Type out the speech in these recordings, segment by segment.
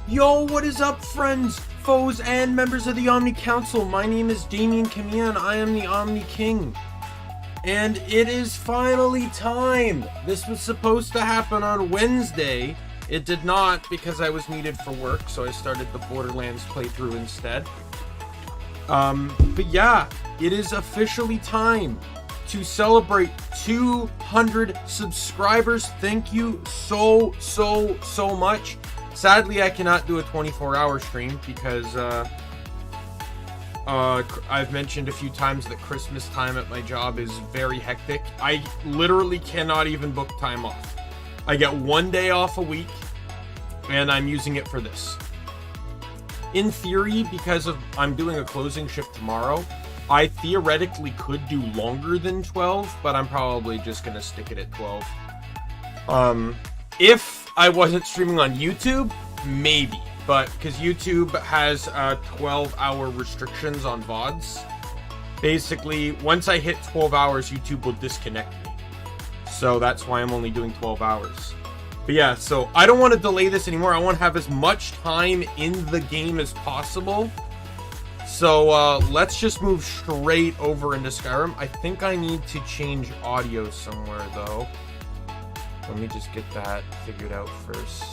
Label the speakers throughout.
Speaker 1: Yo, what is up, friends, foes, and members of the Omni Council? My name is Daimien Kamiya and I am the Omni King. And it is finally time! This was supposed to happen on Wednesday. It did not because I was needed for work, so I started the Borderlands playthrough instead. But yeah, it is officially time to celebrate 200 subscribers. Thank you so much. Sadly, I cannot do a 24-hour stream because I've mentioned a few times that Christmas time at my job is very hectic. I literally cannot even book time off. I get 1 day off a week, and I'm using it for this. In theory, because I'm doing a closing shift tomorrow, I theoretically could do longer than 12, but I'm probably just gonna stick it at 12. If I wasn't streaming on YouTube, maybe. But because YouTube has 12-hour restrictions on VODs, basically, once I hit 12 hours, YouTube will disconnect me. So that's why I'm only doing 12 hours. But yeah, so I don't want to delay this anymore. I want to have as much time in the game as possible. So let's just move straight over into Skyrim. I think I need to change audio somewhere, though. Let me just get that figured out first.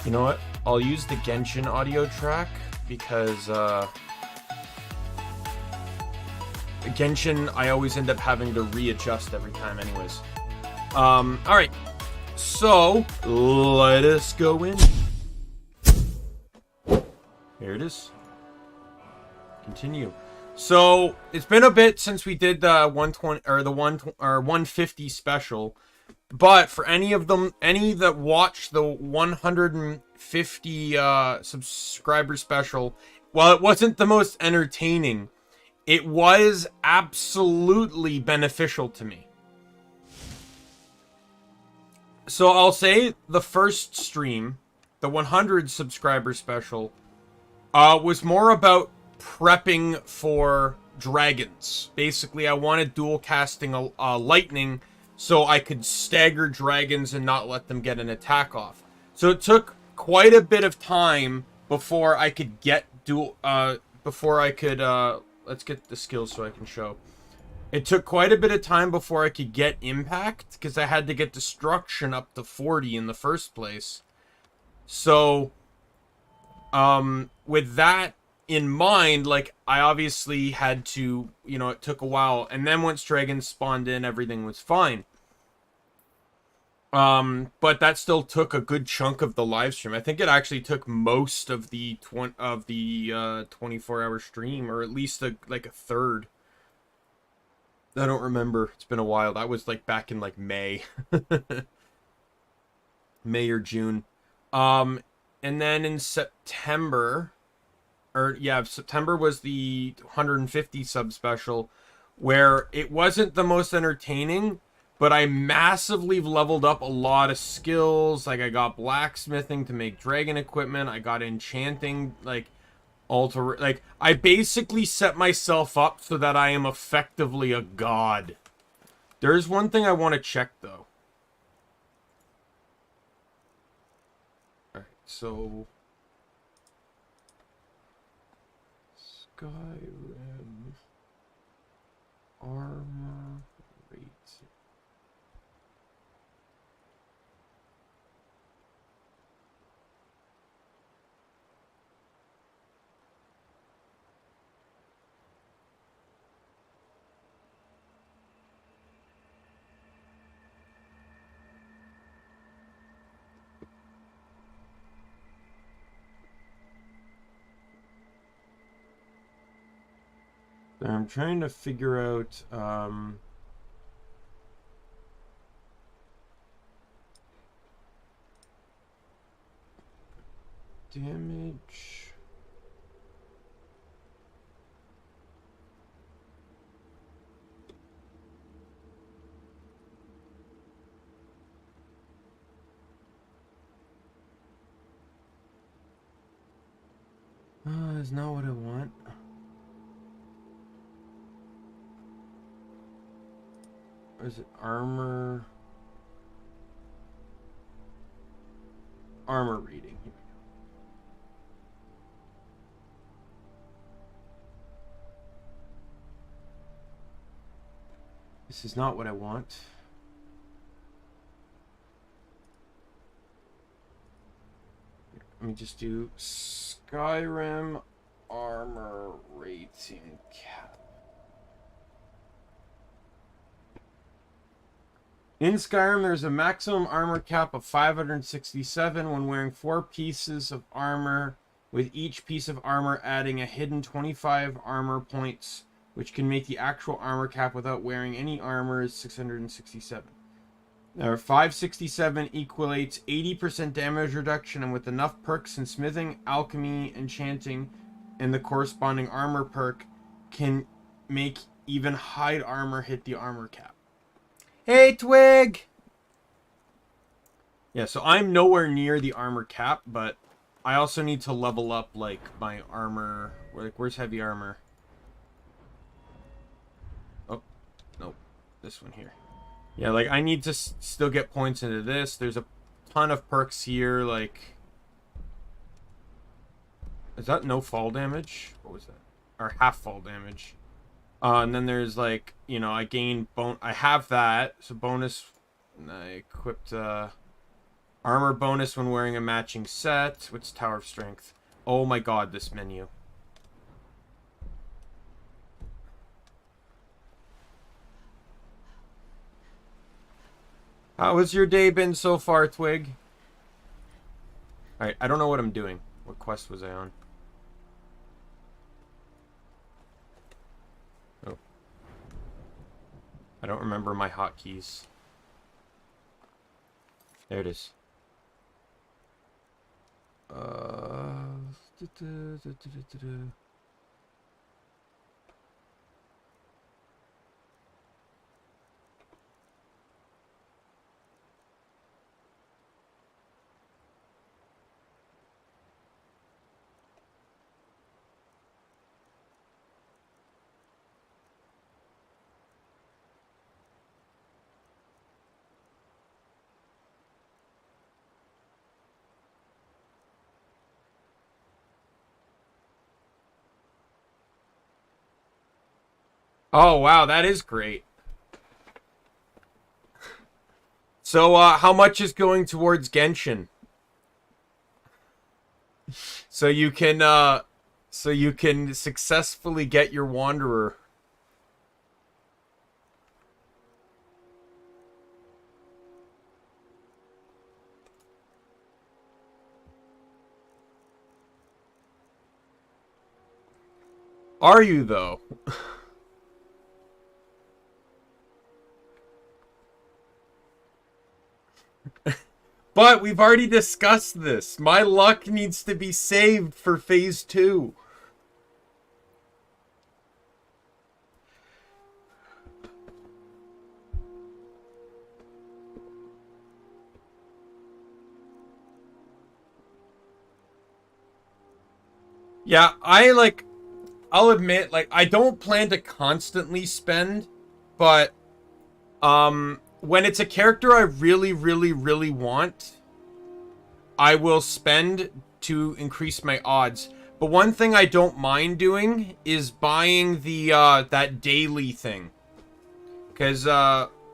Speaker 1: You know what? I'll use the Genshin audio track because Genshin I always end up having to readjust every time anyways. Alright. So let us go in. Here it is. Continue. So it's been a bit since we did the 120 or the 150 special, but for any that watched the 150 subscriber special, while it wasn't the most entertaining, it was absolutely beneficial to me. So I'll say the first stream, the 100 subscriber special, was more about prepping for dragons. Basically, I wanted dual casting lightning so I could stagger dragons and not let them get an attack off. So it took quite a bit of time before I could get let's get the skills so I can show. It took quite a bit of time before I could get impact because I had to get destruction up to 40 in the first place. So with that in mind, like, I obviously had to, you know, it took a while, and then once dragons spawned in, everything was fine. But that still took a good chunk of the live stream. I think it actually took most of the 24-hour stream, or at least like a third. I don't remember. It's been a while. That was like back in like May. May or June. And then in September, September was the 150 sub special, where it wasn't the most entertaining, but I massively leveled up a lot of skills. Like, I got blacksmithing to make dragon equipment. I got enchanting, like, I basically set myself up so that I am effectively a god. There's one thing I want to check, though. Alright, so Skyrim armor rating. I'm trying to figure out damage. Is not what I want. is it armor? Armor reading. Here we go. This is not what I want. Let me just do Skyrim armor rating cap. In Skyrim, there's a maximum armor cap of 567 when wearing 4 pieces of armor, with each piece of armor adding a hidden 25 armor points, which can make the actual armor cap without wearing any armor is 667. 567 equates 80% damage reduction, and with enough perks in smithing, alchemy, enchanting, and the corresponding armor perk, can make even hide armor hit the armor cap. Hey, Twig! Yeah, so I'm nowhere near the armor cap, but I also need to level up, like, my armor. Like, where's heavy armor? Oh, nope. This one here. Yeah, like, I need to still get points into this. There's a ton of perks here, like... Is that no fall damage? What was that? Or half fall damage. And then there's, like, you know, I gain I have that. So bonus... I equipped, armor bonus when wearing a matching set. What's Tower of Strength? Oh my god, this menu. How has your day been so far, Twig? Alright, I don't know what I'm doing. What quest was I on? Oh. I don't remember my hotkeys. There it is. Oh, wow, that is great. So, how much is going towards Genshin? So you can successfully get your Wanderer. Are you, though? But we've already discussed this. My luck needs to be saved for phase 2. Yeah, I'll admit, like, I don't plan to constantly spend, but when it's a character I really, really, really want, I will spend to increase my odds. But one thing I don't mind doing is buying the that daily thing. Because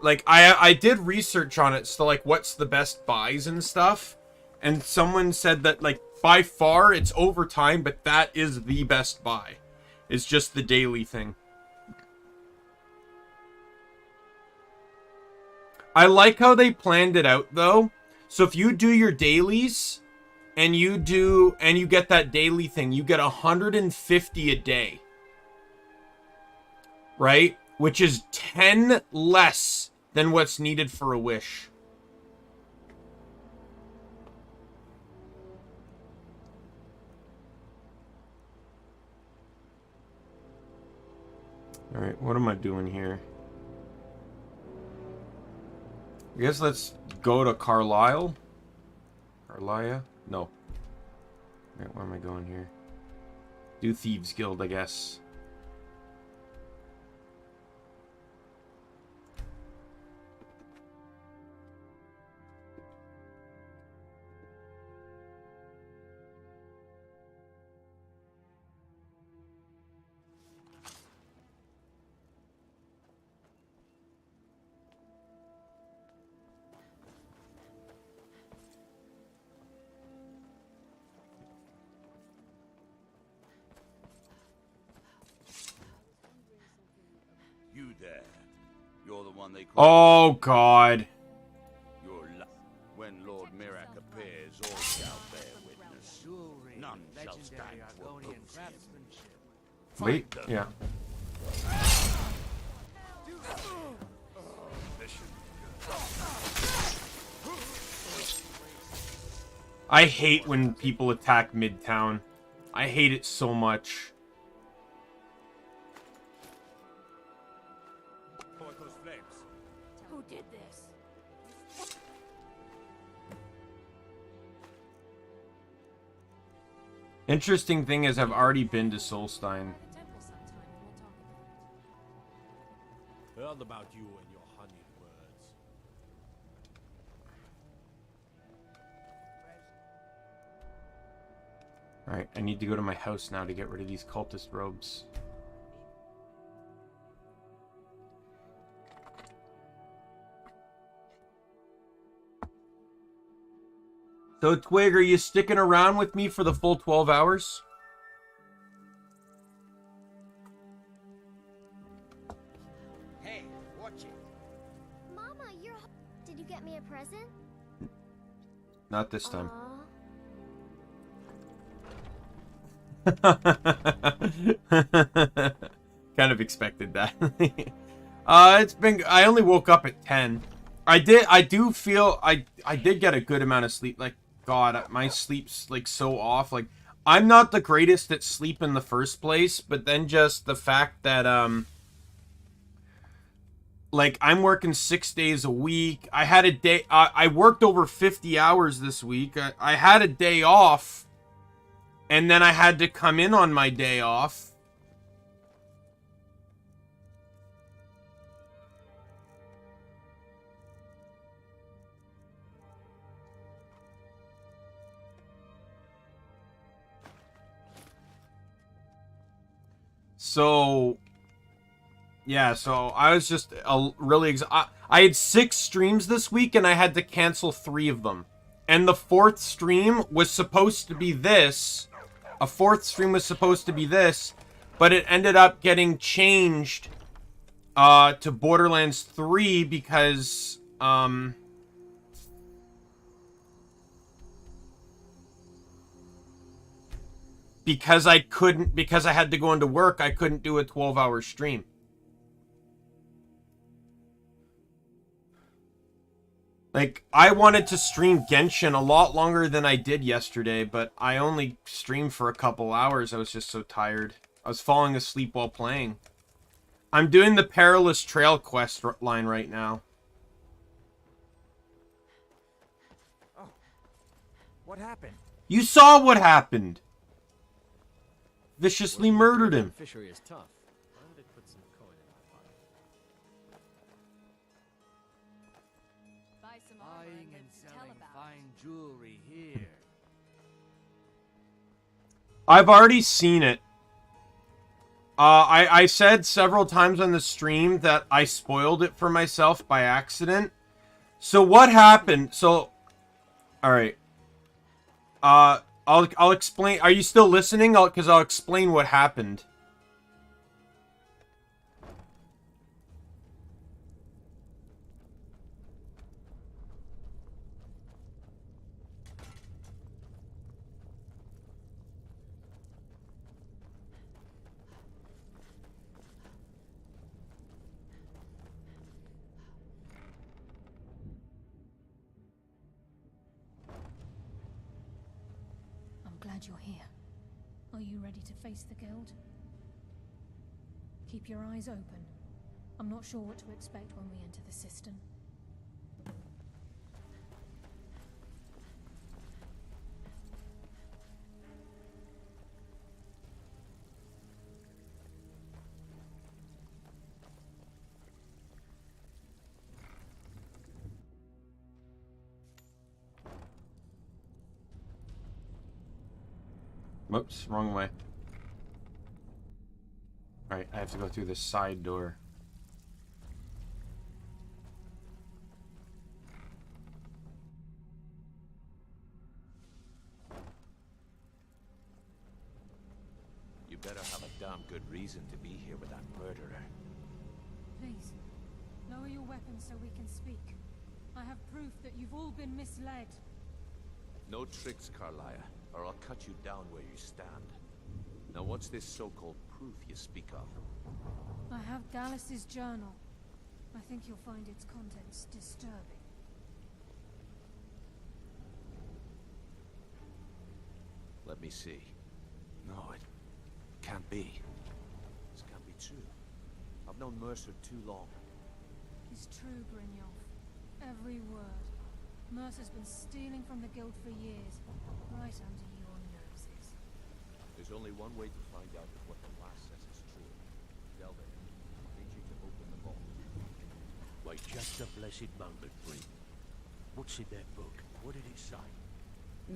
Speaker 1: like I did research on it, so like what's the best buys and stuff. And someone said that, like, by far it's over time, but that is the best buy. It's just the daily thing. I like how they planned it out, though. So if you do your dailies and you get that daily thing, you get 150 a day. Right? Which is 10 less than what's needed for a wish. Alright, what am I doing here? I guess let's go to Carlisle. Carlia? No. Alright, where am I going here? Do Thieves Guild, I guess.
Speaker 2: there. You're the one they call.
Speaker 1: Oh God.
Speaker 2: When Lord Mirak appears, all shall bear witness. None shall stand to oppose him.
Speaker 1: Wait, yeah. I hate when people attack Midtown. I hate it so much.
Speaker 3: Who did this?
Speaker 1: Interesting thing is I've already been to Solstein.
Speaker 4: Heard about you and your honeyed words.
Speaker 1: Alright, I need to go to my house now to get rid of these cultist robes. So, Twig, are you sticking around with me for the full 12 hours?
Speaker 5: Hey, watch it.
Speaker 3: Mama, did you get me a present?
Speaker 1: Not this time. Kind of expected that. I only woke up at 10. I do feel I did get a good amount of sleep. Like, God, my sleep's like so off. Like, I'm not the greatest at sleep in the first place, but then just the fact that like, I'm working 6 days a week. I had a day I worked over 50 hours this week. I had a day off, and then I had to come in on my day off. So, yeah, so I was just really... I had 6 streams this week, and I had to cancel 3 of them. And the 4th stream was supposed to be this. A 4th stream was supposed to be this, but it ended up getting changed to Borderlands 3 because... because I had to go into work, I couldn't do a 12-hour stream. Like, I wanted to stream Genshin a lot longer than I did yesterday, but I only streamed for a couple hours. I was just so tired. I was falling asleep while playing. I'm doing the Perilous Trail quest line right now.
Speaker 5: Oh. What happened?
Speaker 1: You saw what happened! Viciously murdered him.
Speaker 4: Fishery is tough. Why would it put some coin in my pocket?
Speaker 3: Buy some
Speaker 5: Buying and selling fine jewelry here.
Speaker 1: I've already seen it. I said several times on the stream that I spoiled it for myself by accident. So what happened? So, all right. I'll explain. Are you still listening? Because I'll explain what happened.
Speaker 6: Glad you're here. Are you ready to face the guild? Keep your eyes open. I'm not sure what to expect when we enter the system.
Speaker 1: Whoops, wrong way. Alright, I have to go through this side door.
Speaker 2: You better have a damn good reason to be here with that murderer.
Speaker 6: Please, lower your weapons so we can speak. I have proof that you've all been misled.
Speaker 2: No tricks, Carlia, or I'll cut you down where you stand. Now what's this so-called proof you speak of?
Speaker 6: I have Dallas's journal. I think you'll find its contents disturbing.
Speaker 2: Let me see. No, it can't be. This can't be true. I've known Mercer too long.
Speaker 6: It's true, Brynjolf. Every word. Mercer's been stealing from the guild for years, right under your noses.
Speaker 2: There's only one way to find out if what the lass says is true. Delvin, I need you to open the vault.
Speaker 4: Wait just a blessed moment, Bryn. What's in that book? What did it say?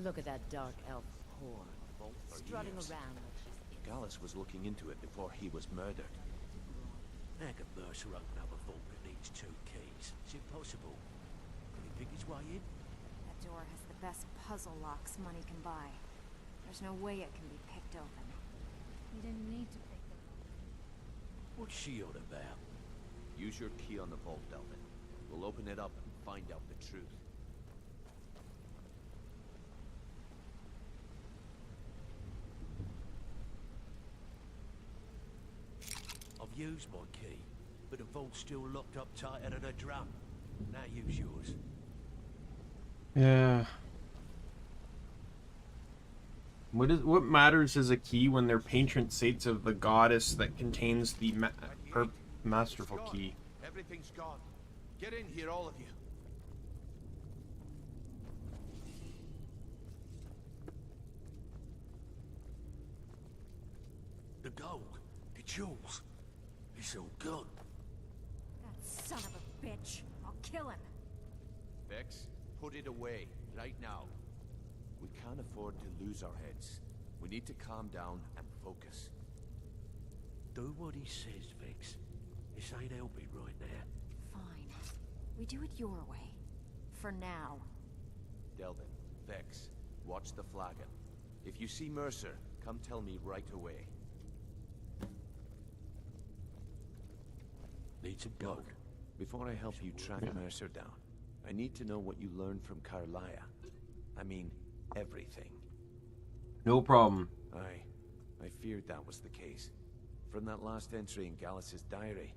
Speaker 7: Look at that dark elf whore,
Speaker 2: Vault for
Speaker 7: strutting
Speaker 2: years.
Speaker 7: around like she's
Speaker 2: Gallus was looking into it before he was murdered.
Speaker 4: How can Mercer open up a vault that needs 2 keys? It's impossible. Can he pick his way in?
Speaker 8: That door has the best puzzle locks money can buy. There's no way it can be picked open.
Speaker 6: You didn't need to pick them.
Speaker 4: What's she on about?
Speaker 2: Use your key on the vault, Delvin. We'll open it up and find out the truth.
Speaker 4: I've used my key, but the vault's still locked up tighter than a drum. Now use yours.
Speaker 1: Yeah. What matters is a key when they're patron saints of the goddess that contains the masterful
Speaker 2: It's gone.
Speaker 1: key?
Speaker 2: Everything's gone. Get in here, all of you.
Speaker 4: The gold, the jewels, it's all gone.
Speaker 8: That son of a bitch. I'll kill him.
Speaker 2: Vex, put it away, right now. We can't afford to lose our heads. We need to calm down and focus.
Speaker 4: Do what he says, Vex. This ain't helping right now.
Speaker 8: Fine. We do it your way. For now.
Speaker 2: Delvin, Vex, watch the flagon. If you see Mercer, come tell me right away.
Speaker 4: Need some gold.
Speaker 2: Look, before I help you track Mercer down, I need to know what you learned from Carlia. I mean, everything.
Speaker 1: No problem.
Speaker 2: I feared that was the case. From that last entry in Gallus's diary,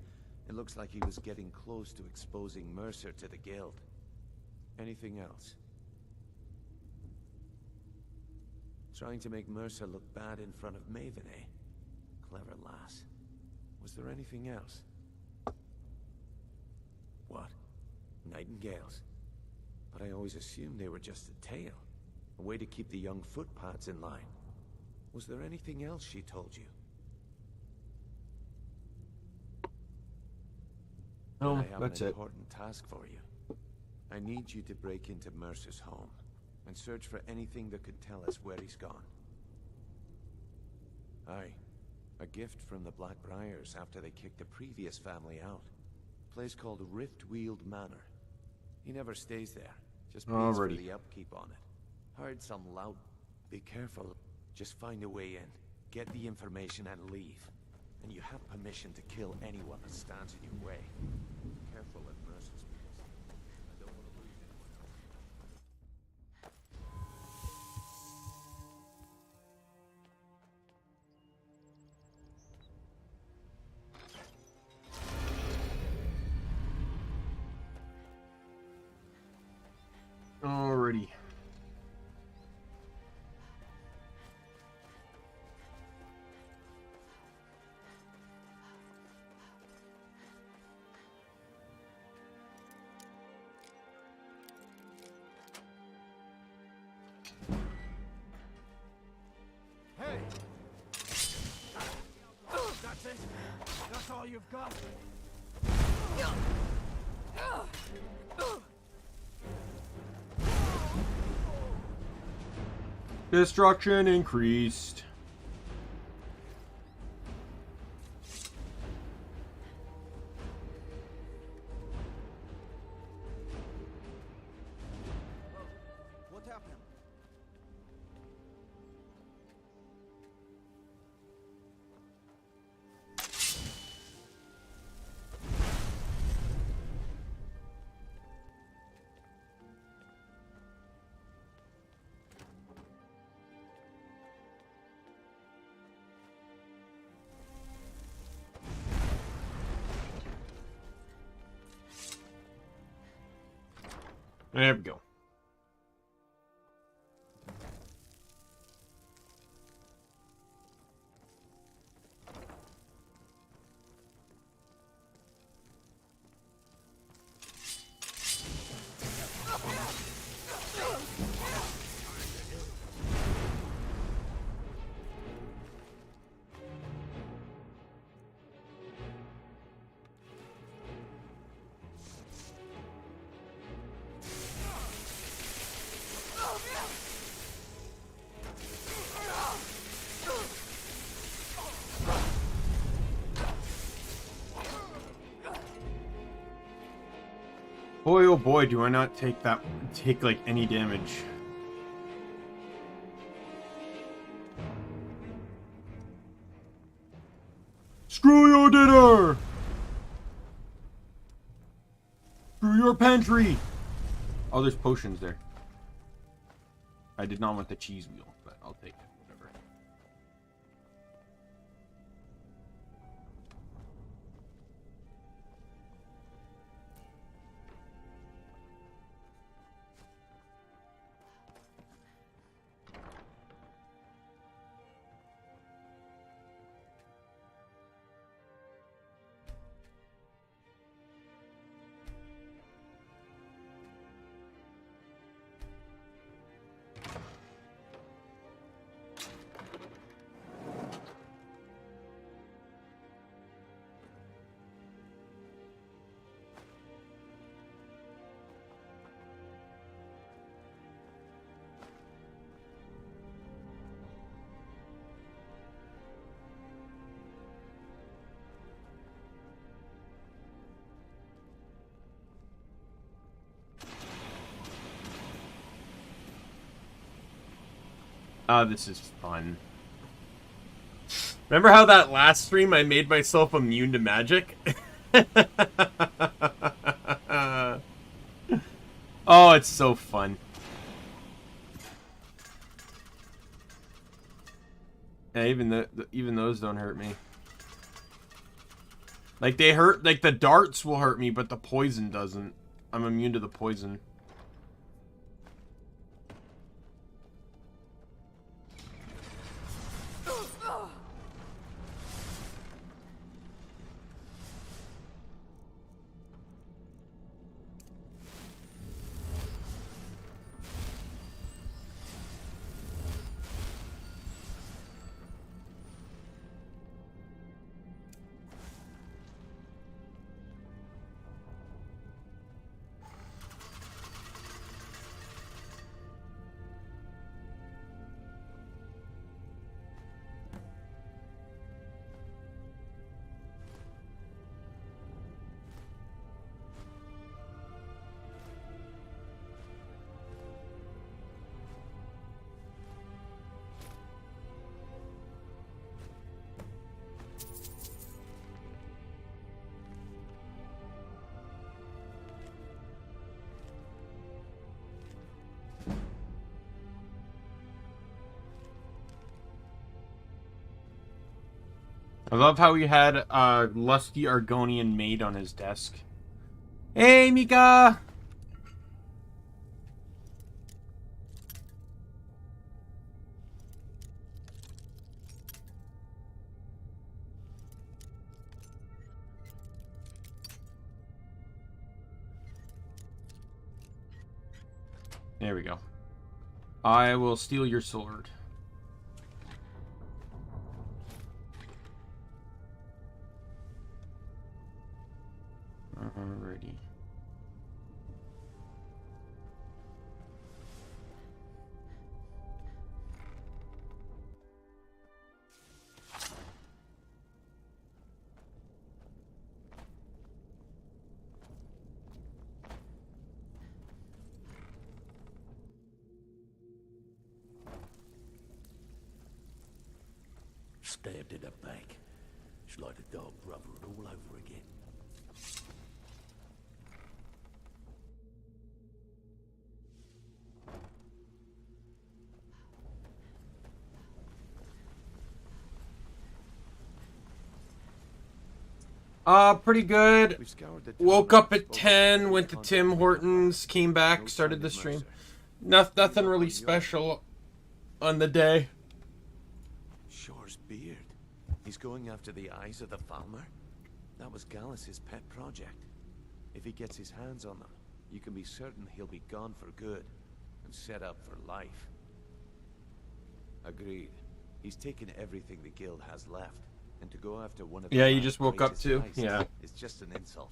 Speaker 2: it looks like he was getting close to exposing Mercer to the guild. Anything else? Trying to make Mercer look bad in front of Maven, eh? Clever lass. Was there anything else? What? Nightingales? But I always assumed they were just a tale. A way to keep the young footpads in line. Was there anything else she told you?
Speaker 1: No,
Speaker 2: I have
Speaker 1: that's
Speaker 2: an
Speaker 1: it.
Speaker 2: important task for you. I need you to break into Mercer's home and search for anything that could tell us where he's gone. Aye. A gift from the Blackbriars after they kicked the previous family out. A place called Riftweald Manor. He never stays there. Just pays for
Speaker 1: Alrighty.
Speaker 2: the upkeep on it. Hired some lout. Be careful. Just find a way in. Get the information and leave. And you have permission to kill anyone that stands in your way. Careful at Mercer's place. I don't want to lose anyone else.
Speaker 1: Alrighty.
Speaker 5: Hey! That's it? That's all you've got?
Speaker 1: Destruction increased.
Speaker 5: What happened?
Speaker 1: There we go. Boy, oh boy, do I not take like any damage. Screw your dinner! Screw your pantry! Oh, there's potions there. I did not want the cheese wheel, but I'll take it. Whatever. Oh, this is fun. Remember how that last stream I made myself immune to magic? Oh, it's so fun. Yeah, even those don't hurt me. Like they hurt, like the darts will hurt me, but the poison doesn't. I'm immune to the poison. I love how he had a lusty Argonian maid on his desk. Hey, Mika! There we go. I will steal your sword. Alrighty.
Speaker 4: Stabbed in the back. It's like the dog brother all over again.
Speaker 1: Pretty good.
Speaker 2: We've scoured the town
Speaker 1: Woke
Speaker 2: and
Speaker 1: up at
Speaker 2: spoken to
Speaker 1: 10,
Speaker 2: every
Speaker 1: went to
Speaker 2: contact
Speaker 1: Tim
Speaker 2: we
Speaker 1: Hortons,
Speaker 2: have.
Speaker 1: came
Speaker 2: No
Speaker 1: back, started
Speaker 2: sign
Speaker 1: the
Speaker 2: of
Speaker 1: stream.
Speaker 2: Mercer.
Speaker 1: Nothing really special on the day.
Speaker 2: Shore's beard. He's going after the eyes of the Falmer? That was Gallus's pet project. If he gets his hands on them, you can be certain he'll be gone for good and set up for life. Agreed. He's taken everything the guild has left, and to go after one of
Speaker 1: Yeah,
Speaker 2: the
Speaker 1: you
Speaker 2: last
Speaker 1: just woke up
Speaker 2: greatest
Speaker 1: too?
Speaker 2: heists
Speaker 1: Yeah.
Speaker 2: is just an insult.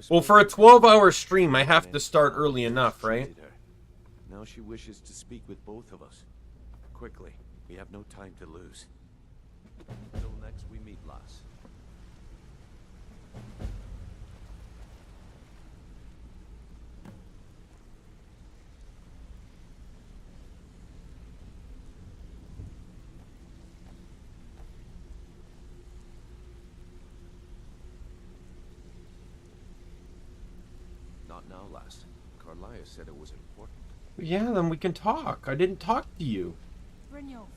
Speaker 1: Well, for a 12-hour stream, I have to start early enough, right?
Speaker 2: Now she wishes to speak with both of us. Quickly, we have no time to lose. Until next we meet, lass. Not now, lass. Carlia said it was important.
Speaker 1: Yeah, then we can talk. I didn't talk to you.
Speaker 6: Brynjolf,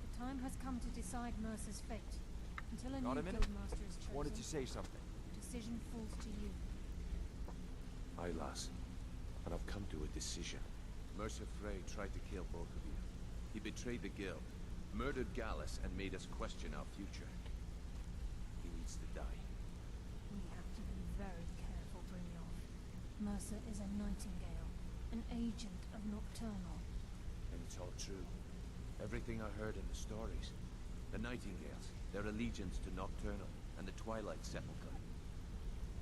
Speaker 6: the time has come to decide Mercer's fate. Until a
Speaker 5: Got
Speaker 6: new
Speaker 5: a minute?
Speaker 6: guildmaster is chosen,
Speaker 5: Wanted to say something.
Speaker 6: the decision falls to you.
Speaker 2: Aye, lass. And I've come to a decision. Mercer Frey tried to kill both of you. He betrayed the guild, murdered Gallus, and made us question our future. He needs to die.
Speaker 6: We have to be very careful, Brynjolf. Mercer is a nightingale, an agent of Nocturnal.
Speaker 2: And it's all true. Everything I heard in the stories. The Nightingales, their allegiance to Nocturnal, and the Twilight Sepulchre.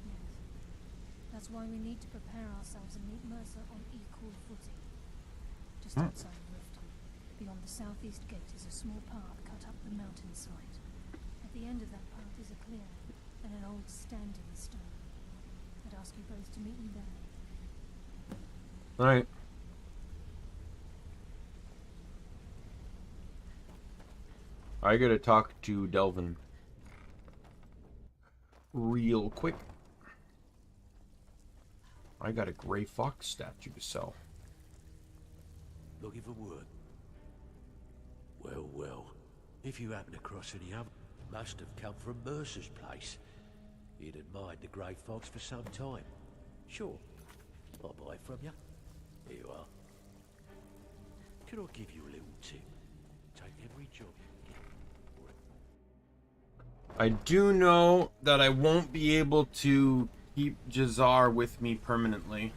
Speaker 6: Yes. That's why we need to prepare ourselves and meet Mercer on equal footing. Just outside of Riften, beyond the southeast gate, is a small path cut up the mountainside. At the end of that path is a clearing and an old standing stone. I'd ask you both to meet me there.
Speaker 1: Alright. I gotta talk to Delvin real quick. I got a gray fox statue to sell.
Speaker 4: Looking for work? Well, well. If you happen across any other, must have come from Mercer's place. He'd admired the grey fox for some time. Sure, I'll buy it from you. Here you are. Can I give you a little tip? Take every job you get.
Speaker 1: I do know that I won't be able to keep Jazar with me permanently.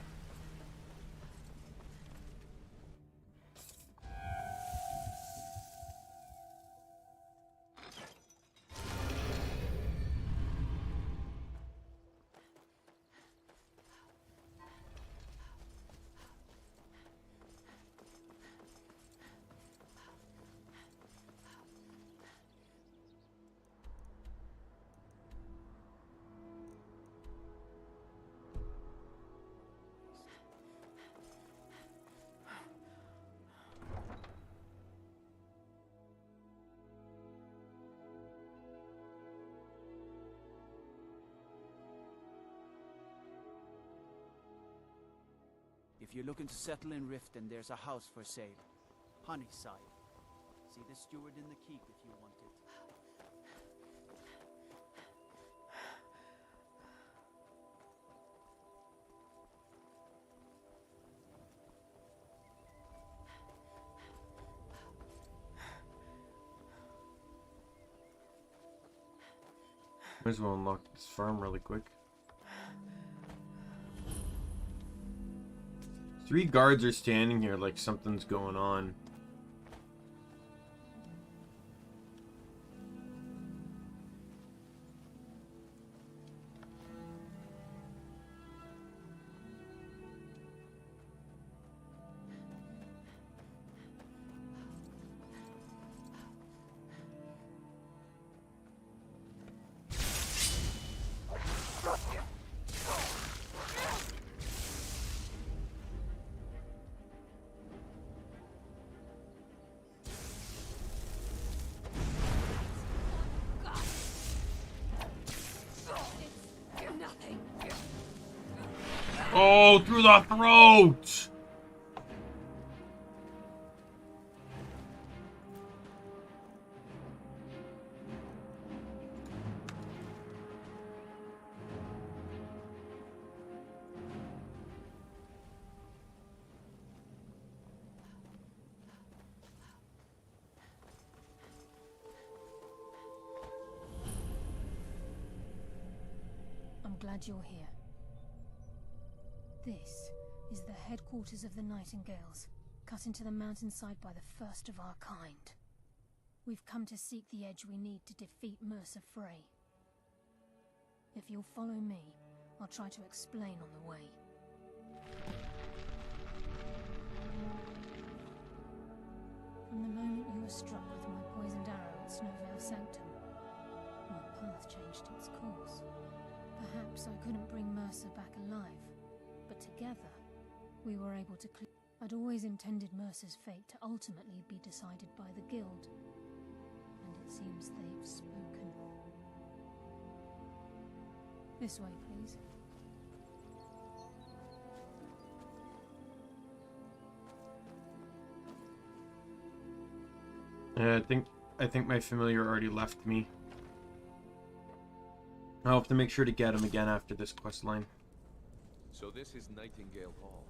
Speaker 5: If you're looking to settle in Riften, there's a house for sale. Honeyside. See the steward in the keep if you want it.
Speaker 1: Might as well unlock this farm really quick. 3 guards are standing here like something's going on. Oh, through the throat!
Speaker 6: glad you're here. This is the headquarters of the Nightingales, cut into the mountainside by the first of our kind. We've come to seek the edge we need to defeat Mercer Frey. If you'll follow me, I'll try to explain on the way. From the moment you were struck with my poisoned arrow at Snowvale Sanctum, my path changed its course. Perhaps I couldn't bring Mercer back alive, but together, we were able to clear. I'd always intended Mercer's fate to ultimately be decided by the Guild, and it seems they've spoken. This way, please.
Speaker 1: I think my familiar already left me. I'll have to make sure to get him again after this quest line.
Speaker 2: So this is Nightingale Hall.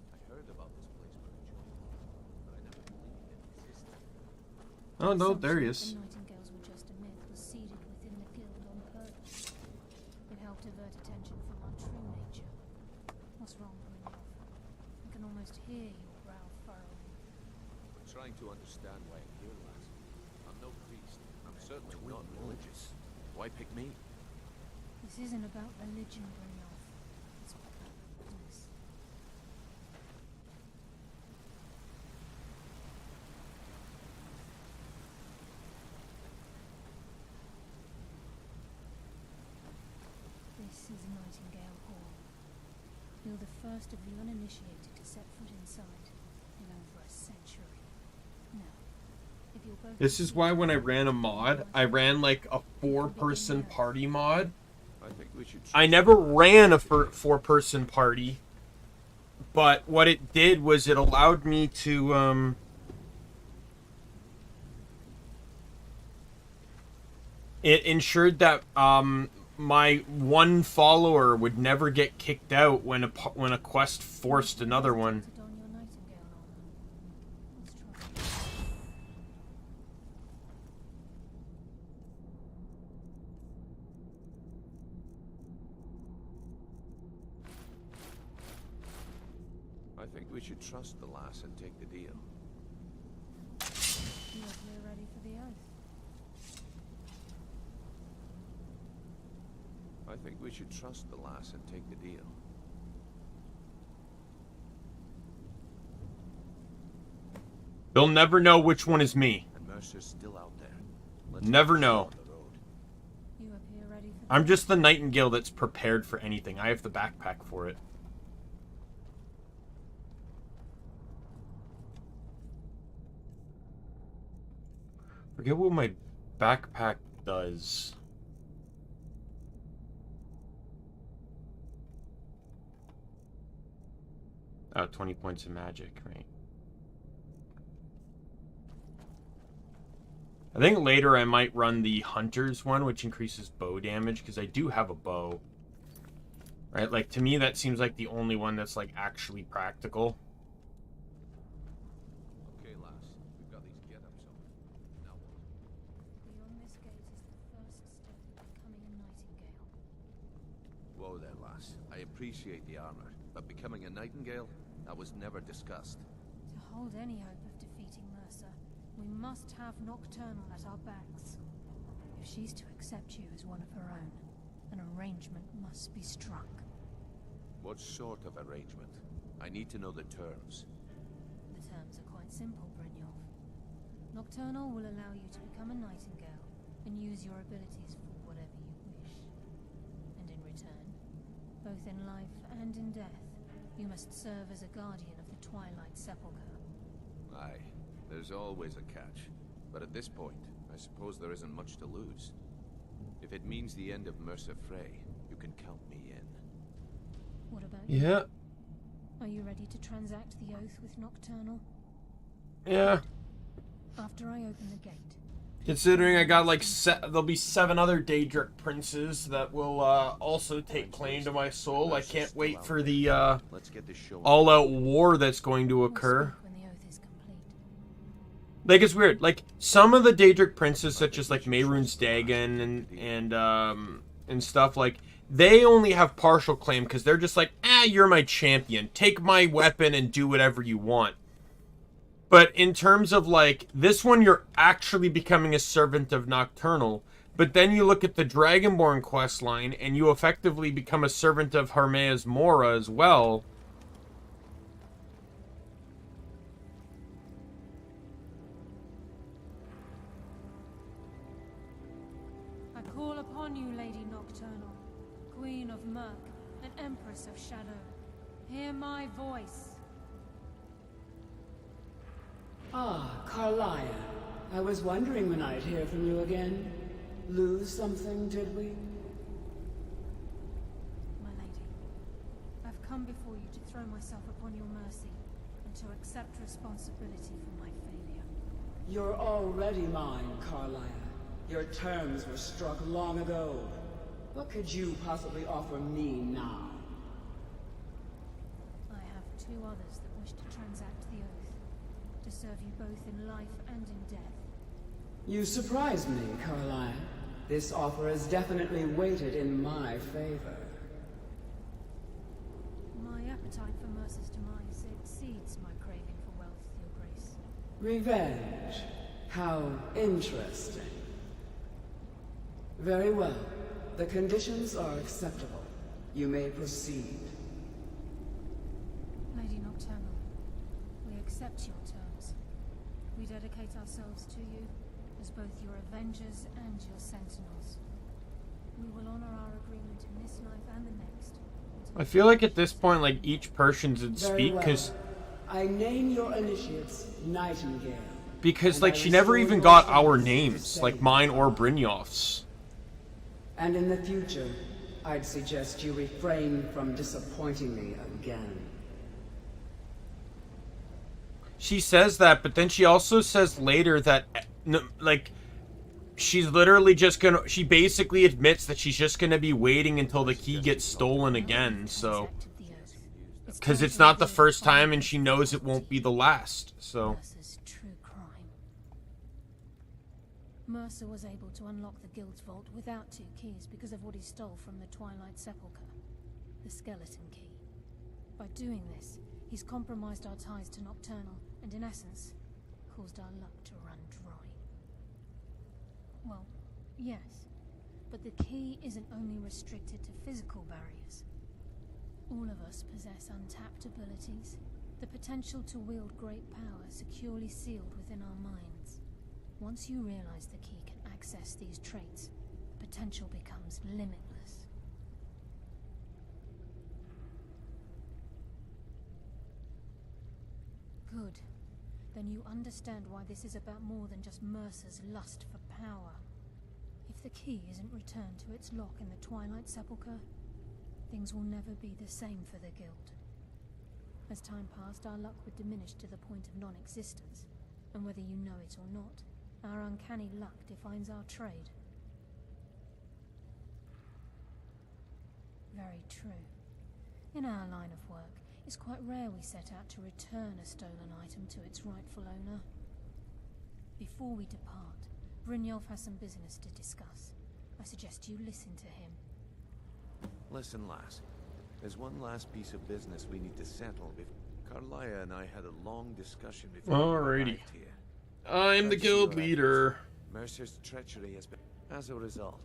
Speaker 2: I heard about this place, but I never believed it existed.
Speaker 1: Oh no, there he is.
Speaker 6: The Nightingales were just a myth was seeded within the Guild on purpose. It helped divert attention from our true nature. What's wrong, Brynjolf? I can almost hear your brow furrowing.
Speaker 2: I'm trying to understand why I'm here, lass. I'm no priest. I'm certainly not religious. Why pick me?
Speaker 6: This isn't about religion, Brynjolf. It's about business. This is Nightingale Hall. You're the first of the uninitiated to set foot inside in over a century. Now, if you're both...
Speaker 1: This is why when I ran a mod, I ran like a 4-person party mod.
Speaker 2: I think we should.
Speaker 1: I never ran a 4-person party, but what it did was it allowed me to it ensured that my one follower would never get kicked out when a quest forced another one.
Speaker 2: I think we should trust the lass and take the deal.
Speaker 6: You are clear ready for the oath.
Speaker 2: I think we should trust the lass and take the deal.
Speaker 1: They'll never know which one is me.
Speaker 2: And Mercer's still out there. Let's
Speaker 1: Never
Speaker 2: get the show
Speaker 1: know.
Speaker 2: on the road.
Speaker 6: You appear ready for the
Speaker 1: I'm just the Nightingale that's prepared for anything. I have the backpack for it. Forget what my backpack does. Oh, 20 points of magic, right? I think later I might run the Hunter's one, which increases bow damage, because I do have a bow. Right? Like, to me, that seems like the only one that's, like, actually practical.
Speaker 2: Okay, lass. We've got these get-ups on. Now what?
Speaker 6: Beyond this gate is the first step to becoming a Nightingale.
Speaker 2: Whoa there, lass. I appreciate the armor, but becoming a Nightingale? That was never discussed.
Speaker 6: To hold any hope of defeating Mercer, we must have Nocturnal at our backs. If she's to accept you as one of her own, an arrangement must be struck.
Speaker 2: What sort of arrangement? I need to know the terms.
Speaker 6: The terms are quite simple, Brynjolf. Nocturnal will allow you to become a Nightingale and use your abilities for whatever you wish. And in return, both in life and in death, you must serve as a guardian of the Twilight Sepulchre.
Speaker 2: Aye, there's always a catch. But at this point, I suppose there isn't much to lose. If it means the end of Mercer Frey, you can count me in.
Speaker 6: What about you?
Speaker 1: Yeah.
Speaker 6: Are you ready to transact the oath with Nocturnal?
Speaker 1: Yeah.
Speaker 6: After I open the gate.
Speaker 1: Considering I got like there'll be 7 other Daedric princes that will also take claim to my soul. I can't wait for the
Speaker 2: Let's get this show
Speaker 1: all-out war that's going to
Speaker 6: We'll
Speaker 1: occur.
Speaker 6: speak when the oath is complete.
Speaker 1: Like, it's weird. Like, some of the Daedric princes, such as like Mehrunes Dagon and stuff, like they only have partial claim because they're just like, you're my champion. Take my weapon and do whatever you want. But in terms of, like, this one, you're actually becoming a servant of Nocturnal. But then you look at the Dragonborn questline, and you effectively become a servant of Hermea's Mora as well.
Speaker 6: I call upon you, Lady Nocturnal, Queen of Murk and Empress of Shadow. Hear my voice.
Speaker 9: Ah, Carlia. I was wondering when I'd hear from you again. Lose something, did we?
Speaker 6: My lady, I've come before you to throw myself upon your mercy and to accept responsibility for my failure.
Speaker 9: You're already mine, Carlia. Your terms were struck long ago. What could you possibly offer me now?
Speaker 6: I have two others that wish to transact the oath, to serve you both in life and in death.
Speaker 9: You surprise me, Carlia. This offer is definitely weighted in my favor.
Speaker 6: My appetite for Mercer's demise exceeds my craving for wealth, Your Grace.
Speaker 9: Revenge. How interesting. Very well. The conditions are acceptable. You may proceed.
Speaker 6: Lady Nocturnal, we accept your terms. We dedicate ourselves to you as both your avengers and your sentinels. We will honor our agreement in this life and the next.
Speaker 1: I feel like at this point, like, each person should speak, because...
Speaker 9: I name your initiates Nightingale.
Speaker 1: Because, like, she never even got our names, like mine or Brynjolf's.
Speaker 9: And in the future, I'd suggest you refrain from disappointing me again.
Speaker 1: She says that, but then she also says later that, like, she's literally just gonna... She basically admits that she's just gonna be waiting until the key gets stolen again, so... Because it's not the first time, and she knows it won't be the last, so...
Speaker 6: Mercer was able to unlock the Guild's vault without 2 keys because of what he stole from the Twilight Sepulchre, the skeleton key. By doing this, he's compromised our ties to Nocturnal, and in essence, caused our luck to run dry. Well, yes, but the key isn't only restricted to physical barriers. All of us possess untapped abilities, the potential to wield great power securely sealed within our minds. Once you realize the key can access these traits, potential becomes limitless. Good. Then you understand why this is about more than just Mercer's lust for power. If the key isn't returned to its lock in the Twilight Sepulchre, things will never be the same for the Guild. As time passed, our luck would diminish to the point of non-existence, and whether you know it or not, our uncanny luck defines our trade. Very true. In our line of work, it's quite rare we set out to return a stolen item to its rightful owner. Before we depart, Brynjolf has some business to discuss. I suggest you listen to him.
Speaker 2: Listen, lass. There's one last piece of business we need to settle before... Carlia and I had a long discussion before we arrived here.
Speaker 1: I'm the guild leader.
Speaker 2: Mercer's treachery has been... As a result,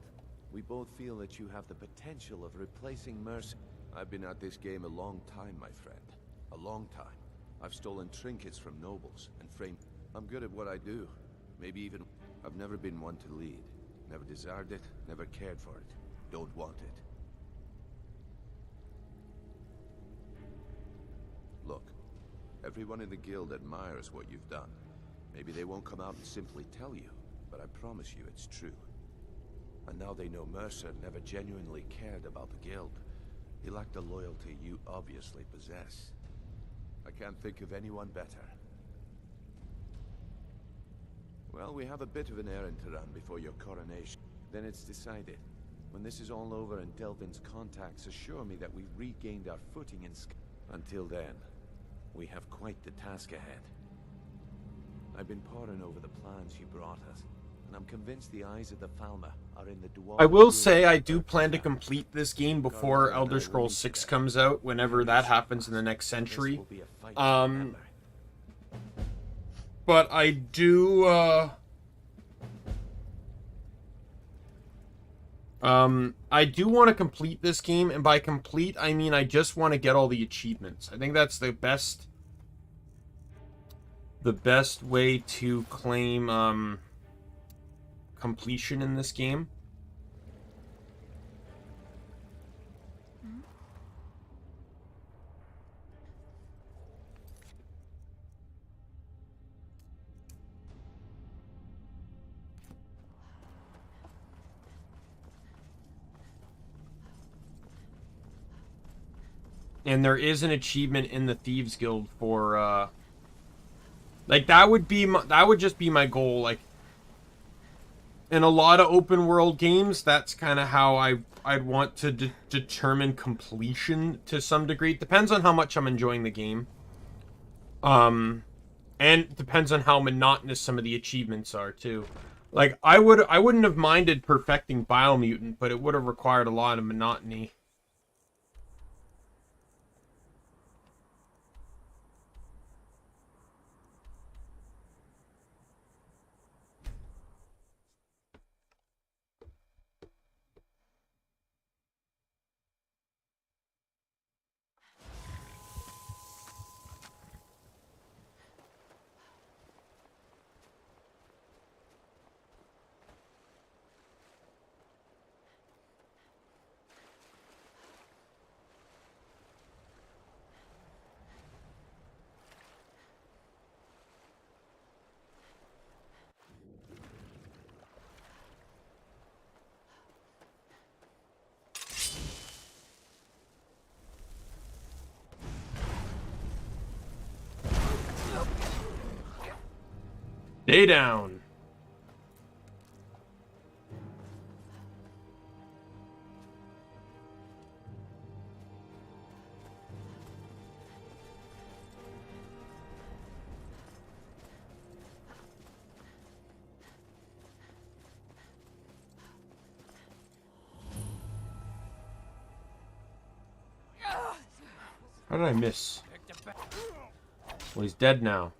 Speaker 2: we both feel that you have the potential of replacing Mercer. I've been at this game a long time, my friend. A long time. I've stolen trinkets from nobles and framed... I'm good at what I do. Maybe even... I've never been one to lead. Never desired it, never cared for it. Don't want it. Look, everyone in the guild admires what you've done. Maybe they won't come out and simply tell you, but I promise you it's true. And now they know Mercer never genuinely cared about the guild. He lacked the loyalty you obviously possess. I can't think of anyone better. Well, we have a bit of an errand to run before your coronation. Then it's decided. When this is all over and Delvin's contacts assure me that we've regained our footing in Skyrim. Until then, we have quite the task ahead. I've been poring over the plans you brought us, and I'm convinced the eyes of the Falmer are in the
Speaker 1: I will
Speaker 2: dwarves'
Speaker 1: say
Speaker 2: ruins
Speaker 1: I
Speaker 2: of
Speaker 1: do plan to
Speaker 2: Urkazan.
Speaker 1: complete this game before Elder Scrolls 6 comes out, whenever that happens in the next century.
Speaker 2: This will be a fight to remember.
Speaker 1: But I do, I do want to complete this game, and by complete, I mean I just want to get all the achievements. I think that's the best way to claim, completion in this game. And there is an achievement in the Thieves Guild for, like, that would just be my goal. Like, in a lot of open world games, that's kind of how I'd want to determine completion to some degree. It depends on how much I'm enjoying the game. And it depends on how monotonous some of the achievements are, too. Like, I wouldn't have minded perfecting Biomutant, but it would have required a lot of monotony. Stay down. How did I miss? Well, he's dead now.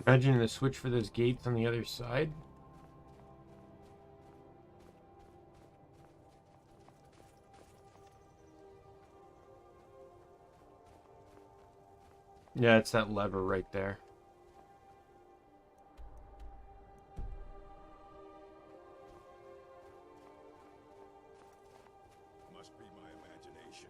Speaker 1: Imagine the switch for those gates on the other side. Yeah, it's that lever right there.
Speaker 10: Must be my imagination.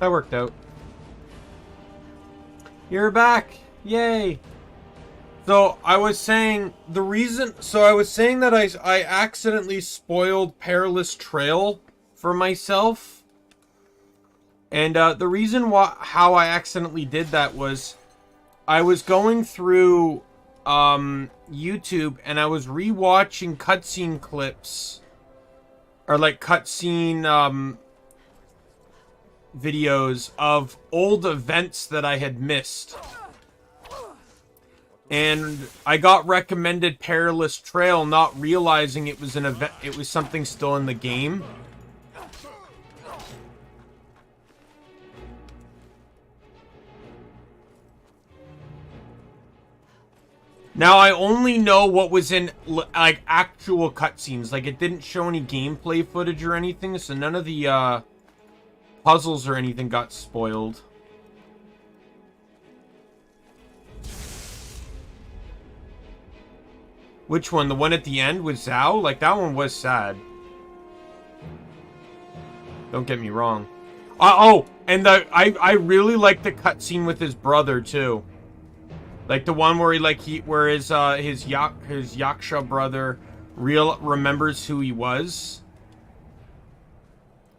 Speaker 1: That worked out. You're back. Yay. So, I was saying, the reason... So, I was saying that I accidentally spoiled Perilous Trail for myself. And the reason how I accidentally did that was... I was going through YouTube, and I was rewatching cutscene clips. Or, like, cutscene... videos of old events that I had missed. And I got recommended Perilous Trail, not realizing it was an event, it was something still in the game. Now I only know what was in like actual cutscenes, like it didn't show any gameplay footage or anything, so none of the puzzles or anything got spoiled. Which one? The one at the end with Zhao? Like, that one was sad. Don't get me wrong. Oh, and I really like the cutscene with his brother, too. Like, the one where where his Yaksha brother remembers who he was.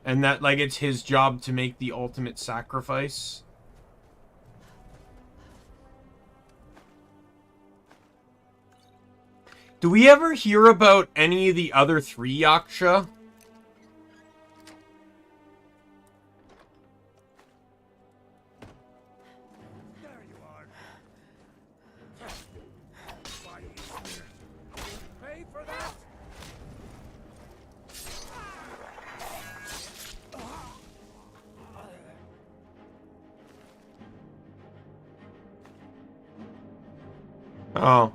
Speaker 1: And that, like, it's his job to make the ultimate sacrifice. Do we ever hear about any of the other 3 Yaksha?
Speaker 10: There you are. Pay for that.
Speaker 1: Oh.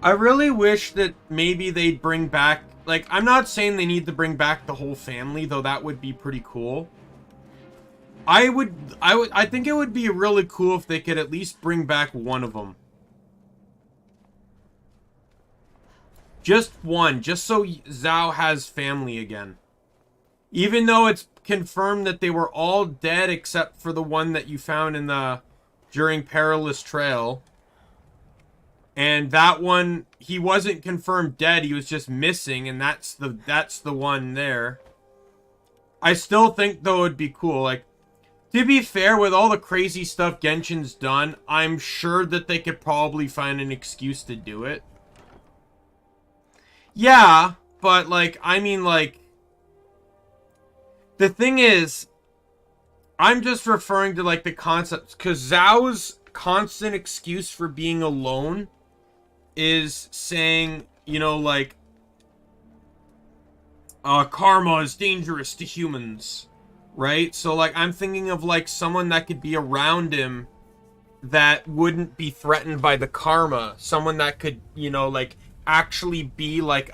Speaker 1: I really wish that maybe they'd bring back... Like, I'm not saying they need to bring back the whole family, though that would be pretty cool. I think it would be really cool if they could at least bring back one of them. Just one, just so Zhao has family again. Even though it's confirmed that they were all dead except for the one that you found in during Perilous Trail. And that one, he wasn't confirmed dead, he was just missing, and that's the one there. I still think, though, it'd be cool. Like, to be fair, with all the crazy stuff Genshin's done, I'm sure that they could probably find an excuse to do it. Yeah, but, like, I mean, like... The thing is, I'm just referring to, like, the concepts, because Zhao's constant excuse for being alone is saying, you know, like, karma is dangerous to humans, right? So, like, I'm thinking of, like, someone that could be around him that wouldn't be threatened by the karma. Someone that could, you know, like, actually be, like,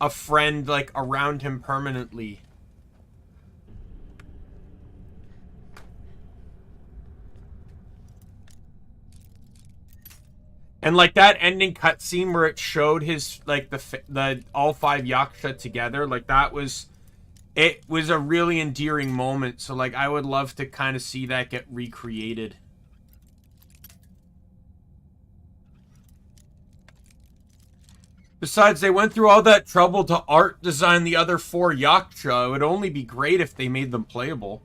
Speaker 1: a friend, like, around him permanently. And, like, that ending cutscene where it showed his, like, the all 5 Yaksha together, like, it was a really endearing moment. So, like, I would love to kind of see that get recreated. Besides, they went through all that trouble to art design the other 4 Yaksha. It would only be great if they made them playable.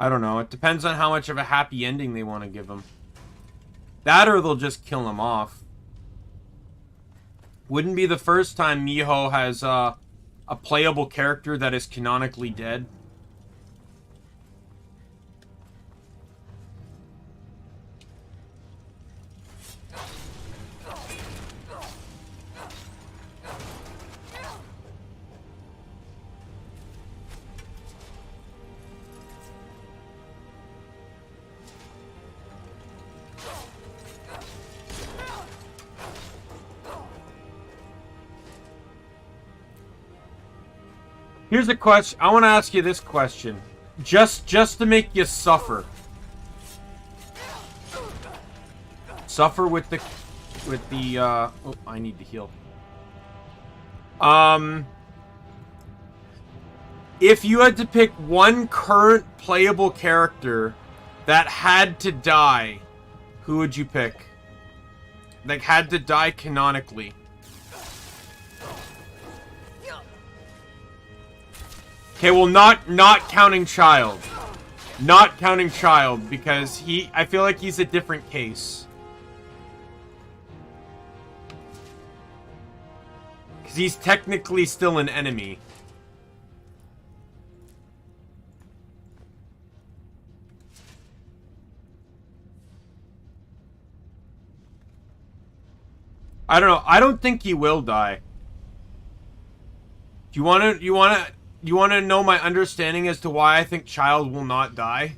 Speaker 1: I don't know. It depends on how much of a happy ending they want to give him. That or they'll just kill him off. Wouldn't be the first time Miho has a playable character that is canonically dead. Here's a question. I want to ask you this question. Just to make you suffer. Suffer with the, oh, I need to heal. If you had to pick one current playable character that had to die, who would you pick? Like, had to die canonically. Okay, well, not counting Child. Not counting Child, because I feel like he's a different case. Because he's technically still an enemy. I don't know. I don't think he will die. Do you want to know my understanding as to why I think Child will not die?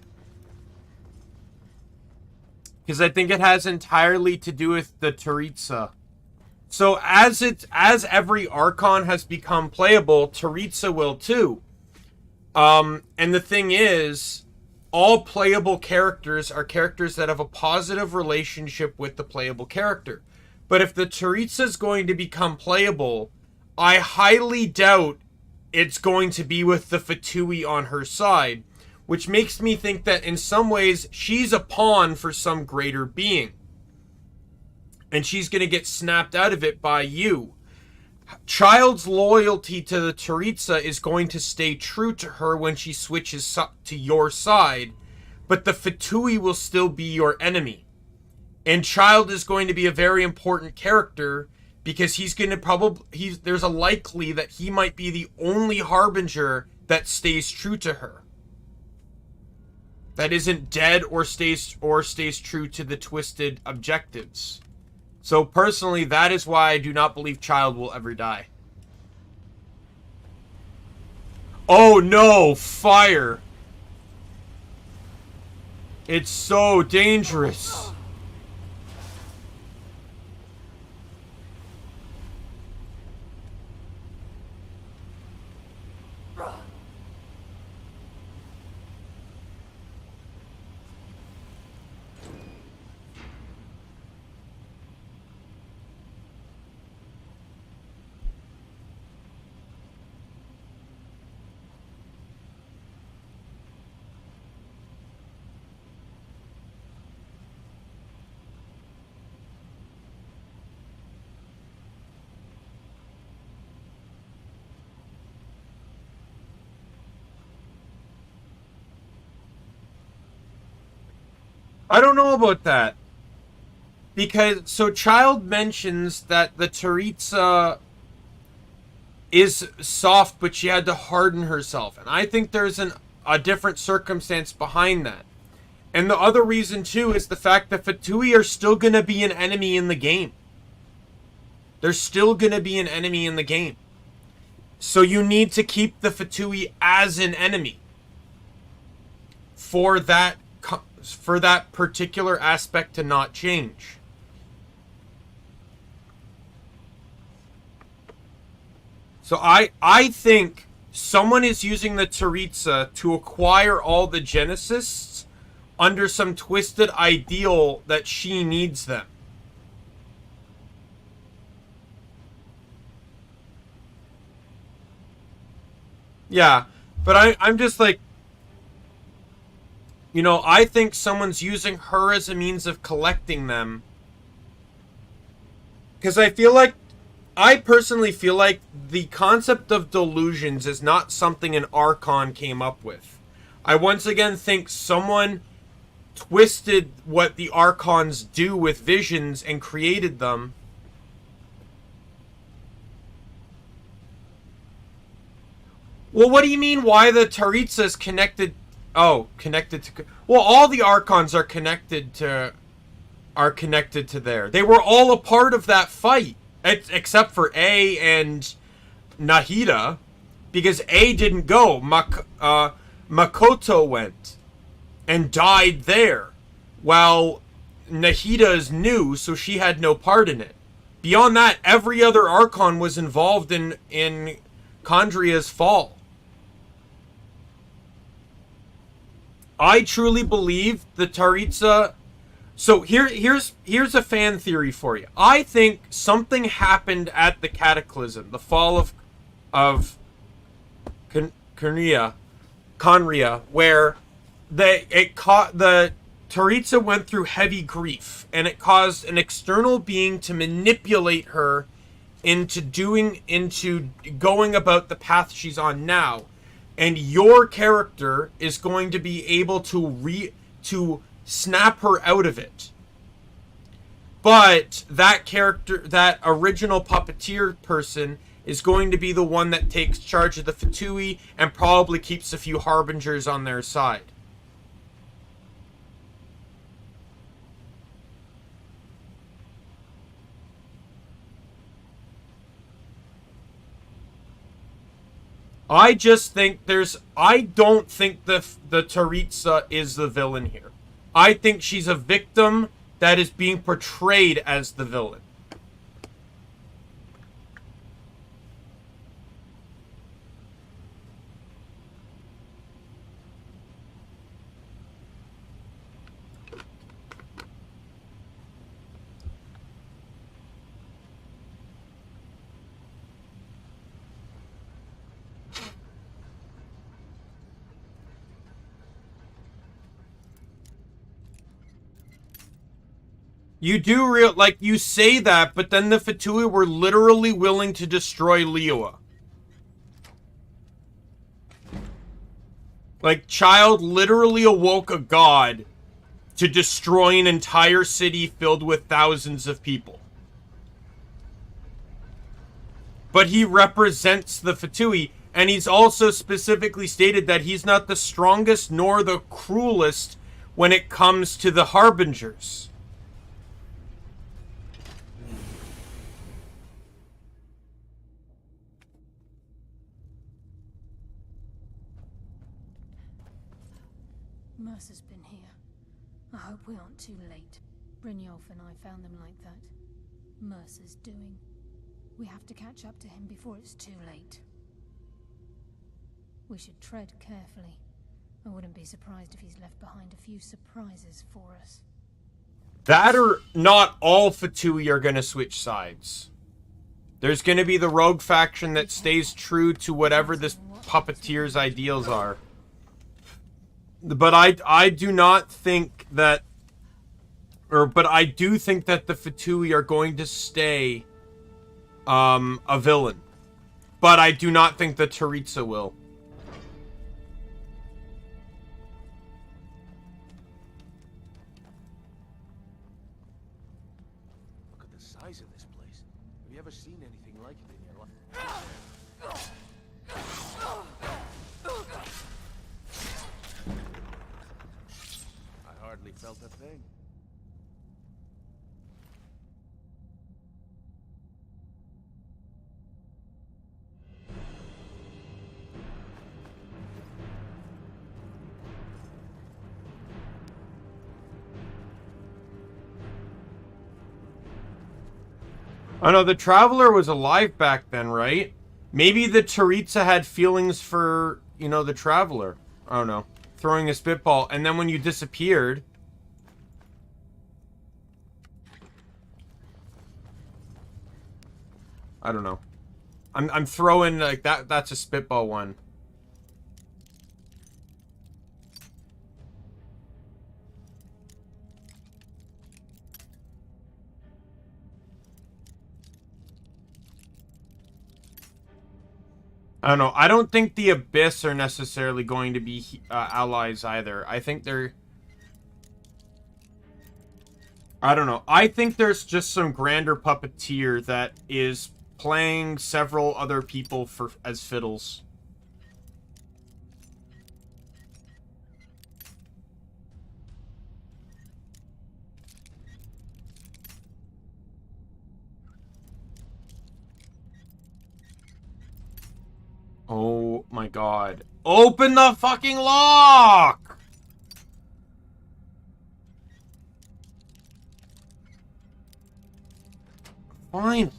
Speaker 1: Because I think it has entirely to do with the Teritsa. So as every Archon has become playable, Teritsa will too. And the thing is, all playable characters are characters that have a positive relationship with the playable character. But if the Teritsa is going to become playable, I highly doubt it's going to be with the Fatui on her side, which makes me think that in some ways she's a pawn for some greater being. And she's going to get snapped out of it by you. Child's loyalty to the Teritsa is going to stay true to her when she switches to your side, but the Fatui will still be your enemy. And Child is going to be a very important character because he's going to there's a likely that he might be the only harbinger that stays true to her. That isn't dead or stays true to the twisted objectives. So personally, that is why I do not believe Child will ever die. Oh no, fire. It's so dangerous. I don't know about that. Because, so Child mentions that the Teritsa is soft, but she had to harden herself. And I think there's a different circumstance behind that. And the other reason, too, is the fact that Fatui are still going to be an enemy in the game. They're still going to be an enemy in the game. So you need to keep the Fatui as an enemy. For that particular aspect to not change. So I think someone is using the Teritsa to acquire all the Genesists under some twisted ideal that she needs them. Yeah, but I'm just like, you know, I think someone's using her as a means of collecting them. Because I personally feel like the concept of delusions is not something an Archon came up with. I once again think someone twisted what the Archons do with visions and created them. Well, what do you mean why the Teritsa is connected? Oh, connected to... Well, all the Archons are connected to there. They were all a part of that fight. Except for A and Nahida. Because A didn't go. Makoto went. And died there. While Nahida is new, so she had no part in it. Beyond that, every other Archon was involved in Kandria's fall. I truly believe the Teritsa... So here's a fan theory for you. I think something happened at the Cataclysm, the fall of Conria, where the Taritza went through heavy grief, and it caused an external being to manipulate her into going about the path she's on now. And your character is going to be able to snap her out of it. But that character, that original puppeteer person, is going to be the one that takes charge of the Fatui and probably keeps a few harbingers on their side. I just think I don't think the Taritza is the villain here. I think she's a victim that is being portrayed as the villain. You do you say that, but then the Fatui were literally willing to destroy Liyue. Like, Child literally awoke a god to destroy an entire city filled with thousands of people. But he represents the Fatui, and he's also specifically stated that he's not the strongest nor the cruelest when it comes to the Harbingers.
Speaker 6: Mercer's been here. I hope we aren't too late. Brynjolf and I found them like that. Mercer's doing. We have to catch up to him before it's too late. We should tread carefully. I wouldn't be surprised if he's left behind a few surprises for us.
Speaker 1: That or not all Fatui are going to switch sides. There's going to be the rogue faction that stays true to whatever this puppeteer's ideals are. But I do not think that... But I do think that the Fatui are going to stay a villain. But I do not think the Taritza will.
Speaker 2: Look at the size of this place. Have you ever seen anything like it in your life? I hardly felt a thing.
Speaker 1: Oh no, the Traveler was alive back then, right? Maybe the Taritza had feelings for, you know, the Traveler. I don't know. Throwing a spitball. And then when you disappeared... I don't know. I'm throwing, like, that's a spitball one. I don't know. I don't think the Abyss are necessarily going to be allies either. I think they're... I don't know. I think there's just some grander puppeteer that is playing several other people as fiddles. Oh my god. Open the fucking lock! Finally.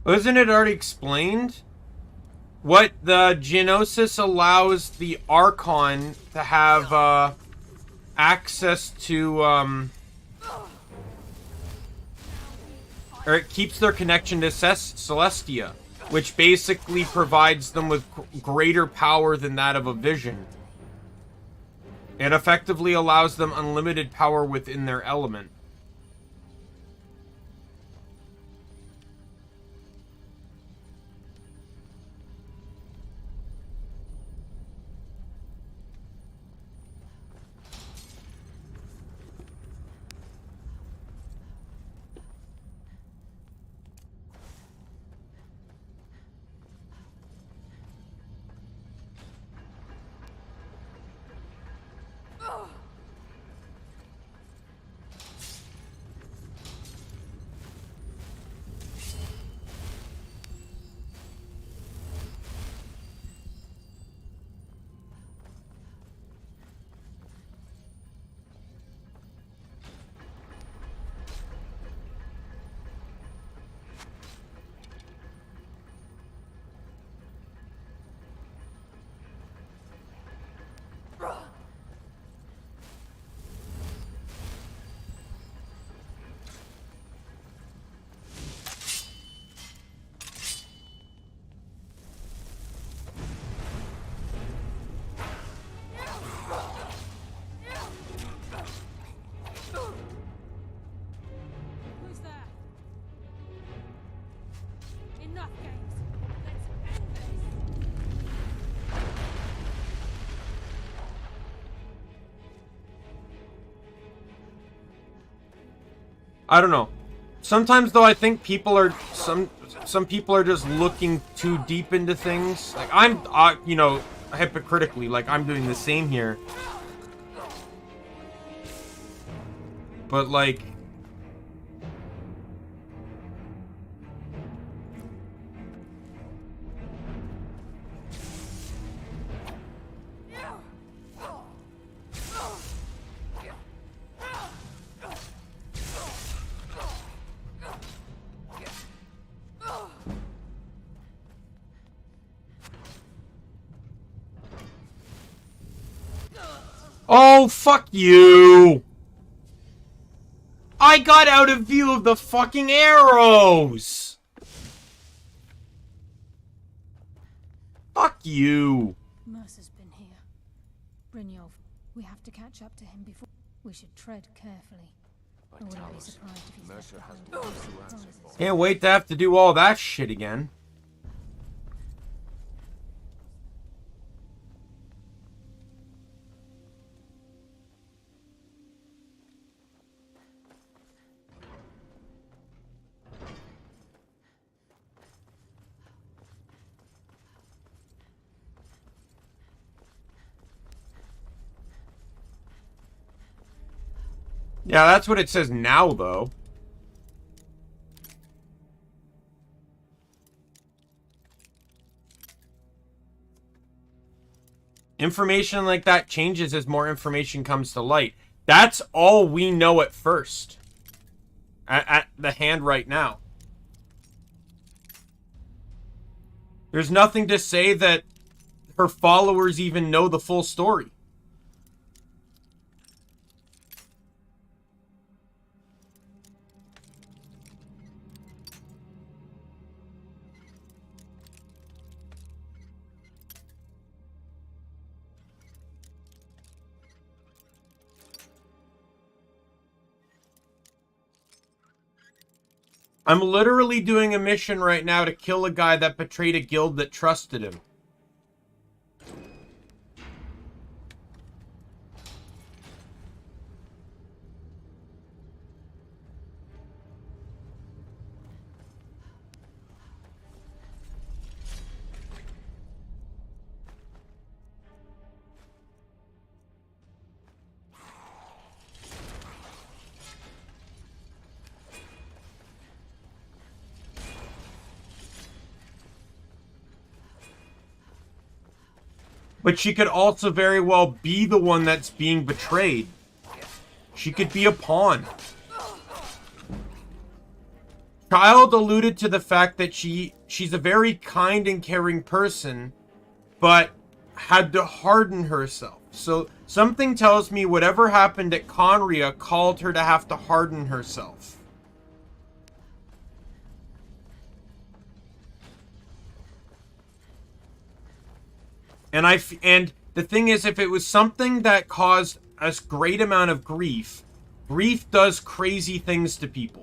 Speaker 1: Wasn't it already explained? What the Geonosis allows the Archon to have access to, or it keeps their connection to Celestia, which basically provides them with greater power than that of a vision. It effectively allows them unlimited power within their element.
Speaker 6: Who's there? Enough games. Let's end this.
Speaker 1: I don't know. Sometimes, though, I think people are... Some people are just looking too deep into things. Like, I'm, you know, hypocritically, like, I'm doing the same here. But, like... Oh, fuck you! I got out of view of the fucking arrows! Fuck you!
Speaker 6: Mercer's been here. Brynjolf, we have to catch up to him before... We should tread carefully. I wouldn't be surprised if he's
Speaker 2: Mercer has
Speaker 6: left behind
Speaker 2: no answers for.
Speaker 1: Can't wait to have to do all that shit again. Yeah, that's what it says now, though. Information like that changes as more information comes to light. That's all we know at first. At the hand right now. There's nothing to say that her followers even know the full story. I'm literally doing a mission right now to kill a guy that betrayed a guild that trusted him. But she could also very well be the one that's being betrayed. She could be a pawn. child alluded to the fact that she's a very kind and caring person, but had to harden herself. So something tells me whatever happened at Conria called her to have to harden herself. And the thing is, if it was something that caused a great amount of grief, grief does crazy things to people.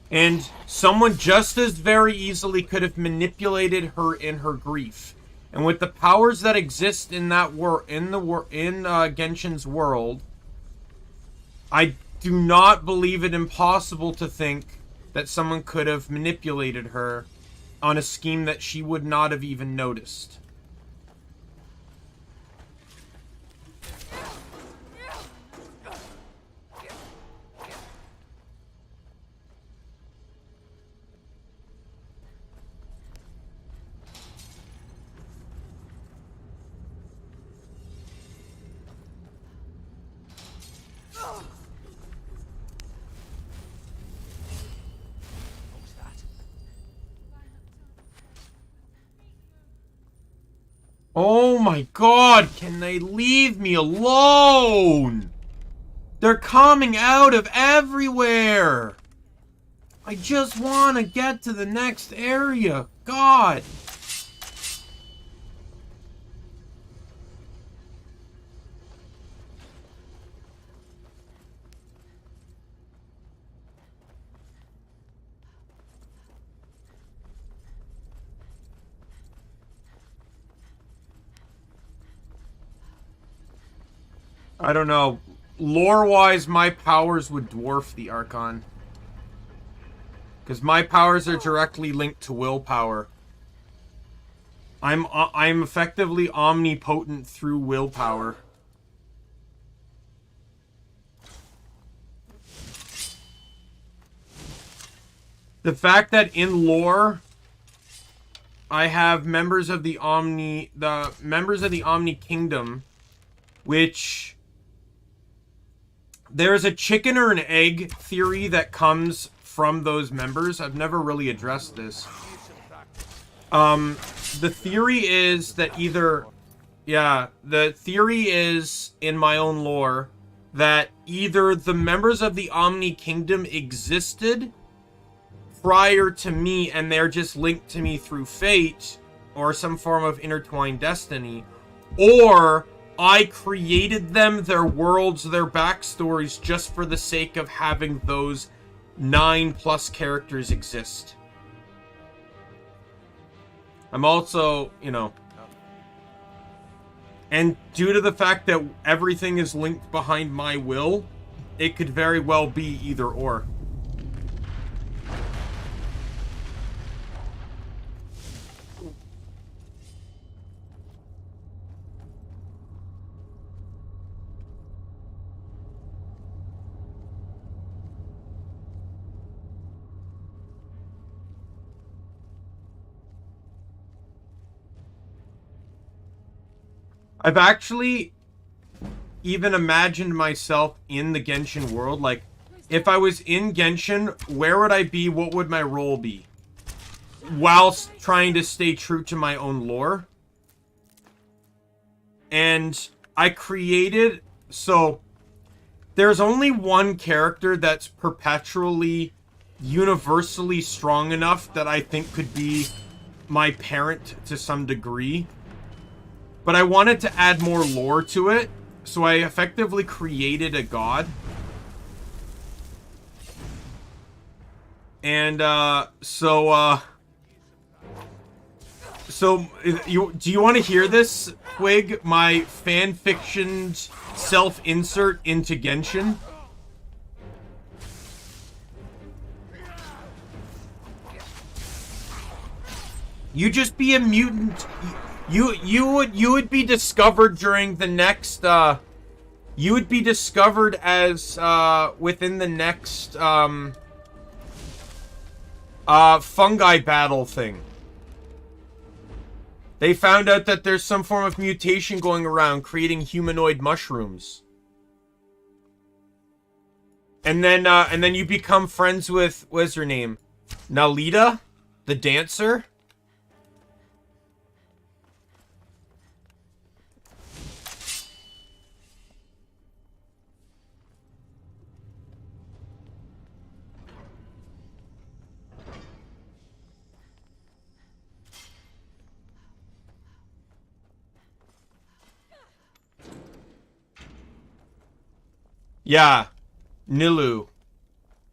Speaker 1: And someone just as very easily could have manipulated her in her grief. And with the powers that exist in that Genshin's world, I do not believe it impossible to think that someone could have manipulated her on a scheme that she would not have even noticed. Oh my god, can they leave me alone? They're coming out of everywhere. I just want to get to the next area. God. I don't know. Lore-wise, my powers would dwarf the Archon. Because my powers are directly linked to willpower. I'm effectively omnipotent through willpower. The fact that in lore, I have members of the Omni Kingdom, which there's a chicken or an egg theory that comes from those members. I've never really addressed this. The theory is that the theory is, in my own lore, that either the members of the Omni Kingdom existed prior to me and they're just linked to me through fate or some form of intertwined destiny, or I created them, their worlds, their backstories, just for the sake of having those 9+ characters exist. I'm also, and due to the fact that everything is linked behind my will, it could very well be either or. I've actually even imagined myself in the Genshin world. Like, if I was in Genshin, where would I be? What would my role be? Whilst trying to stay true to my own lore. And I created... So, there's only one character that's perpetually, universally strong enough that I think could be my parent to some degree. But I wanted to add more lore to it, so I effectively created a god. And, so do you want to hear this, Quig? My fan-fictioned self-insert into Genshin? You just be a mutant... You would be discovered during the next, you would be discovered as, within the next, fungi battle thing. They found out that there's some form of mutation going around, creating humanoid mushrooms. And then you become friends with, what's her name? Nalita? The dancer? Yeah, Nilu.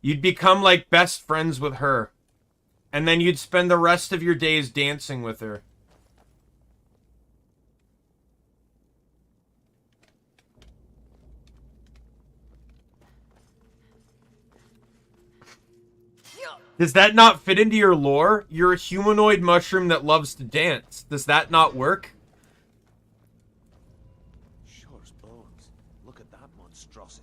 Speaker 1: You'd become like best friends with her. And then you'd spend the rest of your days dancing with her. Does that not fit into your lore? You're a humanoid mushroom that loves to dance. Does that not work?
Speaker 2: Sure as bones. Look at that monstrosity.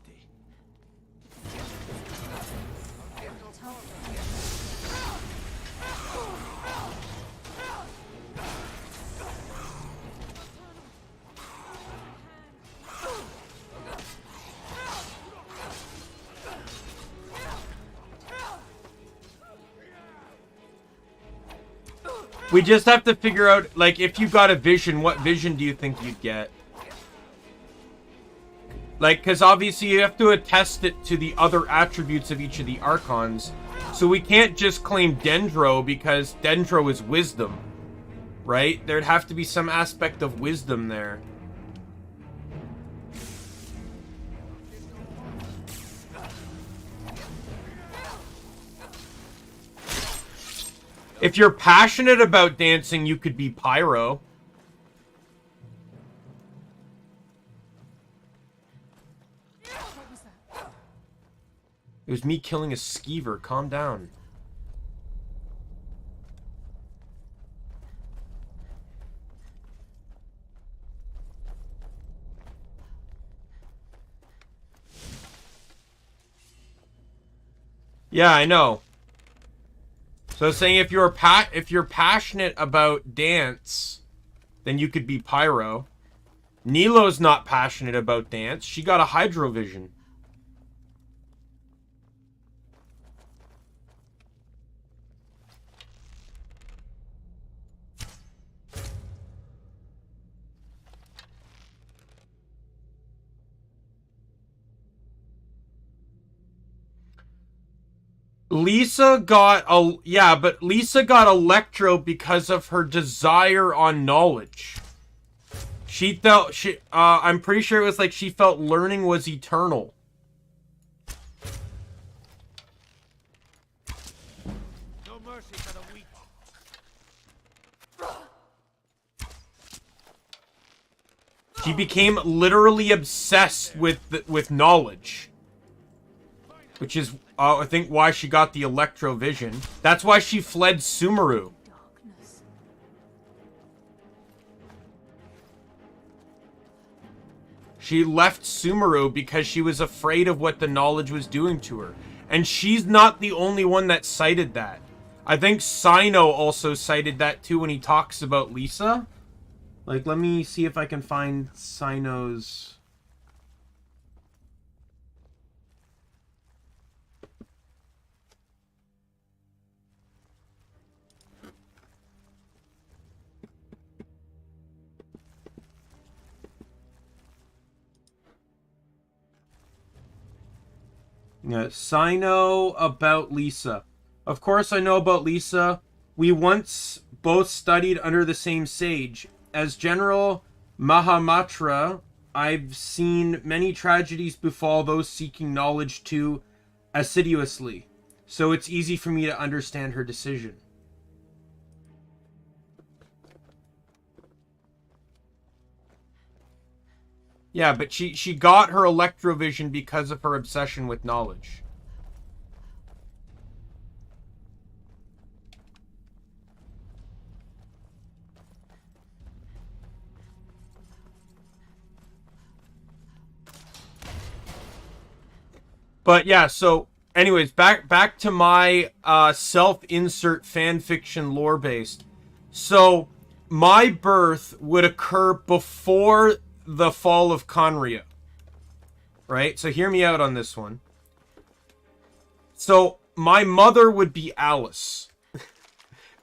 Speaker 1: We just have to figure out, like, if you got a vision, what vision do you think you'd get? Like, because obviously you have to attest it to the other attributes of each of the Archons. So we can't just claim Dendro because Dendro is wisdom. Right? There'd have to be some aspect of wisdom there. If you're passionate about dancing, you could be Pyro.
Speaker 6: What was that?
Speaker 1: It was me killing a skeever. Calm down. Yeah, I know. So I was saying if you're passionate about dance, then you could be Pyro. Nilo's not passionate about dance. She got a Hydrovision. Lisa got Lisa got Electro because of her desire on knowledge. She felt I'm pretty sure it was like she felt learning was eternal.
Speaker 10: No mercy for the weak.
Speaker 1: She became literally obsessed with knowledge. Which is, I think, why she got the Electro Vision. That's why she fled Sumeru.
Speaker 6: Darkness.
Speaker 1: She left Sumeru because she was afraid of what the knowledge was doing to her. And she's not the only one that cited that. I think Sino also cited that too when he talks about Lisa. Like, let me see if I can find Sino's... Yeah, Sino about Lisa. Of course I know about Lisa. We once both studied under the same sage. As General Mahamatra, I've seen many tragedies befall those seeking knowledge too assiduously. So it's easy for me to understand her decision. Yeah, but she got her Electrovision because of her obsession with knowledge. But yeah, so anyways, back to my self-insert fanfiction lore based. So my birth would occur before the fall of Conria. Right? So hear me out on this one. So my mother would be Alice.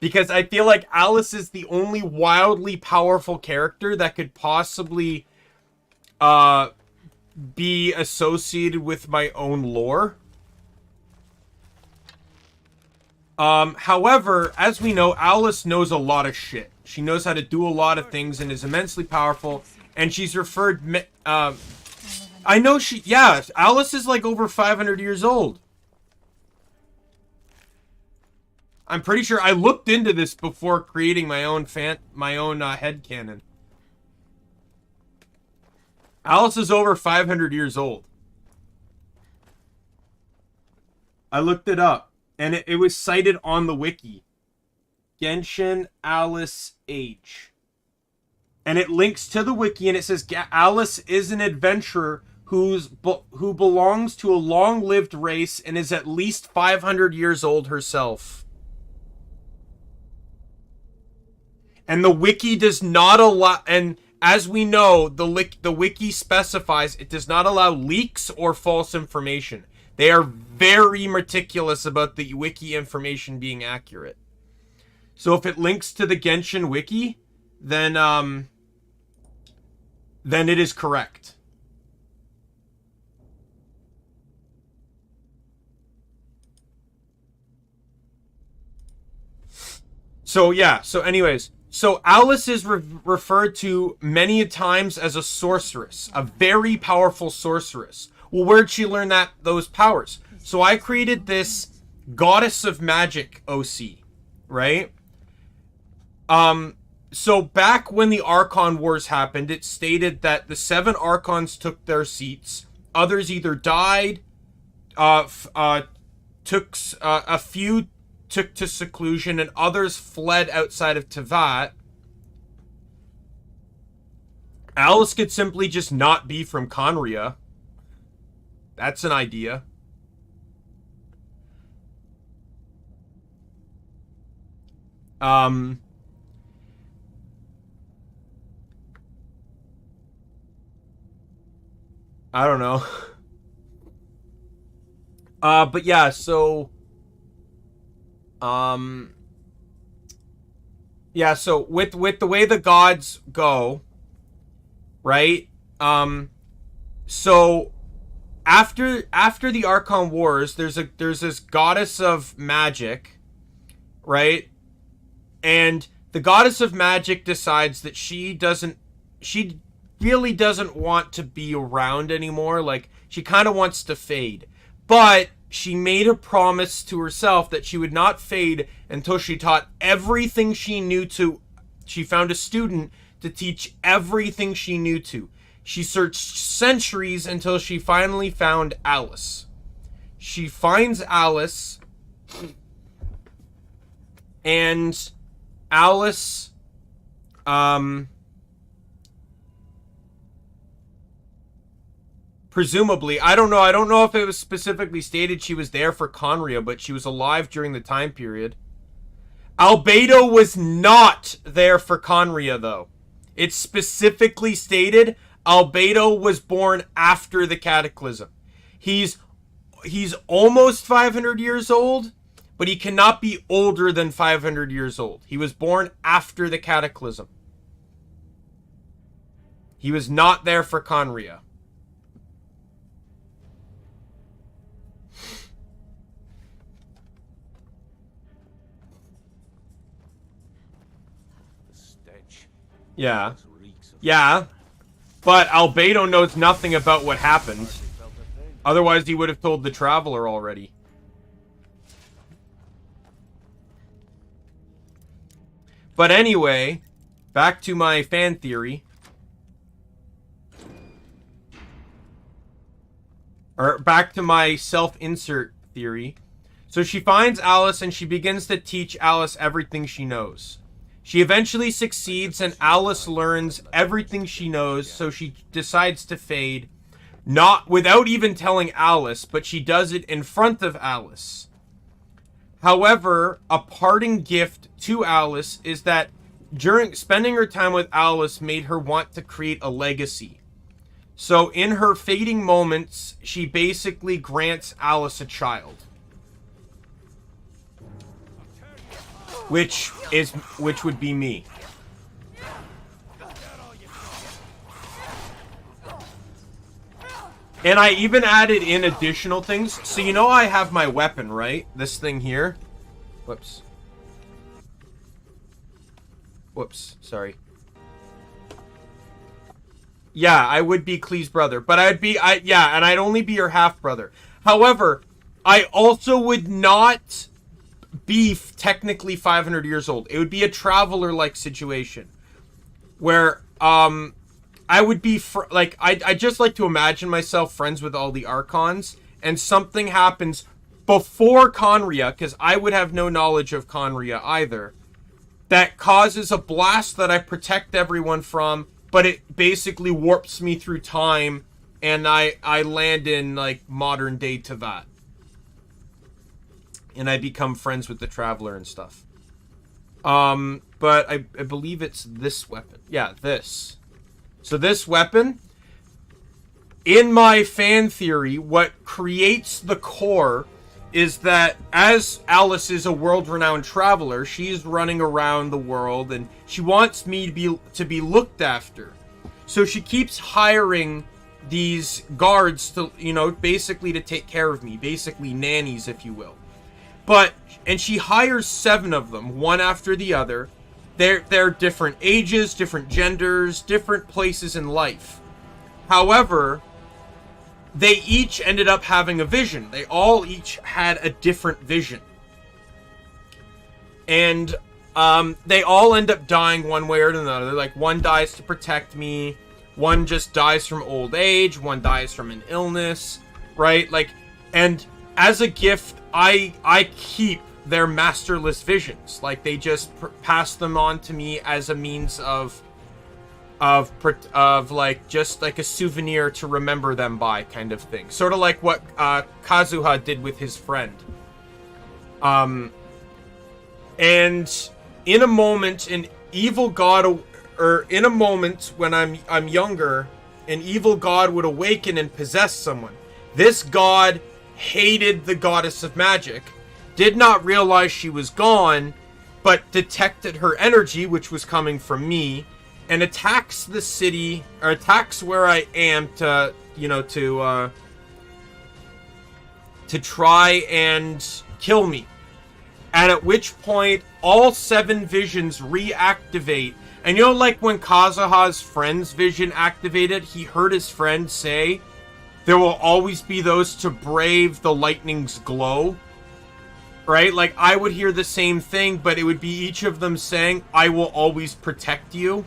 Speaker 1: Because I feel like Alice is the only wildly powerful character that could possibly be associated with my own lore. However, as we know, Alice knows a lot of shit. She knows how to do a lot of things and is immensely powerful. And she's referred... I know she... Yeah, Alice is like over 500 years old. I'm pretty sure I looked into this before creating my own headcanon. Alice is over 500 years old. I looked it up, and it was cited on the wiki. Genshin Alice age. And it links to the wiki, and it says Alice is an adventurer who belongs to a long-lived race and is at least 500 years old herself. And the wiki does not allow, and as we know, the wiki specifies it does not allow leaks or false information. They are very meticulous about the wiki information being accurate. So if it links to the Genshin wiki, then it is correct. So yeah, so anyways, so Alice is referred to many times as a sorceress, a very powerful sorceress. Well, where'd she learn those powers? So I created this goddess of magic OC, right? So back when the Archon Wars happened, it stated that the 7 Archons took their seats. Others either died, a few took to seclusion, and others fled outside of Tevat. Alice could simply just not be from Conria. That's an idea. I don't know. But yeah, so yeah, so with the way the gods go, right? So after the Archon Wars, there's this goddess of magic, right? And the goddess of magic decides that she really doesn't want to be around anymore. Like, she kind of wants to fade. But she made a promise to herself that she would not fade until she taught everything she knew to. She found a student to teach everything she knew to. She searched centuries until she finally found Alice. She finds Alice, and Alice, presumably, I don't know if it was specifically stated she was there for Conria, but she was alive during the time period. Albedo was not there for Conria, though. It's specifically stated Albedo was born after the Cataclysm. He's almost 500 years old, but he cannot be older than 500 years old. He was born after the Cataclysm. He was not there for Conria. Yeah. Yeah. But Albedo knows nothing about what happened. Otherwise, he would have told the Traveler already. But anyway, back to my fan theory. Or back to my self-insert theory. So she finds Alice and she begins to teach Alice everything she knows. She eventually succeeds and Alice learns everything she knows, so she decides to fade. Not without even telling Alice, but she does it in front of Alice. However, a parting gift to Alice is that during spending her time with Alice made her want to create a legacy. So in her fading moments, she basically grants Alice a child. Which would be me. And I even added in additional things. So you know I have my weapon, right? This thing here. Whoops. Whoops, sorry. Yeah, I would be Clee's brother, but and I'd only be your half brother. However, I also would not be technically 500 years old. It would be a traveler-like situation where I would be I just like to imagine myself friends with all the Archons, and something happens before Conria, because I would have no knowledge of Conria either, that causes a blast that I protect everyone from, but it basically warps me through time, and I land in, like, modern day Teyvat. And I become friends with the Traveler and stuff. But I believe it's this weapon. Yeah, this. So this weapon, in my fan theory, what creates the core is that as Alice is a world-renowned traveler, she's running around the world, and she wants me to be looked after. So she keeps hiring these guards to, you know, basically to take care of me, basically nannies, if you will. And she hires 7 of them, one after the other. They're different ages, different genders, different places in life. However, they each ended up having a vision. They all each had a different vision. And they all end up dying one way or another. Like, one dies to protect me, one just dies from old age, one dies from an illness, right? Like, and as a gift, I keep their masterless visions. Like, they just pass them on to me as a means of like, just like a souvenir to remember them by, kind of thing. Sort of like what Kazuha did with his friend. And in a moment, an evil god, or in a moment when I'm younger, an evil god would awaken and possess someone. This god hated the goddess of magic, did not realize she was gone, but detected her energy, which was coming from me, and attacks the city, or attacks where I am to, you know, to try and kill me. And at which point, all 7 visions reactivate. And you know, like when Kazuha's friend's vision activated, he heard his friend say, "There will always be those to brave the lightning's glow." Right? Like, I would hear the same thing, but it would be each of them saying, "I will always protect you."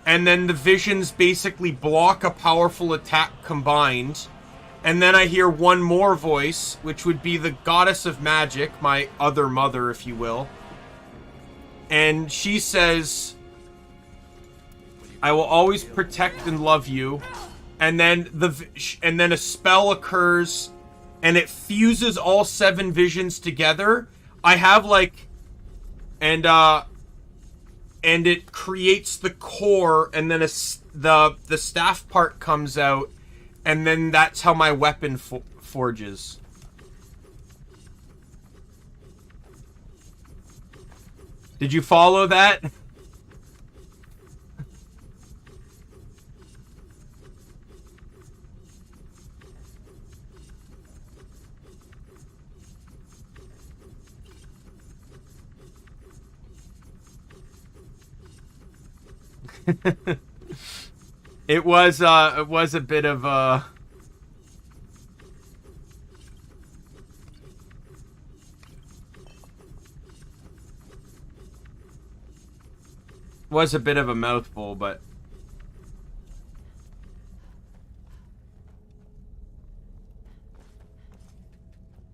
Speaker 1: And then the visions basically block a powerful attack combined. And then I hear one more voice, which would be the goddess of magic, my other mother, if you will. And she says, "I will always protect and love you." And then a spell occurs, and it fuses all 7 visions together. I have like, and it creates the core, and then the staff part comes out, and then that's how my weapon forges. Did you follow that? It was a bit of a mouthful, but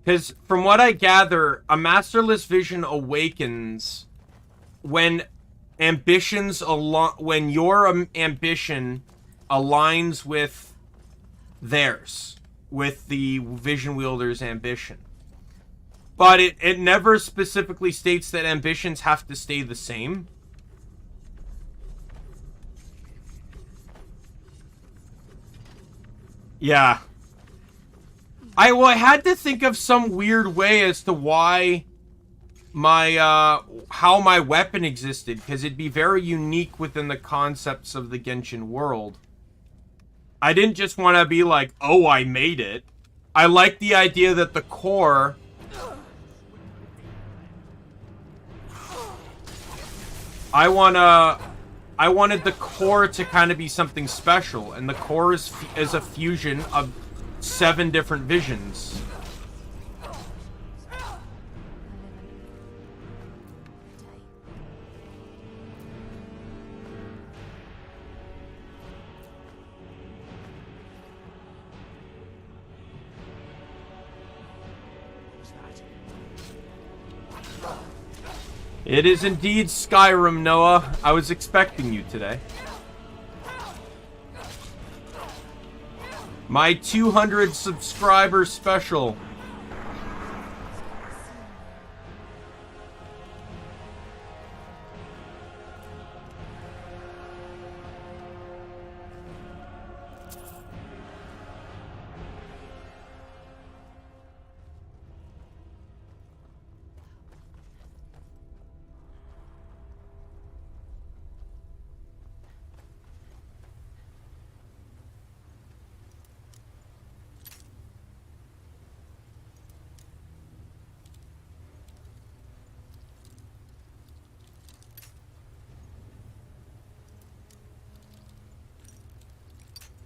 Speaker 1: because from what I gather, a masterless vision awakens when when your ambition aligns with theirs, with the vision wielder's ambition. But it never specifically states that ambitions have to stay the same. Yeah. I had to think of some weird way as to why my, how my weapon existed, because it'd be very unique within the concepts of the Genshin world. I didn't just want to be like, oh, I made it. I like the idea that the core... I wanted the core to kind of be something special, and the core is a fusion of 7 different visions. It is indeed Skyrim, Noah. I was expecting you today. My 200 subscriber special.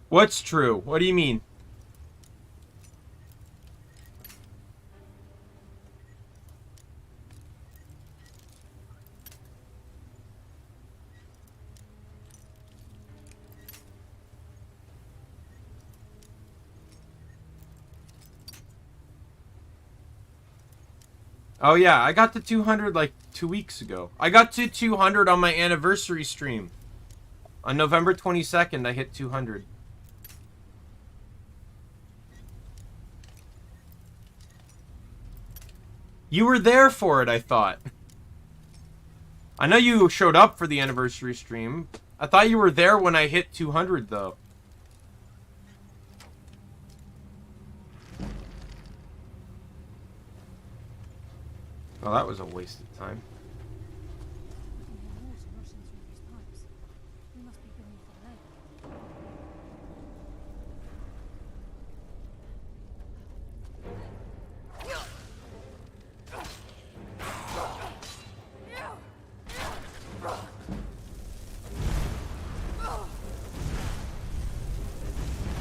Speaker 1: What's true? What do you mean? Oh yeah, I got to 200 like 2 weeks ago. I got to 200 on my anniversary stream. On November 22nd, I hit 200. You were there for it, I thought. I know you showed up for the anniversary stream. I thought you were there when I hit 200, though. Well, that was a waste of time.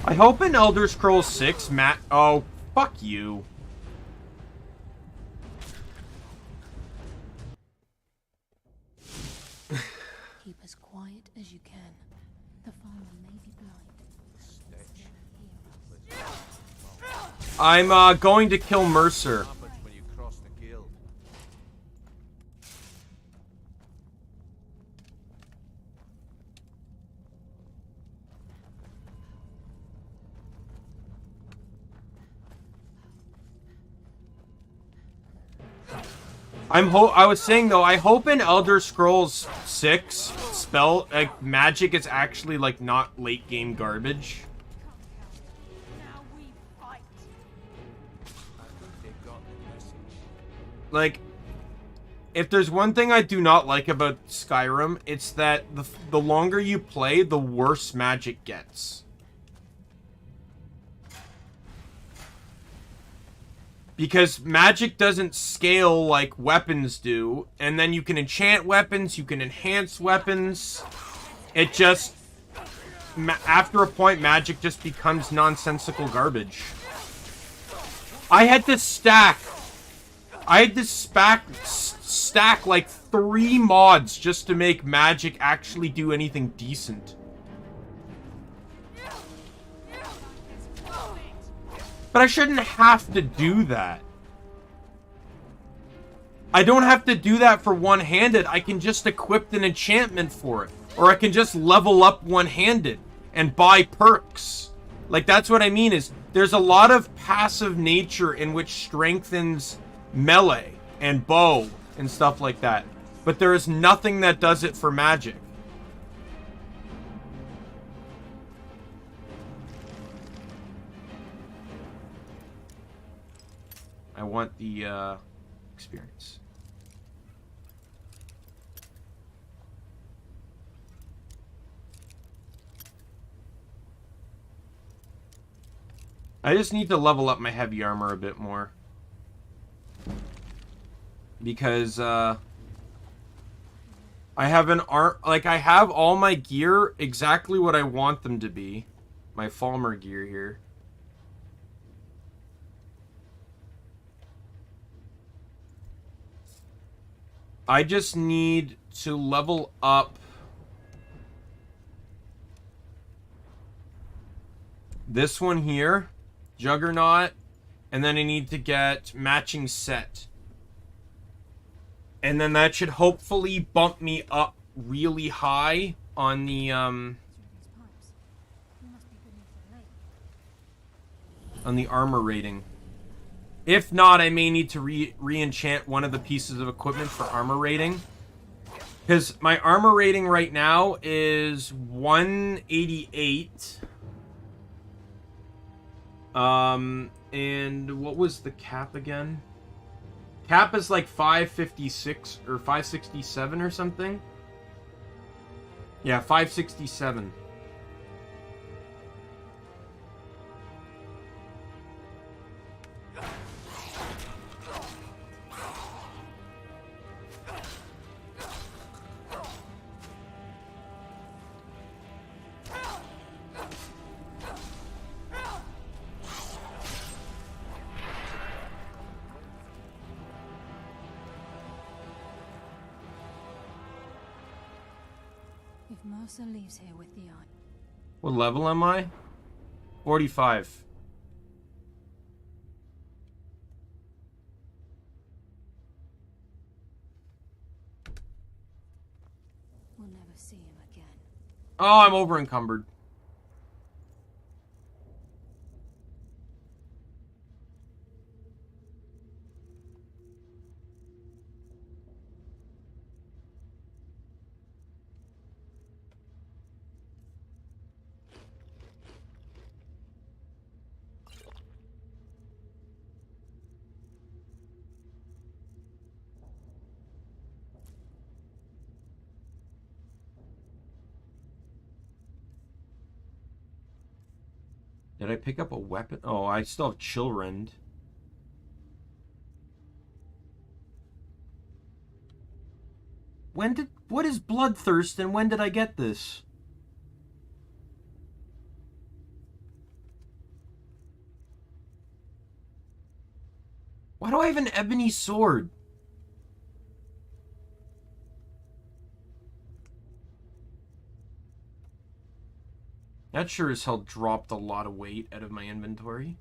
Speaker 1: I hope in Elder Scrolls 6, oh, fuck you.
Speaker 6: Keep as quiet as you can. The farmer may be blind.
Speaker 1: I'm going to kill Mercer. I was saying though, I hope in Elder Scrolls 6 magic is actually like not late game garbage. Like, if there's one thing I do not like about Skyrim, it's that the longer you play, the worse magic gets. Because magic doesn't scale like weapons do, and then you can enchant weapons, you can enhance weapons. It just, after a point, magic just becomes nonsensical garbage. I had to stack like 3 mods just to make magic actually do anything decent. But I shouldn't have to do that. I don't have to do that for one-handed. I can just equip an enchantment for it. Or I can just level up one-handed and buy perks. Like, that's what I mean is, there's a lot of passive nature in which strengthens melee and bow and stuff like that. But there is nothing that does it for magic. I want the experience. I just need to level up my heavy armor a bit more. Because, I have I have all my gear exactly what I want them to be. My Falmer gear here. I just need to level up this one here. Juggernaut, and then I need to get matching set. And then that should hopefully bump me up really high on the armor rating. If not, I may need to re-enchant one of the pieces of equipment for armor rating. Because my armor rating right now is 188. And what was the cap again? Cap is like 556 or 567 or something. Yeah, 567.
Speaker 6: If Mercer leaves here with the eye.
Speaker 1: What level am I? 45.
Speaker 6: We'll never see him again.
Speaker 1: Oh, I'm over encumbered. Did I pick up a weapon? Oh, I still have Chillrend. What is Bloodthirst and when did I get this? Why do I have an ebony sword? That sure as hell dropped a lot of weight out of my inventory.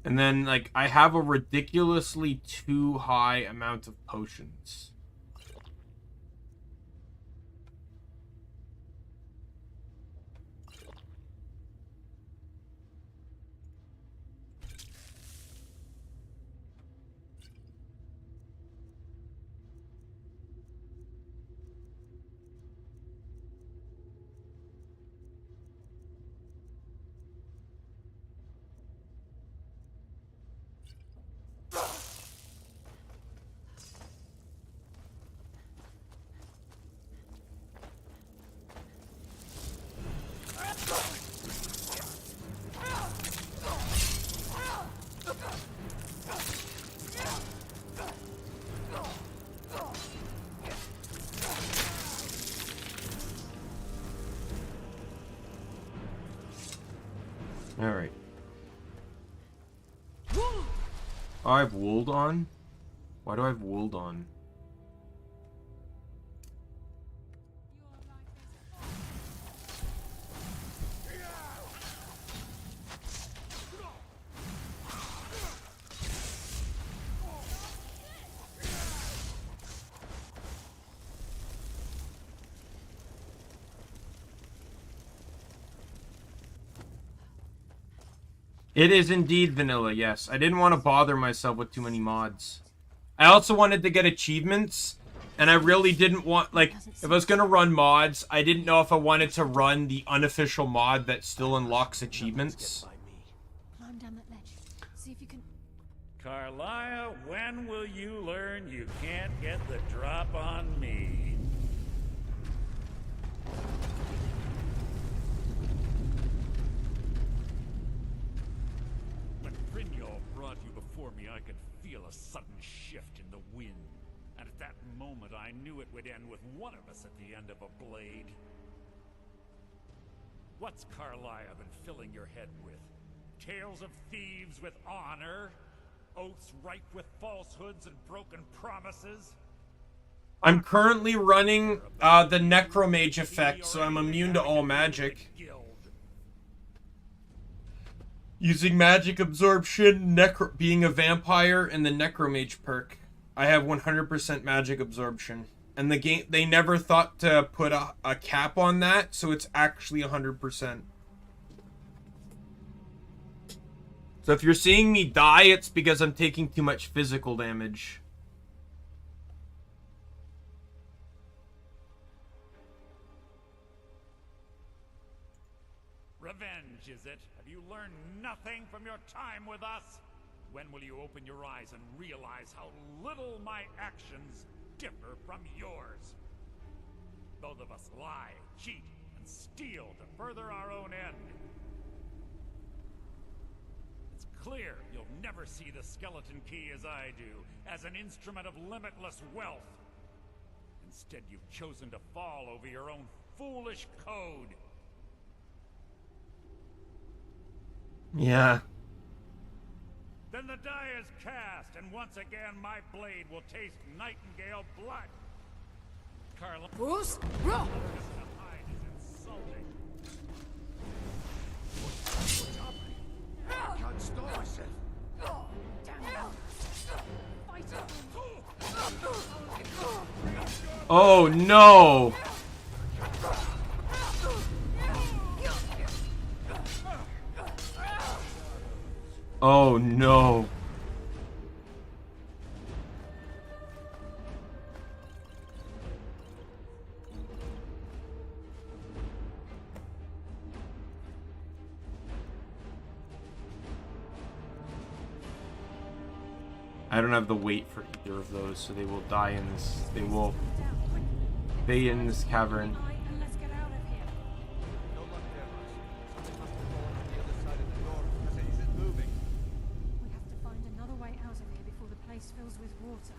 Speaker 1: And then, like, I have a ridiculously too high amount of potions. Alright. Oh, I have Wold on? Why do I have Wold on? It is indeed vanilla, yes. I didn't want to bother myself with too many mods. I also wanted to get achievements, and I really didn't want, like, if I was going to run mods, I didn't know if I wanted to run the unofficial mod that still unlocks achievements.
Speaker 6: climb down that ledge. See if you can...
Speaker 11: Carlia, when will you learn you can't get the drop on me? When Brynjolf brought you before me, I could feel a sudden shift in the wind. And at that moment, I knew it would end with one of us at the end of a blade. What's Carlia been filling your head with? Tales of thieves with honor? Oaths ripe with falsehoods and broken promises?
Speaker 1: I'm currently running the Necromage effect, so I'm immune to all magic. Using magic absorption, being a vampire, and the Necromage perk. I have 100% magic absorption. And the game, they never thought to put a cap on that, so it's actually 100%. So if you're seeing me die, it's because I'm taking too much physical damage.
Speaker 11: Revenge, is it? Have you learned nothing from your time with us? When will you open your eyes and realize how little my actions differ from yours? Both of us lie, cheat, and steal to further our own end. It's clear you'll never see the skeleton key as I do, as an instrument of limitless wealth. Instead, you've chosen to fall over your own foolish code.
Speaker 1: Yeah.
Speaker 11: Then the die is cast, and once again my blade will taste nightingale blood. Carla.
Speaker 8: Bruce?
Speaker 11: To hide is insulting.
Speaker 2: I can't stop myself.
Speaker 1: Oh no! Oh no. I don't have the weight for either of those, so they will die in this. They will be in this cavern.
Speaker 6: Fills with water.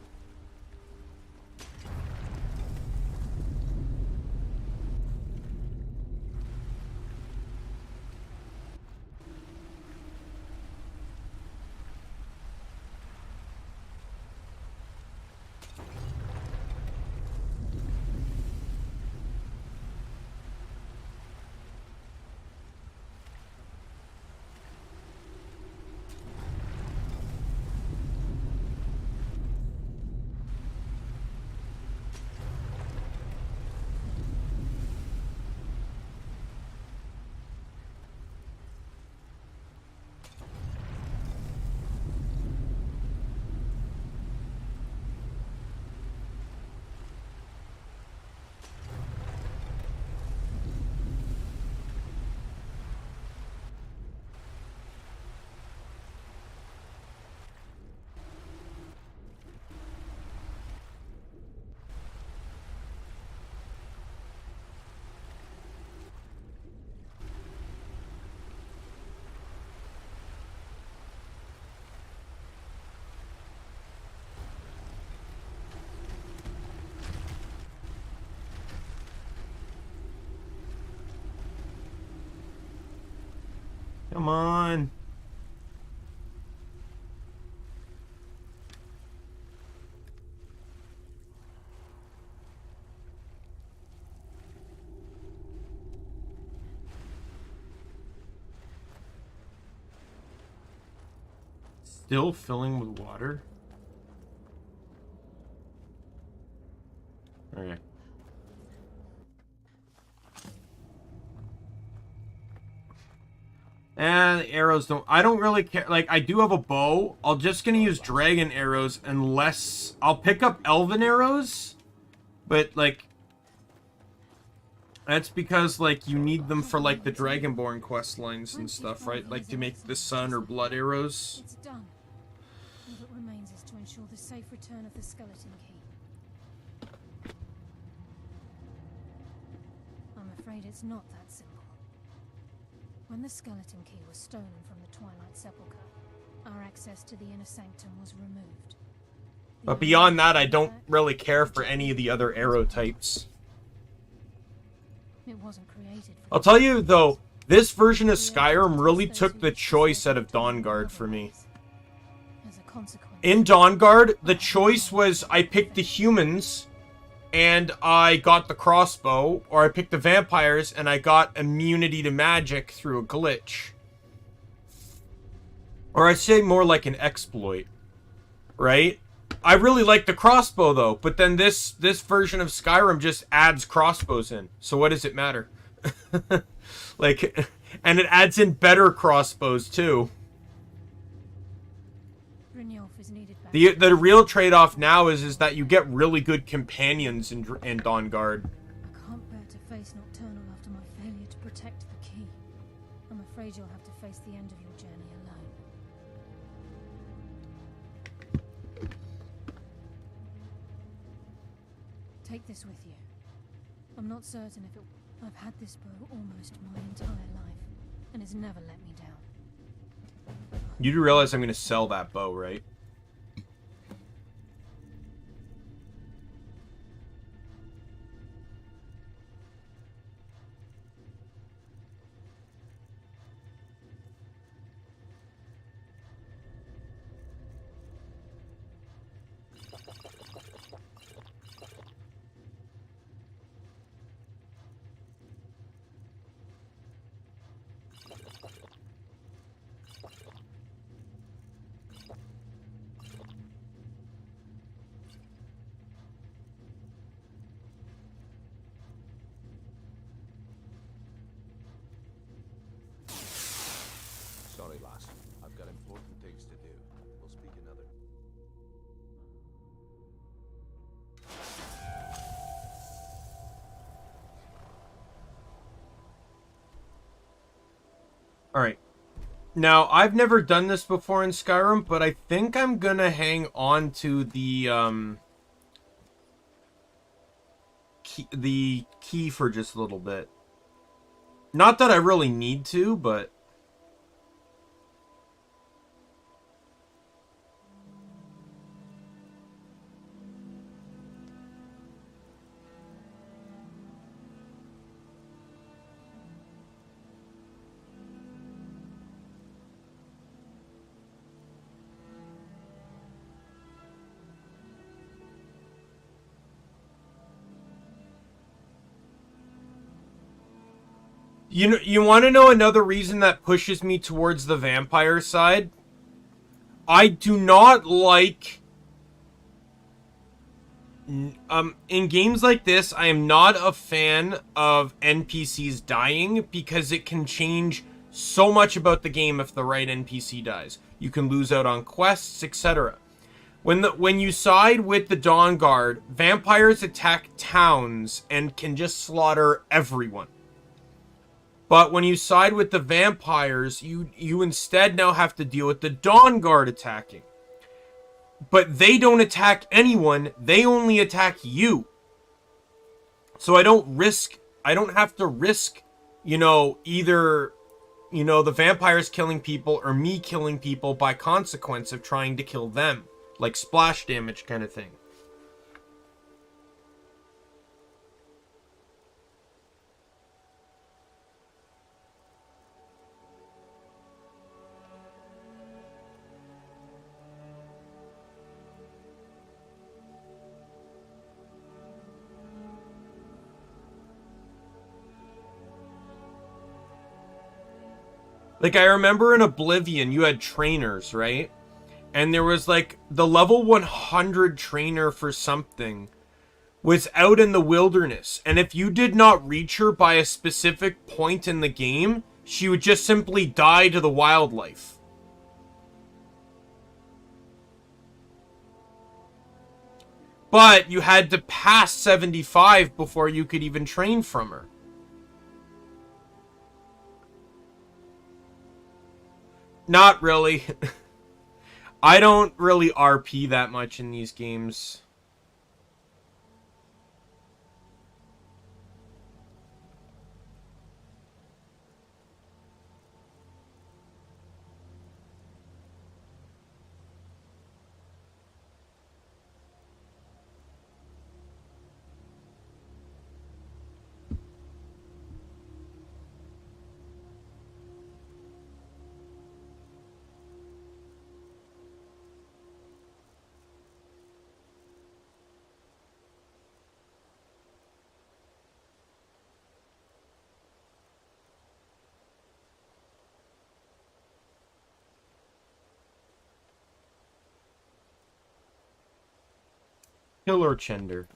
Speaker 1: Come on. Still filling with water? Okay. And the arrows don't... I don't really care. Like, I do have a bow. I'm just gonna use dragon arrows unless... I'll pick up elven arrows. But, like... That's because, like, you need them for, like, the Dragonborn quest lines and stuff, right? Like, to make the sun or blood arrows.
Speaker 6: It's done. All that remains is to ensure the safe return of the skeleton key. I'm afraid it's not that simple. When the skeleton key was stolen from the Twilight Sepulchre, our access to the inner sanctum was removed.
Speaker 1: But beyond that, I don't really care for any of the other arrow types.
Speaker 6: It wasn't created for
Speaker 1: I'll tell you, though, this version of Skyrim really took the choice out of Dawnguard for me.
Speaker 6: as a consequence.
Speaker 1: In Dawnguard, the choice was I picked the humans and I got the crossbow, or I picked the vampires and I got immunity to magic through a glitch. Or I'd say more like an exploit, right? I really like the crossbow though, but then this version of Skyrim just adds crossbows in. So what does it matter? Like, and it adds in better crossbows too.
Speaker 6: Brynjolf is needed back.
Speaker 1: The real trade-off now is that you get really good companions in Dawnguard.
Speaker 6: I can't bear to face Nocturnal after my failure to protect the key. I'm afraid you'll have to face the end of your journey alone. Take this with you. I'm not certain if it... I've had this bow almost my entire life, and it's never let me down.
Speaker 1: You do realize I'm going to sell that bow, right?
Speaker 2: Sorry, lass. I've got important things to do. We'll speak another.
Speaker 1: Alright. Now, I've never done this before in Skyrim, but I think I'm gonna hang on to the key for just a little bit. Not that I really need to, but... You want to know another reason that pushes me towards the vampire side? I do not like... in games like this, I am not a fan of NPCs dying because it can change so much about the game if the right NPC dies. You can lose out on quests, etc. When you side with the Dawnguard, vampires attack towns and can just slaughter everyone. But when you side with the vampires, you instead now have to deal with the Dawnguard attacking. But they don't attack anyone, they only attack you. So I don't have to risk, either, the vampires killing people or me killing people by consequence of trying to kill them. Like splash damage kind of thing. Like, I remember in Oblivion, you had trainers, right? And there was, like, the level 100 trainer for something was out in the wilderness. And if you did not reach her by a specific point in the game, she would just simply die to the wildlife. But you had to pass 75 before you could even train from her. Not really. I don't really RP that much in these games. Killer Chender.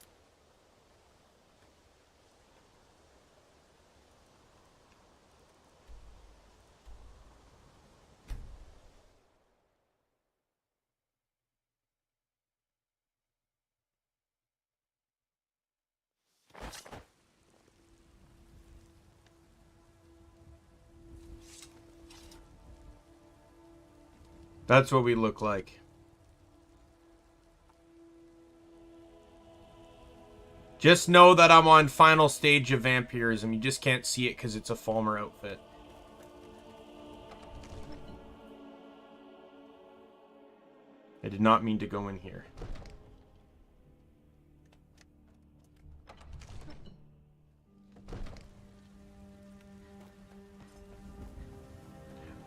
Speaker 1: That's what we look like. Just know that I'm on final stage of vampirism. You just can't see it because it's a Falmer outfit. I did not mean to go in here.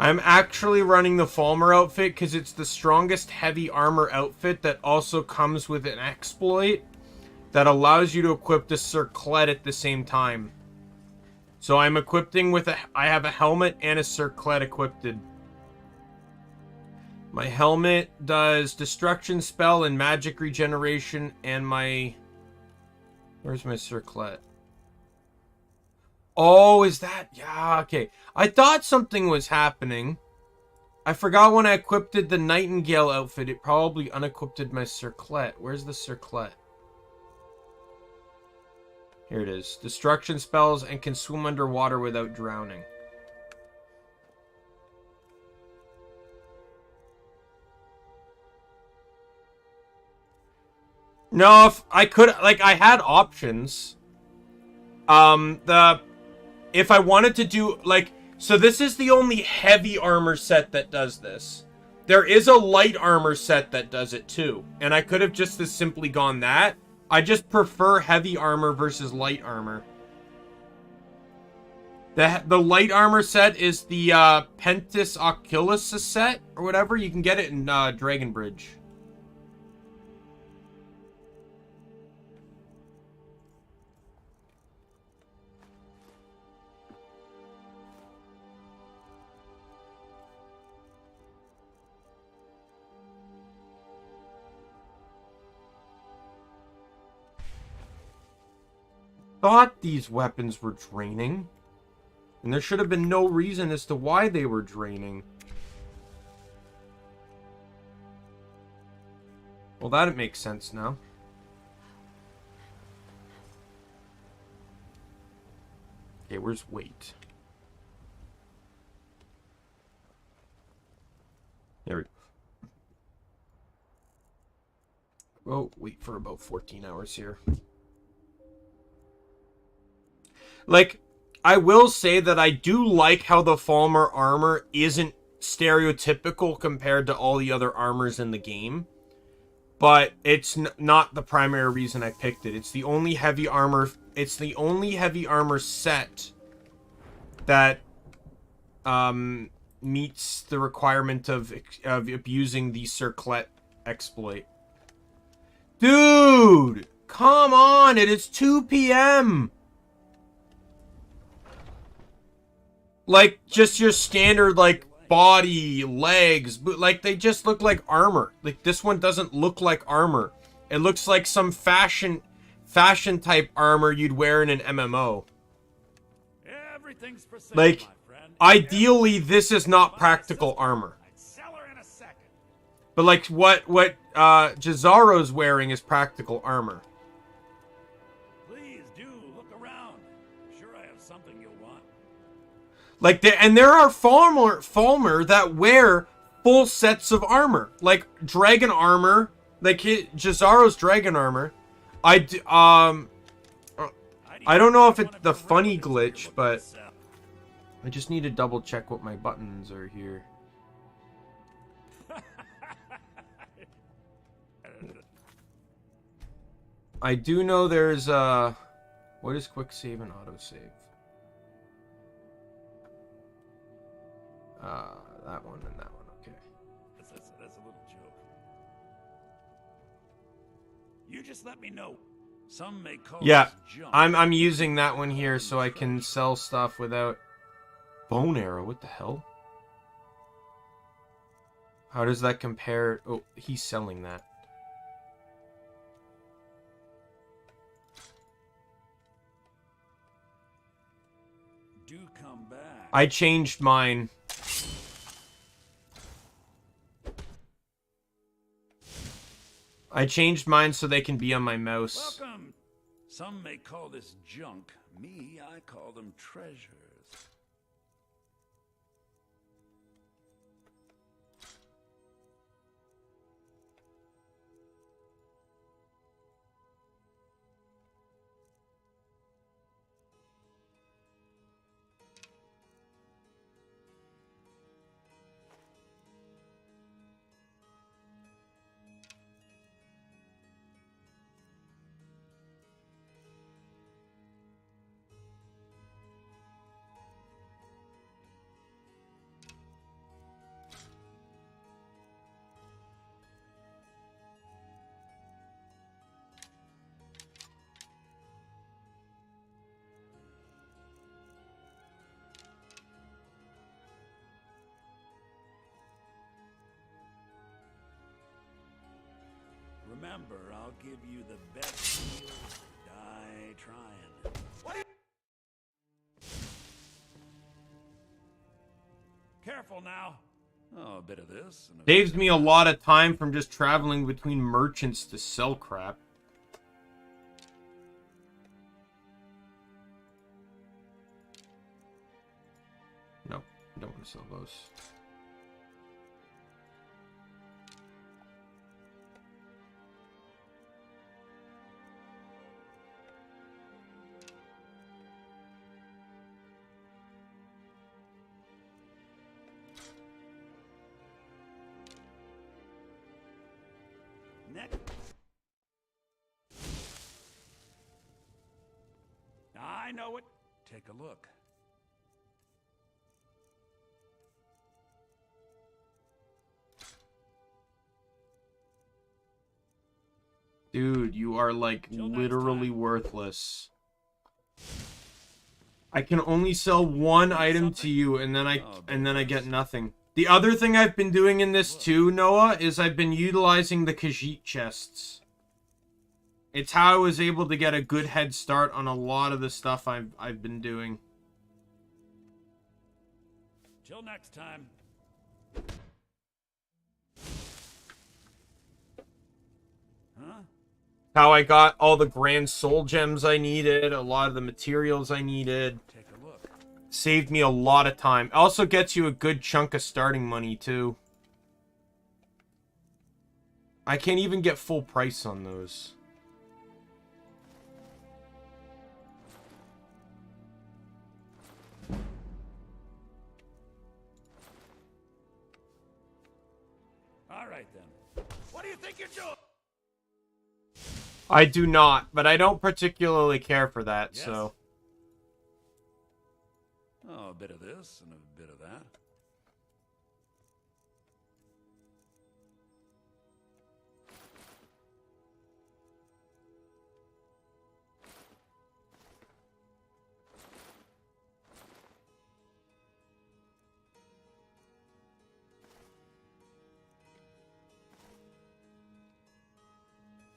Speaker 1: I'm actually running the Falmer outfit because it's the strongest heavy armor outfit that also comes with an exploit that allows you to equip the circlet at the same time. So I'm equipping with I have a helmet and a circlet equipped. My helmet does destruction spell and magic regeneration, and my... Where's my circlet? Oh, is that... Yeah, okay. I thought something was happening. I forgot when I equipped the Nightingale outfit, it probably unequipped my circlet. Where's the circlet? Here it is. Destruction spells and can swim underwater without drowning. No, if I could, like, I had options. If I wanted to do, like, so this is the only heavy armor set that does this. There is a light armor set that does it too, and I could have just as simply gone that. I just prefer heavy armor versus light armor. The light armor set is the Pentis Oculus set, or whatever. You can get it in Dragon Bridge. Thought these weapons were draining, and there should have been no reason as to why they were draining. Well, that makes sense now. Okay, where's weight? There we go. Oh, wait for about 14 hours here. Like, I will say that I do like how the Falmer armor isn't stereotypical compared to all the other armors in the game. But it's not the primary reason I picked it. It's the only heavy armor. It's the only heavy armor set that meets the requirement of abusing the circlet exploit. Dude, come on! It is 2 p.m. Like, just your standard, like, body, legs, but, like, they just look like armor. Like, this one doesn't look like armor. It looks like some fashion type armor you'd wear in an MMO.
Speaker 11: Everything's for sale,
Speaker 1: like,
Speaker 11: my friend.
Speaker 1: ideally, this is not practical armor. But, like, what Jazaro's wearing is practical armor. Like, there are Falmer that wear full sets of armor. Like, dragon armor. Like, Jazaro's dragon armor. I don't know if it's the funny glitch, but I just need to double check what my buttons are here. I do know there's what is quick save and auto save? That one and that one, okay.
Speaker 11: That's a little joke. You just let me know. Some may call
Speaker 1: Yeah,
Speaker 11: this junk.
Speaker 1: I'm using that one here so I can sell stuff without bone arrow. What the hell? How does that compare? Oh, he's selling that.
Speaker 11: Do come back.
Speaker 1: I changed mine. I changed mine so they can be on my mouse.
Speaker 11: Welcome. Some may call this junk. Me, I call them treasures. Remember, I'll give you the best deal. Die trying. What are you... Careful now. Oh, a bit of this. And
Speaker 1: Saves me a lot of time from just traveling between merchants to sell crap. No, I don't want to sell those.
Speaker 11: Next. I know it. Take a look.
Speaker 1: Dude, you are like literally worthless. I can only sell one item to you and then I get nothing. The other thing I've been doing in this too, Noah, is I've been utilizing the Khajiit chests. It's how I was able to get a good head start on a lot of the stuff I've been doing.
Speaker 11: Till next time. Huh?
Speaker 1: How I got all the grand soul gems I needed, a lot of the materials I needed.
Speaker 11: Take a look.
Speaker 1: Saved me a lot of time. Also gets you a good chunk of starting money too. I can't even get full price on those.
Speaker 11: All right then. What do you think you're doing?
Speaker 1: I do not, but I don't particularly care for that,
Speaker 11: Yes.
Speaker 1: so...
Speaker 11: Oh, a bit of this and a bit of that.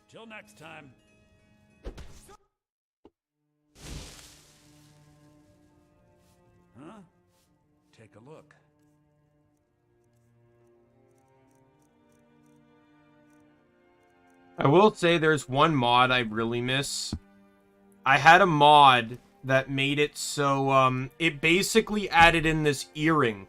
Speaker 11: Till next time. Huh? Take a look.
Speaker 1: I will say there's one mod I really miss. I had a mod that made it so it basically added in this earring.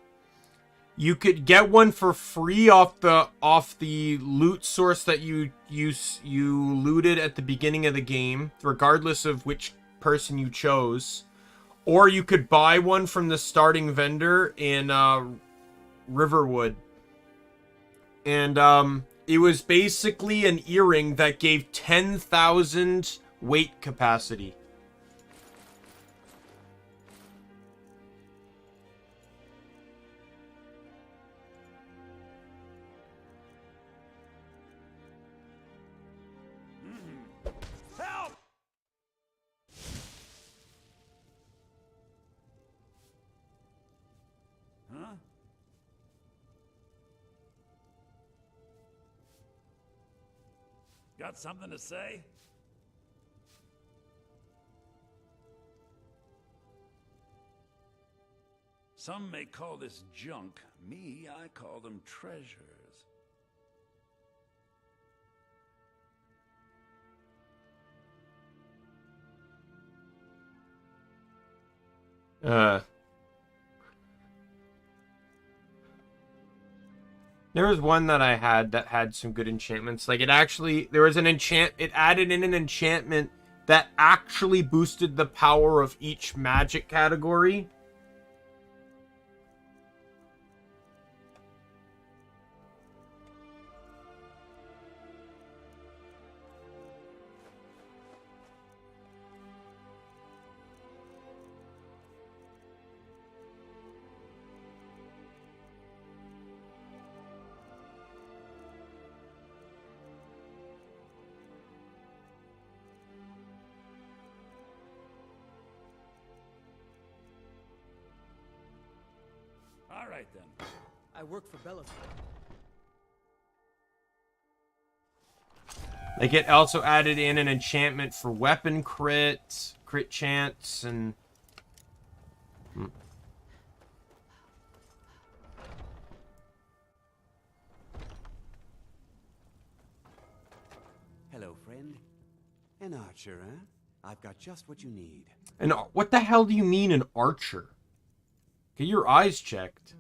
Speaker 1: You could get one for free off the loot source that you looted at the beginning of the game, regardless of which person you chose. Or you could buy one from the starting vendor in Riverwood. And it was basically an earring that gave 10,000 weight capacity.
Speaker 11: Help! Huh? Got something to say? Some may call this junk. Me, I call them treasures.
Speaker 1: There was one that I had that had some good enchantments. Like, there was an it added in an enchantment that actually boosted the power of each magic category.
Speaker 11: All right, then.
Speaker 5: I work for Bella's.
Speaker 1: Like, it also added in an enchantment for weapon crit chance, and...
Speaker 12: Hello, friend. An archer, huh? I've got just what you need.
Speaker 1: And what the hell do you mean an archer? Get your eyes checked.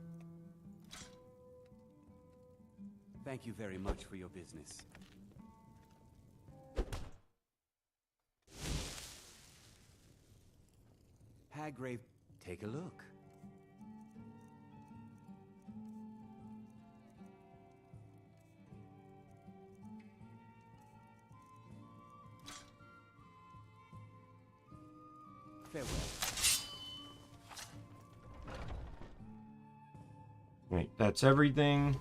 Speaker 12: Thank you very much for your business. Haggrave, take a look. Farewell.
Speaker 1: Right, that's everything.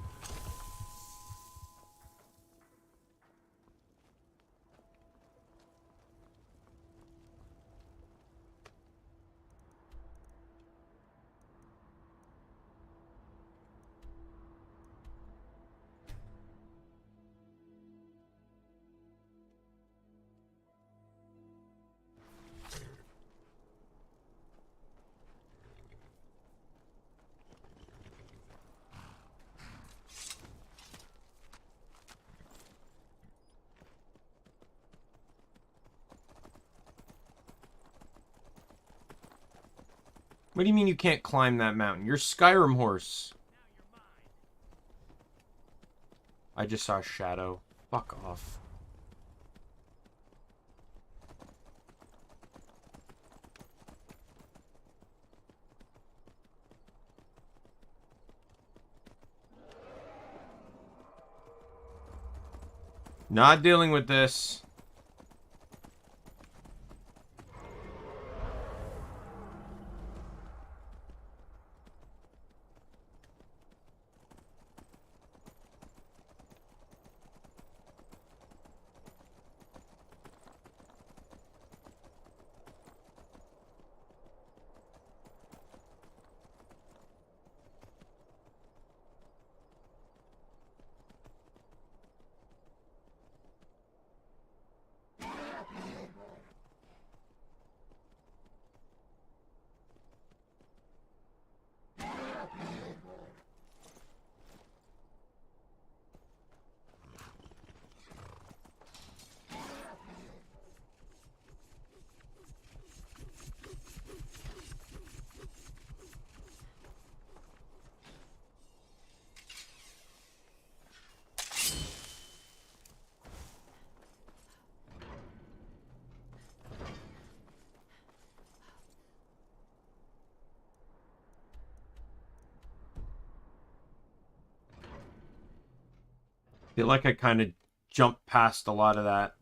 Speaker 1: What do you mean you can't climb that mountain? You're Skyrim horse. I just saw a shadow. Fuck off. Not dealing with this. feel like I kind of jumped past a lot of that.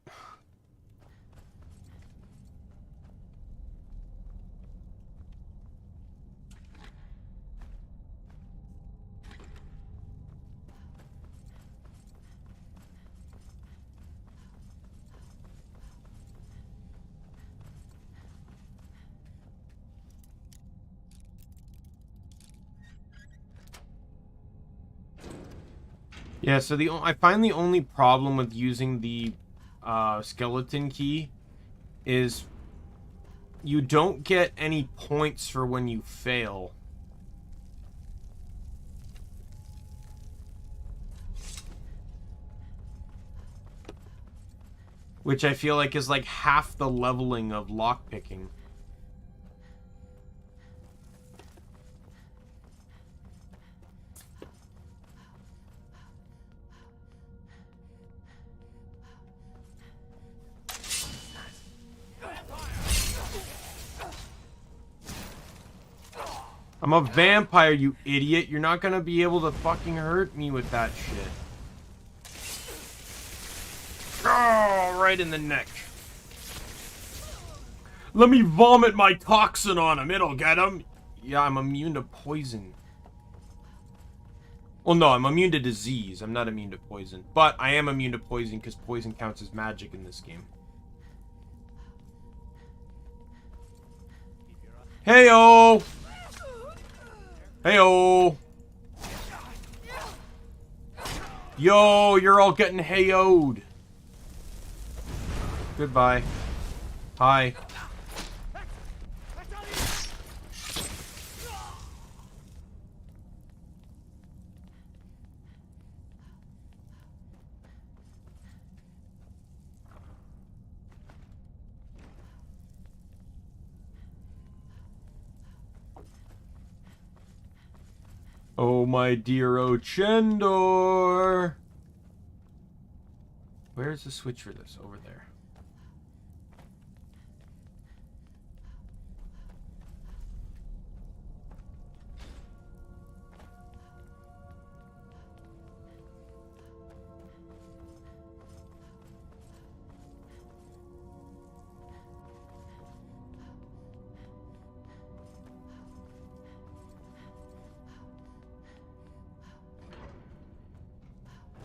Speaker 1: Yeah, so I find the only problem with using the skeleton key is you don't get any points for when you fail. Which I feel like is like half the leveling of lockpicking. I'm a vampire, you idiot. You're not gonna be able to fucking hurt me with that shit. Oh, right in the neck. Let me vomit my toxin on him. It'll get him. Yeah, I'm immune to poison. Well, no, I'm immune to disease. I'm not immune to poison. But I am immune to poison because poison counts as magic in this game. Heyo! Heyo! Yo, you're all getting heyoed. Goodbye. Hi. Oh, my dear Ochendor. Where's the switch for this? Over there.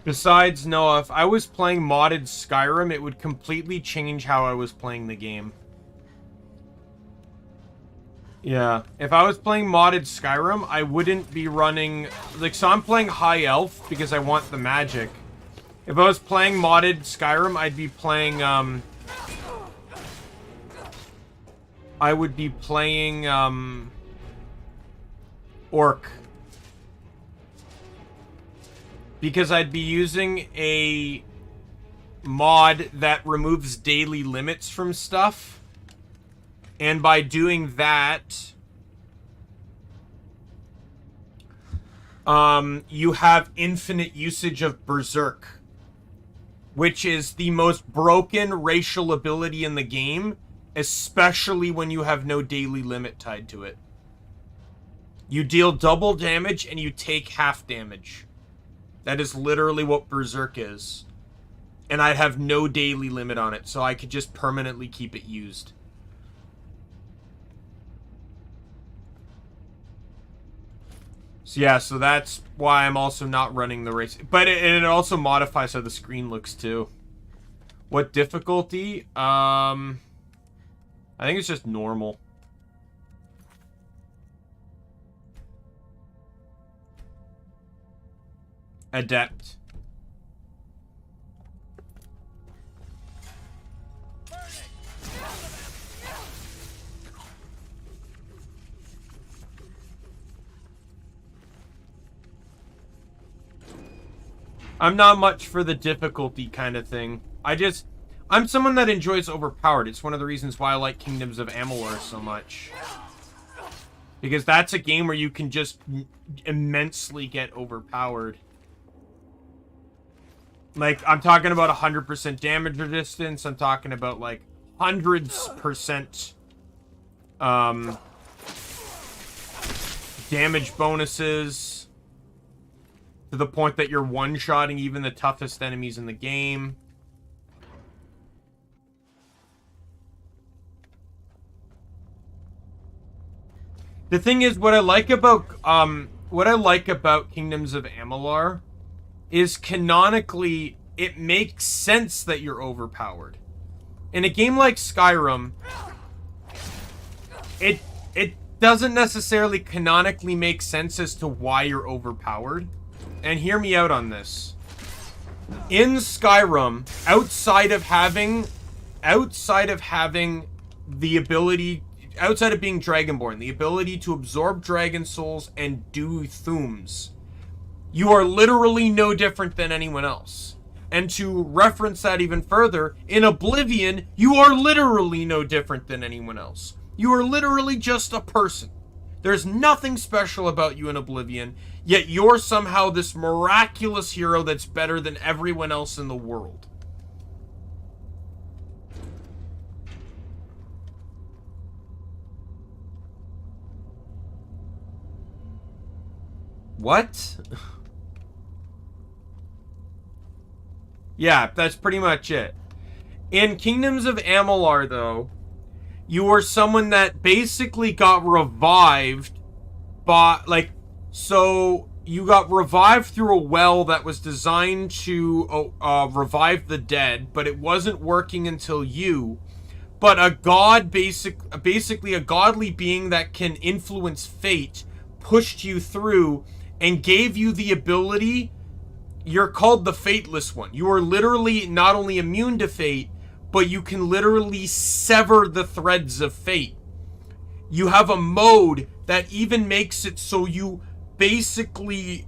Speaker 1: Besides, no, if I was playing modded Skyrim, it would completely change how I was playing the game. Yeah, if I was playing modded Skyrim, I wouldn't be running... Like, so I'm playing High Elf because I want the magic. If I was playing modded Skyrim, I'd be playing, I would be playing, Orc. Because I'd be using a mod that removes daily limits from stuff. And by doing that, you have infinite usage of Berserk. Which is the most broken racial ability in the game, especially when you have no daily limit tied to it. You deal double damage and you take half damage. That is literally what Berserk is. And I have no daily limit on it, so I could just permanently keep it used. So yeah, so that's why I'm also not running the race. But it also modifies how the screen looks too. What difficulty? I think it's just normal. Adept. I'm not much for the difficulty kind of thing. I'm someone that enjoys overpowered. It's one of the reasons why I like Kingdoms of Amalur so much. Because that's a game where you can just immensely get overpowered. Like, I'm talking about 100% damage resistance. I'm talking about, like, hundreds percent damage bonuses. To the point that you're one-shotting even the toughest enemies in the game. The thing is, what I like about Kingdoms of Amalur is canonically it makes sense that you're overpowered. In a game like Skyrim, it doesn't necessarily canonically make sense as to why you're overpowered. And hear me out on this. In Skyrim, outside of the ability, outside of being Dragonborn, the ability to absorb dragon souls and do thumes, you are literally no different than anyone else. And to reference that even further, in Oblivion, you are literally no different than anyone else. You are literally just a person. There's nothing special about you in Oblivion, yet you're somehow this miraculous hero that's better than everyone else in the world. What? Yeah, that's pretty much it. In Kingdoms of Amalur, though, you were someone that basically got revived by, like, so you got revived through a well that was designed to revive the dead, but it wasn't working until you. But a god, basically a godly being that can influence fate, pushed you through and gave you the ability. You're called the Fateless One. You are literally not only immune to fate, but you can literally sever the threads of fate. You have a mode that even makes it so you basically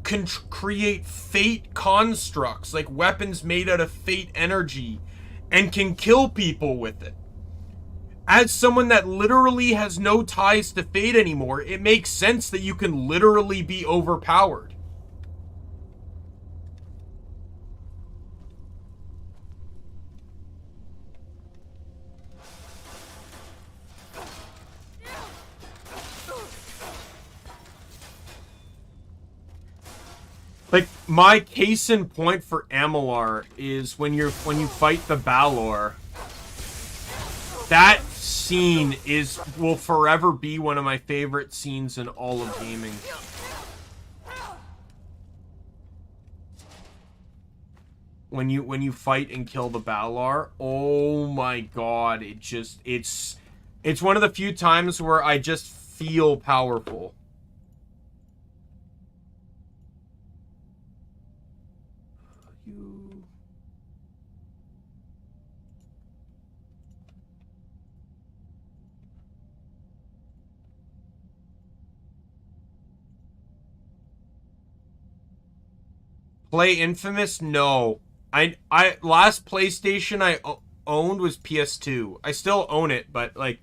Speaker 1: can create fate constructs, like weapons made out of fate energy, and can kill people with it. As someone that literally has no ties to fate anymore, it makes sense that you can literally be overpowered. Like, my case in point for Amalur is when you fight the Balor. That scene will forever be one of my favorite scenes in all of gaming. When you fight and kill the Balor, oh my god, it's one of the few times where I just feel powerful. Play Infamous? No. I last PlayStation I owned was PS2. I still own it, but like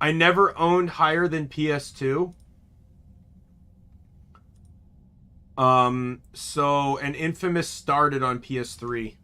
Speaker 1: I never owned higher than PS2. So and Infamous started on PS3.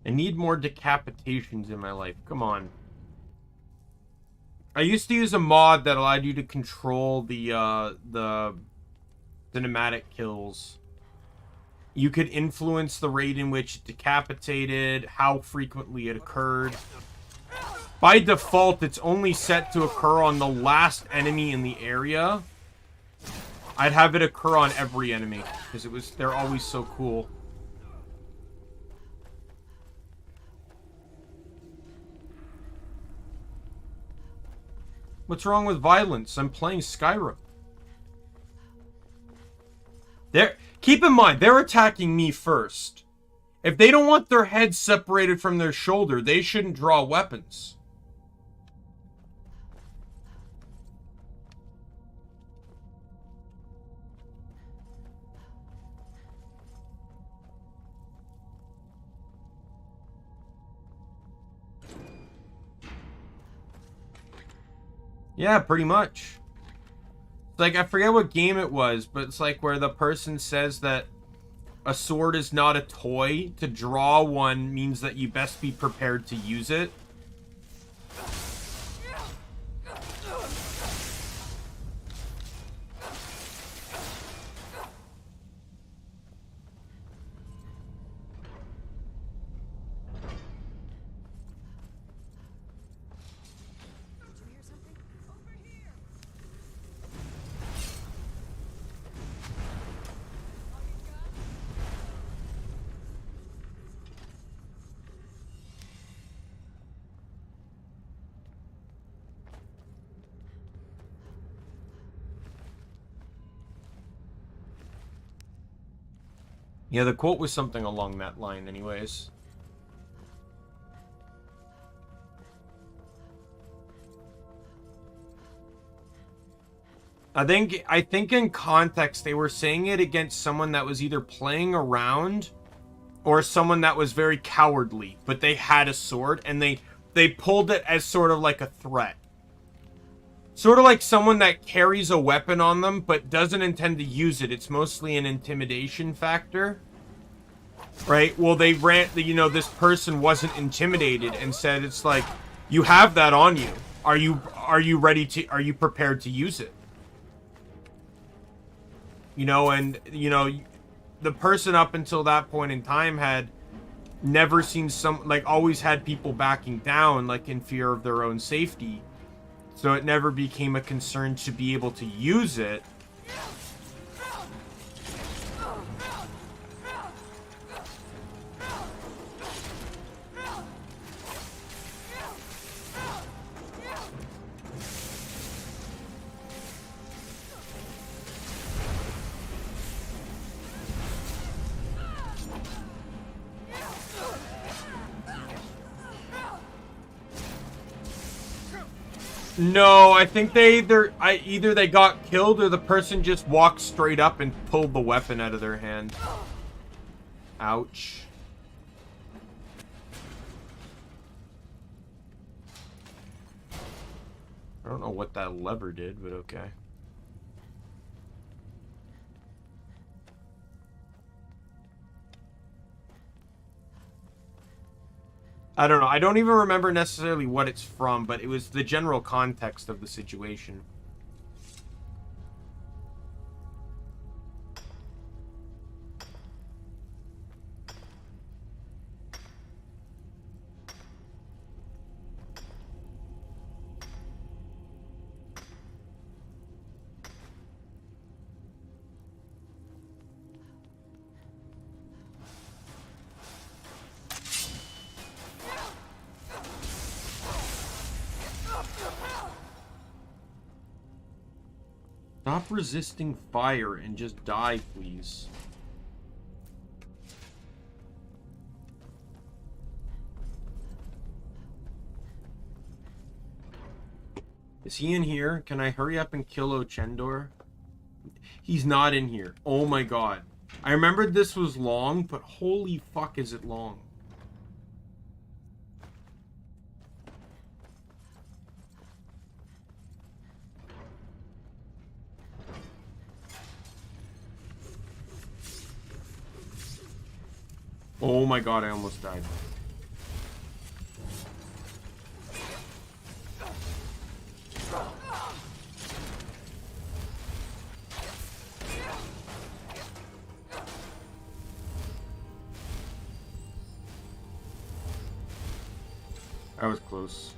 Speaker 1: I need more decapitations in my life. Come on. I used to use a mod that allowed you to control the cinematic kills. You could influence the rate in which it decapitated, how frequently it occurred. By default, it's only set to occur on the last enemy in the area. I'd have it occur on every enemy, because they're always so cool. What's wrong with violence? I'm playing Skyrim. Keep in mind, they're attacking me first. If they don't want their head separated from their shoulder, they shouldn't draw weapons. Yeah, pretty much. Like, I forget what game it was, but it's like where the person says that a sword is not a toy. To draw one means that you best be prepared to use it. Yeah, the quote was something along that line anyways. I think in context they were saying it against someone that was either playing around or someone that was very cowardly, but they had a sword and they pulled it as sort of like a threat. Sort of like someone that carries a weapon on them but doesn't intend to use it. It's mostly an intimidation factor. Right? Well, they ran, you know, this person wasn't intimidated and said, it's like, you have that on you. Are you ready to, are you prepared to use it? You know, and, you know, the person up until that point in time had never seen like, always had people backing down, like, in fear of their own safety. So it never became a concern to be able to use it. No, I think either they got killed or the person just walked straight up and pulled the weapon out of their hand. Ouch. I don't know what that lever did, but okay. I don't know. I don't even remember necessarily what it's from, but it was the general context of the situation. Stop resisting fire and just die, please. Is he in here? Can I hurry up and kill Ochendor? He's not in here. Oh my god. I remembered this was long, but holy fuck is it long. Oh my god, I almost died. That was close.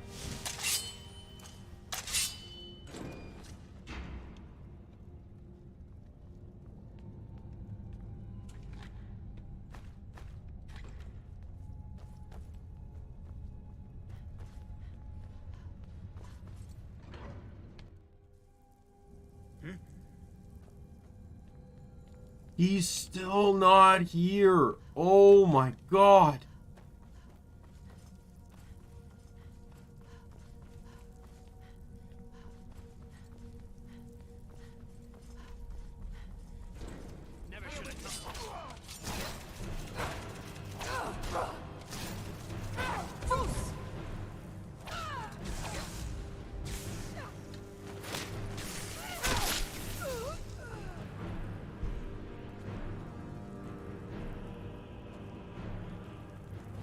Speaker 1: He's still not here. Oh my god.
Speaker 11: Never should have come.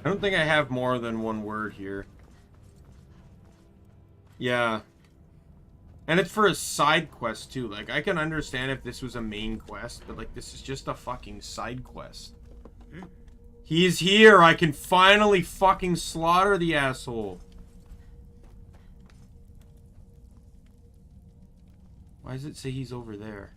Speaker 1: I don't think I have more than one word here. Yeah. And it's for a side quest, too. Like, I can understand if this was a main quest, but, like, this is just a fucking side quest. He's here! I can finally fucking slaughter the asshole! Why does it say he's over there?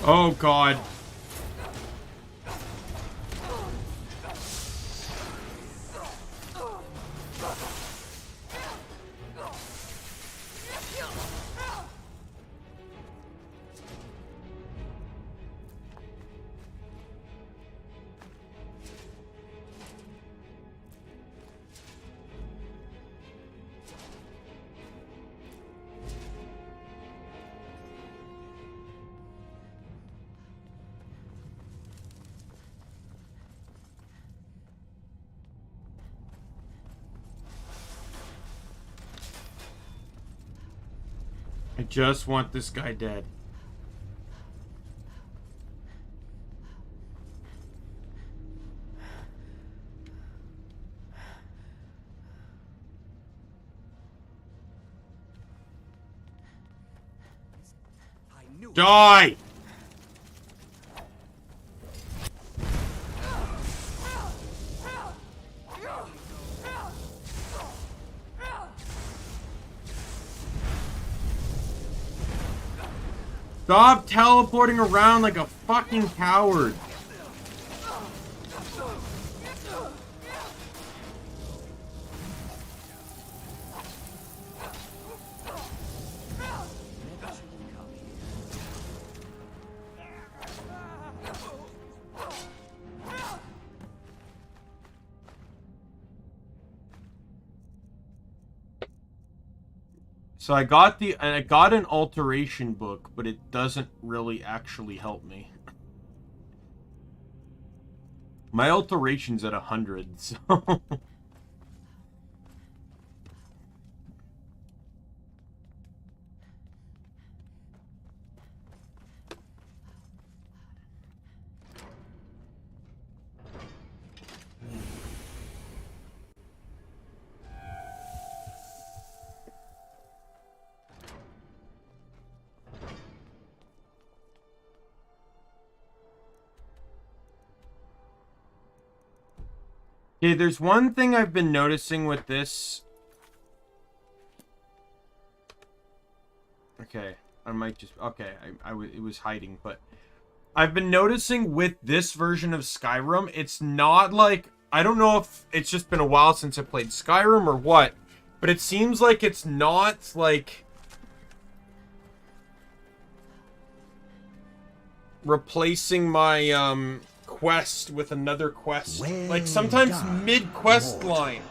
Speaker 1: Oh god. I just want this guy dead. Die! Stop teleporting around like a fucking coward. So I got an alteration book, but it doesn't really actually help me. My alteration's at 100, so okay, there's one thing I've been noticing with this. Okay, I might just... Okay, it was hiding, but... I've been noticing with this version of Skyrim, it's not like... I don't know if it's just been a while since I played Skyrim or what, But it seems like it's not, like, replacing my, quest with another quest.
Speaker 13: Well
Speaker 1: like, sometimes
Speaker 13: done,
Speaker 1: mid-quest
Speaker 13: mortal.
Speaker 1: line,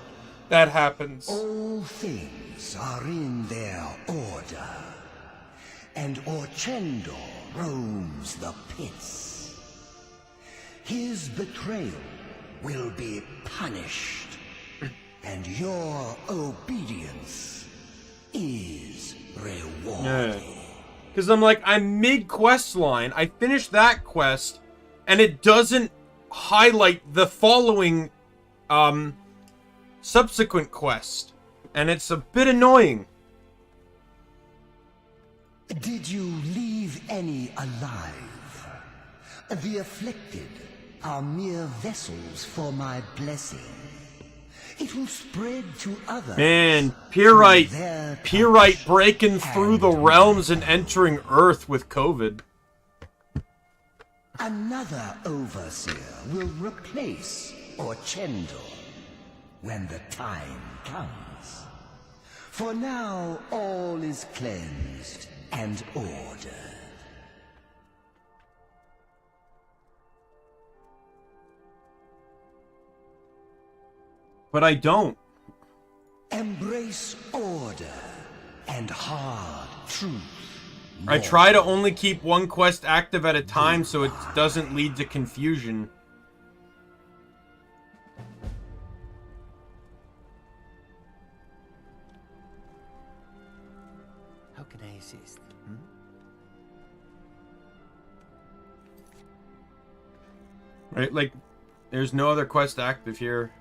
Speaker 1: that happens.
Speaker 13: All things are in their order, and Orchendor roams the pits. His betrayal will be punished, and your obedience is rewarded.
Speaker 1: Because I'm like, I'm mid-quest line, I finished that quest, and it doesn't highlight the following, subsequent quest. And it's a bit annoying.
Speaker 13: Did you leave any alive? The afflicted are mere vessels for my blessing. It will spread to others.
Speaker 1: Man, Pyrite breaking through the realms and entering Earth with COVID.
Speaker 13: Another overseer will replace Orchendor when the time comes. For now, all is cleansed and ordered.
Speaker 1: But I don't.
Speaker 13: Embrace order and hard truth.
Speaker 1: I try to only keep one quest active at a time so it doesn't lead to confusion.
Speaker 2: How can I assist?
Speaker 1: Right, like, there's no other quest active here.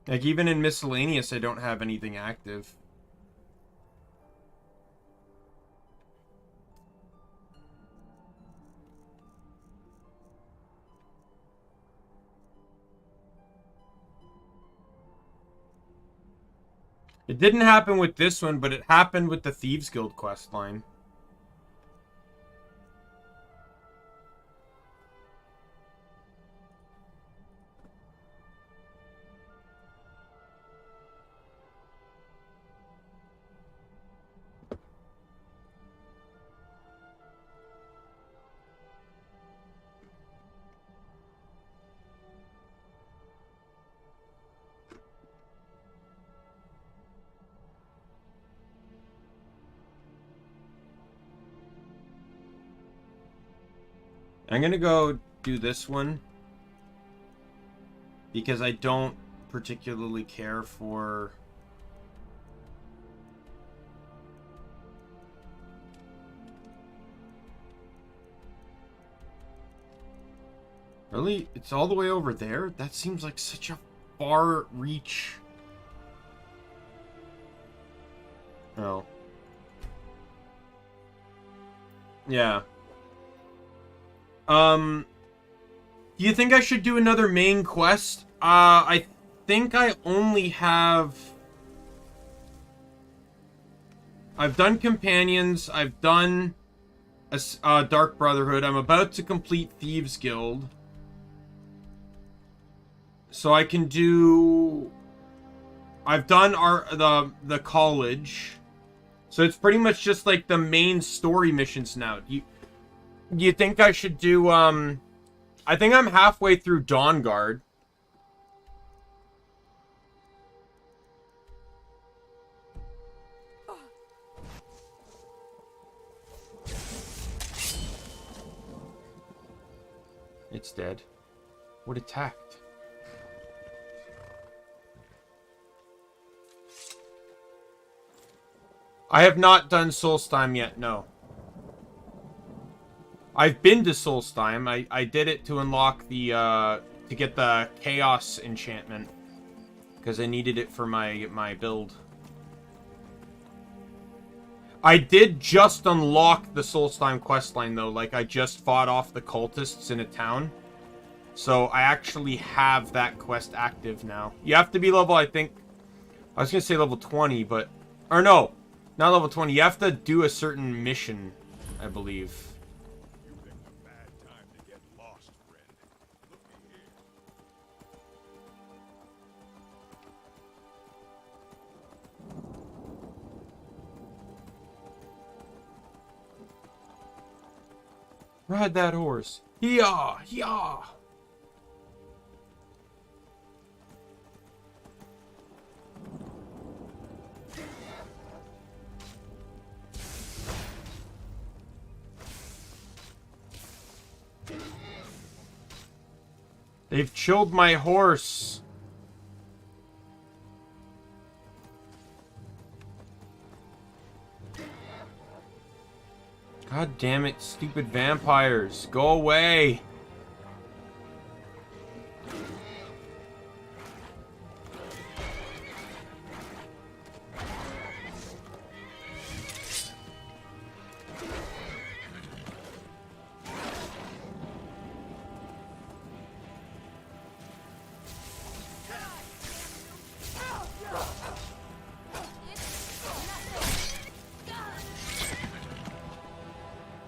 Speaker 1: Like, even in miscellaneous, I don't have anything active. It didn't happen with this one, but it happened with the Thieves Guild quest line. I'm gonna go do this one because I don't particularly care for really. It's all the way over there. That seems like such a far reach. Oh, yeah. Do you think I should do another main quest? I think I only have... I've done Companions, I've done Dark Brotherhood, I'm about to complete Thieves Guild. So I can do... I've done the college. So it's pretty much just like the main story missions now. Do you think I should do, I think I'm halfway through Dawn Guard. It's dead. What attacked? I have not done Solstheim yet, no. I've been to Solstheim. I did it to unlock the, to get the Chaos enchantment. Because I needed it for my build. I did just unlock the Solstheim questline, though. Like, I just fought off the cultists in a town. So, I actually have that quest active now. You have to be level, I think... I was going to say level 20, but... Or no, not level 20. You have to do a certain mission, I believe. Ride that horse. Yah! Yah! They've chilled my horse. God damn it, stupid vampires. Go away.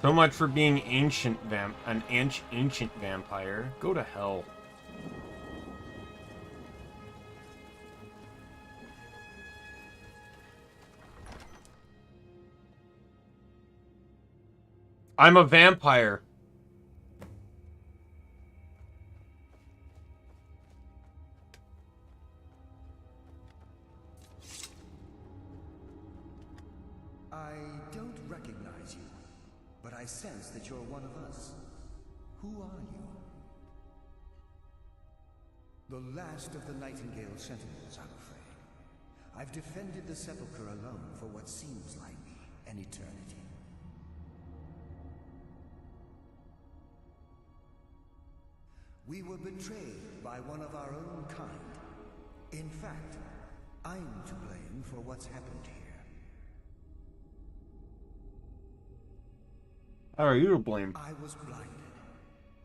Speaker 1: So much for being ancient ancient vampire. Go to hell. I'm a vampire.
Speaker 13: I don't recognize you, but I sense that you're one of us. Who are you? The last of the Nightingale Sentinels, I'm afraid. I've defended the Sepulchre alone for what seems like an eternity. We were betrayed by one of our own kind. In fact, I'm to blame for what's happened here.
Speaker 1: How are you to blame?
Speaker 13: I was blinded.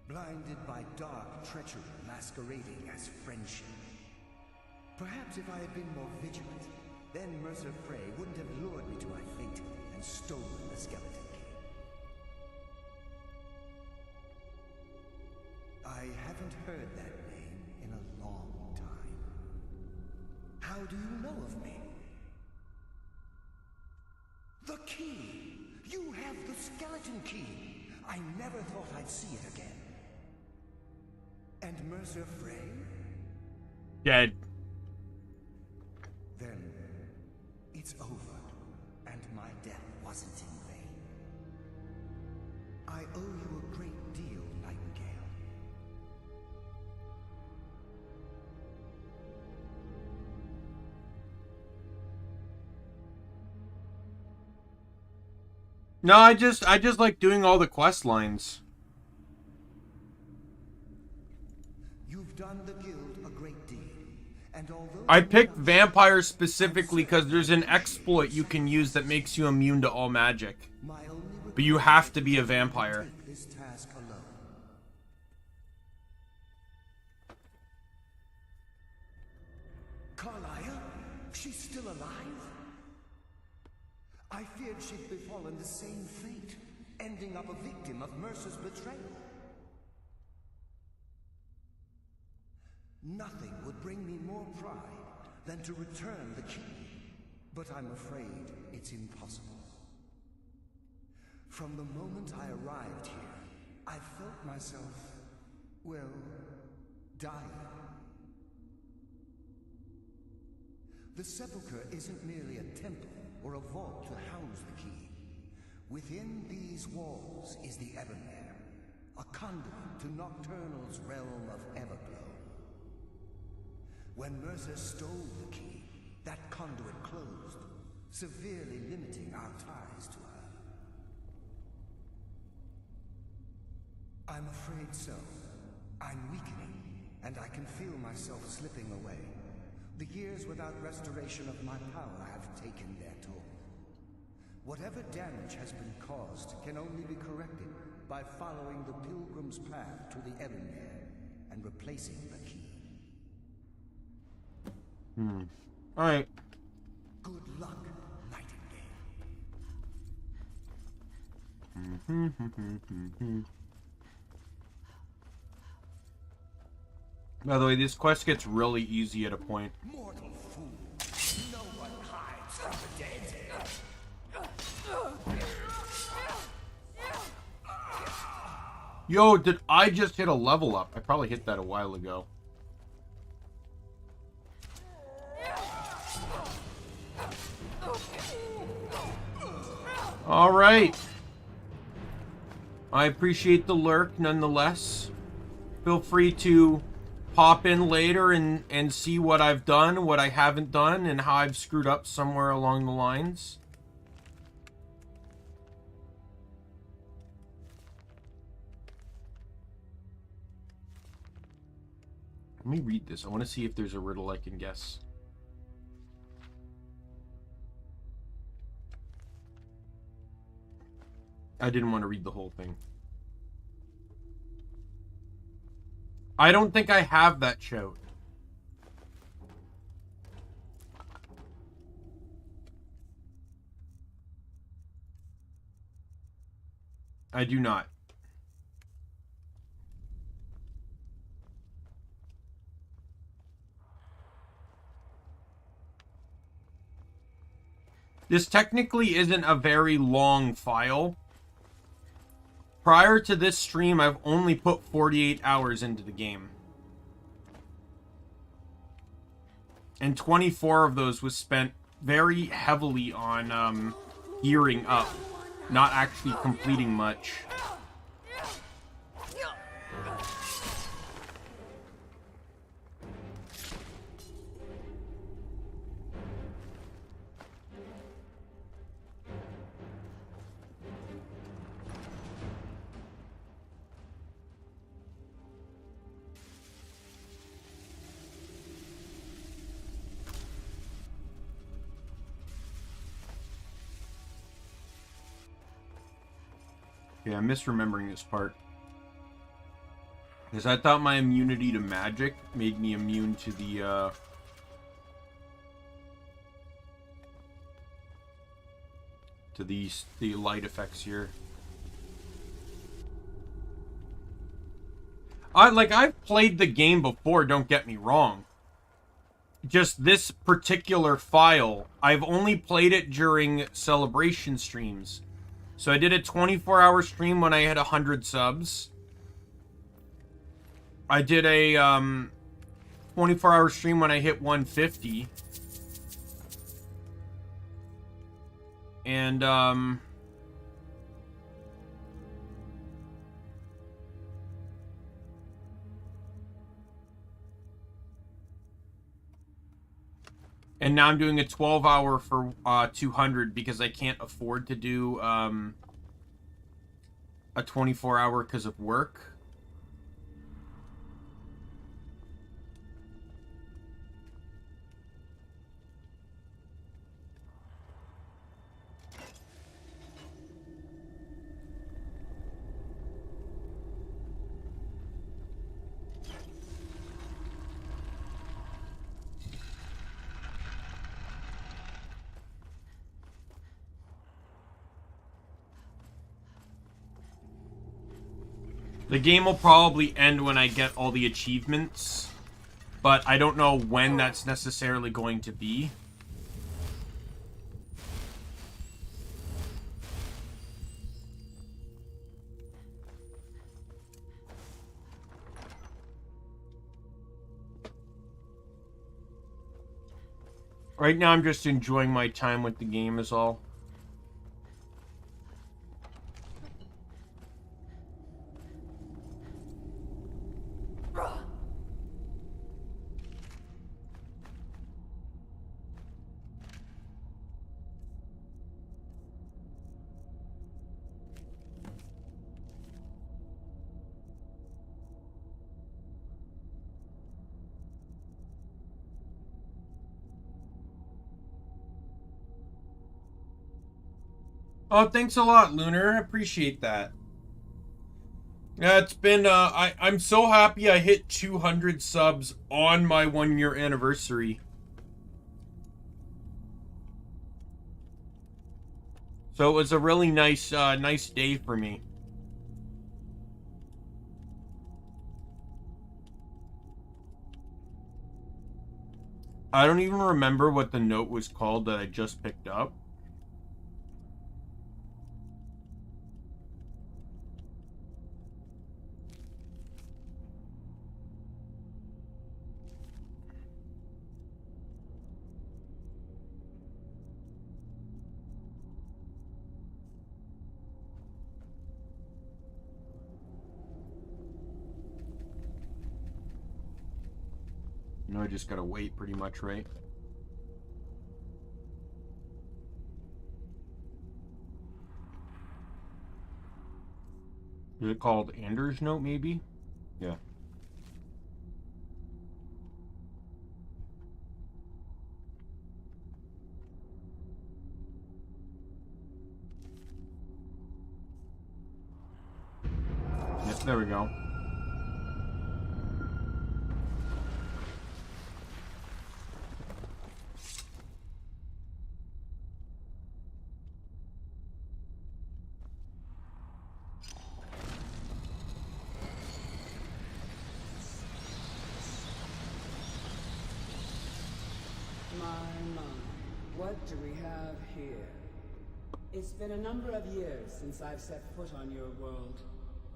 Speaker 13: Blinded by dark treachery masquerading as friendship. Perhaps if I had been more vigilant, then Mercer Frey wouldn't have lured me to my fate and stolen the skeleton key. I haven't heard that name in a long time. How do you know of me? The key! You have the skeleton key! I never thought I'd see it again. And Mercer Frey?
Speaker 1: Dead.
Speaker 13: Then it's over, and my death wasn't in vain. I owe you a great deal, Nightingale.
Speaker 1: No, I just like doing all the quest lines.
Speaker 13: You've done the guild a great deed, and although
Speaker 1: I picked vampires specifically because there's an exploit you can use that makes you immune to all magic. But you have to be a vampire.
Speaker 13: this task alone. Carlia? She's still alive? I feared she'd befallen the same fate, ending up a victim of Mercer's betrayal. Nothing would bring me more pride than to return the key, but I'm afraid it's impossible. From the moment I arrived here, I felt myself, well, dying. The Sepulchre isn't merely a temple or a vault to house the key. Within these walls is the Ebonmere, a conduit to Nocturnal's realm of Everglow. When Mercer stole the key, that conduit closed, severely limiting our ties to her. I'm afraid so. I'm weakening, and I can feel myself slipping away. The years without restoration of my power have taken their toll. Whatever damage has been caused can only be corrected by following the Pilgrim's path to the Ebonmere and replacing the key.
Speaker 1: Alright.
Speaker 13: Good luck, Nightingale.
Speaker 1: By the way, this quest gets really easy at a point.
Speaker 13: Mortal fool! No one hides from the dead!
Speaker 1: Yo, did I just hit a level up? I probably hit that a while ago. Alright. I appreciate the lurk nonetheless. Feel free to pop in later and see what I've done, what I haven't done, and how I've screwed up somewhere along the lines. Let me read this. I want to see if there's a riddle I can guess. I didn't want to read the whole thing. I don't think I have that shout. I do not. This technically isn't a very long file. Prior to this stream, I've only put 48 hours into the game. And 24 of those was spent very heavily on gearing up, not actually completing much. Yeah, I'm misremembering this part. Because I thought my immunity to magic made me immune to the, the light effects here. I've played the game before, don't get me wrong. Just this particular file, I've only played it during celebration streams. So I did a 24-hour stream when I had 100 subs. I did a 24-hour stream when I hit 150. And now I'm doing a 12-hour for 200 because I can't afford to do a 24-hour because of work. The game will probably end when I get all the achievements, but I don't know when that's necessarily going to be. Right now I'm just enjoying my time with the game is all. Oh, thanks a lot, Lunar. I appreciate that. Yeah, it's been, I'm so happy I hit 200 subs on my 1-year anniversary. So it was a really nice, nice day for me. I don't even remember what the note was called that I just picked up. No, I just gotta wait pretty much, right? Is it called Anders Note, maybe? Yeah. Yep, there we go.
Speaker 9: What do we have here? It's been a number of years since I've set foot on your world.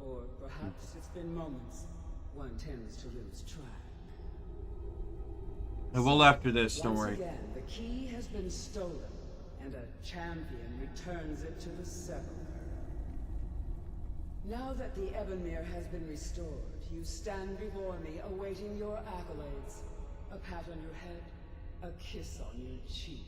Speaker 9: Or perhaps it's been moments. One tends to lose track.
Speaker 1: I will after this, don't worry.
Speaker 9: Once again, the key has been stolen, and a champion returns it to the sepulchre. Now that the Ebenmere has been restored, you stand before me awaiting your accolades. A pat on your head, a kiss on your cheek.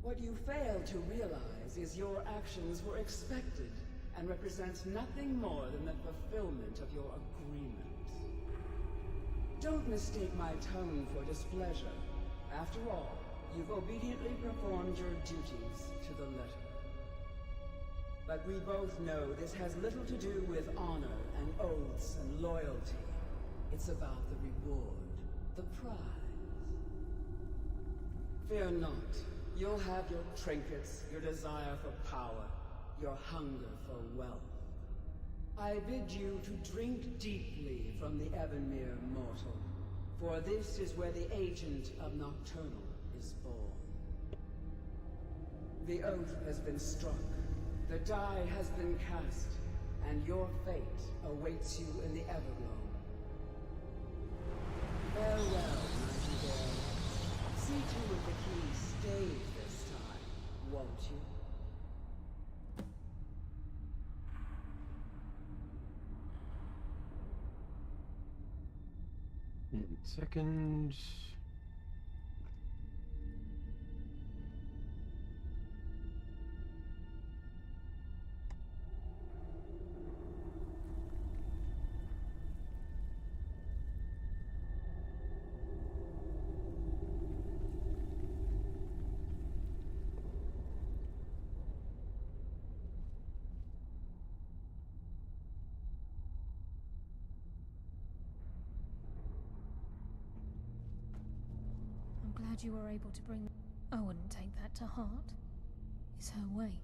Speaker 9: What you fail to realize is your actions were expected and represent nothing more than the fulfillment of your agreement. Don't mistake my tone for displeasure. After all, you've obediently performed your duties to the letter. But we both know this has little to do with honor and oaths and loyalty. It's about the reward, the prize. Fear not. You'll have your trinkets, your desire for power, your hunger for wealth. I bid you to drink deeply from the Ebenmere mortal, for this is where the agent of Nocturnal is born. The oath has been struck, the die has been cast, and your fate awaits you in the Everglow. Farewell, Nightingale. See to it the key stays this time, won't you?
Speaker 1: 8 seconds.
Speaker 6: You were able to bring... I wouldn't take that to heart. It's her way.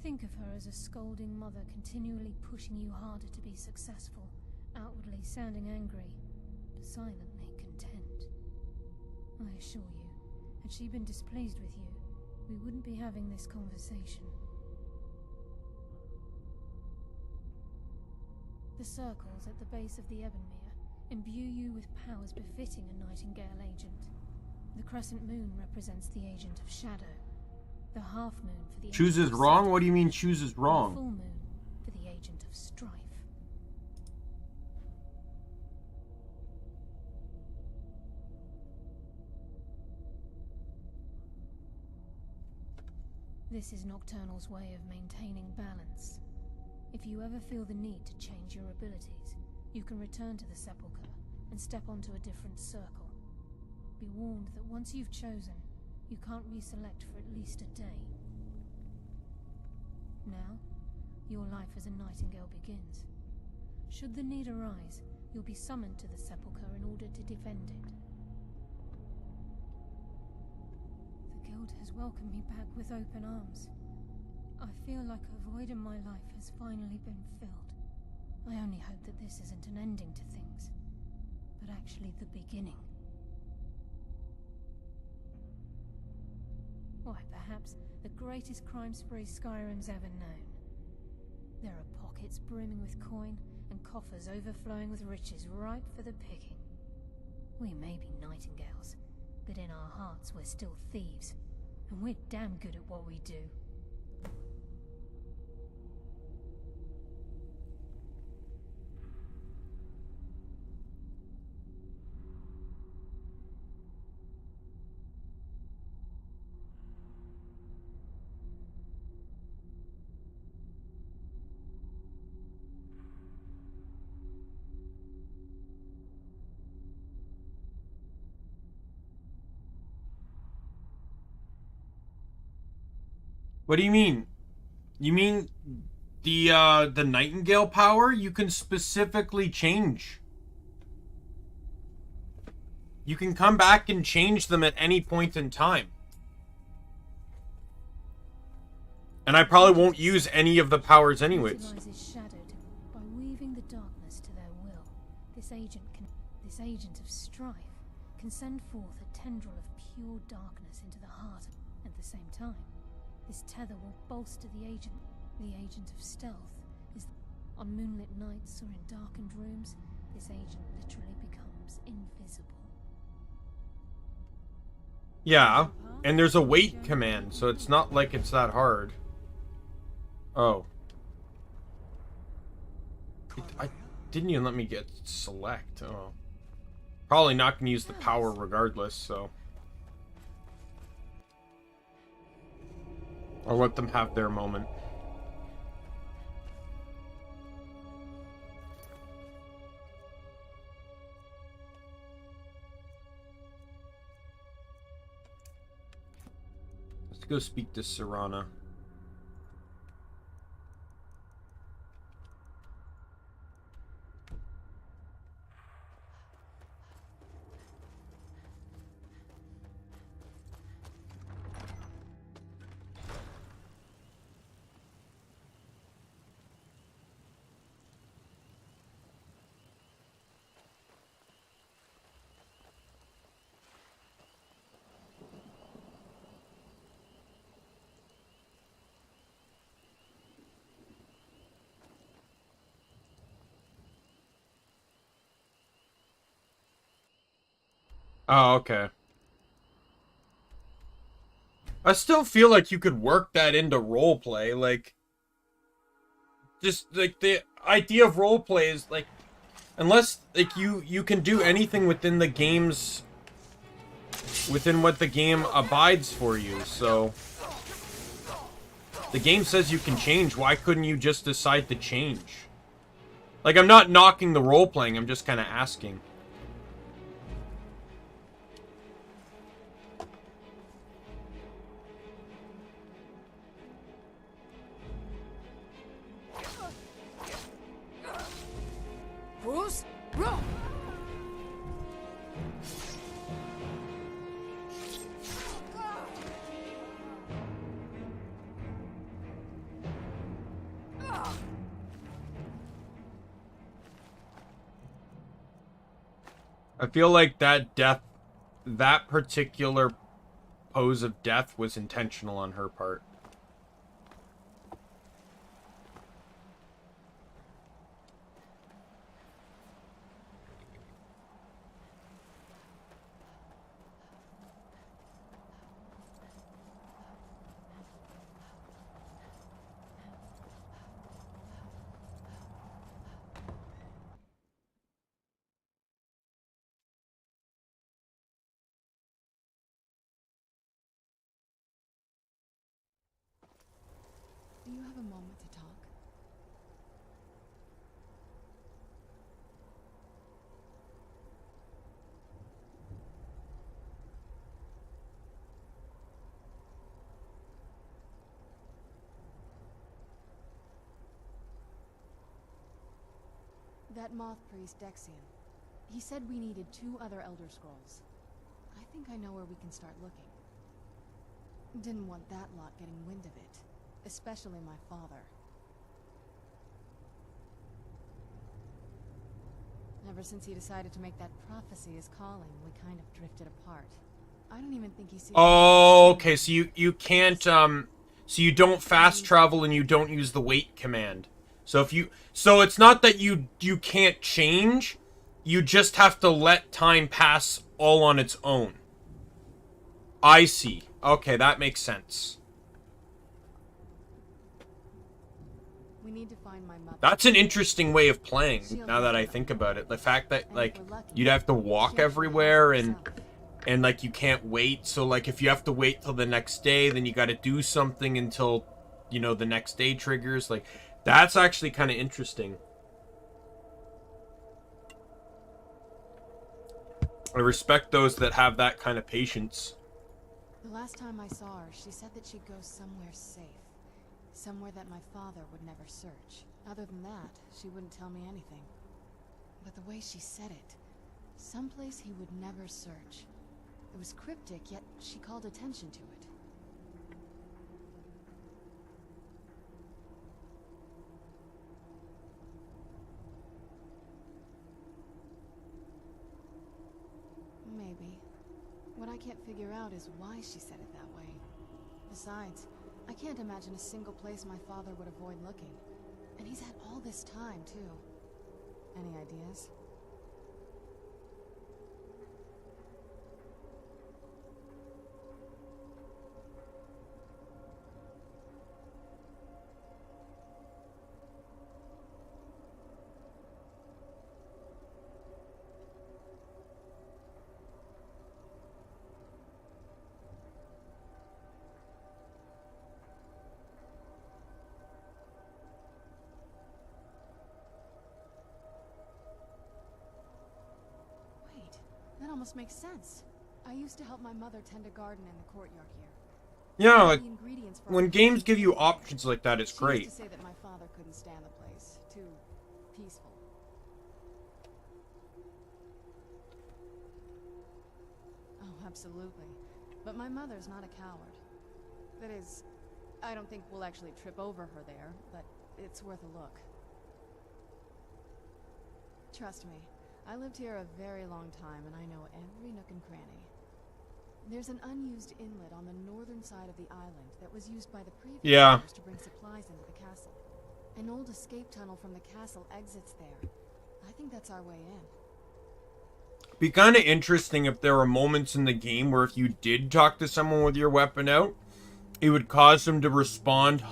Speaker 6: Think of her as a scolding mother continually pushing you harder to be successful, outwardly sounding angry, but silently content. I assure you, had she been displeased with you, we wouldn't be having this conversation. The circles at the base of the Ebenmere imbue you with powers befitting a Nightingale agent. The crescent moon represents the agent of shadow. The half moon for the
Speaker 1: Chooses wrong? What do you mean chooses wrong?
Speaker 6: The full moon for the agent of strife. This is Nocturnal's way of maintaining balance. If you ever feel the need to change your abilities, you can return to the sepulchre and step onto a different circle. Be warned that once you've chosen, you can't reselect for at least a day. Now, your life as a Nightingale begins. Should the need arise, you'll be summoned to the sepulchre in order to defend it. The Guild has welcomed me back with open arms. I feel like a void in my life has finally been filled. I only hope that this isn't an ending to things, but actually the beginning. Why, perhaps the greatest crime spree Skyrim's ever known. There are pockets brimming with coin, and coffers overflowing with riches ripe for the picking. We may be Nightingales, but in our hearts we're still thieves, and we're damn good at what we do.
Speaker 1: What do you mean? You mean the Nightingale power? You can specifically change. You can come back and change them at any point in time. And I probably won't use any of the powers anyways.
Speaker 6: Shadowed by weaving the darkness to their will. This agent of strife can send forth a tendril of pure darkness into the heart. At the same time, this tether will bolster the agent. The agent of stealth is on moonlit nights or in darkened rooms. This agent literally becomes invisible.
Speaker 1: Yeah, and there's a wait command, so it's not like it's that hard. Oh. I didn't even let me get select. Oh. Probably not going to use the power regardless, so. I'll let them have their moment. Let's go speak to Serana. Oh, okay. I still feel like you could work that into roleplay, like... Just, like, the idea of roleplay is, like... Unless, like, you can do anything within the game's... Within what the game abides for you, so... The game says you can change, why couldn't you just decide to change? Like, I'm not knocking the role-playing, I'm just kind of asking.
Speaker 8: Bruce? Bro!
Speaker 1: I feel like that death, that particular pose of death was intentional on her part.
Speaker 8: Do you have a moment to talk? That moth priest, Daimien. He said we needed 2 other Elder Scrolls. I think I know where we can start looking. Didn't want that lot getting wind of it. Especially my father. Ever since he decided to make that prophecy his calling, we kind of drifted apart. I don't even think he sees...
Speaker 1: Oh, okay, so you can't, so you don't fast travel and you don't use the wait command. So if you... So it's not that you can't change, you just have to let time pass all on its own. I see. Okay, that makes sense.
Speaker 8: We need to find my mother.
Speaker 1: That's an interesting way of playing, now that I think about it. The fact that, like, you'd have to walk everywhere and like, you can't wait. So, like, if you have to wait till the next day, then you gotta do something until, you know, the next day triggers. Like, that's actually kind of interesting. I respect those that have that kind of patience.
Speaker 8: The last time I saw her, she said that she'd go somewhere safe. Somewhere that my father would never search. Other than that, she wouldn't tell me anything. But the way she said it, someplace he would never search. It was cryptic, yet she called attention to it. Maybe. What I can't figure out is why she said it that way. Besides, I can't imagine a single place my father would avoid looking. And he's had all this time, too. Any ideas? That almost makes sense. I used to help my mother tend a garden in the courtyard here.
Speaker 1: Yeah, like, when games give you options like that, it's great.
Speaker 8: She used to say that my father couldn't stand the place. Too peaceful. Oh, absolutely. But my mother's not a coward. That is, I don't think we'll actually trip over her there, but it's worth a look. Trust me. I lived here a very long time, and I know every nook and cranny. There's an unused inlet on the northern side of the island that was used by the previous owners to bring supplies into the castle. An old escape tunnel from the castle exits there. I think that's our way in.
Speaker 1: Be kind of interesting if there were moments in the game where if you did talk to someone with your weapon out, it would cause them to respond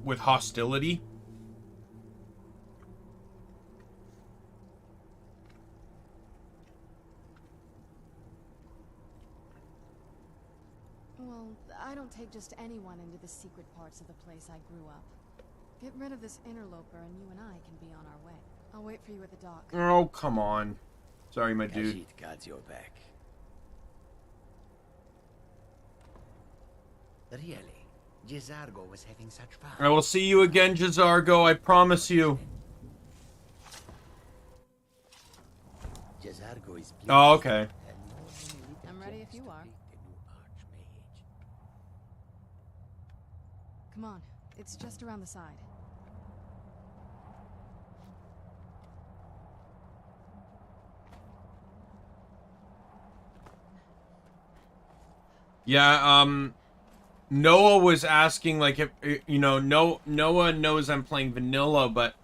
Speaker 1: with hostility.
Speaker 8: I don't take just anyone into the secret parts of the place I grew up. Get rid of this interloper and you and I can be on our way. I'll wait for you at the dock.
Speaker 1: Oh, come on. Sorry, my dude.
Speaker 4: Khajiit got your back.
Speaker 14: Really? Jizargo was having such fun.
Speaker 1: I will see you again, Jizargo. I promise you.
Speaker 14: Jizargo is
Speaker 1: oh, okay.
Speaker 8: I'm ready if you are. Come on, it's just around the side.
Speaker 1: Yeah, Noah was asking, like, if, you know, Noah knows I'm playing vanilla, but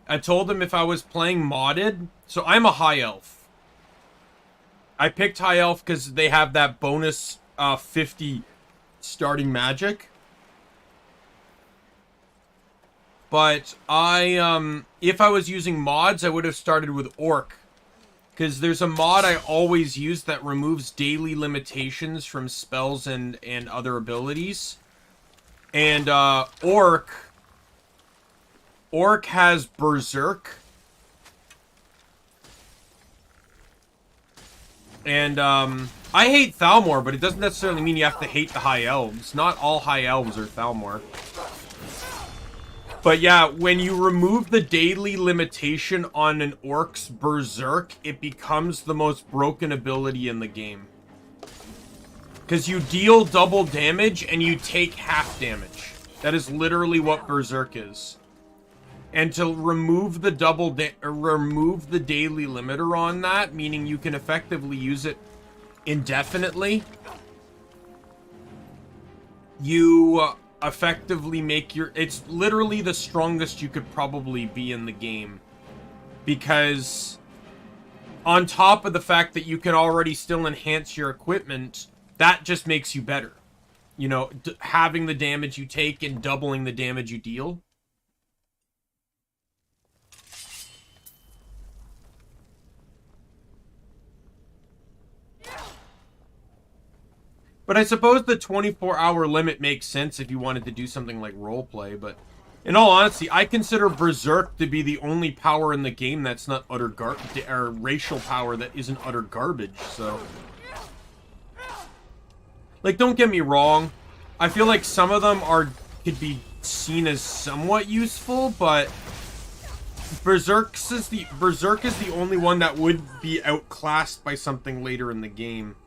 Speaker 1: I told him if I was playing modded, so I'm a high elf. I picked high elf because they have that bonus 50 starting magic. But if I was using mods, I would have started with Orc. Because there's a mod I always use that removes daily limitations from spells and other abilities. And Orc has Berserk. And I hate Thalmor, but it doesn't necessarily mean you have to hate the High Elves. Not all High Elves are Thalmor. But yeah, when you remove the daily limitation on an Orc's Berserk, it becomes the most broken ability in the game. Because you deal double damage and you take half damage. That is literally what Berserk is. And to remove the remove the daily limiter on that, meaning you can effectively use it indefinitely, you effectively make your... It's literally the strongest you could probably be in the game. Because on top of the fact that you can already still enhance your equipment, that just makes you better. You know, having the damage you take and doubling the damage you deal. But I suppose the 24-hour limit makes sense if you wanted to do something like roleplay, but in all honesty, I consider Berserk to be the only power in the game that's not utter or racial power that isn't utter garbage, so... Like, don't get me wrong. I feel like some of them could be seen as somewhat useful, but Berserk is the only one that would be outclassed by something later in the game.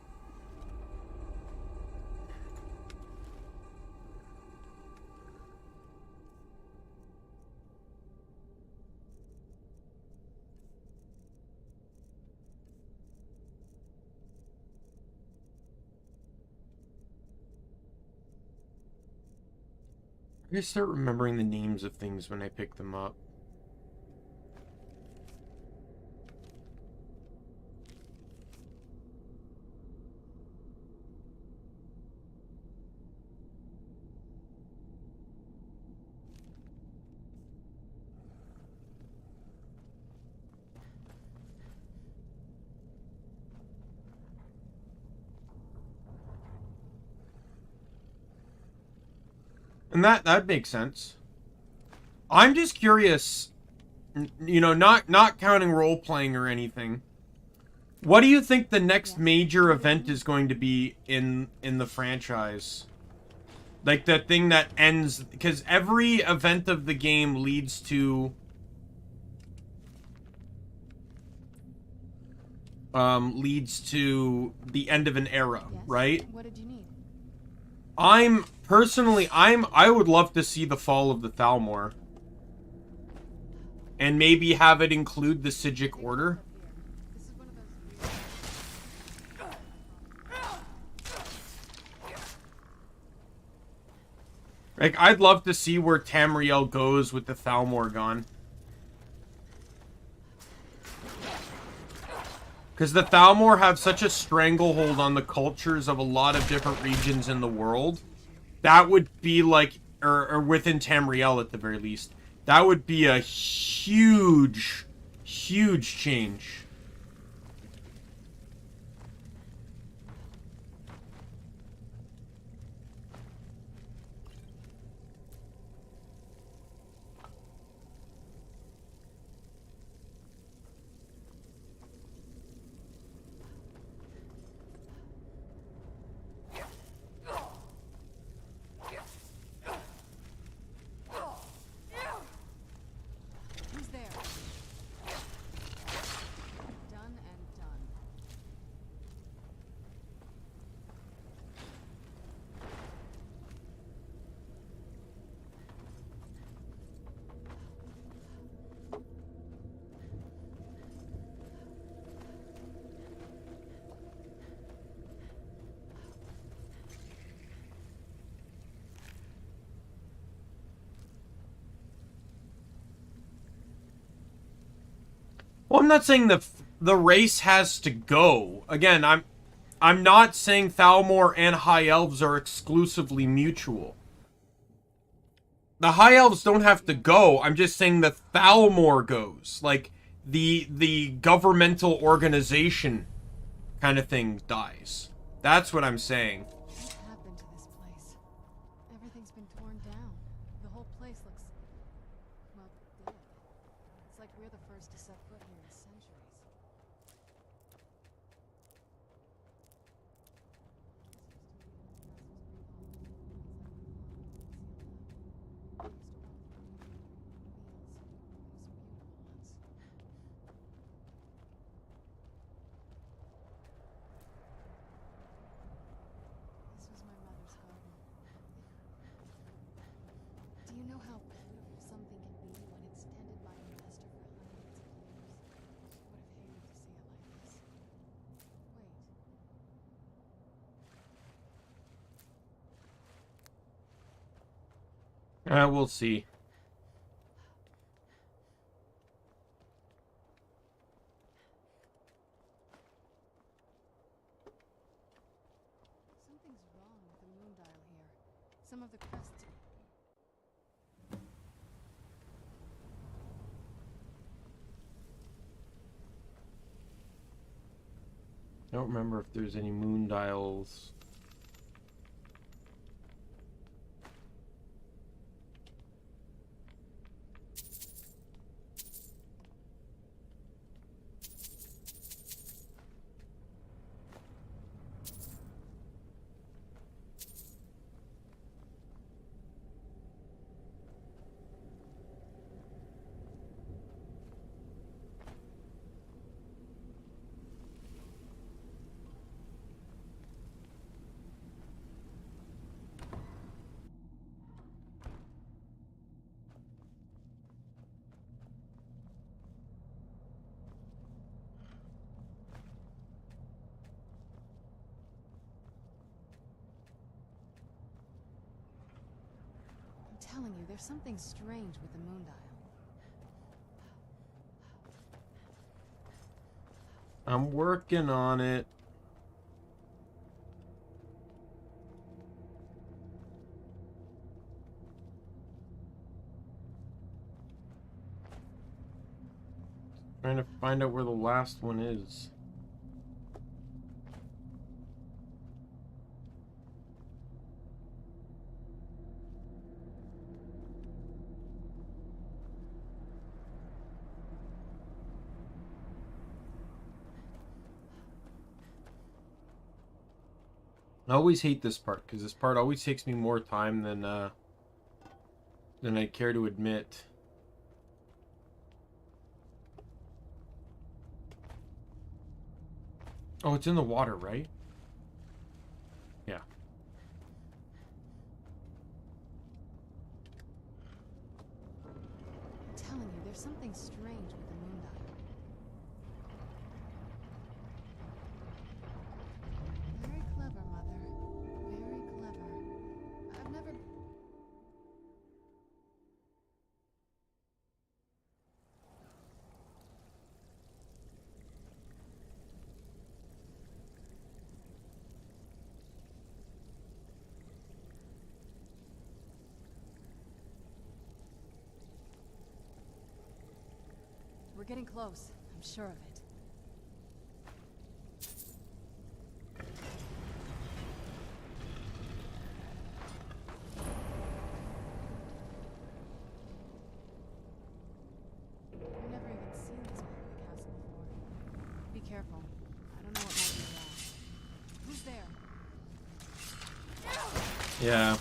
Speaker 1: I gotta start remembering the names of things when I pick them up. And that makes sense. I'm just curious, you know, not counting role-playing or anything. What do you think the next major event is going to be in the franchise? Like the thing that ends, because every event of the game leads to the end of an era, right?
Speaker 8: What did you need?
Speaker 1: I would love to see the fall of the Thalmor. And maybe have it include the Sigic Order. Like, I'd love to see where Tamriel goes with the Thalmor gone. Because the Thalmor have such a stranglehold on the cultures of a lot of different regions in the world. That would be like, or within Tamriel at the very least. That would be a huge, huge change.
Speaker 8: Who's there? Done and done.
Speaker 1: Well, I'm not saying the race has to go. Again, I'm not saying Thalmor and High Elves are exclusively mutual. The High Elves don't have to go. I'm just saying the Thalmor goes. Like, the governmental organization kind of thing dies. That's what I'm saying.
Speaker 8: What happened to this place? Everything's been torn down. The whole place looks, well, dead. It's like we're the first to set foot here in centuries. This was my mother's garden. Do you know how beautiful something can be when it's tended by a master for hundreds of years? Would have hated to see it like this. Wait.
Speaker 1: We'll see.
Speaker 8: Something's wrong with the moon dial here. Some of the crests.
Speaker 1: I don't remember if there's any moon dials.
Speaker 8: telling you, there's something strange with the moon dial.
Speaker 1: I'm working on it. Trying to find out where the last one is. I always hate this part because this part always takes me more time than I care to admit. Oh, it's in the water, right? Yeah.
Speaker 8: I'm telling you, there's something strange with the moon dial. Very clever, Mother. Very clever. I've never... We're getting close. I'm sure of it. I've never even seen this part of the castle before. Be careful. I don't know what might be around. Who's there?
Speaker 1: Yeah.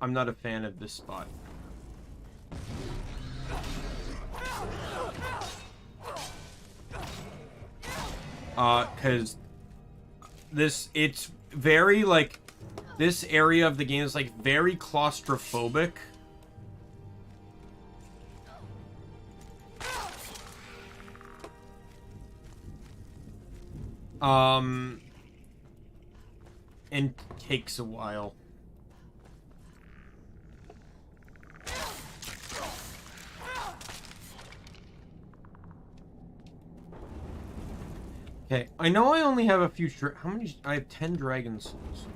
Speaker 1: I'm not a fan of this spot. Cause it's very, like, this area of the game is, like, very claustrophobic. And takes a while. Okay, I know I only have a few... How many... I have 10 dragon souls. Okay.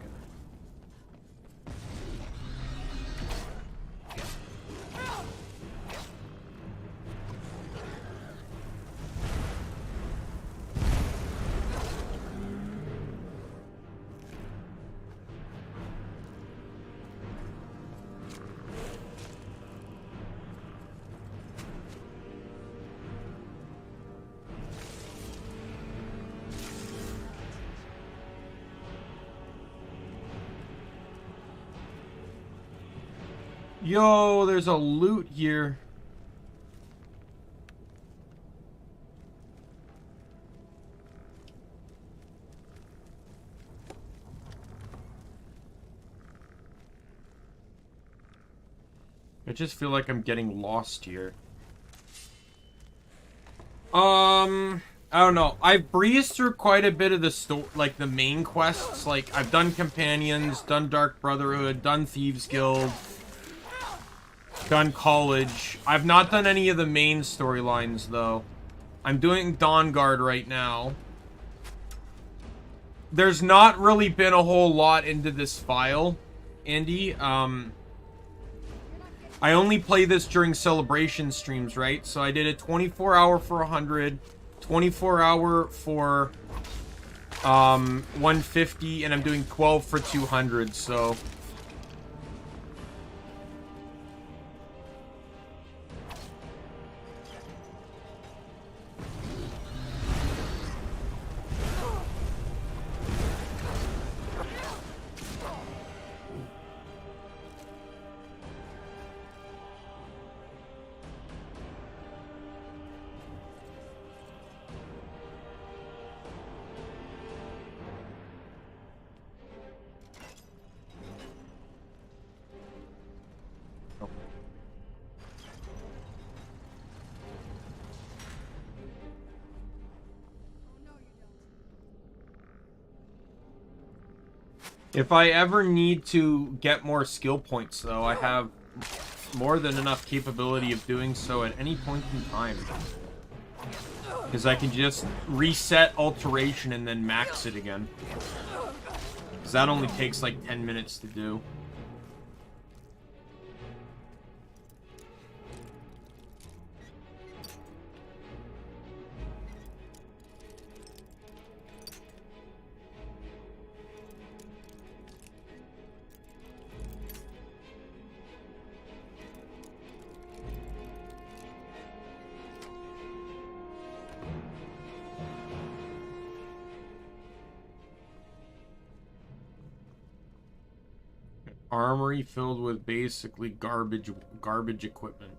Speaker 1: Yo, there's a loot here. I just feel like I'm getting lost here. I don't know. I've breezed through quite a bit of the like the main quests. Like, I've done Companions, done Dark Brotherhood, done Thieves Guild, done College. I've not done any of the main storylines, though. I'm doing Dawn Guard right now. There's not really been a whole lot into this file, Andy. I only play this during celebration streams, right? So I did a 24-hour for 100, 24-hour for 150, and I'm doing 12 for 200, so... If I ever need to get more skill points, though, I have more than enough capability of doing so at any point in time. Because I can just reset alteration and then max it again. Because that only takes like 10 minutes to do. Armory filled with basically garbage equipment.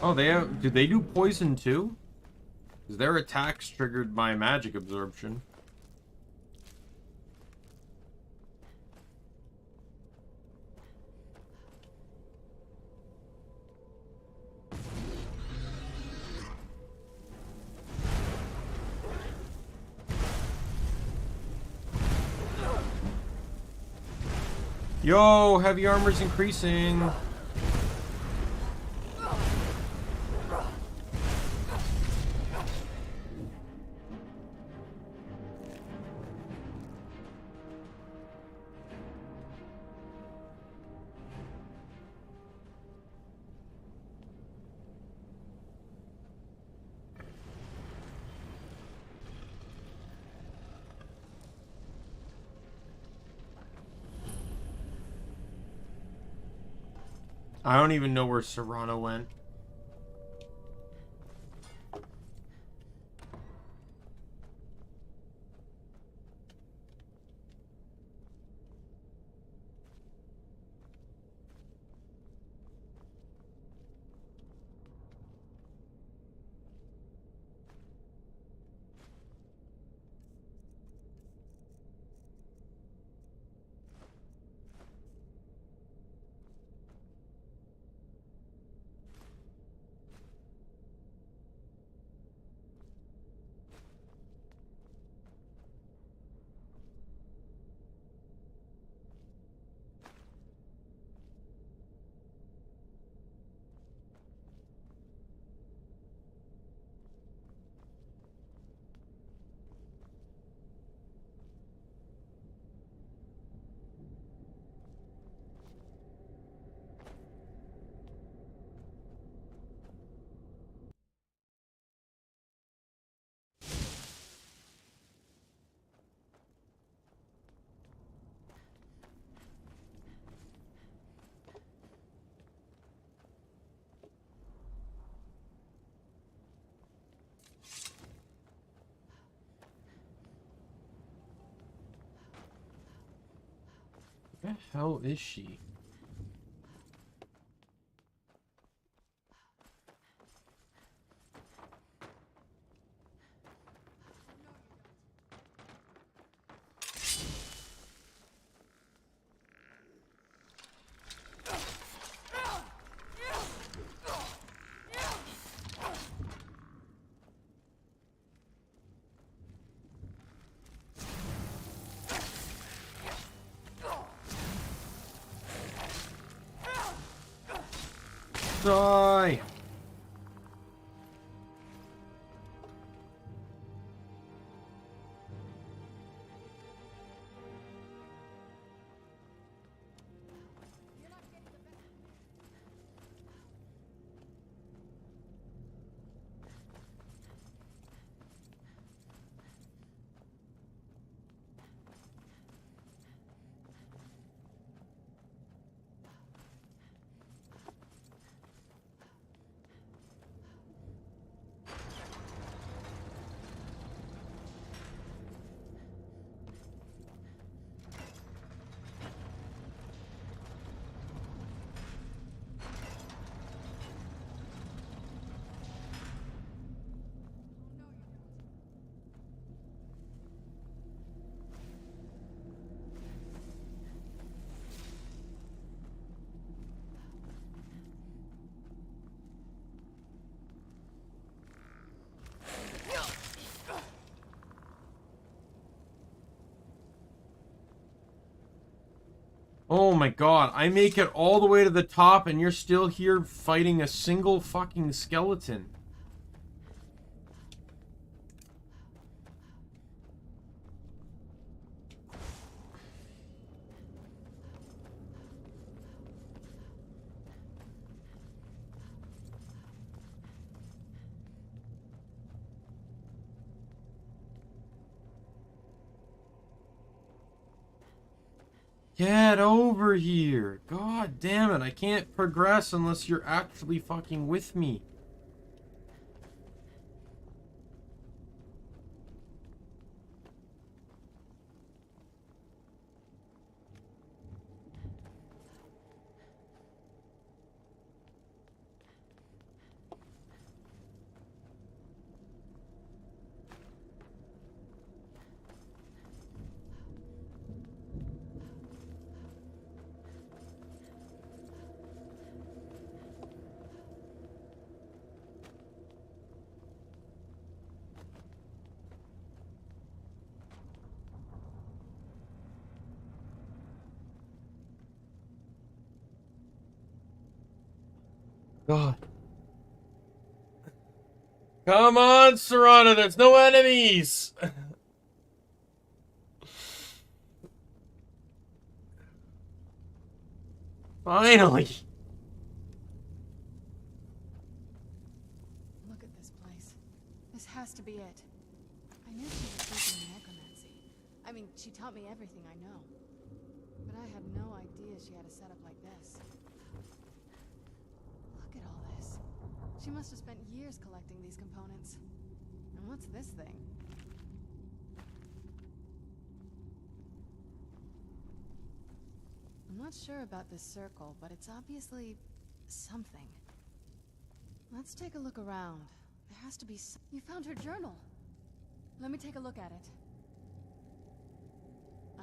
Speaker 1: Oh, do they do poison too? Because their attacks triggered by magic absorption. Yo, heavy armor's increasing. I don't even know where Serrano went. Where the hell is she? Die! Oh my god, I make it all the way to the top and you're still here fighting a single fucking skeleton. Get over here. God damn it. I can't progress unless you're actually fucking with me. God. Come on, Serrano, there's no enemies! Finally!
Speaker 8: Look at this place. This has to be it. I knew she was teaching me necromancy. I mean, she taught me everything I know. But I had no idea she had a setup like this. Look at all this. She must have spent years collecting these components. And what's this thing? I'm not sure about this circle, but it's obviously something. Let's take a look around. There has to be You found her journal! Let me take a look at it.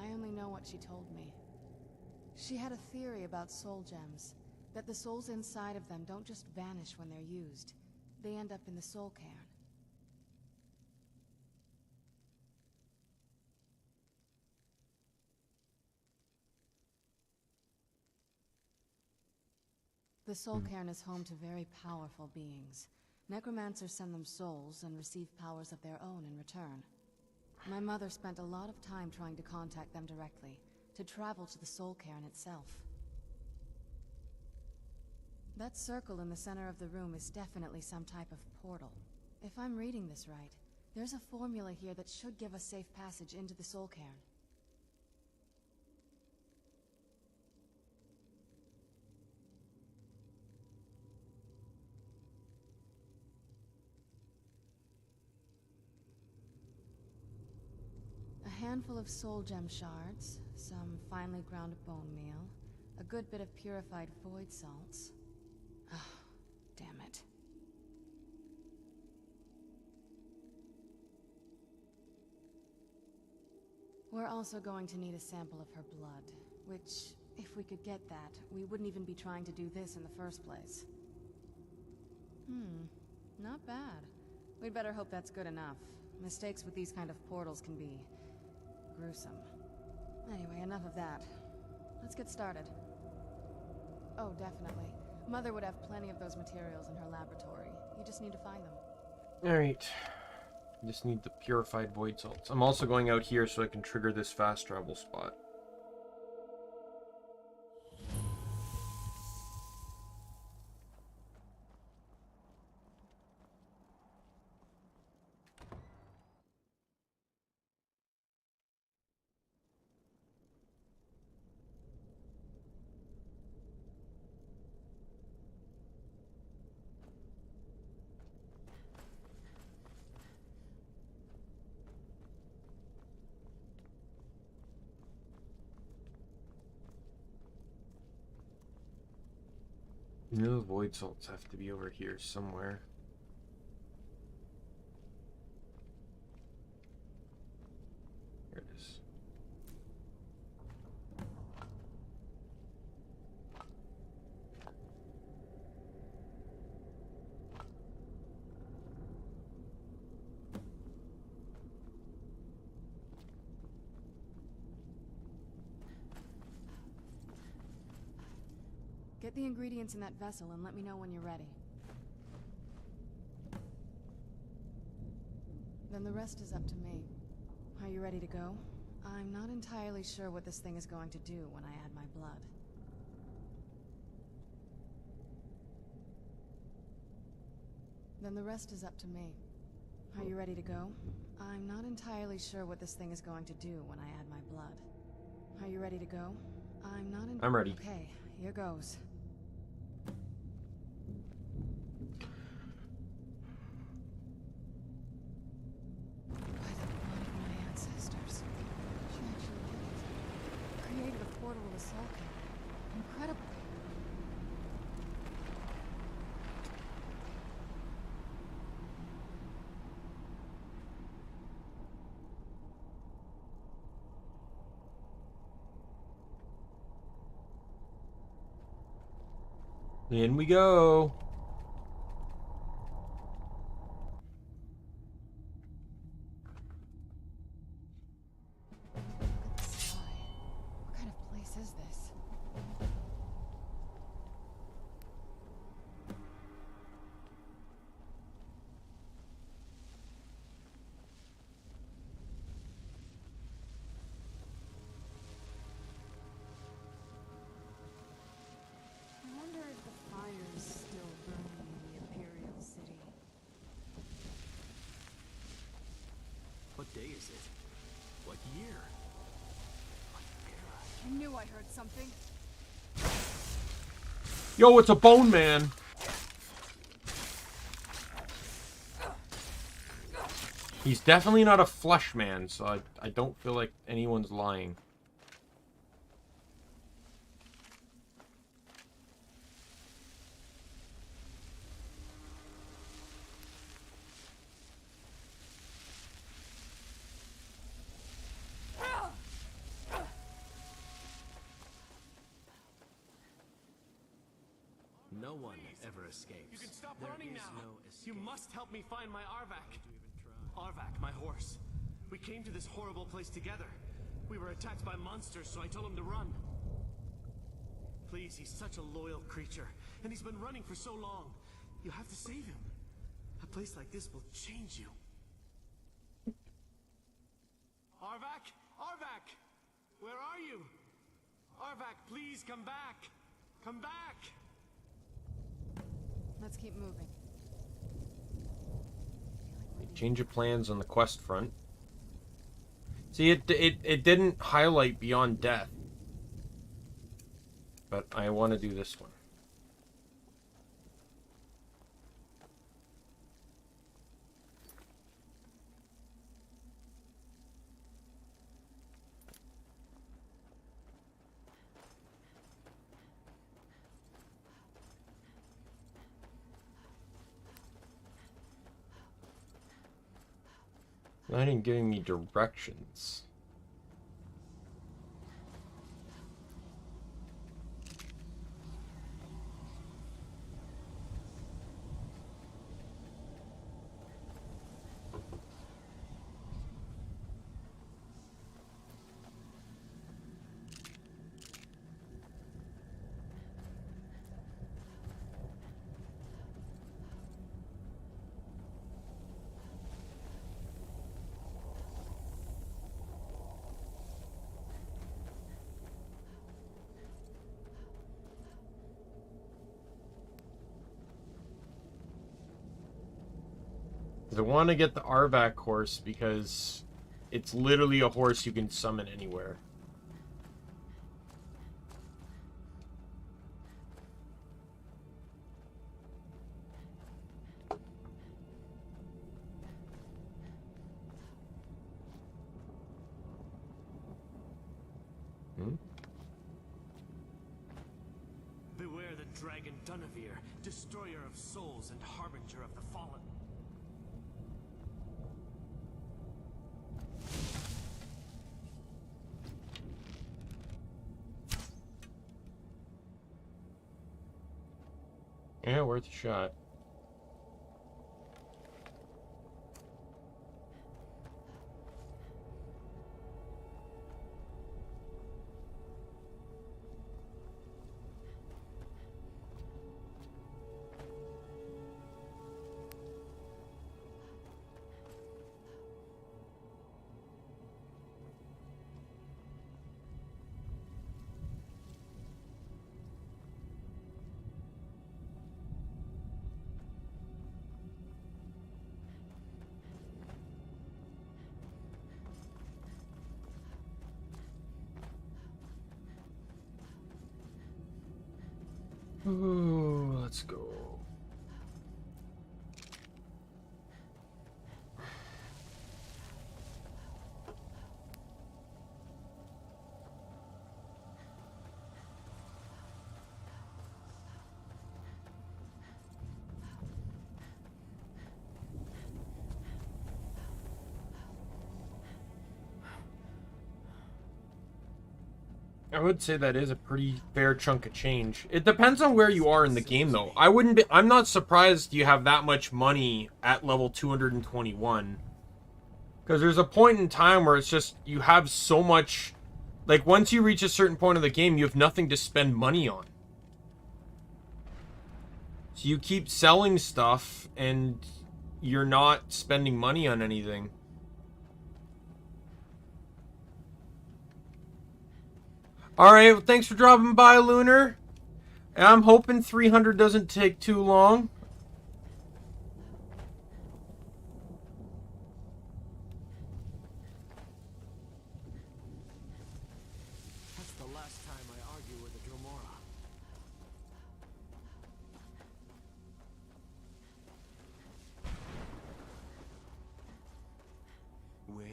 Speaker 8: I only know what she told me. She had a theory about soul gems. That the souls inside of them don't just vanish when they're used. They end up in the soul cairn. The soul cairn is home to very powerful beings. Necromancers send them souls and receive powers of their own in return. My mother spent a lot of time trying to contact them directly, to travel to the soul cairn itself. That circle in the center of the room is definitely some type of portal. If I'm reading this right, there's a formula here that should give us safe passage into the soul cairn. A handful of soul gem shards, some finely ground bone meal, a good bit of purified void salts. Oh, damn it. We're also going to need a sample of her blood, which, if we could get that, we wouldn't even be trying to do this in the first place. Not bad. We'd better hope that's good enough. Mistakes with these kind of portals can be gruesome. Anyway, enough of that. Let's get started. Oh, definitely. Mother would have plenty of those materials in her laboratory. You just need to find them.
Speaker 1: Alright. Just need the purified void salts. I'm also going out here so I can trigger this fast travel spot. You know, the void salts have to be over here somewhere. Here it is.
Speaker 8: Get the ingredients in that vessel and let me know when you're ready. Then the rest is up to me. Are you ready to go? I'm not entirely sure what this thing is going to do when I add my blood. Then the rest is up to me. Are you ready to go? I'm not entirely sure what this thing is going to do when I add my blood. Are you ready to go?
Speaker 1: I'm ready.
Speaker 8: Okay, here goes. By the blood of my ancestors. She actually did it. Created a portal to Soul King. Incredible.
Speaker 1: In we go.
Speaker 8: Look at the sky. What kind of place is this? I wonder if the fire's still burning in the Imperial City.
Speaker 15: What day is it? What year? What era?
Speaker 8: I knew I heard something.
Speaker 1: Yo, it's a bone man. He's definitely not a flesh man, so I don't feel like anyone's lying.
Speaker 15: No one ever escapes.
Speaker 10: You can stop
Speaker 15: There
Speaker 10: running
Speaker 15: is
Speaker 10: now.
Speaker 15: no escape.
Speaker 10: You must help me find my Arvak. Arvak, my horse. We came to this horrible place together. We were attacked by monsters, so I told him to run. Please, he's such a loyal creature, and he's been running for so long. You have to save him. A place like this will change you. Arvak? Arvak! Where are you? Arvak, please come back! Come back!
Speaker 8: Let's keep moving.
Speaker 1: Change of plans on the quest front. See, it didn't highlight Beyond Death. But I want to do this one. Not even giving me directions. I want to get the Arvak horse because it's literally a horse you can summon anywhere.
Speaker 10: Beware the dragon Dunavir, destroyer of souls and harbinger of the fallen.
Speaker 1: Yeah, worth a shot. Let's go. I would say that is a pretty fair chunk of change. It depends on where you are in the game, though. I'm not surprised you have that much money at level 221. Because there's a point in time where it's just, you have so much... Like, once you reach a certain point of the game, you have nothing to spend money on. So you keep selling stuff, and you're not spending money on anything. Alright, well, thanks for dropping by, Lunar. I'm hoping 300 doesn't take too long.
Speaker 15: That's the last time I argue with a Dromora.
Speaker 12: Well,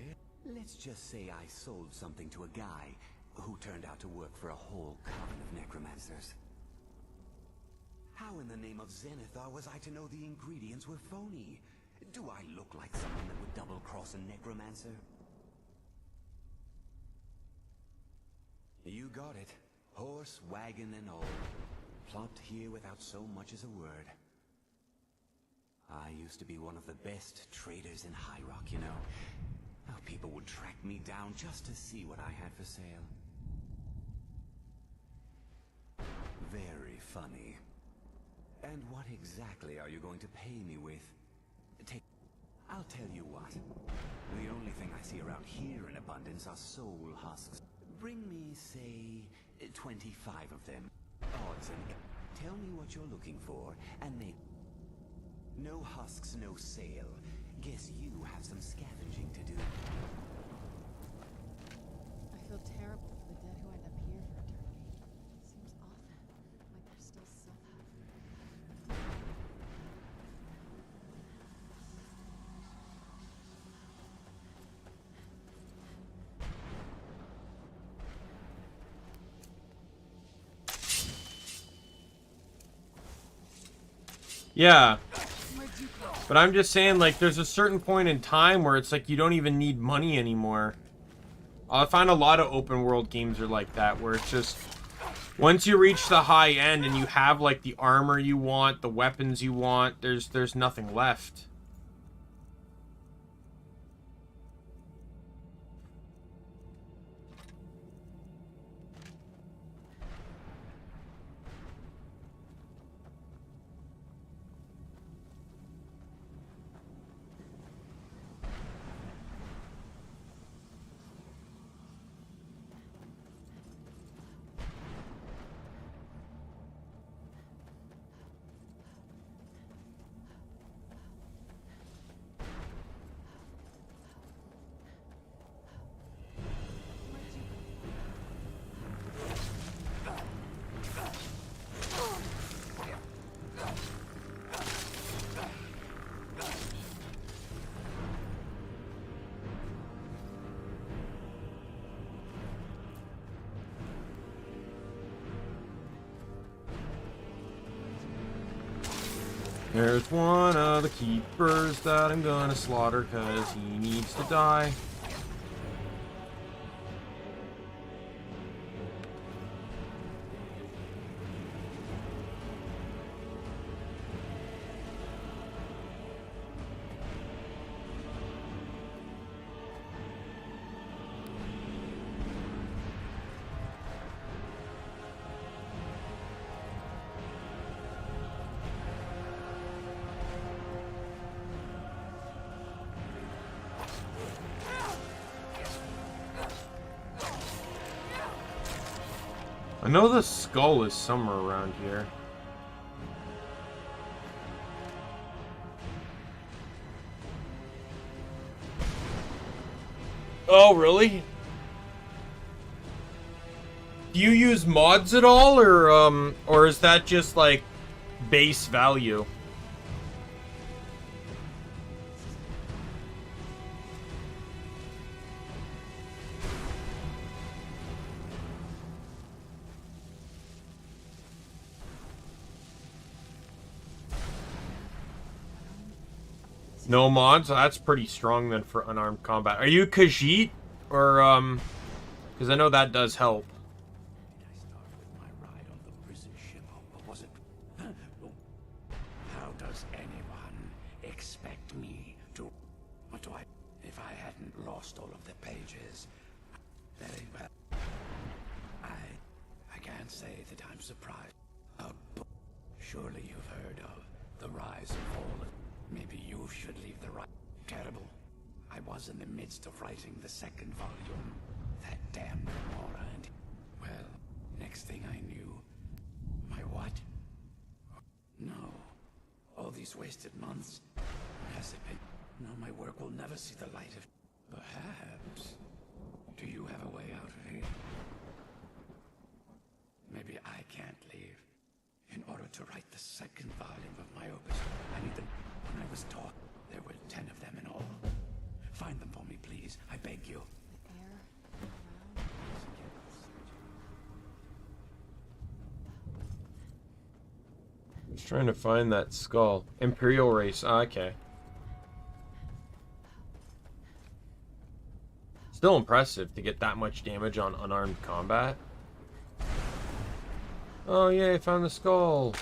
Speaker 12: let's just say I sold something to a guy who turned out to work for a whole coven of necromancers. How in the name of Zenithar was I to know the ingredients were phony? Do I look like someone that would double-cross a necromancer? You got it. Horse, wagon, and all. Plopped here without so much as a word. I used to be one of the best traders in High Rock, you know. How people would track me down just to see what I had for sale. Very funny. And what exactly are you going to pay me with? I'll tell you what. The only thing I see around here in abundance are soul husks. Bring me, say, 25 of them. Odds and tell me what you're looking for, and no husks, no sale. Guess you have some scavenging to do.
Speaker 8: I feel terrible for the dead who end up here for eternity. Seems awful. Like they're still self-half.
Speaker 1: Yeah. But I'm just saying, like, there's a certain point in time where it's like you don't even need money anymore. I find a lot of open world games are like that, where it's just... Once you reach the high end and you have, like, the armor you want, the weapons you want, there's nothing left. There's one of the keepers that I'm gonna slaughter because he needs to die. I know the skull is somewhere around here. Oh, really? Do you use mods at all, or is that just like base value? No mods? That's pretty strong then for unarmed combat. Are you Khajiit? Or, because I know that does help.
Speaker 4: Did I start with my ride on the prison ship, or was it... How does anyone expect me to... What do I... If I hadn't lost all of the pages... Very well. I can't say that I'm surprised. Surely you've heard of the rise and fall. Maybe you should leave the right. Terrible. I was in the midst of writing the second volume. That damn Mora and... Well, next thing I knew... My what? No. All these wasted months. Has it been... No, my work will never see the light of... Perhaps... Do you have a way out of here? Maybe I can't leave. In order to write the second volume of my opus, I need them. When I was taught, there were 10 of them in all. Find them for me, please. I beg you.
Speaker 1: Just trying to find that skull. Imperial race. Ah, okay. Still impressive to get that much damage on unarmed combat. Oh, yay, I found the skull.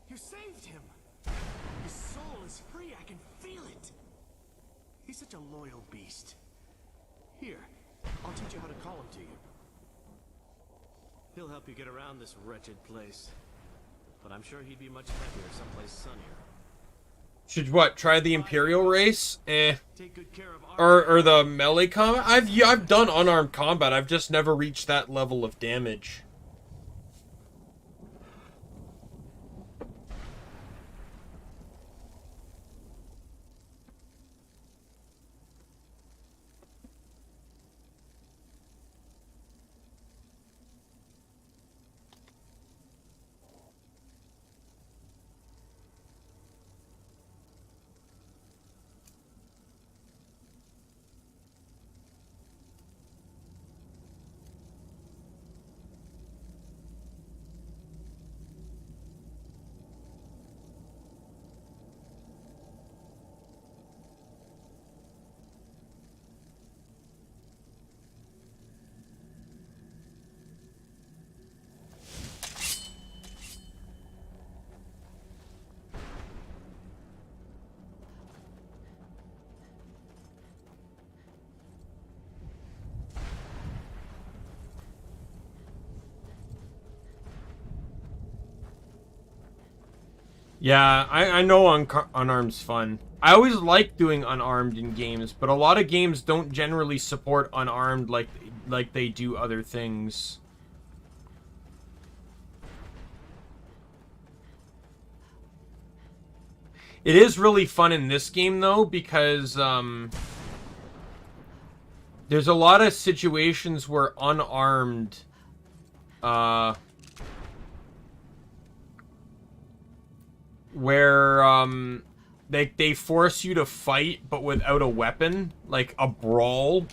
Speaker 10: You saved him! His soul is free, I can feel it! He's such a loyal beast. Here, I'll teach you how to call him to you. He'll help you get around this wretched place. But I'm sure he'd be much happier someplace sunnier.
Speaker 1: Should what? Try the Imperial race? Or the melee combat? I've done unarmed combat. I've just never reached that level of damage. Yeah, I know unarmed's fun. I always like doing unarmed in games, but a lot of games don't generally support unarmed like they do other things. It is really fun in this game though, because there's a lot of situations where unarmed where they force you to fight but without a weapon, like a brawl,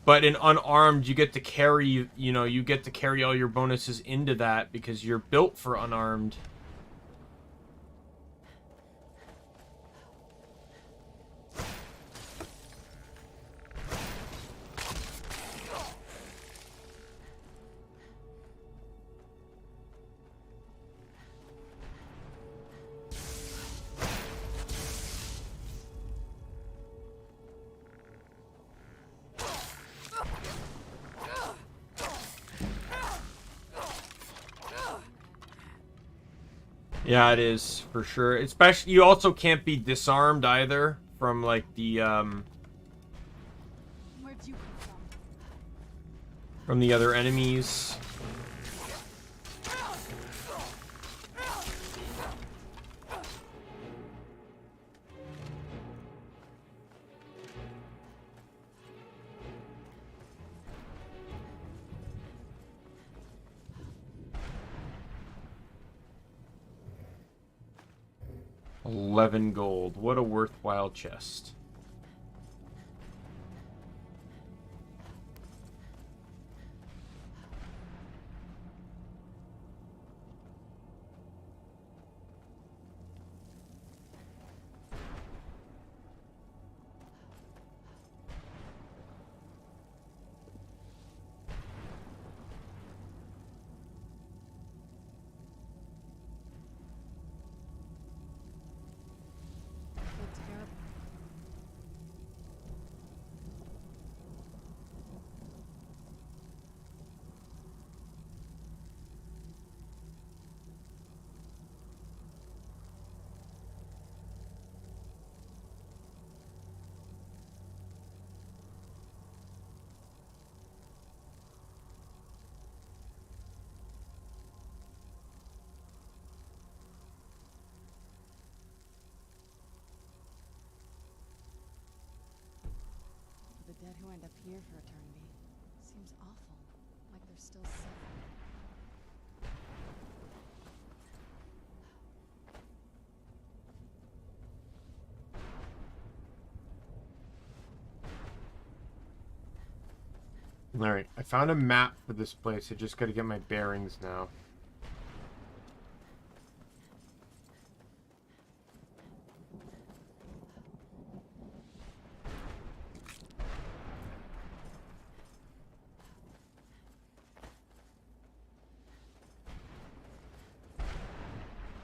Speaker 1: But in unarmed, you get to carry, you know, you get to carry all your bonuses into that because you're built for unarmed. Yeah, it is, for sure. Especially, you also can't be disarmed either from, like, the,
Speaker 8: Where'd you come
Speaker 1: from the other enemies. $11 gold. What a worthwhile chest.
Speaker 8: The dead who end up here for eternity. Seems awful. Like they're still suffering.
Speaker 1: Alright, I found a map for this place. I just gotta get my bearings now.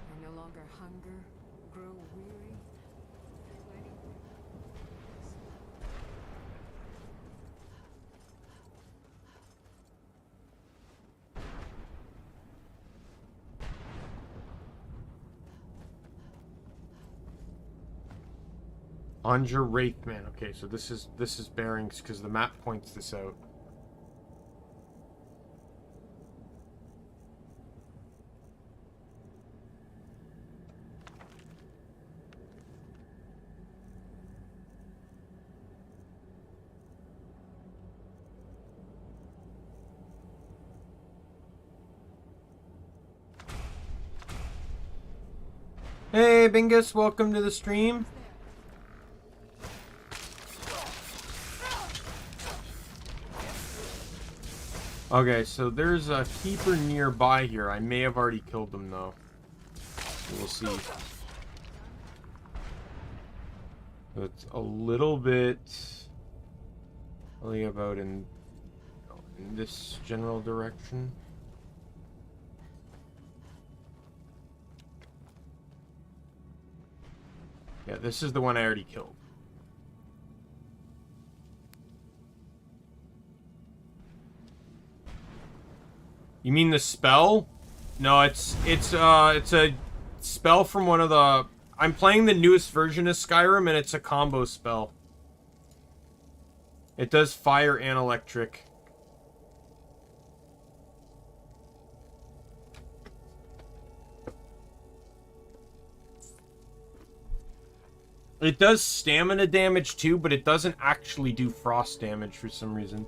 Speaker 16: I no longer hunger, grow weary.
Speaker 1: Conjure Wraithman. Okay, so this is bearings because the map points this out. Hey, Bingus, welcome to the stream. Okay, so there's a keeper nearby here. I may have already killed them, though. We'll see. It's a little bit... Probably about in this general direction. Yeah, this is the one I already killed. You mean the spell? No, it's a spell from one of the... I'm playing the newest version of Skyrim, and it's a combo spell. It does fire and electric. It does stamina damage too, but it doesn't actually do frost damage for some reason.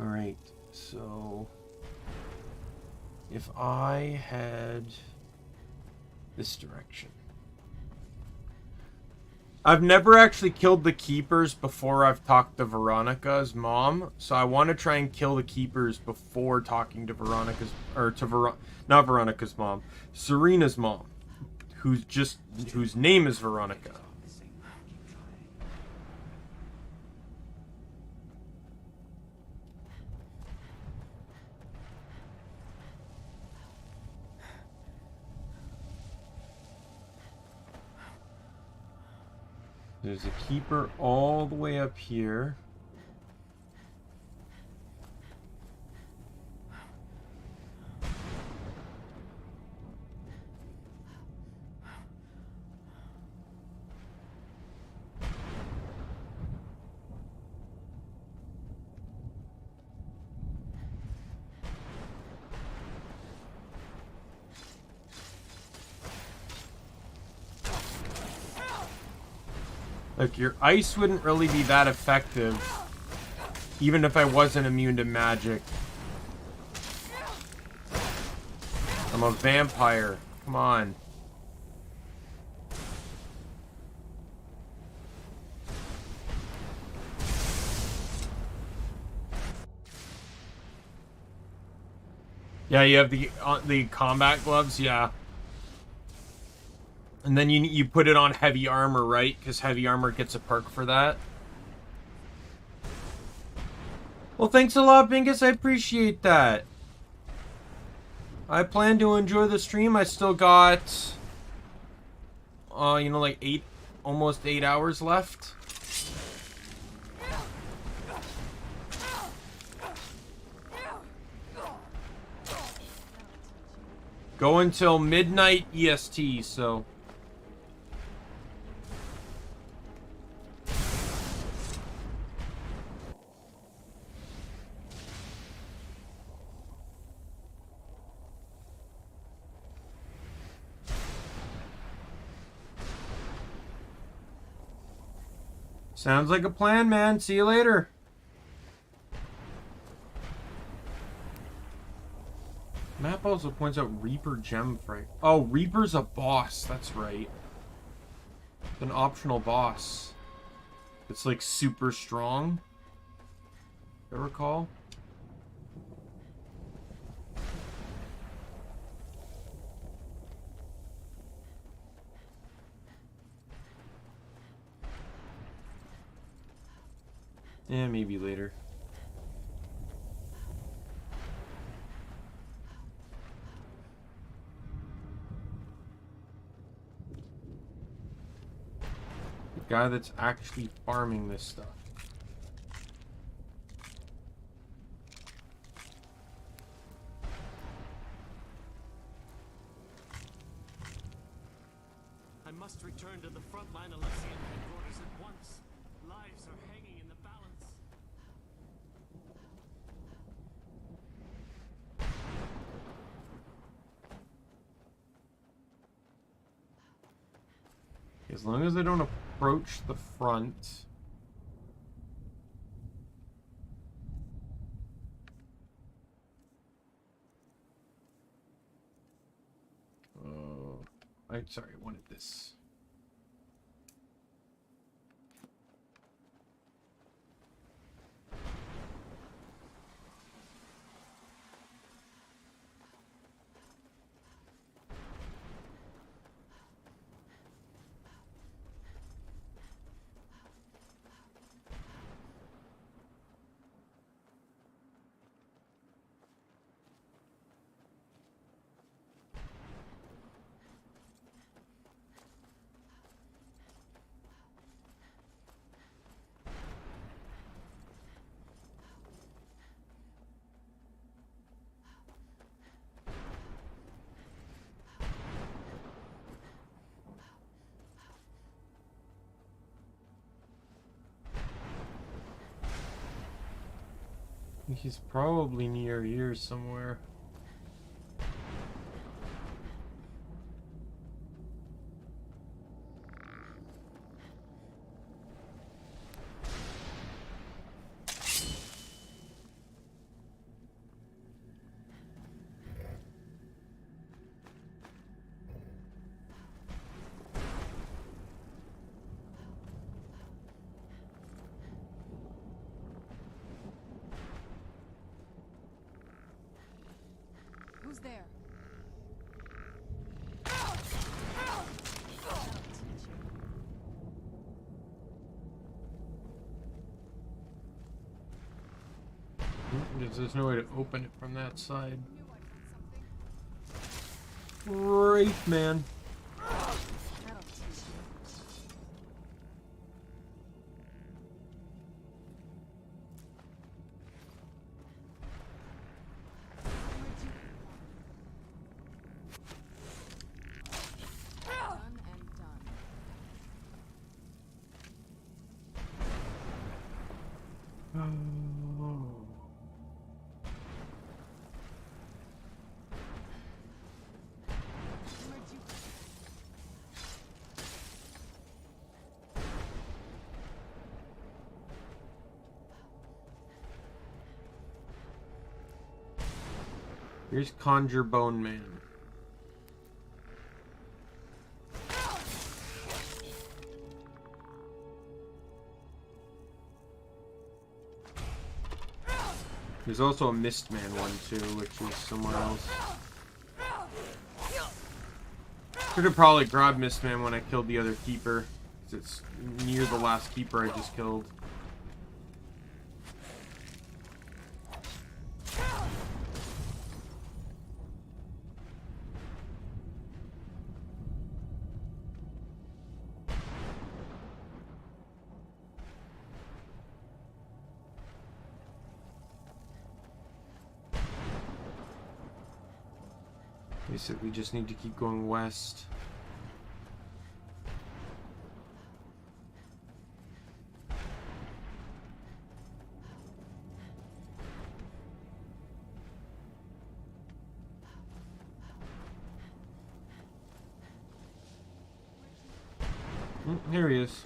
Speaker 1: Alright, so... If I had this direction. I've never actually killed the keepers before I've talked to Veronica's mom, so I want to try and kill the keepers before talking to Veronica's, or to not Veronica's mom, Serena's mom, whose name is Veronica. There's a keeper all the way up here. Look, your ice wouldn't really be that effective, even if I wasn't immune to magic. I'm a vampire. Come on. Yeah, you have the combat gloves, yeah. And then you put it on heavy armor, right? Because heavy armor gets a perk for that. Well, thanks a lot, Bingus. I appreciate that. I plan to enjoy the stream. I still got, you know, like almost 8 hours left. Go until midnight EST, so... Sounds like a plan, man. See you later. Map also points out Reaper gem frame. Oh, Reaper's a boss. That's right. It's an optional boss. It's like super strong. I recall. Yeah, maybe later. The guy that's actually farming this stuff.
Speaker 15: I must return to the front line of Elysian headquarters at once. Lives are hanging in the balance.
Speaker 1: As long as I don't approach the front. Oh, sorry, I wanted this. He's probably near here somewhere.
Speaker 8: Who's there?
Speaker 1: There's no way to open it from that side. Great, man. Here's Conjure Bone Man. There's also a Mistman one too, which is somewhere else. Should have probably grabbed Mistman when I killed the other keeper, because it's near the last keeper I just killed. Basically, just need to keep going west. Here he is.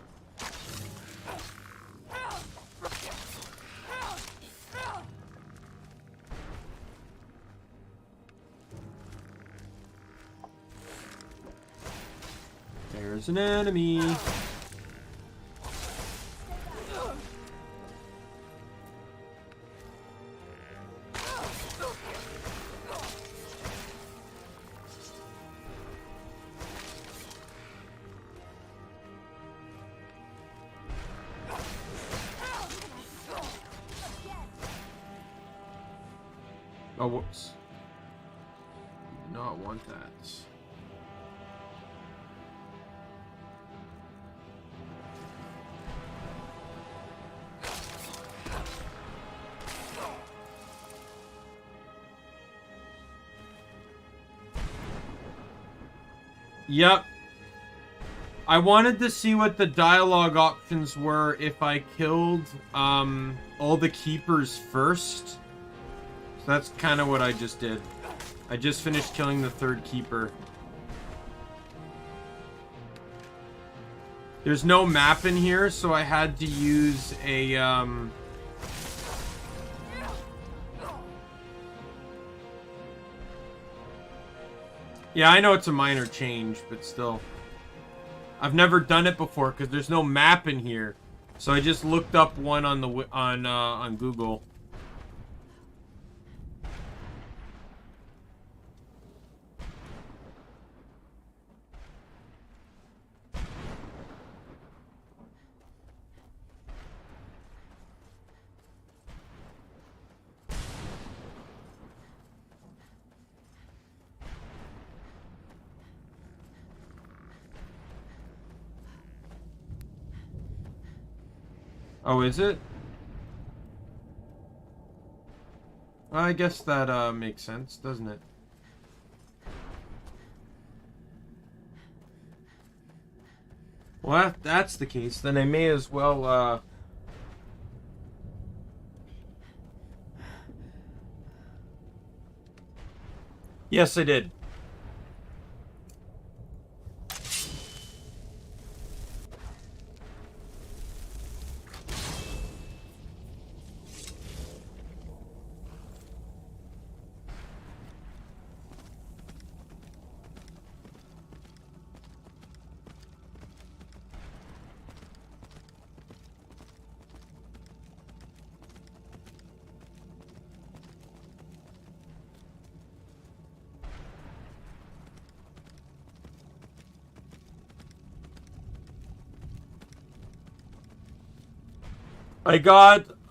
Speaker 1: There's an enemy. Oh, whoops. Do not want that. Yep. I wanted to see what the dialogue options were if I killed all the keepers first. So that's kind of what I just did. I just finished killing the third keeper. There's no map in here, so I had to use a Yeah, I know it's a minor change, but still. I've never done it before because there's no map in here. So I just looked up one on the on Google. Oh, is it? I guess that makes sense, doesn't it? Well, if that's the case, then I may as well, Yes, I did.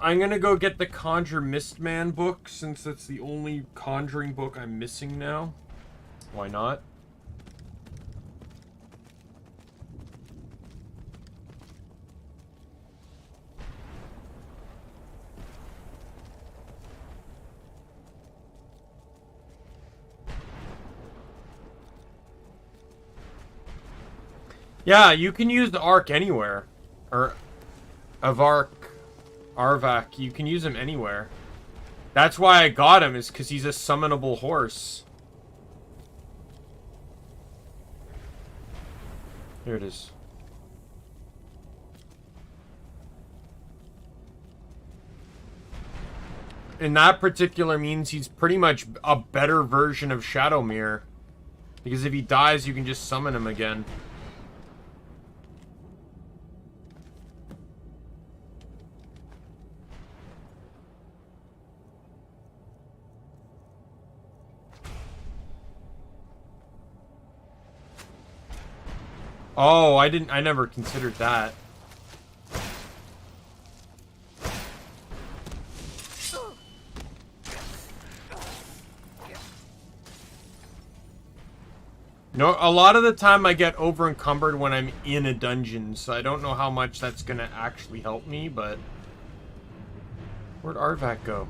Speaker 1: I'm gonna go get the Conjure Mistman book, since that's the only Conjuring book I'm missing now. Why not? Yeah, you can use the Arc anywhere. Or Arvak, you can use him anywhere. That's why I got him, is because he's a summonable horse. Here it is. And that particular means he's pretty much a better version of Shadowmere. Because if he dies, you can just summon him again. Oh, I never considered that. No, a lot of the time I get over encumbered when I'm in a dungeon, so I don't know how much that's gonna actually help me, but... Where'd Arvak go?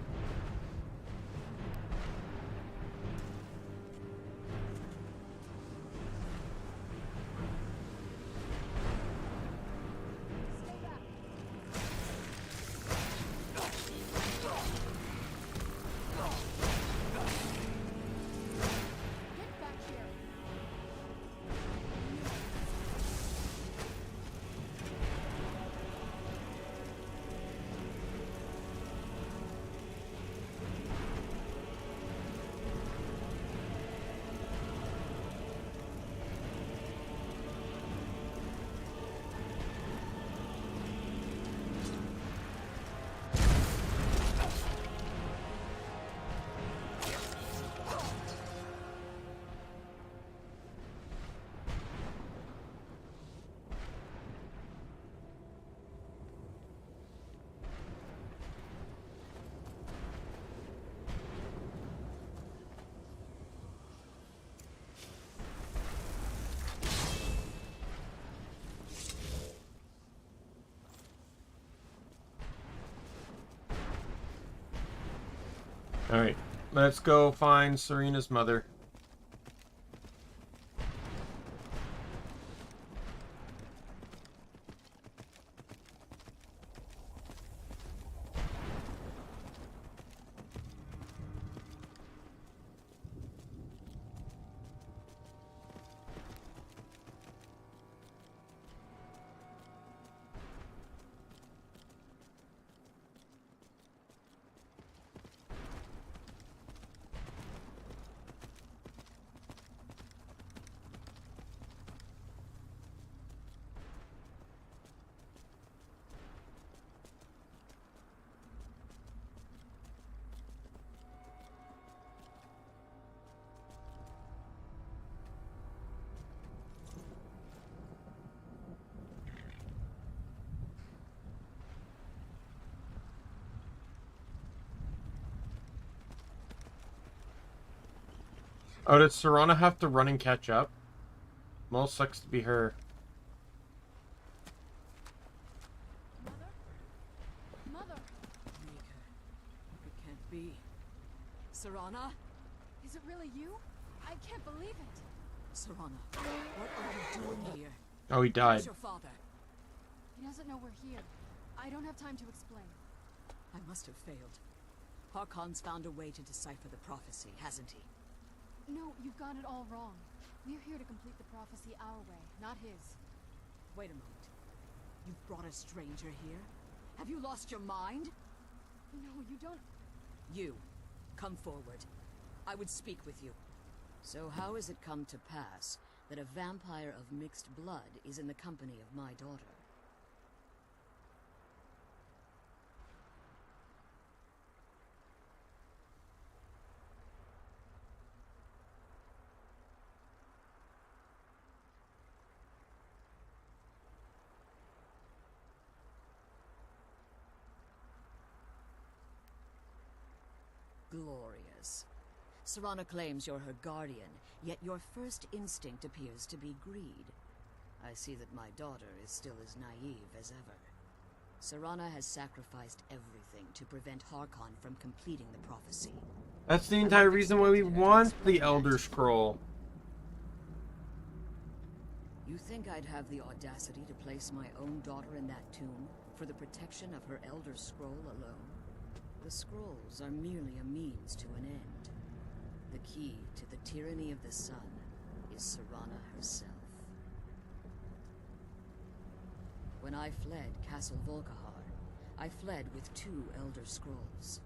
Speaker 1: Alright, let's go find Serena's mother. Oh, did Serana have to run and catch up? Well, sucks to be her.
Speaker 8: Mother!
Speaker 16: Mika, it can't be. Serana?
Speaker 8: Is it really you? I can't believe it.
Speaker 16: Serana, what are you doing here?
Speaker 1: Oh, he died.
Speaker 16: Where's your father?
Speaker 8: He doesn't know we're here. I don't have time to explain.
Speaker 16: I must have failed. Harkon's found a way to decipher the prophecy, hasn't he?
Speaker 8: No, you've got it all wrong. We're here to complete the prophecy our way, not his.
Speaker 16: Wait a moment. You've brought a stranger here? Have you lost your mind?
Speaker 8: No, you don't...
Speaker 16: You, come forward. I would speak with you. So how has it come to pass that a vampire of mixed blood is in the company of my daughter? curious. Serana claims you're her guardian, yet your first instinct appears to be greed. I see that my daughter is still as naive as ever. Serana has sacrificed everything to prevent Harkon from completing the prophecy.
Speaker 1: That's the entire reason why we want the Elder Scroll.
Speaker 16: You think I'd have the audacity to place my own daughter in that tomb for the protection of her Elder Scroll alone? The scrolls are merely a means to an end. The key to the tyranny of the sun is Serana herself. When I fled Castle Volkihar, I fled with 2 Elder Scrolls.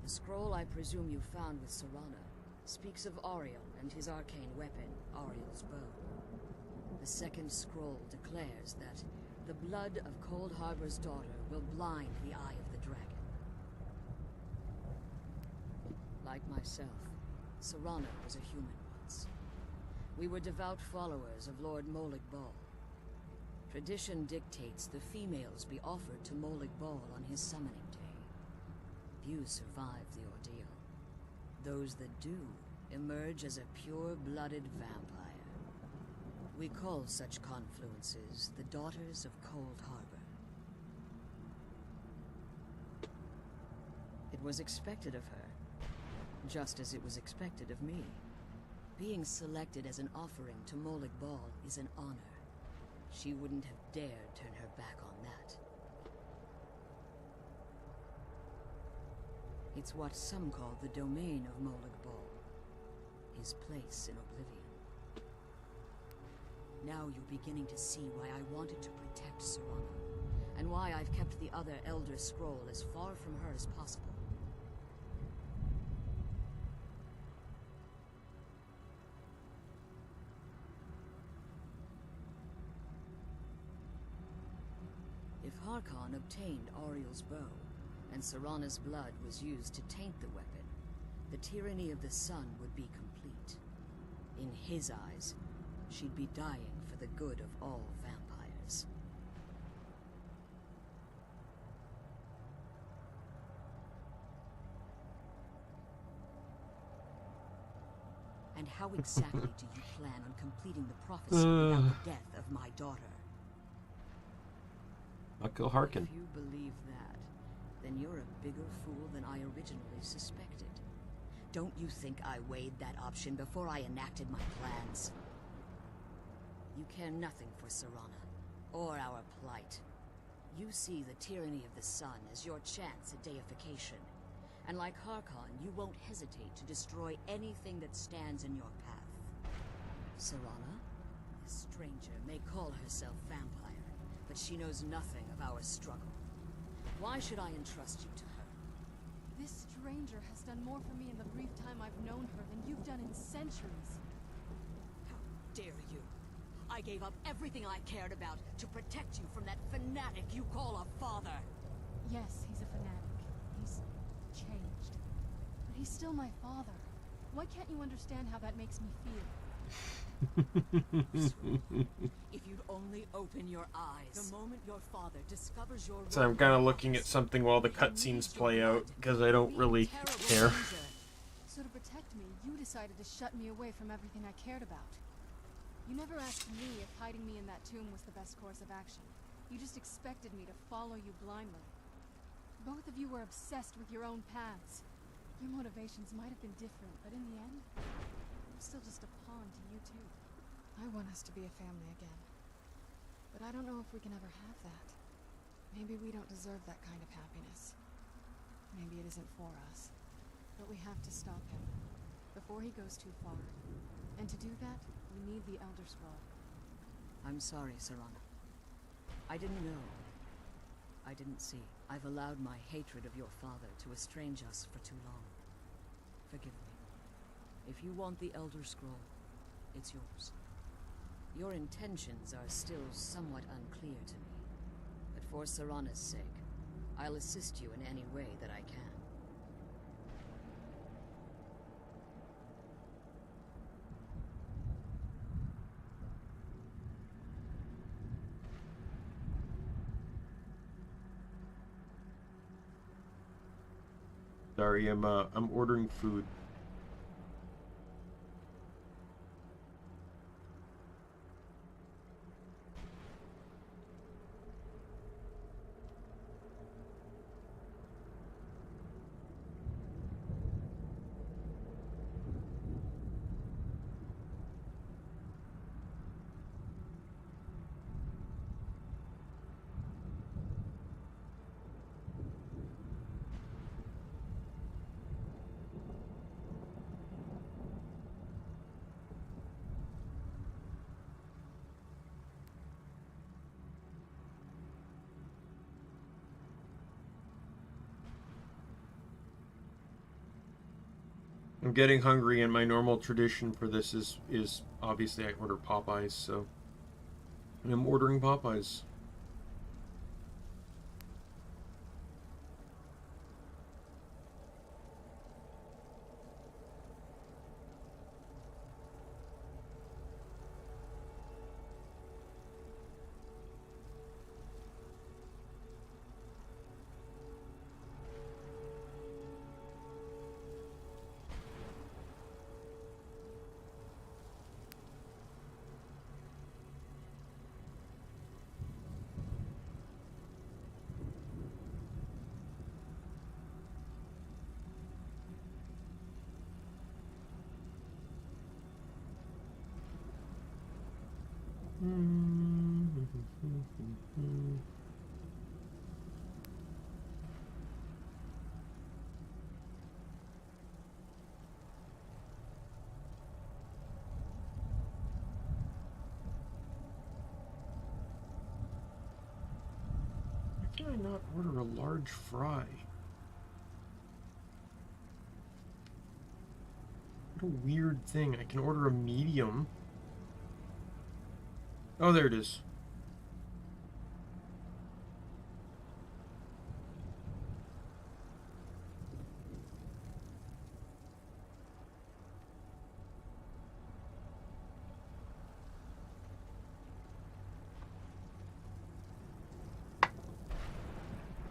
Speaker 16: The scroll I presume you found with Serana speaks of Ariel and his arcane weapon, Ariel's bow. The second scroll declares that the blood of Cold Harbor's daughter will blind the eye of the dragon. Like myself, Serana was a human once. We were devout followers of Lord Molig Bal. Tradition dictates the females be offered to Molig Bal on his summoning day. Few survive the ordeal. Those that do emerge as a pure-blooded vampire. We call such confluences the Daughters of Cold Harbor. It was expected of her, just as it was expected of me. Being selected as an offering to Molig Bal is an honor. She wouldn't have dared turn her back on that. It's what some call the domain of Molig Bal, his place in oblivion. Now you're beginning to see why I wanted to protect Serana, and why I've kept the other Elder Scroll as far from her as possible. If Harkon obtained Ariel's bow, and Serana's blood was used to taint the weapon, the tyranny of the sun would be complete. In his eyes, she'd be dying for the good of all vampires. And how exactly do you plan on completing the prophecy without the death of my daughter?
Speaker 1: I'll kill Harkon.
Speaker 16: If you believe that, then you're a bigger fool than I originally suspected. Don't you think I weighed that option before I enacted my plans? You care nothing for Serana, or our plight. You see the tyranny of the sun as your chance at deification. And like Harkon, you won't hesitate to destroy anything that stands in your path. Serana, this stranger may call herself vampire, but she knows nothing of our struggle. Why should I entrust you to her?
Speaker 8: This stranger has done more for me in the brief time I've known her than you've done in centuries.
Speaker 16: How dare you? I gave up everything I cared about to protect you from that fanatic you call a father.
Speaker 8: Yes, he's a fanatic. He's changed. But he's still my father. Why can't you understand how that makes me feel?
Speaker 16: If you'd only open your eyes. The moment your father discovers your
Speaker 1: So I'm kind of looking at something while the cutscenes play out, because I don't really care.
Speaker 8: So to protect me, you decided to shut me away from everything I cared about. You never asked me if hiding me in that tomb was the best course of action. You just expected me to follow you blindly. Both of you were obsessed with your own paths. Your motivations might have been different, but in the end, I'm still just a pawn to you two. I want us to be a family again. But I don't know if we can ever have that. Maybe we don't deserve that kind of happiness. Maybe it isn't for us. But we have to stop him before he goes too far. And to do that, we need the Elder Scroll.
Speaker 16: I'm sorry, Serana. I didn't know. I didn't see. I've allowed my hatred of your father to estrange us for too long. Forgive me. If you want the Elder Scroll, it's yours. Your intentions are still somewhat unclear to me. But for Serana's sake, I'll assist you in any way that I can.
Speaker 1: Sorry, I'm ordering food. I'm getting hungry, and my normal tradition for this is obviously I order Popeyes, so I'm ordering Popeyes. Why did I not order a large fry? What a weird thing. I can order a medium. Oh, there it is.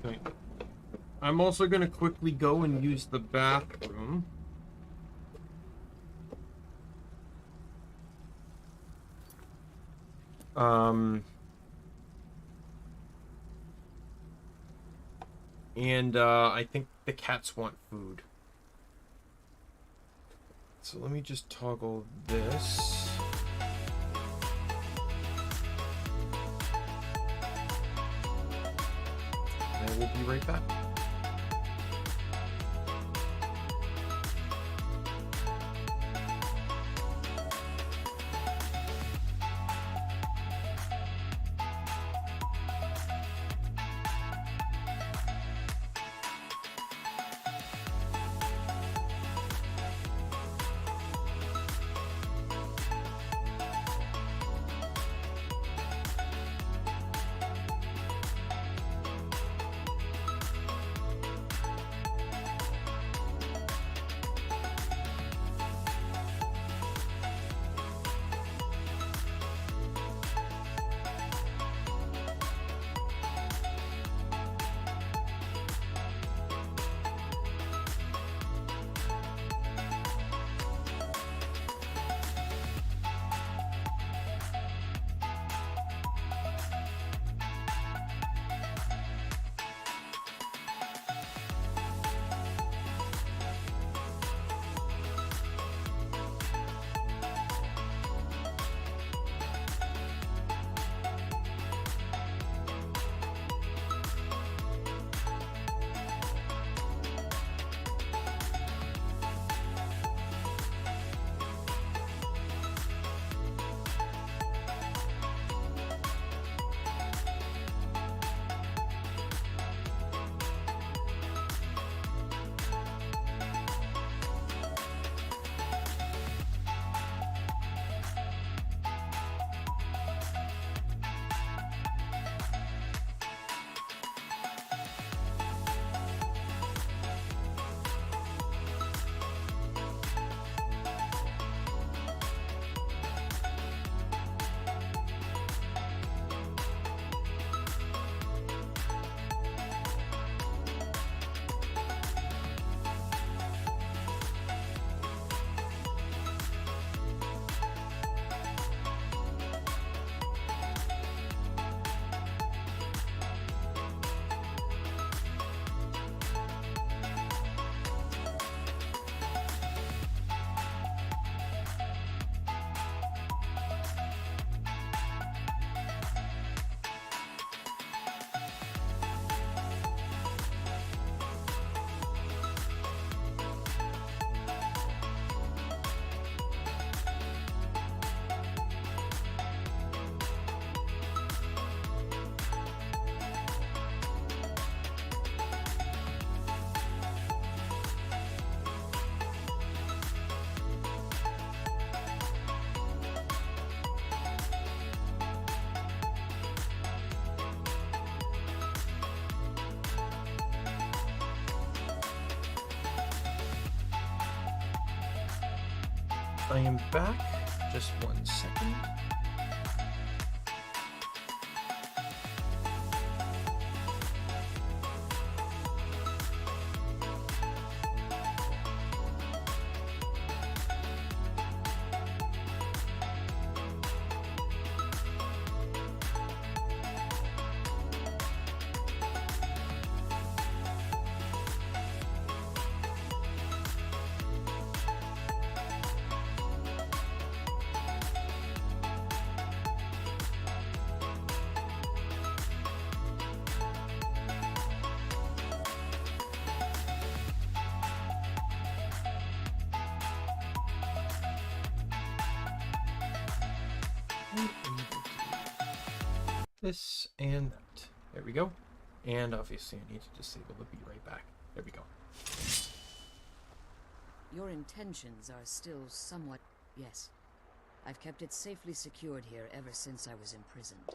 Speaker 1: Okay. I'm also going to quickly go and use the bathroom. And I think the cats want food. So let me just toggle this. I will be right back. I am back. Just 1 second. This and that. There we go. And obviously I need to disable the be right back. There we go.
Speaker 16: Your intentions are still somewhat... Yes. I've kept it safely secured here ever since I was imprisoned.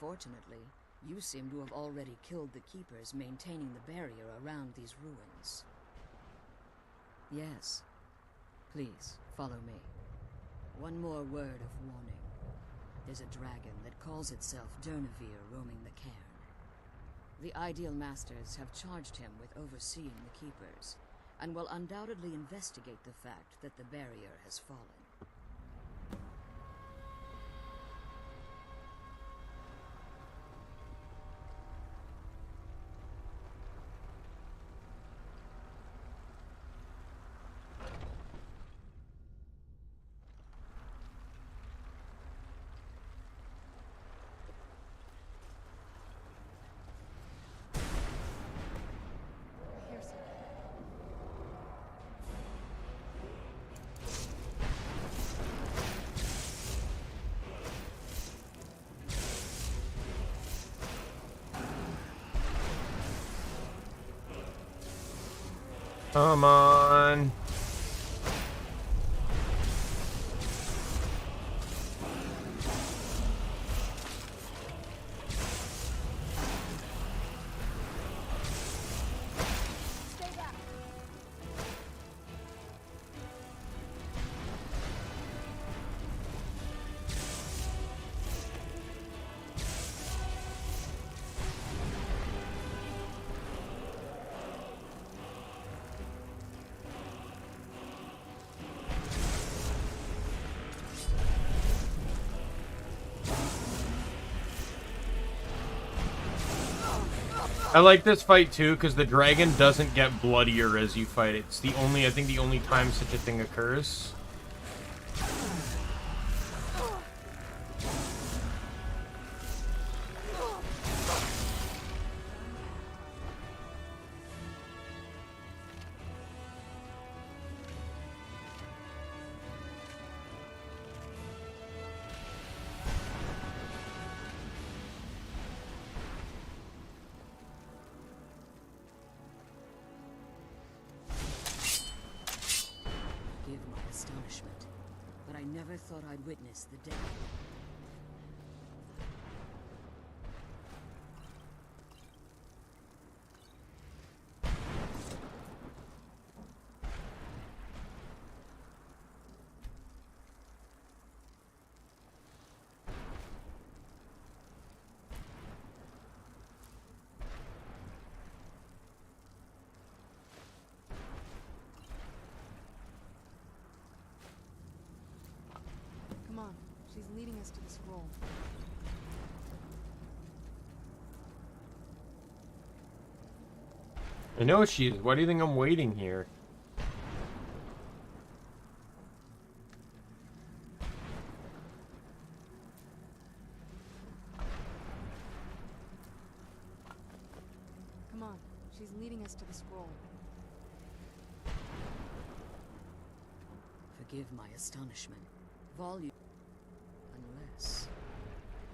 Speaker 16: Fortunately, you seem to have already killed the keepers maintaining the barrier around these ruins. Yes. Please, follow me. One more word of warning. There's a dragon that calls itself Durnevere roaming the cairn. The Ideal Masters have charged him with overseeing the keepers, and will undoubtedly investigate the fact that the barrier has fallen.
Speaker 1: Come on. I like this fight too because the dragon doesn't get bloodier as you fight it. It's the only, I think, the only time such a thing occurs.
Speaker 16: Never thought I'd witness the day.
Speaker 8: She's leading us to the scroll.
Speaker 1: I know she is. Why do you think I'm waiting here?
Speaker 8: Come on. She's leading us to the scroll.
Speaker 16: Forgive my astonishment. Volume. Unless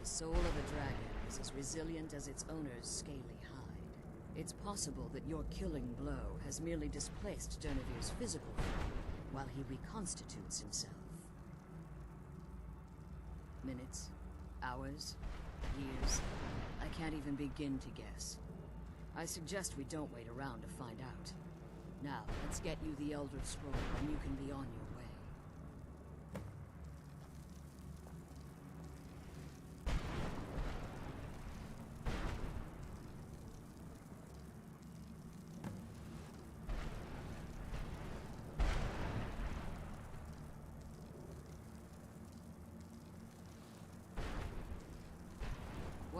Speaker 16: the soul of a dragon is as resilient as its owner's scaly hide. It's possible that your killing blow has merely displaced Durnevere's physical form while he reconstitutes himself. Minutes, hours, years, I can't even begin to guess. I suggest we don't wait around to find out. Now, let's get you the Elder Scroll and you can be on your way.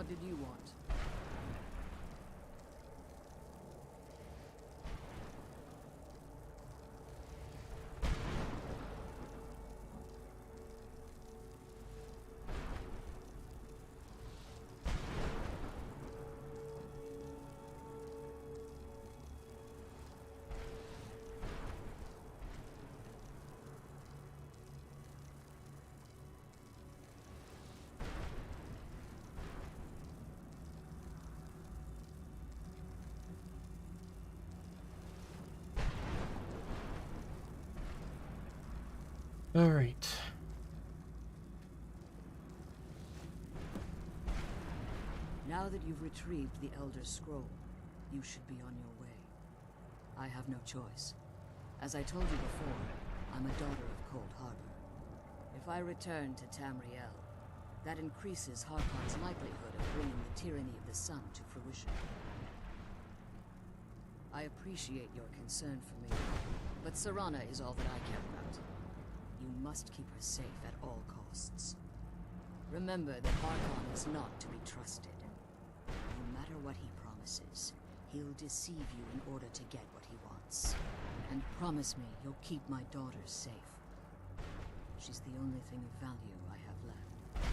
Speaker 16: What did you want?
Speaker 1: All right.
Speaker 16: Now that you've retrieved the Elder Scroll, you should be on your way. I have no choice. As I told you before, I'm a daughter of Cold Harbor. If I return to Tamriel, that increases Harkon's likelihood of bringing the tyranny of the sun to fruition. I appreciate your concern for me, but Serana is all that I care about. You must keep her safe at all costs. Remember that Harkon is not to be trusted. No matter what he promises, he'll deceive you in order to get what he wants. And promise me you'll keep my daughter safe. She's the only thing of value I have left.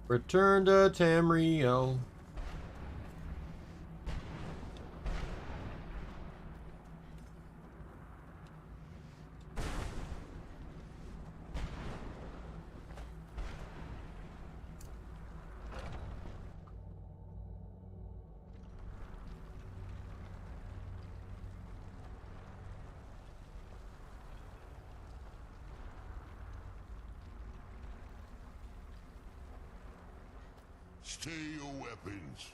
Speaker 1: Return to Tamriel.
Speaker 17: Stay your weapons.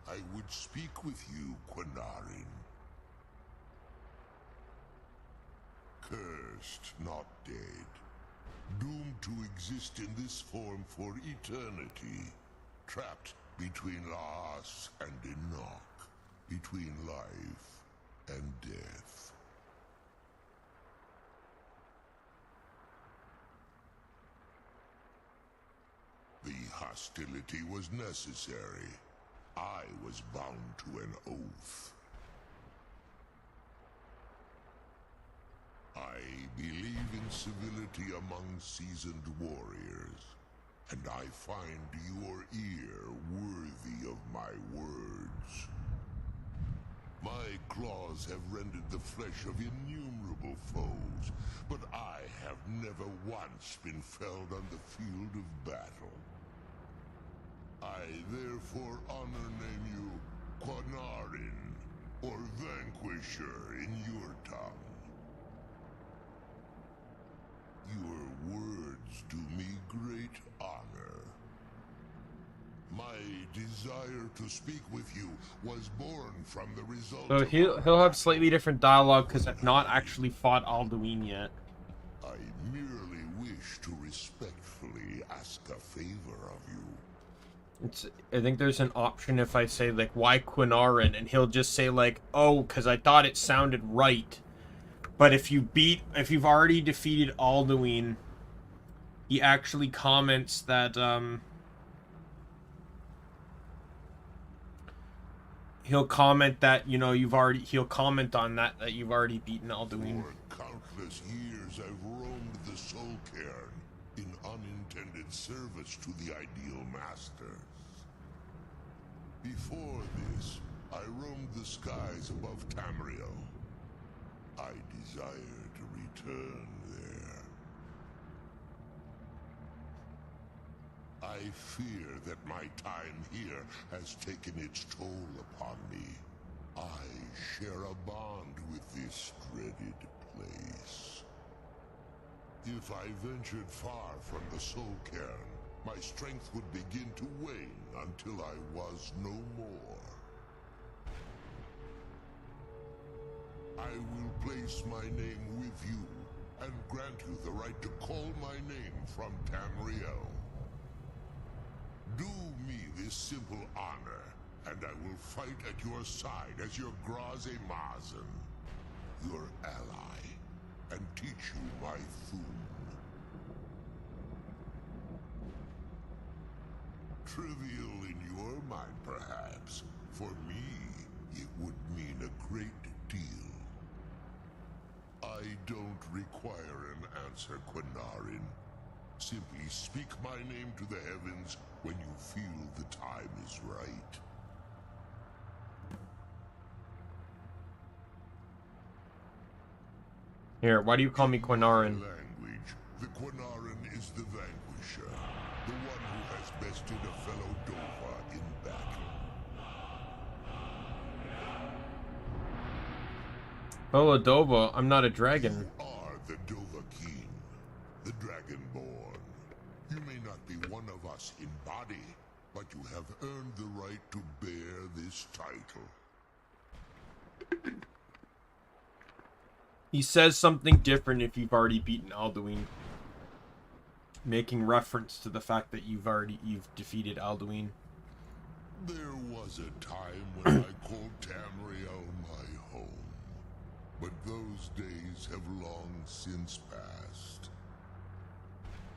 Speaker 17: I would speak with you, Quinarin. Cursed, not dead. Doomed to exist in this form for eternity. Trapped between Laas and Enoch. Between life and death. The hostility was necessary. I was bound to an oath. I believe in civility among seasoned warriors, and I find your ear worthy of my words. My claws have rended the flesh of innumerable foes, but I have never once been felled on the field of battle. I therefore honor name you Quinarin, or Vanquisher in your tongue. Your words do me great honor. My desire to speak with you was born from the result
Speaker 1: So
Speaker 17: of
Speaker 1: he'll have slightly different dialogue because I've not actually fought Alduin yet.
Speaker 17: I merely wish to respectfully ask a favor of you.
Speaker 1: I think there's an option if I say, like, why Quinarin? And he'll just say, like, oh, because I thought it sounded right. But if you've already defeated Alduin, he actually comments that, he'll comment that, you know, he'll comment on that you've already beaten Alduin.
Speaker 17: For countless years I've roamed the Soul Cairn in unintended service to the ideal masters. Before this, I roamed the skies above Tamriel. I desire to return there. I fear that my time here has taken its toll upon me. I share a bond with this dreaded place. If I ventured far from the Soul Cairn, my strength would begin to wane until I was no more. I will place my name with you and grant you the right to call my name from Tamriel. Do me this simple honor, and I will fight at your side as your Graze Mazen, your ally, and teach you my Thum. trivial in your mind, perhaps. For me, it would mean a great deal. I don't require an answer, Quinarin. Simply speak my name to the heavens when you feel the time is right.
Speaker 1: Here, why do you call me Quinarin?
Speaker 17: Language. The Quinarin is the vanquisher, the one who has bested a fellow Dova in battle.
Speaker 1: Oh, Adova, I'm not a dragon.
Speaker 17: You are the Dova King, the Dragonborn. You may not be one of us in body, but you have earned the right to bear this title.
Speaker 1: He says something different if you've already beaten Alduin. Making reference to the fact that you've defeated Alduin.
Speaker 17: There was a time when I called Tamriel my home. But those days have long since passed.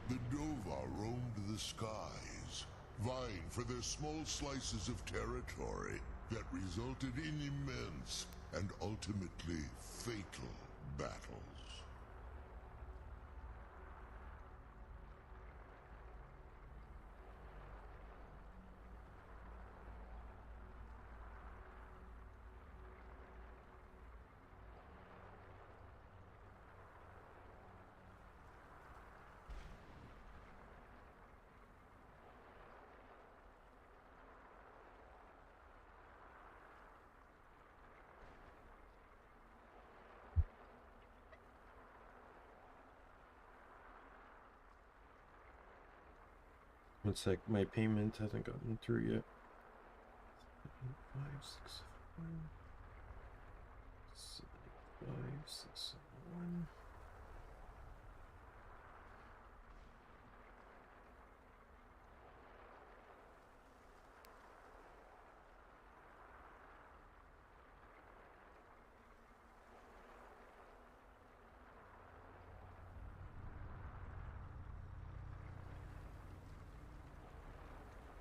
Speaker 17: The Dova roamed the skies, vying for their small slices of territory that resulted in immense and ultimately fatal battles.
Speaker 1: One sec, my payment hasn't gotten through yet. 5, 6, 1. 5, 6, 1.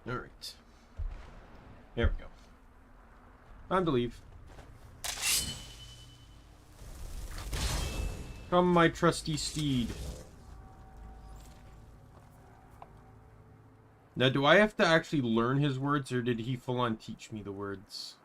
Speaker 1: All right. There we go. I believe. Come, my trusty steed. Now, do I have to actually learn his words, or did he full on teach me the words?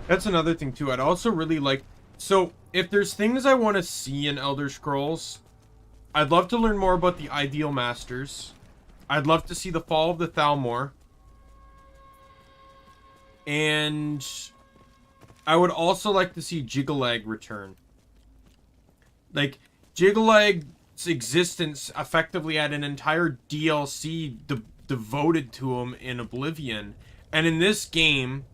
Speaker 1: That's another thing too. I'd also really like, so if there's things I want to see in Elder Scrolls, I'd love to learn more about the Ideal Masters. I'd love to see the fall of the Thalmor. And I would also like to see Jiggalag return. Like, Jiggalag's existence effectively had an entire DLC devoted to him in Oblivion. And in this game,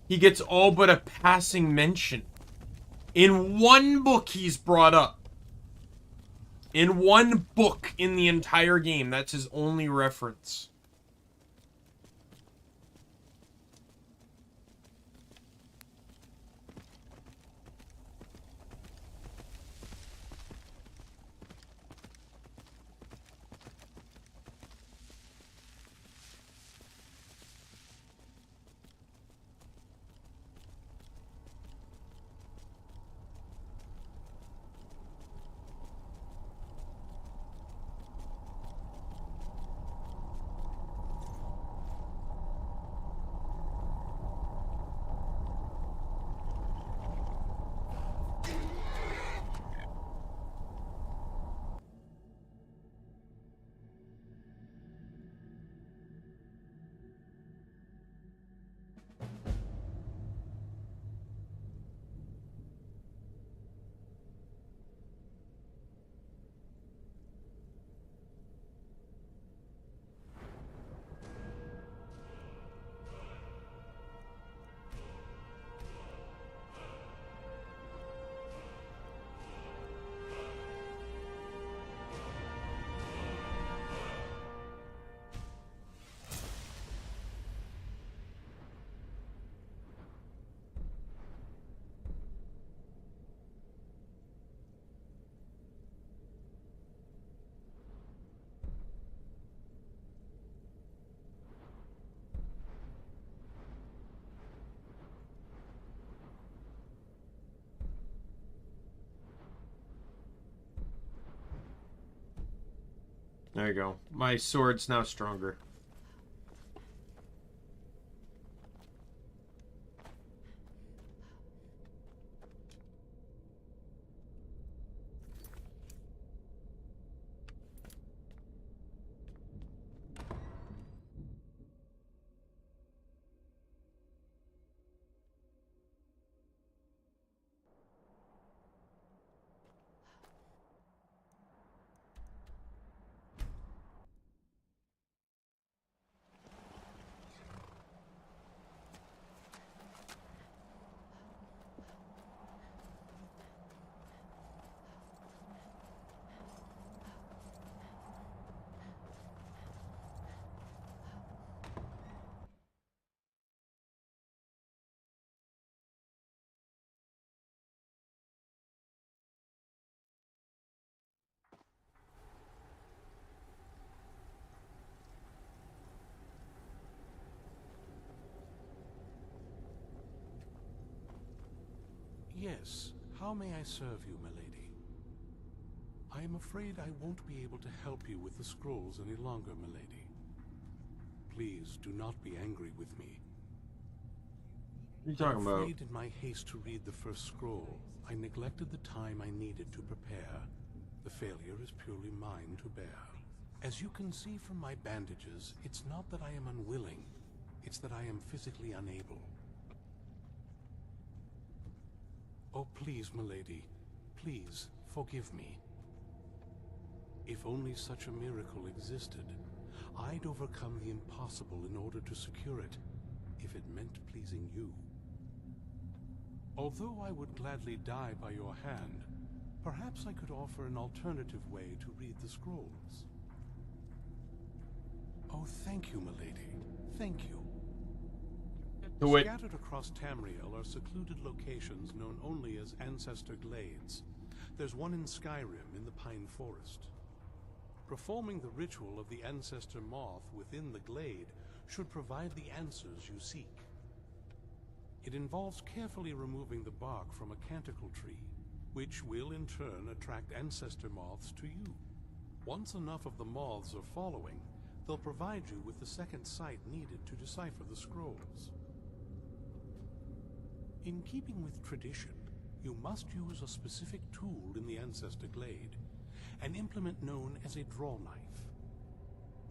Speaker 1: he gets all but a passing mention. In one book he's brought up. In one book in the entire game. That's his only reference. There you go. My sword's now stronger.
Speaker 18: Yes, how may I serve you, milady? I am afraid I won't be able to help you with the scrolls any longer, milady. Please do not be angry with me.
Speaker 1: What are you talking about?
Speaker 18: I'm afraid in my haste to read the first scroll, I neglected the time I needed to prepare. The failure is purely mine to bear. As you can see from my bandages, it's not that I am unwilling, it's that I am physically unable. Oh, please, milady, please, forgive me. If only such a miracle existed, I'd overcome the impossible in order to secure it, if it meant pleasing you. Although I would gladly die by your hand, perhaps I could offer an alternative way to read the scrolls. Oh, thank you, milady. Thank you. Scattered across Tamriel are secluded locations known only as Ancestor Glades. There's one in Skyrim in the Pine Forest. Performing the ritual of the Ancestor Moth within the glade should provide the answers you seek. It involves carefully removing the bark from a canticle tree, which will in turn attract Ancestor Moths to you. Once enough of the moths are following, they'll provide you with the second sight needed to decipher the scrolls. In keeping with tradition, you must use a specific tool in the Ancestor Glade, an implement known as a draw knife.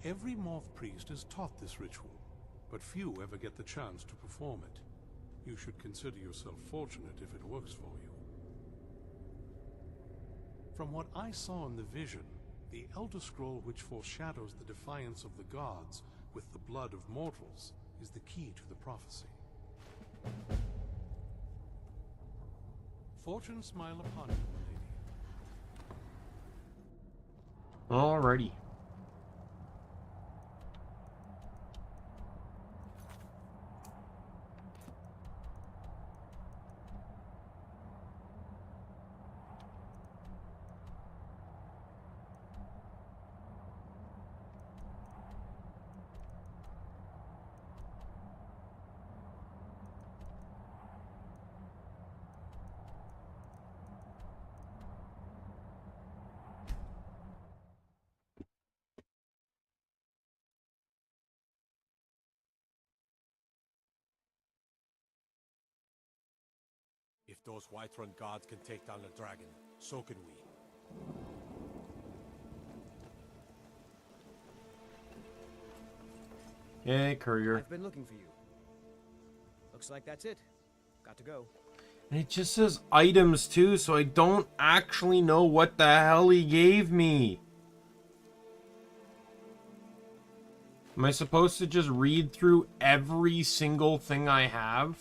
Speaker 18: Every moth priest is taught this ritual, but few ever get the chance to perform it. You should consider yourself fortunate if it works for you. From what I saw in the vision, the Elder Scroll which foreshadows the defiance of the gods with the blood of mortals is the key to the prophecy. Fortune smile upon you, milady.
Speaker 1: Alrighty.
Speaker 19: If those Whiterun gods can take down the dragon, so can we.
Speaker 1: Hey, courier.
Speaker 20: I've been looking for you. Looks like that's it. Got to go.
Speaker 1: And it just says items too, so I don't actually know what the hell he gave me. Am I supposed to just read through every single thing I have?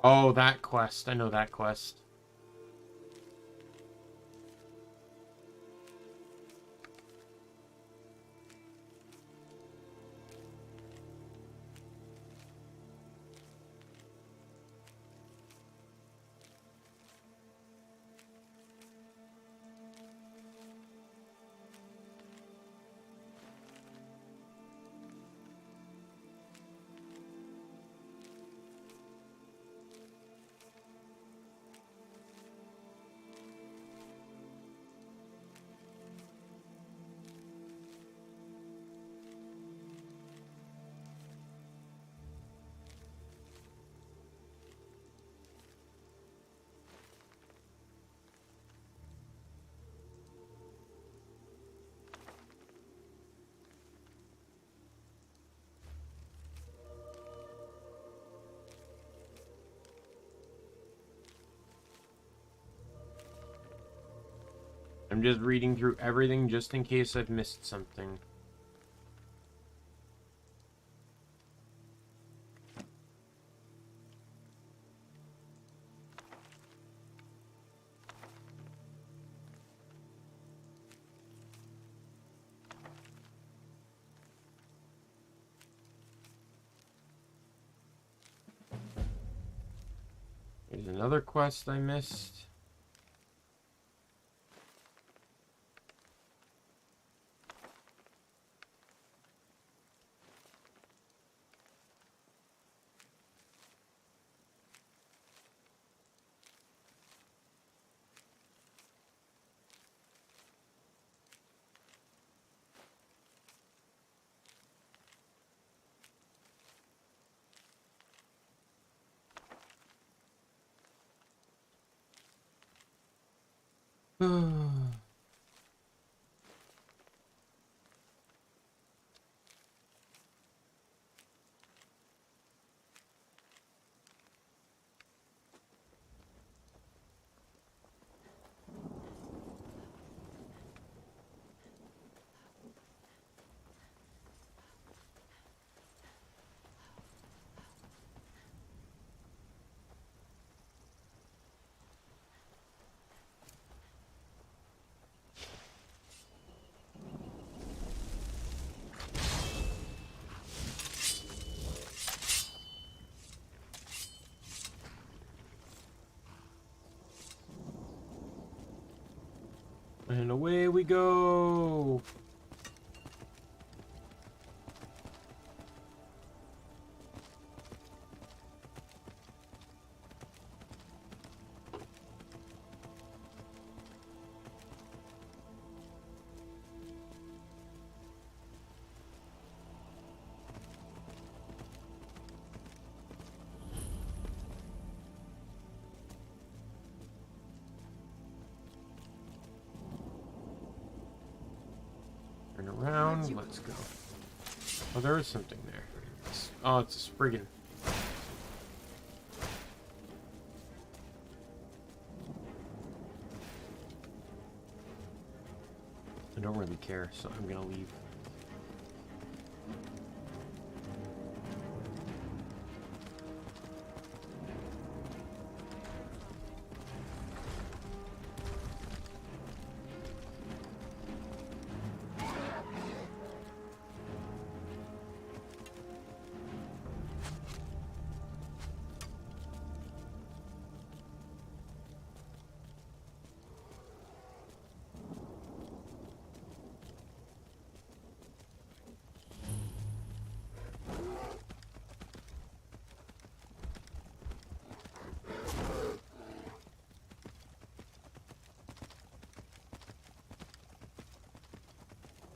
Speaker 1: Oh, that quest. I know that quest. I'm just reading through everything just in case I've missed something. There's another quest I missed. And away we go. Turn around, let's go. Oh, there is something there. Oh, it's a Spriggan. I don't really care, so I'm gonna leave.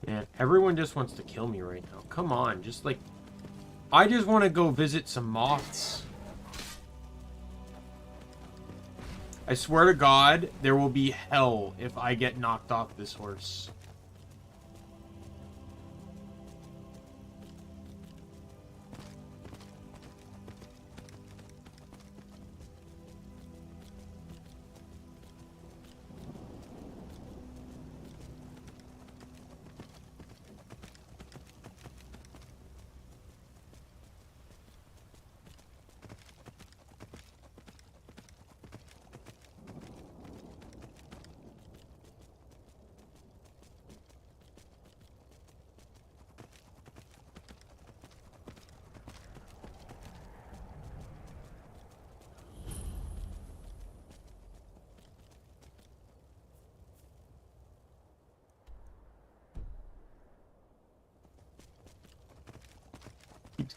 Speaker 1: Man, everyone just wants to kill me right now. Come on, just like... I just want to go visit some moths. I swear to God, there will be hell if I get knocked off this horse.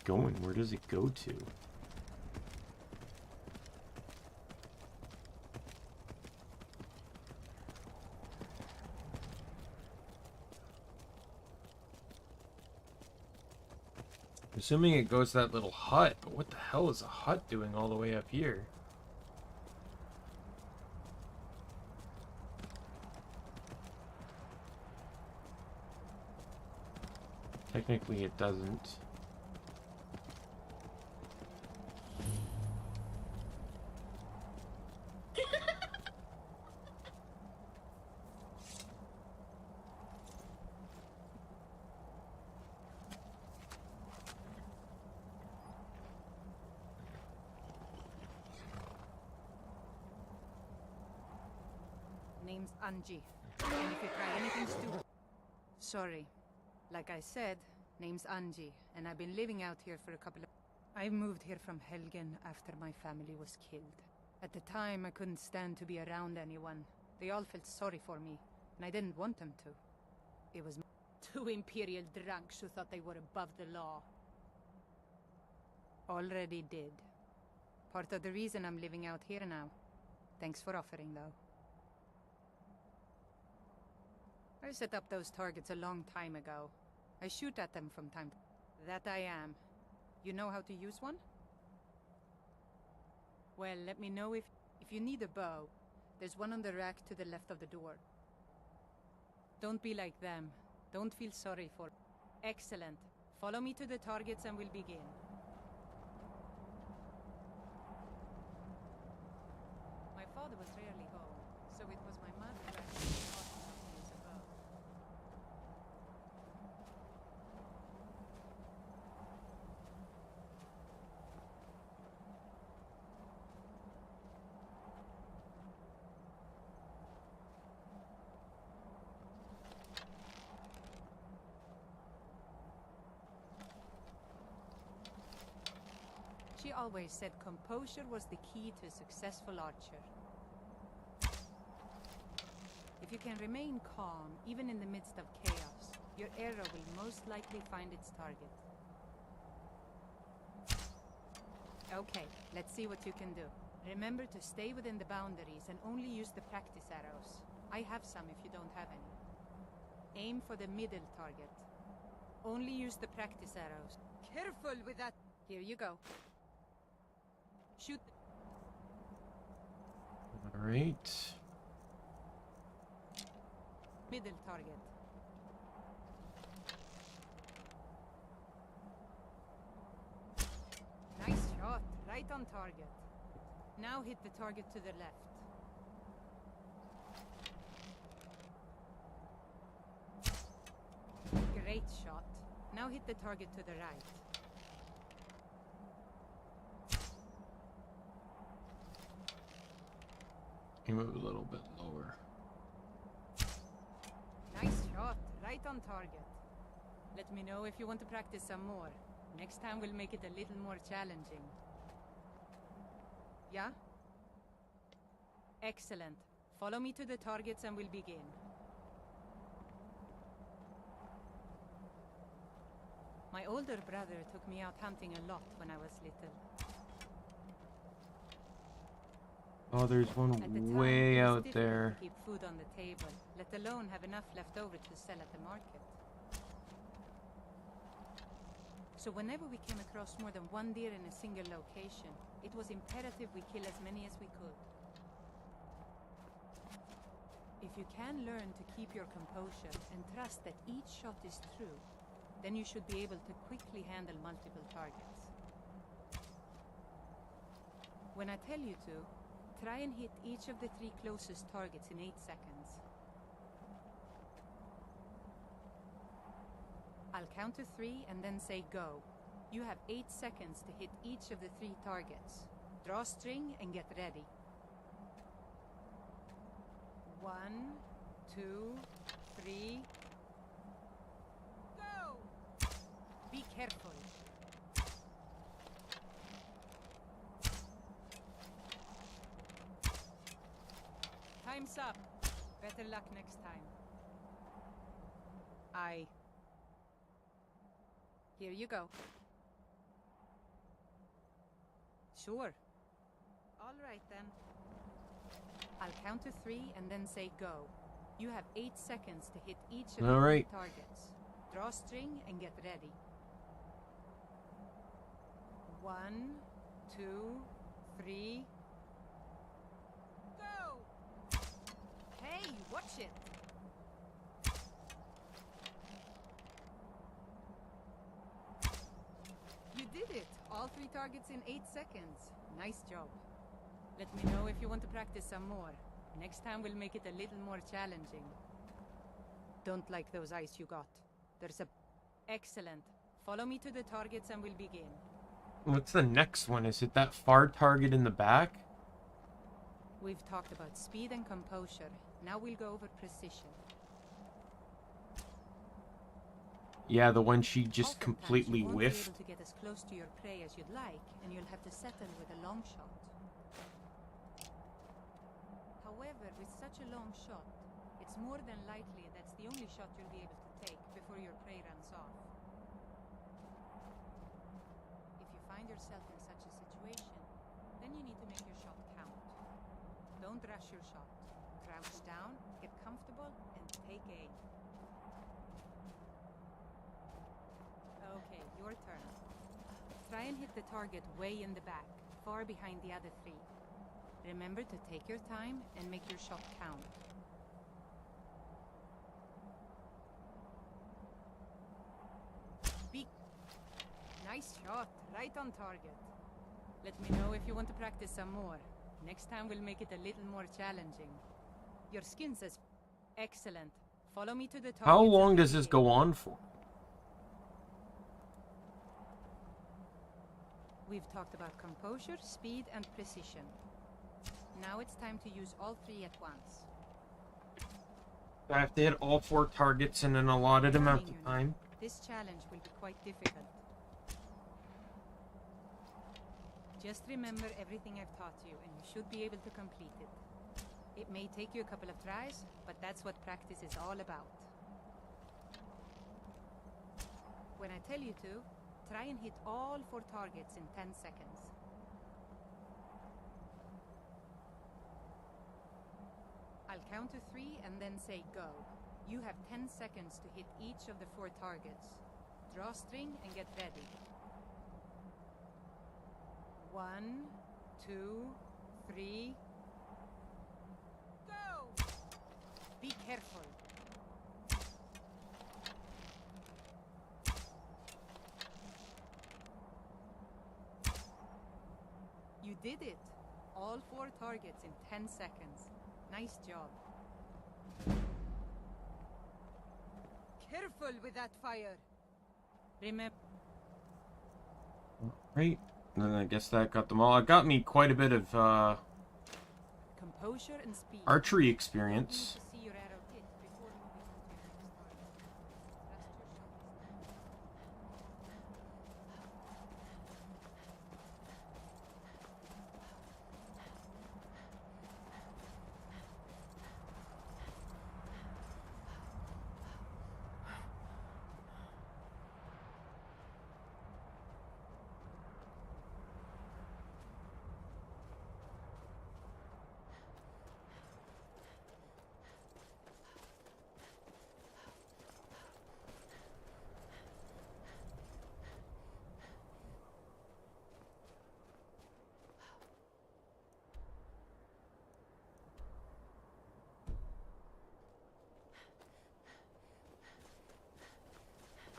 Speaker 1: going? Where does it go to? Assuming it goes to that little hut, but what the hell is a hut doing all the way up here? Technically it doesn't.
Speaker 21: Name's Anji. And if you try anything stupid... Sorry. Like I said, name's Anji, and I've been living out here for a couple of... I moved here from Helgen after my family was killed. At the time, I couldn't stand to be around anyone. They all felt sorry for me, and I didn't want them to. It was two Imperial drunks who thought they were above the law. Already did. Part of the reason I'm living out here now. Thanks for offering, though. I set up those targets a long time ago. I shoot at them from time to time. That I am. You know how to use one? Well, let me know if you need a bow. There's one on the rack to the left of the door. Don't be like them. Don't feel sorry for... Excellent. Follow me to the targets and we'll begin. My father was rarely home, so it was my mother who actually taught me how to use a bow. She always said composure was the key to a successful archer. If you can remain calm, even in the midst of chaos, your arrow will most likely find its target. Okay, let's see what you can do. Remember to stay within the boundaries and only use the practice arrows. I have some if you don't have any. Aim for the middle target. Only use the practice arrows. Careful with that! Here you go. Shoot.
Speaker 1: Alright.
Speaker 21: Middle target. Nice shot. Right on target. Now hit the target to the left. Great shot. Now hit the target to the right.
Speaker 1: You move a little bit lower.
Speaker 21: Nice shot. Right on target. Let me know if you want to practice some more. Next time we'll make it a little more challenging. Yeah? Excellent. Follow me to the targets and we'll begin. My older brother took me out hunting a lot when I was little.
Speaker 1: Oh, there's one way out there.
Speaker 21: Keep food on the table, let alone have enough left over to sell at the market. So whenever we came across more than one deer in a single location, it was imperative we kill as many as we could. If you can learn to keep your composure and trust that each shot is true, then you should be able to quickly handle multiple targets. When I tell you to, try and hit each of the 3 closest targets in 8 seconds. I'll count to 3 and then say go. You have 8 seconds to hit each of the 3 targets. Draw string and get ready. 1, 2, 3... Go! Be careful. Time's up. Better luck next time. Here you go. Sure. All right, then. I'll count to 3 and then say go. You have 8 seconds to hit each of
Speaker 1: All
Speaker 21: the
Speaker 1: right.
Speaker 21: targets. Draw string and get ready. 1, 2, 3. Go! Hey, watch it! You did it! All 3 targets in 8 seconds. Nice job. Let me know if you want to practice some more. Next time we'll make it a little more challenging. Don't like those eyes you got. There's a... Excellent. Follow me to the targets and we'll begin.
Speaker 1: What's the next one? Is it that far target in the back?
Speaker 21: We've talked about speed and composure. Now we'll go over precision.
Speaker 1: Yeah, the one she just completely
Speaker 21: you won't
Speaker 1: whiffed.
Speaker 21: be able to get as close to your prey as you'd like, and you'll have to settle with a long shot. However, with such a long shot, it's more than likely that's the only shot you'll be able to take before your prey runs off. If you find yourself in such a situation, then you need to make your shot count. Don't rush your shot. Crouch down, get comfortable, and take aim. Okay, your turn. Try and hit the target way in the back, far behind the other 3. Remember to take your time and make your shot count. Nice shot, right on target. Let me know if you want to practice some more. Next time we'll make it a little more challenging. Your skin says excellent. Follow me to the target.
Speaker 1: How long does this go on for?
Speaker 21: We've talked about composure, speed, and precision. Now it's time to use all 3 at once.
Speaker 1: I have to hit all 4 targets in an allotted amount of time.
Speaker 21: This challenge will be quite difficult. Just remember everything I've taught you, and you should be able to complete it. It may take you a couple of tries, but that's what practice is all about. When I tell you to, try and hit all 4 targets in 10 seconds. I'll count to 3 and then say go. You have 10 seconds to hit each of the 4 targets. Draw string and get ready. 1, 2, 3. Go! Be careful. You did it! All 4 targets in 10 seconds. Nice job. Careful with that fire! Remember...
Speaker 1: Right. And I guess that got them all. It got me quite a bit of
Speaker 21: composure and speed.
Speaker 1: Archery experience.
Speaker 21: See your arrow hit before moving on to your next target. Trust your shot.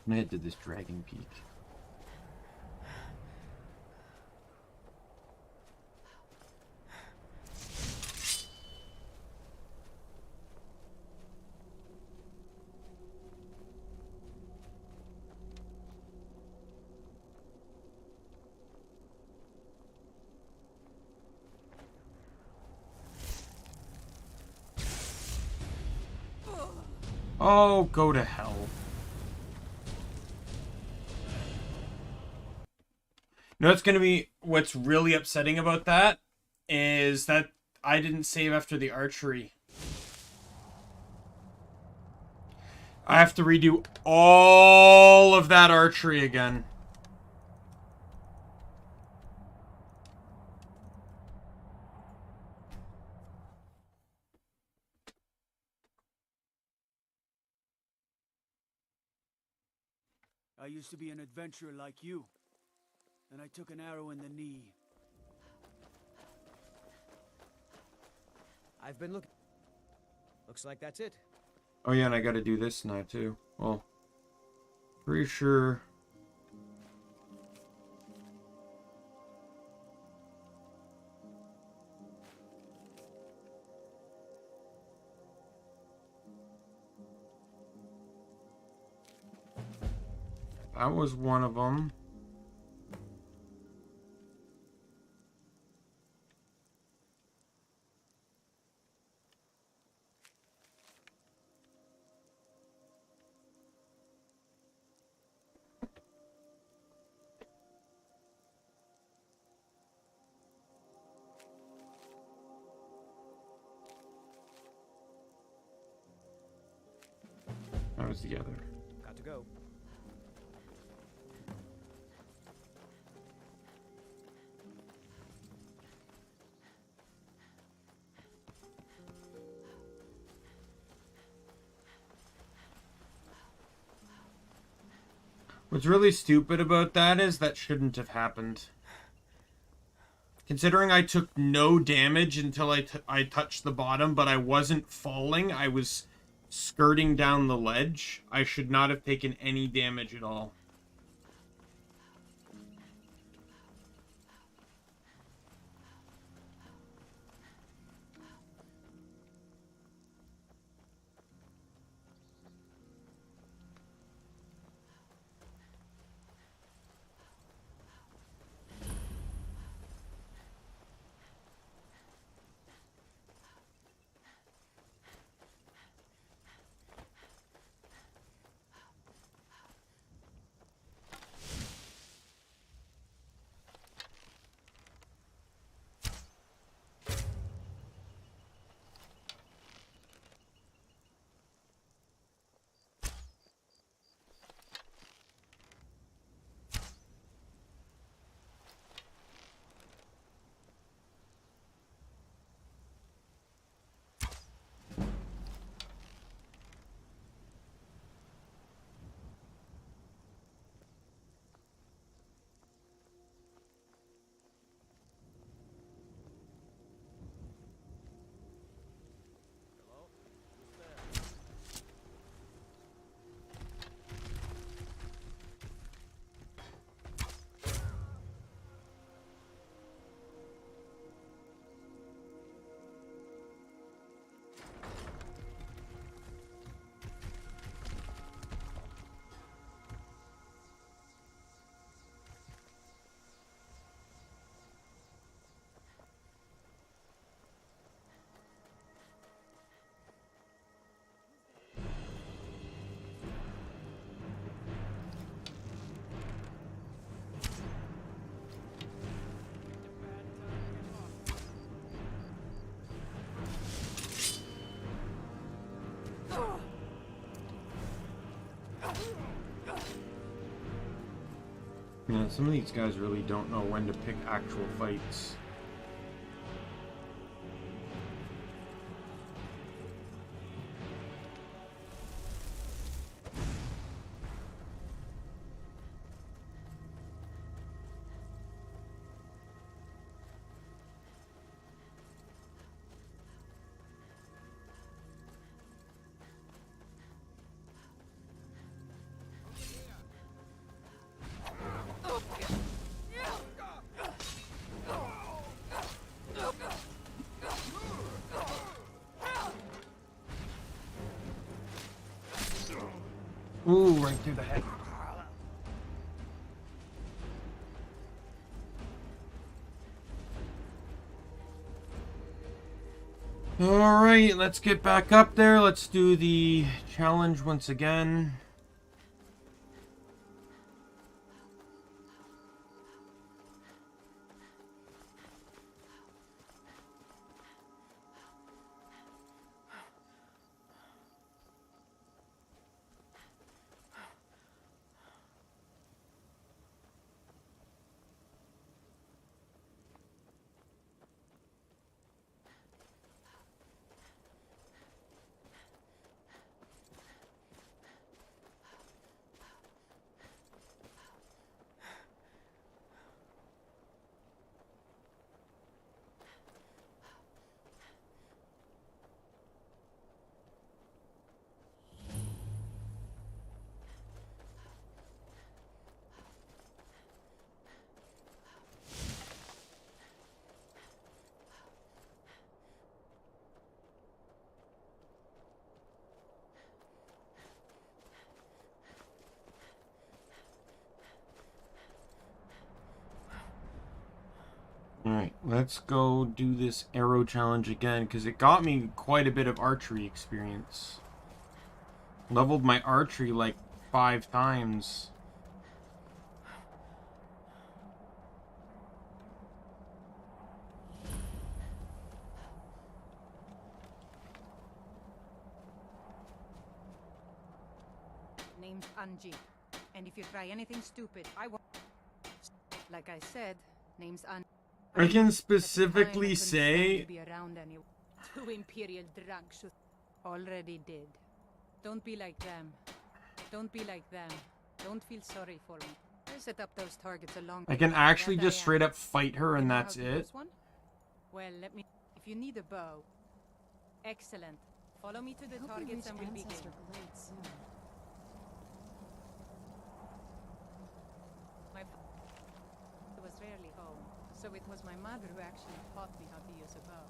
Speaker 1: I'm gonna head to this Dragon Peak. Oh, go to hell. You know what's gonna be, what's really upsetting about that is that I didn't save after the archery. I have to redo all of that archery again.
Speaker 5: I used to be an adventurer like you. And I took an arrow in the knee.
Speaker 20: I've been looking. Looks like that's it.
Speaker 1: Oh yeah, and I gotta do this now too. Well, pretty sure. That was one of them. That was the other.
Speaker 20: Got to go.
Speaker 1: What's really stupid about that is that shouldn't have happened. Considering I took no damage until I touched the bottom, but I wasn't falling, I was skirting down the ledge. I should not have taken any damage at all. Yeah, some of these guys really don't know when to pick actual fights. Ooh, right through the head. Alright, let's get back up there. Let's do the challenge once again. Let's go do this arrow challenge again, because it got me quite a bit of archery experience. Leveled my archery like 5 times.
Speaker 21: Name's Anji. And if you try anything stupid, I won't. Like I said, name's Anji.
Speaker 1: I can specifically say...
Speaker 21: Be around any 2 Imperial drunks who already did. Don't be like them. Don't be like them. Don't feel sorry for me. I set up those targets along.
Speaker 1: I can actually just straight up fight her and that's it.
Speaker 21: Well, let me... If you need a bow... Excellent. Follow me to the targets and we'll begin. My father was rarely home, so it was my mother who actually taught me how to use a bow.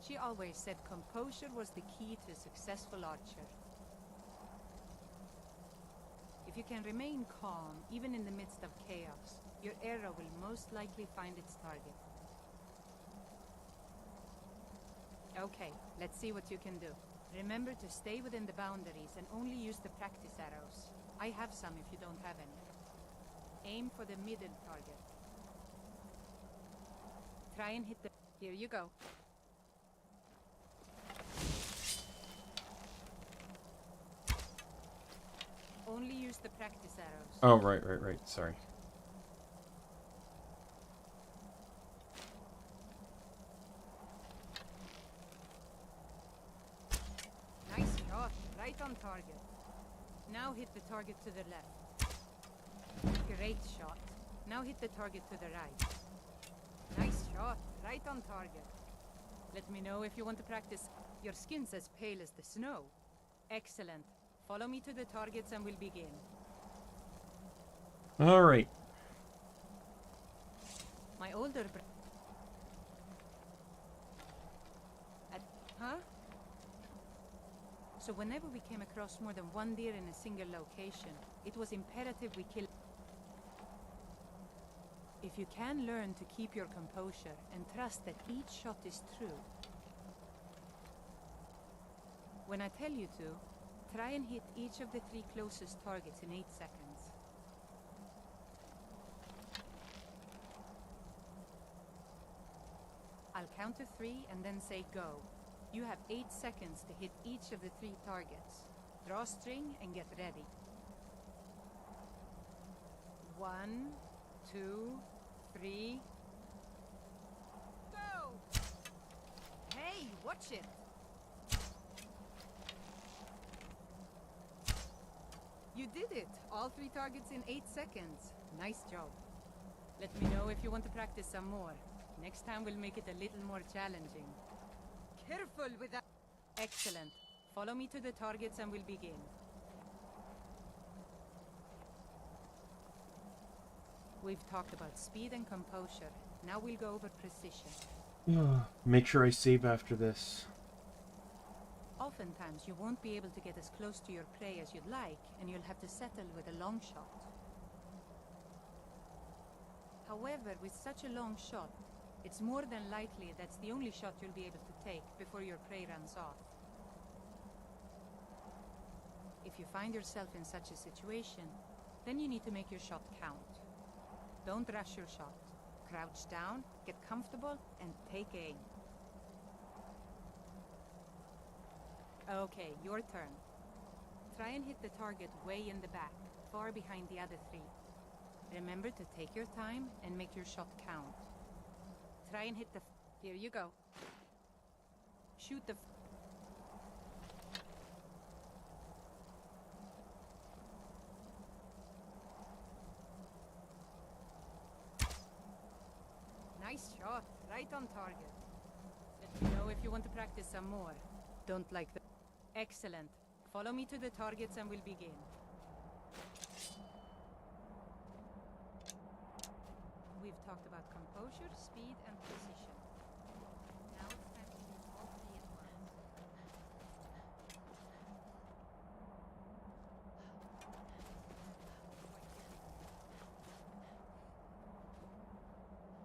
Speaker 21: She always said composure was the key to a successful archer. If you can remain calm, even in the midst of chaos, your arrow will most likely find its target. Okay, let's see what you can do. Remember to stay within the boundaries and only use the practice arrows. I have some if you don't have any. Aim for the middle target. Try and hit the... Here you go. Only use the practice arrows.
Speaker 1: Oh, right. Sorry.
Speaker 21: Nice shot. Right on target. Now hit the target to the left. Great shot. Now hit the target to the right. Nice shot. Right on target. Let me know if you want to practice. Your skin's as pale as the snow. Excellent. Follow me to the targets and we'll begin.
Speaker 1: Alright.
Speaker 21: My older brother... Huh? So whenever we came across more than one deer in a single location, it was imperative we kill... If you can learn to keep your composure and trust that each shot is true. When I tell you to, try and hit each of the 3 closest targets in 8 seconds. I'll count to 3 and then say go. You have 8 seconds to hit each of the 3 targets. Draw string and get ready. 1, 2, 3... Go! Hey, watch it! You did it! All 3 targets in 8 seconds. Nice job. Let me know if you want to practice some more. Next time we'll make it a little more challenging. Careful with that! Excellent. Follow me to the targets and we'll begin. We've talked about speed and composure. Now we'll go over precision.
Speaker 1: Make sure I save after this.
Speaker 21: Oftentimes, you won't be able to get as close to your prey as you'd like, and you'll have to settle with a long shot. However, with such a long shot, it's more than likely that's the only shot you'll be able to take before your prey runs off. If you find yourself in such a situation, then you need to make your shot count. Don't rush your shot. Crouch down, get comfortable, and take aim. Okay, your turn. Try and hit the target way in the back, far behind the other 3. Remember to take your time and make your shot count. Try and hit the... Here you go. Shoot the... Nice shot. Right on target. Let You know, if you want to practice some more, don't like the... Excellent. Follow me to the targets and we'll begin. We've talked about composure, speed, and precision. Now it's time to use all three at once.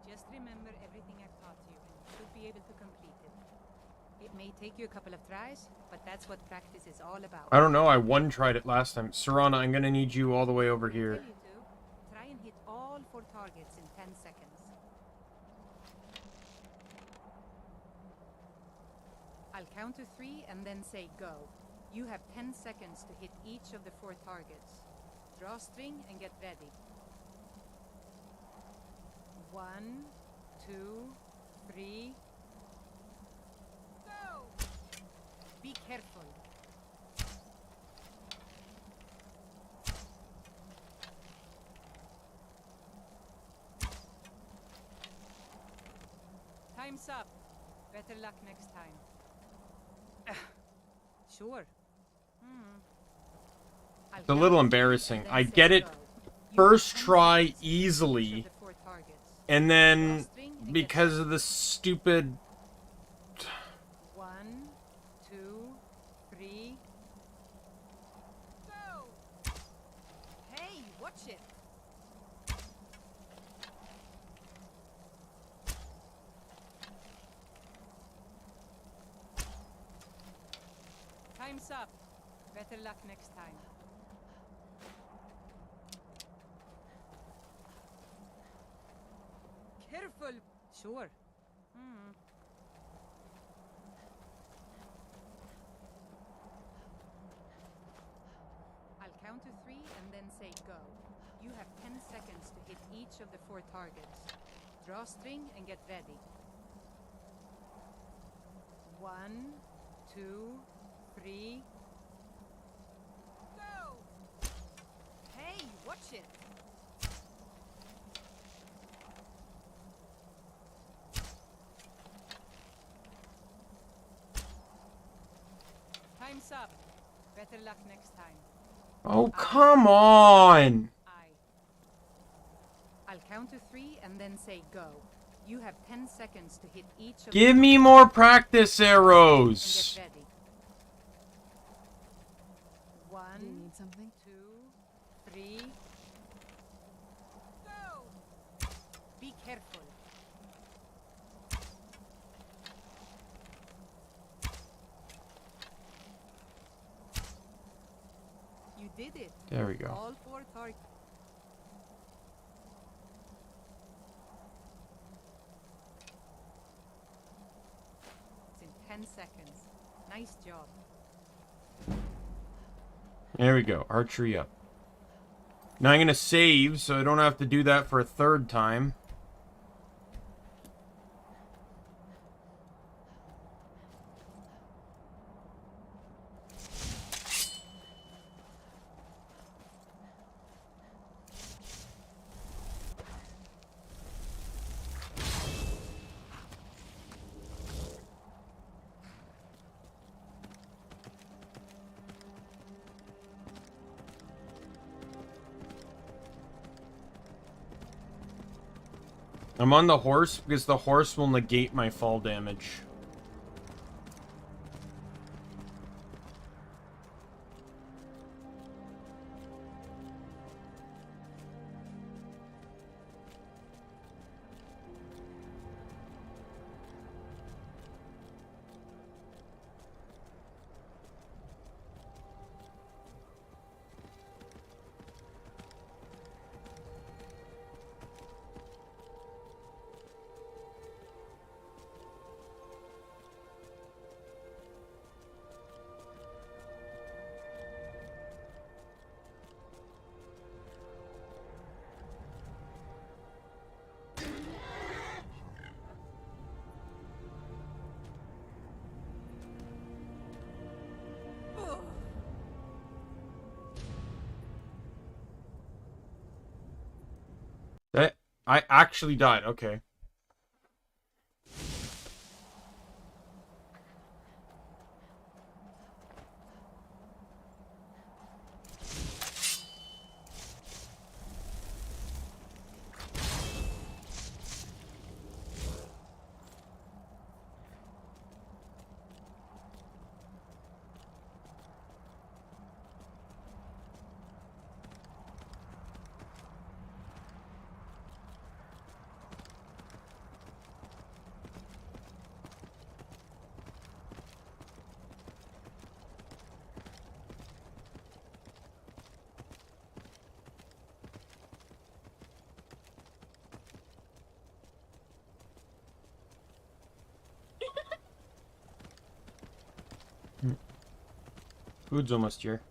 Speaker 21: Just remember everything I've taught you, and you should be able to complete it. It may take you a couple of tries, but that's what practice is all about.
Speaker 1: I don't know, I one-tried it last time. Serana, I'm gonna need you all the way over here.
Speaker 21: Tell you to. Try and hit all 4 targets in 10 seconds. I'll count to 3 and then say go. You have 10 seconds to hit each of the 4 targets. Draw string and get ready. 1, 2, 3... Go! Be careful. Time's up. Better luck next time. Sure.
Speaker 1: It's a little embarrassing. I get it first try easily, and then because of the stupid...
Speaker 21: 1, 2, 3... Go! Hey, watch it! Time's up. Better luck next time. Careful! Sure. I'll count to 3 and then say go. You have 10 seconds to hit each of the 4 targets. Draw string and get ready. 1, 2, 3... Go! Hey, watch it! Time's up. Better luck next time.
Speaker 1: Oh, come on!
Speaker 21: I'll count to 3 and then say go. You have 10 seconds to hit each of
Speaker 1: Give me more practice arrows!
Speaker 21: and get ready. 1,
Speaker 8: You need something?
Speaker 21: 2, 3... Go! Be careful. You did it.
Speaker 1: There we go.
Speaker 21: All 4 targets. It's in 10 seconds. Nice job.
Speaker 1: There we go. Archery up. Now I'm gonna save, so I don't have to do that for a 3rd time. I'm on the horse because the horse will negate my fall damage. I actually died. Okay. Food's almost here.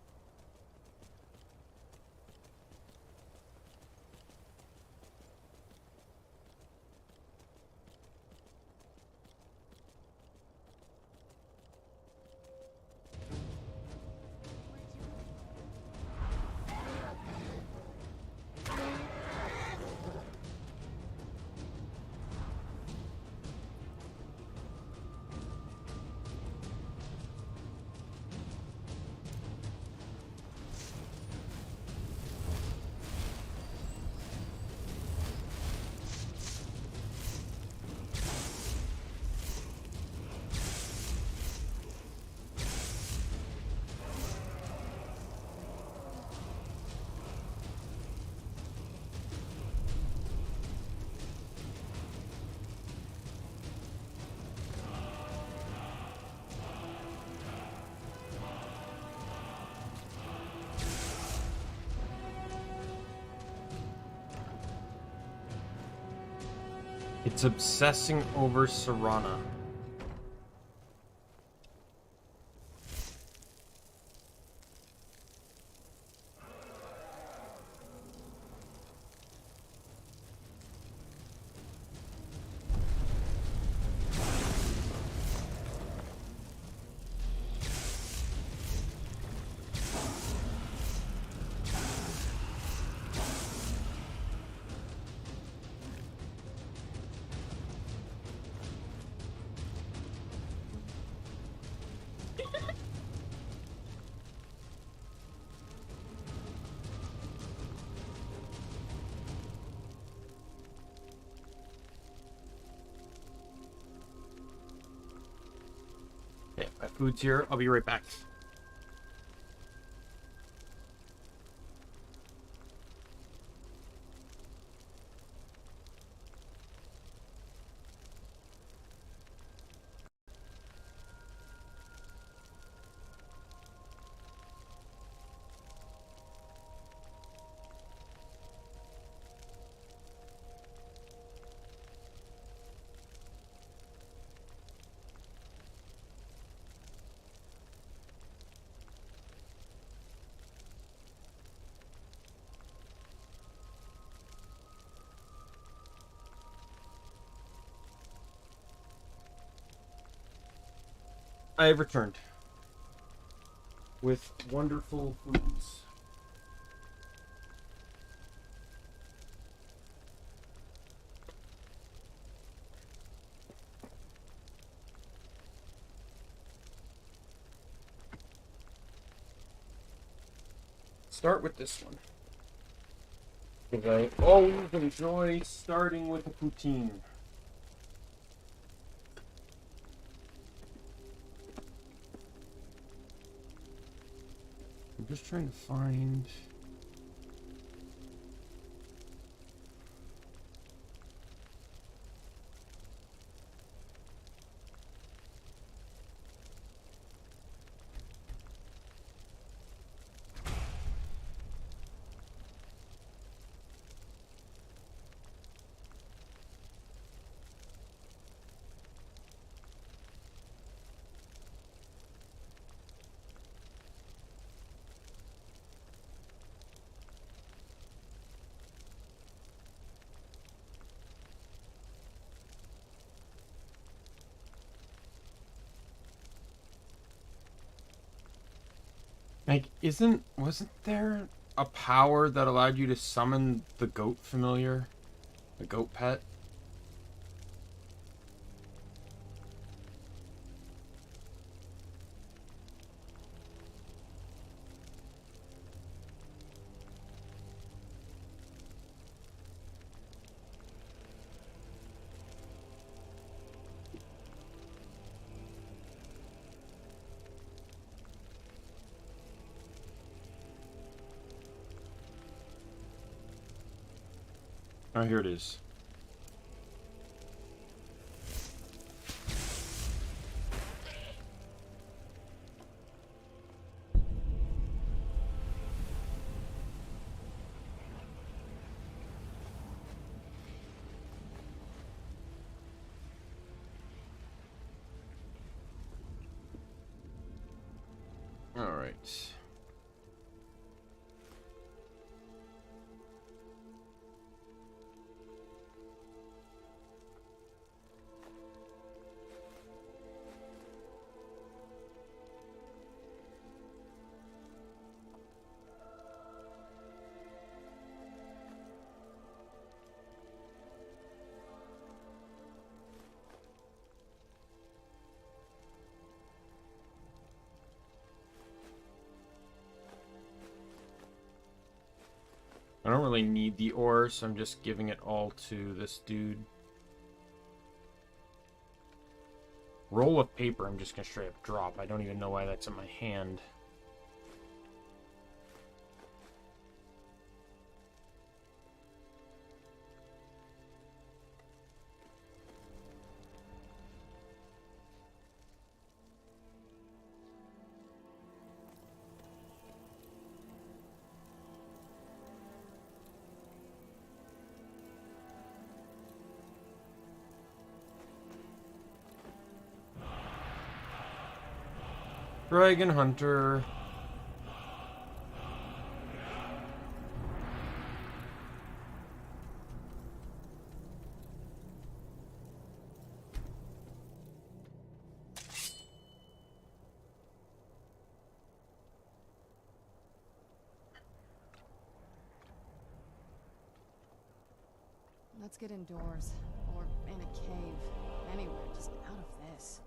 Speaker 1: It's obsessing over Serana. Okay, my food's here. I'll be right back. I have returned with wonderful foods. Start with this one, because I always enjoy starting with a poutine. I'm just trying to find... Like, wasn't there a power that allowed you to summon the goat familiar? The goat pet? Oh, here it is. All right. I don't really need the ore, so I'm just giving it all to this dude. Roll of paper, I'm just gonna straight up drop. I don't even know why that's in my hand. Dragon Hunter.
Speaker 8: Let's get indoors. Or in a cave. Anywhere, just out of this.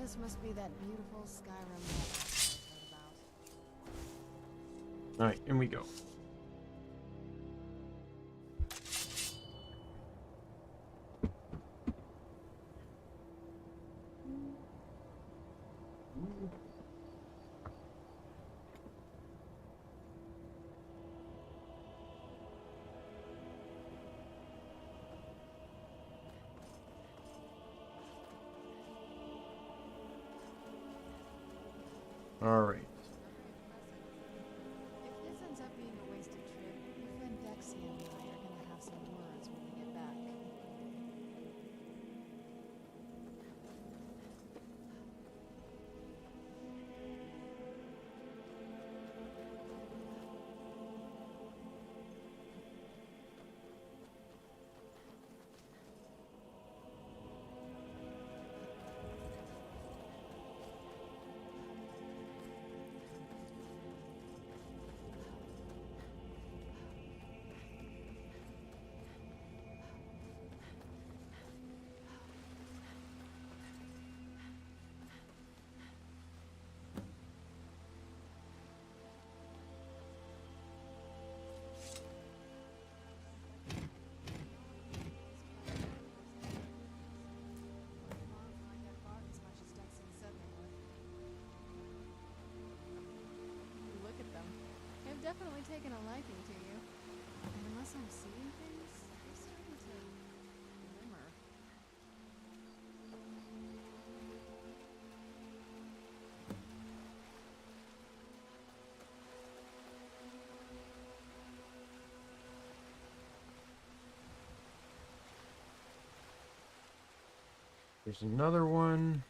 Speaker 8: This must be that beautiful Skyrim that I've heard about.
Speaker 1: Alright, in we go. Alright.
Speaker 8: If this ends up being a wasted trip, your friend Daimien and I are gonna have some words when we get back. Look at them. They've definitely taken a liking to you. And unless I'm seeing things, they're starting to glimmer.
Speaker 1: There's another one.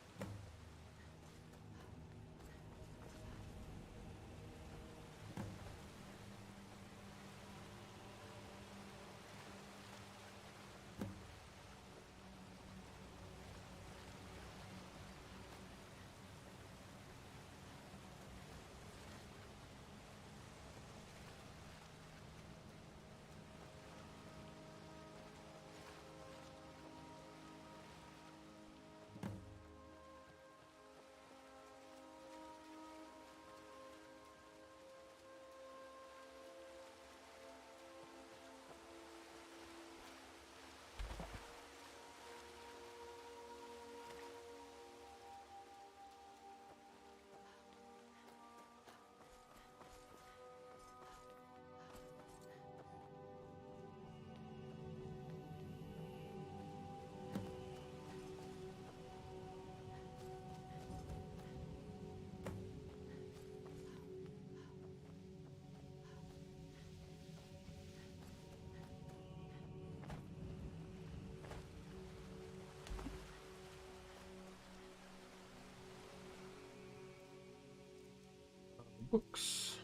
Speaker 1: Books.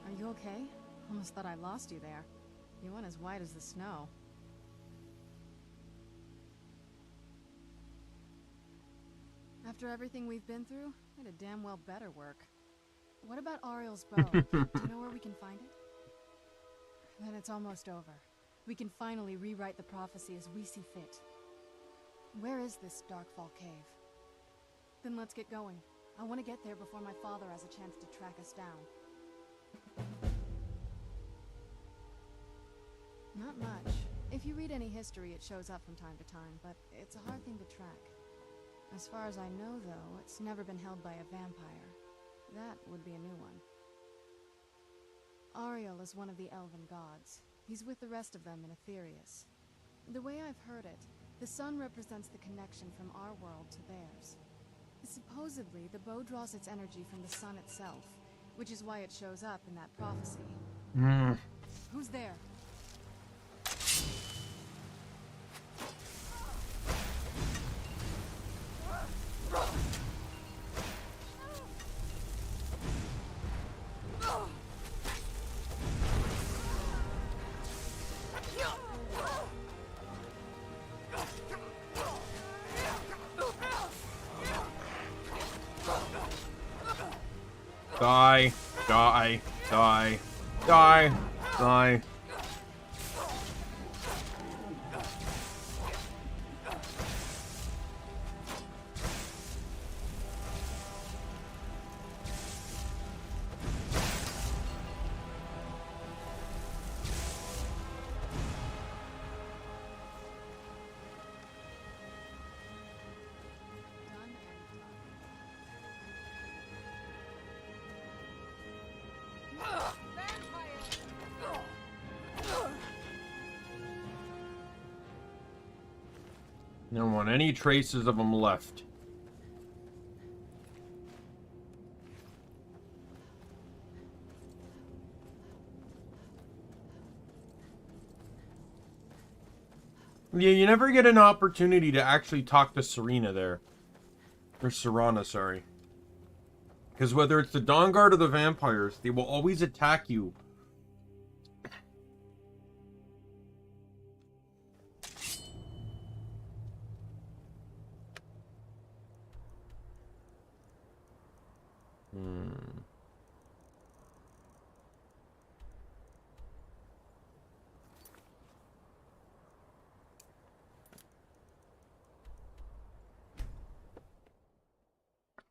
Speaker 8: Are you okay? Almost thought I lost you there. You went as white as the snow. After everything we've been through, it had damn well better work. What about Ariel's bow? Do you know where we can find it? Then it's almost over. We can finally rewrite the prophecy as we see fit. Where is this Darkfall cave? Then let's get going. I want to get there before my father has a chance to track us down. Not much. If you read any history, it shows up from time to time, but it's a hard thing to track. As far as I know, though, it's never been held by a vampire. That would be a new one. Ariel is one of the elven gods. He's with the rest of them in Aetherius. The way I've heard it, the sun represents the connection from our world to theirs. Supposedly, the bow draws its energy from the sun itself, which is why it shows up in that prophecy. Who's there?
Speaker 1: Die, die, die, die, die. Don't want any traces of them left. Yeah, you never get an opportunity to actually talk to Serena there. Or Serana, sorry. Because whether it's the Dawn Guard or the vampires, they will always attack you.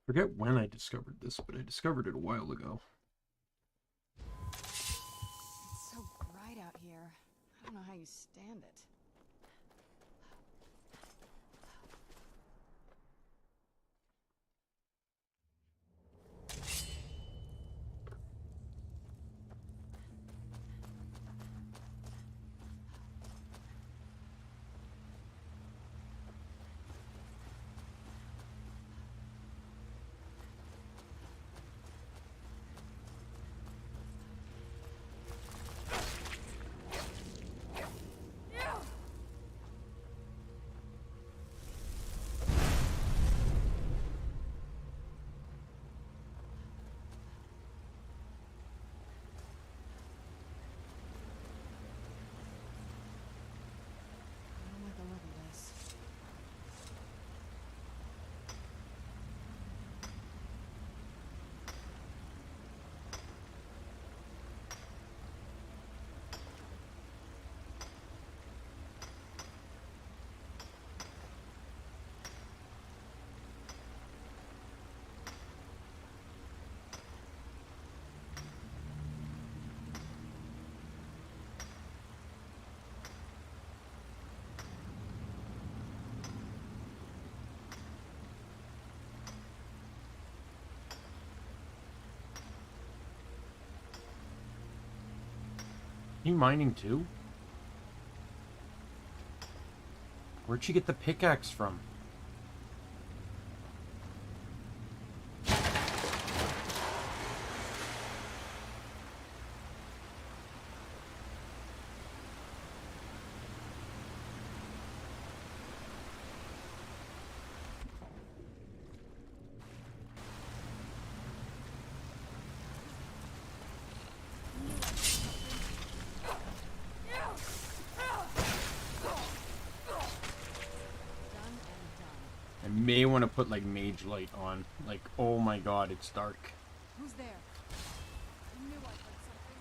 Speaker 1: Forget when I discovered this, but I discovered it a while ago.
Speaker 8: It's so bright out here. I don't know how you stand it.
Speaker 1: You mining too? Where'd you get the pickaxe from? May want to put like mage light on. Like, oh my god, it's dark.
Speaker 8: Who's there? I knew I heard something.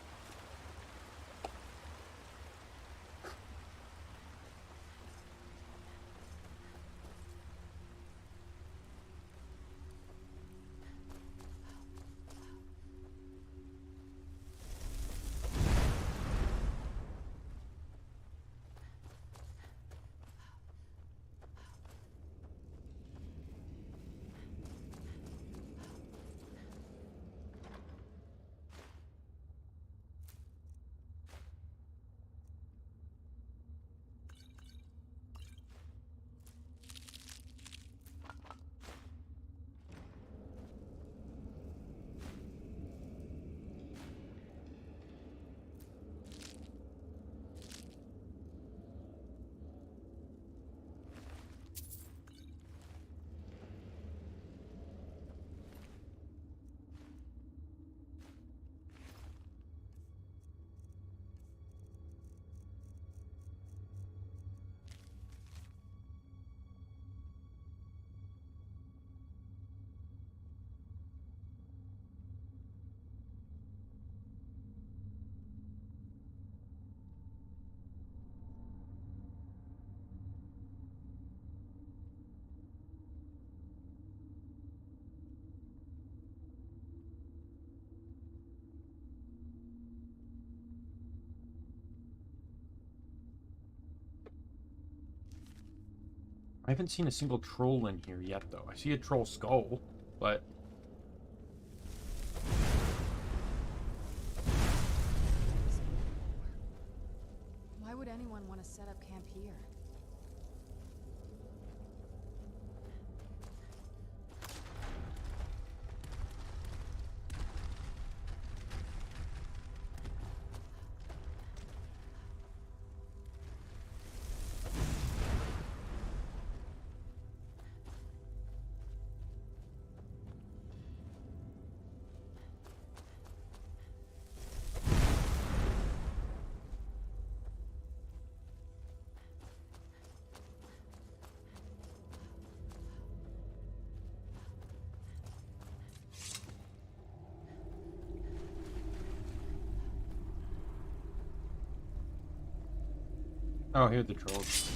Speaker 1: I haven't seen a single troll in here yet, though. I see a troll skull, but...
Speaker 8: Why would anyone want to set up camp here?
Speaker 1: Oh, here are the trolls.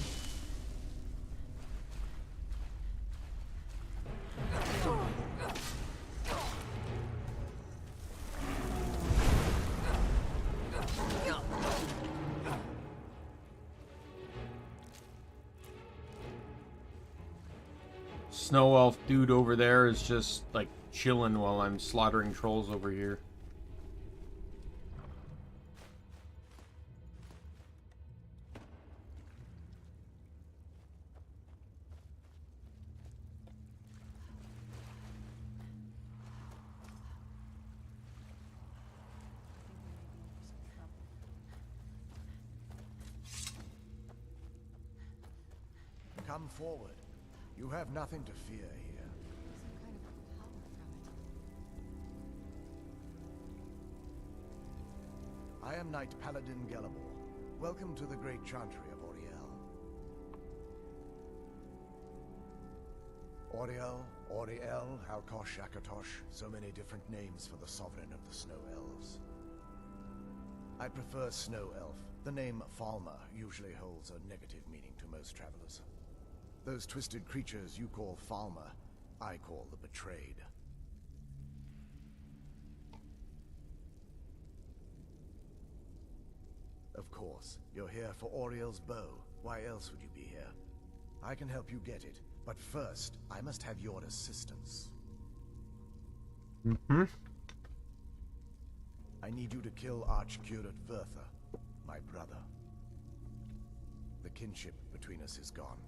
Speaker 1: Snow elf dude over there is just like chilling while I'm slaughtering trolls over here.
Speaker 3: Come forward. You have nothing to fear here.
Speaker 8: Some kind of power from it.
Speaker 3: I am Knight Paladin Gellamor. Welcome to the great chantry of Auriel. Auriel, Auriel, Halkosh, Akatosh, so many different names for the sovereign of the Snow Elves. I prefer Snow Elf. The name Falmer usually holds a negative meaning to most travelers. Those twisted creatures you call Falmer, I call the Betrayed. Of course, you're here for Auriel's bow. Why else would you be here? I can help you get it, but first, I must have your assistance.
Speaker 1: Mm-hmm.
Speaker 3: I need you to kill Archcurate Vertha. My brother. The kinship between us is gone.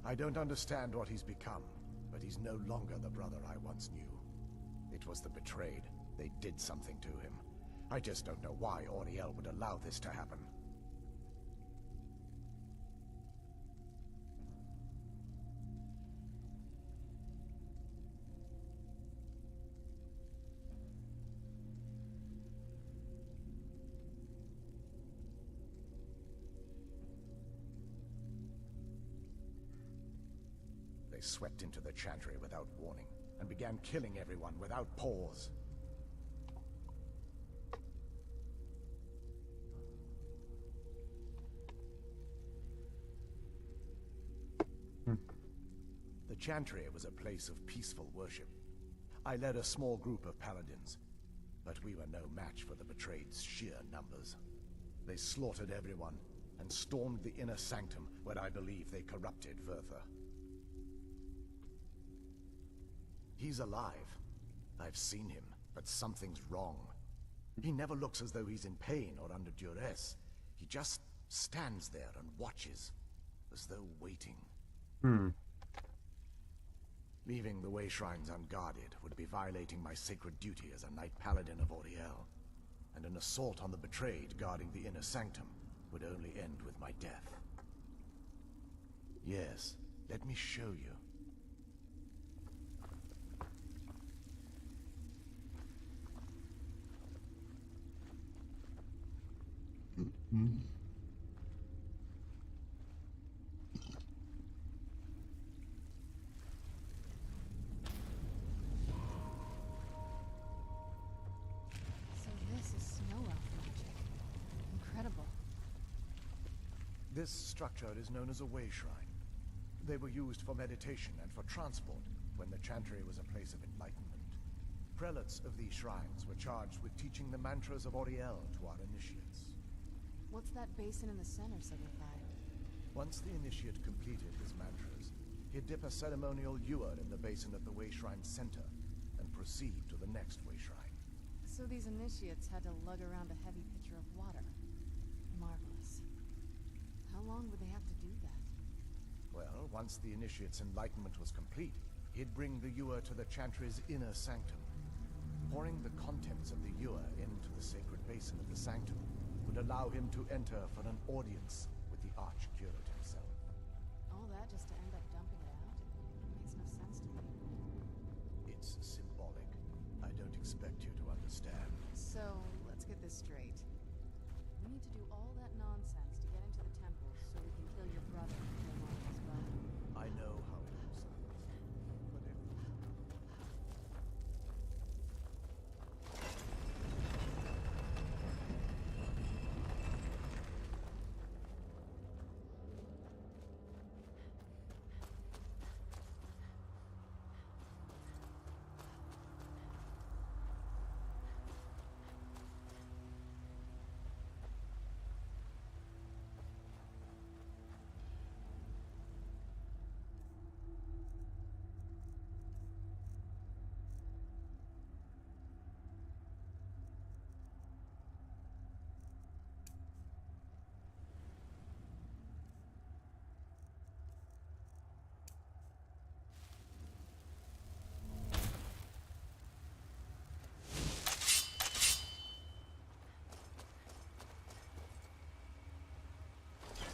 Speaker 3: I don't understand what he's become, but he's no longer the brother I once knew. It was the betrayed. They did something to him. I just don't know why Auriel would allow this to happen. They swept into the Chantry without warning, and began killing everyone without pause. The Chantry was a place of peaceful worship. I led a small group of paladins, but we were no match for the betrayed's sheer numbers. They slaughtered everyone, and stormed the inner sanctum, where I believe they corrupted Vertha. He's alive. I've seen him, but something's wrong. He never looks as though he's in pain or under duress. He just stands there and watches, as though waiting. Leaving the way shrines unguarded would be violating my sacred duty as a Knight Paladin of Auriel, and an assault on the betrayed guarding the inner sanctum would only end with my death. Yes, let me show you.
Speaker 8: So this is snow elf magic. Incredible.
Speaker 3: This structure is known as a way shrine. They were used for meditation and for transport when the Chantry was a place of enlightenment. Prelates of these shrines were charged with teaching the mantras of Auriel to our initiates.
Speaker 8: What's that basin in the center signified?
Speaker 3: Once the initiate completed his mantras, he'd dip a ceremonial ewer in the basin at the way shrine's center and proceed to the next way shrine.
Speaker 8: So these initiates had to lug around a heavy pitcher of water. Marvelous. How long would they have to do that?
Speaker 3: Well, once the initiate's enlightenment was complete, he'd bring the ewer to the Chantry's inner sanctum. Pouring the contents of the ewer into the sacred basin of the sanctum would allow him to enter for an audience with the Archcurate himself.
Speaker 8: All that just to end up dumping it out? Makes no sense to me.
Speaker 3: It's symbolic. I don't expect you to understand.
Speaker 8: So, let's get this straight. We need to do all that nonsense to get into the temple so we can kill your brother and claim all his blood.
Speaker 3: I know how it all sounds. But if...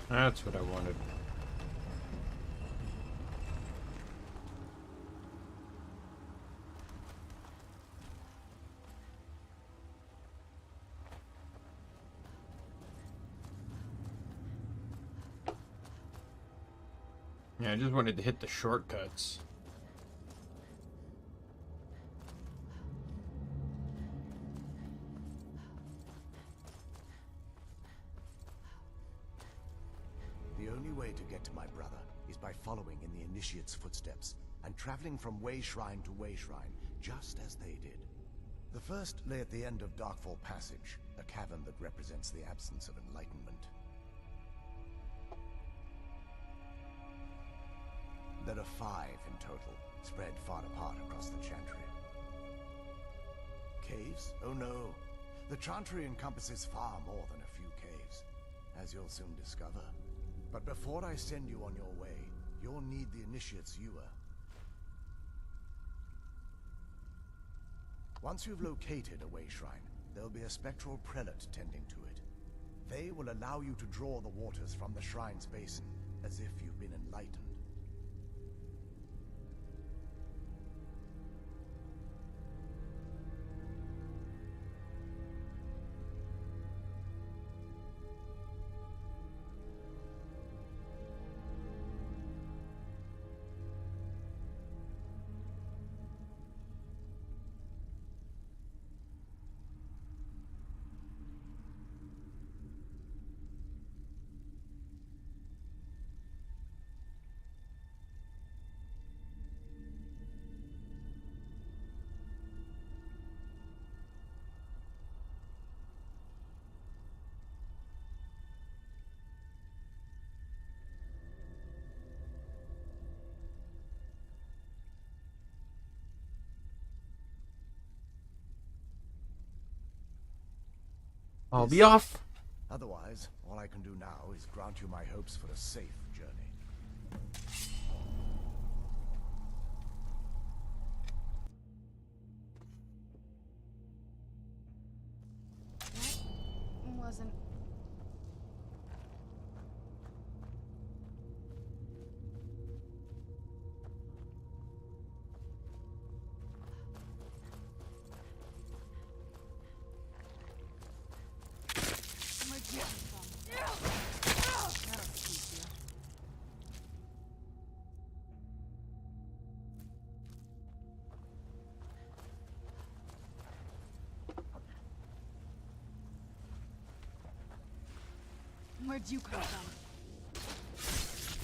Speaker 1: That's what I wanted. Yeah, I just wanted to hit the shortcuts.
Speaker 3: The only way to get to my brother is by following in the initiate's footsteps and traveling from way shrine to way shrine, just as they did. The first lay at the end of Darkfall Passage, a cavern that represents the absence of enlightenment. There are 5 in total, spread far apart across the Chantry. Caves? Oh no. The Chantry encompasses far more than a few caves. as you'll soon discover. But before I send you on your way, you'll need the Initiate's Ewer. Once you've located a way shrine, there'll be a spectral prelate tending to it. They will allow you to draw the waters from the shrine's basin, as if you've been enlightened.
Speaker 1: I'll be off.
Speaker 3: Otherwise, all I can do now is grant you my hopes for a safe journey.
Speaker 8: That wasn't... Where'd you come from?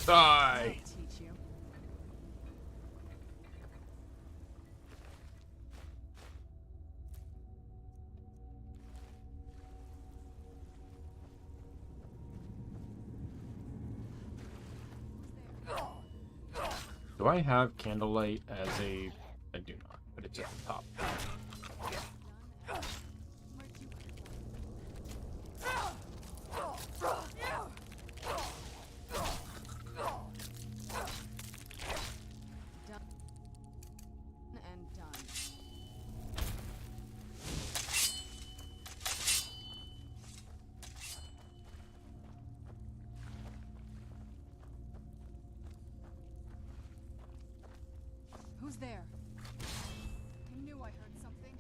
Speaker 1: Die.
Speaker 8: I'll teach you.
Speaker 1: Do I have candlelight as a... I do not, but it's at the top.
Speaker 8: Who's there? I knew I heard something.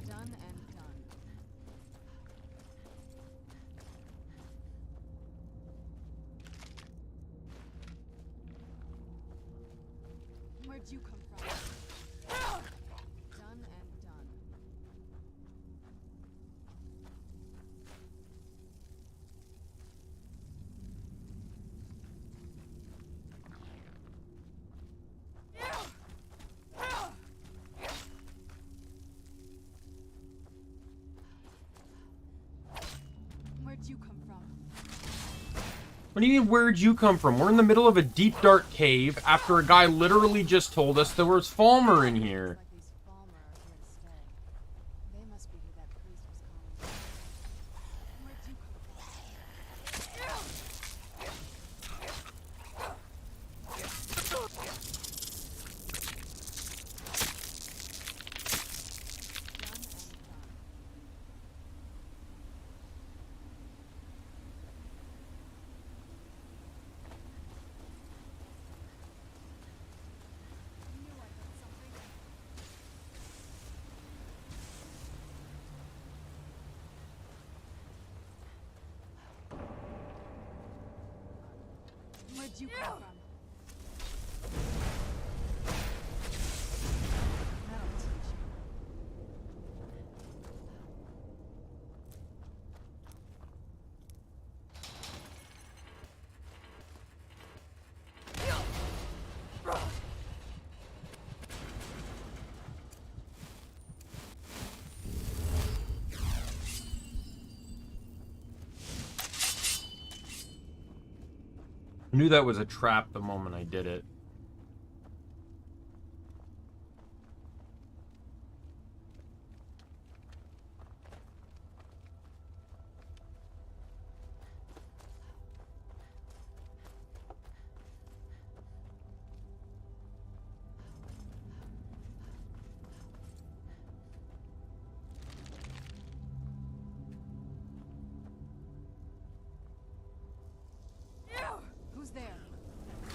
Speaker 8: Done and done. Where'd you come from? Done and done. Where'd you come from?
Speaker 1: What do you mean, where'd you come from? We're in the middle of a deep, dark cave after a guy literally just told us there was Falmer in here.
Speaker 8: They must be who that priest was calling. Where'd you Where'd you come from? That'll teach you.
Speaker 1: I knew that was a trap the moment I did it.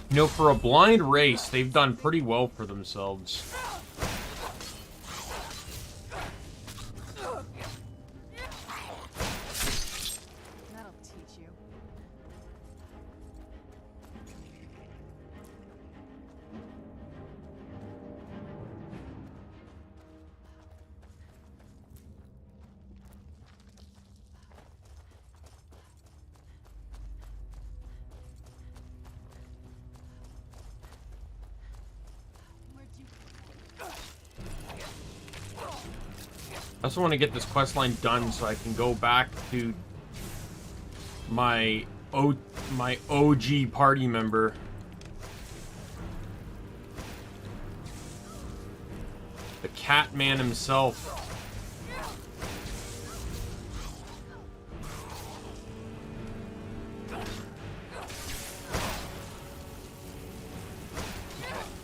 Speaker 1: You know, for a blind race, they've done pretty well for themselves.
Speaker 8: That'll teach you.
Speaker 1: I also want to get this quest line done so I can go back to my OG party member. The cat man himself.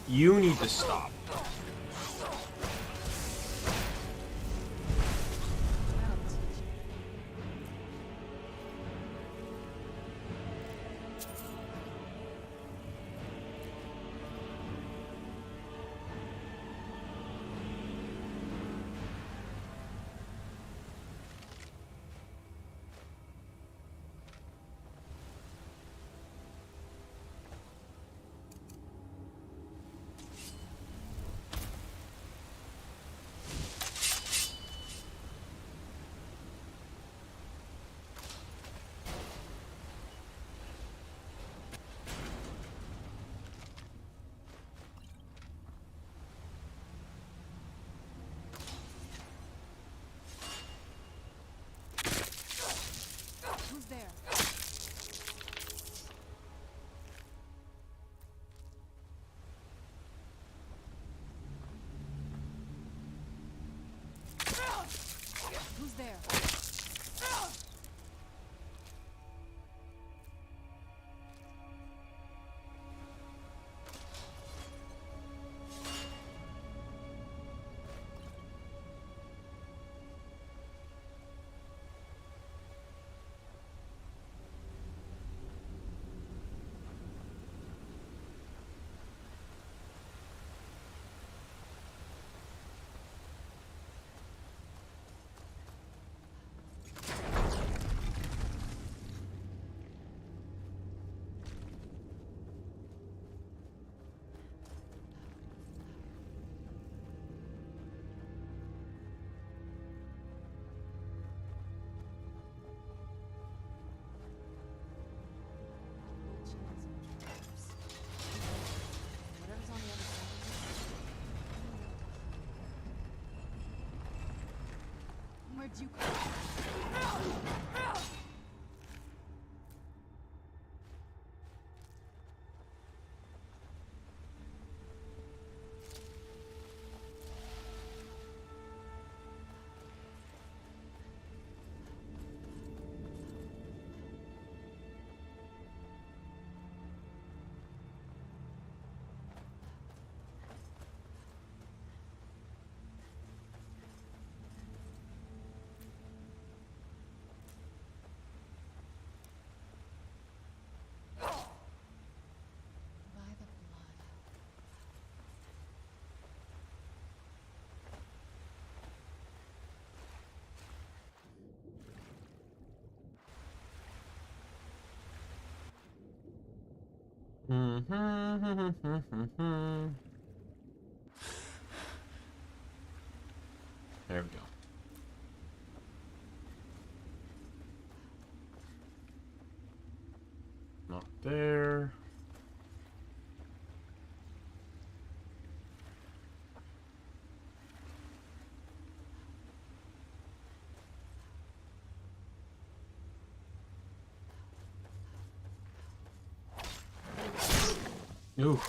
Speaker 1: You need to stop.
Speaker 8: Who's there? Who's there? Whatever's on the other side of this. Where'd you come from?
Speaker 1: There we go. Not there. Ooh.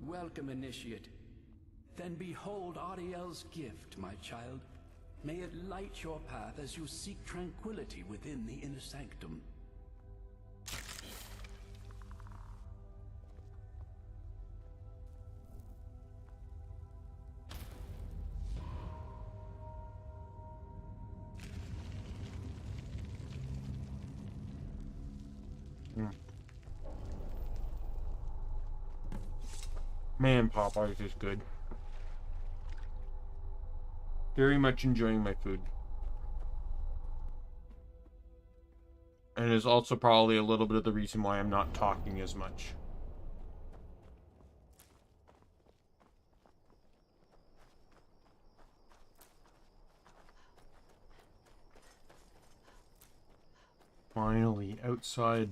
Speaker 7: Welcome, Initiate. Then behold Ariel's gift, my child. May it light your path as you seek tranquility within the inner sanctum.
Speaker 1: Man, Popeyes is good. Very much enjoying my food. And is also probably a little bit of the reason why I'm not talking as much. Finally, outside.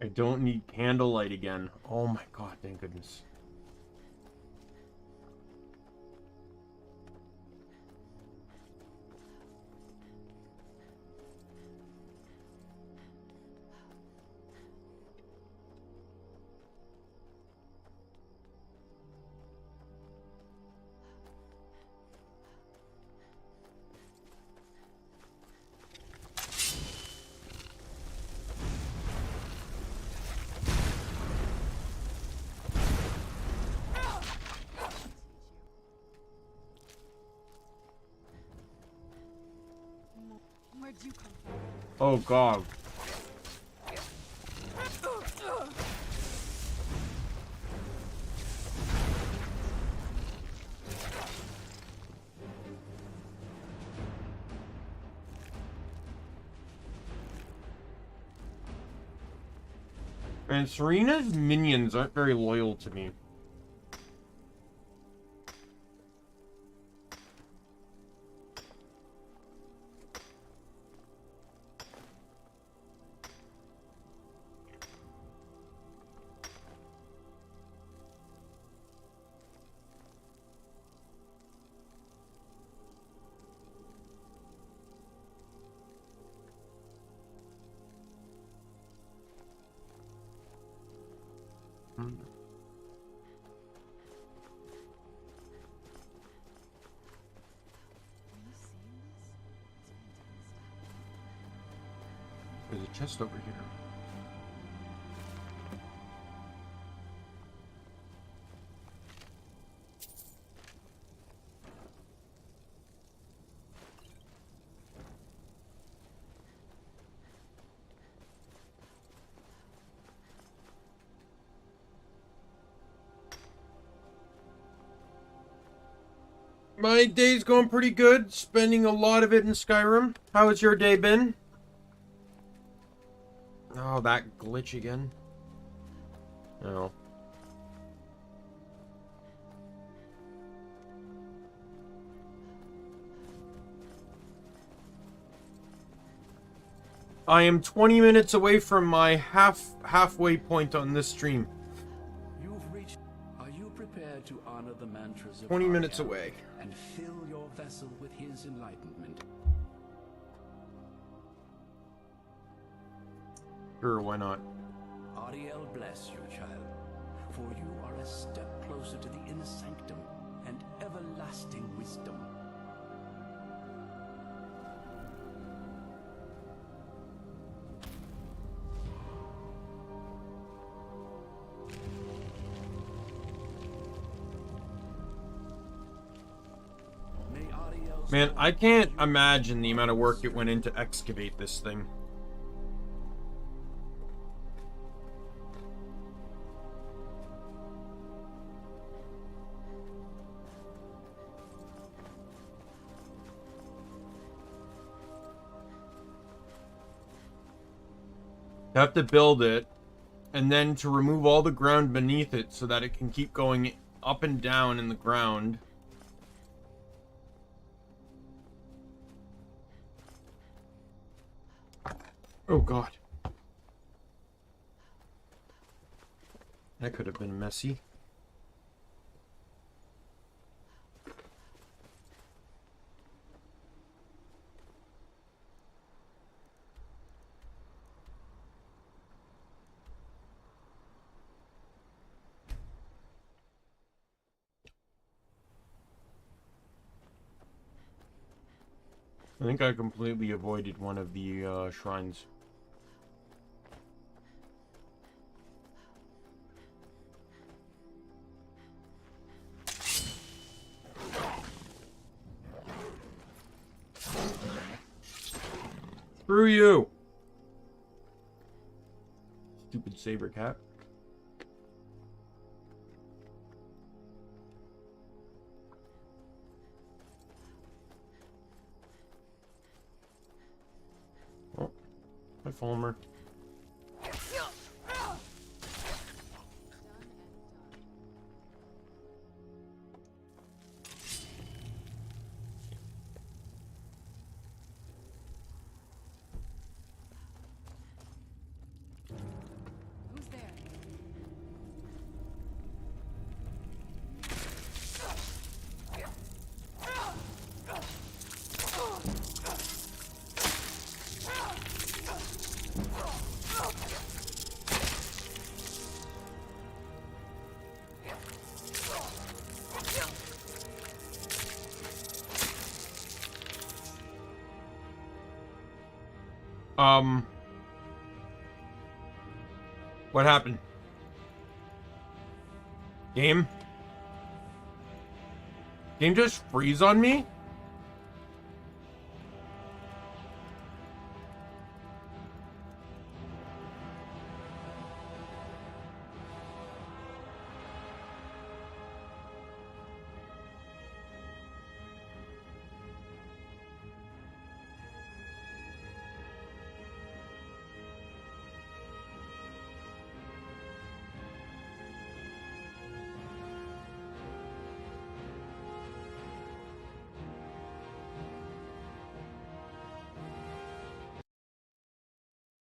Speaker 1: I don't need candlelight again. Oh my god, thank goodness.
Speaker 8: Where'd you come from?
Speaker 1: Oh god. And Serena's minions aren't very loyal to me. There's a chest over here. My day's going pretty good. Spending a lot of it in Skyrim. How has your day been? Oh, that glitch again. No. I am 20 minutes away from my halfway point on this stream.
Speaker 7: You've reached. Are you prepared to honor the mantras of
Speaker 1: 20 minutes
Speaker 7: Ariel
Speaker 1: away.
Speaker 7: and fill your vessel with his enlightenment?
Speaker 1: Sure, why not?
Speaker 7: Ariel bless you, child, for you are a step closer to the inner sanctum and everlasting wisdom.
Speaker 1: Man, I can't imagine the amount of work it went in to excavate this thing. You have to build it, and then to remove all the ground beneath it so that it can keep going up and down in the ground. Oh god. That could have been messy. I think I completely avoided one of the shrines. Screw you! Stupid saber cat. Oh, hi Fulmer.
Speaker 8: Who's there?
Speaker 1: What happened? Game? Game just freeze on me?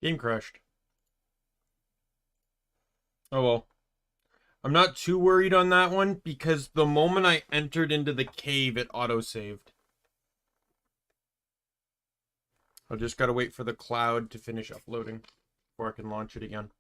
Speaker 1: Game crashed. Oh well. I'm not too worried on that one because the moment I entered into the cave, it auto-saved. I just gotta wait for the cloud to finish uploading before I can launch it again.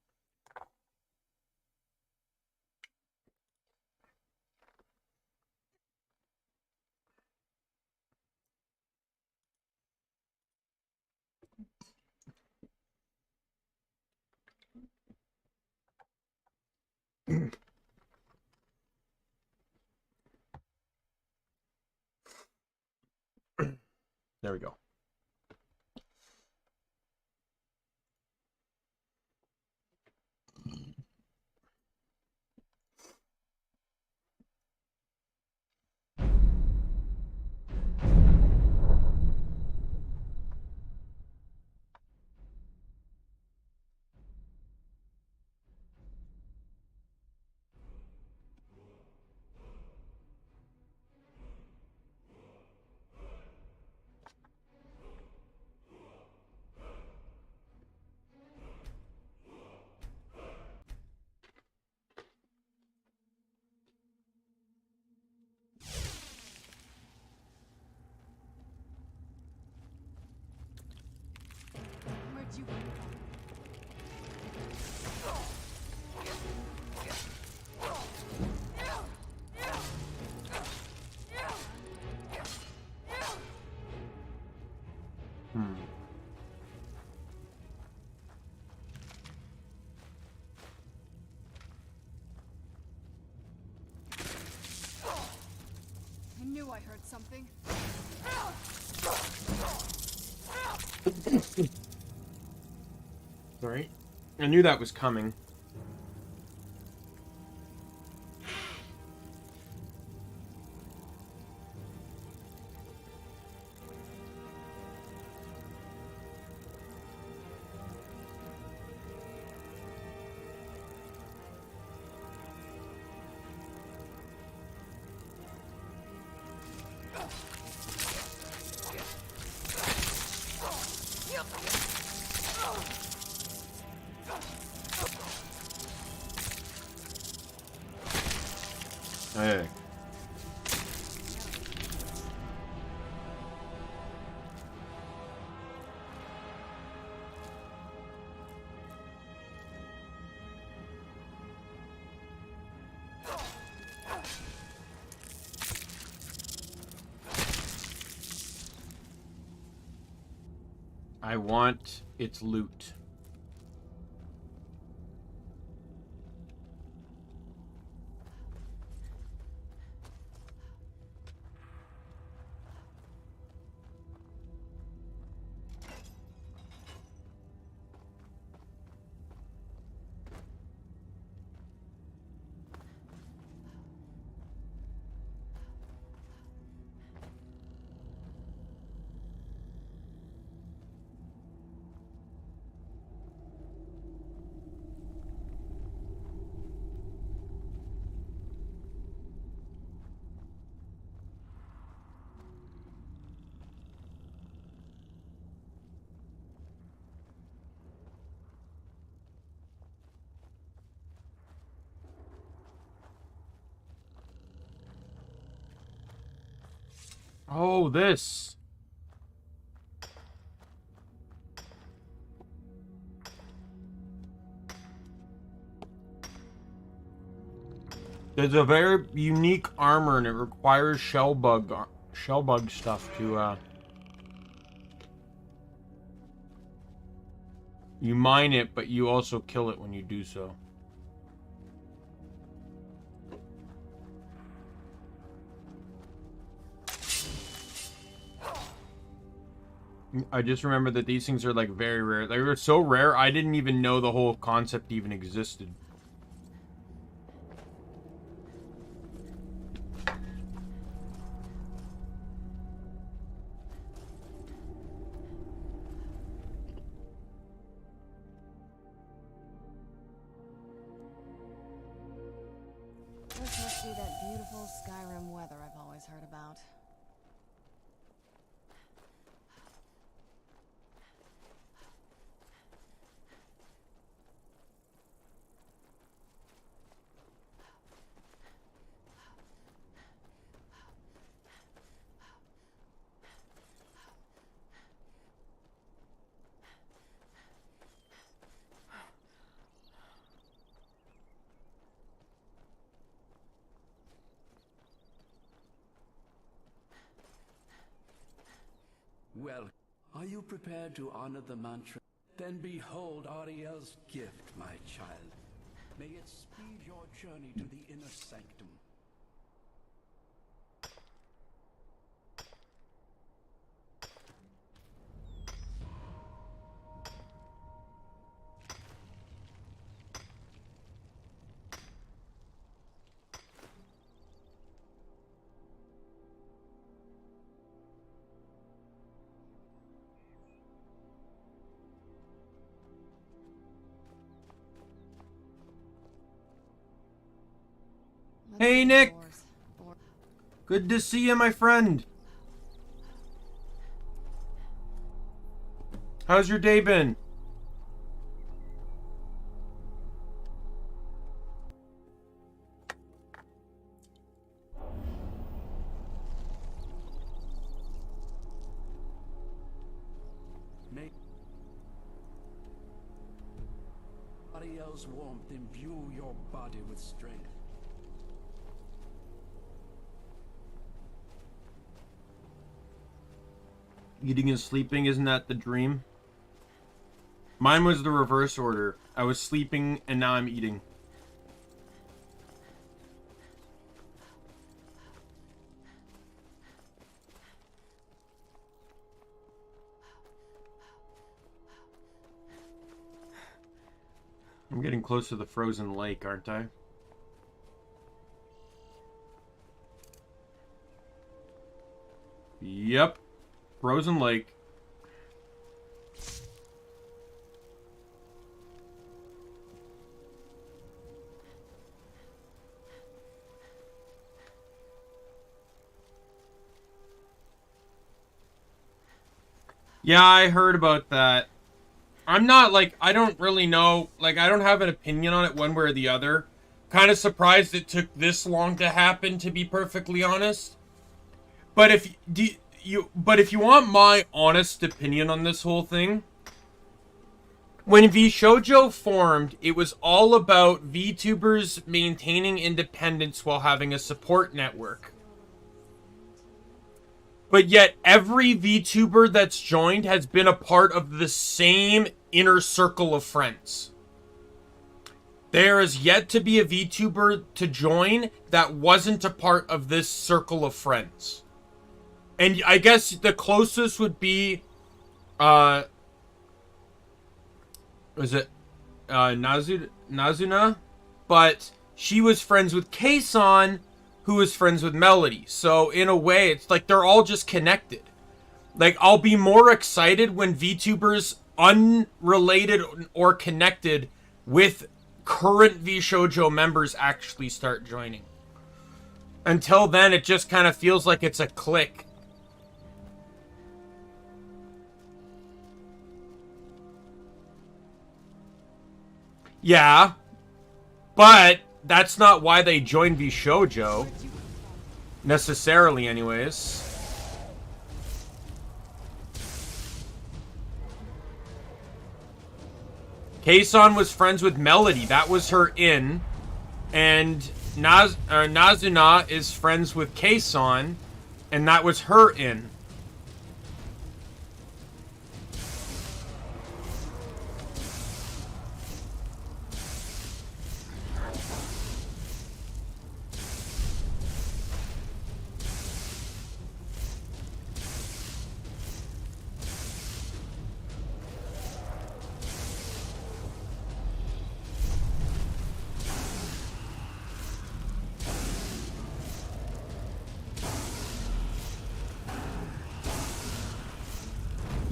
Speaker 1: There we go.
Speaker 8: Where'd you come from? I knew I heard something.
Speaker 1: Sorry. I knew that was coming. Hey. I want its loot. Oh, this. There's a very unique armor and it requires shell bug stuff to you mine it, but you also kill it when you do so. I just remember that these things are like very rare. They were so rare, I didn't even know the whole concept even existed.
Speaker 8: This must be that beautiful Skyrim weather I've always heard about.
Speaker 7: Well, are you prepared to honor the mantra? Then behold Ariel's gift, my child. May it speed your journey to the inner sanctum.
Speaker 1: Hey, Nick! Good to see you, my friend. How's your day been?
Speaker 7: May Ariel's warmth imbue your body with strength.
Speaker 1: Eating and sleeping, isn't that the dream? Mine was the reverse order. I was sleeping and now I'm eating. I'm getting close to the frozen lake, aren't I? Yep. Frozen lake. Yeah, I heard about that. I'm not, like, I don't really know, like, I don't have an opinion on it one way or the other. kind of surprised it took this long to happen, to be perfectly honest. But if you want my honest opinion on this whole thing, when VShojo formed, it was all about VTubers maintaining independence while having a support network. But yet, every VTuber that's joined has been a part of the same inner circle of friends. There is yet to be a VTuber to join that wasn't a part of this circle of friends. And I guess the closest would be, Nazuna? But she was friends with Kei-san, who was friends with Melody. So in a way, it's like they're all just connected. Like, I'll be more excited when VTubers unrelated or connected with current VShojo members actually start joining. Until then, it just kind of feels like it's a clique. Yeah, but that's not why they joined VShojo. Necessarily, anyways. Kei-san was friends with Melody. That was her in. And Nazuna is friends with Kei-san. And that was her in.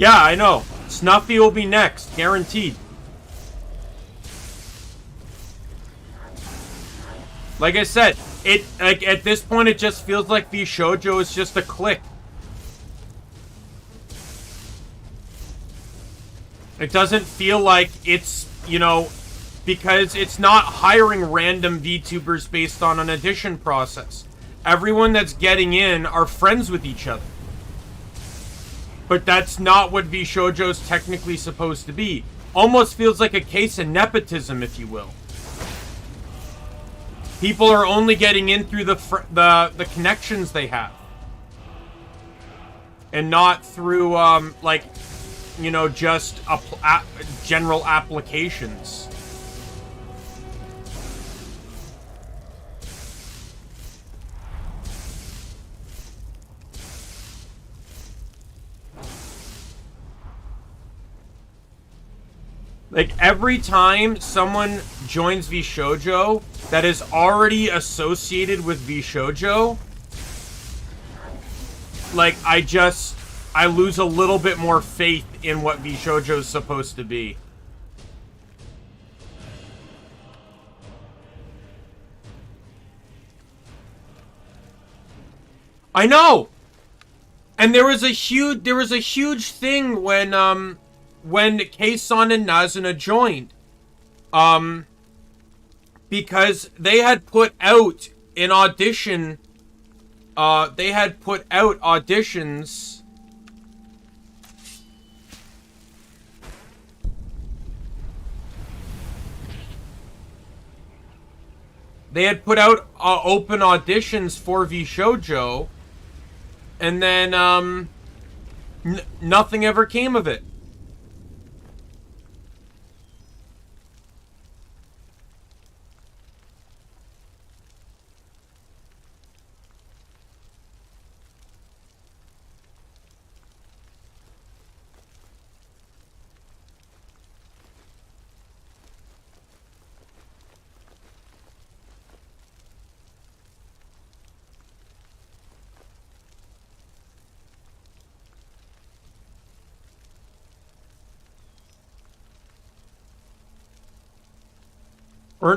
Speaker 1: Yeah, I know. Snuffy will be next, guaranteed. Like I said, at this point it just feels like VShojo is just a clique. It doesn't feel like it's, you know, because it's not hiring random VTubers based on an audition process. Everyone that's getting in are friends with each other. But that's not what VShojo's technically supposed to be. Almost feels like a case of nepotism, if you will. People are only getting in through the connections they have. And not through, like, you know, just general applications. Like, every time someone joins VShojo that is already associated with VShojo, like, I lose a little bit more faith in what VShojo is supposed to be. I know! And there was a huge thing when Kei-san and Nazuna joined. Because they had put out an audition. They had put out auditions. They had put out open auditions for VShojo. And then, nothing ever came of it.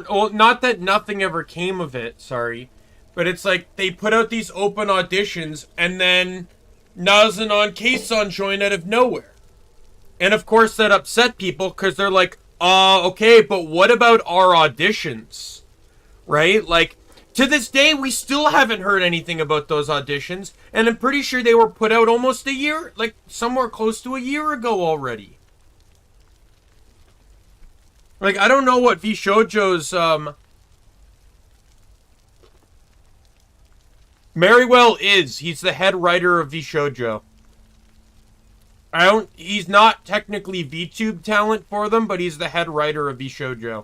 Speaker 1: Or not that nothing ever came of it, sorry. But it's like, they put out these open auditions, and then Nazuna and Kei-san join out of nowhere. And of course that upset people, because they're like, okay, but what about our auditions? right? Like, to this day, we still haven't heard anything about those auditions, and I'm pretty sure they were put out almost a year, like, somewhere close to a year ago already. Like, I don't know what Vshoujo's, Merrywell is. He's the head writer of Vshoujo. He's not technically VTube talent for them, but he's the head writer of Vshoujo.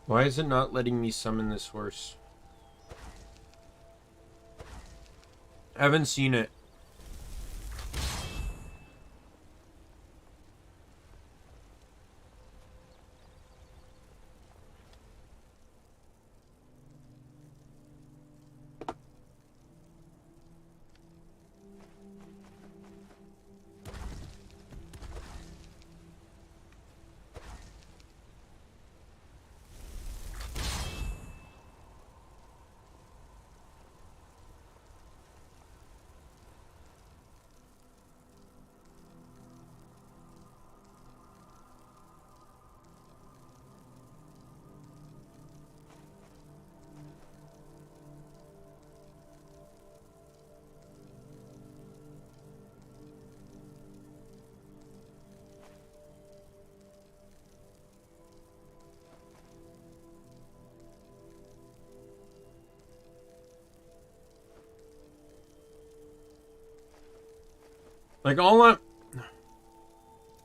Speaker 1: Why is it not letting me summon this horse? I haven't seen it. Like,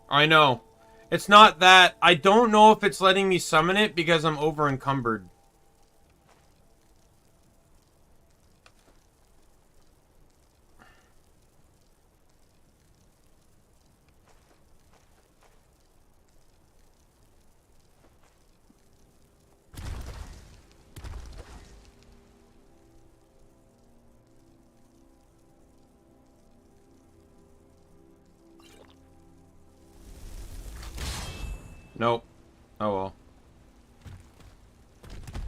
Speaker 1: I know. It's not that. I don't know if it's letting me summon it because I'm over encumbered. Nope. Oh well.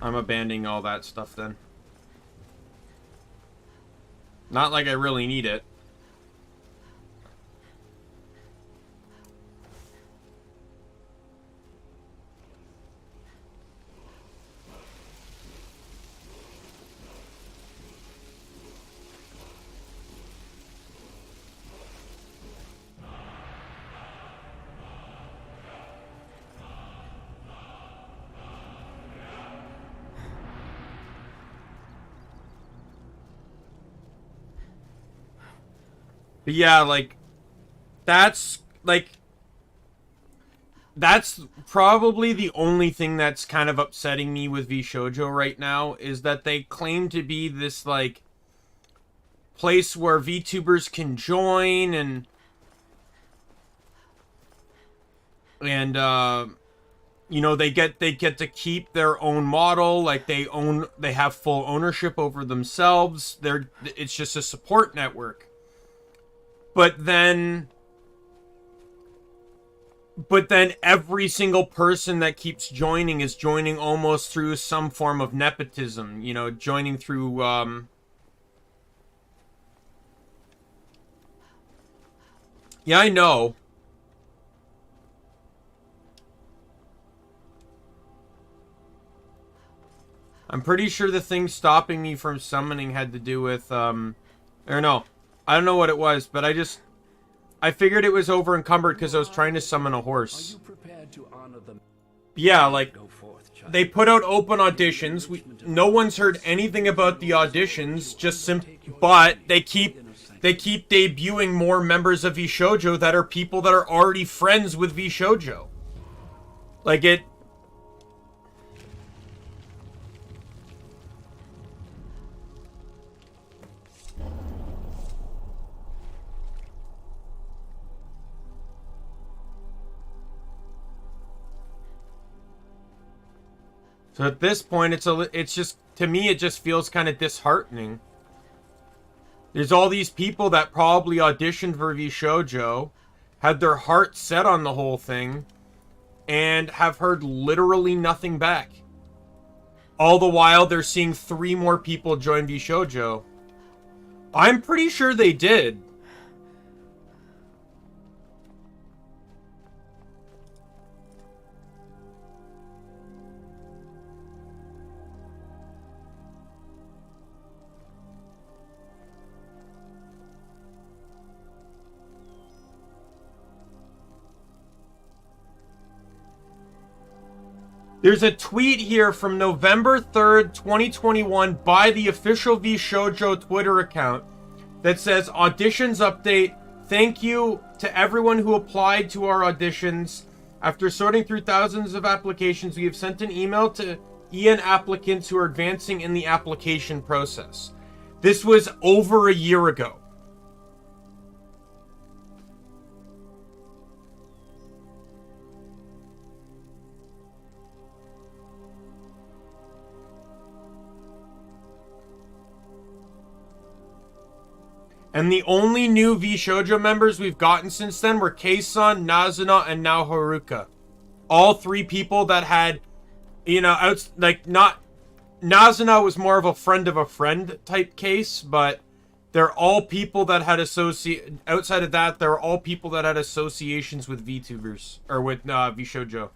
Speaker 1: I'm abandoning all that stuff then. Not like I really need it. But yeah, like, that's probably the only thing that's kind of upsetting me with Vshoujo right now, is that they claim to be this, like, place where VTubers can join and you know, they get to keep their own model, like they have full ownership over themselves. It's just a support network. But then every single person that keeps joining is joining almost through some form of nepotism, you know, joining through, yeah, I know. I'm pretty sure the thing stopping me from summoning had to do with, or no. I don't know what it was, but I figured it was over encumbered because I was trying to summon a horse.
Speaker 7: Are you prepared to honor them?
Speaker 1: Yeah, like, they put out open auditions. No one's heard anything about the auditions, but they keep debuting more members of Vshoujo that are people that are already friends with Vshoujo. Like, it... So at this point, it's just, to me, it just feels kind of disheartening. There's all these people that probably auditioned for VShojo, had their heart set on the whole thing, and have heard literally nothing back. All the while, they're seeing 3 more people join VShojo. I'm pretty sure they did. There's a tweet here from November 3rd, 2021 by the official VShojo Twitter account that says, auditions update. Thank you to everyone who applied to our auditions. After sorting through thousands of applications, we have sent an email to EN applicants who are advancing in the application process. This was over a year ago. And the only new VShojo members we've gotten since then were Kei-san, Nazuna, and now Haruka. All 3 people that had, you know, Nazuna was more of a friend type case, but they're all people that had outside of that, they're all people that had associations with VTubers, or with VShojo.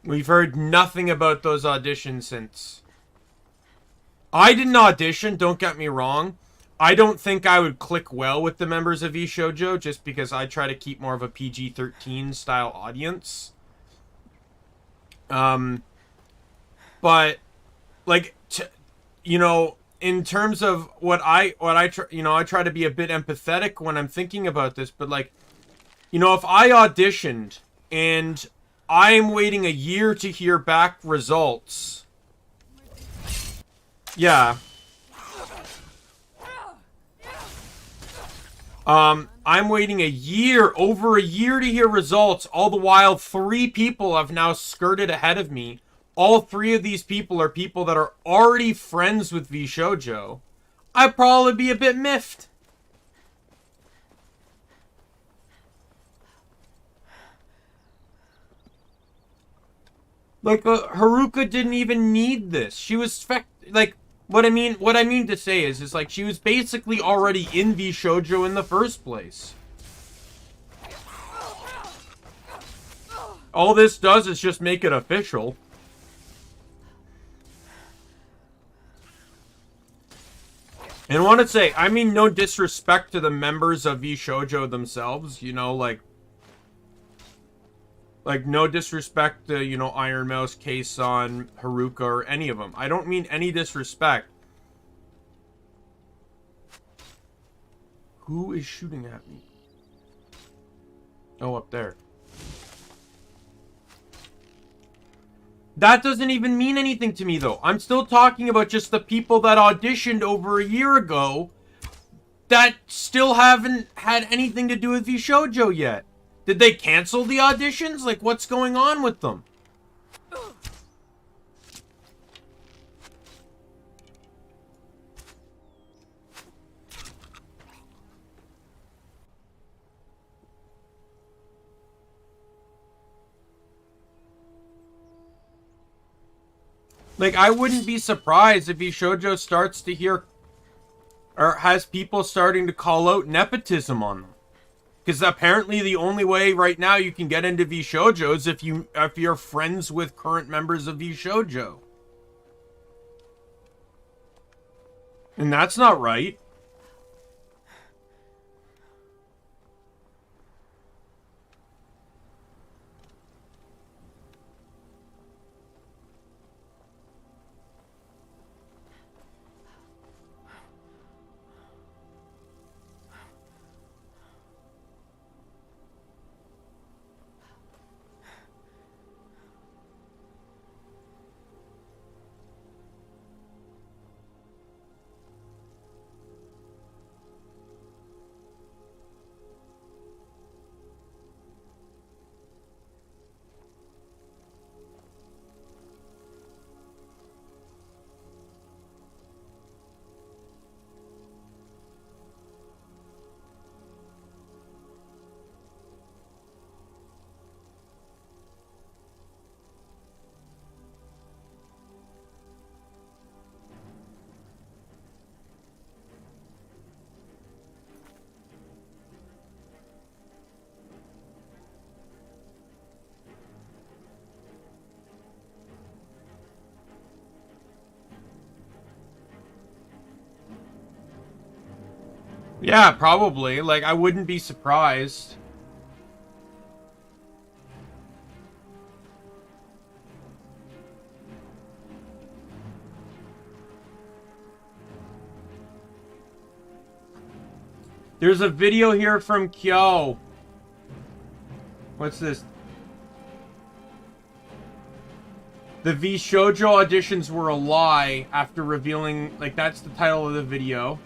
Speaker 1: We've heard nothing about those auditions since. I didn't audition, don't get me wrong. I don't think I would click well with the members of VShojo, just because I try to keep more of a PG-13 style audience. But, like, you know, in terms of what I try, you know, I try to be a bit empathetic when I'm thinking about this, but, like, you know, if I auditioned and I'm waiting a year to hear back results... Yeah. I'm waiting over a year to hear results, all the while 3 people have now skirted ahead of me. All 3 of these people are people that are already friends with VShojo. I'd probably be a bit miffed. Like, Haruka didn't even need this. She was, like, what I mean to say is like, she was basically already in VShojo in the first place. All this does is just make it official. And I want to say, I mean no disrespect to the members of VShojo themselves, you know, like no disrespect to, you know, Iron Mouse, Kei-san, Haruka, or any of them. I don't mean any disrespect. Who is shooting at me? Oh, up there. That doesn't even mean anything to me, though. I'm still talking about just the people that auditioned over a year ago that still haven't had anything to do with VShojo yet. Did they cancel the auditions? Like, what's going on with them? Like, I wouldn't be surprised if VShojo starts to hear, or has people starting to call out nepotism on them. Because apparently the only way right now you can get into VShojo is if you're friends with current members of VShojo. And that's not right. Yeah, probably. Like, I wouldn't be surprised. There's a video here from Kyo. What's this? The V Shoujo auditions were a lie after revealing... Like, that's the title of the video.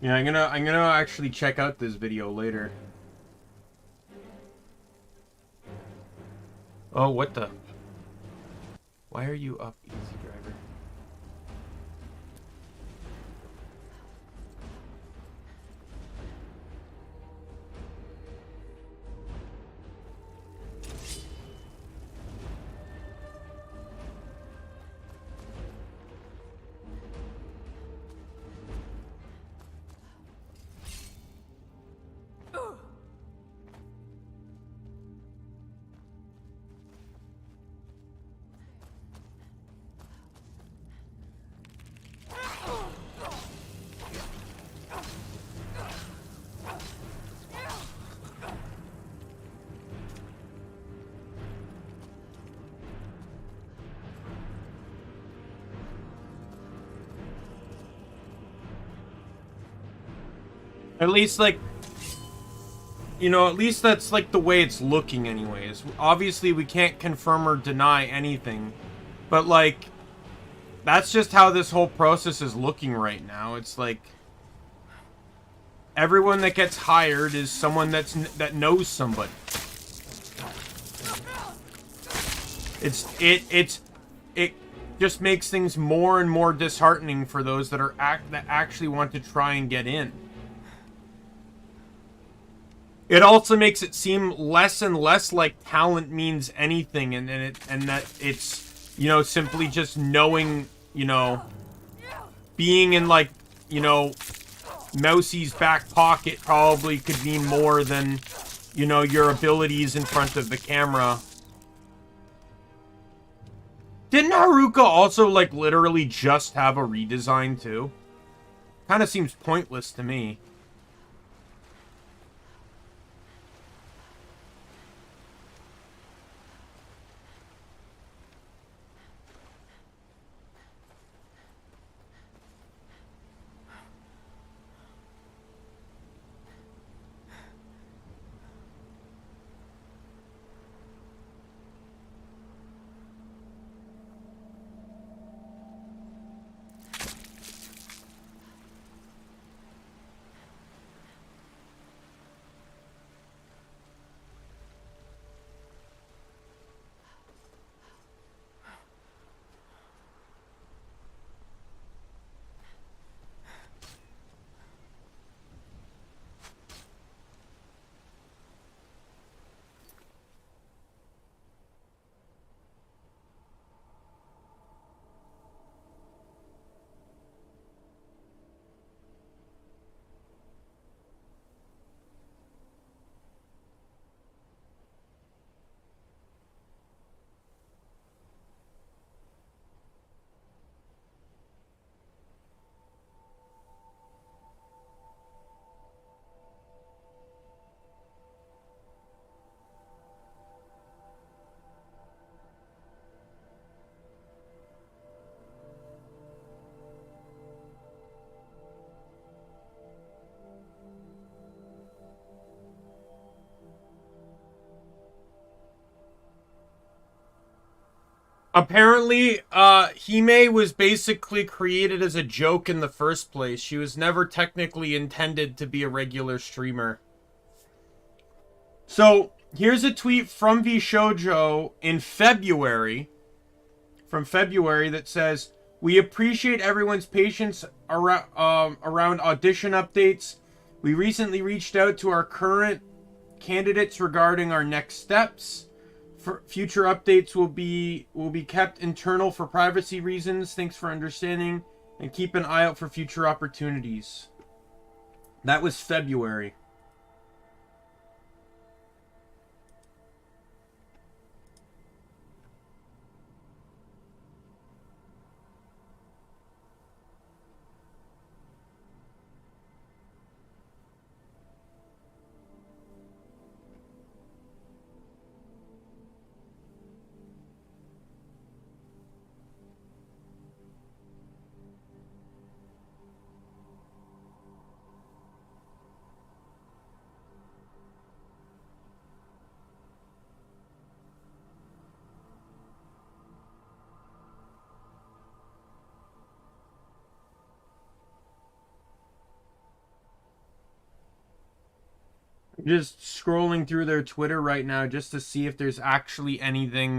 Speaker 1: Yeah, I'm gonna actually check out this video later. Oh, what the? Why are you up, Easy Driver? At least, like, you know, at least that's, like, the way it's looking anyways. Obviously, we can't confirm or deny anything. But, like, that's just how this whole process is looking right now. It's like, everyone that gets hired is someone that knows somebody. It just makes things more and more disheartening for those that actually want to try and get in. It also makes it seem less and less like talent means anything, and that it's, you know, simply just knowing, you know, being in, like, you know, Mousie's back pocket probably could mean more than, you know, your abilities in front of the camera. Didn't Haruka also, like, literally just have a redesign too? Kind of seems pointless to me. Apparently, Hime was basically created as a joke in the first place. She was never technically intended to be a regular streamer. So, here's a tweet from VShojo in February. From February that says, "We appreciate everyone's patience around audition updates. We recently reached out to our current candidates regarding our next steps. For future updates will be kept internal for privacy reasons. Thanks for understanding and keep an eye out for future opportunities." That was February. Just scrolling through their Twitter right now just to see if there's actually anything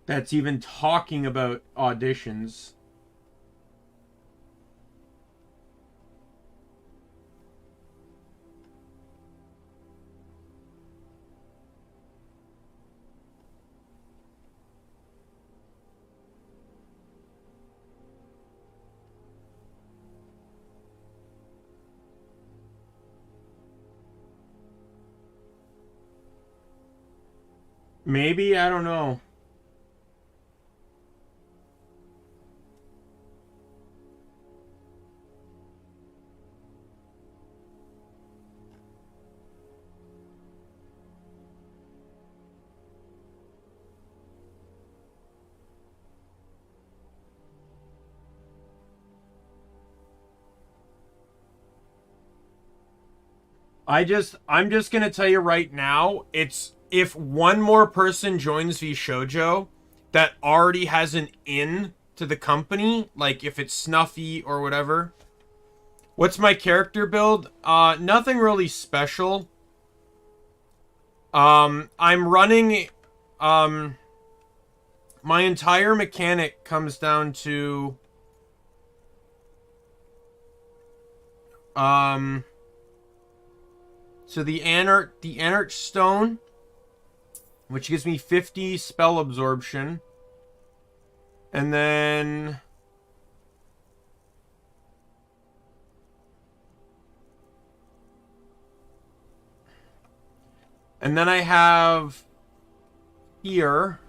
Speaker 1: that's even talking about auditions. Maybe, I don't know. I'm just gonna tell you right now, it's if one more person joins VShojo that already has an in to the company, like if it's Snuffy or whatever. What's my character build? Nothing really special. I'm running, my entire mechanic comes down to, so the Anarch Stone, which gives me 50 spell absorption. And then I have here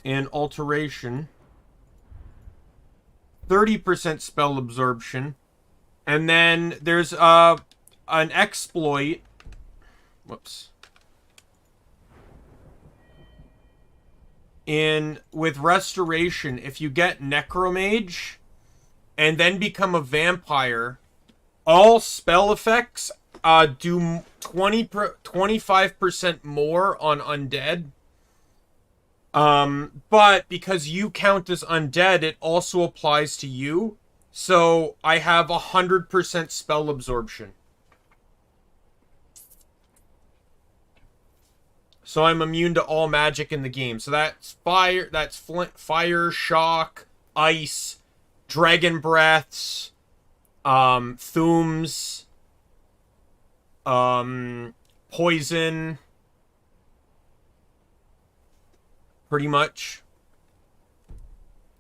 Speaker 1: an alteration, 30% spell absorption. And then there's an exploit. Whoops. With restoration, if you get Necromage and then become a vampire, all spell effects do 25% more on undead. But because you count as undead, it also applies to you. So I have 100% spell absorption. So I'm immune to all magic in the game. So that's fire, fire, shock, ice, dragon breaths, thumes, poison, pretty much.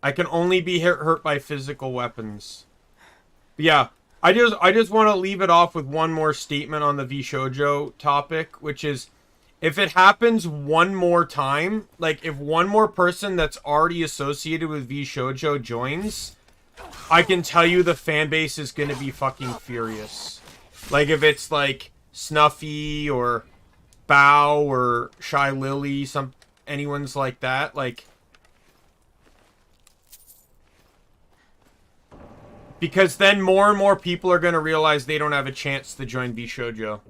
Speaker 1: I can only be hurt by physical weapons. But yeah, I just want to leave it off with one more statement on the VShojo topic, which is, if it happens one more time, like if one more person that's already associated with VShojo joins, I can tell you the fan base is going to be fucking furious. Like if it's like Snuffy or Bao or Shy Lily, anyone's like that, like Because then more and more people are going to realize they don't have a chance to join Vshoujo.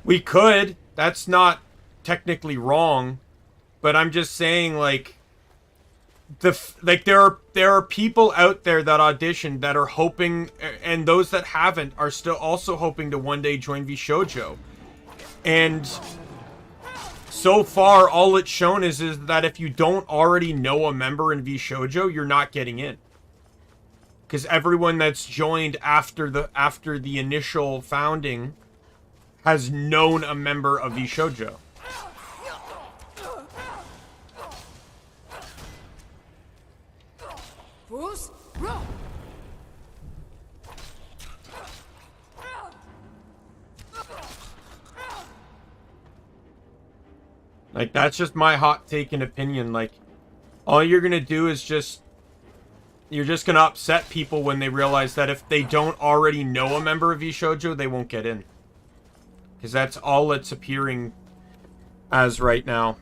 Speaker 1: We could. That's not technically wrong. But I'm just saying, like, there are people out there that auditioned that are hoping, and those that haven't are still also hoping to one day join Vshoujo. And so far, all it's shown is that if you don't already know a member in Vshoujo, you're not getting in. Because everyone that's joined after the initial founding has known a member of Vshoujo.
Speaker 9: Fools, roll!
Speaker 1: Like, that's just my hot take and opinion. Like, all you're gonna do is you're just gonna upset people when they realize that if they don't already know a member of Vshoujo, they won't get in. Because that's all it's appearing as right now.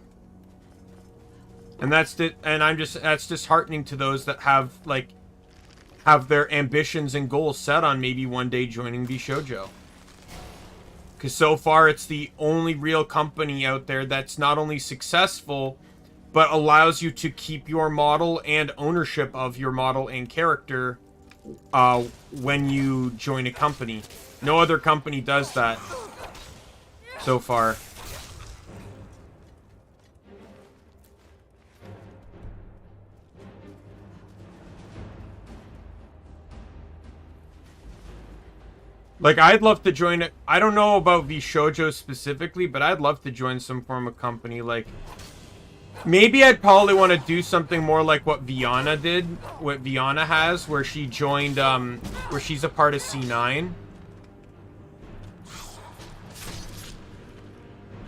Speaker 1: And that's disheartening to those that have their ambitions and goals set on maybe one day joining Vshoujo. Because so far, it's the only real company out there that's not only successful, but allows you to keep your model and ownership of your model and character when you join a company. No other company does that so far. Like, I'd love to join it. I don't know about Vshoujo specifically, but I'd love to join some form of company. Like, maybe I'd probably want to do something more like what Viana did, what Viana has, where she joined, where she's a part of C9.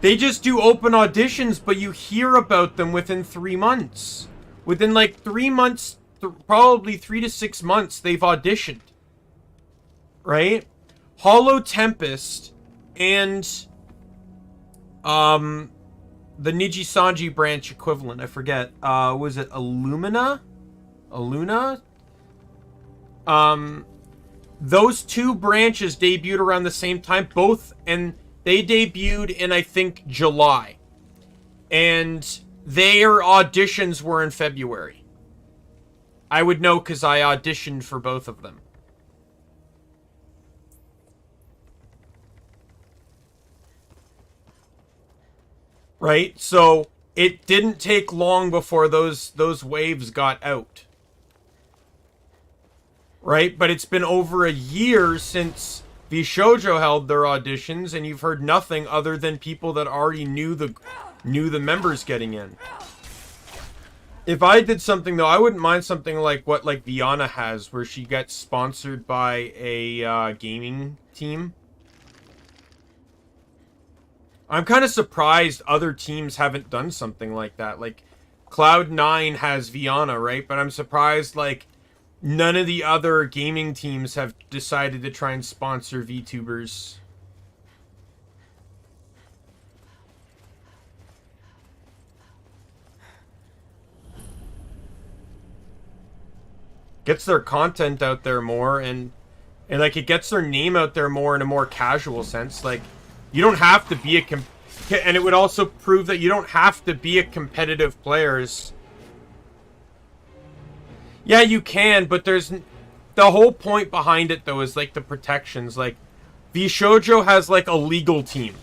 Speaker 1: They just do open auditions, but you hear about them within 3 months. Within, like, 3 months, probably 3 to 6 months, they've auditioned. Right? Hollow Tempest and the Nijisanji branch equivalent, I forget. Was it Illumina? Illuna? Those two branches debuted around the same time, both, and they debuted in, I think, July. And their auditions were in February. I would know because I auditioned for both of them. Right? So it didn't take long before those waves got out. Right? But it's been over a year since Vshoujo held their auditions, and you've heard nothing other than people that already knew the members getting in. If I did something, though, I wouldn't mind something like what Viana has, where she gets sponsored by a gaming team. I'm kind of surprised other teams haven't done something like that. Like, Cloud9 has Viana, right? But I'm surprised, like, none of the other gaming teams have decided to try and sponsor VTubers. Gets their content out there more, and like, it gets their name out there more in a more casual sense. Like, you don't have to be and it would also prove that you don't have to be a competitive player. Yeah, you can, but there's the whole point behind it, though, is like the protections. Like, Vshoujo has like a legal team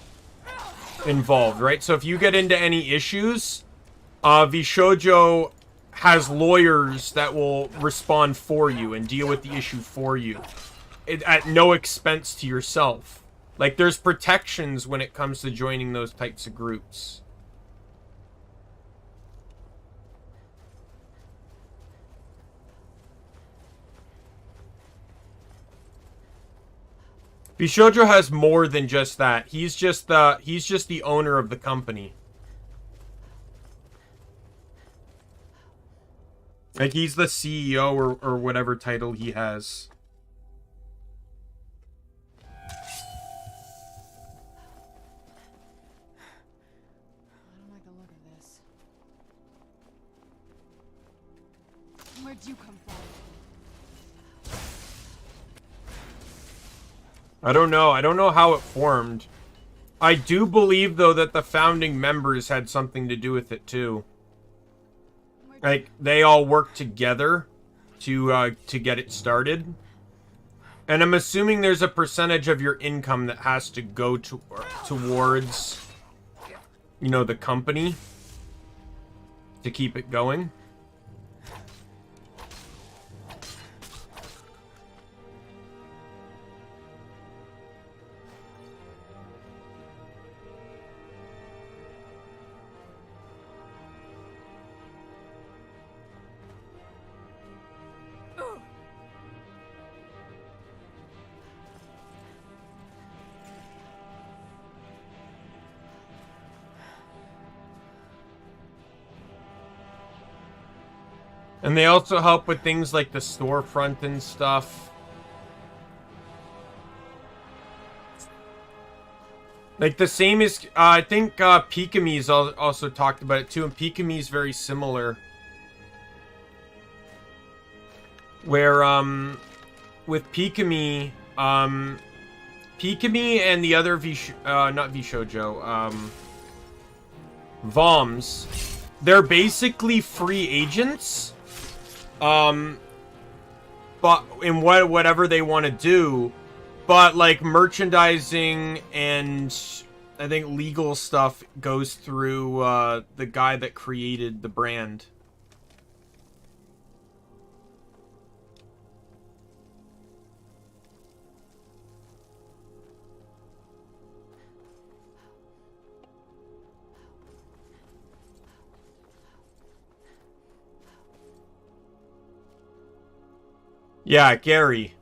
Speaker 1: involved, right? So if you get into any issues, Vshoujo has lawyers that will respond for you and deal with the issue for you at no expense to yourself. Like, there's protections when it comes to joining those types of groups. Vshoujo has more than just that. He's just the owner of the company. Like, he's the CEO or whatever title he has.
Speaker 8: Where'd you come from?
Speaker 1: I don't know. I don't know how it formed. I do believe, though, that the founding members had something to do with it, too. Like, they all worked together to get it started. And I'm assuming there's a percentage of your income that has to go towards, you know, the company to keep it going. And they also help with things like the storefront and stuff. Like the same as, I think Pikami's also talked about it too, and Pikami's very similar. Where, with Pikami, Pikami and the other not Vshoujo, Voms, they're basically free agents. But in whatever they want to do, but like merchandising and I think legal stuff goes through the guy that created the brand. Yeah, Gary.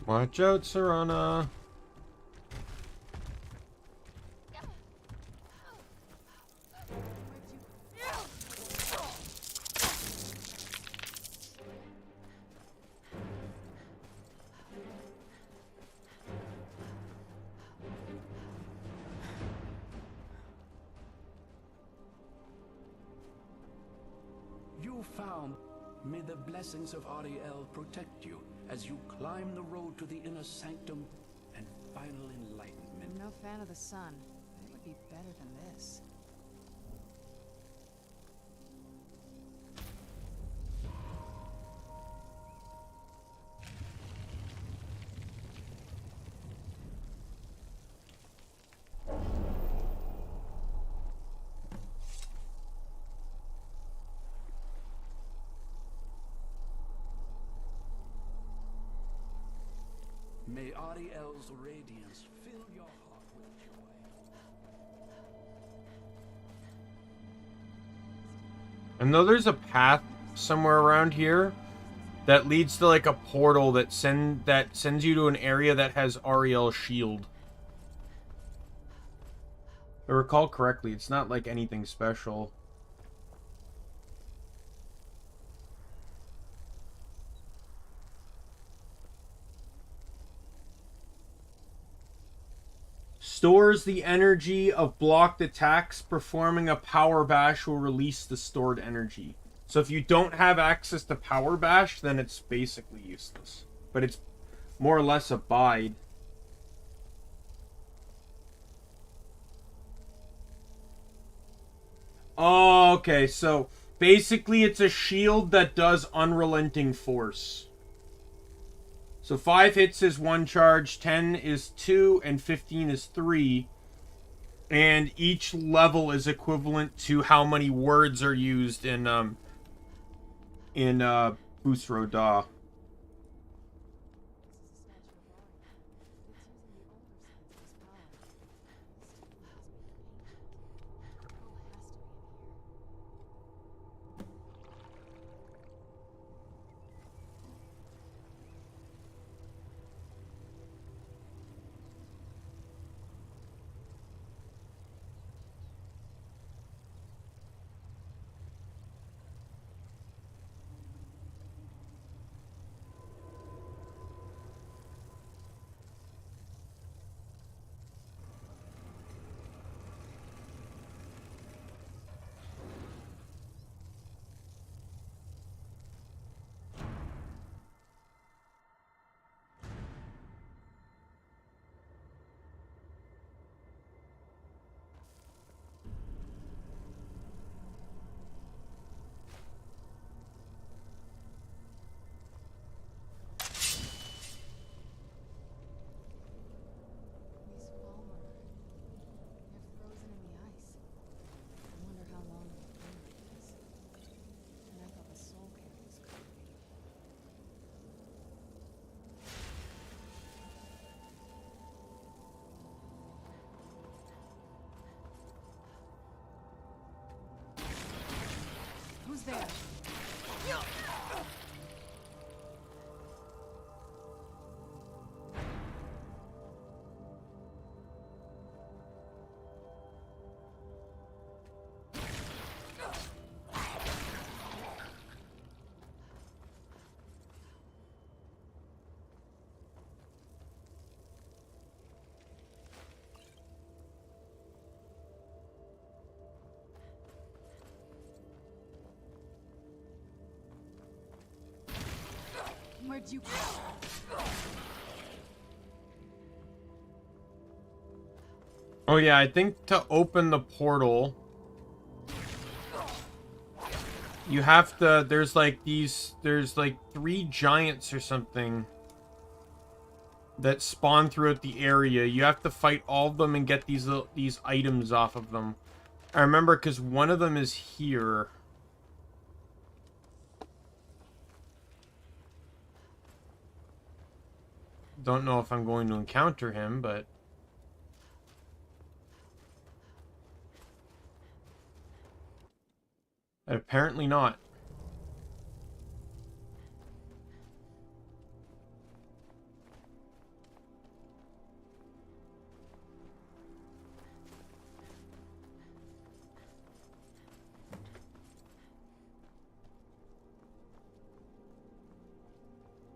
Speaker 1: Watch out, Serana.
Speaker 7: You found. May the blessings of Ariel protect you as you climb the road to the inner sanctum and final enlightenment.
Speaker 8: I'm no fan of the sun. It would be better than this.
Speaker 7: May Ariel's radiance fill your heart with joy.
Speaker 1: I know there's a path somewhere around here that leads to like a portal that sends you to an area that has Ariel's shield. If I recall correctly, it's not like anything special. Stores the energy of blocked attacks. Performing a power bash will release the stored energy. So if you don't have access to Power Bash, then it's basically useless. But it's more or less a bide. Oh, okay, so basically it's a shield that does unrelenting force. So 5 hits is 1 charge, 10 is 2, and 15 is 3. And each level is equivalent to how many words are used in Busro Da.
Speaker 8: Who's there? Where'd you go?
Speaker 1: Oh yeah, I think to open the portal, you have to, there's like 3 giants or something that spawn throughout the area. You have to fight all of them and get these items off of them. I remember because one of them is here. Don't know if I'm going to encounter him, but... apparently not.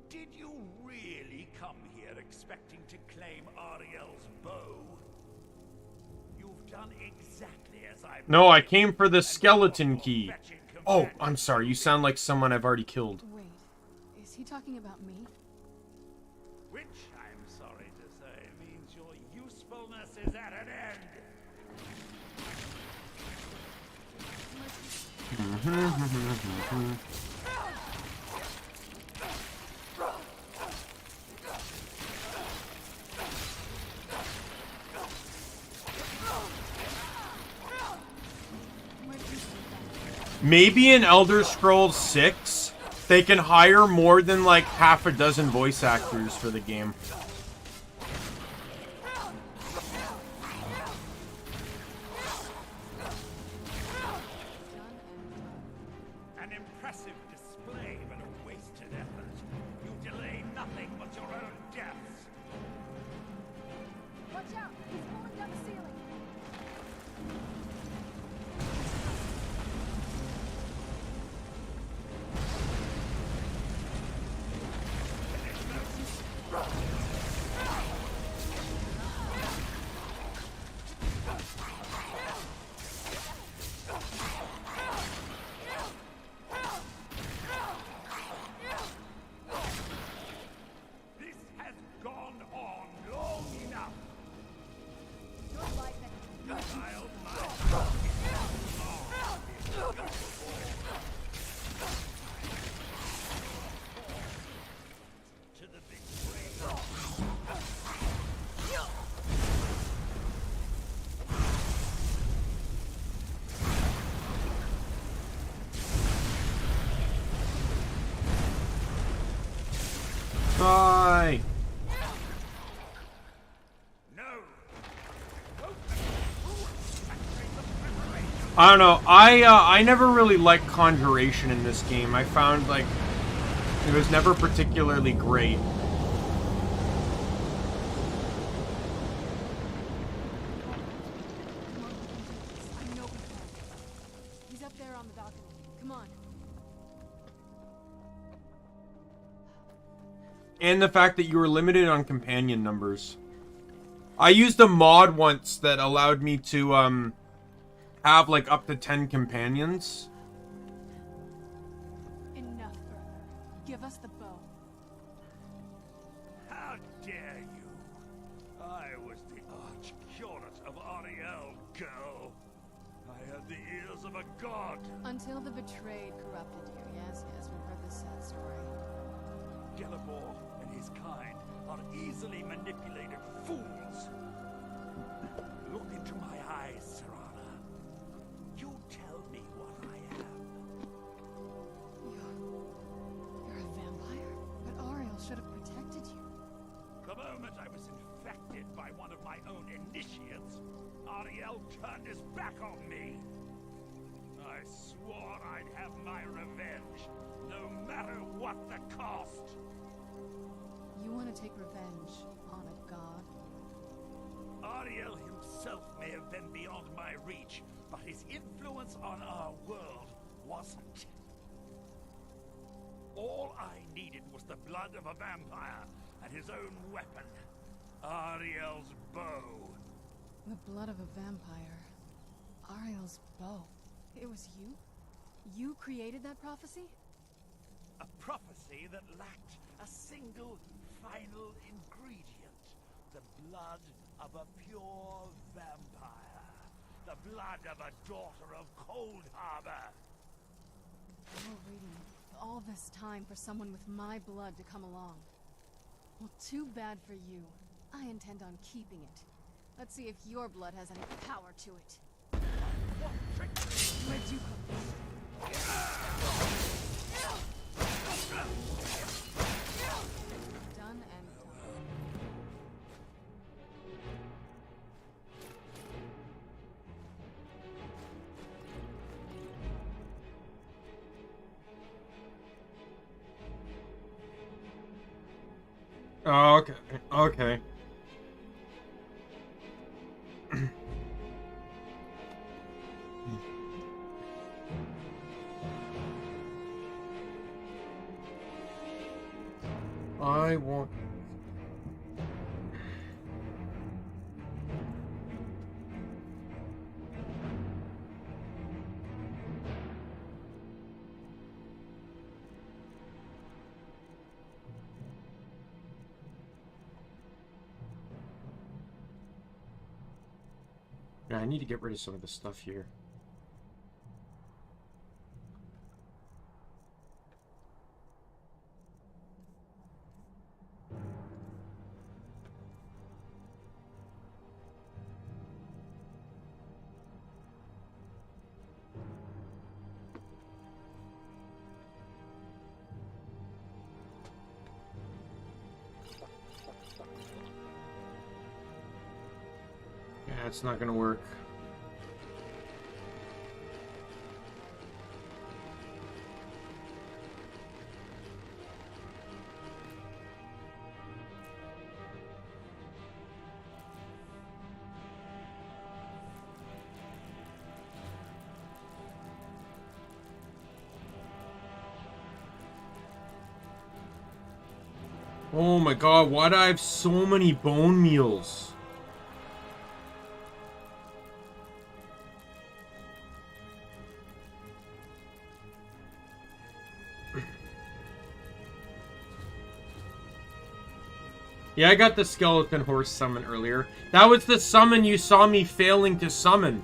Speaker 4: Did you really come here expecting to claim Ariel's bow? You've done exactly as I...
Speaker 1: No, I came for the skeleton key. Oh, I'm sorry. You sound like someone I've already killed.
Speaker 8: Wait, is he talking about me?
Speaker 4: Which, I'm sorry to say, means your usefulness is at an end.
Speaker 1: Maybe in Elder Scrolls 6, they can hire more than like half a dozen voice actors for the game.
Speaker 4: An impressive display, but a wasted effort. You delay nothing but your own deaths.
Speaker 6: Watch out! He's falling down the ceiling!
Speaker 1: I don't know. I never really liked conjuration in this game. I found like it was never particularly great.
Speaker 8: He's up there on the balcony. Come on.
Speaker 1: And the fact that you were limited on companion numbers. I used a mod once that allowed me to have like up to 10 companions.
Speaker 8: Enough, Bertha. Give us the bow.
Speaker 11: How dare you? I was the arch-curate of Ariel, girl. I had the ears of a god.
Speaker 8: Until the betrayed corrupted you. Yes, we've heard this sad story.
Speaker 11: Gelibor and his kind are easily manipulated fools. Look into my eyes, Serana. You tell me what I am.
Speaker 8: You're a vampire? But Ariel should have protected you.
Speaker 11: The moment I was infected by one of my own initiates, Ariel turned his back on me. I swore I'd have my revenge, no matter what the cost.
Speaker 8: You want to take revenge on a god?
Speaker 11: Ariel himself may have been beyond my reach, but his influence on our world wasn't. All I needed was the blood of a vampire and his own weapon, Ariel's bow.
Speaker 8: The blood of a vampire. Ariel's bow. It was you? You created that prophecy?
Speaker 11: A prophecy that lacked a single final ingredient. The blood of a pure vampire. The blood of a daughter of Cold Harbor.
Speaker 8: No reading. All this time for someone with my blood to come along. Well, too bad for you. I intend on keeping it. Let's see if your blood has any power to it. Where'd you come from? Done and done.
Speaker 1: Oh, okay. Okay. I want... Yeah, I need to get rid of some of the stuff here. Yeah, it's not gonna work. Oh my god, why do I have so many bone meals? Yeah, I got the skeleton horse summon earlier. That was the summon you saw me failing to summon.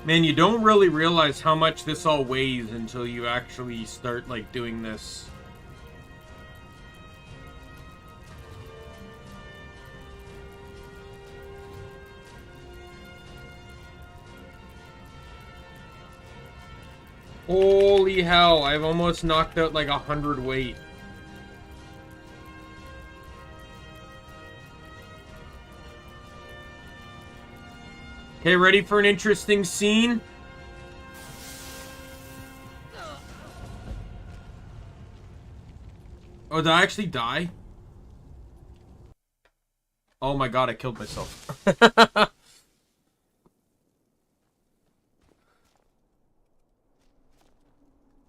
Speaker 1: Man, you don't really realize how much this all weighs until you actually start, like, doing this. Holy hell, I've almost knocked out like 100 weight. Okay, ready for an interesting scene? Oh, did I actually die? Oh my god, I killed myself.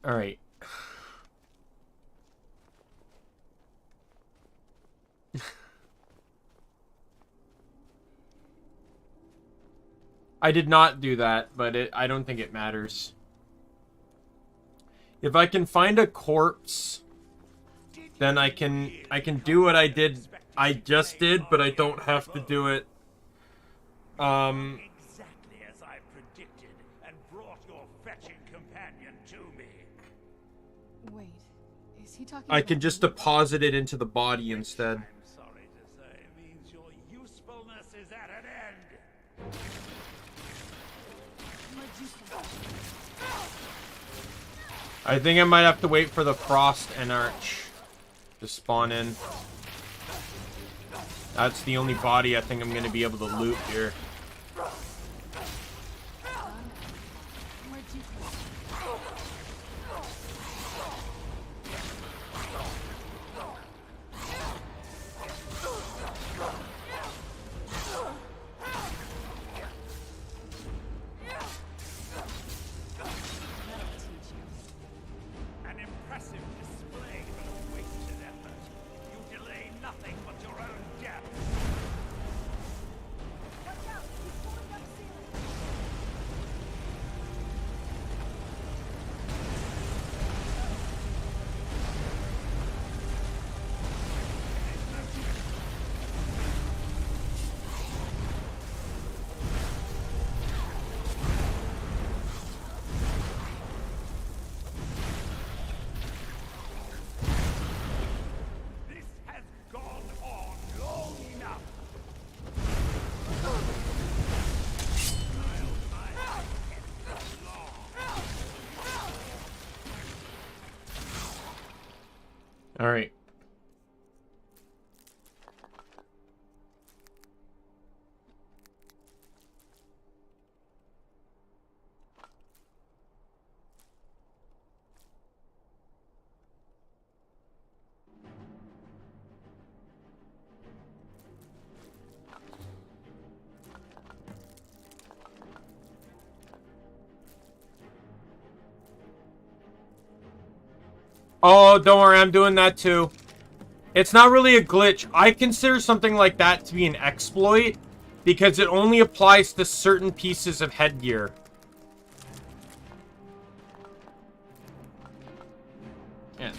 Speaker 1: Alright. I did not do that, but I don't think it matters. If I can find a corpse, then I can do what I just did, but I don't have to do it.
Speaker 11: Exactly as I predicted, and brought your fetching companion to me.
Speaker 8: Wait, is he talking
Speaker 1: I
Speaker 8: about
Speaker 1: can just deposit it into the body instead.
Speaker 11: I'm sorry to say, means your usefulness is at an end.
Speaker 1: I think I might have to wait for the Frost and Arch to spawn in. That's the only body I think I'm going to be able to loot here.
Speaker 11: An impressive display of wasted effort. You delay nothing but your own death. Watch out! He's falling down the ceiling. This has gone on long enough.
Speaker 1: All right. Oh, don't worry, I'm doing that too. It's not really a glitch. I consider something like that to be an exploit because it only applies to certain pieces of headgear. Yeah.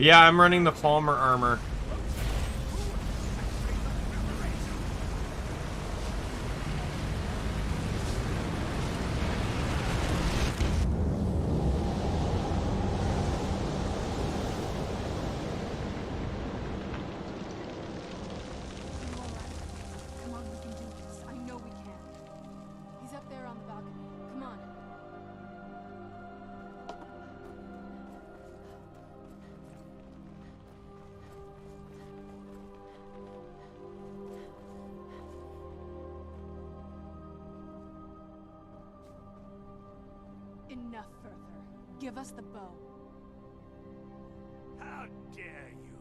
Speaker 1: Yeah, I'm running the Falmer armor.
Speaker 8: Come on, we can do this. I know we can. He's up there on the balcony. Come on. Enough further. Give us the bow.
Speaker 11: How dare you?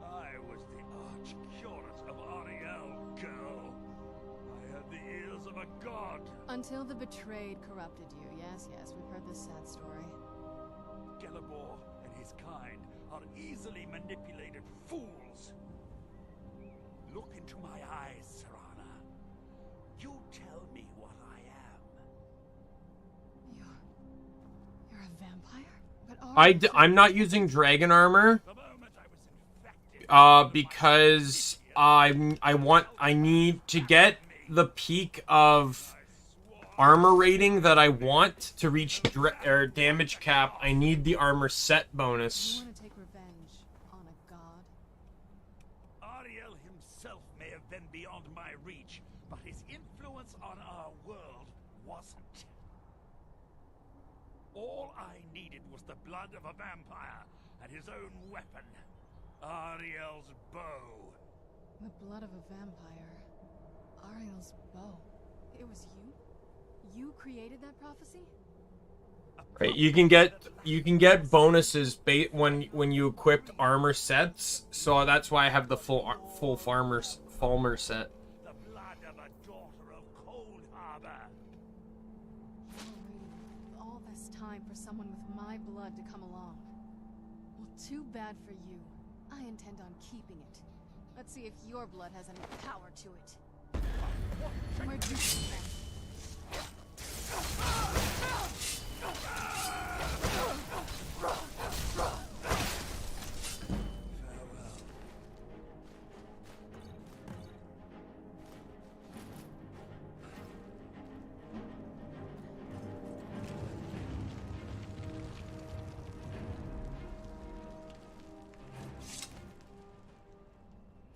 Speaker 11: I was the arch-curate of Ariel, girl. I had the ears of a god.
Speaker 8: Until the betrayed corrupted you. Yes, yes, we've heard this sad story.
Speaker 11: Gelibor and his kind are easily manipulated fools. Look into my
Speaker 8: vampire? But
Speaker 1: I'm not using dragon armor. Because I need to get the peak of armor rating that I want to reach damage cap. I need the armor set bonus.
Speaker 8: You want to take revenge on a god?
Speaker 11: Ariel himself may have been beyond my reach, but his influence on our world wasn't. All I needed was the blood of a vampire and his own weapon. Ariel's bow.
Speaker 8: The blood of a vampire. Ariel's bow. It was you? You created that prophecy?
Speaker 1: Right, you can get bonuses when you equipped armor sets. So that's why I have the full Falmer set.
Speaker 11: The blood of a daughter of Cold Harbor.
Speaker 8: All this time for someone with my blood to come along. Well, too bad for you. I intend on keeping it. Let's see if your blood has any power to it. Where'd you come from?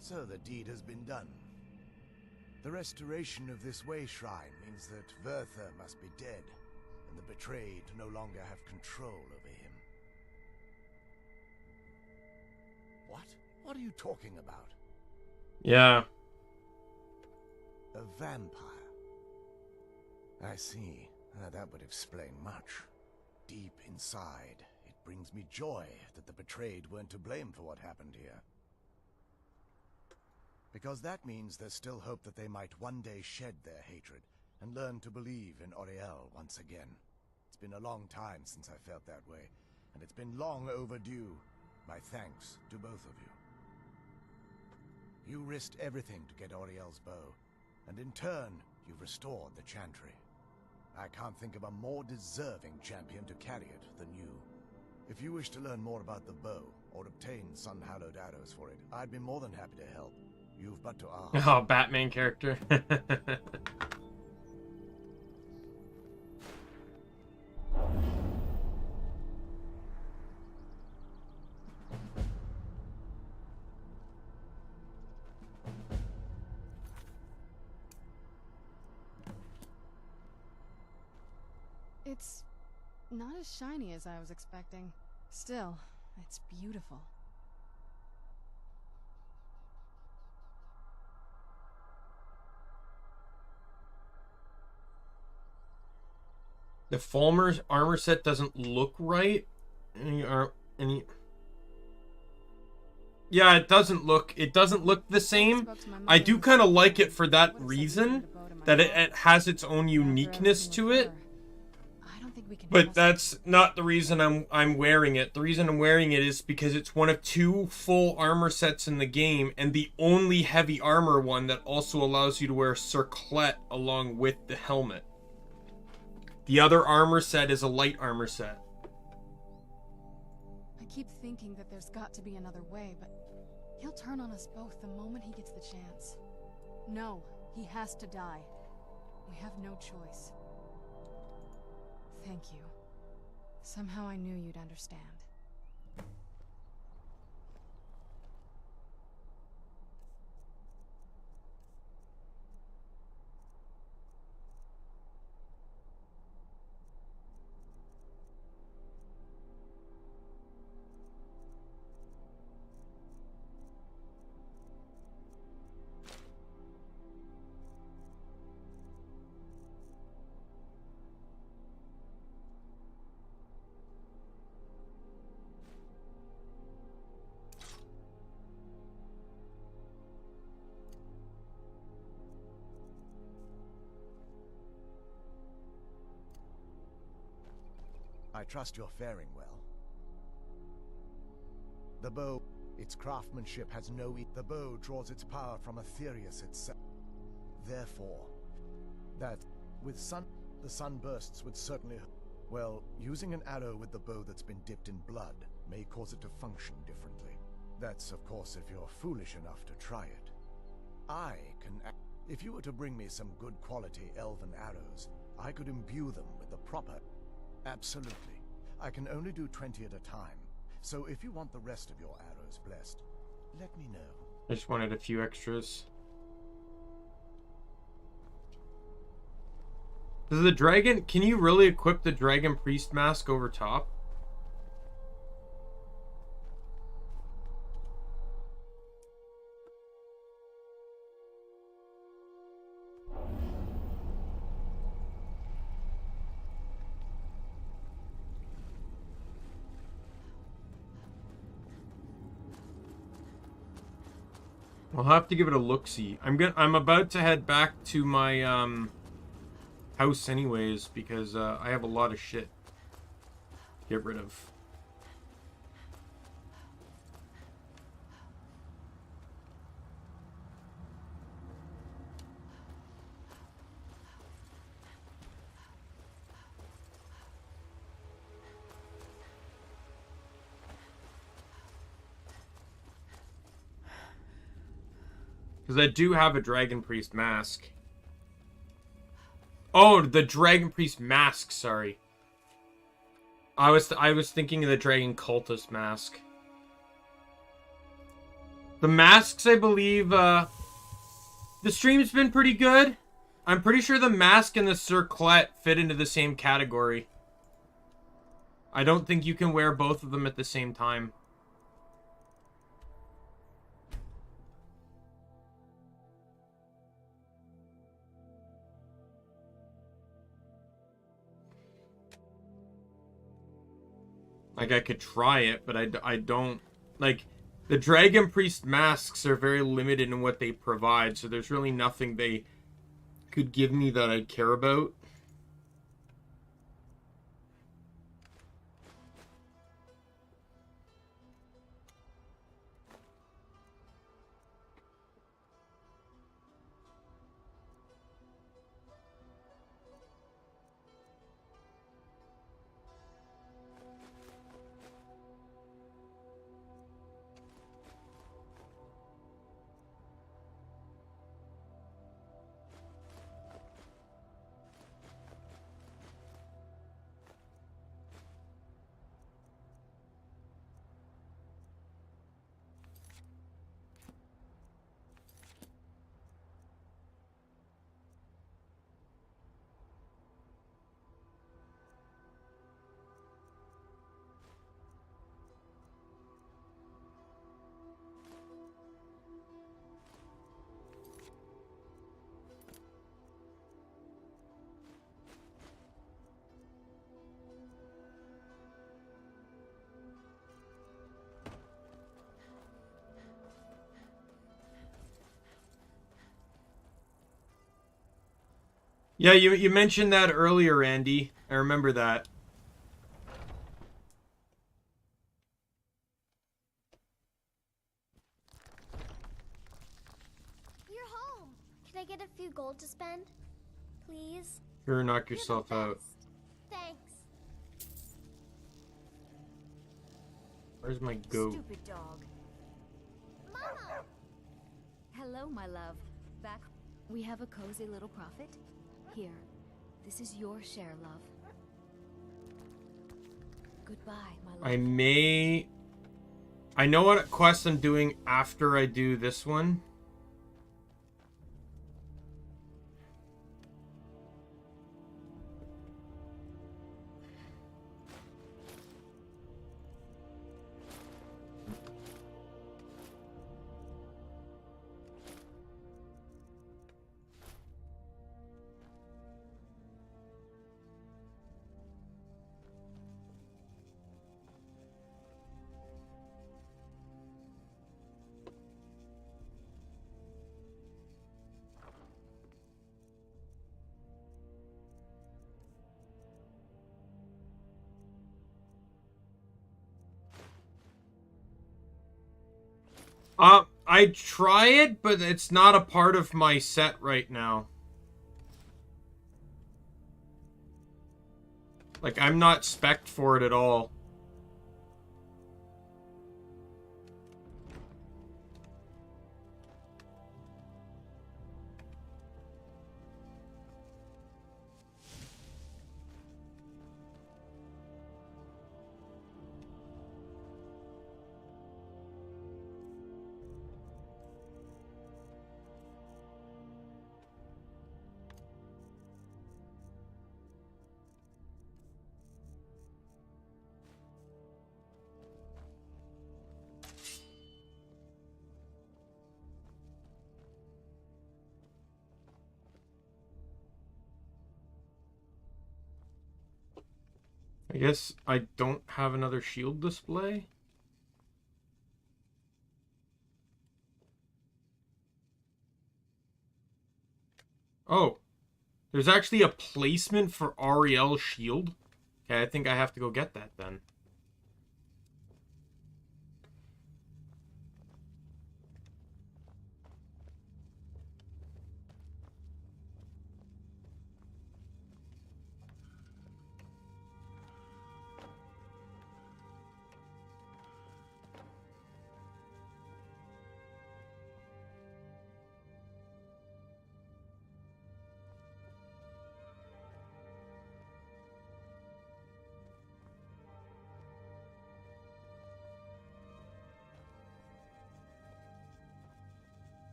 Speaker 3: So the deed has been done. The restoration of this way shrine means that Werther must be dead, and the betrayed no longer have control over him. What? What are you talking about?
Speaker 1: Yeah.
Speaker 3: A vampire. I see. That would explain much. Deep inside, it brings me joy that the betrayed weren't to blame for what happened here. Because that means there's still hope that they might one day shed their hatred and learn to believe in Auriel once again. It's been a long time since I felt that way, and it's been long overdue. My thanks to both of you. You risked everything to get Auriel's bow, and in turn, you've restored the Chantry. I can't think of a more deserving champion to carry it than you. If you wish to learn more about the bow, or obtain sun-hallowed arrows for it, I'd be more than happy to help. You've but to ask.
Speaker 1: Oh, Batman character.
Speaker 8: It's not as shiny as I was expecting. Still, it's beautiful.
Speaker 1: The Falmer's armor set doesn't look right. Yeah, it doesn't look the same. I do kind of like it for that reason, that it has its own uniqueness to it. But that's not the reason I'm wearing it. The reason I'm wearing it is because it's one of 2 full armor sets in the game, and the only heavy armor one that also allows you to wear a circlet along with the helmet. The other armor set is a light armor set.
Speaker 8: I keep thinking that there's got to be another way, but he'll turn on us both the moment he gets the chance. No, he has to die. We have no choice. Thank you. Somehow I knew you'd understand.
Speaker 3: I trust you're faring well. The bow, its craftsmanship has no the bow draws its power from Aetherius itself. Therefore, that with the sunbursts would certainly Well, using an arrow with the bow that's been dipped in blood may cause it to function differently. That's, of course, if you're foolish enough to try it. I can... If you were to bring me some good quality elven arrows, I could imbue them with the proper... Absolutely. I can only do 20 at a time, so if you want the rest of your arrows blessed, let me know.
Speaker 1: I just wanted a few extras. Does the dragon... Can you really equip the dragon priest mask over top? I'll have to give it a look-see. I'm about to head back to my house anyways, because I have a lot of shit to get rid of. Because I do have a Dragon Priest mask. Oh, the Dragon Priest mask, sorry. I was thinking of the Dragon Cultist mask. The masks, I believe, the stream's been pretty good. I'm pretty sure the mask and the circlet fit into the same category. I don't think you can wear both of them at the same time. Like, I could try it, but I don't... Like, the Dragon Priest masks are very limited in what they provide, so there's really nothing they could give me that I'd care about. Yeah, you mentioned that earlier, Andy. I remember that.
Speaker 2: You're home. Can I get a few gold to spend? Please?
Speaker 1: Here, knock yourself out.
Speaker 2: Thanks.
Speaker 1: Where's my goat?
Speaker 16: Stupid dog.
Speaker 2: Mama!
Speaker 16: Hello, my love. Back. We have a cozy little profit. Here, this is your share, love. Goodbye, my love.
Speaker 1: I know what quest I'm doing after I do this one. I try it, but it's not a part of my set right now. Like, I'm not spec'd for it at all. I guess I don't have another shield display. Oh, there's actually a placement for Ariel's shield. Okay, I think I have to go get that then.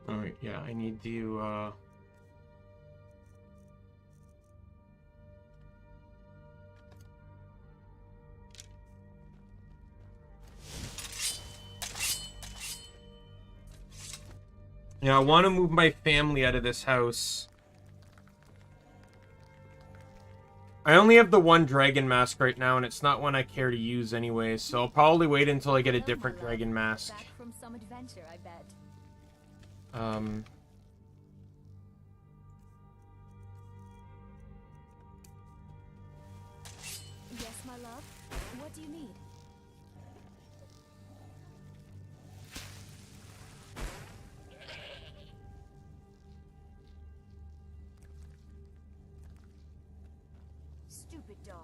Speaker 1: Alright, yeah, I need to, yeah, I want to move my family out of this house. I only have the one dragon mask right now, and it's not one I care to use anyway, so I'll probably wait until I get a different dragon mask.
Speaker 2: Back from some adventure, I bet. Yes, my love. What do you need? Stupid dog.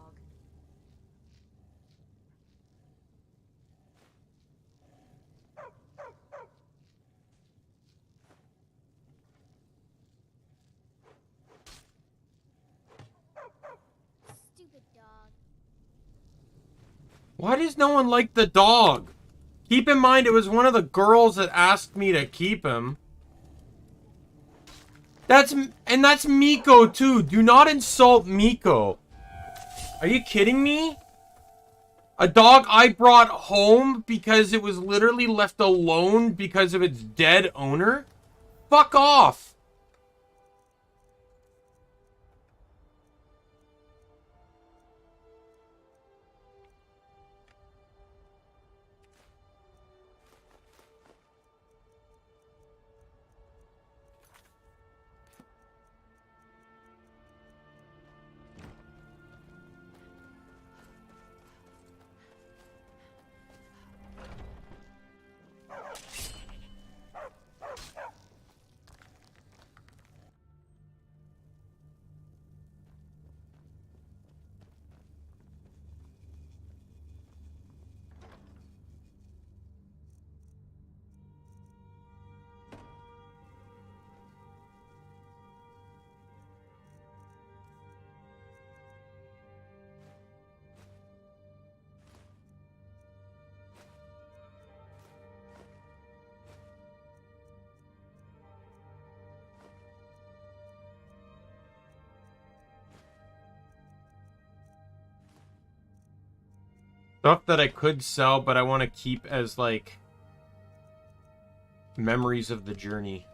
Speaker 2: Stupid dog.
Speaker 1: Why does no one like the dog? Keep in mind, it was one of the girls that asked me to keep him. That's Miko too. Do not insult Miko. Are you kidding me? A dog I brought home because it was literally left alone because of its dead owner? Fuck off. Stuff that I could sell, but I want to keep as, like, memories of the journey.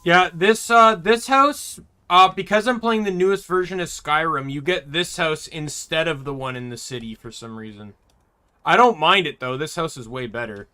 Speaker 1: Yeah, this house, because I'm playing the newest version of Skyrim, you get this house instead of the one in the city for some reason. I don't mind it, though. This house is way better.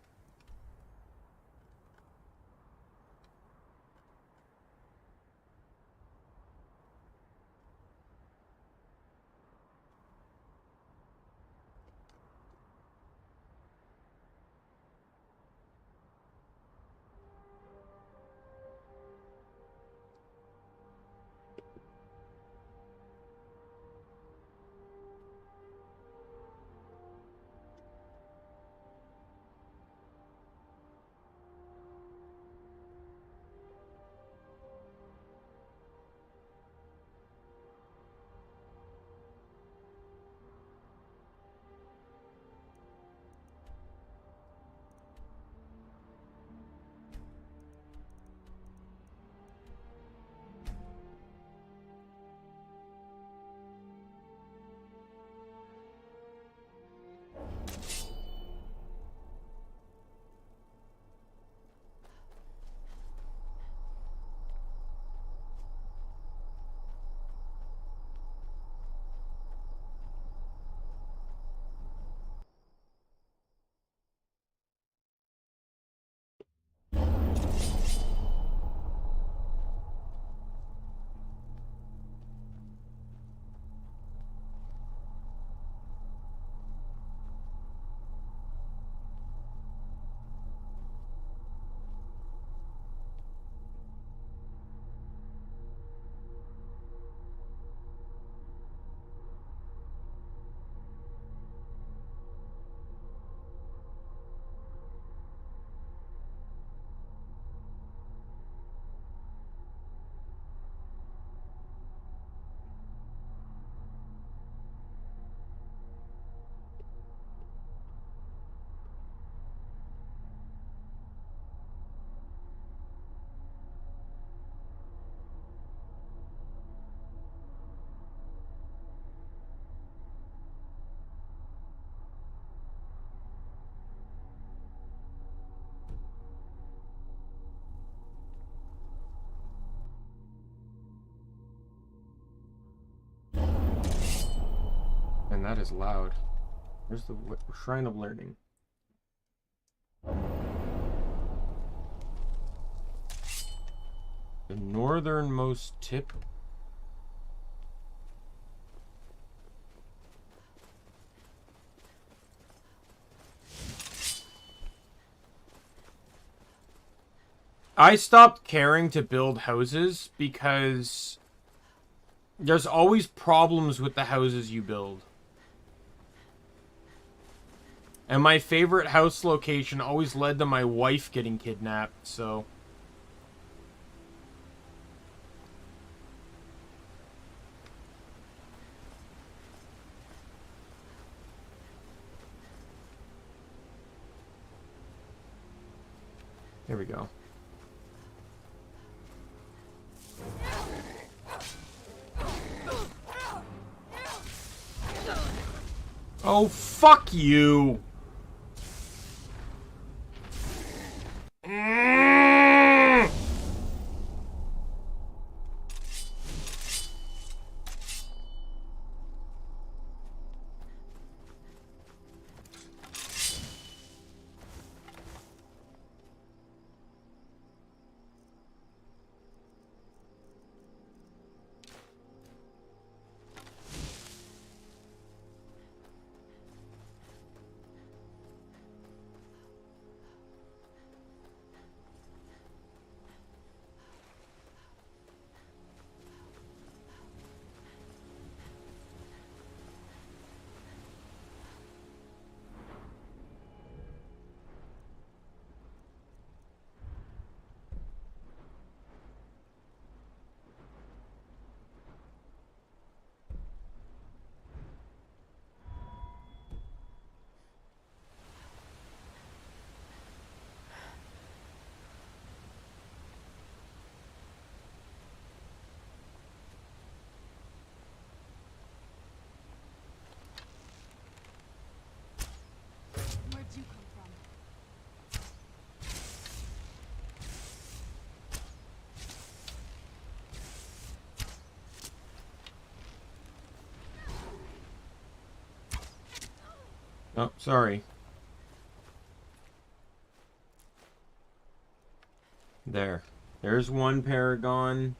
Speaker 1: And that is loud. Where's the Shrine of Learning? The northernmost tip. I stopped caring to build houses because there's always problems with the houses you build. And my favorite house location always led to my wife getting kidnapped, so... Here we go. Oh, fuck you! Oh, sorry. There. There's one paragon.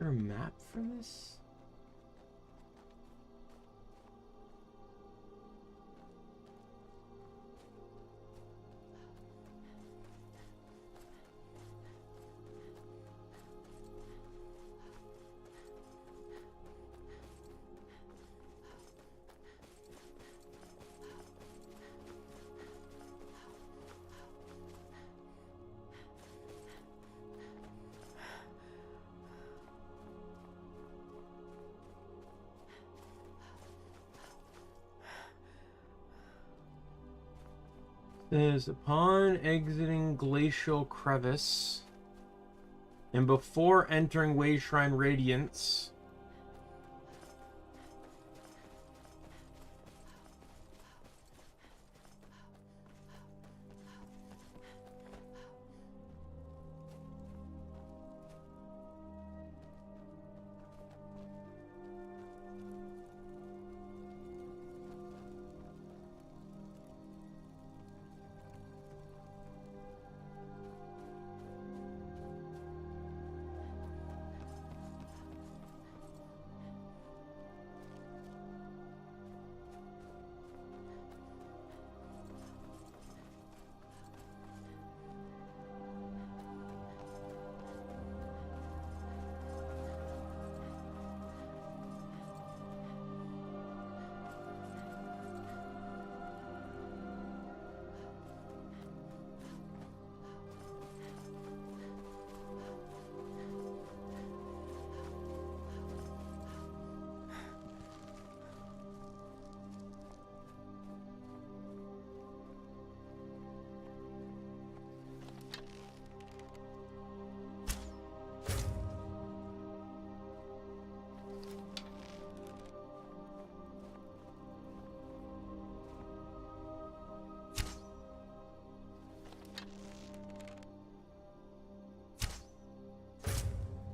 Speaker 1: Is there a map for this? Says upon exiting Glacial Crevice and before entering Way Shrine Radiance,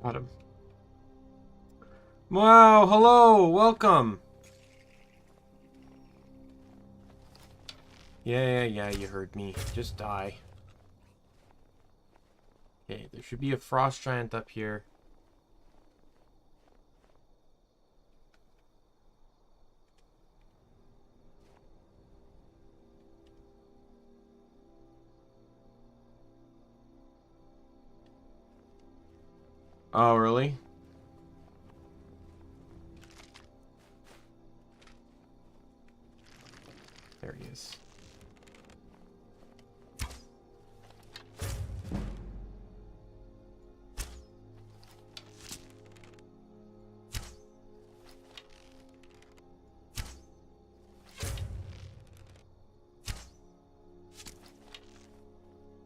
Speaker 1: got him. Wow, hello, welcome. Yeah, you heard me. Just die. Okay, there should be a frost giant up here. Oh, really? There he is.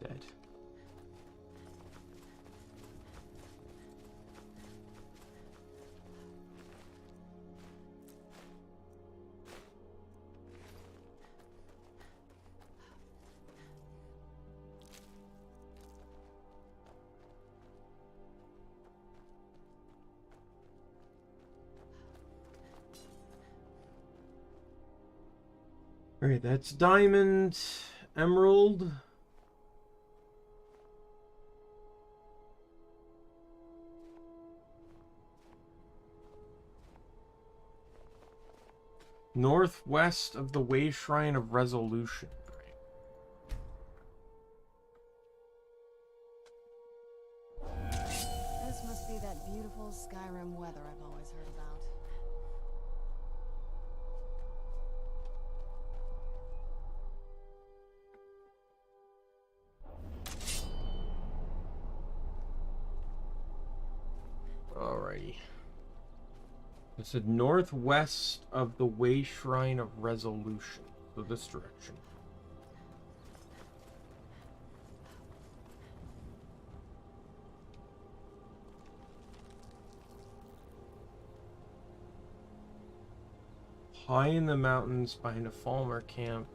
Speaker 1: Dead. Alright, that's diamond, emerald. Northwest of the Way Shrine of Resolution.
Speaker 8: This must be that beautiful Skyrim weather I've always heard about.
Speaker 1: Alrighty. It said northwest of the Way Shrine of Resolution. So this direction. High in the mountains behind a Falmer camp.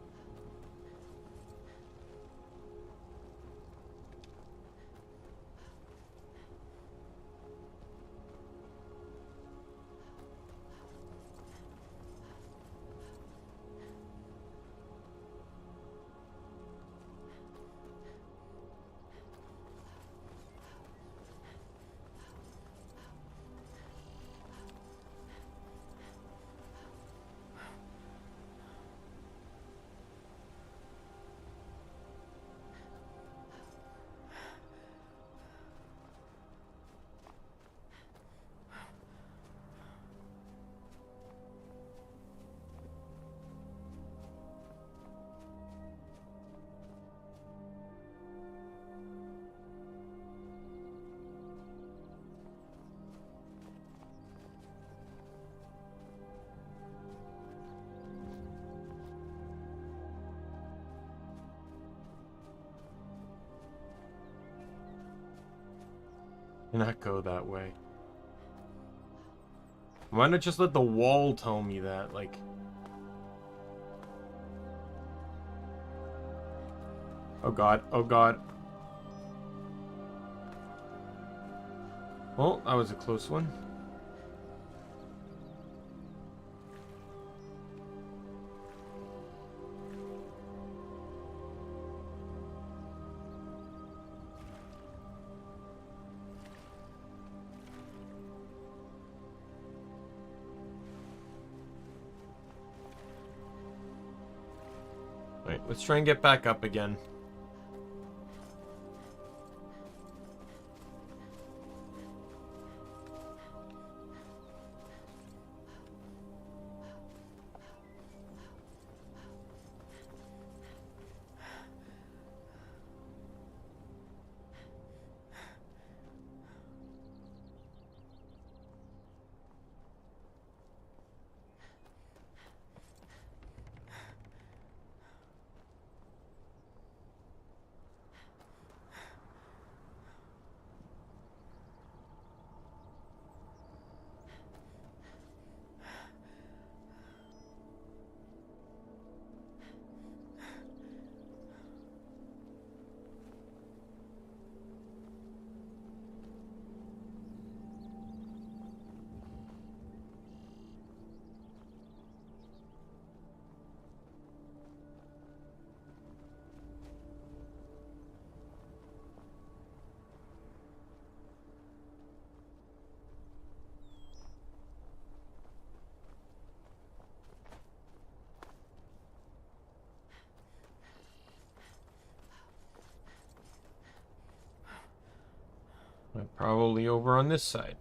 Speaker 1: Cannot go that way. Why not just let the wall tell me that? Like... Oh god, oh god. Well, that was a close one. Alright, let's try and get back up again. Probably over on this side.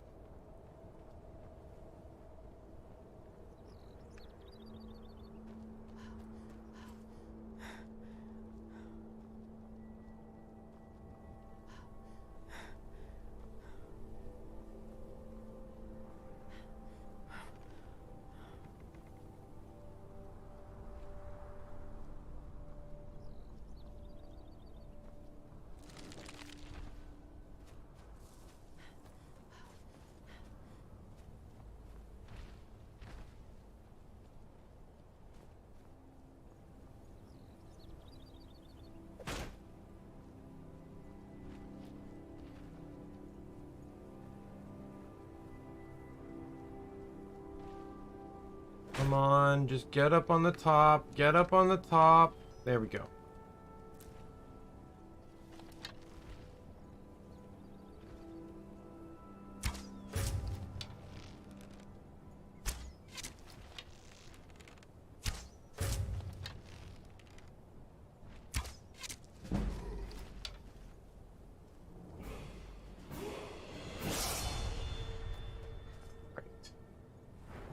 Speaker 1: Come on, just get up on the top. Get up on the top. There we go.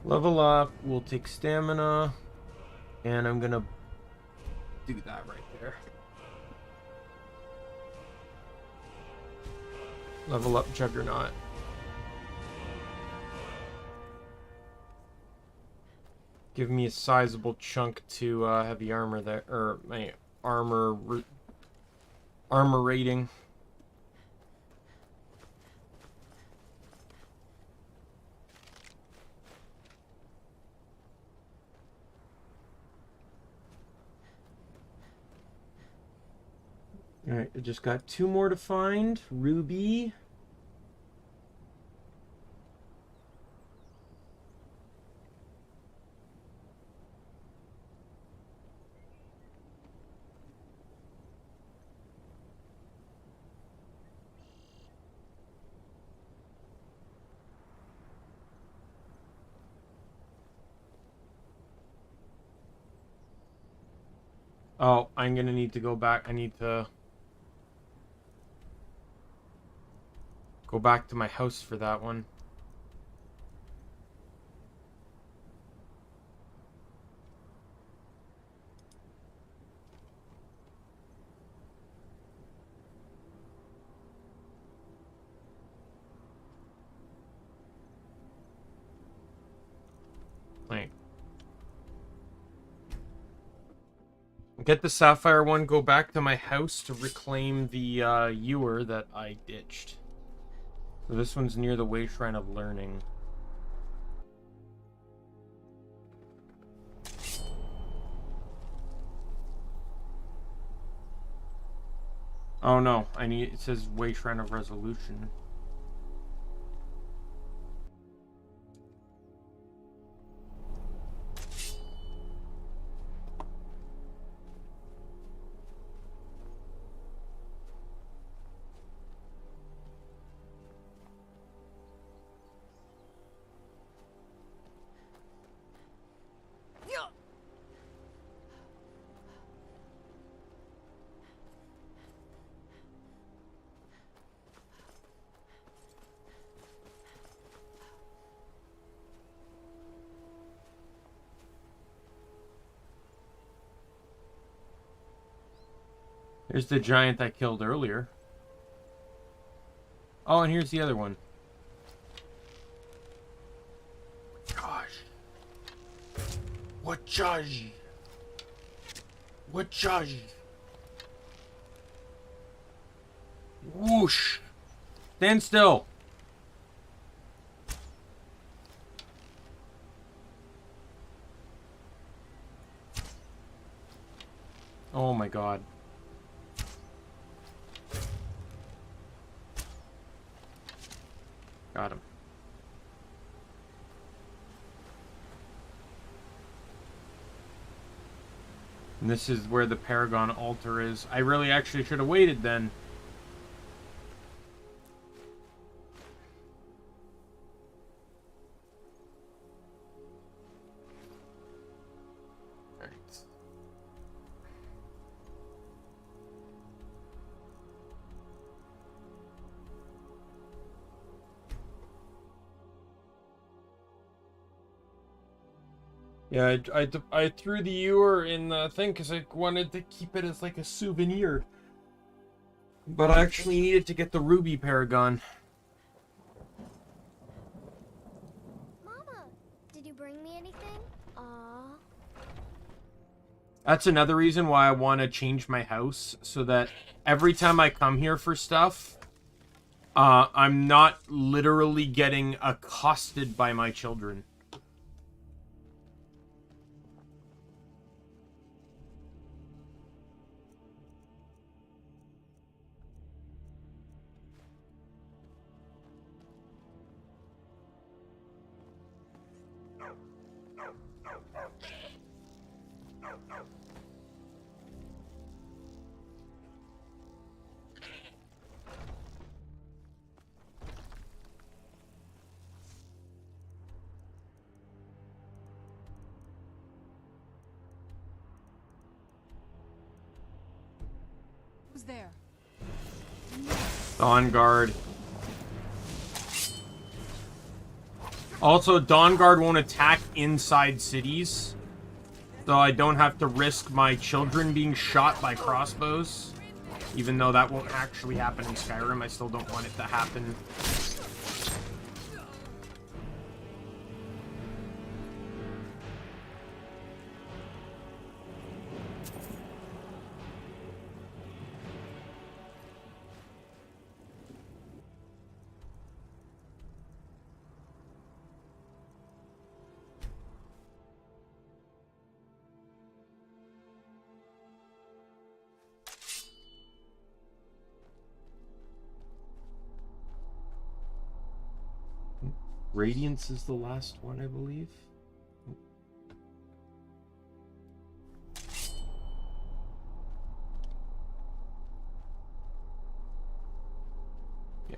Speaker 1: Level up, we'll take stamina, and I'm gonna do that right there. Level up Juggernaut. Give me a sizable chunk to heavy armor there, or my armor rating. Alright, I just got 2 more to find. Ruby. Oh, I'm gonna need to go back. I need to go back to my house for that one. Right. Get the sapphire one, go back to my house to reclaim the ewer that I ditched. So this one's near the Way Shrine of Learning. Oh no, it says Way Shrine of Resolution. There's the giant I killed earlier. Oh, and here's the other one. Gosh. What judge? What judge? Whoosh. Stand still. Oh my god. Got him. And this is where the Paragon altar is. I really actually should have waited then. Yeah, I threw the ewer in the thing because I wanted to keep it as like a souvenir. But I actually needed to get the ruby paragon.
Speaker 2: Mama, did you bring me anything? Aww.
Speaker 1: That's another reason why I want to change my house, so that every time I come here for stuff, I'm not literally getting accosted by my children.
Speaker 8: Who's there?
Speaker 1: Dawn Guard. Also, Dawn Guard won't attack inside cities, so I don't have to risk my children being shot by crossbows. Even though that won't actually happen in Skyrim, I still don't want it to happen. Radiance is the last one, I believe. Yeah.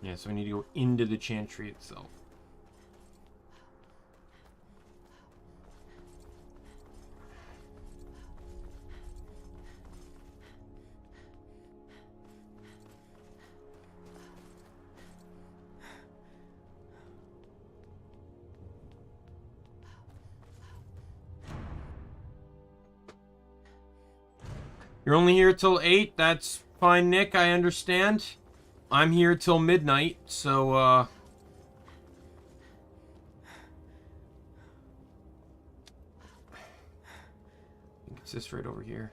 Speaker 1: Yeah, so I need to go into the chantry itself. You're only here till 8. That's fine, Nick. I understand. I'm here till midnight, so, I think it's this right over here.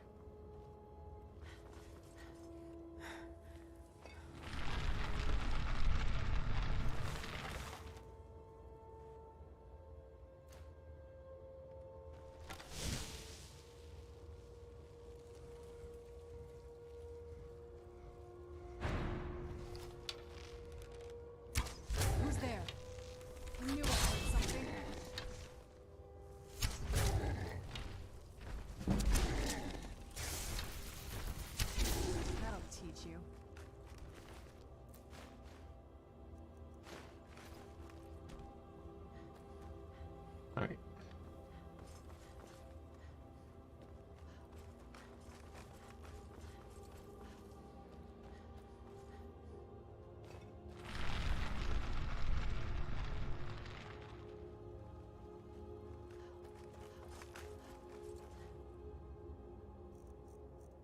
Speaker 8: Who's there? I knew I heard something. That'll teach you.
Speaker 1: All right.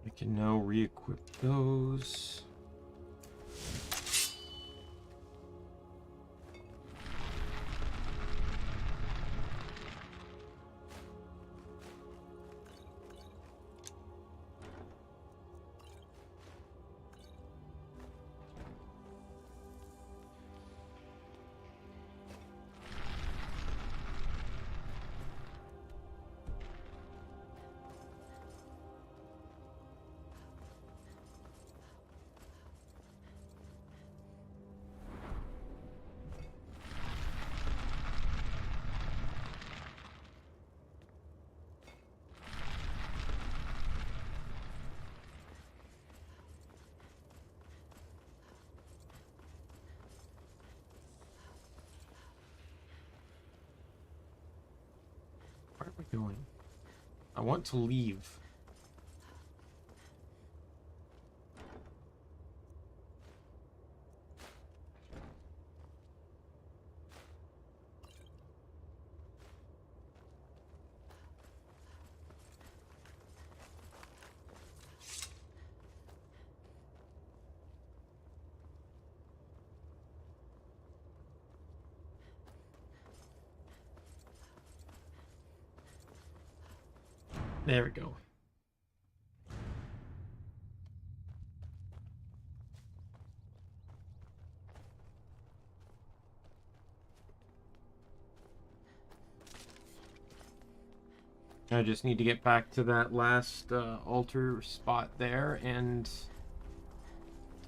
Speaker 1: I can now re-equip those. Where are we going? I want to leave. There we go. I just need to get back to that last altar spot there and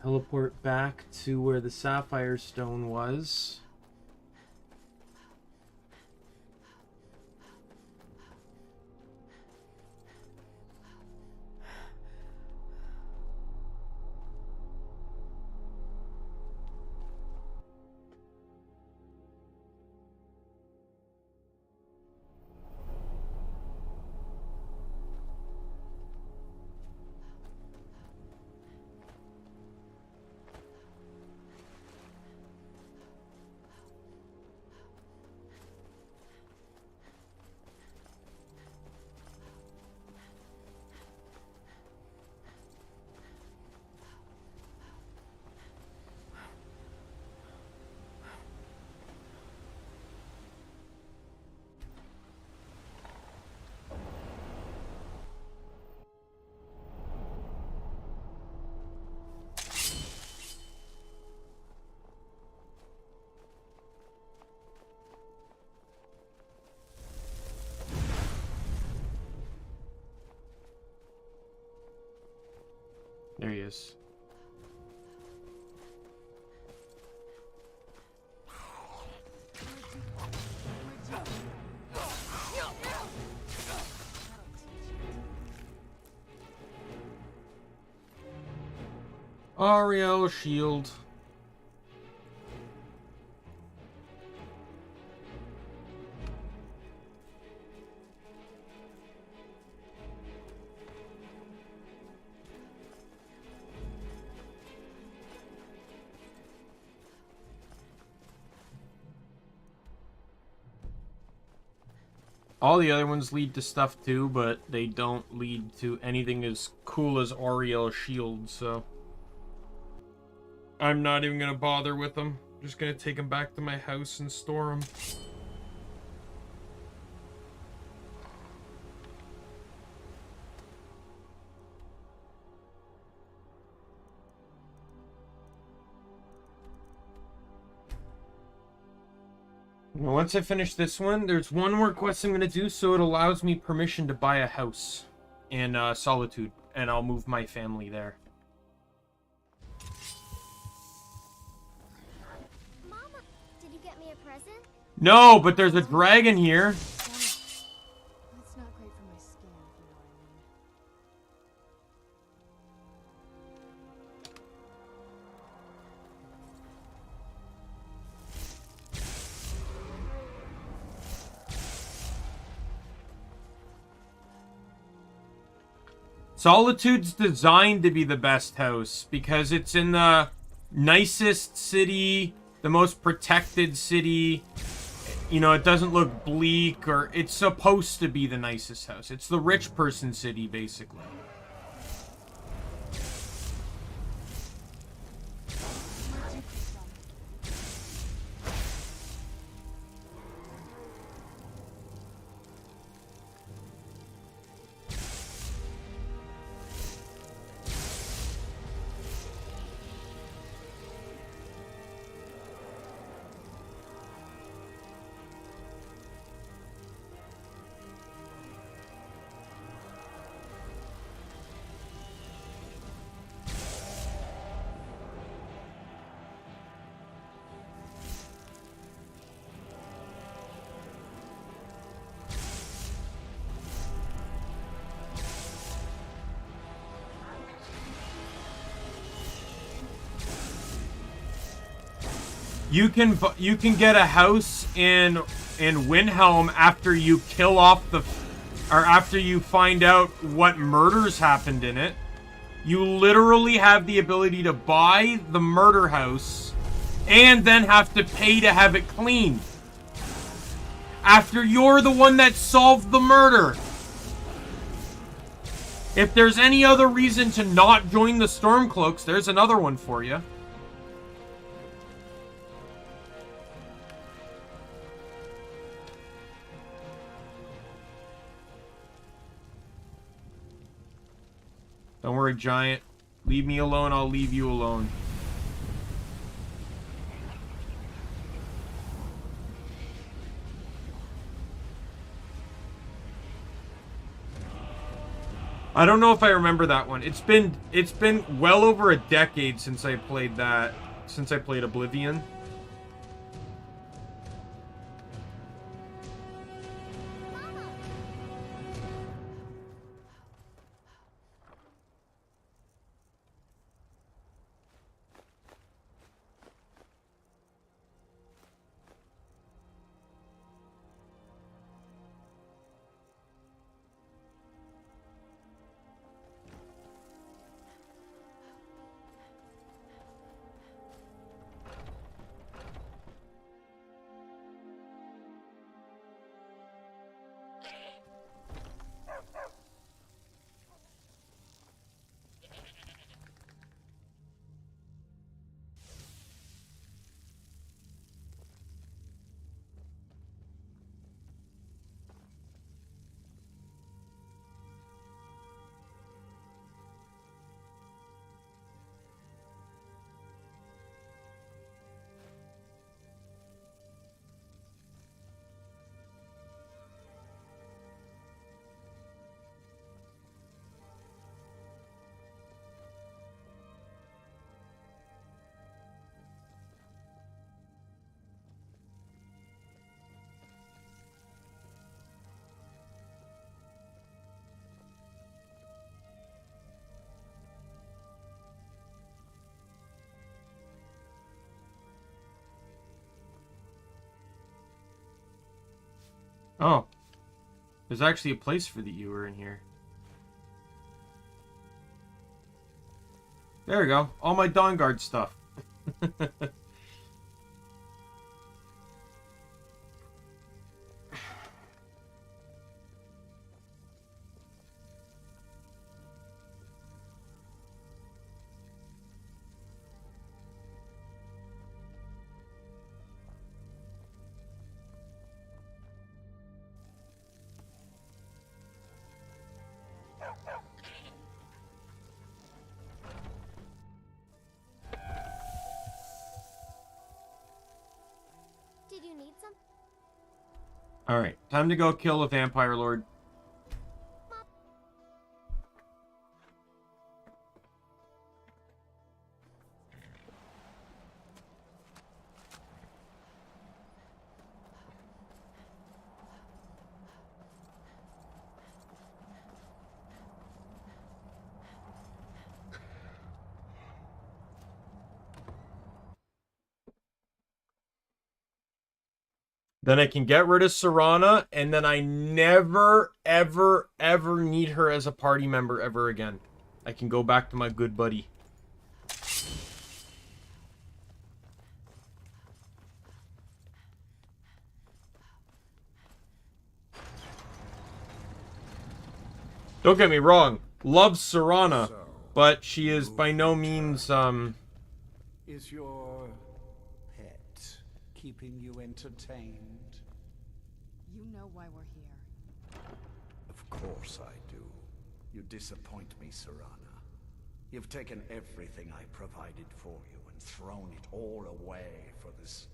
Speaker 1: teleport back to where the sapphire stone was. There he is. Ariel shield. All the other ones lead to stuff too, but they don't lead to anything as cool as Ariel's shield, so I'm not even gonna bother with them. I'm just gonna take them back to my house and store them. Once I finish this one, there's one more quest I'm going to do, so it allows me permission to buy a house in Solitude, and I'll move my family there.
Speaker 2: Mama, did you get me a present?
Speaker 1: No, but there's a dragon here.
Speaker 8: That's not great for my skin, if you know what I mean.
Speaker 1: Solitude's designed to be the best house because it's in the nicest city, the most protected city. You know, it doesn't look bleak, or it's supposed to be the nicest house. It's the rich person city, basically. You can get a house in Windhelm after you kill off after you find out what murders happened in it. You literally have the ability to buy the murder house and then have to pay to have it cleaned. After you're the one that solved the murder. If there's any other reason to not join the Stormcloaks, there's another one for you. Don't worry, Giant. Leave me alone, I'll leave you alone. I don't know if I remember that one. It's been well over a decade since I played that. Since I played Oblivion. Oh. There's actually a place for the ewer in here. There we go. All my Dawnguard stuff.
Speaker 2: Did you need some?
Speaker 1: Alright, time to go kill a vampire lord. Then I can get rid of Serana, and then I never, ever, ever need her as a party member ever again. I can go back to my good buddy. Don't get me wrong. Love Serana, but she is by no means,
Speaker 7: Is your pet keeping you entertained?
Speaker 8: You know why we're here.
Speaker 7: Of course I do. You disappoint me, Serana. You've taken everything I provided for you and thrown it all away for this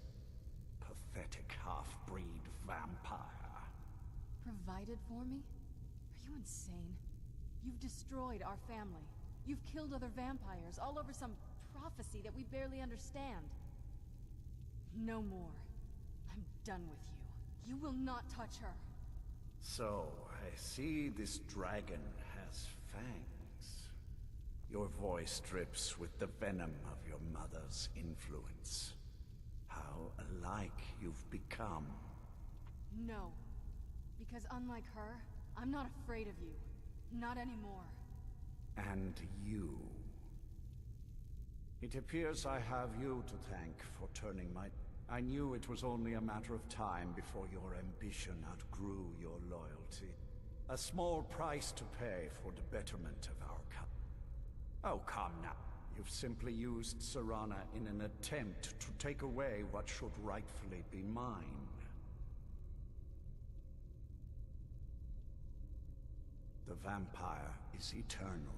Speaker 7: pathetic half-breed vampire.
Speaker 8: Provided for me? Are you insane? You've destroyed our family. You've killed other vampires, all over some prophecy that we barely understand. No more. I'm done with you. You will not touch her.
Speaker 7: So, I see this dragon has fangs. Your voice drips with the venom of your mother's influence. How alike you've become.
Speaker 8: No. Because unlike her, I'm not afraid of you. Not anymore.
Speaker 7: And you. It appears I have you to thank for turning my... I knew it was only a matter of time before your ambition outgrew your loyalty. A small price to pay for the betterment of our country. Oh, come now. You've simply used Serana in an attempt to take away what should rightfully be mine. The vampire is eternal.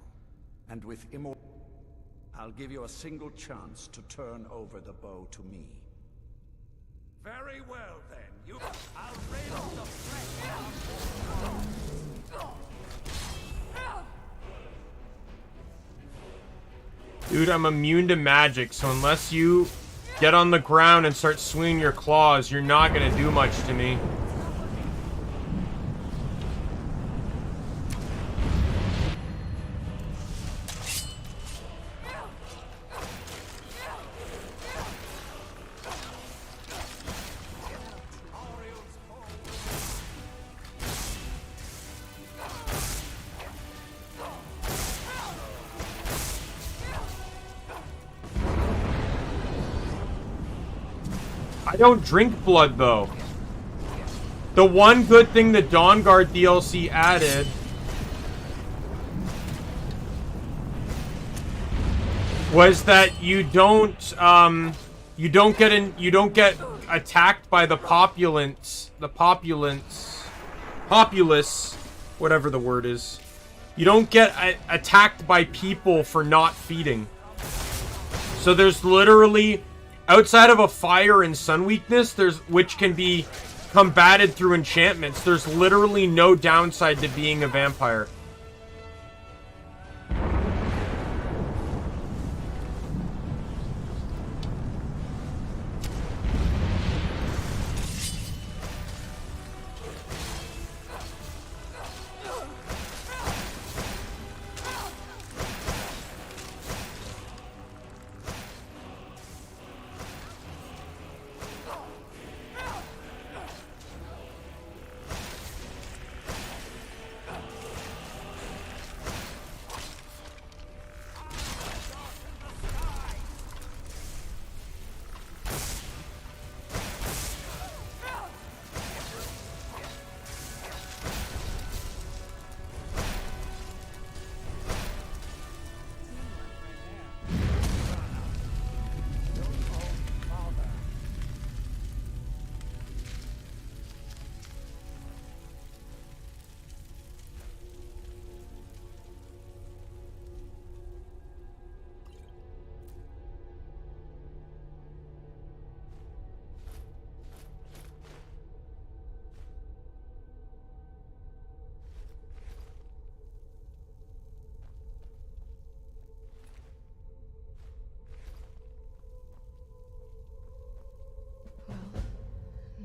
Speaker 7: And with I'll give you a single chance to turn over the bow to me.
Speaker 11: Very well, then. I'll rail off the flesh.
Speaker 1: Dude, I'm immune to magic, so unless you get on the ground and start swinging your claws, you're not gonna do much to me. I don't drink blood, though. The one good thing the Dawnguard DLC added was that you don't get attacked by the populace, whatever the word is. You don't get attacked by people for not feeding. So there's literally, outside of a fire and sun weakness, which can be combated through enchantments, there's literally no downside to being a vampire.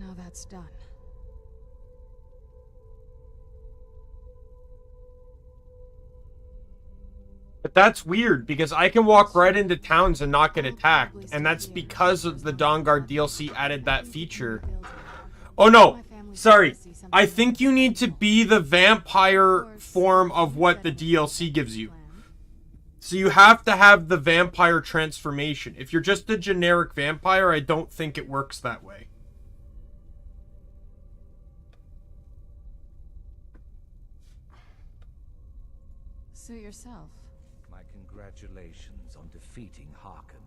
Speaker 8: Now that's done.
Speaker 1: But that's weird, because I can walk right into towns and not get attacked. And that's because of the Dawnguard DLC added that feature. Oh no, sorry. I think you need to be the vampire form of what the DLC gives you. So you have to have the vampire transformation. If you're just a generic vampire, I don't think it works that way.
Speaker 8: Suit yourself.
Speaker 13: My congratulations on defeating Harkon.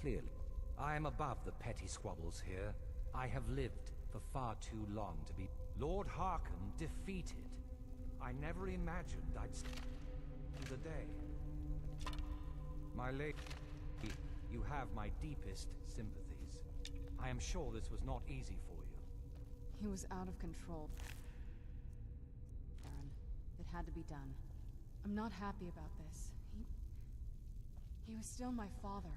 Speaker 13: Clearly, I am above the petty squabbles here. I have lived for far too long to be Lord Harkon defeated. I never imagined I'd see the day. My lady, you have my deepest sympathies. I am sure this was not easy for you.
Speaker 8: He was out of control. Baron, it had to be done. I'm not happy about this. He was still my father.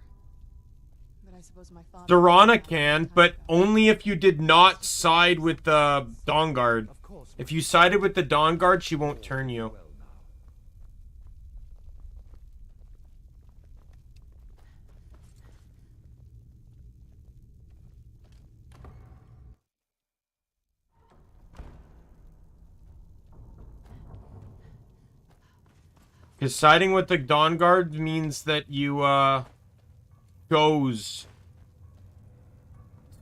Speaker 8: But I suppose my father...
Speaker 1: Serana can, but only if you did not side with the Dawnguard. If you sided with the Dawnguard, she won't turn you. Because siding with the Dawnguard means that you, chose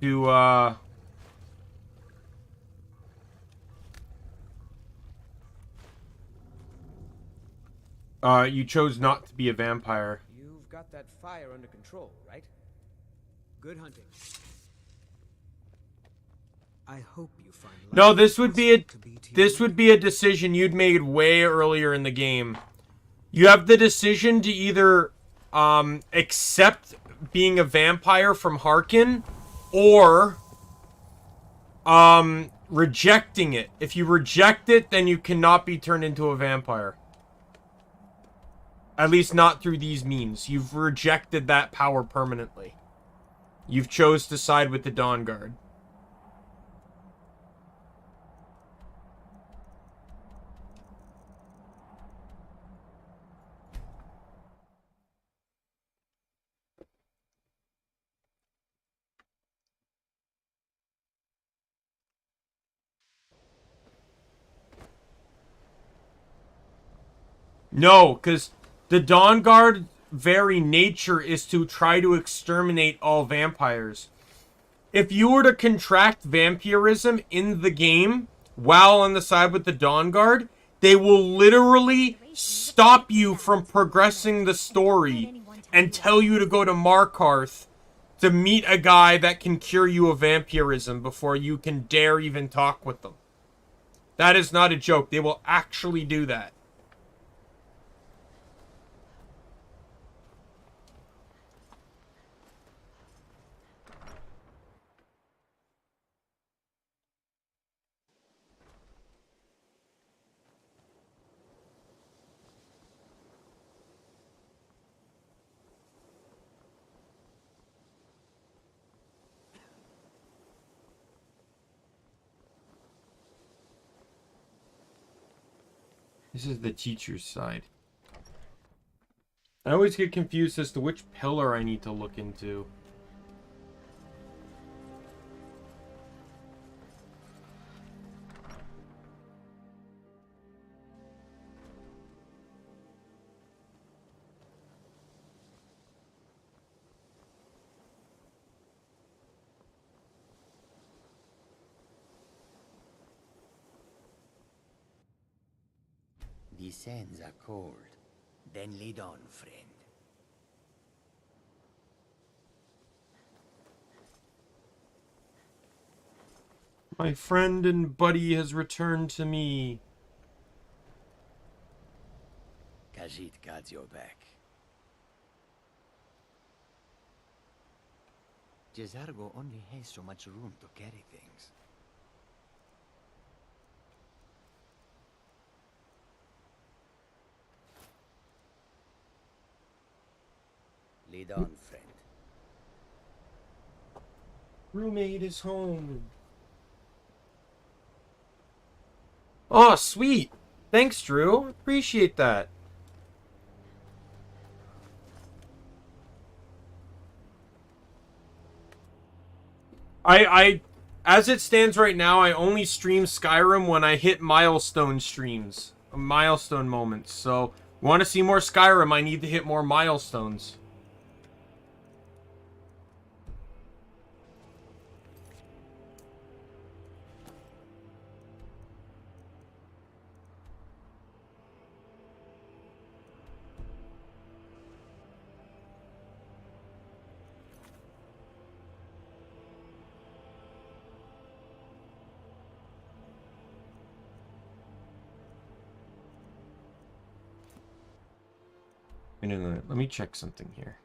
Speaker 1: to, you chose not to be a vampire.
Speaker 20: You've got that fire under control, right? Good hunting. I hope you find...
Speaker 1: No, this would be a decision you'd made way earlier in the game. You have the decision to either accept being a vampire from Harkin, or rejecting it. If you reject it, then you cannot be turned into a vampire. At least not through these means. You've rejected that power permanently. You've chose to side with the Dawn Guard. No, because the Dawn Guard very nature is to try to exterminate all vampires. If you were to contract vampirism in the game while on the side with the Dawn Guard, they will literally stop you from progressing the story and tell you to go to Markarth to meet a guy that can cure you of vampirism before you can dare even talk with them. That is not a joke. They will actually do that. This is the teacher's side. I always get confused as to which pillar I need to look into.
Speaker 14: The sands are cold. Then lead on, friend.
Speaker 1: My friend and buddy has returned to me.
Speaker 14: Khajiit got your back. Jezargo only has so much room to carry things. Lead on, friend.
Speaker 1: Roommate is home. Oh, sweet. Thanks, Drew. Appreciate that. As it stands right now, I only stream Skyrim when I hit milestone streams. Milestone moments. So, want to see more Skyrim, I need to hit more milestones. Let me check something here.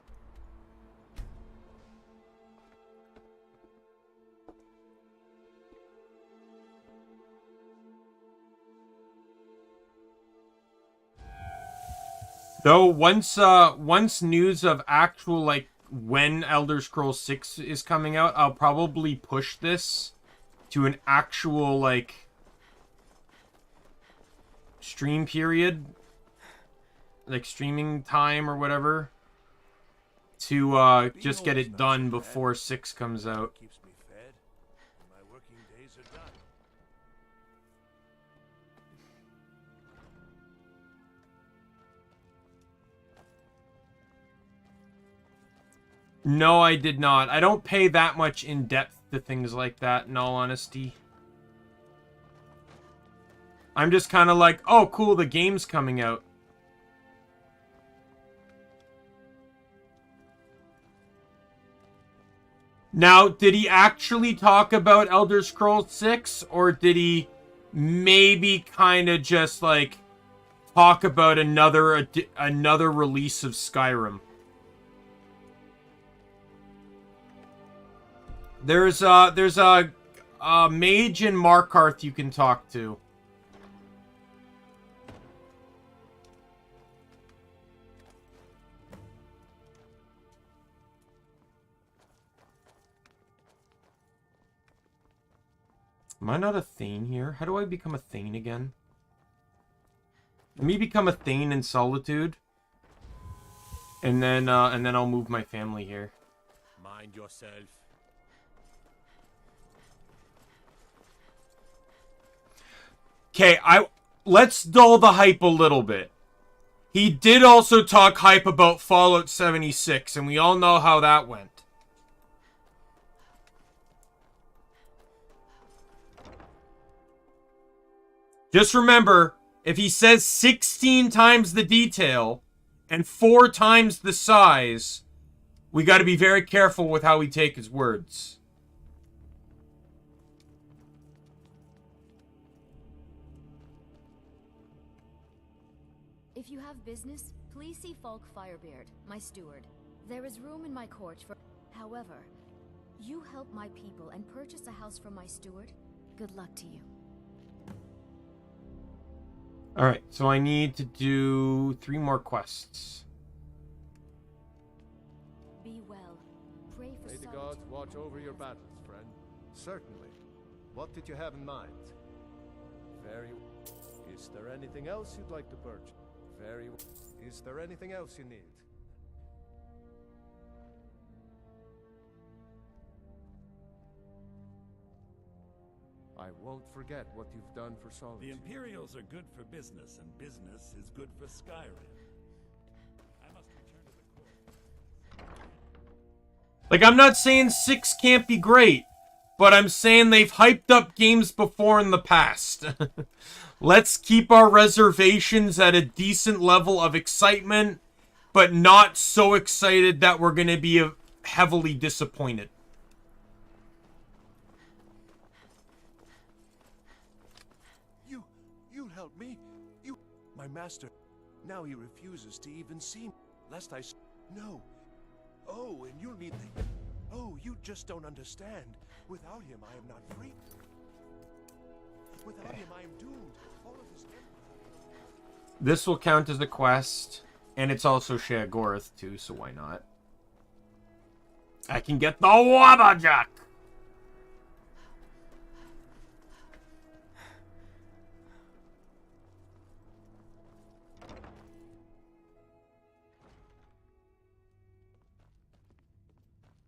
Speaker 1: Though once news of actual like when Elder Scrolls 6 is coming out, I'll probably push this to an actual like stream period, like streaming time or whatever, to just get it done before 6 comes out.
Speaker 11: Keeps me fed, and my working days are done.
Speaker 1: No, I did not. I don't pay that much in depth to things like that, in all honesty. I'm just kind of like, oh, cool, the game's coming out. Now, did he actually talk about Elder Scrolls 6? Or did he maybe kind of just, like, talk about another release of Skyrim. There's a mage in Markarth you can talk to. Am I not a Thane here? How do I become a Thane again? Let me become a Thane in Solitude. And then I'll move my family here.
Speaker 19: Mind yourself.
Speaker 1: Okay, let's dull the hype a little bit. He did also talk hype about Fallout 76, and we all know how that went. Just remember, if he says 16 times the detail and 4 times the size, we got to be very careful with how we take his words.
Speaker 12: If you have business, please see Falk Firebeard, my steward. There is room in my court for... However, you help my people and purchase a house from my steward. Good luck to you.
Speaker 1: Alright, so I need to do 3 more quests.
Speaker 12: Be well. Pray for
Speaker 22: May the gods watch over your battles, friend. Certainly. What did you have in mind? Very well. Is there anything else you'd like to purchase? Very well. Is there anything else you need? I won't forget what you've done for Solitude.
Speaker 11: The Imperials are good for business, and business is good for Skyrim. I must return to the court.
Speaker 1: Like, I'm not saying 6 can't be great, but I'm saying they've hyped up games before in the past. Let's keep our reservations at a decent level of excitement, but not so excited that we're going to be heavily disappointed.
Speaker 10: You help me. You, my master. Now he refuses to even see me, lest I. No. Oh, and you'll need the. Oh, you just don't understand. Without him, I am not free. Without him, I am doomed. All of his empire.
Speaker 1: This will count as a quest, and it's also Sheogorath too, so why not? I can get the Wabbajack!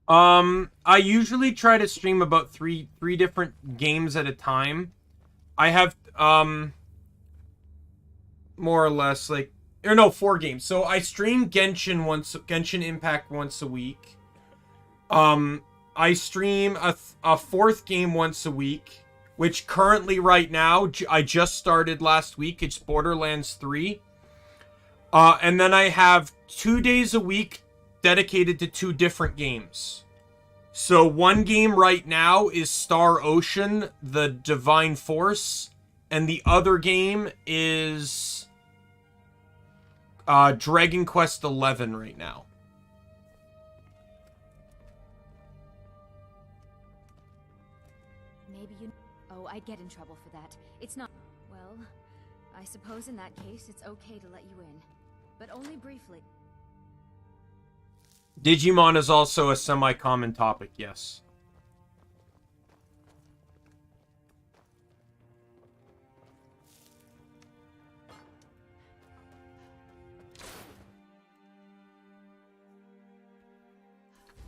Speaker 1: I usually try to stream about three different games at a time. I have, more or less, like, or no, 4 games. So I stream Genshin Impact once a week. I stream a 4th game once a week, which currently right now, I just started last week. It's Borderlands 3. And then I have 2 days a week dedicated to 2 different games. So one game right now is Star Ocean, the Divine Force, and the other game is Dragon Quest XI right now.
Speaker 12: Maybe you... Oh, I'd get in trouble for that. It's not... Well, I suppose in that case it's okay to let you in. But only briefly.
Speaker 1: Digimon is also a semi-common topic, yes.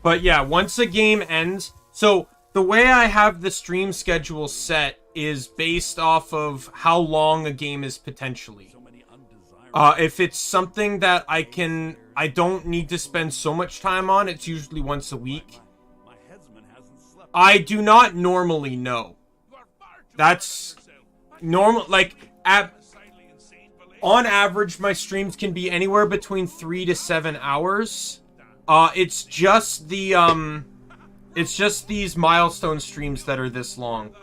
Speaker 1: But yeah, once a game ends... So, the way I have the stream schedule set is based off of how long a game is potentially. If it's something that I don't need to spend so much time on, it's usually once a week. I do not normally know. That's normal, like, on average, my streams can be anywhere between 3 to 7 hours. It's just it's just these milestone streams that are this long.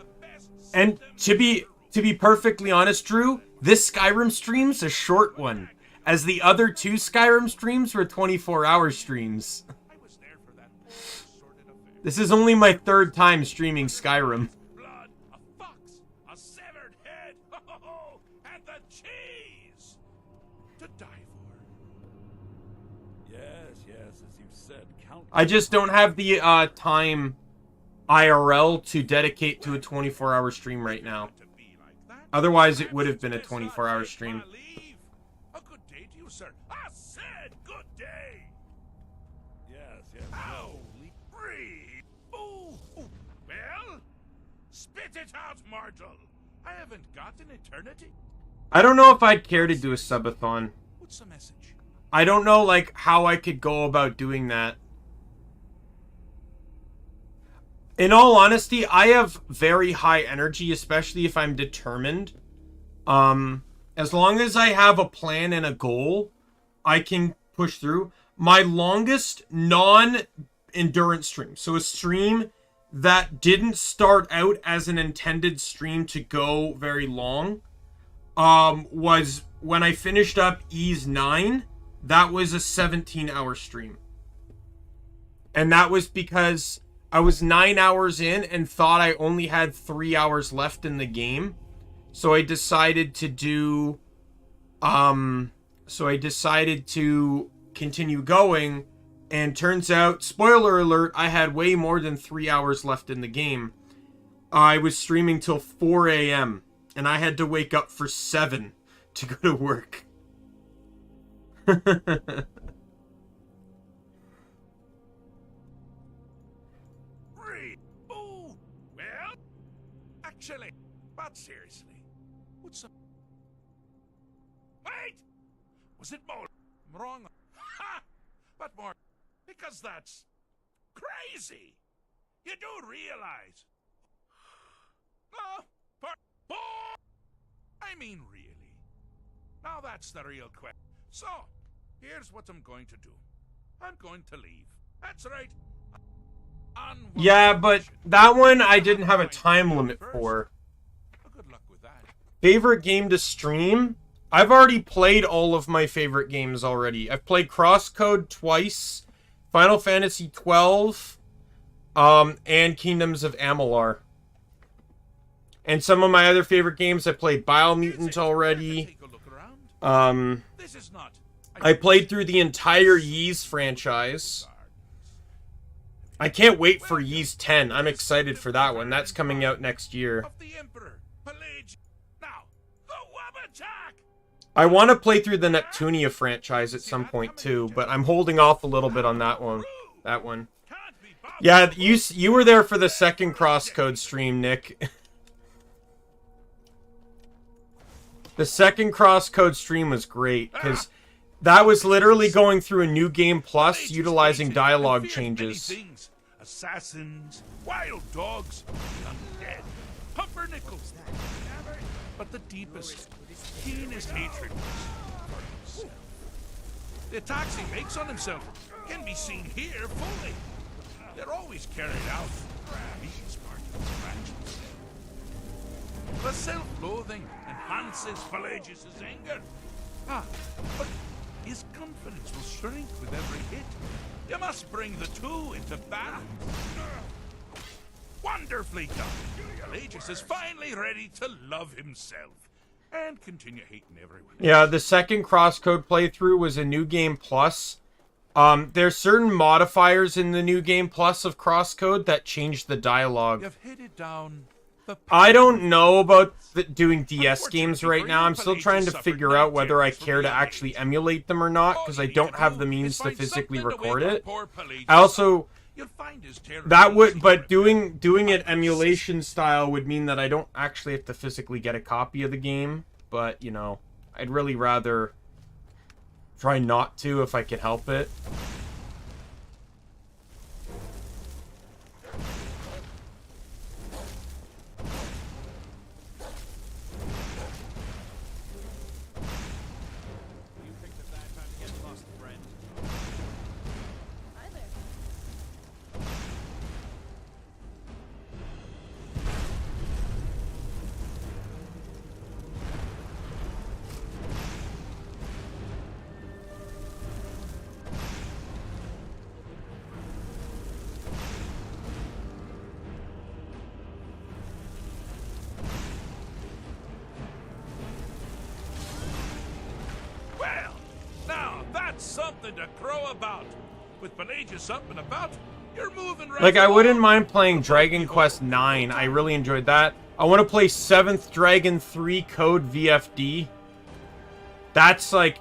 Speaker 1: And to be to be perfectly honest, Drew, this Skyrim stream's a short one, as the other 2 Skyrim streams were 24-hour streams. This is only my 3rd time streaming Skyrim.
Speaker 11: Blood, a fox, a severed head, and the cheese to die for.
Speaker 15: Yes, as you said, count.
Speaker 1: I just don't have the time IRL to dedicate to a 24-hour stream right now. Otherwise, it would have been a 24-hour stream.
Speaker 11: A good day to you, sir. I said good day.
Speaker 15: Yes.
Speaker 11: Holy breathe. Ooh. Well, spit it out, mortal. I haven't got an eternity.
Speaker 1: I don't know if I'd care to do a subathon.
Speaker 11: What's the message?
Speaker 1: I don't know, like, how I could go about doing that. In all honesty, I have very high energy, especially if I'm determined. As long as I have a plan and a goal, I can push through. My longest non-endurance stream, so a stream that didn't start out as an intended stream to go very long, was when I finished up Ys 9. That was a 17-hour stream. And that was because I was 9 hours in and thought I only had 3 hours left in the game. So I decided to do... So I decided to continue going. And turns out, spoiler alert, I had way more than 3 hours left in the game. I was streaming till 4 a.m. And I had to wake up for 7 to go to work.
Speaker 11: Well, actually, but seriously, what's up? Wait! Was it more? I'm wrong. Ha! But more, because that's crazy. You do realize. No, I mean, really. Now that's the real question. So, here's what I'm going to do. I'm going to leave. That's right.
Speaker 1: Yeah, but that one I didn't have a time limit for. Favorite game to stream? I've already played all of my favorite games already. I've played Crosscode twice, Final Fantasy 12, and Kingdoms of Amalur. And some of my other favorite games, I played Biomutant already. I played through the entire Ys franchise. I can't wait for Ys 10. I'm excited for that one. That's coming out next year. I want to play through the Neptunia franchise at some point too, but I'm holding off a little bit on that one. Yeah, you were there for the second Crosscode stream, Nick. The second Crosscode stream was great, because that was literally going through a New Game Plus, utilizing dialogue changes.
Speaker 11: Assassins, wild dogs, the undead, pumpernickels. But the deepest, keenest hatred was for himself. The attacks he makes on himself can be seen here fully. They're always carried out these parts of his fractions. The self-loathing enhances Pelagius' anger. But his confidence will shrink with every hit. You must bring the two into balance. Wonderfully done. Pelagius is finally ready to love himself and continue hating everyone.
Speaker 1: Yeah, the second Crosscode playthrough was a New Game Plus. There's certain modifiers in the New Game Plus of Crosscode that change the dialogue.
Speaker 11: You've headed down the
Speaker 1: I don't know about doing DS games right now. I'm still trying to figure out whether I care to actually emulate them or not, because I don't have the means to physically record it. I also... But doing it emulation style would mean that I don't actually have to physically get a copy of the game. But, you know, I'd really rather try not to if I can help it.
Speaker 11: nothing to crow about. With Pelagius up and about, you're moving right
Speaker 1: Like, I
Speaker 11: along.
Speaker 1: wouldn't mind playing Dragon Quest 9. I really enjoyed that. I want to play 7th Dragon 3 Code VFD. That's like,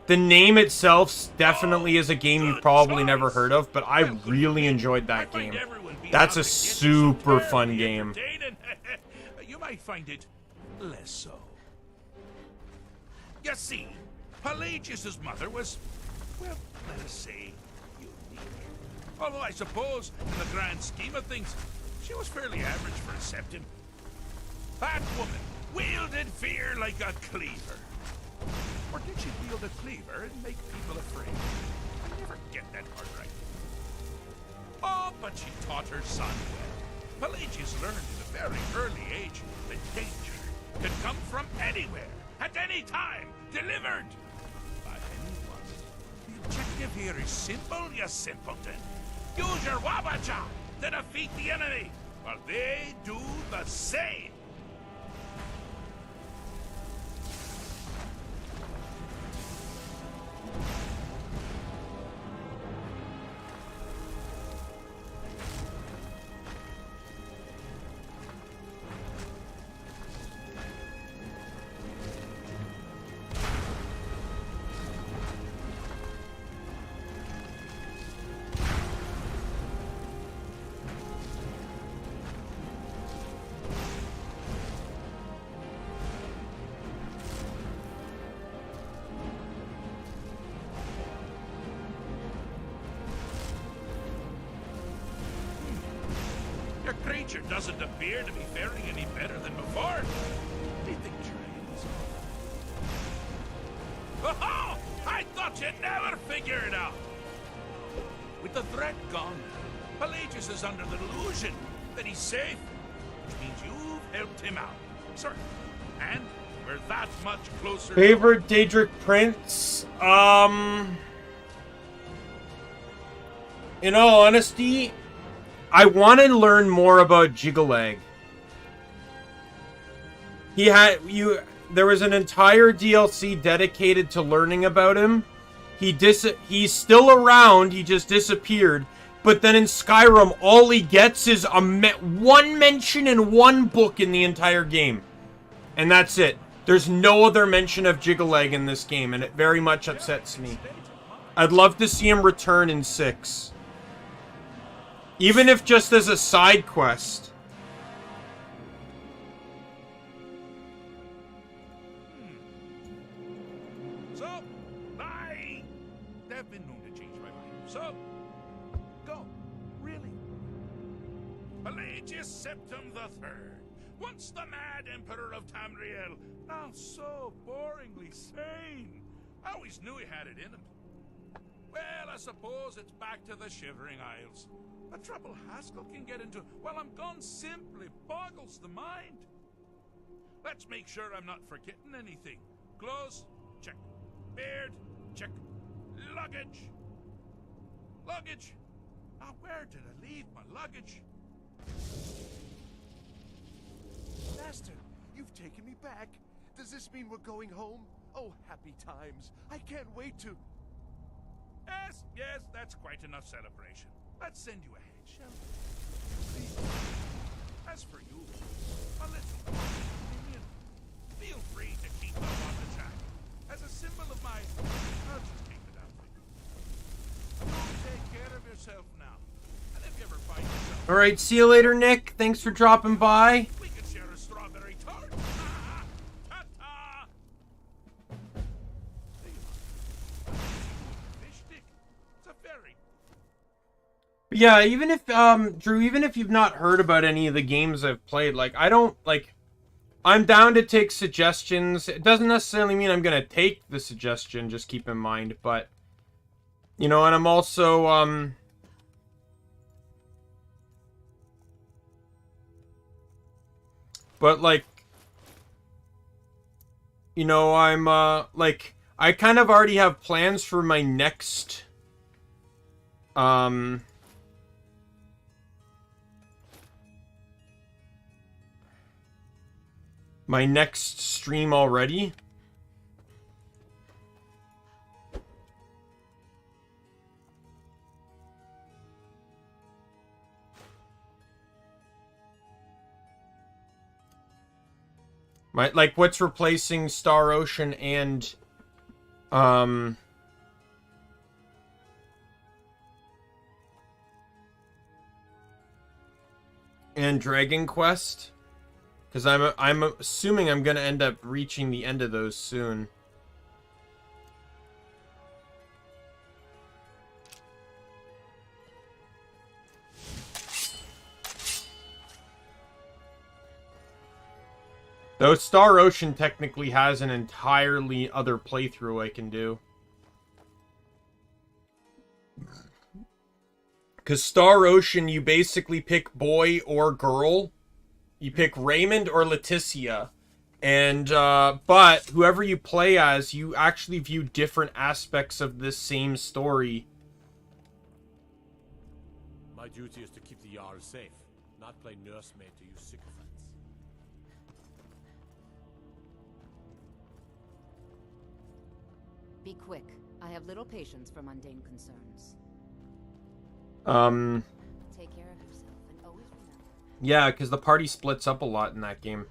Speaker 1: the name itself definitely is a game you've probably never heard of, but I really enjoyed that game. That's a super fun game.
Speaker 11: You might find it less so. You see, Pelagius's mother was, well, let us say, unique. Although I suppose, in the grand scheme of things, she was fairly average for a septim. That woman wielded fear like a cleaver. Or did she wield a cleaver and make people afraid? I never get that part right. Oh, but she taught her son well. Pelagius learned at a very early age that danger could come from anywhere, at any time, delivered by anyone. The objective here is simple, you simpleton. Use your wabacha to defeat the enemy, while they do the same. Your creature doesn't appear to be faring any better than before. Do you think dragons are... Oh! I thought you'd never figure it out! With the threat gone, Pelagius is under the delusion that he's safe, which means you've helped him out. Sir, and we're that much closer...
Speaker 1: Favorite Daedric Prince? In all honesty, I want to learn more about Jiggalag. There was an entire DLC dedicated to learning about him. He's still around, he just disappeared. But then in Skyrim, all he gets is one mention in one book in the entire game. And that's it. There's no other mention of Jiggalag in this game, and it very much upsets me. I'd love to see him return in 6. Even if just as a side quest.
Speaker 11: So, I've been known to change my mind. So, go. Really. Pelagius Septim III, once the mad Emperor of Tamriel, now so boringly sane. I always knew he had it in him. Well, I suppose it's back to the Shivering Isles. The trouble Haskell can get into while I'm gone simply boggles the mind. Let's make sure I'm not forgetting anything. Clothes, check. Beard, check. Luggage. Luggage. Now, where did I leave my luggage?
Speaker 10: Master, you've taken me back. Does this mean we're going home? Oh, happy times. I can't wait to...
Speaker 11: Yes, that's quite enough celebration. Let's send you ahead, shall we? Please. As for you, a little opinion. Feel free to keep up on the track. As a symbol of my... I'll just take it out for you. You take care of yourself now. And if you ever find yourself...
Speaker 1: Alright, see you later, Nick. Thanks for dropping by.
Speaker 11: We can share a strawberry tart. Ta-ta! Fish stick. It's a very...
Speaker 1: Yeah, even if, Drew, even if you've not heard about any of the games I've played, like, I'm down to take suggestions. It doesn't necessarily mean I'm gonna take the suggestion, just keep in mind, but, you know, and I'm also, but, like, you know, I'm, like, I kind of already have plans for my next, my next stream already. Like, what's replacing Star Ocean and and Dragon Quest? Because I'm assuming I'm gonna end up reaching the end of those soon. Though Star Ocean technically has an entirely other playthrough I can do. Because Star Ocean, you basically pick boy or girl. You pick Raymond or Leticia. And, but whoever you play as, you actually view different aspects of this same story.
Speaker 19: My duty is to keep the Jarl safe, not play nursemaid to you sycophants.
Speaker 12: Be quick. I have little patience for mundane concerns. Take care of yourself and always remember.
Speaker 1: Yeah, because the party splits up a lot in that game.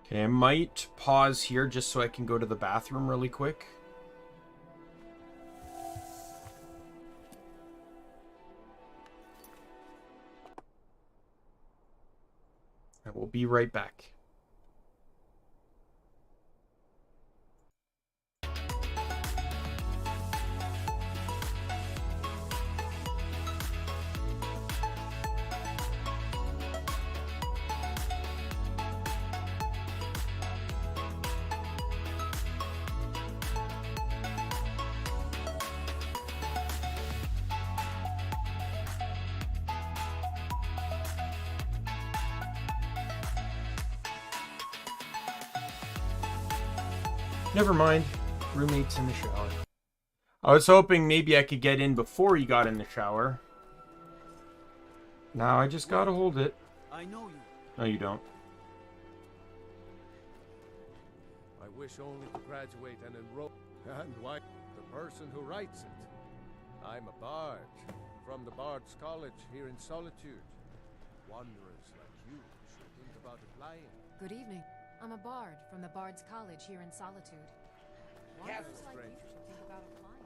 Speaker 1: Okay, I might pause here just so I can go to the bathroom really quick. I will be right back. Never mind. Roommate's in the shower. I was hoping maybe I could get in before he got in the shower. Now I just gotta hold it.
Speaker 5: I know you.
Speaker 1: No, you don't.
Speaker 22: I wish only to graduate and enroll. And why? The person who writes it. I'm a bard from the Bard's College here in Solitude. Wanderers like you should think about applying.
Speaker 8: Good evening. I'm a bard from the Bard's College here in Solitude. Wanderers like you should think about applying.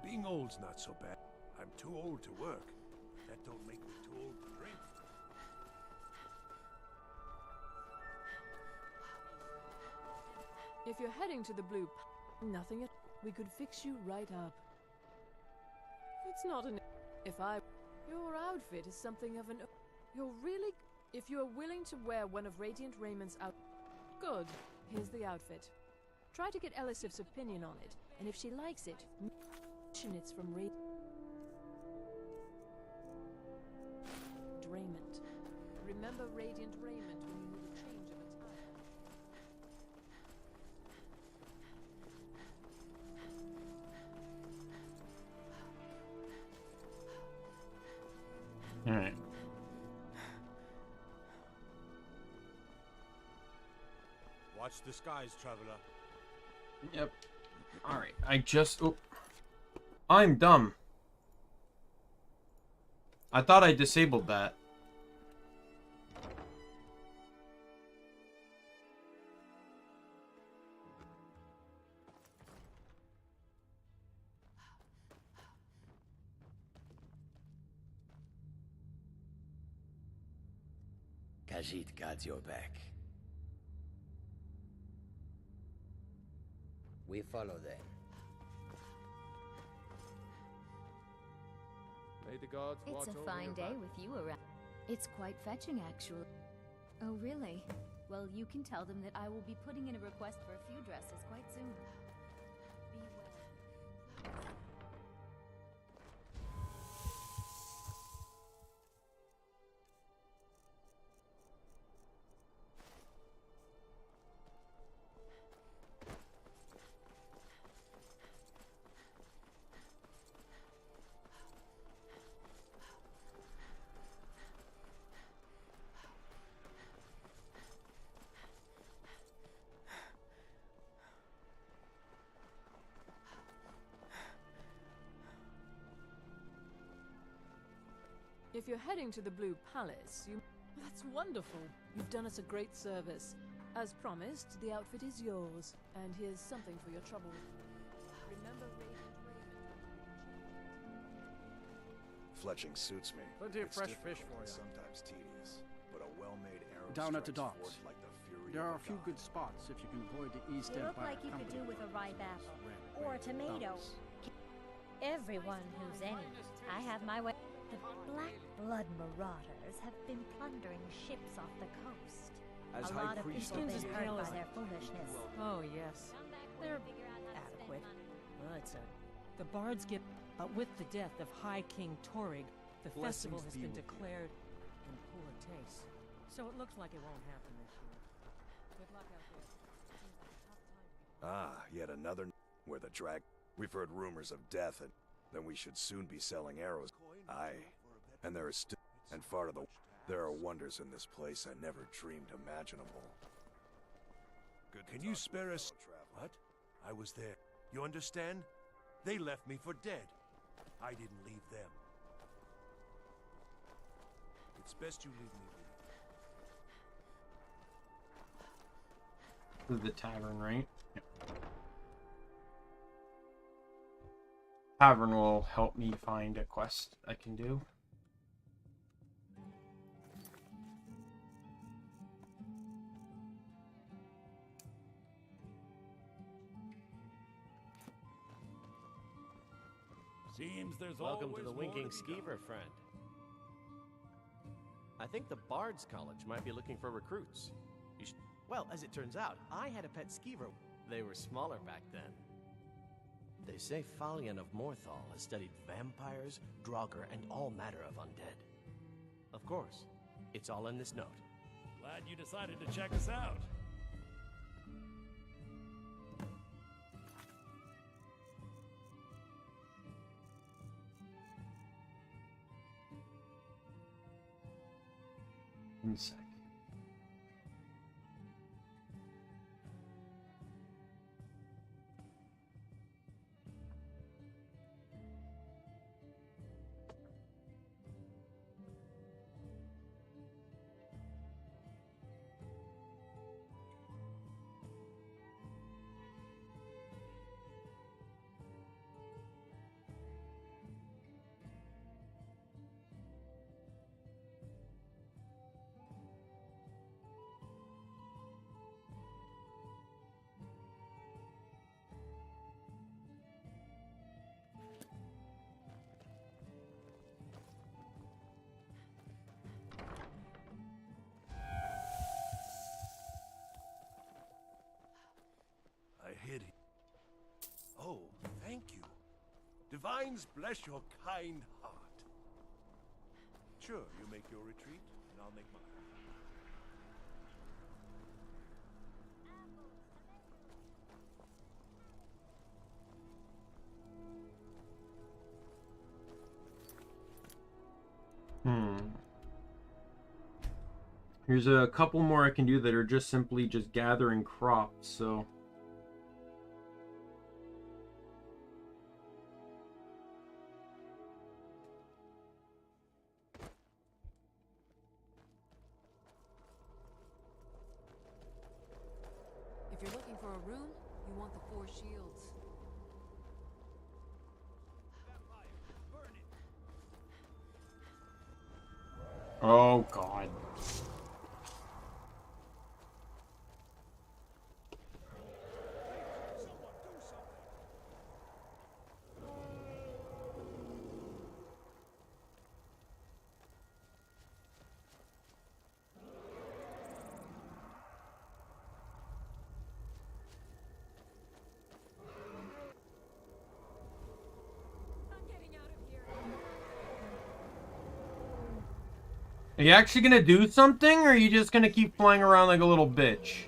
Speaker 10: Being old's not so bad. I'm too old to work. That don't make me too old to drink.
Speaker 17: If you're heading to the blue nothing we could fix you right up. It's not an your outfit is something of an you're really if you're willing to wear one of Radiant Raymond's good. Here's the outfit. Try to get Elisif's opinion on it, and if she likes it, mention it's from Raymond. Remember Radiant Raymond when you need a change of attire.
Speaker 1: Alright.
Speaker 19: Watch the skies, traveler.
Speaker 1: Yep. Alright, I just... Oh. I'm dumb. I thought I disabled that.
Speaker 14: Khajiit got your back.
Speaker 18: We follow then.
Speaker 22: May the gods watch
Speaker 12: It's a
Speaker 22: over
Speaker 12: fine
Speaker 22: your
Speaker 12: day
Speaker 22: back.
Speaker 12: with you around. It's quite fetching, actually. Oh, really? Well, you can tell them that I will be putting in a request for a few dresses quite soon. Be well.
Speaker 17: If you're heading to the Blue Palace, you... That's wonderful. You've done us a great service. As promised, the outfit is yours. And here's something for your trouble. Remember Radiant
Speaker 3: Fletching suits me.
Speaker 21: Plenty of
Speaker 3: It's
Speaker 21: fresh
Speaker 3: difficult
Speaker 21: fish for
Speaker 3: and
Speaker 21: you.
Speaker 3: Sometimes tedious, but a well-made arrow
Speaker 21: Down at the
Speaker 3: strikes
Speaker 21: docks.
Speaker 3: forth like the fury
Speaker 21: There
Speaker 3: of
Speaker 21: are a few
Speaker 3: god.
Speaker 21: good spots if you can avoid the East
Speaker 23: You
Speaker 21: End
Speaker 23: look
Speaker 21: Fire
Speaker 23: like you could
Speaker 21: Company.
Speaker 23: do with a ripe apple.
Speaker 21: Red,
Speaker 23: Or a
Speaker 21: red
Speaker 23: tomato.
Speaker 21: thumbs.
Speaker 23: Everyone who's any. I have my way. The Black Blood Marauders have been plundering ships off the coast.
Speaker 21: As
Speaker 23: a
Speaker 21: High
Speaker 23: lot of
Speaker 21: Priest
Speaker 23: people
Speaker 21: of
Speaker 23: have
Speaker 21: the
Speaker 23: been hurt by
Speaker 21: Palace.
Speaker 23: their foolishness.
Speaker 24: Oh, yes. They're adequate. Well, it's the bards get... But with the death of High King Torrig, the festival
Speaker 21: Blessings
Speaker 24: has
Speaker 21: be
Speaker 24: been
Speaker 21: with you.
Speaker 24: declared in poor taste. So it looks like it won't happen this year. Good luck out there. Seems like a tough time.
Speaker 3: Ah, yet another where the drag. We've heard rumors of death, and then we should soon be selling arrows. Aye, and there is still, and far to the. There are wonders in this place I never dreamed imaginable. Good to
Speaker 10: Can you
Speaker 3: talk to
Speaker 10: spare
Speaker 3: a
Speaker 10: us?
Speaker 3: fellow traveler.
Speaker 10: What? I was there. You understand? They left me for dead. I didn't leave them. It's best you leave me be.
Speaker 1: To the tavern, right? Yep. Tavern will help me find a quest I can do.
Speaker 11: Seems there's
Speaker 19: Welcome to
Speaker 11: always
Speaker 19: the
Speaker 11: more
Speaker 19: Winking
Speaker 11: to be done.
Speaker 19: Skeever, friend. I think the Bard's College might be looking for recruits. Well, as it turns out, I had a pet skeever. They were smaller back then. They say Falion of Morthal has studied vampires, Draugr, and all manner of undead. Of course, it's all in this note.
Speaker 11: Glad you decided to check us out.
Speaker 1: One sec.
Speaker 10: I hid him. Oh, thank you. Divines bless your kind heart. Sure, you make your retreat, and I'll make mine.
Speaker 1: Here's a couple more I can do that are just simply just gathering crops, so...
Speaker 17: If you're looking for a room, you want the Four Shields.
Speaker 1: Oh, God. Are you actually gonna do something, or are you just gonna keep flying around like a little bitch?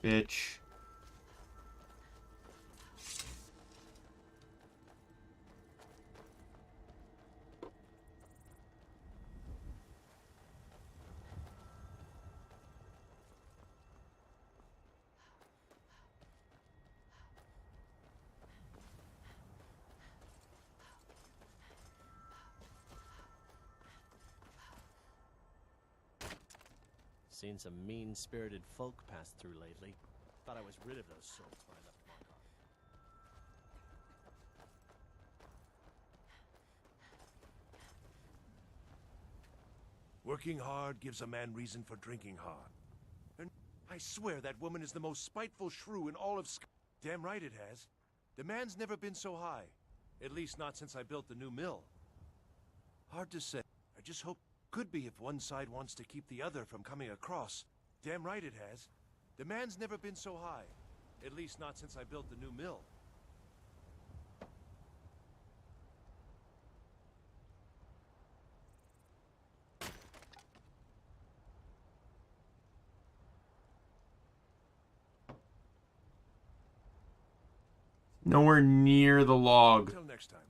Speaker 1: Bitch.
Speaker 19: Seen some mean-spirited folk pass through lately. Thought I was rid of those souls when I left Markov.
Speaker 10: Working hard gives a man reason for drinking hard. And I swear that woman is the most spiteful shrew in all of Damn right it has. The man's never been so high. At least not since I built the new mill. Hard to say. I just hope could be if one side wants to keep the other from coming across. Damn right it has. The man's never been so high. At least not since I built the new mill.
Speaker 1: Nowhere near the log.
Speaker 10: Until next time.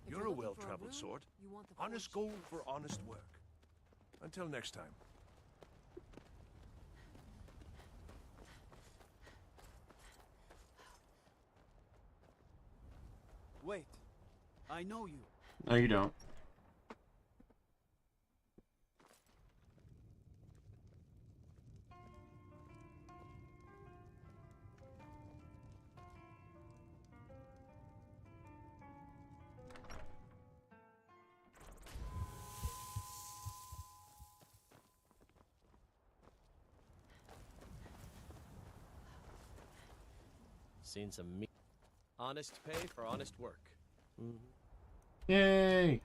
Speaker 10: You're a well-traveled sort. Honest gold for honest work. Until next time.
Speaker 5: Wait. I know you.
Speaker 1: No, you don't.
Speaker 19: Seen some honest pay for honest work.
Speaker 1: Yay!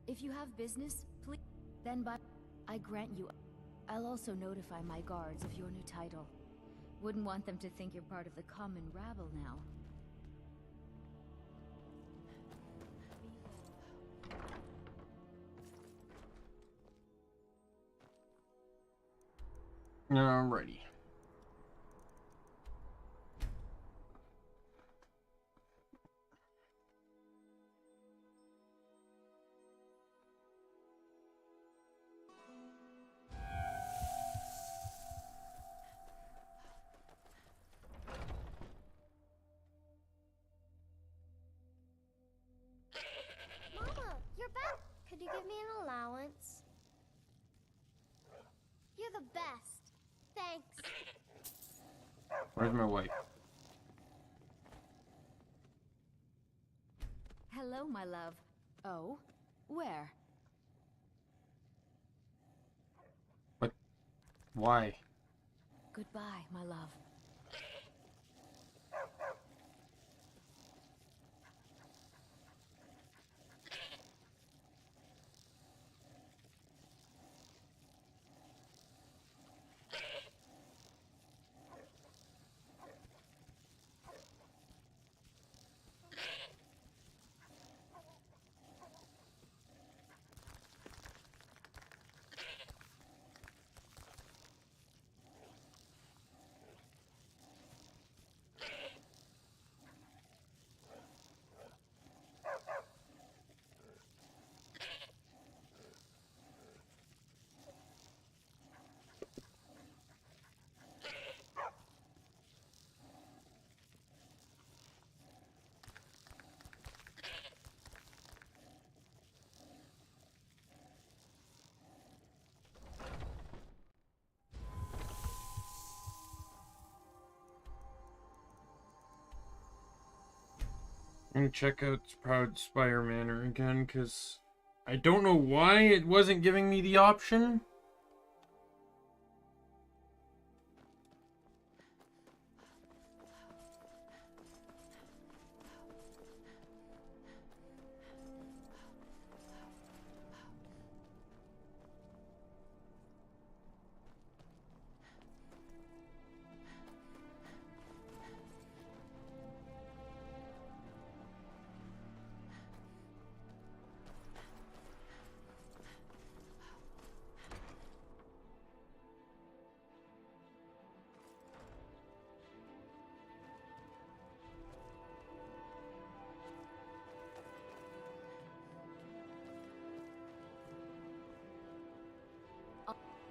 Speaker 12: If you have business, please, then I grant you. I'll also notify my guards of your new title. Wouldn't want them to think you're part of the common rabble now.
Speaker 1: Alrighty.
Speaker 2: Mama, you're back. Could you give me an allowance? You're the best. Thanks.
Speaker 1: Where's my wife?
Speaker 12: Hello, my love. Oh? Where?
Speaker 1: What? Why?
Speaker 12: Goodbye, my love.
Speaker 1: gonna check out Proud Spire Manor again, because I don't know why it wasn't giving me the option.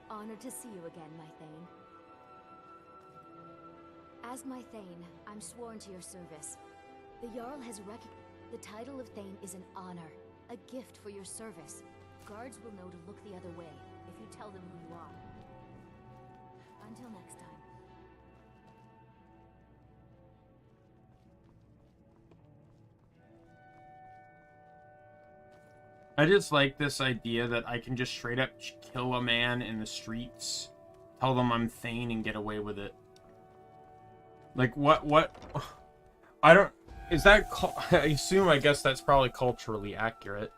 Speaker 12: Honored to see you again, my Thane. As my Thane, I'm sworn to your service. The Jarl has recognized the title of Thane is an honor, a gift for your service. Guards will know to look the other way if you tell them who you are. Until next time.
Speaker 1: I just like this idea that I can just straight up kill a man in the streets, tell them I'm Thane, and get away with it. Like, what? I don't... Is that... I guess that's probably culturally accurate.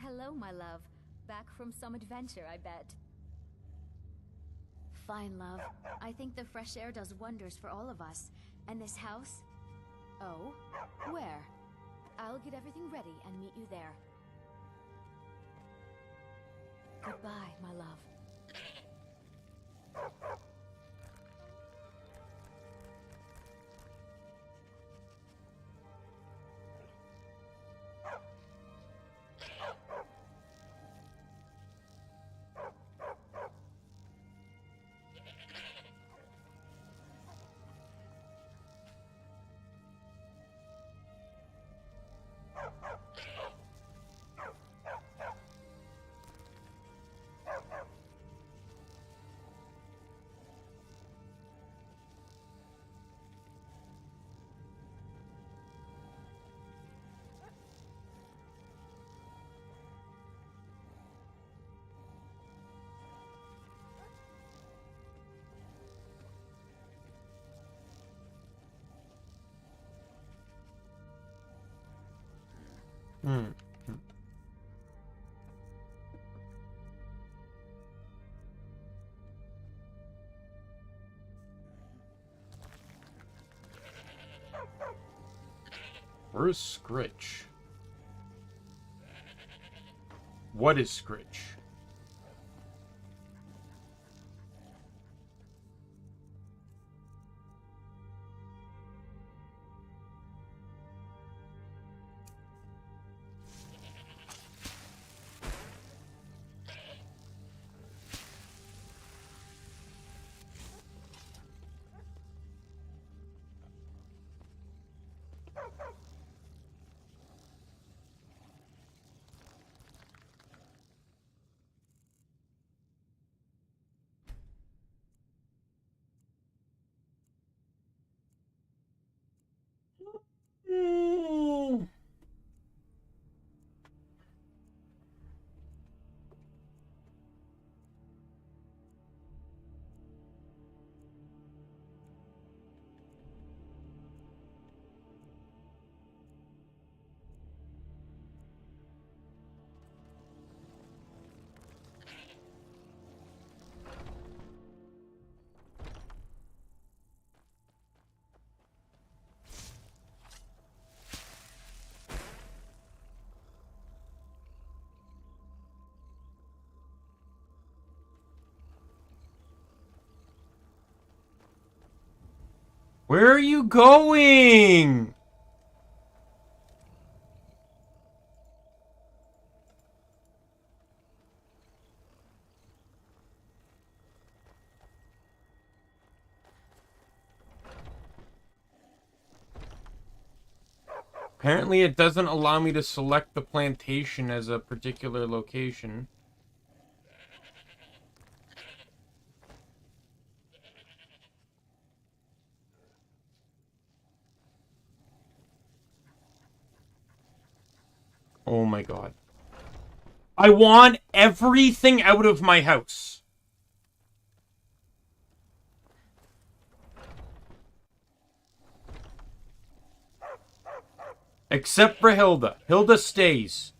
Speaker 12: Hello, my love. Back from some adventure, I bet. Fine, love. I think the fresh air does wonders for all of us. And this house? Oh? Where? I'll get everything ready and meet you there. Goodbye, my love.
Speaker 1: Where is Scritch? What is Scritch? Where are you going? Apparently it doesn't allow me to select the plantation as a particular location. Oh my god. I want everything out of my house. Except for Hilda. Hilda stays.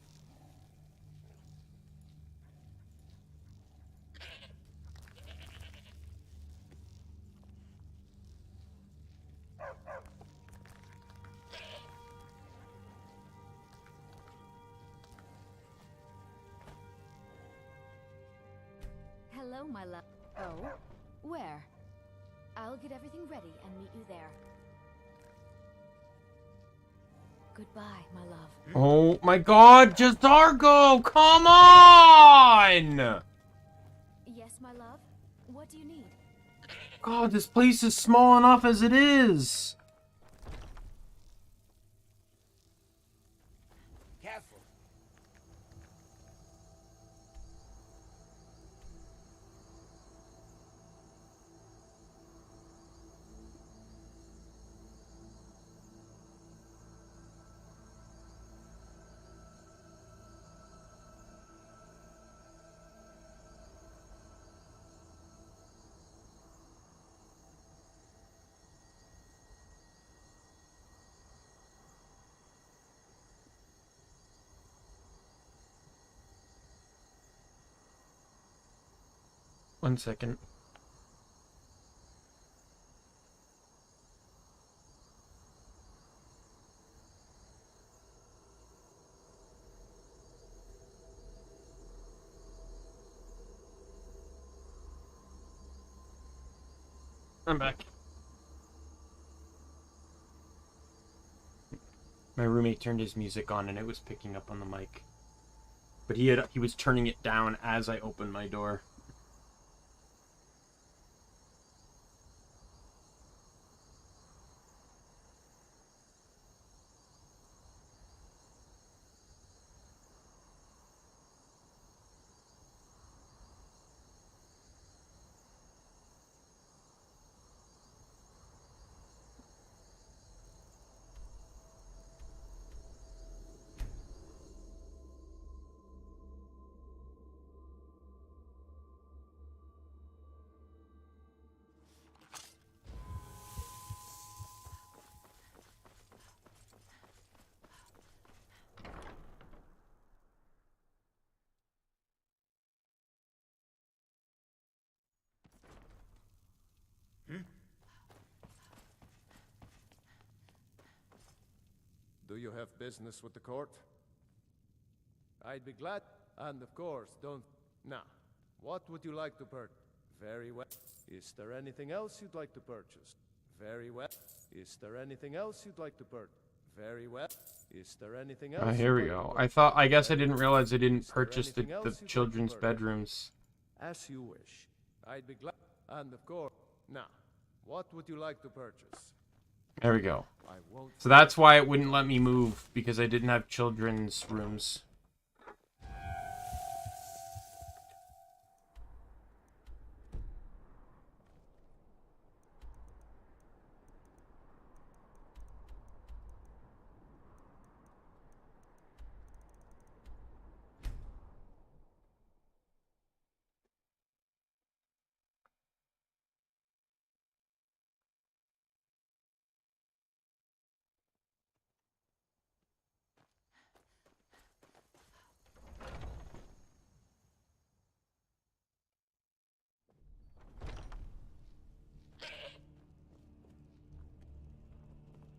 Speaker 12: Hello, my love. Oh? Where? I'll get everything ready and meet you there. Goodbye, my love.
Speaker 1: Oh my god, Jazargo! Come on!
Speaker 12: Yes, my love? What do you need?
Speaker 1: God, this place is small enough as it is.
Speaker 5: Careful.
Speaker 1: One second. I'm back. My roommate turned his music on and it was picking up on the mic. But he was turning it down as I opened my door.
Speaker 22: Do you have business with the court? I'd be glad. And of course, don't... Now, what would you like to purchase? Very well. Is there anything else you'd like to purchase? Very well. Is there anything else you'd like to purchase? Very well. Is there anything else?
Speaker 1: Here we go. I guess I didn't realize I didn't purchase the children's bedrooms.
Speaker 22: As you wish. I'd be glad. And of course... Now, what would you like to purchase?
Speaker 1: There we go. So that's why it wouldn't let me move, because I didn't have children's rooms.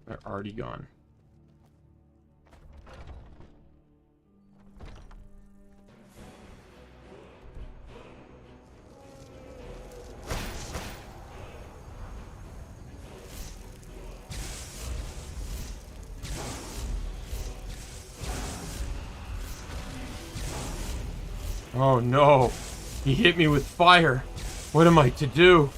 Speaker 1: They're already gone. Oh no. He hit me with fire. What am I to do?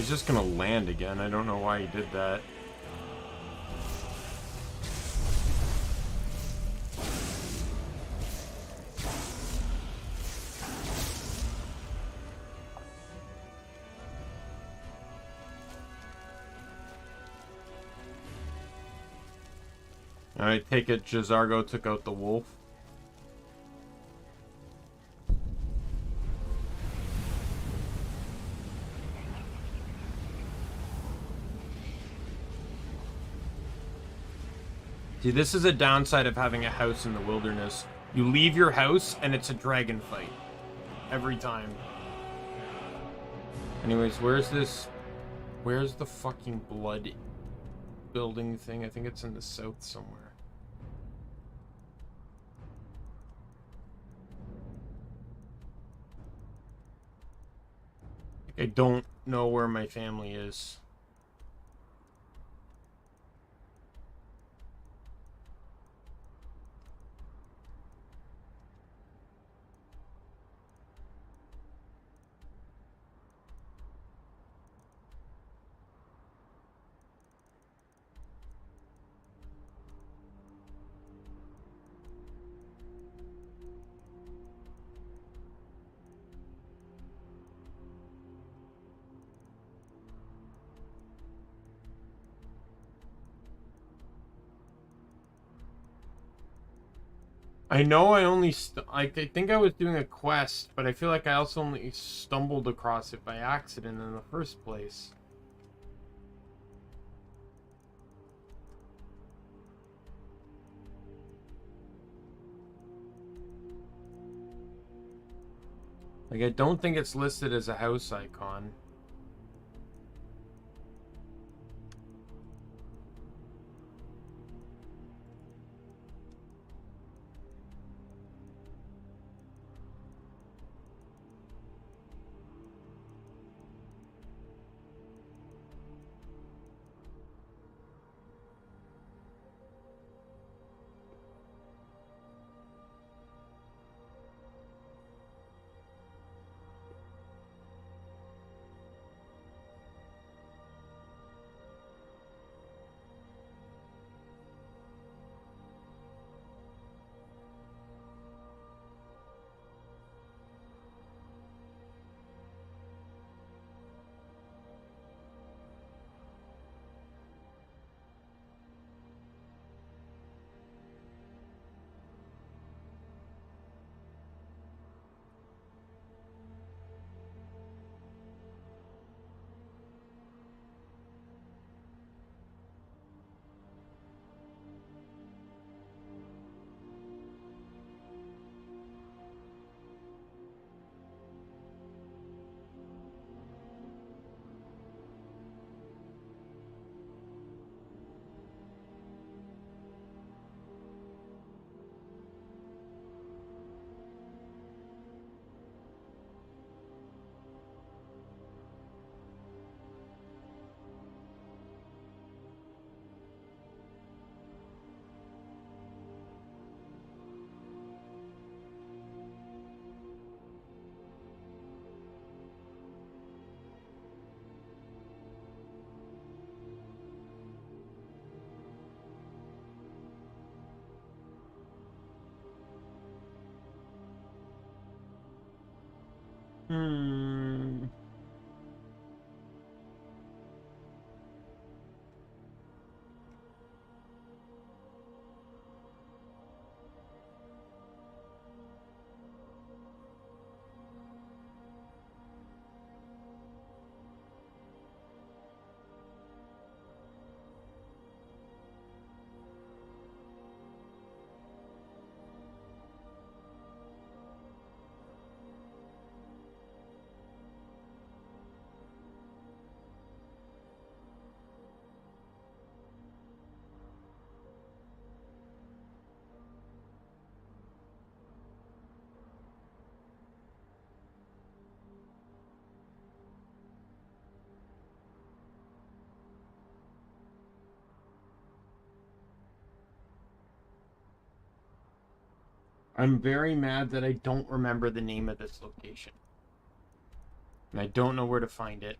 Speaker 1: He's just gonna land again. I don't know why he did that. I take it Jazargo took out the wolf. See, this is a downside of having a house in the wilderness. You leave your house and it's a dragon fight. Every time. Anyways, where's this? Where's the fucking blood building thing? I think it's in the south somewhere. I don't know where my family is. I know I only I think I was doing a quest, but I feel like I also only stumbled across it by accident in the first place. Like, I don't think it's listed as a house icon. Hmm. I'm very mad that I don't remember the name of this location. And I don't know where to find it.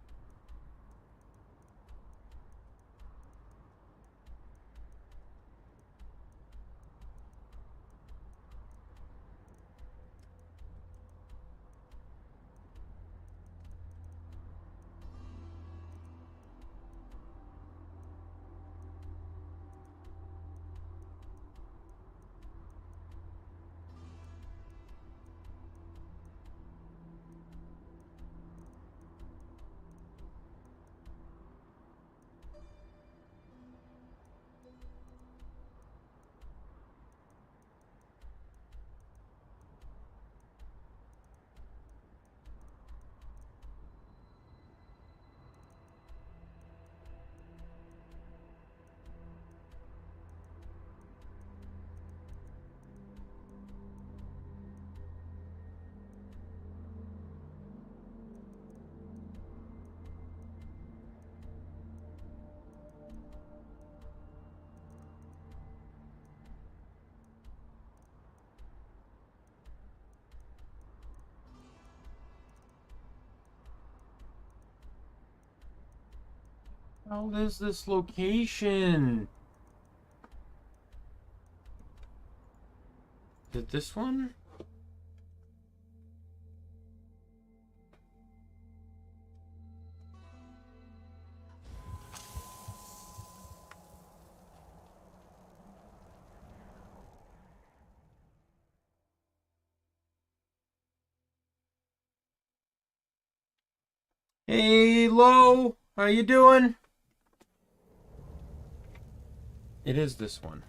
Speaker 1: How is this location? Is it this one? Hey, Lo! How you doing? It is this one.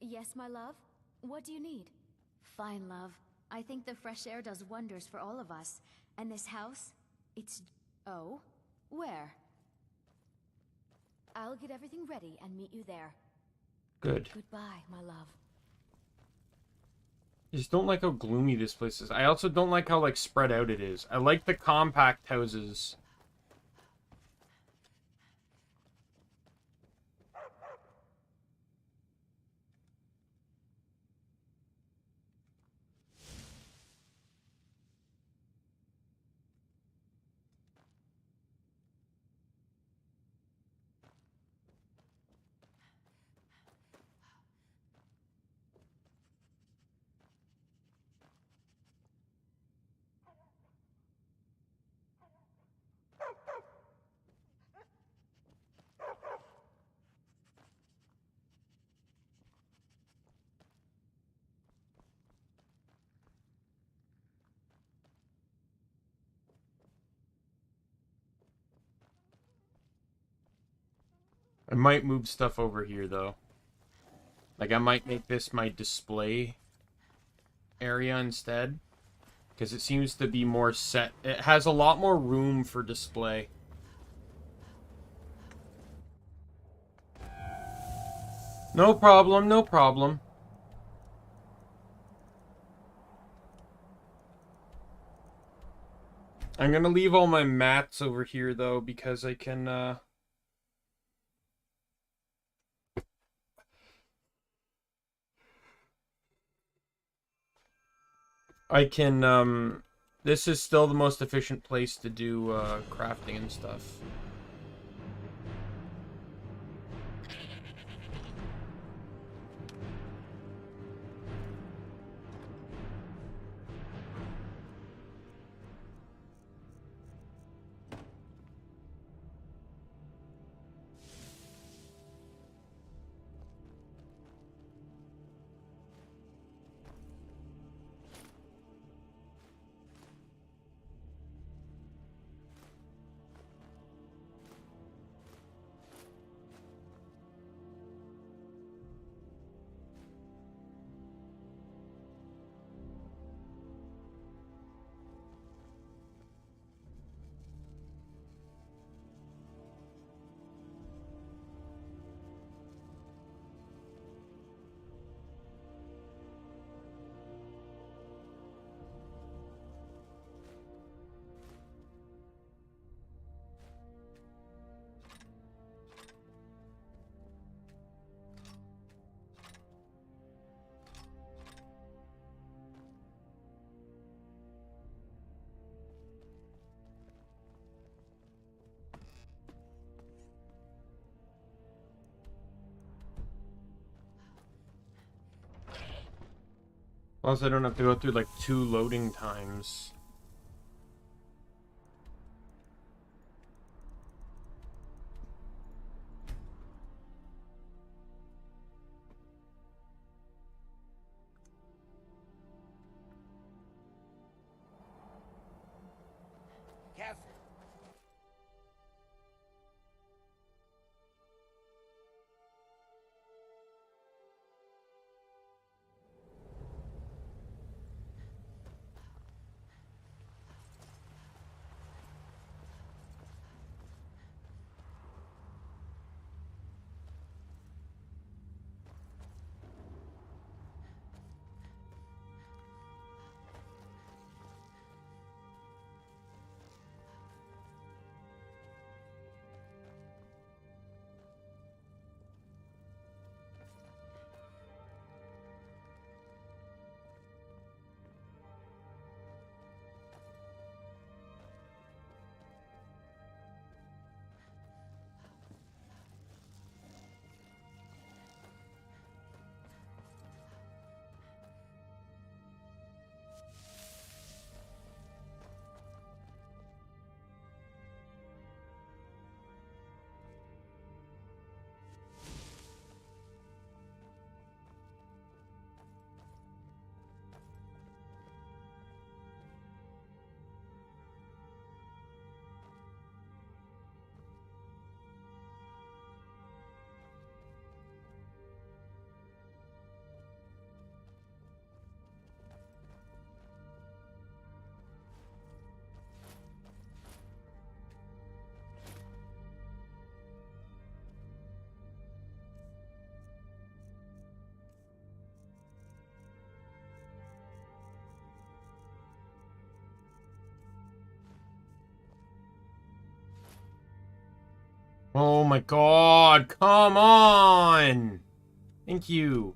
Speaker 12: Yes, my love? What do you need? Fine, love. I think the fresh air does wonders for all of us. And this house, it's... Oh? Where? I'll get everything ready and meet you there.
Speaker 1: Good.
Speaker 12: Goodbye, my love.
Speaker 1: I just don't like how gloomy this place is. I also don't like how, like, spread out it is. I like the compact houses. I might move stuff over here, though. Like, I might make this my display area instead. Because it seems to be more set. It has a lot more room for display. No problem, no problem. I'm gonna leave all my mats over here, though, because I can, this is still the most efficient place to do, crafting and stuff. Plus, I don't have to go through like 2 loading times.
Speaker 11: Careful.
Speaker 1: Oh my god, come on! Thank you.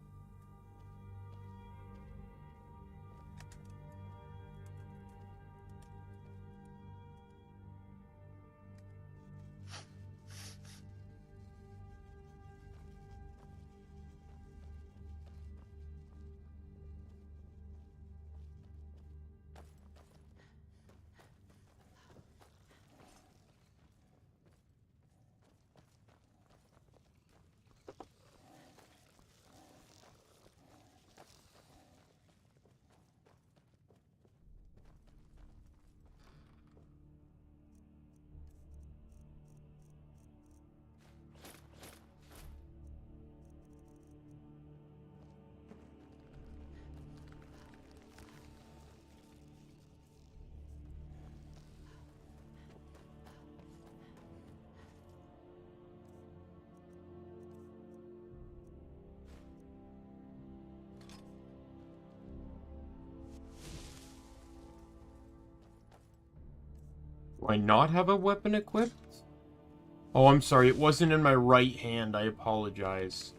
Speaker 1: Do I not have a weapon equipped? Oh, I'm sorry. It wasn't in my right hand. I apologize.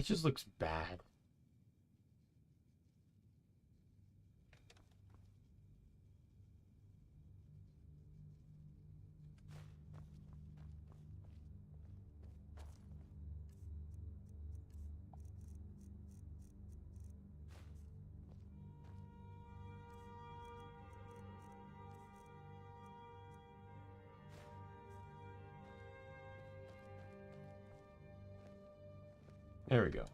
Speaker 1: just looks bad. There we go.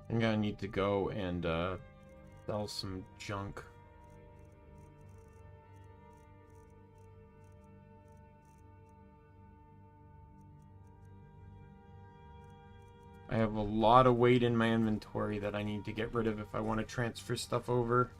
Speaker 1: I'm gonna need to go and sell some junk. I have a lot of weight in my inventory that I need to get rid of if I want to transfer stuff over.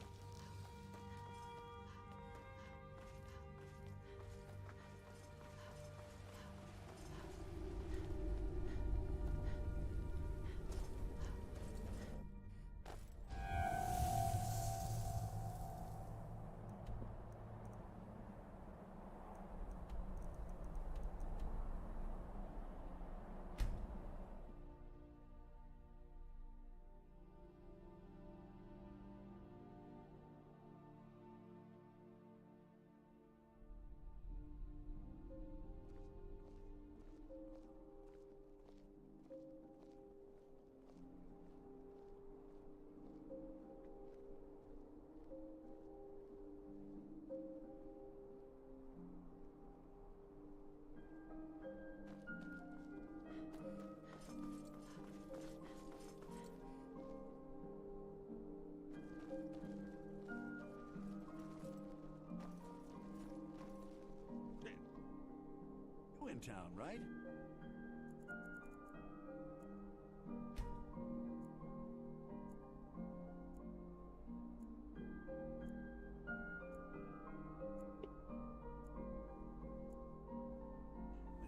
Speaker 15: In town, right?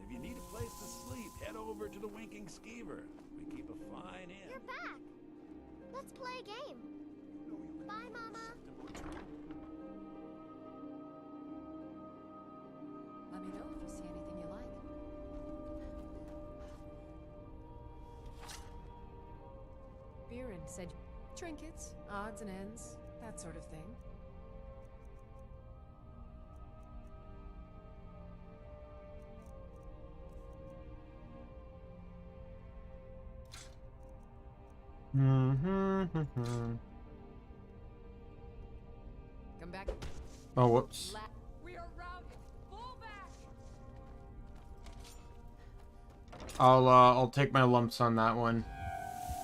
Speaker 15: If you need a place to sleep, head over to the Winking Skeever. We keep a fine inn.
Speaker 2: You're back. Let's play a game. Bye, Mama.
Speaker 8: Let me know if you see anything you like. Viren said trinkets, odds and ends, that sort of thing. Come back.
Speaker 1: Oh, whoops.
Speaker 8: We are routed. Fall back.
Speaker 1: I'll take my lumps on that one.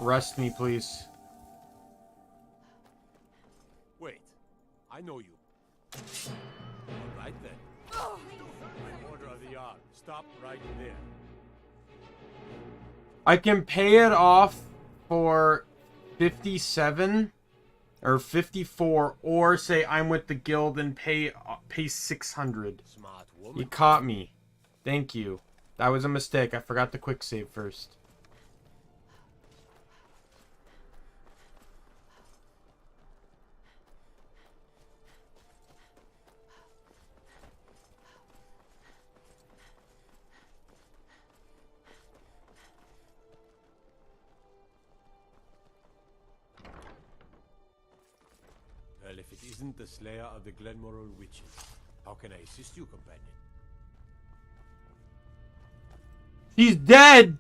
Speaker 1: Rest me, please.
Speaker 10: Wait, I know you. All right then. Order of the yard. Stop right there.
Speaker 1: I can pay it off for 57 or 54, or say I'm with the guild and pay 600.
Speaker 10: Smart woman.
Speaker 1: You caught me. Thank you. That was a mistake. I forgot to quick save first.
Speaker 10: Well, if it isn't the slayer of the Glenmoral witches, how can I assist you, companion?
Speaker 1: He's dead!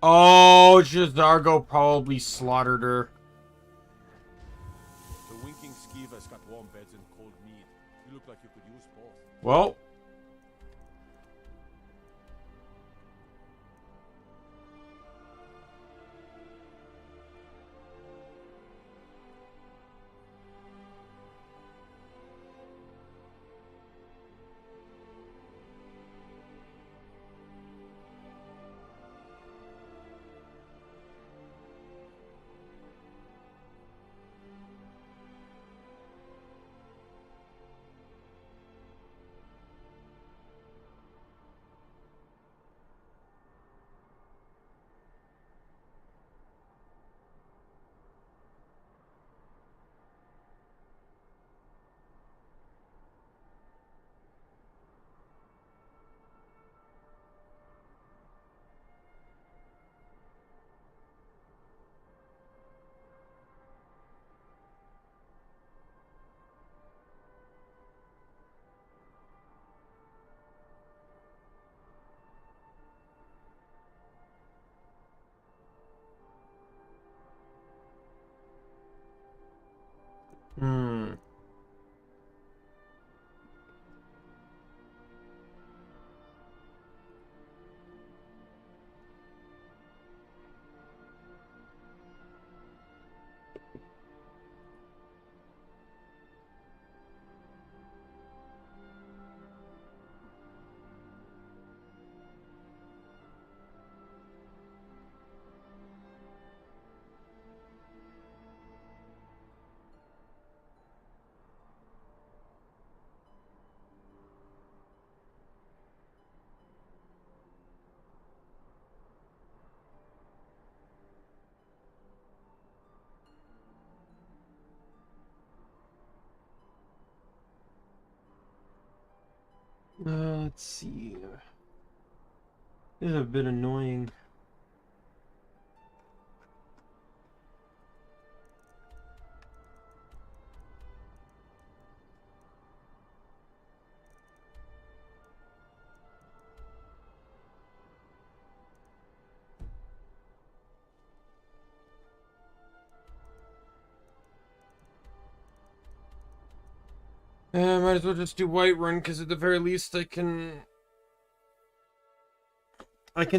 Speaker 1: Oh, Jazargo probably slaughtered her.
Speaker 10: The Winking Skeever's got warm beds and cold meat. You look like you could use both.
Speaker 1: Well. Let's see. This is a bit annoying. Might as well just do Whiterun, because at the very least I can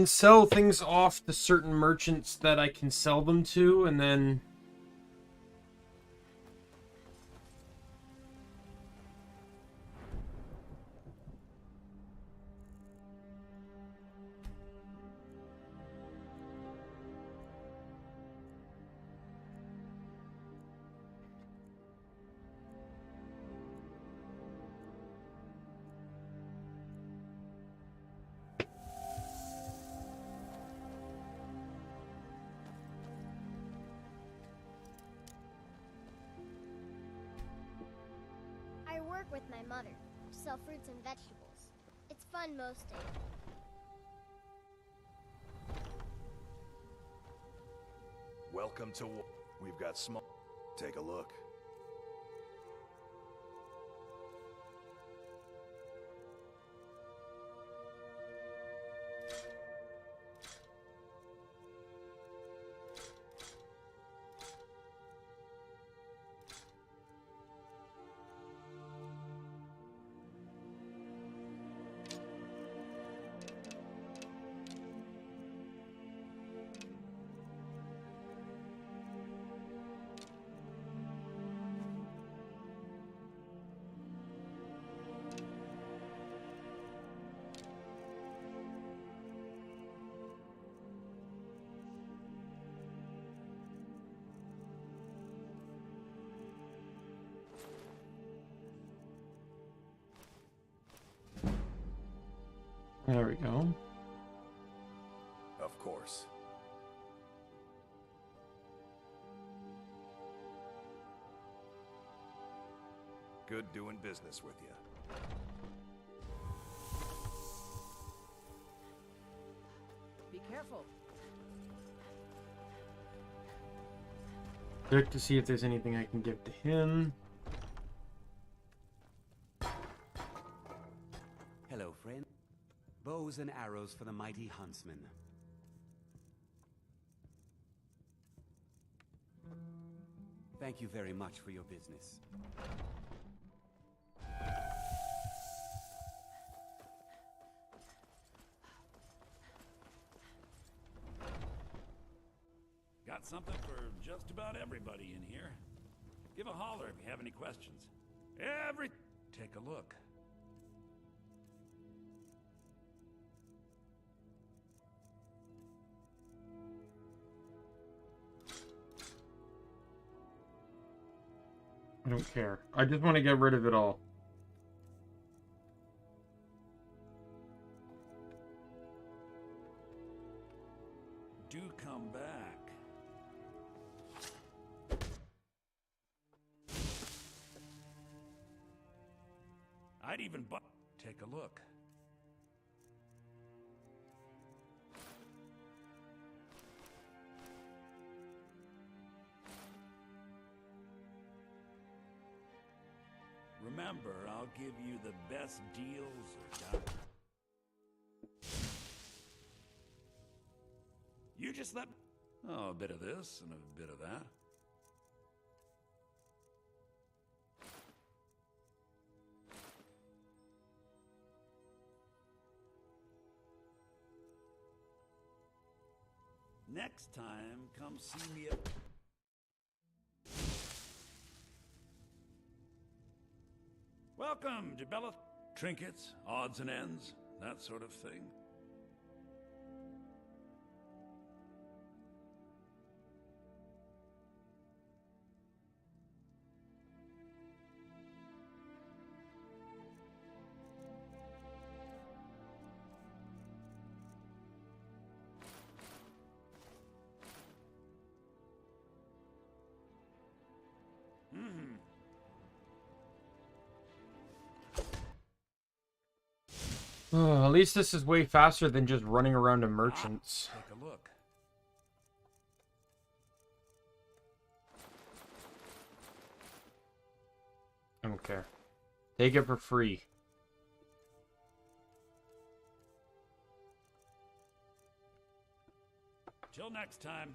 Speaker 1: sell things off to certain merchants that I can sell them to, and then
Speaker 2: I work with my mother to sell fruits and vegetables. It's fun most days.
Speaker 4: Welcome to... We've got small... Take a look.
Speaker 1: there we go.
Speaker 4: Of course. Good doing business with you.
Speaker 5: Be careful.
Speaker 1: Check to see if there's anything I can give to him.
Speaker 6: Hello, friend. Bows and arrows for the mighty huntsman. Thank you very much for your business.
Speaker 11: Got something for just about everybody in here. Give a holler if you have any questions. Take a look.
Speaker 1: I don't care. I just want to get rid of it all.
Speaker 11: Do come back. I'd even take a look. Remember, I'll give you the best deals or done. You just let... Oh, a bit of this and a bit of that. Next time, come see me at... Welcome to Bella... Trinkets, odds and ends, that sort of thing.
Speaker 1: Oh, at least this is way faster than just running around to merchants.
Speaker 15: Take a look.
Speaker 1: I don't care. Take it for free.
Speaker 11: Till next time.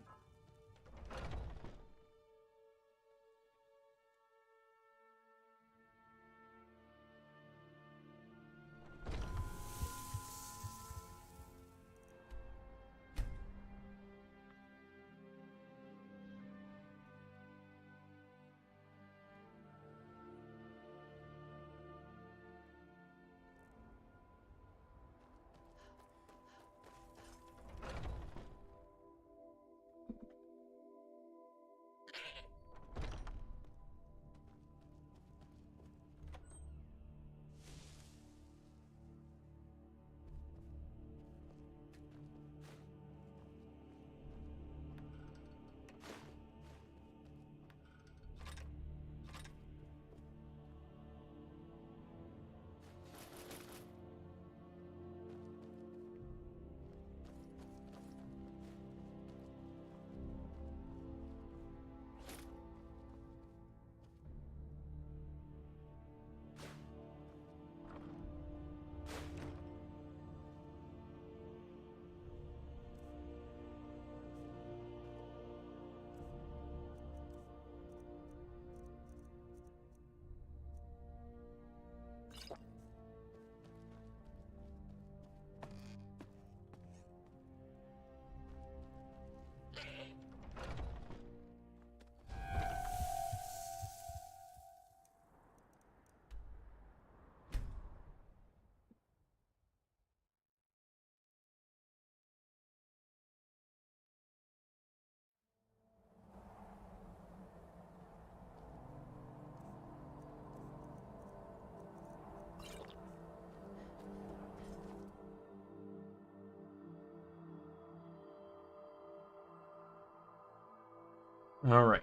Speaker 1: Alright.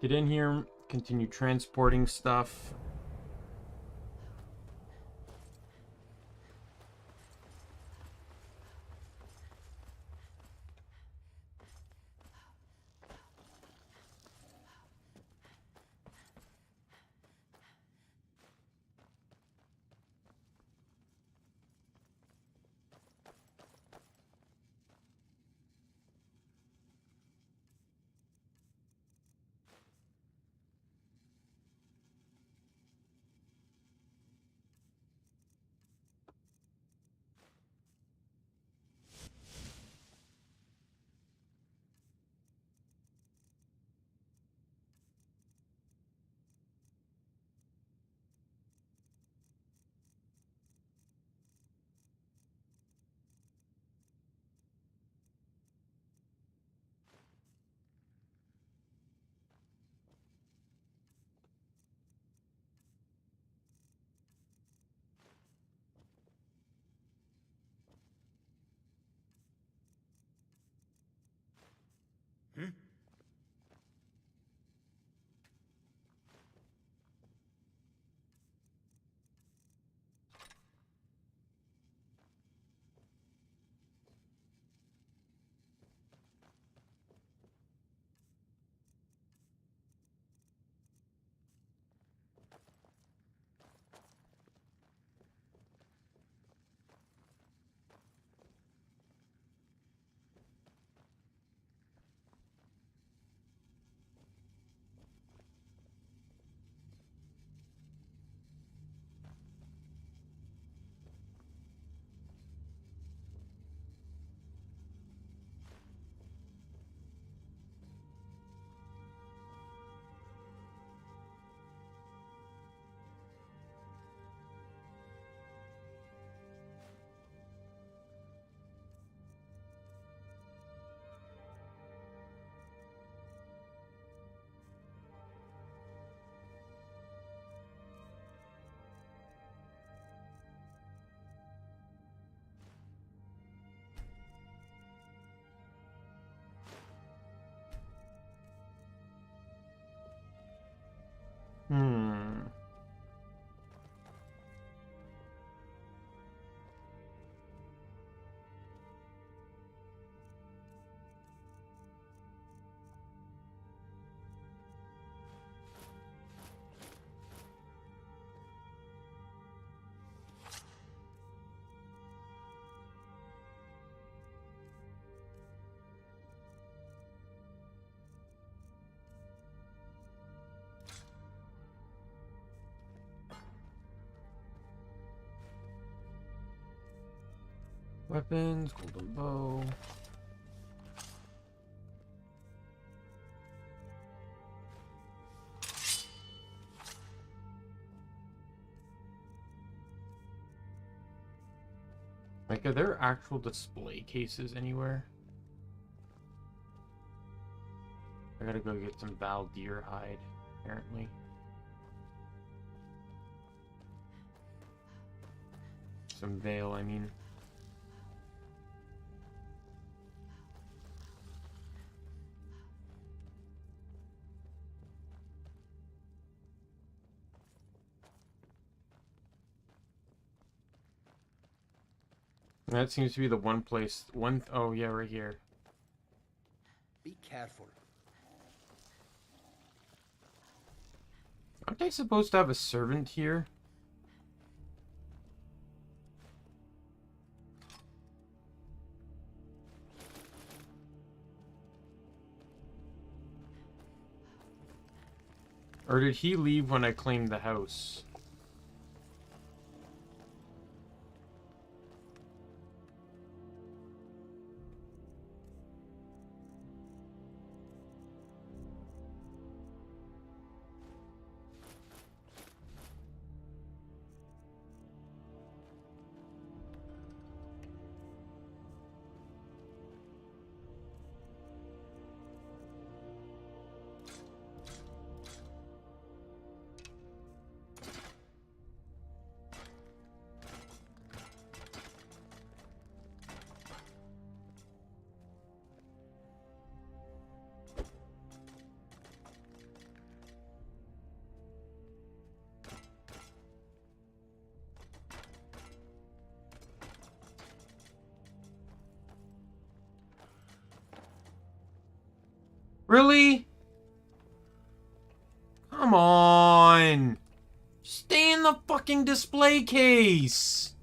Speaker 1: Get in here, continue transporting stuff. Weapons, golden bow. Like, are there actual display cases anywhere? I gotta go get some Val deer hide, apparently. Some veil, I mean. That seems to be the one place. Oh yeah, right here.
Speaker 7: Be careful.
Speaker 1: Aren't I supposed to have a servant here? Or did he leave when I claimed the house? Really? Come on! Stay in the fucking display case!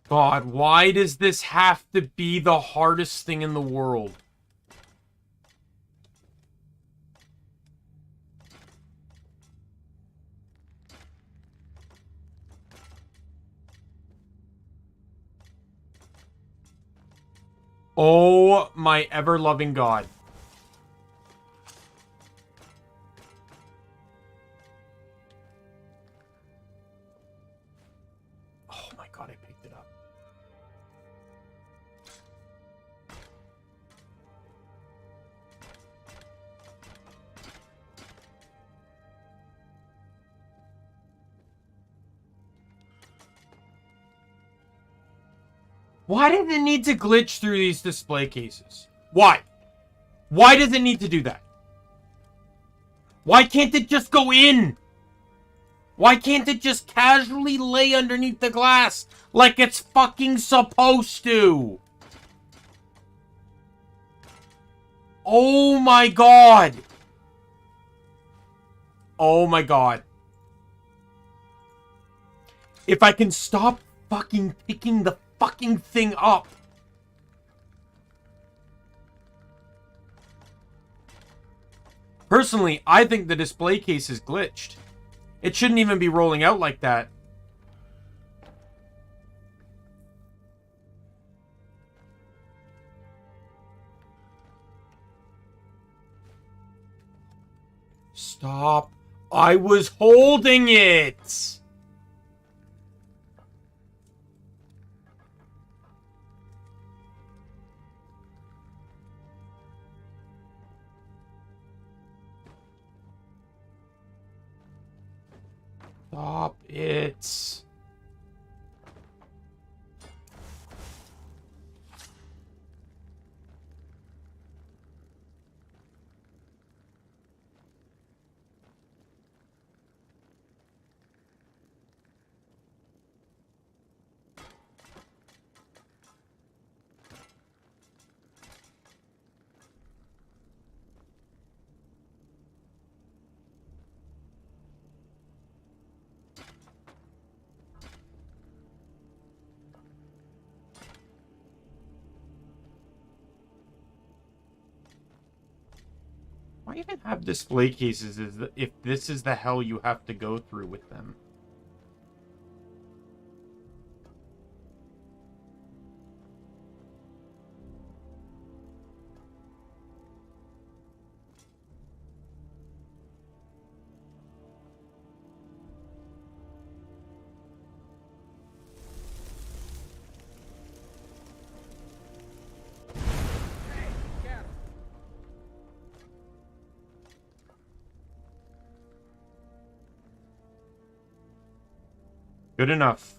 Speaker 1: God, why does this have to be the hardest thing in the world? Oh my ever-loving God. Oh my God, I picked it up. Why did it need to glitch through these display cases? Why? Why does it need to do that? Why can't it just go in? Why can't it just casually lay underneath the glass like it's fucking supposed to? Oh my God. Oh my God. If I can stop fucking picking the fucking thing up. Personally, I think the display case is glitched. It shouldn't even be rolling out like that. Stop. I was holding it. Stop it. Why even have display cases if this is the hell you have to go through with them? Good enough.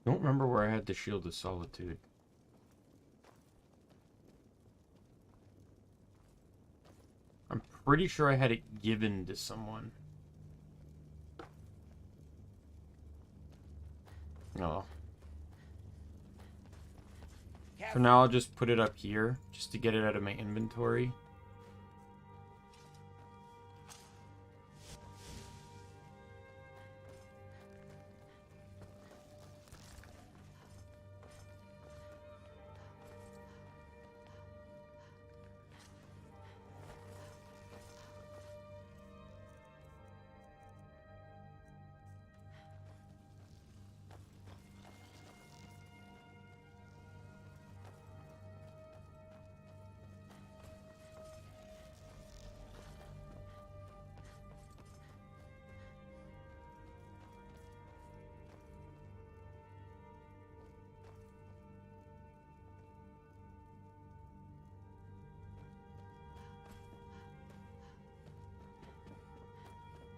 Speaker 1: Don't remember where I had the Shield of Solitude. I'm pretty sure I had it given to someone. No. For now, I'll just put it up here, just to get it out of my inventory.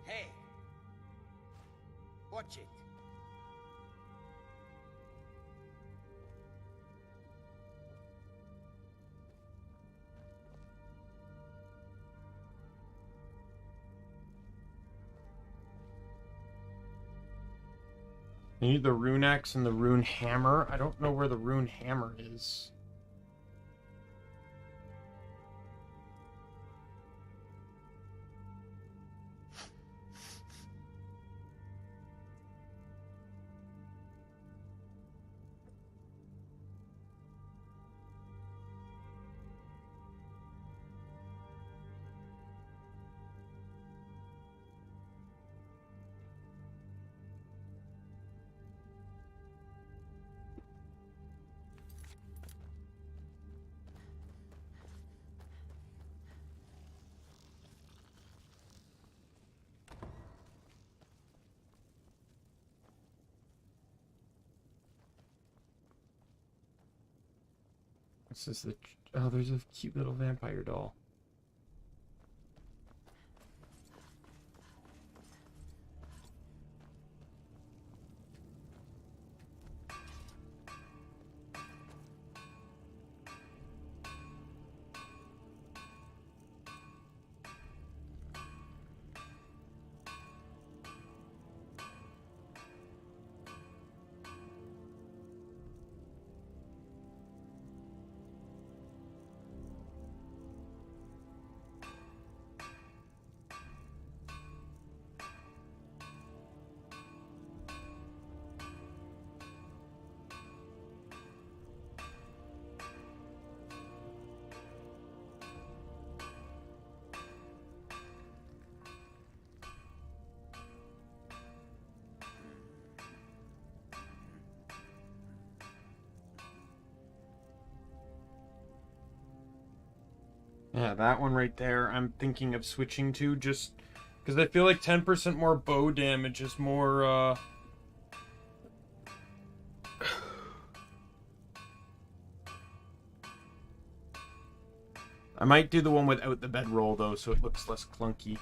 Speaker 7: Hey! Watch it.
Speaker 1: I need the rune axe and the rune hammer. I don't know where the rune hammer is. This is the... Oh, there's a cute little vampire doll. Yeah, that one right there, I'm thinking of switching to just because I feel like 10% more bow damage is more, I might do the one without the bedroll, though, so it looks less clunky.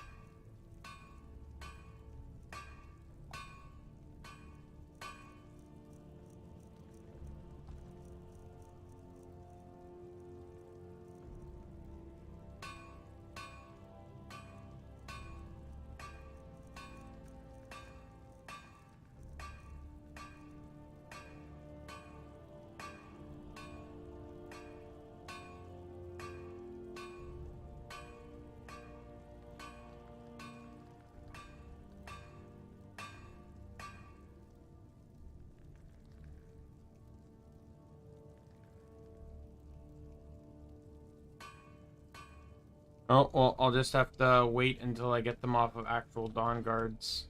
Speaker 1: Oh, well, I'll just have to wait until I get them off of actual Dawn Guards.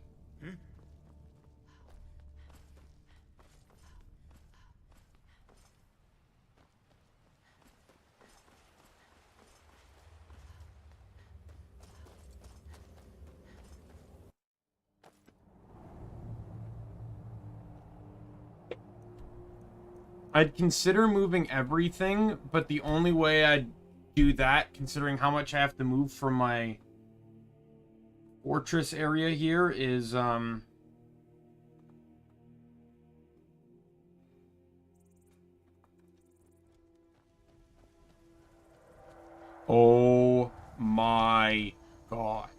Speaker 1: I'd consider moving everything, but the only way I'd do that, considering how much I have to move from my fortress area here, is, oh my god.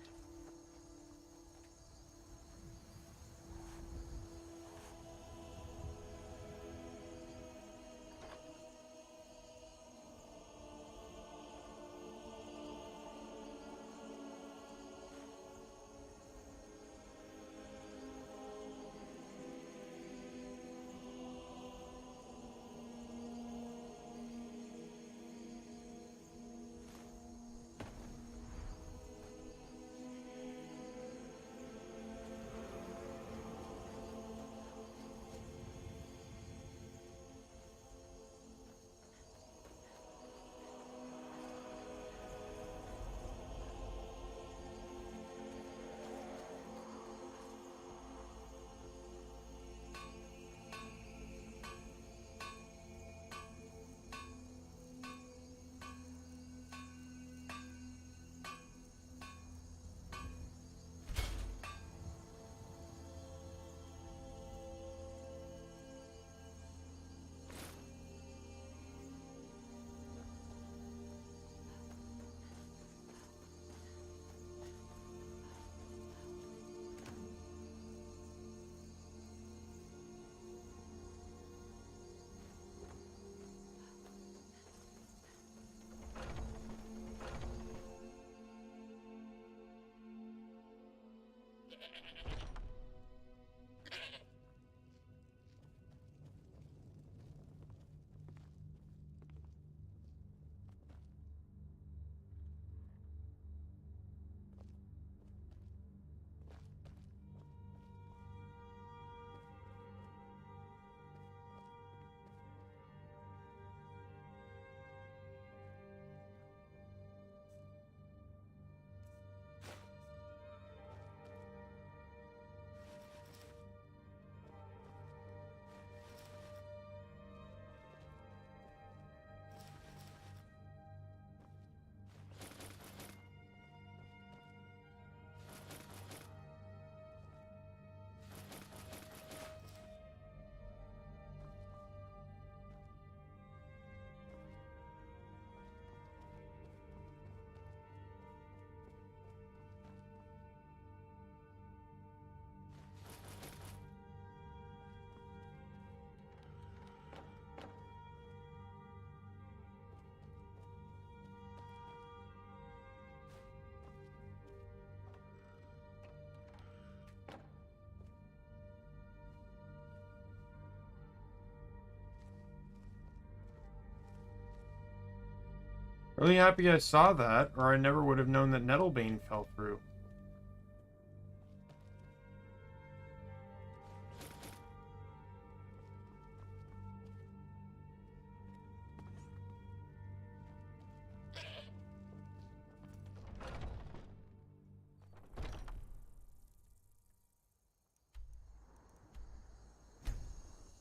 Speaker 1: Really happy I saw that, or I never would have known that Nettlebane fell through.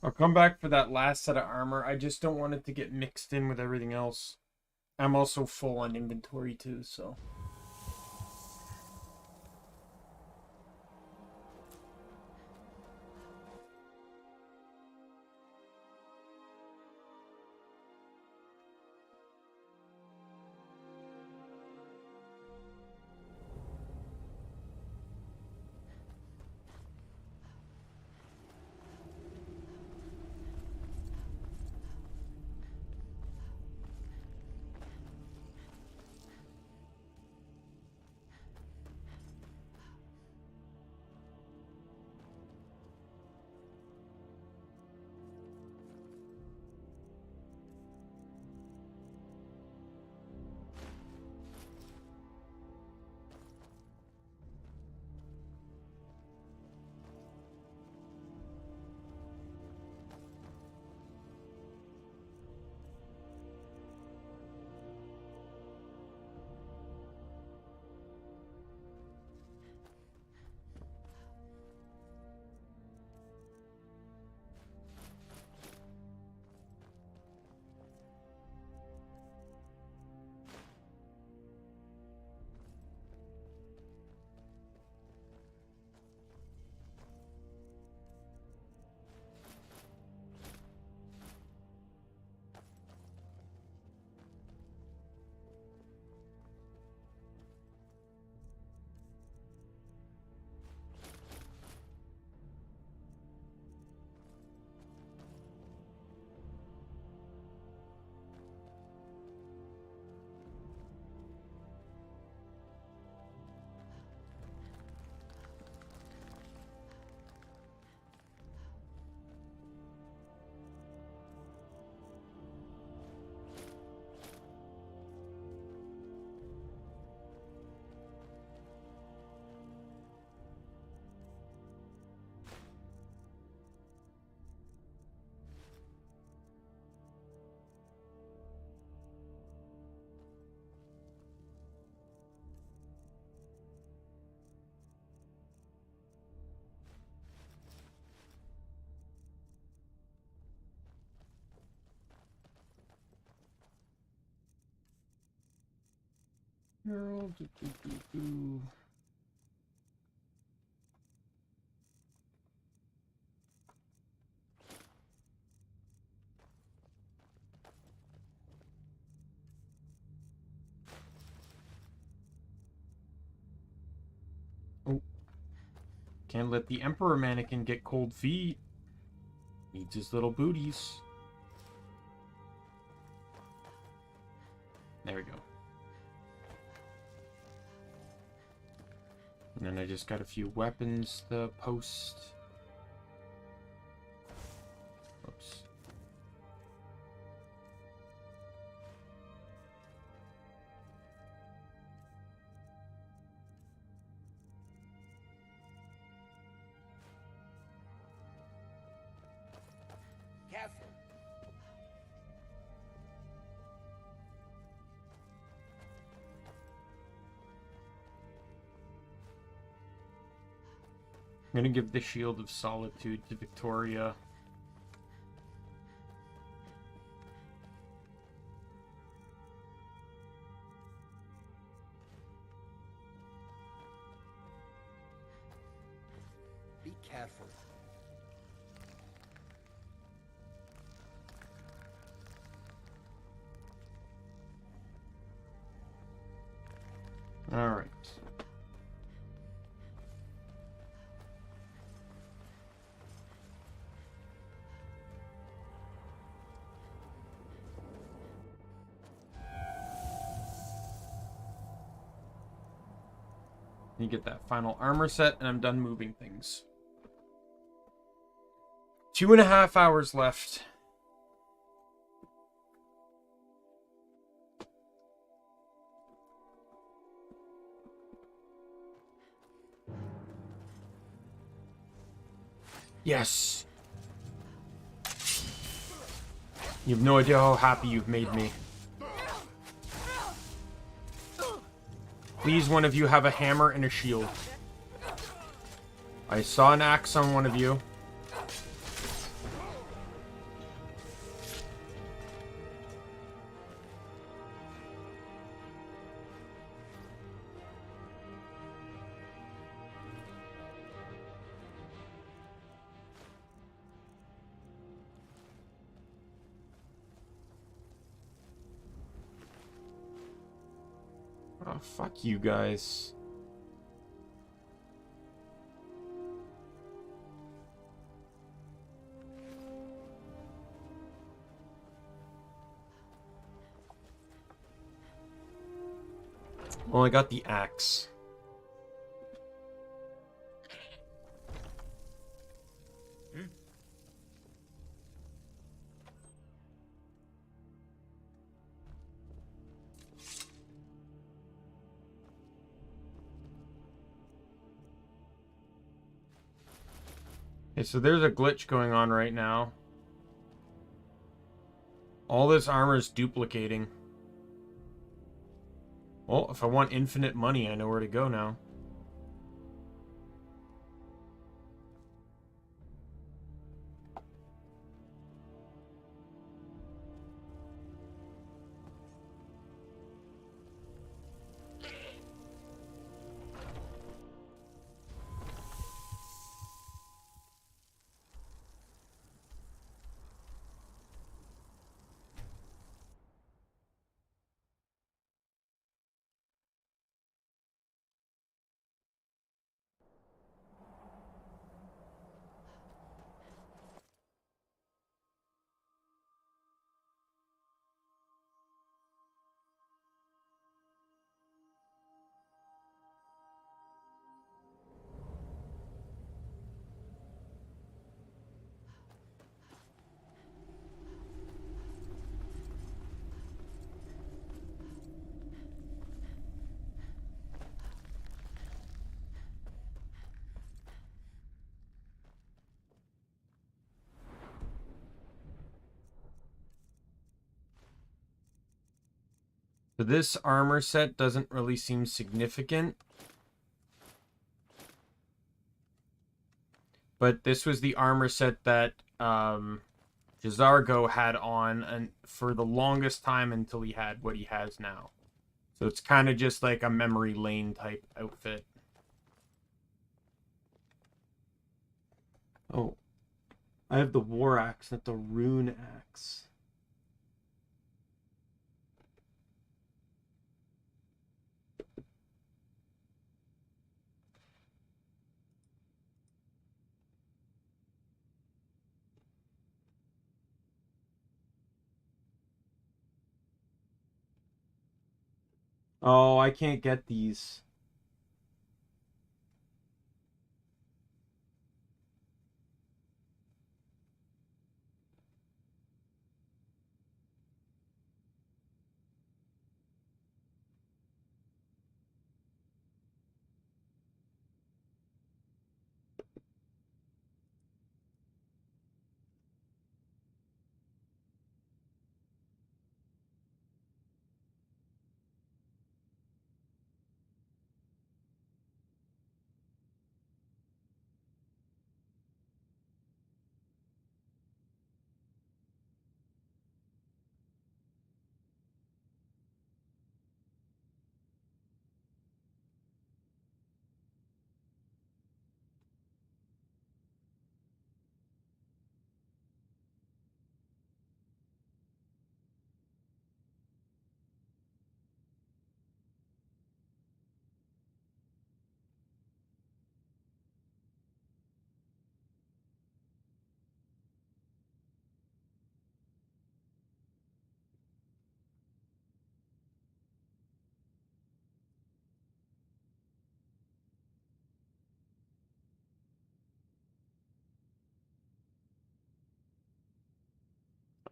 Speaker 1: I'll come back for that last set of armor. I just don't want it to get mixed in with everything else. I'm also full on inventory too, so... Girl, Oh. Can't let the Emperor mannequin get cold feet. Needs his little booties. There we go. And then I just got a few weapons to post. Oops.
Speaker 7: Careful.
Speaker 1: I'm gonna give the Shield of Solitude to Victoria.
Speaker 7: Be careful.
Speaker 1: All right. You get that final armor set, and I'm done moving things. 2.5 hours left. Yes! You have no idea how happy you've made me. Please, one of you have a hammer and a shield. I saw an axe on one of you. Oh, fuck you guys. Well, I got the axe. Okay, so there's a glitch going on right now. All this armor is duplicating. Well, if I want infinite money, I know where to go now. So this armor set doesn't really seem significant. But this was the armor set that Jazargo had on and for the longest time until he had what he has now. So it's kind of just like a memory lane type outfit. Oh, I have the war axe, not the rune axe. Oh, I can't get these.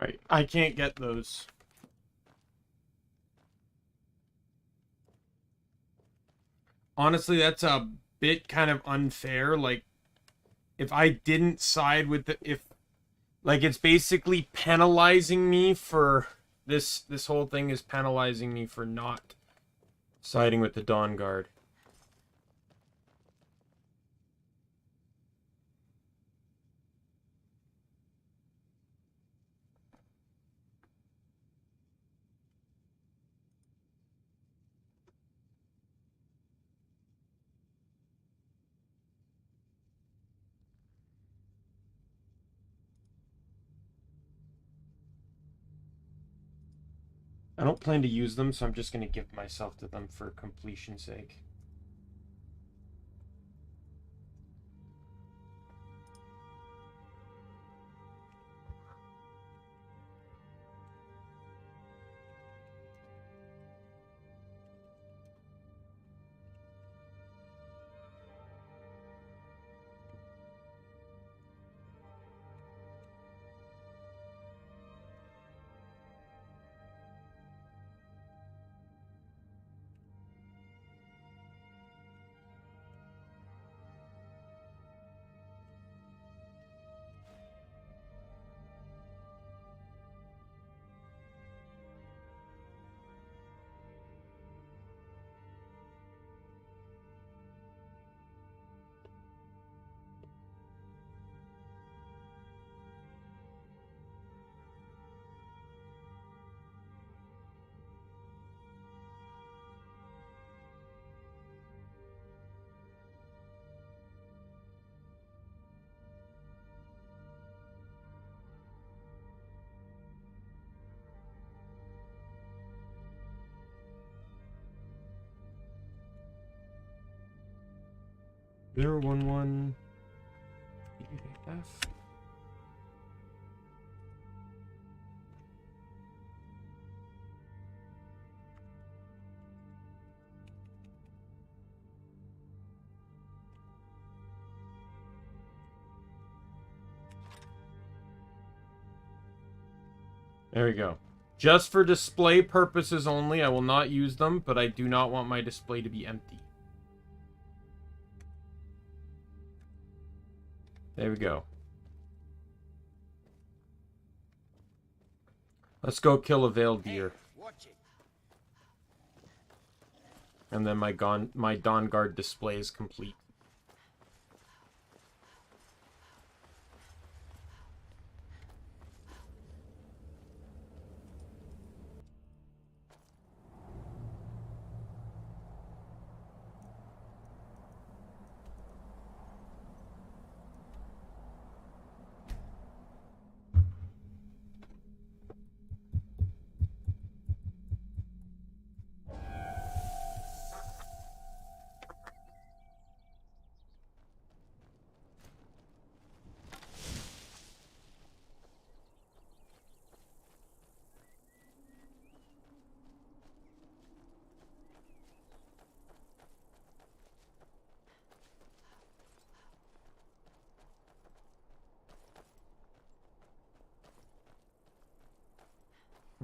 Speaker 1: Right, I can't get those. Honestly, that's a bit kind of unfair. Like, if I didn't side with the, if, like, it's basically penalizing me for, this whole thing is penalizing me for not siding with the Dawn Guard. I don't plan to use them, so I'm just going to give myself to them for completion's sake. Zero one one F. There we go. Just for display purposes only, I will not use them, but I do not want my display to be empty. There we go. Let's go kill a veiled deer. And then my Dawn Guard display is complete.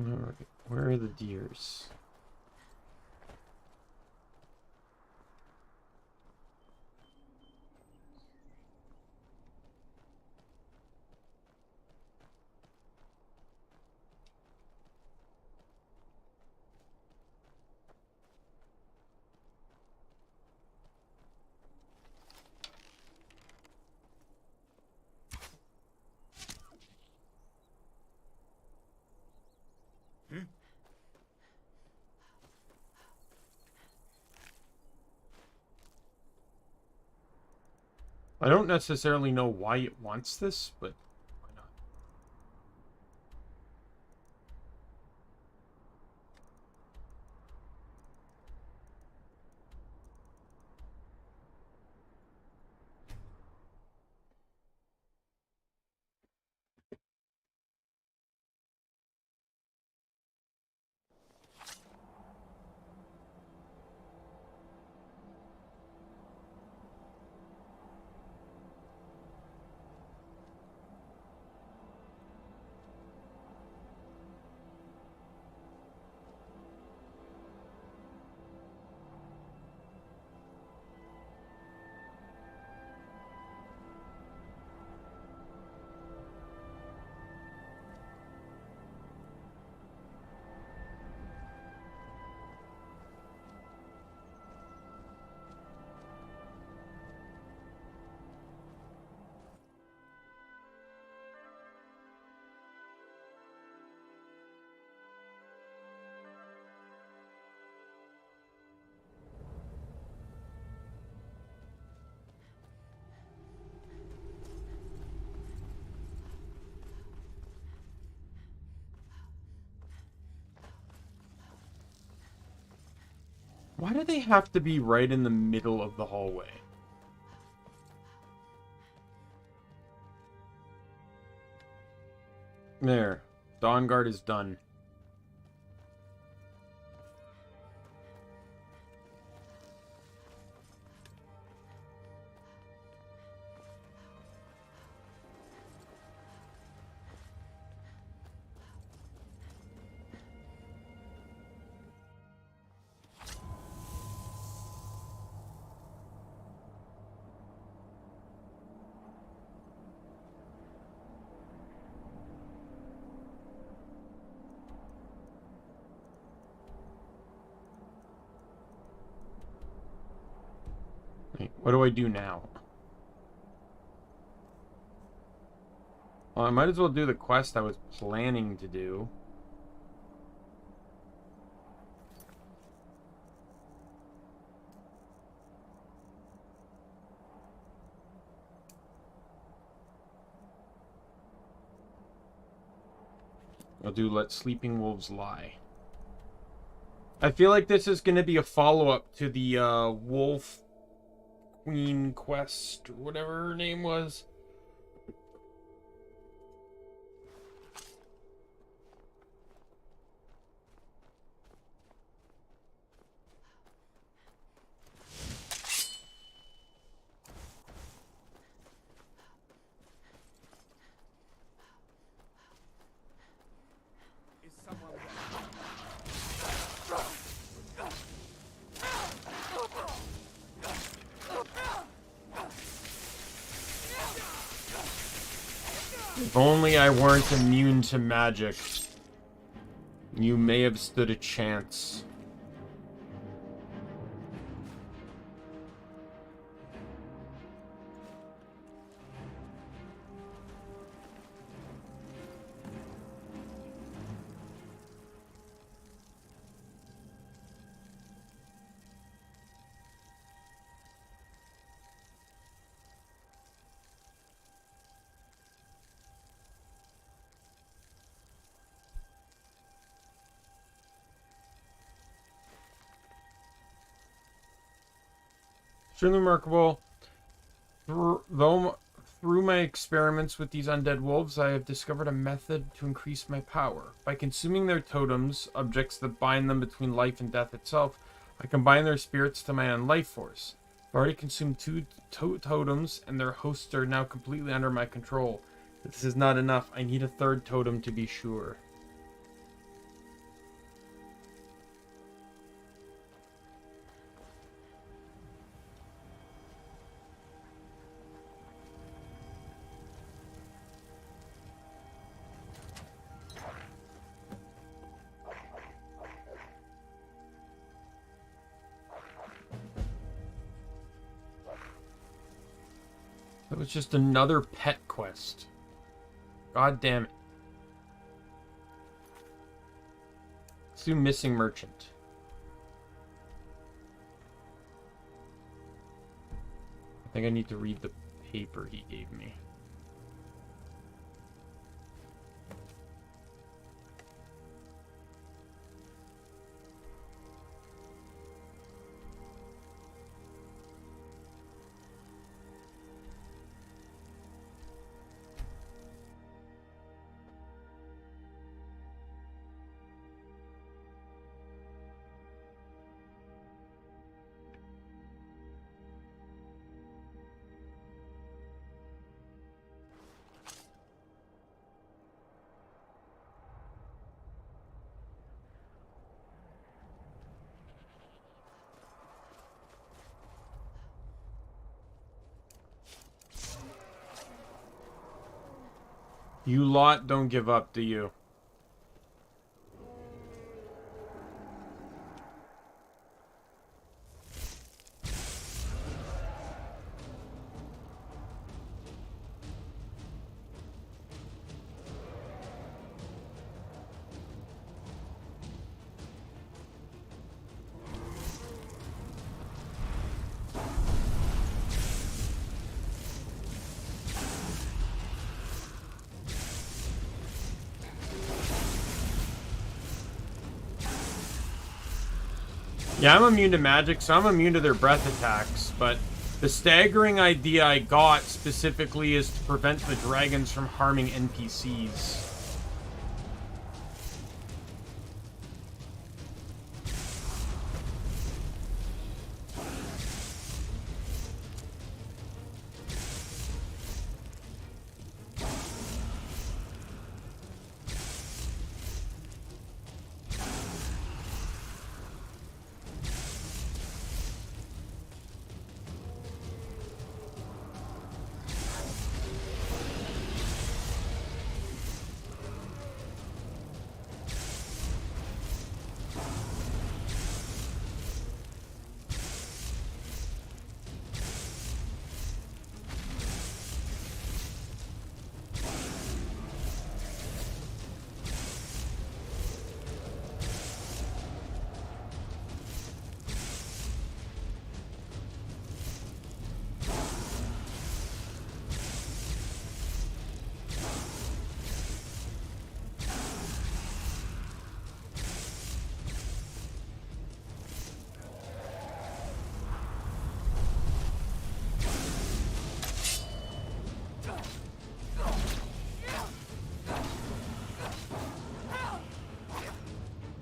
Speaker 1: Alright, where are the deers? I don't necessarily know why it wants this, but why not? Why do they have to be right in the middle of the hallway? There. Dawn Guard is done. Wait, what do I do now? Well, I might as well do the quest I was planning to do. I'll do Let Sleeping Wolves Lie. I feel like this is going to be a follow-up to the Wolf Queen quest, or whatever her name was. If only I weren't immune to magic, you may have stood a chance. Extremely remarkable. Through my experiments with these undead wolves, I have discovered a method to increase my power. By consuming their totems, objects that bind them between life and death itself, I combine their spirits to my own life force. I've already consumed 2 totems, and their hosts are now completely under my control. But this is not enough. I need a 3rd totem to be sure. That was just another pet quest. God damn it. Let's do Missing Merchant. I think I need to read the paper he gave me. You lot don't give up, do you? Yeah, I'm immune to magic, so I'm immune to their breath attacks, but the staggering idea I got specifically is to prevent the dragons from harming NPCs.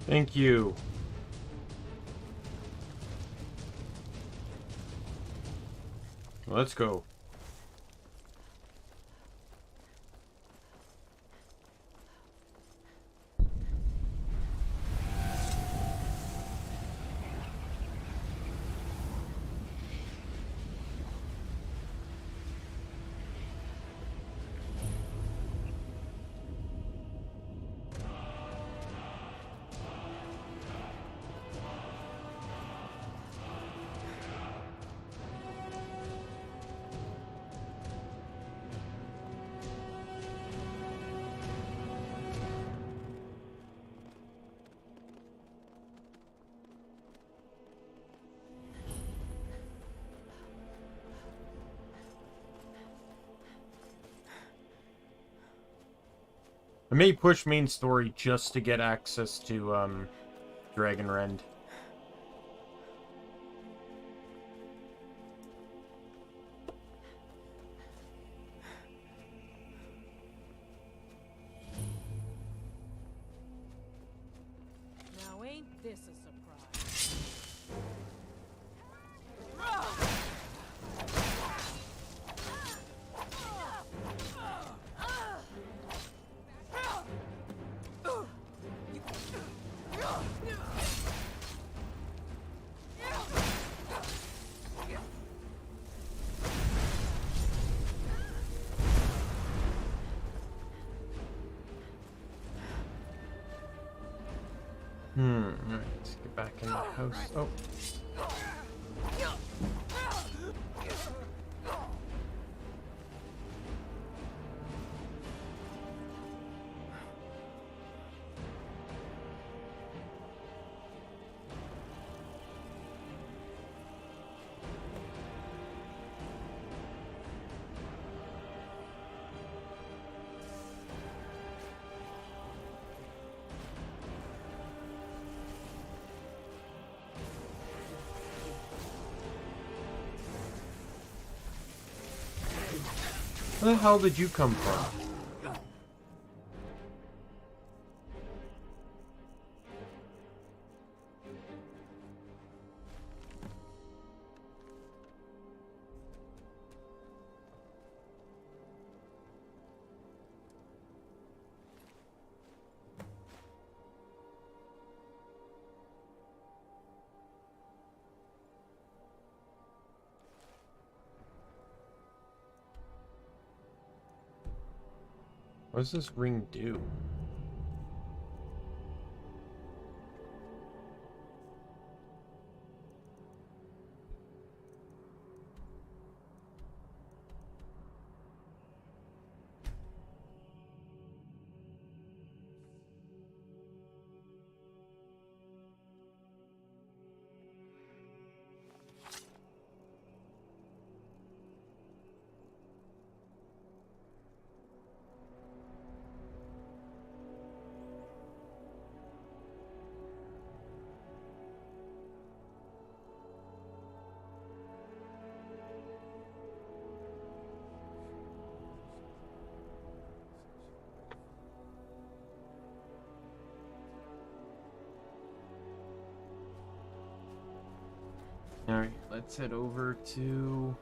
Speaker 1: Thank you. Let's go. I may push main story just to get access to, Dragon Rend.
Speaker 17: Now ain't this a surprise?
Speaker 1: Alright, let's get back in the house. Oh. Where the hell did you come from? What does this ring do? Alright, let's head over to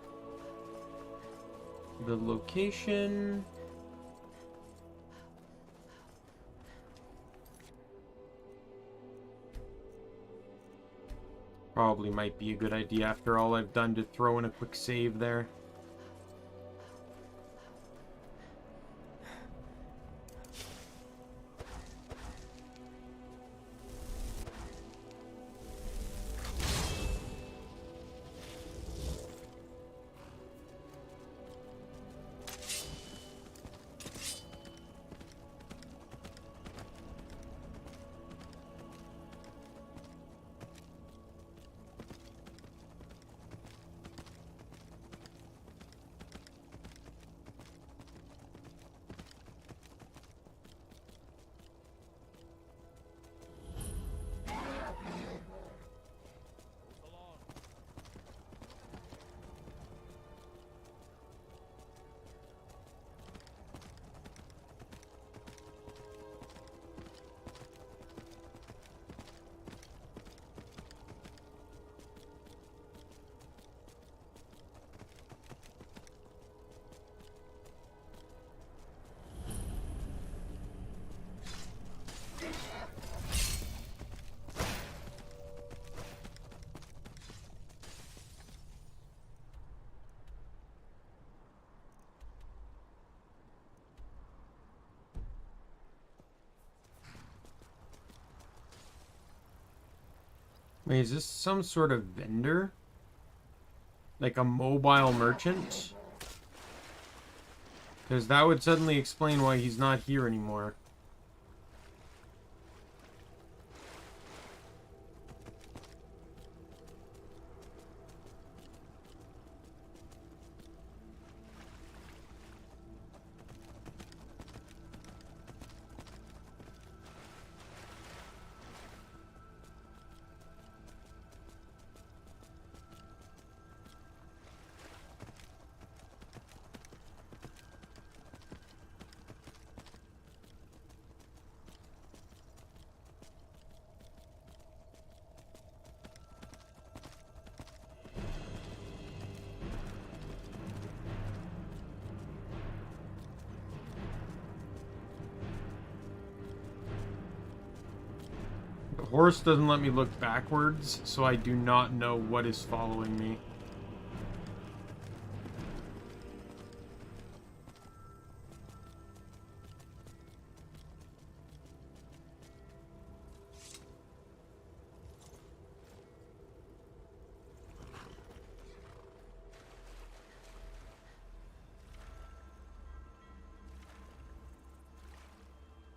Speaker 1: the location. Probably might be a good idea after all I've done to throw in a quick save there. Wait, is this some sort of vendor? Like a mobile merchant? Because that would suddenly explain why he's not here anymore. The horse doesn't let me look backwards, so I do not know what is following me.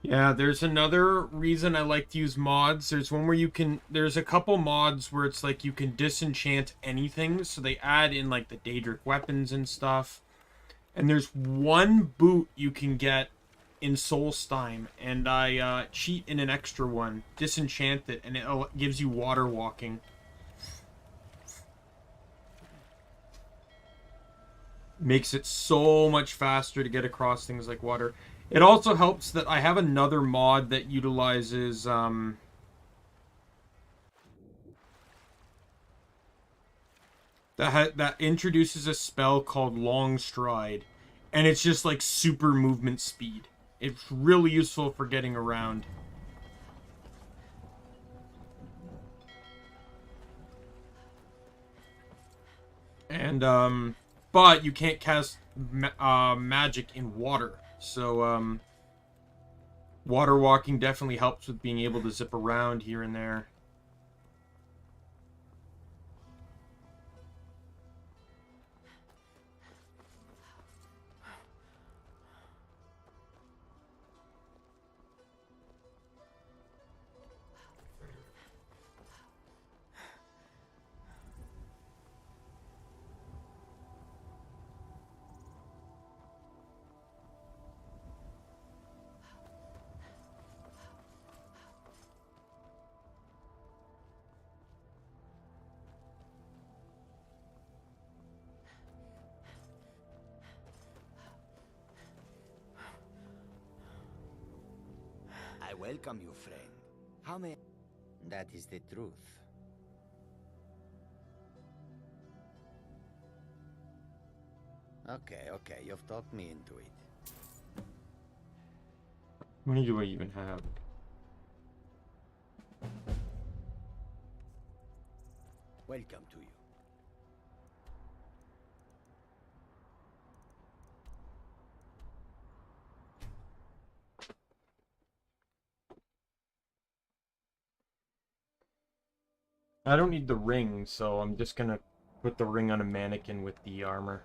Speaker 1: Yeah, there's another reason I like to use mods. There's one where you can... There's a couple mods where it's like you can disenchant anything. So they add in like the Daedric weapons and stuff. And there's one boot you can get in Solstheim. And I cheat in an extra one. Disenchant it and it gives you water walking. Makes it so much faster to get across things like water. It also helps that I have another mod that utilizes, that introduces a spell called Long Stride. And it's just like super movement speed. It's really useful for getting around. And, but you can't cast magic in water. So, water walking definitely helps with being able to zip around here and there.
Speaker 14: I welcome you, friend. How may... That is the truth. Okay, you've talked me into it.
Speaker 1: How many do I even have?
Speaker 14: Welcome to you.
Speaker 1: I don't need the ring, so I'm just gonna put the ring on a mannequin with the armor.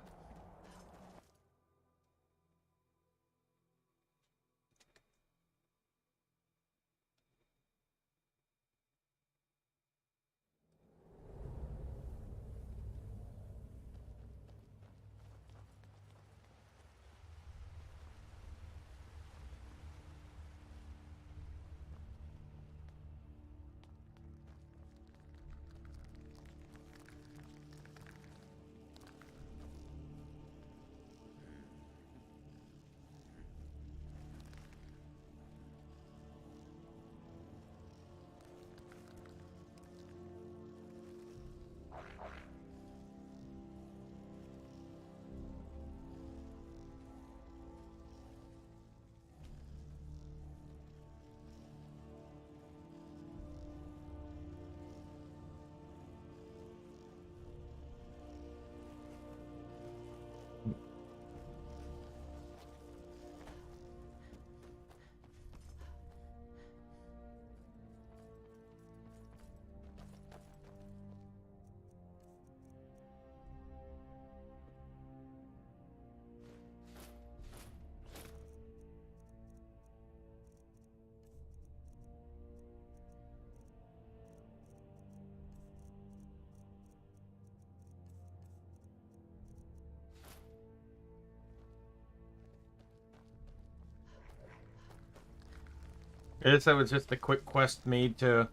Speaker 1: I guess that was just a quick quest made to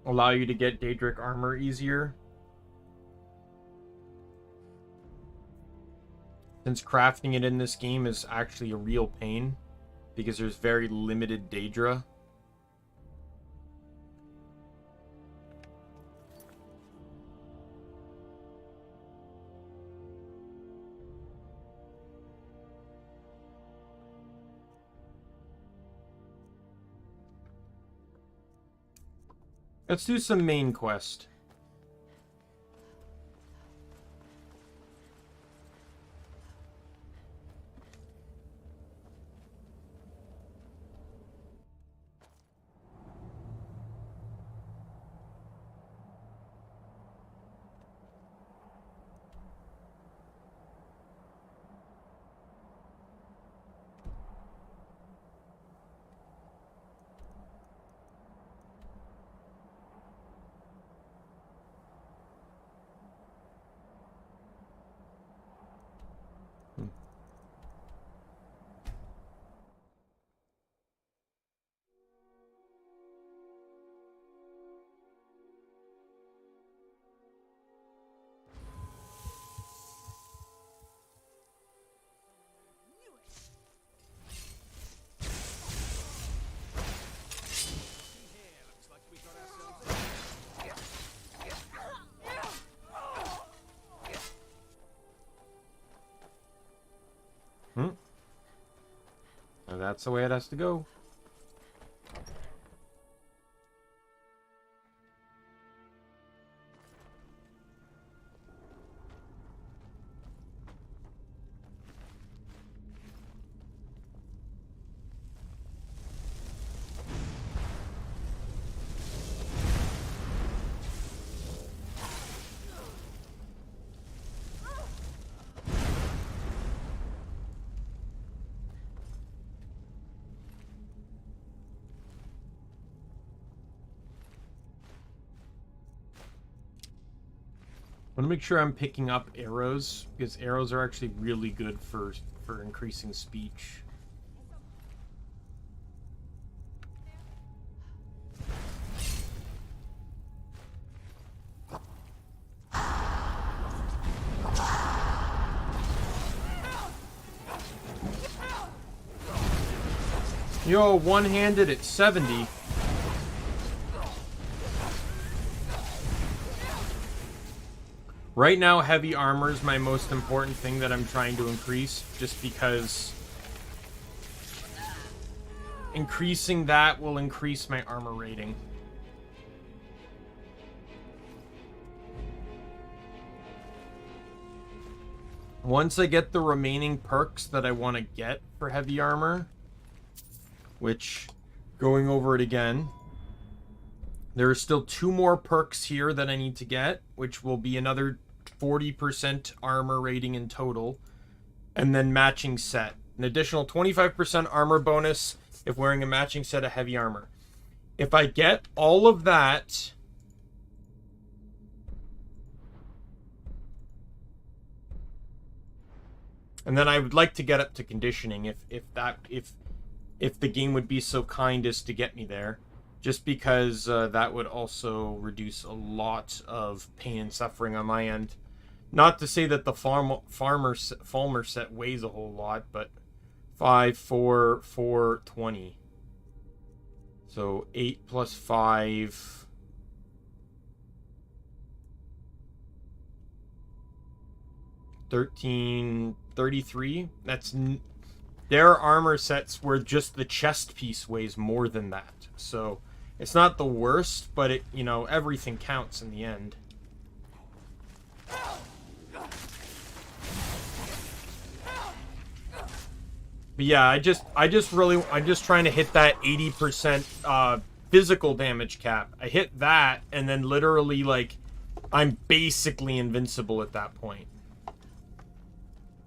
Speaker 1: allow you to get Daedric armor easier. Since crafting it in this game is actually a real pain, because there's very limited Daedra. Let's do some main quest. Now that's the way it has to go. I want to make sure I'm picking up arrows, because arrows are actually really good for increasing speech. Yo, one-handed at 70. Right now, heavy armor is my most important thing that I'm trying to increase, just because increasing that will increase my armor rating. Once I get the remaining perks that I want to get for heavy armor, which, going over it again, there are still 2 more perks here that I need to get, which will be another 40% armor rating in total, and then matching set. An additional 25% armor bonus if wearing a matching set of heavy armor. If I get all of that, and then I would like to get up to conditioning if the game would be so kind as to get me there, just because that would also reduce a lot of pain and suffering on my end. Not to say that the Falmer set weighs a whole lot, but 5, 4, 4, 20. So 8 plus 5. 13, 33. There are armor sets where just the chest piece weighs more than that. So it's not the worst, but it, you know, everything counts in the end. But yeah, I'm just trying to hit that 80% physical damage cap. I hit that, and then literally, like, I'm basically invincible at that point.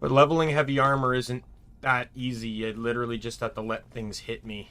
Speaker 1: But leveling heavy armor isn't that easy. I literally just have to let things hit me.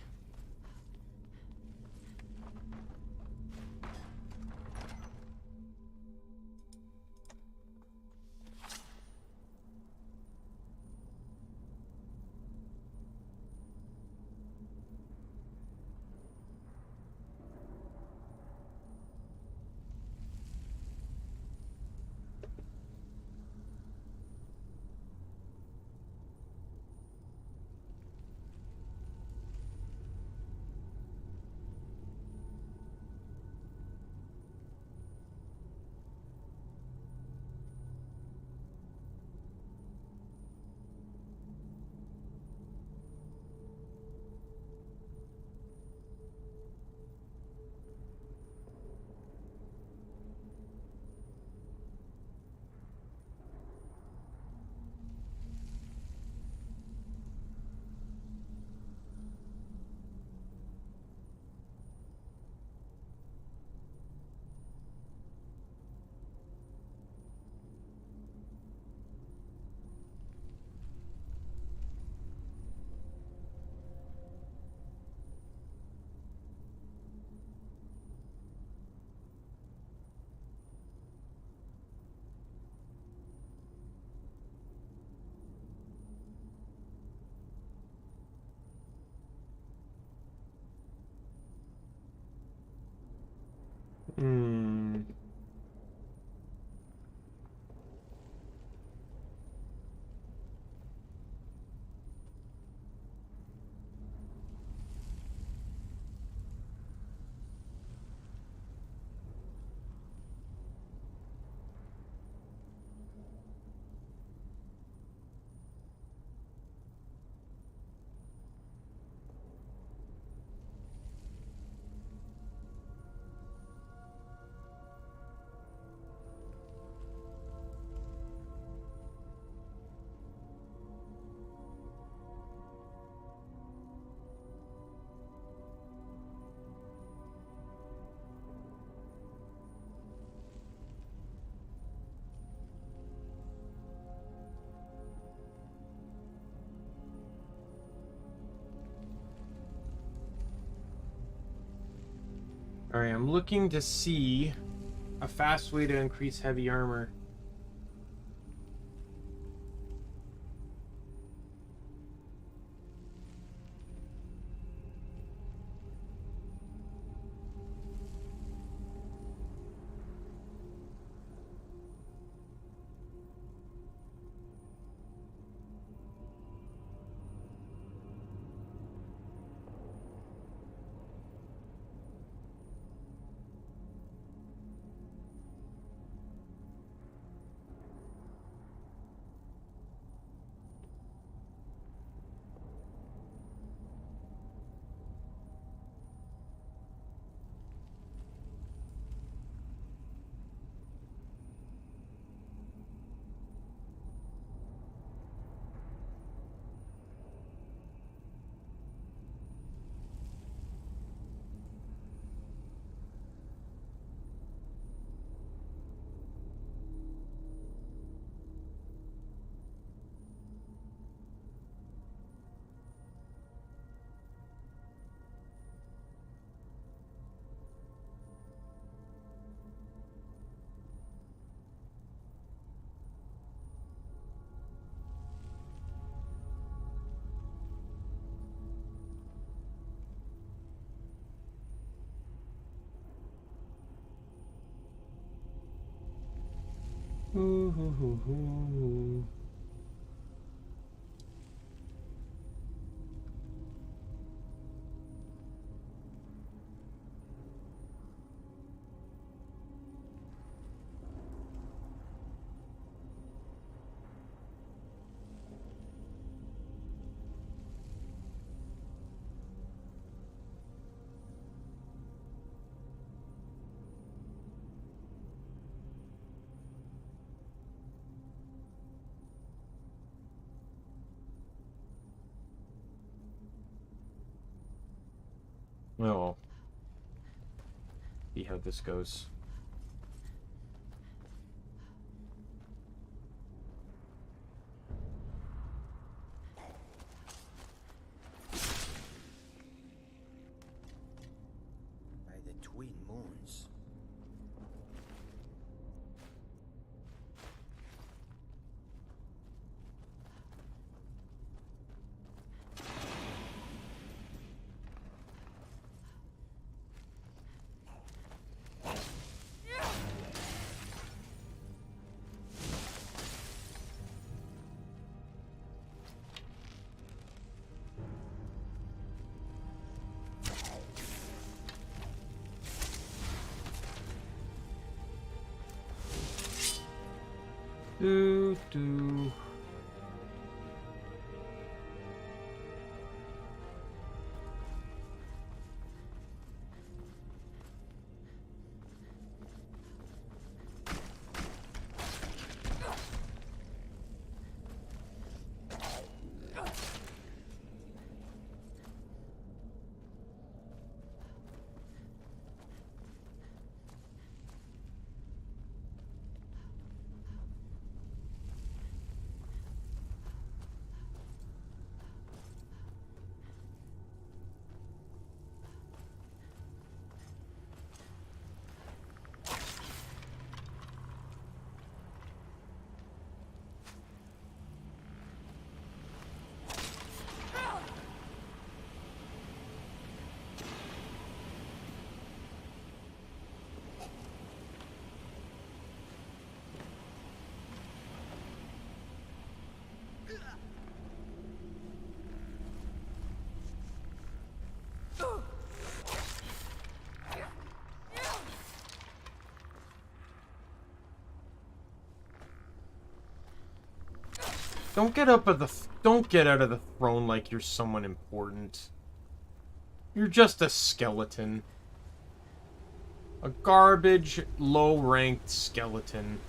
Speaker 1: Alright, I'm looking to see a fast way to increase heavy armor. Ooh, hoo, hoo, hoo. Well, see how this goes.
Speaker 14: By the twin moons.
Speaker 1: Do. Don't get up of the don't get out of the throne like you're someone important. You're just a skeleton. A garbage, low-ranked skeleton.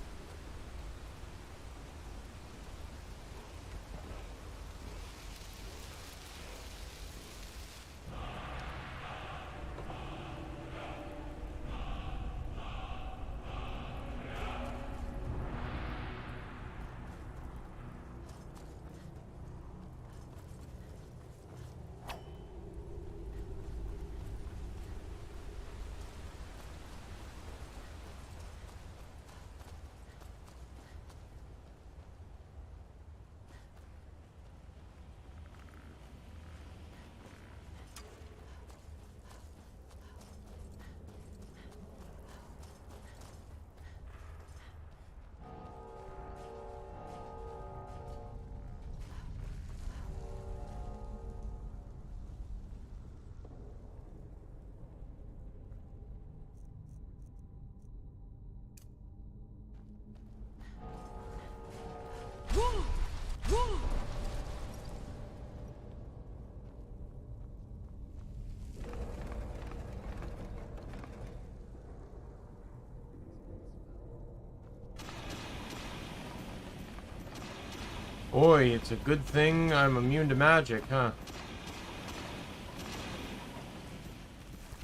Speaker 1: Boy, it's a good thing I'm immune to magic, huh?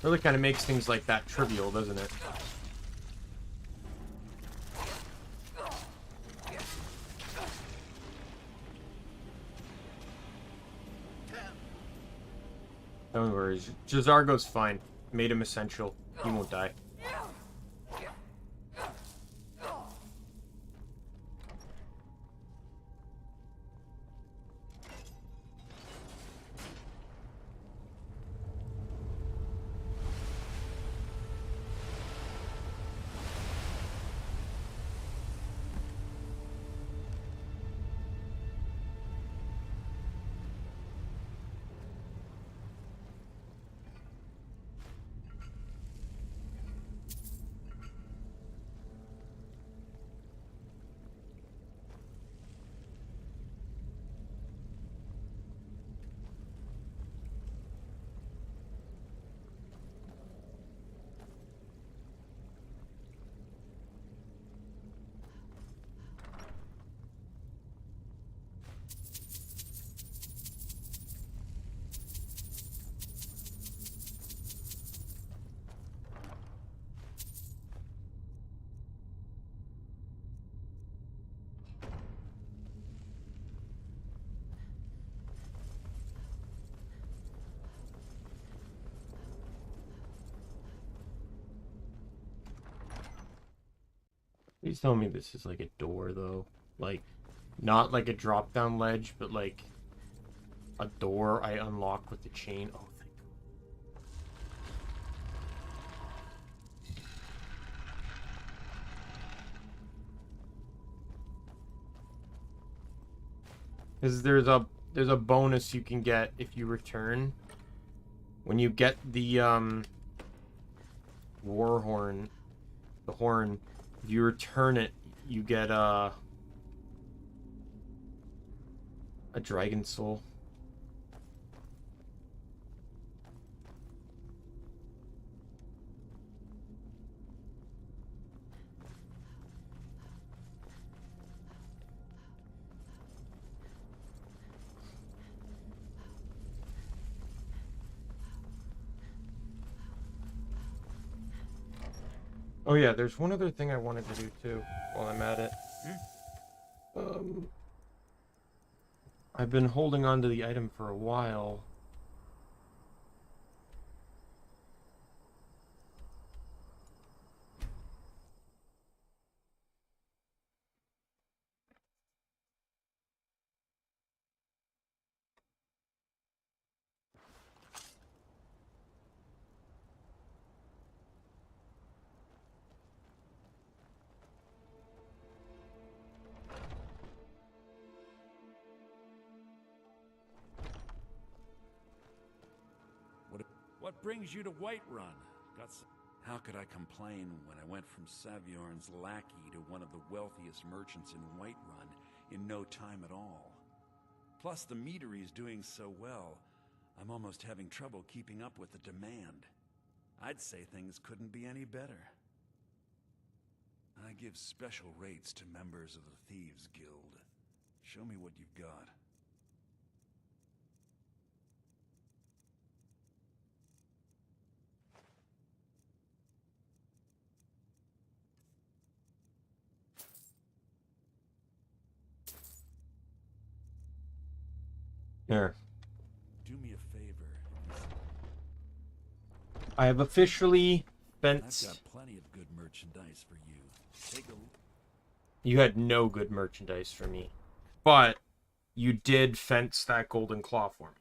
Speaker 1: Really kind of makes things like that trivial, doesn't it? Don't worry, Jazargo's fine. Made him essential. He won't die. Please tell me this is like a door, though. Like, not like a drop-down ledge, but like a door I unlock with the chain. Oh, thank God. Because there's a bonus you can get if you return. When you get the war horn, the horn, if you return it, you get a dragon soul. Oh yeah, there's one other thing I wanted to do too while I'm at it. I've been holding on to the item for a while.
Speaker 15: What brings you to Whiterun? How could I complain when I went from Savjorn's lackey to one of the wealthiest merchants in Whiterun in no time at all? Plus, the meadery's doing so well, I'm almost having trouble keeping up with the demand. I'd say things couldn't be any better. I give special rates to members of the Thieves Guild. Show me what you've got.
Speaker 1: Here.
Speaker 15: Do me a favor.
Speaker 1: I have officially fenced.
Speaker 15: I've got plenty of good merchandise for you. Take a look.
Speaker 1: You had no good merchandise for me, but you did fence that golden claw for me.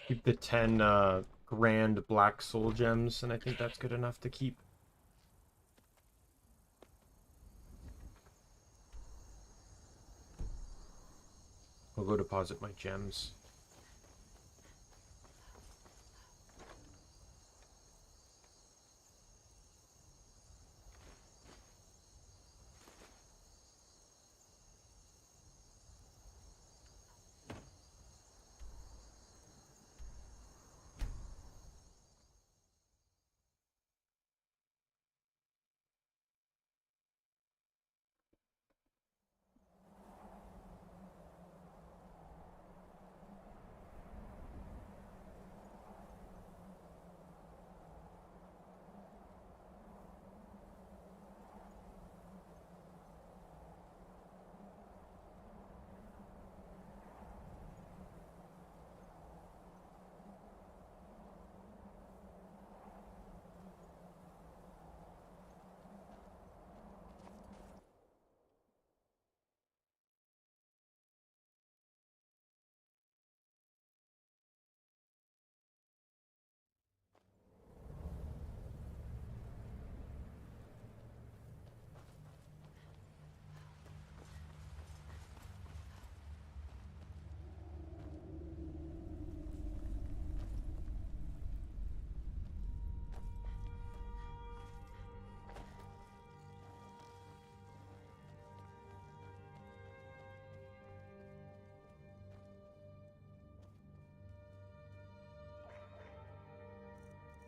Speaker 1: Keep the 10 grand black soul gems, and I think that's good enough to keep. I'll go deposit my gems.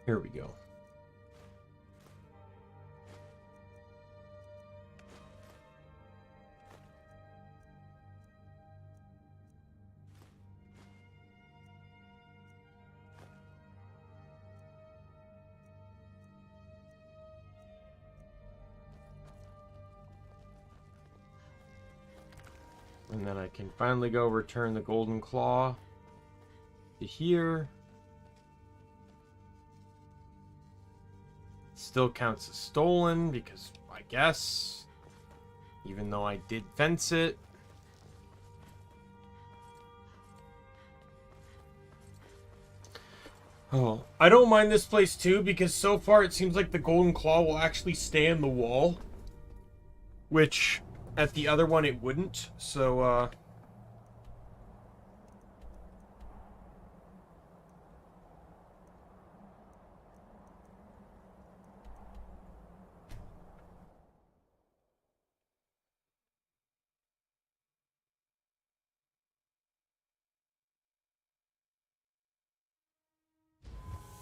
Speaker 1: Here we go. And then I can finally go return the golden claw to here. Still counts as stolen because I guess, even though I did fence it. Oh, I don't mind this place too because so far it seems like the golden claw will actually stay in the wall, which at the other one it wouldn't. So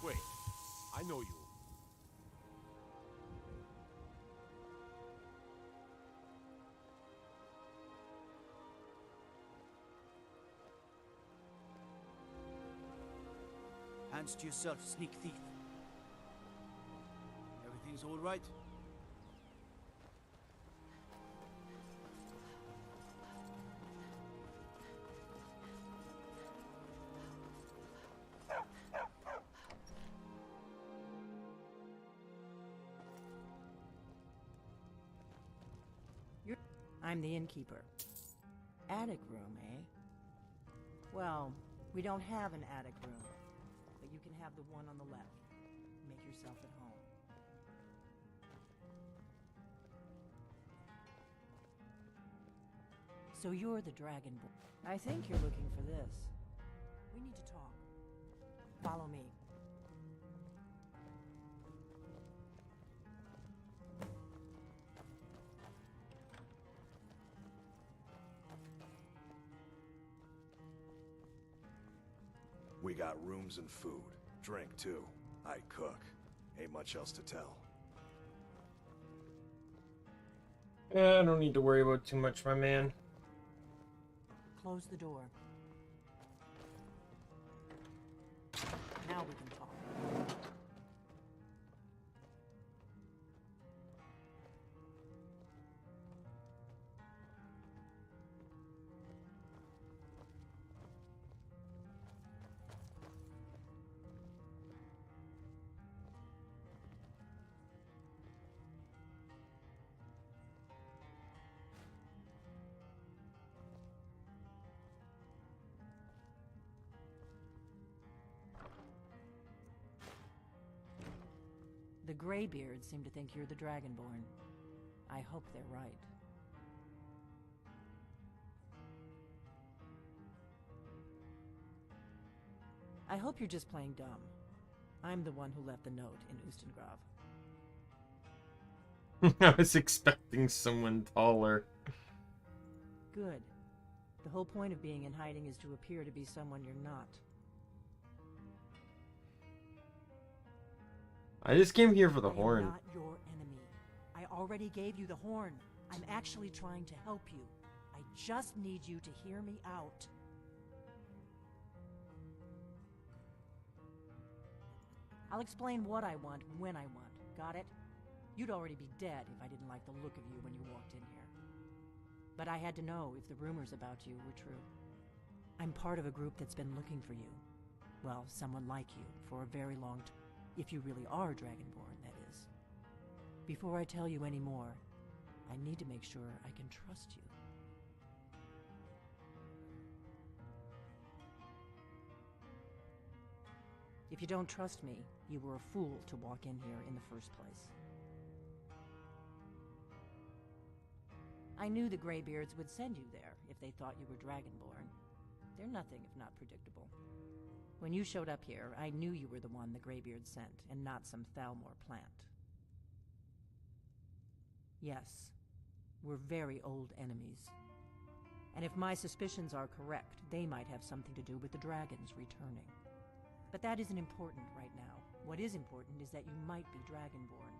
Speaker 10: Wait, I know you.
Speaker 5: Hands to yourself, sneak thief. Everything's all right?
Speaker 24: I'm the innkeeper. Attic room, eh? Well, we don't have an attic room, but you can have the one on the left. Make yourself at home. So you're the Dragonborn. I think you're looking for this. We need to talk. Follow me.
Speaker 4: We got rooms and food. Drink, too. I cook. Ain't much else to tell.
Speaker 1: yeah, I don't need to worry about too much, my man.
Speaker 24: Close the door. Now we can talk. The Greybeards seem to think you're the Dragonborn. I hope they're right. I hope you're just playing dumb. I'm the one who left the note in Ustengrav.
Speaker 1: I was expecting someone taller.
Speaker 24: Good. The whole point of being in hiding is to appear to be someone you're not.
Speaker 1: I just came here for the
Speaker 24: I am
Speaker 1: horn.
Speaker 24: not your enemy. I already gave you the horn. I'm actually trying to help you. I just need you to hear me out. I'll explain what I want when I want. Got it? You'd already be dead if I didn't like the look of you when you walked in here. But I had to know if the rumors about you were true. I'm part of a group that's been looking for you. Well, someone like you for a very long time. If you really are Dragonborn, that is. Before I tell you any more, I need to make sure I can trust you. If you don't trust me, you were a fool to walk in here in the first place. I knew the Greybeards would send you there if they thought you were Dragonborn. They're nothing if not predictable. When you showed up here, I knew you were the one the Greybeards sent, and not some Thalmor plant. Yes, we're very old enemies. And if my suspicions are correct, they might have something to do with the dragons returning. But that isn't important right now. What is important is that you might be Dragonborn.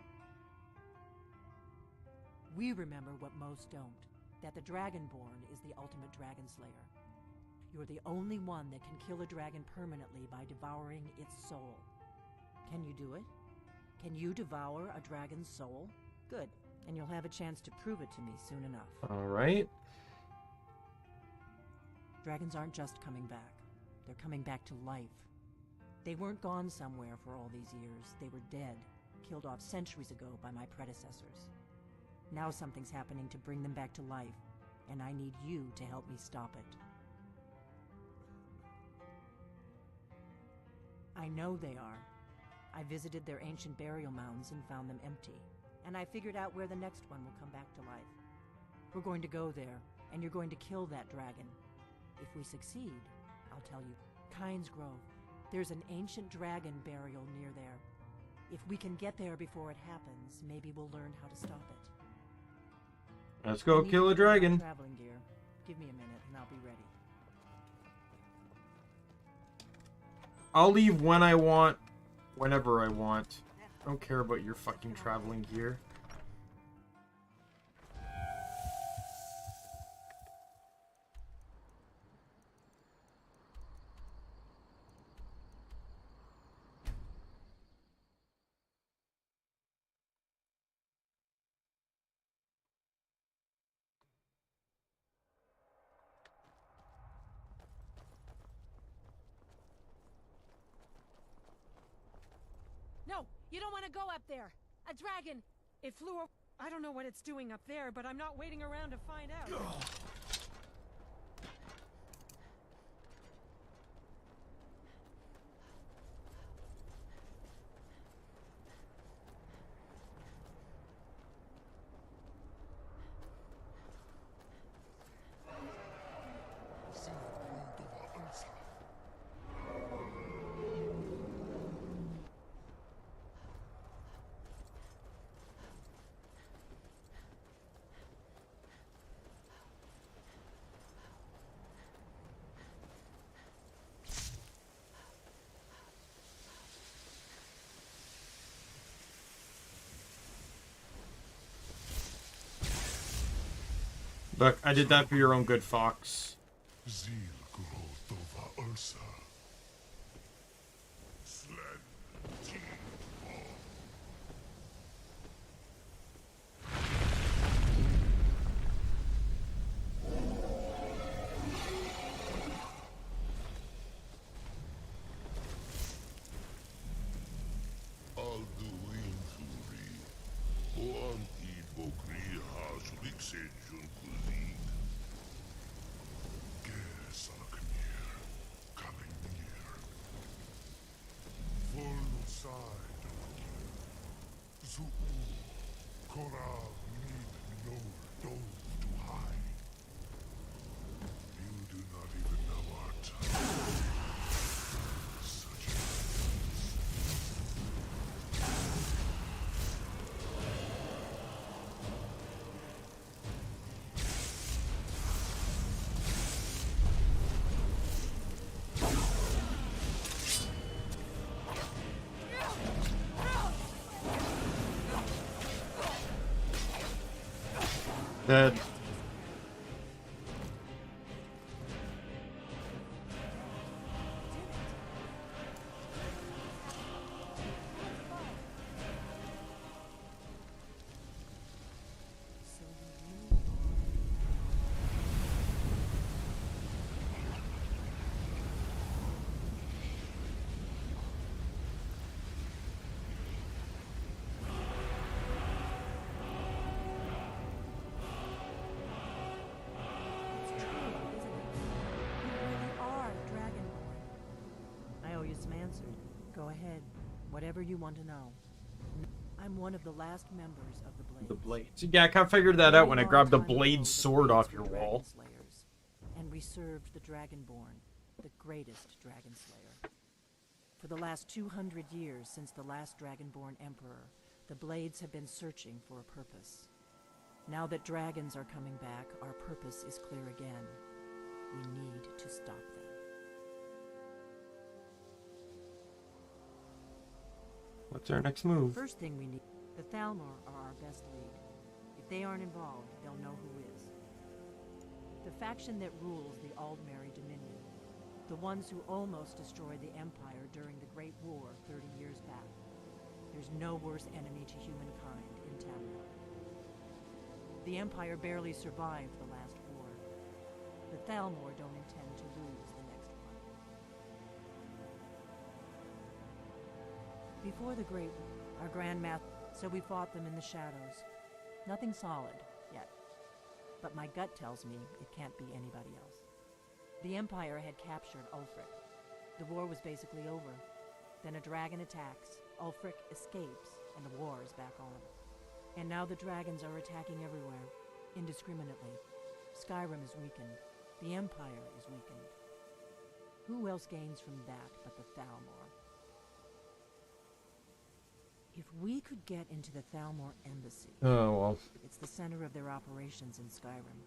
Speaker 24: We remember what most don't, that the Dragonborn is the ultimate dragon slayer. You're the only one that can kill a dragon permanently by devouring its soul. Can you do it? Can you devour a dragon's soul? Good, and you'll have a chance to prove it to me soon enough.
Speaker 1: All right.
Speaker 24: Dragons aren't just coming back. They're coming back to life. They weren't gone somewhere for all these years. They were dead, killed off centuries ago by my predecessors. Now something's happening to bring them back to life, and I need you to help me stop it. I know they are. I visited their ancient burial mounds and found them empty, and I figured out where the next one will come back to life. We're going to go there, and you're going to kill that dragon. If we succeed, I'll tell you, Kynes Grove. There's an ancient dragon burial near there. If we can get there before it happens, maybe we'll learn how to stop it.
Speaker 1: Let's go kill a dragon.
Speaker 24: Traveling gear. Give me a minute and I'll be ready.
Speaker 1: I'll leave when I want, whenever I want. I don't care about your fucking traveling gear.
Speaker 17: No, you don't want to go up there. A dragon. It flew. I don't know what it's doing up there, but I'm not waiting around to find out.
Speaker 1: Look, I did that for your own good, Fox. Dead.
Speaker 24: Go ahead. Whatever you want to know. I'm one of the last members of the Blades.
Speaker 1: The Blades. Yeah, I kind of figured that out when I grabbed the Blade sword off your wall.
Speaker 24: And we served the Dragonborn, the greatest Dragon Slayer. For the last 200 years since the last Dragonborn Emperor, the Blades have been searching for a purpose. Now that dragons are coming back, our purpose is clear again. We need to stop them.
Speaker 1: What's our next move?
Speaker 24: First thing we need, the Thalmor are our best lead. If they aren't involved, they'll know who is. The faction that rules the Aldmeri Dominion. The ones who almost destroyed the Empire during the Great War 30 years back. There's no worse enemy to humankind in Tamriel. The Empire barely survived the last war. The Thalmor don't intend to lose the next one. Before the Great War, our Grand Master, so we fought them in the shadows. Nothing solid, yet. But my gut tells me it can't be anybody else. The Empire had captured Ulfric. The war was basically over. Then a dragon attacks, Ulfric escapes, and the war is back on. And now the dragons are attacking everywhere, indiscriminately. Skyrim is weakened. The Empire is weakened. Who else gains from that but the Thalmor? If we could get into the Thalmor embassy...
Speaker 1: Oh, well.
Speaker 24: It's the center of their operations in Skyrim.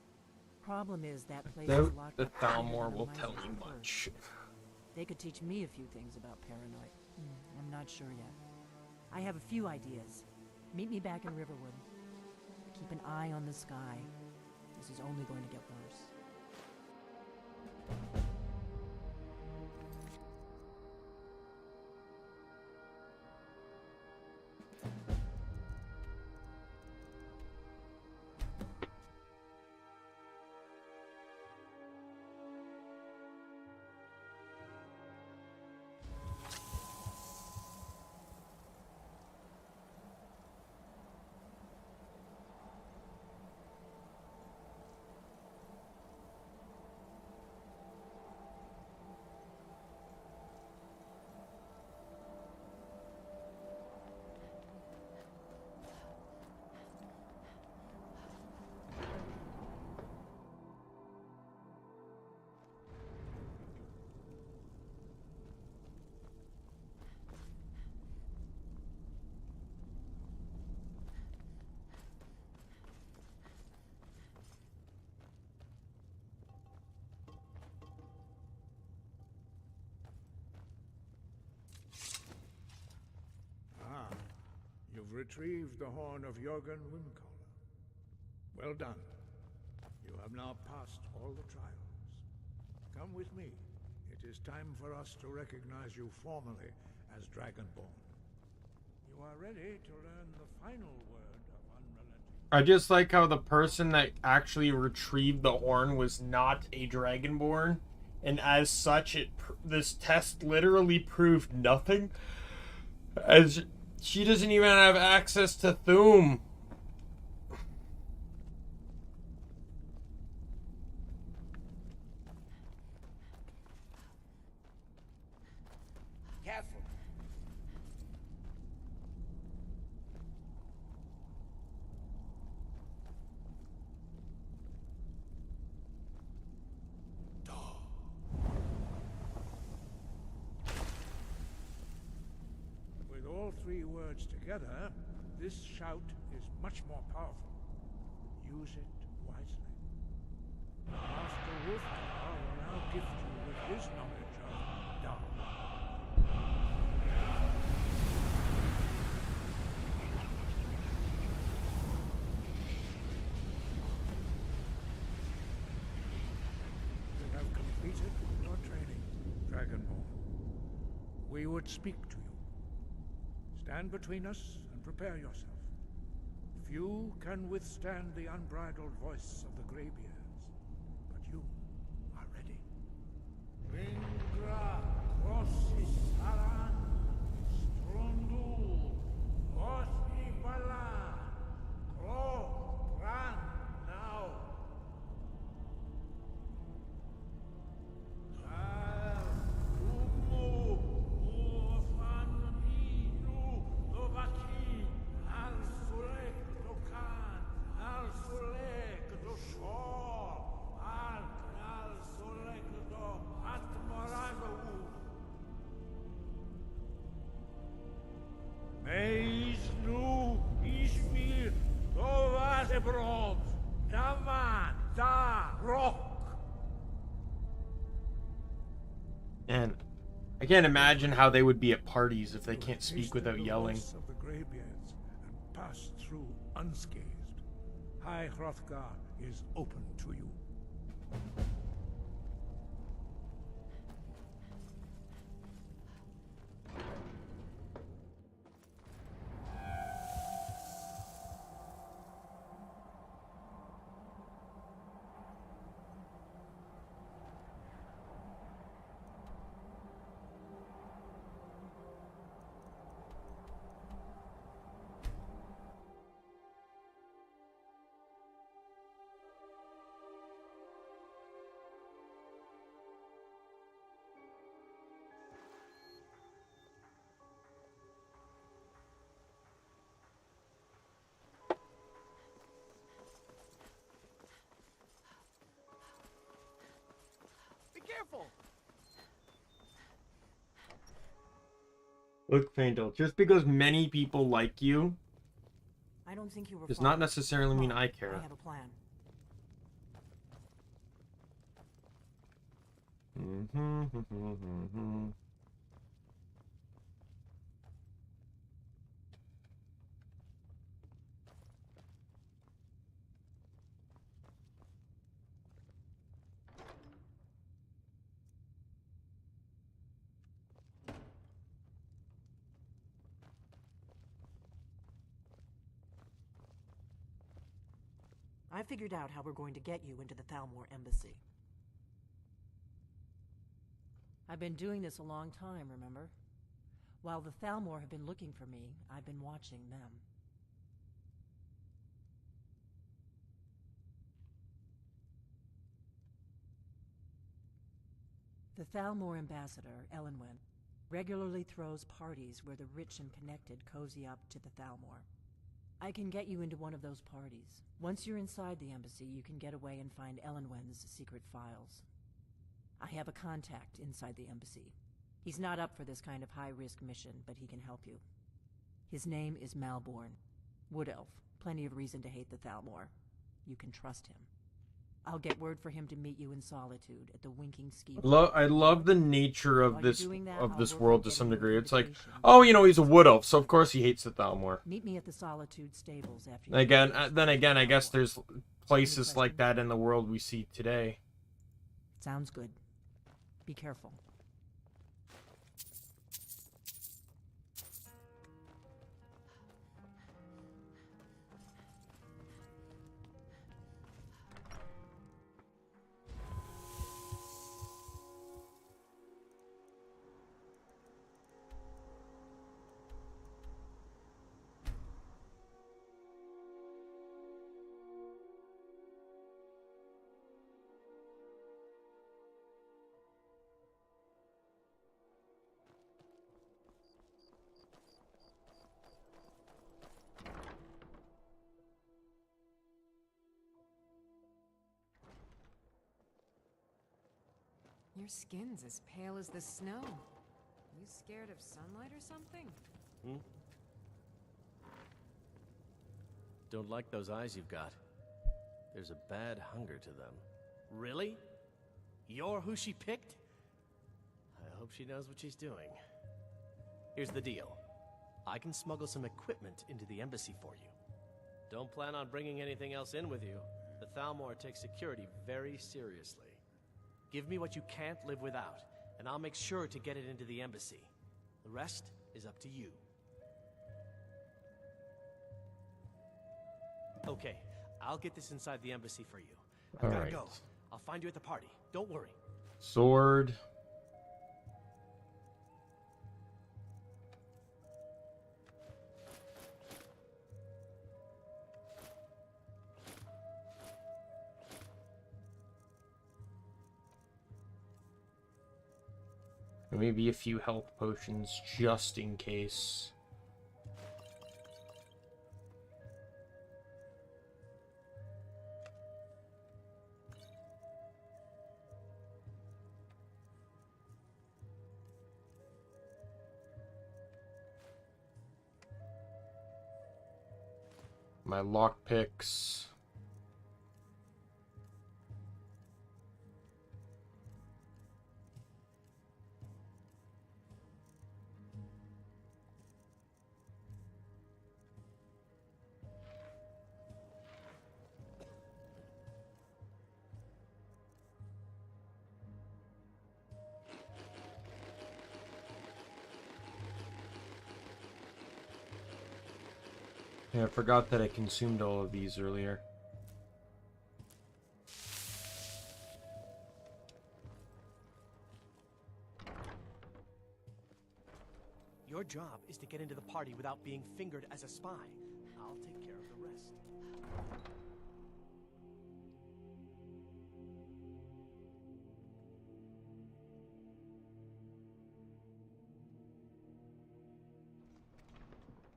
Speaker 24: Problem is that place
Speaker 1: The
Speaker 24: is locked up.
Speaker 1: Thalmor will tell me much.
Speaker 24: They could teach me a few things about paranoid. I'm not sure yet. I have a few ideas. Meet me back in Riverwood. Keep an eye on the sky. This is only going to get worse.
Speaker 9: You've retrieved the horn of Jorgen Windcaller. Well done. You have now passed all the trials. Come with me. It is time for us to recognize you formally as Dragonborn. You are ready to learn the final word of unrelenting...
Speaker 1: I just like how the person that actually retrieved the horn was not a Dragonborn, and as such, this test literally proved nothing, as she doesn't even have access to Thuum.
Speaker 7: Careful.
Speaker 9: With all three words together, this shout is much more powerful. Use it wisely. Master Wolfgar will now gift you with his knowledge of Dar. You have completed your training, Dragonborn. We would speak to you. Stand between us and prepare yourself. Few can withstand the unbridled voice of the Greybeards, but you are ready. Ringra, Rossi, Saran, Strundul, Rossi, Balan, Kro, Ran, now.
Speaker 1: And I can't imagine how they would be at parties if they can't speak
Speaker 9: Tasted
Speaker 1: without
Speaker 9: the
Speaker 1: yelling.
Speaker 9: loss of the Greybeards and passed through unscathed. High Hrothgar is open to you.
Speaker 19: Be careful!
Speaker 1: Look, Faendal, just because many people like you
Speaker 24: I don't think you were
Speaker 1: does not
Speaker 24: followed.
Speaker 1: necessarily mean
Speaker 24: Come
Speaker 1: I
Speaker 24: on,
Speaker 1: care.
Speaker 24: I have a plan. I figured out how we're going to get you into the Thalmor embassy. I've been doing this a long time, remember? While the Thalmor have been looking for me, I've been watching them. The Thalmor ambassador, Elenwen, regularly throws parties where the rich and connected cozy up to the Thalmor. I can get you into one of those parties. Once you're inside the embassy, you can get away and find Elenwen's secret files. I have a contact inside the embassy. He's not up for this kind of high-risk mission, but he can help you. His name is Malborn. Wood Elf. Plenty of reason to hate the Thalmor. You can trust him. I'll get word for him to meet you in solitude at the Winking Ski.
Speaker 1: I love the nature of
Speaker 24: While you're
Speaker 1: this
Speaker 24: doing that, I'll work
Speaker 1: world
Speaker 24: on
Speaker 1: to
Speaker 24: getting
Speaker 1: some
Speaker 24: you an
Speaker 1: degree. It's like,
Speaker 24: invitation.
Speaker 1: oh, you know, he's a wood elf, so of course he hates the Thalmor.
Speaker 24: Meet me at the Solitude stables after.
Speaker 1: Then again, I guess there's places like that in the world we see today.
Speaker 24: Sounds good. Be careful.
Speaker 13: Your skin's as pale as the snow. You scared of sunlight or something?
Speaker 19: Hmm? Don't like those eyes you've got. There's a bad hunger to them. Really? You're who she picked? I hope she knows what she's doing. Here's the deal. I can smuggle some equipment into the embassy for you. Don't plan on bringing anything else in with you. The Thalmor takes security very seriously. Give me what you can't live without, and I'll make sure to get it into the embassy. The rest is up to you. Okay, I'll get this inside the embassy for you. I've gotta go. I'll find you at the party. Don't worry.
Speaker 1: Sword. Maybe a few health potions just in case. My lockpicks. Yeah, I forgot that I consumed all of these earlier.
Speaker 19: Your job is to get into the party without being fingered as a spy. I'll take care of the rest.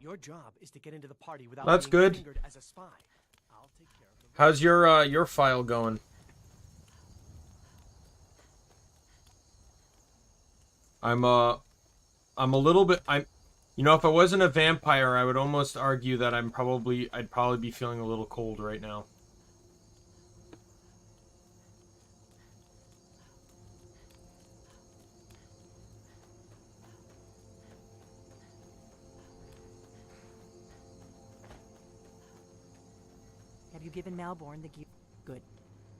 Speaker 19: Your job is to get into the party without
Speaker 1: That's
Speaker 19: being
Speaker 1: good.
Speaker 19: fingered as a spy. I'll take care of the rest.
Speaker 1: How's your file going? I'm a little bit you know, if I wasn't a vampire, I would almost argue that I'd probably be feeling a little cold right now.
Speaker 24: Have you given Malborn the gear? Good.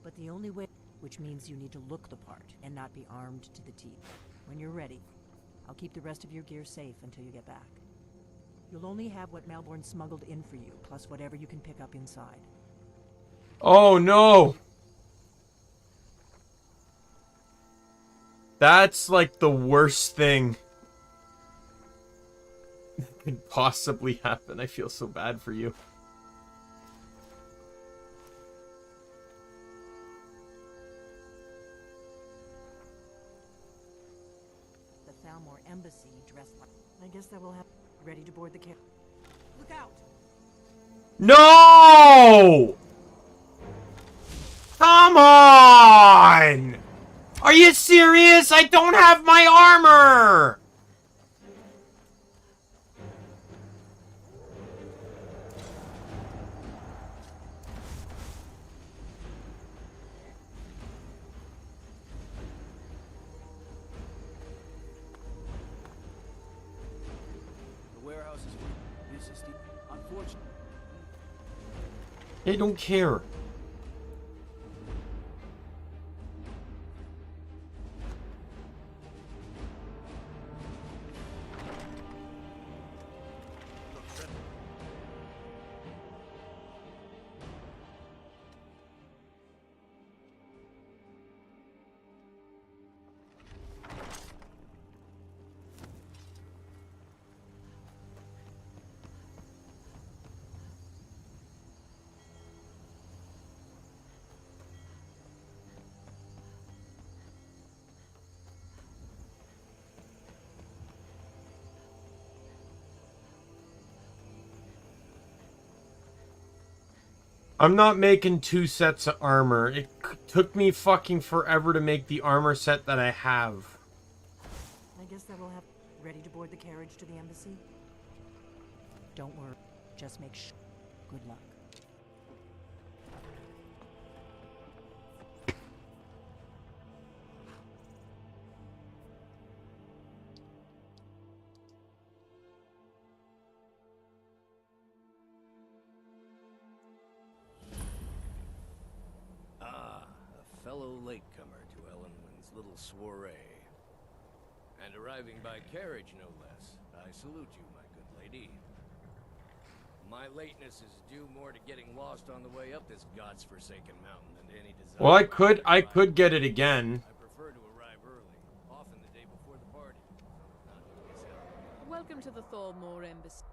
Speaker 24: But the only way, which means you need to look the part and not be armed to the teeth. When you're ready, I'll keep the rest of your gear safe until you get back. You'll only have what Malborn smuggled in for you, plus whatever you can pick up inside.
Speaker 1: Oh no! That's like the worst thing that could possibly happen. I feel so bad for you.
Speaker 24: The Thalmor embassy dressed like... I guess that will have... Ready to board the carriage. Look out!
Speaker 1: No! Come on! Are you serious? I don't have my armor!
Speaker 19: The warehouse is Lisa Steve. Unfortunately.
Speaker 1: They don't care. I'm not making 2 sets of armor. It took me fucking forever to make the armor set that I have.
Speaker 24: I guess that will have... Ready to board the carriage to the embassy? Don't worry. Just make sure. Good luck.
Speaker 22: A fellow latecomer to Ellenwyn's little soiree. And arriving by carriage, no less. I salute you, my good lady. My lateness is due more to getting lost on the way up this god's-forsaken mountain than to any desire.
Speaker 1: Well, I could get it again.
Speaker 22: I prefer to arrive early, often the day before the party.
Speaker 17: Welcome to the Thalmor embassy.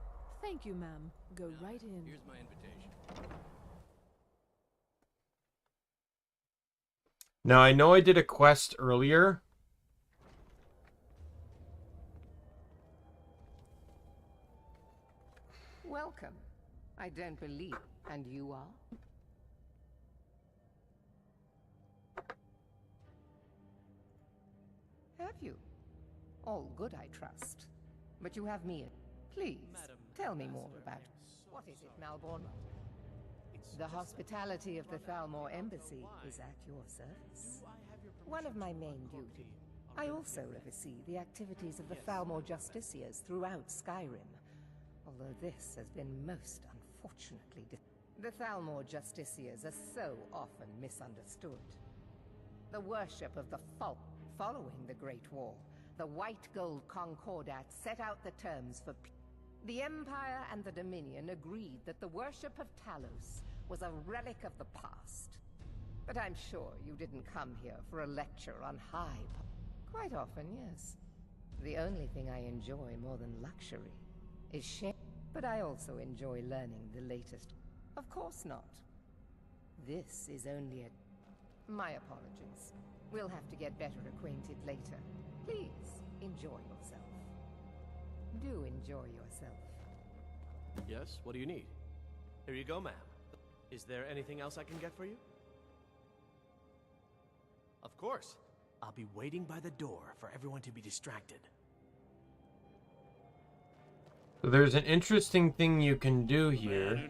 Speaker 17: Thank you, ma'am. Go right in.
Speaker 22: Here's my invitation.
Speaker 1: Now, I know I did a quest earlier.
Speaker 13: Welcome. I don't believe. And you are? Have you? All good, I trust. But you have me. Please, tell me more about it. What is it, Malborn? The hospitality of the Thalmor embassy is at your service. One of my main duties. I also oversee the activities of the Thalmor Justiciars throughout Skyrim, although this has been most unfortunately the Thalmor Justiciars are so often misunderstood. The worship of the Folk following the Great War, the White Gold Concordat set out the terms for peace. The Empire and the Dominion agreed that the worship of Talos was a relic of the past. But I'm sure you didn't come here for a lecture on Quite often, yes. The only thing I enjoy more than luxury is shame. But I also enjoy learning the latest. Of course not. This is only a... My apologies. We'll have to get better acquainted later. Please, enjoy yourself. Do enjoy yourself.
Speaker 19: Yes, what do you need? Here you go, ma'am. Is there anything else I can get for you? Of course. I'll be waiting by the door for everyone to be distracted.
Speaker 1: So there's an interesting thing you can do here.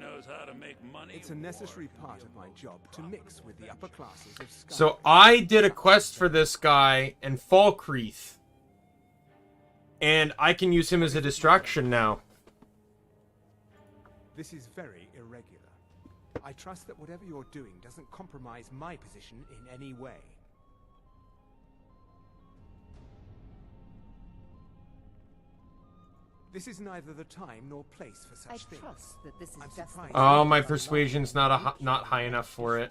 Speaker 16: It's a necessary part of my job to mix with the upper classes of Skyrim.
Speaker 1: So I did a quest for this guy in Falkreath. And I can use him as a distraction now.
Speaker 16: This is very irregular. I trust that whatever you're doing doesn't compromise my position in any way. This is neither the time nor place for such things.
Speaker 13: I trust that this is just
Speaker 1: Oh, my persuasion's not high enough for it.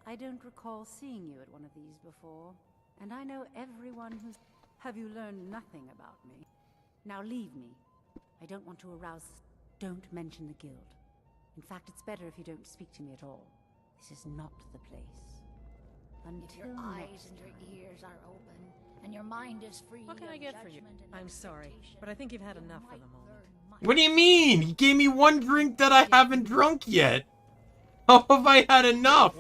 Speaker 18: I don't recall seeing you at one of these before, and I know everyone who's... Have you learned nothing about me? Now leave me. I don't want to arouse... Don't mention the guild. In fact, it's better if you don't speak to me at all. This is not the place. Until
Speaker 20: your eyes and your ears are open, and your mind is free.
Speaker 24: What can I get for you? I'm sorry, but I think you've had enough for the moment.
Speaker 1: What do you mean? He gave me one drink that I haven't drunk yet. How have I had enough?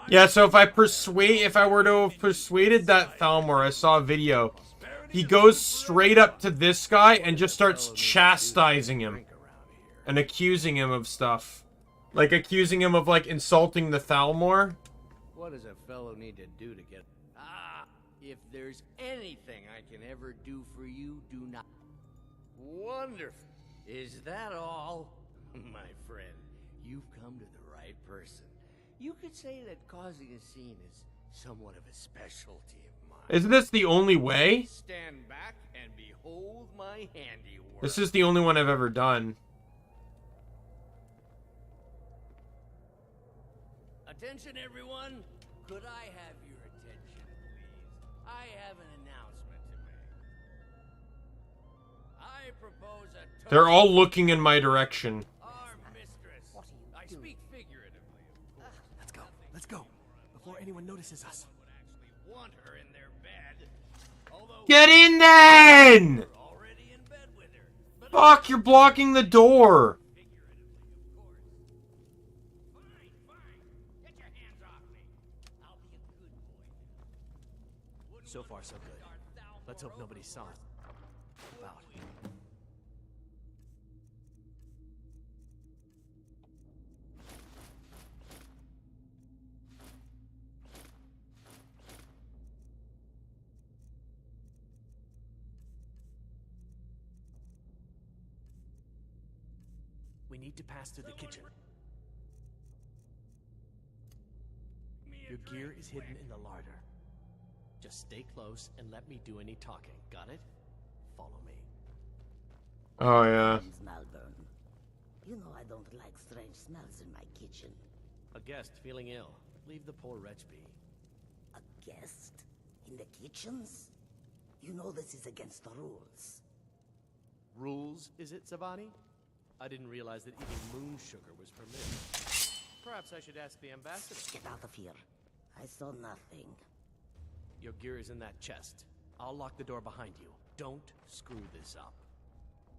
Speaker 1: Yeah, so if I were to have persuaded that Thalmor, I saw a video. He goes straight up to this guy and just starts chastising him. And accusing him of stuff. Like, accusing him of, like, insulting the Thalmor.
Speaker 7: What does a fellow need to do to get... Ah, if there's anything I can ever do for you, do not... Wonderful. Is that all? My friend, you've come to the right person. You could say that causing a scene is somewhat of a specialty of mine.
Speaker 1: Isn't this the only way?
Speaker 7: Stand back and behold my handiwork.
Speaker 1: This is the only one I've ever done.
Speaker 7: Attention, everyone. Could I have your attention, please? I have an announcement to make. I propose a...
Speaker 1: They're all looking in my direction.
Speaker 7: Our mistress. I speak figuratively, of course.
Speaker 19: Let's go. Let's go. Before anyone notices us.
Speaker 7: Want her in their bed. Although
Speaker 1: Get in then! Fuck, you're blocking the door.
Speaker 19: So far, so good. Let's hope nobody saw us. About. We need to pass through the kitchen. Your gear is hidden in the larder. Just stay close and let me do any talking. Got it? Follow me.
Speaker 1: Oh, yeah.
Speaker 20: Malburn. You know I don't like strange smells in my kitchen.
Speaker 19: A guest feeling ill. Leave the poor wretch be.
Speaker 20: A guest? In the kitchens? You know this is against the rules.
Speaker 19: Rules, is it, Savani? I didn't realize that eating moon sugar was permitted. Perhaps I should ask the ambassador.
Speaker 20: Get out of here. I saw nothing.
Speaker 19: Your gear is in that chest. I'll lock the door behind you. Don't screw this up.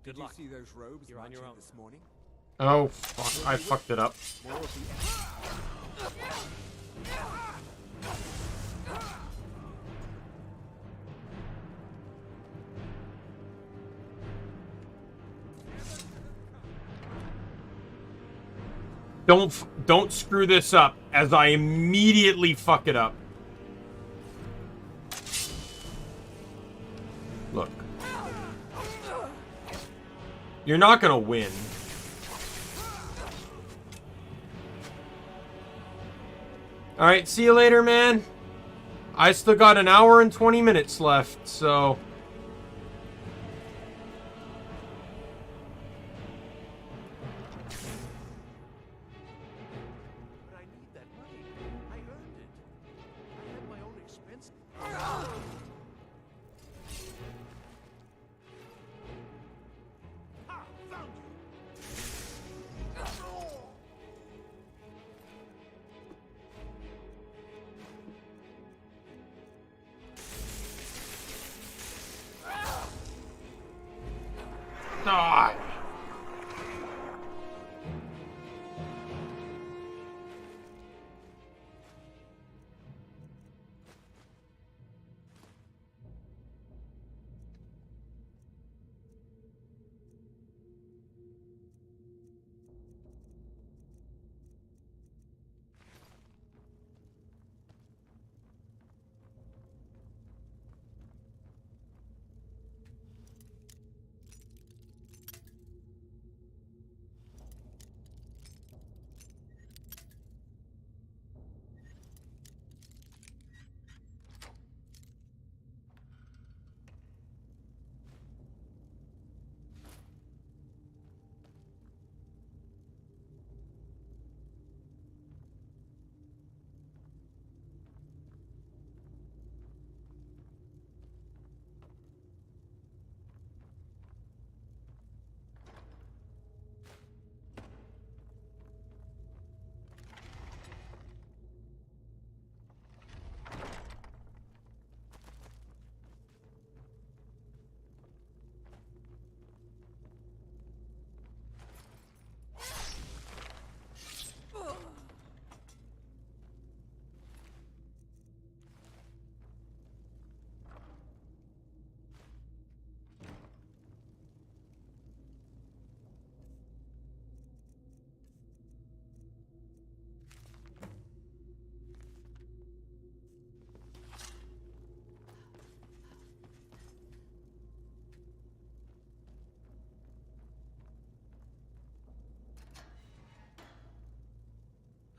Speaker 19: Good luck.
Speaker 16: Did you see those robes
Speaker 19: You're on your own
Speaker 16: this morning?
Speaker 1: Oh, fuck. I fucked it up. Don't screw this up as I immediately fuck it up. Look. You're not gonna win. Alright, see you later, man. I still got an hour and 20 minutes left, so... Die!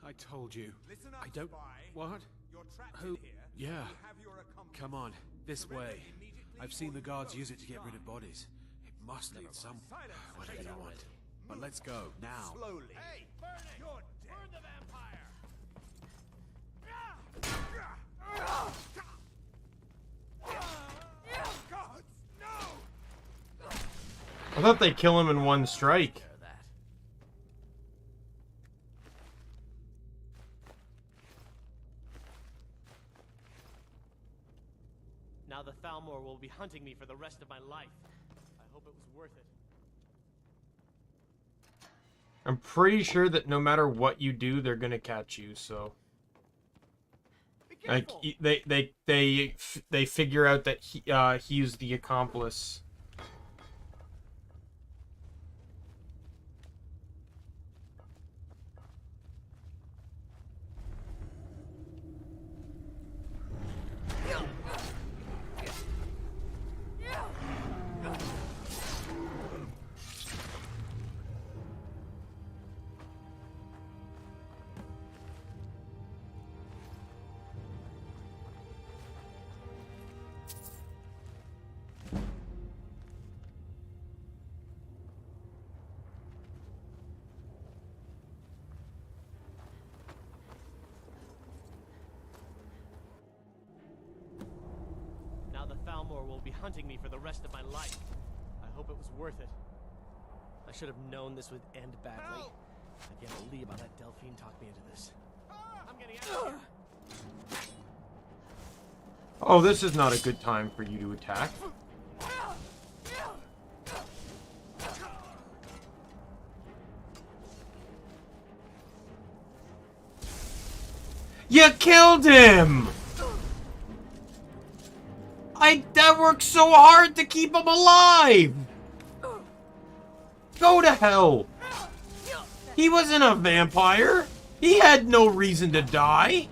Speaker 3: I told you.
Speaker 16: Listen up,
Speaker 3: I don't.
Speaker 16: spy.
Speaker 3: What?
Speaker 16: You're trapped
Speaker 3: Who?
Speaker 16: in here.
Speaker 3: Yeah.
Speaker 16: You have your accomplice.
Speaker 3: Come on, this
Speaker 16: Surrender
Speaker 3: way.
Speaker 16: immediately
Speaker 3: I've seen
Speaker 16: or
Speaker 3: the
Speaker 16: you
Speaker 3: guards
Speaker 16: both
Speaker 3: use it to get rid
Speaker 16: die.
Speaker 3: of bodies. It must lead some.
Speaker 16: Silence.
Speaker 3: Whatever you want. But let's go now.
Speaker 16: Slowly. Hey, burn it! You're dead. Burn the vampire! Gods, no!
Speaker 1: I thought they kill him in one strike.
Speaker 19: Now the Thalmor will be hunting me for the rest of my life. I hope it was worth it.
Speaker 1: I'm pretty sure that no matter what you do, they're gonna catch you. So, like, they figure out that he's the accomplice.
Speaker 19: Now the Thalmor will be hunting me for the rest of my life. I hope it was worth it. I should have known this would end badly. I can't believe how that Delphine talked me into this. I'm getting out of here.
Speaker 1: Oh, this is not a good time for you to attack. You killed him! I worked so hard to keep him alive! Go to hell! He wasn't a vampire! He had no reason to die!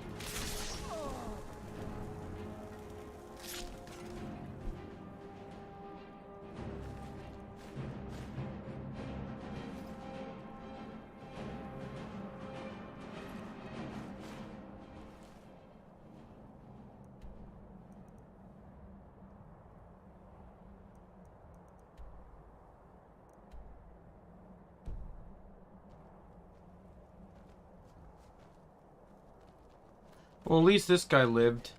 Speaker 1: Well, at least this guy lived.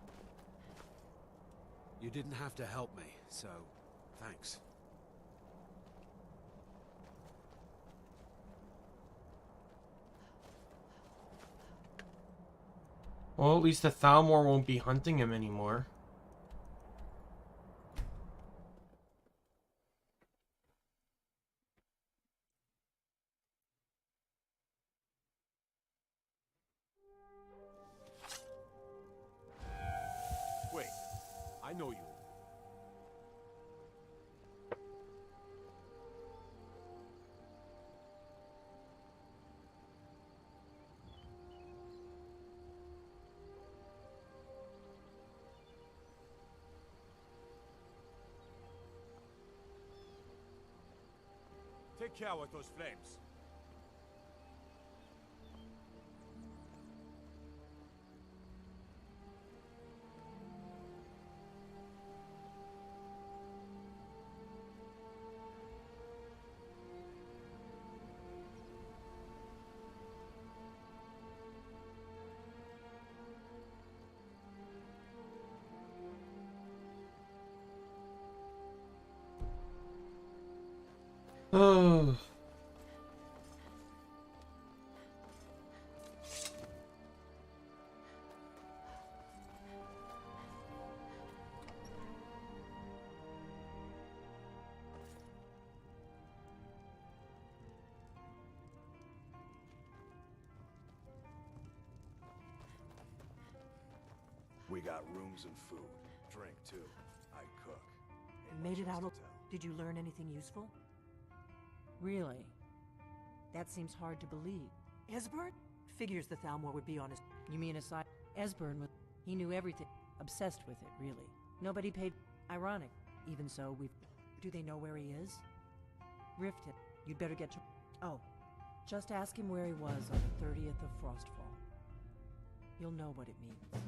Speaker 3: You didn't have to help me, so thanks.
Speaker 1: Well, at least the Thalmor won't be hunting him anymore.
Speaker 10: Wait, I know you. Take care with those flames.
Speaker 1: Oh.
Speaker 4: We got rooms and food. Drink, too. I cook.
Speaker 24: Made it out. Did you learn anything useful? Really? That seems hard to believe. Esbern? Figures the Thalmor would be on his... You mean aside... Esbern was... He knew everything. Obsessed with it, really. Nobody paid... Ironic. Even so, we've... Do they know where he is? Rift him. You'd better get to... Oh. Just ask him where he was on the 30th of Frostfall. You'll know what it means.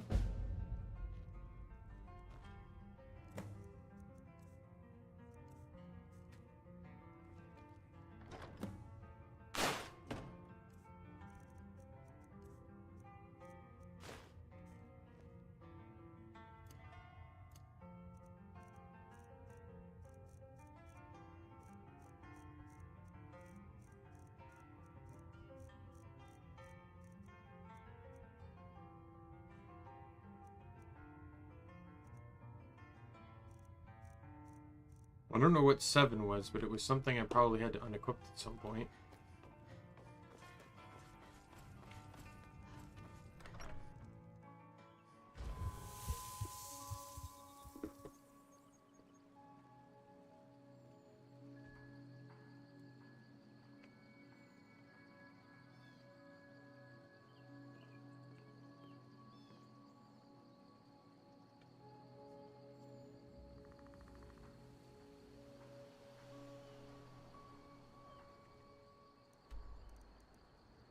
Speaker 1: I don't know what 7 was, but it was something I probably had to unequip at some point.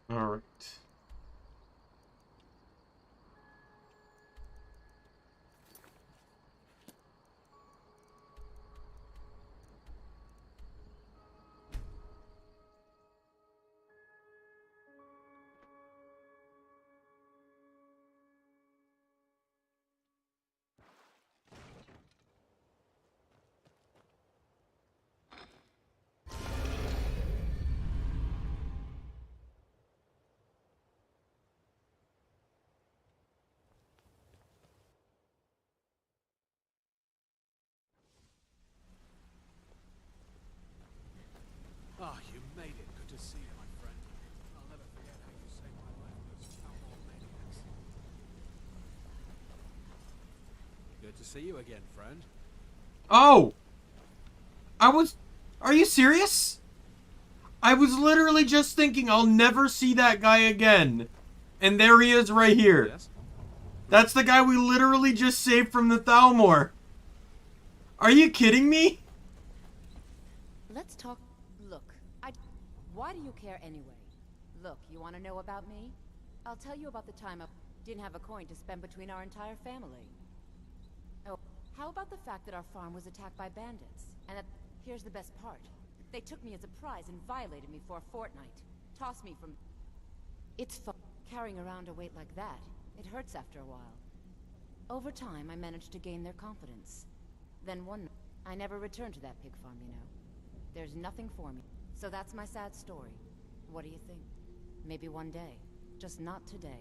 Speaker 1: Alright.
Speaker 3: Ah, you made it. Good to see you, my friend. I'll never forget how you saved my life from those outlaw maniacs. Good to see you again, friend.
Speaker 1: Oh! Are you serious? I was literally just thinking I'll never see that guy again. And there he is right here.
Speaker 3: Yes?
Speaker 1: That's the guy we literally just saved from the Thalmor. Are you kidding me?
Speaker 8: Let's talk. Look, why do you care anyway? Look, you want to know about me? I'll tell you about the time I didn't have a coin to spend between our entire family. Oh, how about the fact that our farm was attacked by bandits? And here's the best part. They took me as a prize and violated me for a fortnight. Tossed me from... It's fun carrying around a weight like that. It hurts after a while. Over time, I managed to gain their confidence. Then one night, I never returned to that pig farm, you know. There's nothing for me. So that's my sad story. What do you think? Maybe one day. Just not today.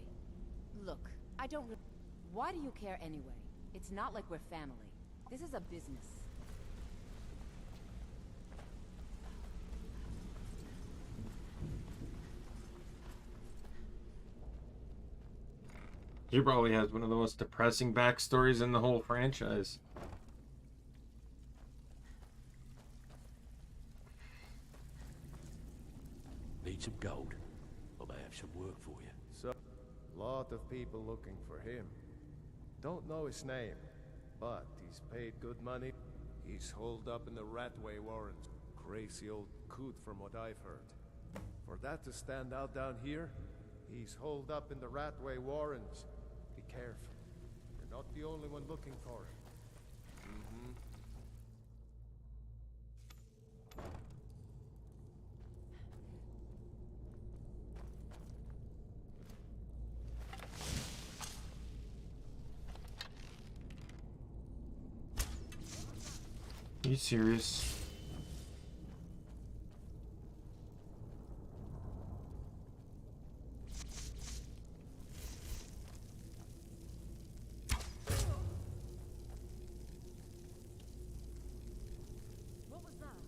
Speaker 8: Look, I don't Why do you care anyway? It's not like we're family. This is a business.
Speaker 1: She probably has one of the most depressing backstories in the whole franchise.
Speaker 22: Need some gold? Or may have some work for you. So, lot of people looking for him. Don't know his name, but he's paid good money. He's holed up in the Ratway Warrens. Crazy old coot from what I've heard. For that to stand out down here, he's holed up in the Ratway Warrens. Be careful. You're not the only one looking for him.
Speaker 1: Are you serious?
Speaker 17: What was that?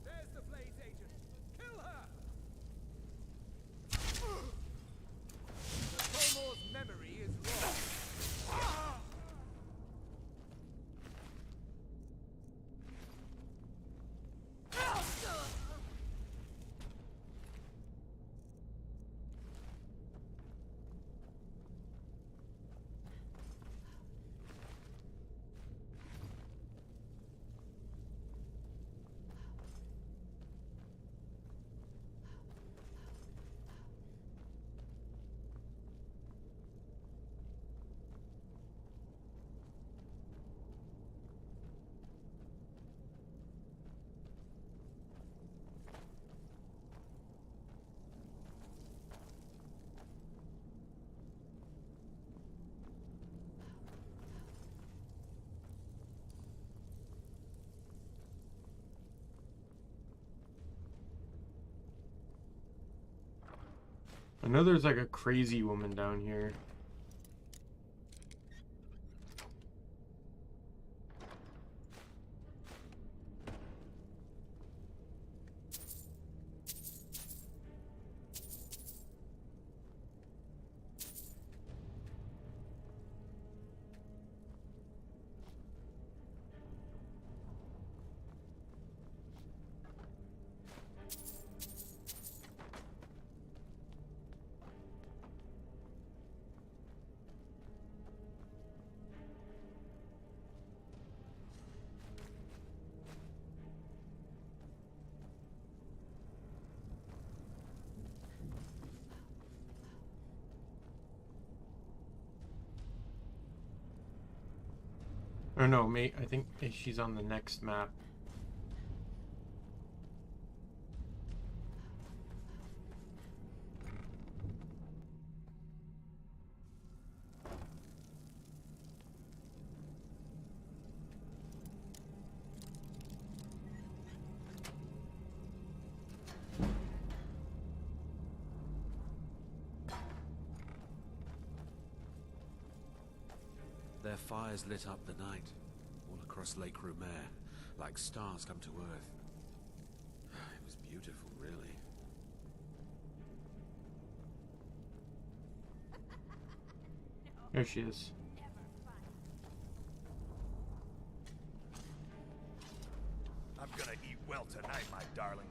Speaker 3: There's the Blaze agent. Kill her! The Colmore's memory is wrong.
Speaker 1: I know there's like a crazy woman down here. Or no, mate, I think she's on the next map.
Speaker 3: Their fires lit up the night, all across Lake Rumer, like stars come to Earth. It was beautiful, really.
Speaker 1: There she is.
Speaker 4: I'm gonna eat well tonight, my darling.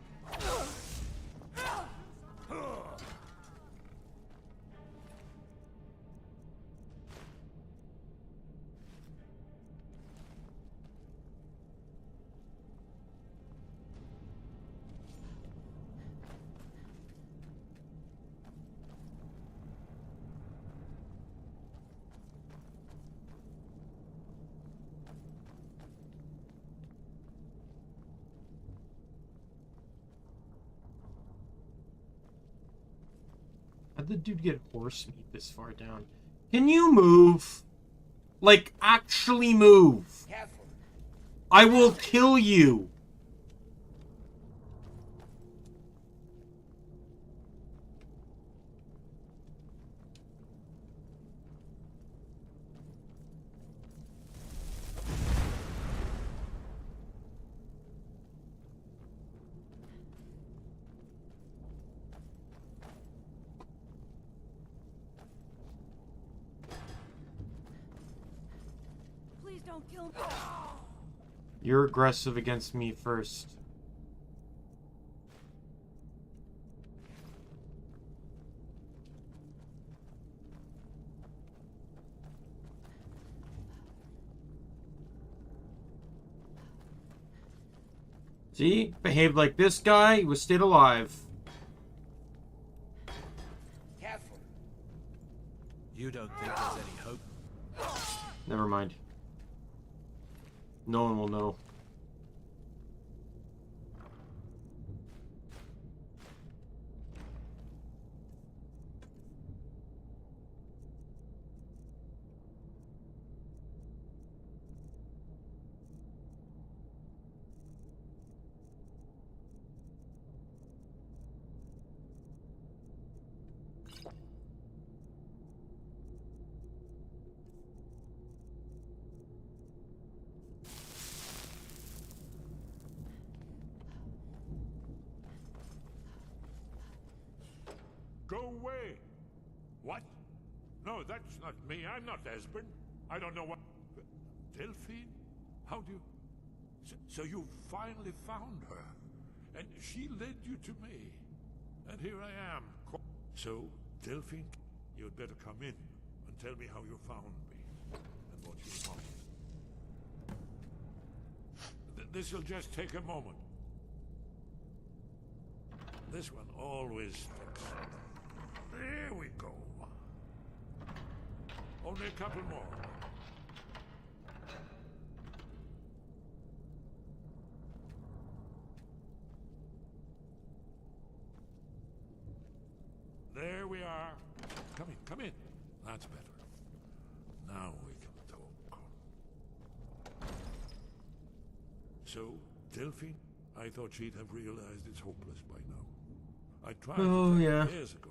Speaker 1: How'd the dude get horse meat this far down? Can you move? Like, actually move. I will kill you.
Speaker 18: Please don't kill me.
Speaker 1: You're aggressive against me first. See? Behaved like this guy, he was stayed alive.
Speaker 11: Careful.
Speaker 19: You don't think there's any hope?
Speaker 1: Never mind. No one will know.
Speaker 11: Go away! What? No, that's not me. I'm not Esbern. I don't know what... Delphine? How do you... So you finally found her. And she led you to me. And here I am. So, Delphine, you'd better come in and tell me how you found me. And what you want. This'll just take a moment. This one always sticks. There we go. Only a couple more. There we are. Come in, come in. That's better. Now we can talk. So, Delphine, I thought she'd have realized it's hopeless by now. I tried to tell her years ago.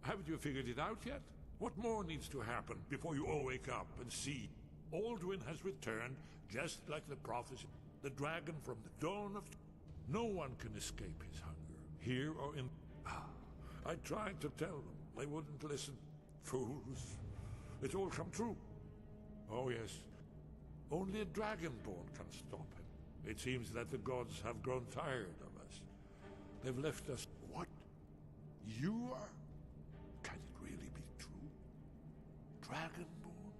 Speaker 11: Haven't you figured it out yet? What more needs to happen before you all wake up and see Alduin has returned, just like the prophecy, the dragon from the dawn of... No one can escape his hunger, here or in... I tried to tell them. They wouldn't listen. Fools. It's all come true. Oh yes. Only a dragonborn can stop him. It seems that the gods have grown tired of us. They've left us... What? You are... Can it really be true? Dragonborn?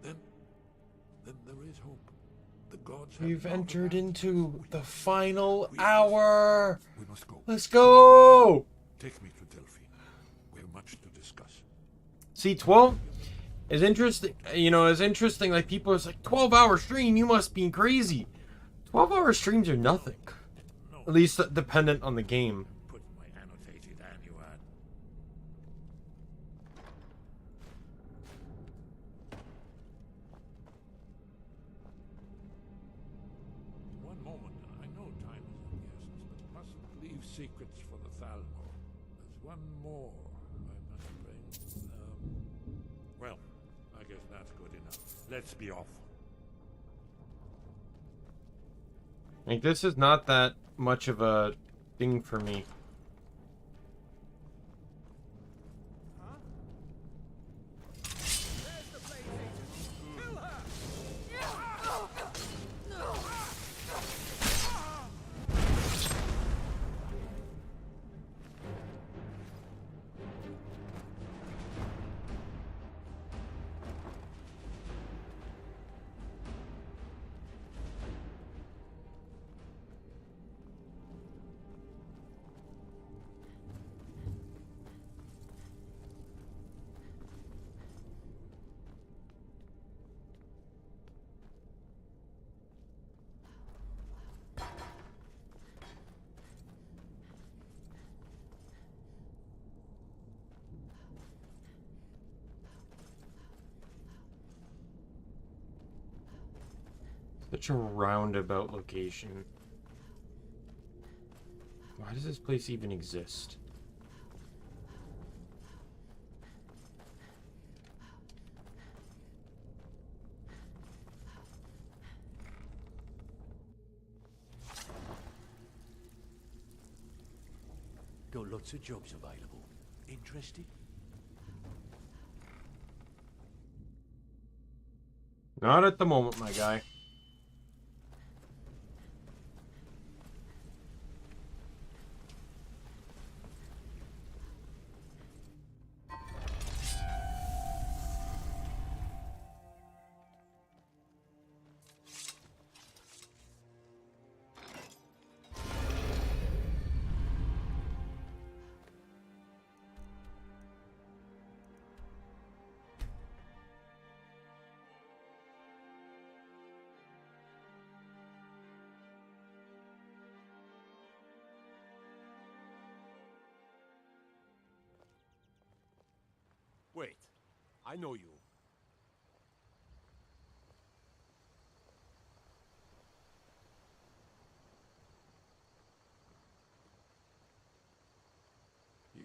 Speaker 11: Then there is hope. The gods have...
Speaker 1: We've entered into the final hour.
Speaker 11: We must go.
Speaker 1: Let's go.
Speaker 11: Take me to Delphine. We have much to discuss.
Speaker 1: See, 12 is interesting. You know, it's interesting. Like, people are like, 12-hour stream, you must be crazy. 12-hour streams are nothing. At least dependent on the game.
Speaker 11: Put my annotated annuad. One moment. I know time is of the essence, but mustn't leave secrets for the Thalmor. There's one more I must bring. Well, I guess that's good enough. Let's be off.
Speaker 1: Like, this is not that much of a thing for me. Such a roundabout location. Why does this place even exist?
Speaker 10: Got lots of jobs available. Interested?
Speaker 1: Not at the moment, my guy.
Speaker 10: Wait, I know you.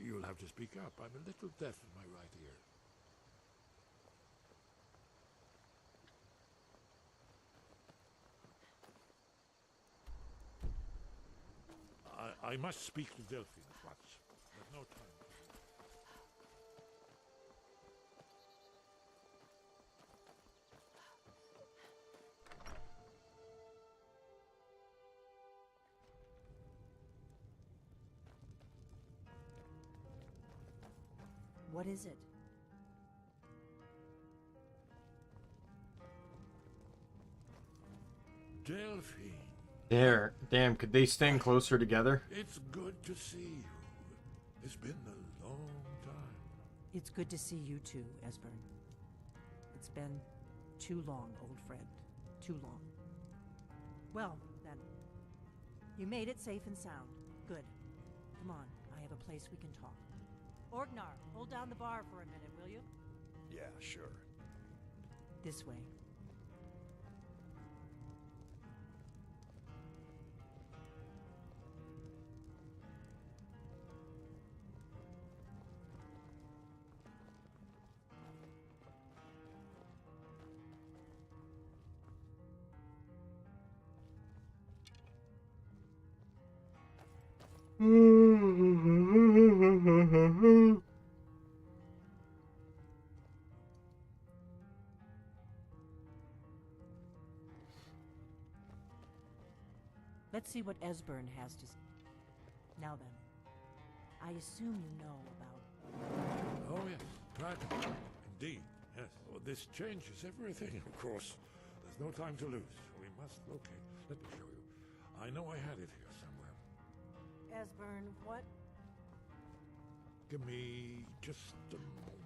Speaker 2: You'll have to speak up. I'm a little deaf in my right ear. I must speak to Delphine at once. There's no time.
Speaker 24: What is it?
Speaker 2: Delphine.
Speaker 1: There. Damn, could they stand closer together?
Speaker 2: It's good to see you. It's been a long time.
Speaker 24: It's good to see you too, Esbern. It's been too long, old friend. Too long. Well, then. You made it safe and sound. Good. Come on, I have a place we can talk. Orgnar, hold down the bar for a minute, will you?
Speaker 4: Yeah, sure.
Speaker 24: This way. Let's see what Esbern has to say. Now then, I assume you know about...
Speaker 2: Oh, yes. Dragon. Indeed. Yes. Oh, this changes everything, of course. There's no time to lose. We must locate. Let me show you. I know I had it here somewhere.
Speaker 24: Esbern, what?
Speaker 2: Give me just a moment.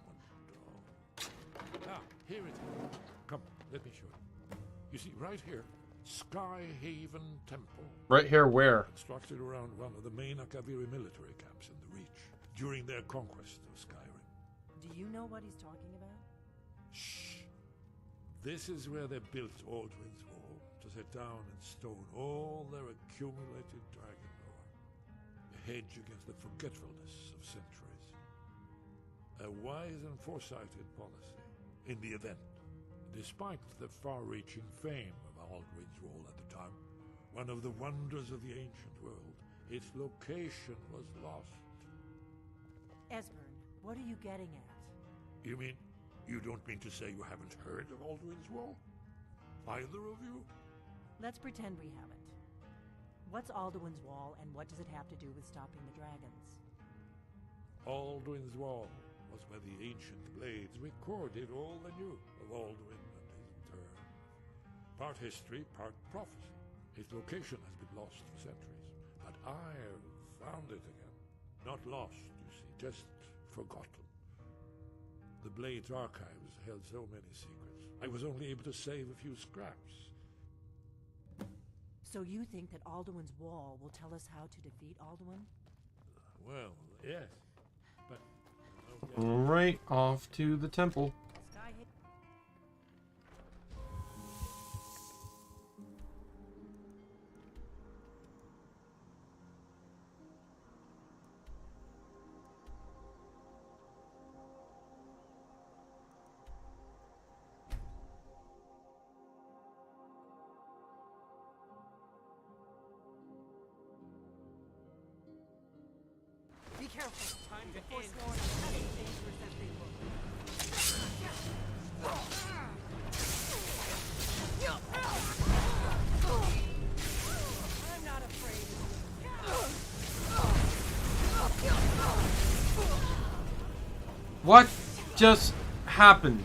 Speaker 2: Ah, here it is. Come, let me show you. You see, right here, Skyhaven Temple.
Speaker 1: Right here, where?
Speaker 2: Constructed around one of the main Akaviri military camps in the Reach during their conquest of Skyrim.
Speaker 24: Do you know what he's talking about?
Speaker 2: Shh. This is where they built Aldrin's Wall to set down in stone all their accumulated dragon lore. A hedge against the forgetfulness of centuries. A wise and foresighted policy in the event. Despite the far-reaching fame of Aldrin's Wall at the time, one of the wonders of the ancient world, its location was lost.
Speaker 24: Esbern, what are you getting at?
Speaker 2: You mean, you don't mean to say you haven't heard of Aldrin's Wall? Either of you?
Speaker 24: Let's pretend we haven't. What's Alduin's Wall, and what does it have to do with stopping the dragons?
Speaker 2: Aldrin's Wall was where the ancient blades recorded all they knew of Aldrin and his return. Part history, part prophecy. Its location has been lost for centuries, but I found it again. Not lost, you see, just forgotten. The Blade's archives held so many secrets. I was only able to save a few scraps.
Speaker 24: So you think that Alduin's Wall will tell us how to defeat Alduin?
Speaker 2: Well, yes, but...
Speaker 1: Right off to the temple.
Speaker 13: careful. Time to forsworn as dangerous as they look. I'm not afraid.
Speaker 1: What just happened?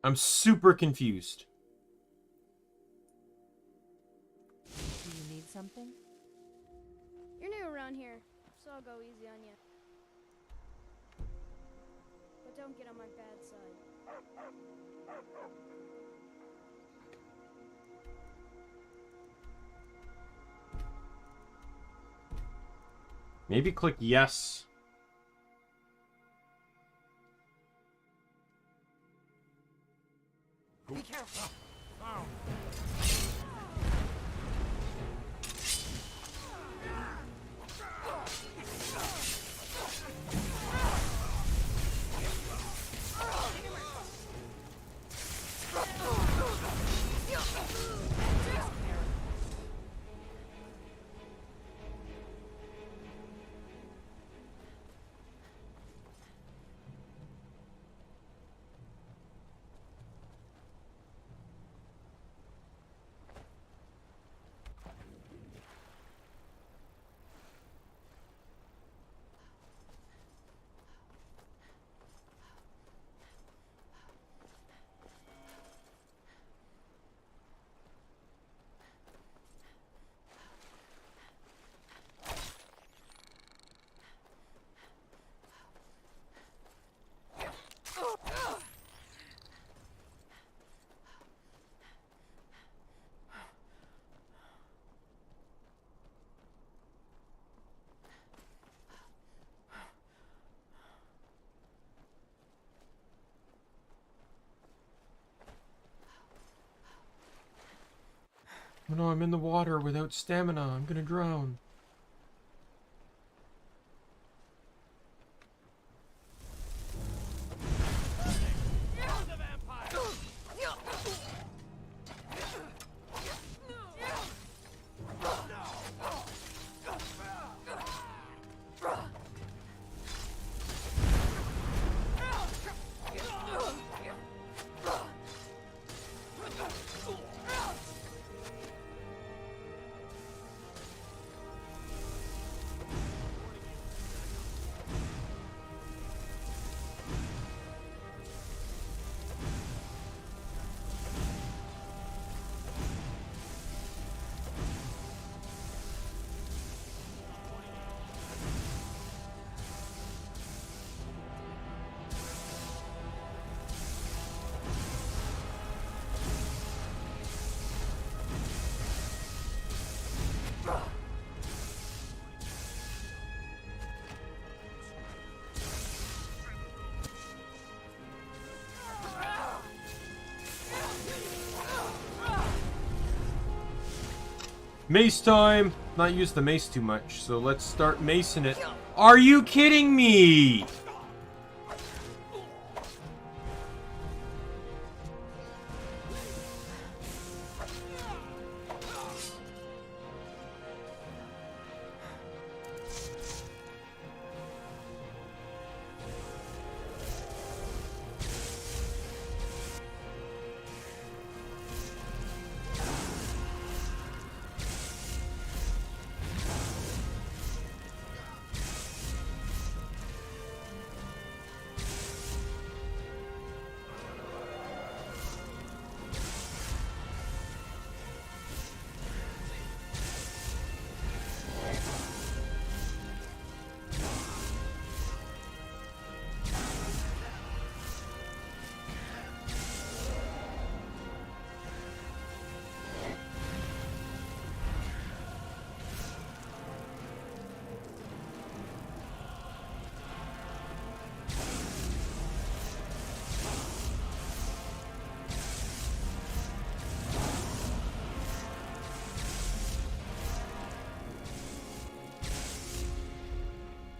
Speaker 1: I'm super confused.
Speaker 8: Do you need something?
Speaker 6: You're new around here, so I'll go easy on you. But don't get on my bad side.
Speaker 1: Maybe click yes.
Speaker 13: Be careful.
Speaker 1: Oh no, I'm in the water without stamina. I'm gonna drown. Mace time! Not use the mace too much, so let's start macing it. Are you kidding me?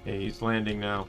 Speaker 1: Okay, he's landing now.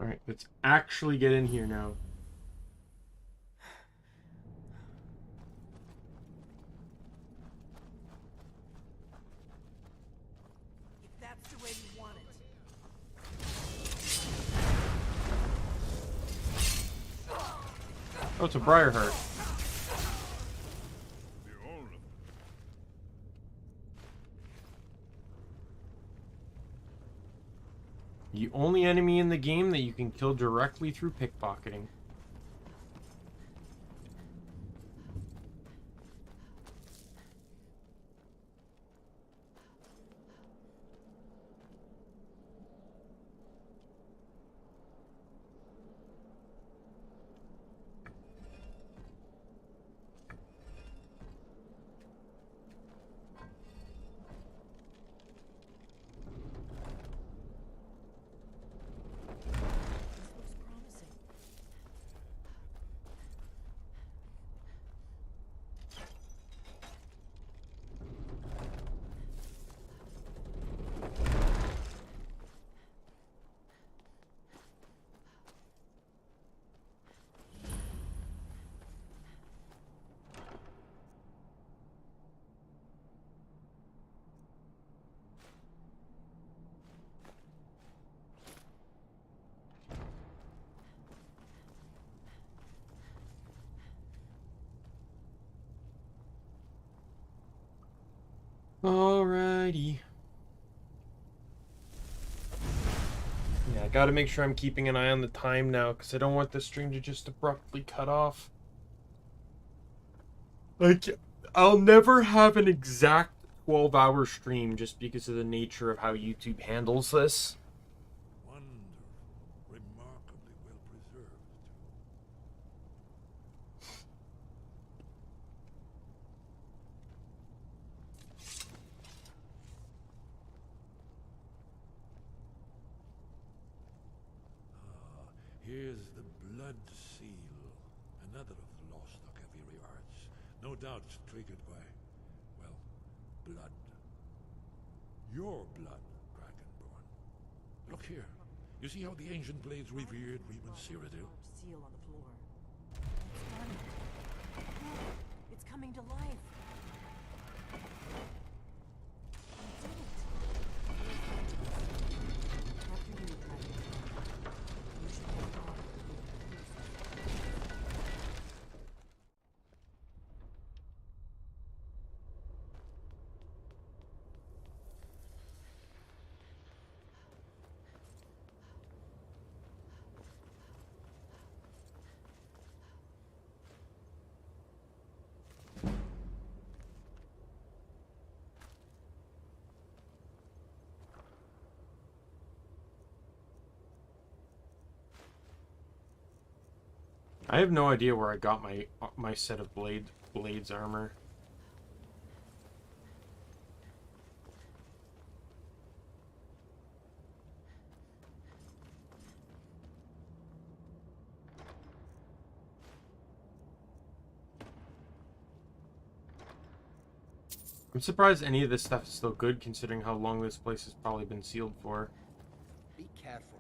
Speaker 1: Alright, let's actually get in here now.
Speaker 12: If that's the way you want it.
Speaker 1: Oh, it's a Briarheart. The only enemy in the game that you can kill directly through pickpocketing. Alrighty. Yeah, I gotta make sure I'm keeping an eye on the time now, because I don't want the stream to just abruptly cut off. Like, I'll never have an exact 12-hour stream just because of the nature of how YouTube handles this.
Speaker 2: Remarkably well preserved. Here's the blood seal, another of the lost Akaviri arts. No doubt triggered by, well, blood. Your blood, Dragonborn. Look here. You see how the ancient blades revered Reman Cyrodiil?
Speaker 12: Seal on the floor. It's done it. Look, it's coming to life.
Speaker 1: I have no idea where I got my set of blades armor. I'm surprised any of this stuff is still good, considering how long this place has probably been sealed for.
Speaker 14: Be careful.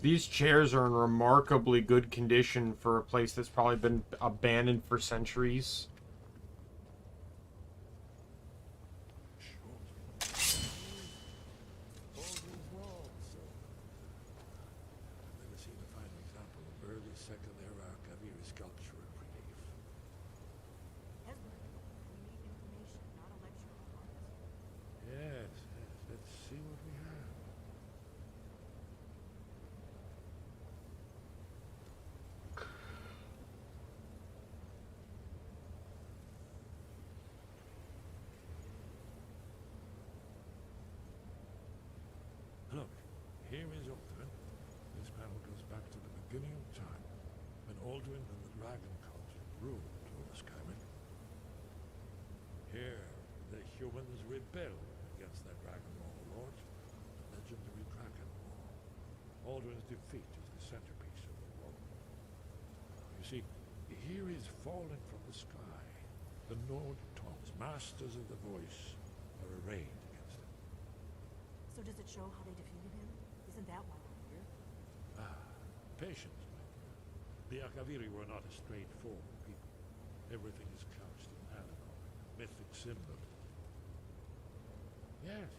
Speaker 1: These chairs are in remarkably good condition for a place that's probably been abandoned for centuries.
Speaker 2: Never seen a fine example of early Second Era Akaviri sculpture and relief. Yes, let's see what we have. Look, here is Alduin. This panel goes back to the beginning of time, when Alduin and the dragon culture ruled over the Skyrim. Here, the humans rebelled against their dragon overlord, the legendary Dragon War. Alduin's defeat is the centerpiece of the war. You see, here is falling from the sky. The Nord tongues, masters of the voice, are arrayed against him.
Speaker 12: So does it show how they defeated him? Isn't that why we're here?
Speaker 2: Patience, my dear. The Akaviri were not a straightforward people. Everything is couched in allegory, mythic symbol. Yes.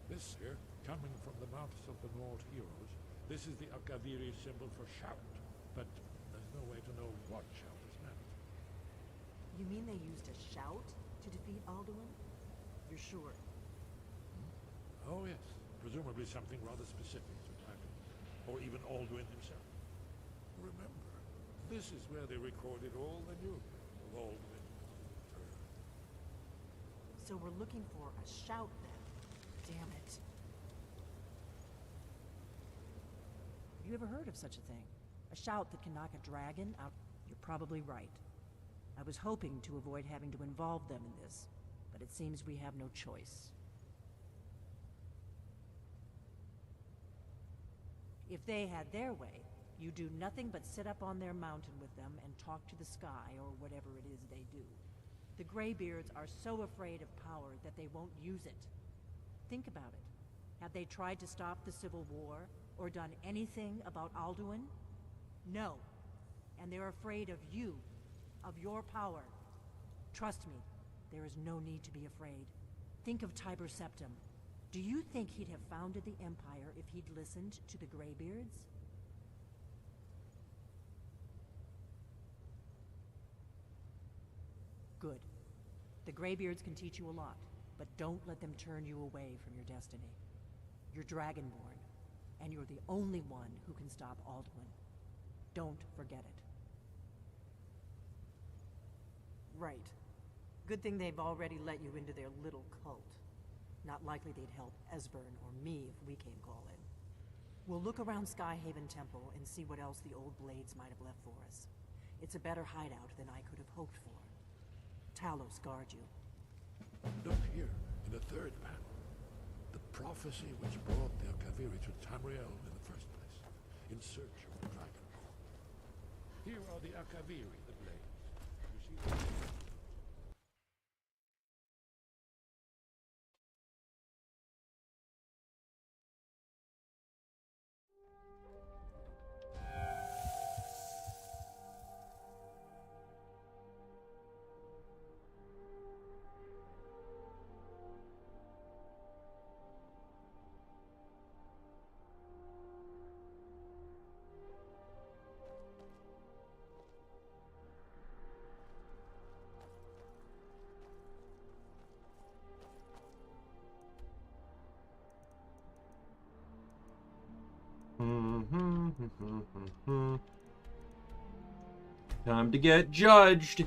Speaker 2: This here, coming from the mouths of the Nord heroes, this is the Akaviri symbol for shout. But there's no way to know what shout is meant.
Speaker 12: You mean they used a shout to defeat Alduin? You're sure?
Speaker 2: Oh yes, presumably something rather specific to Dragon, or even Alduin himself. Remember, this is where they recorded all the news of Alduin.
Speaker 12: So we're looking for a shout then. Damn it. Have you ever heard of such a thing? A shout that can knock a dragon out? You're probably right. I was hoping to avoid having to involve them in this, but it seems we have no choice. If they had their way, you do nothing but sit up on their mountain with them and talk to the sky or whatever it is they do. The Greybeards are so afraid of power that they won't use it. Think about it. Have they tried to stop the Civil War or done anything about Alduin? No. And they're afraid of you, of your power. Trust me, there is no need to be afraid. Think of Tiber Septim. Do you think he'd have founded the Empire if he'd listened to the Greybeards? Good. The Greybeards can teach you a lot, but don't let them turn you away from your destiny. You're Dragonborn, and you're the only one who can stop Alduin. Don't forget it. Right. Good thing they've already let you into their little cult. Not likely they'd help Esbern or me if we came calling. We'll look around Skyhaven Temple and see what else the old Blades might have left for us. It's a better hideout than I could have hoped for. Talos guard you.
Speaker 2: Look here, in the third panel. The prophecy which brought the Akaviri to Tamriel in the first place, in search of the Dragon Ball. Here are the Akaviri, the Blades. You see them?
Speaker 1: Time to get judged.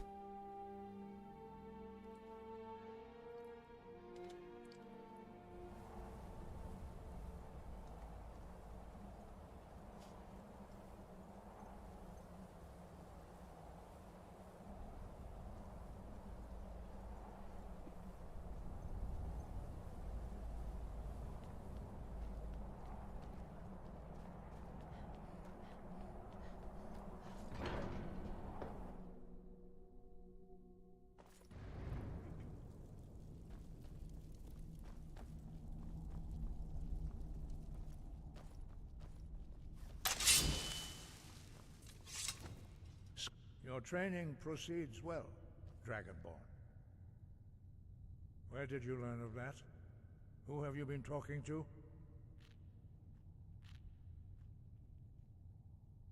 Speaker 9: Your training proceeds well, Dragonborn. Where did you learn of that? Who have you been talking to?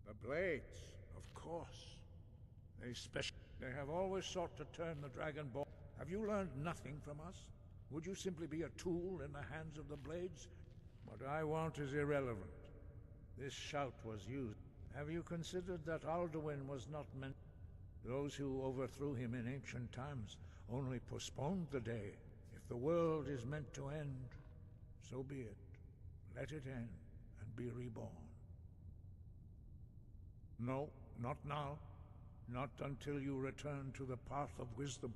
Speaker 9: The Blades, of course. They have always sought to turn the Dragonborn. Have you learned nothing from us? Would you simply be a tool in the hands of the Blades? What I want is irrelevant. This shout was used. Have you considered that Alduin was not meant? Those who overthrew him in ancient times only postponed the day. If the world is meant to end, so be it. Let it end and be reborn. No, not now. Not until you return to the path of wisdom.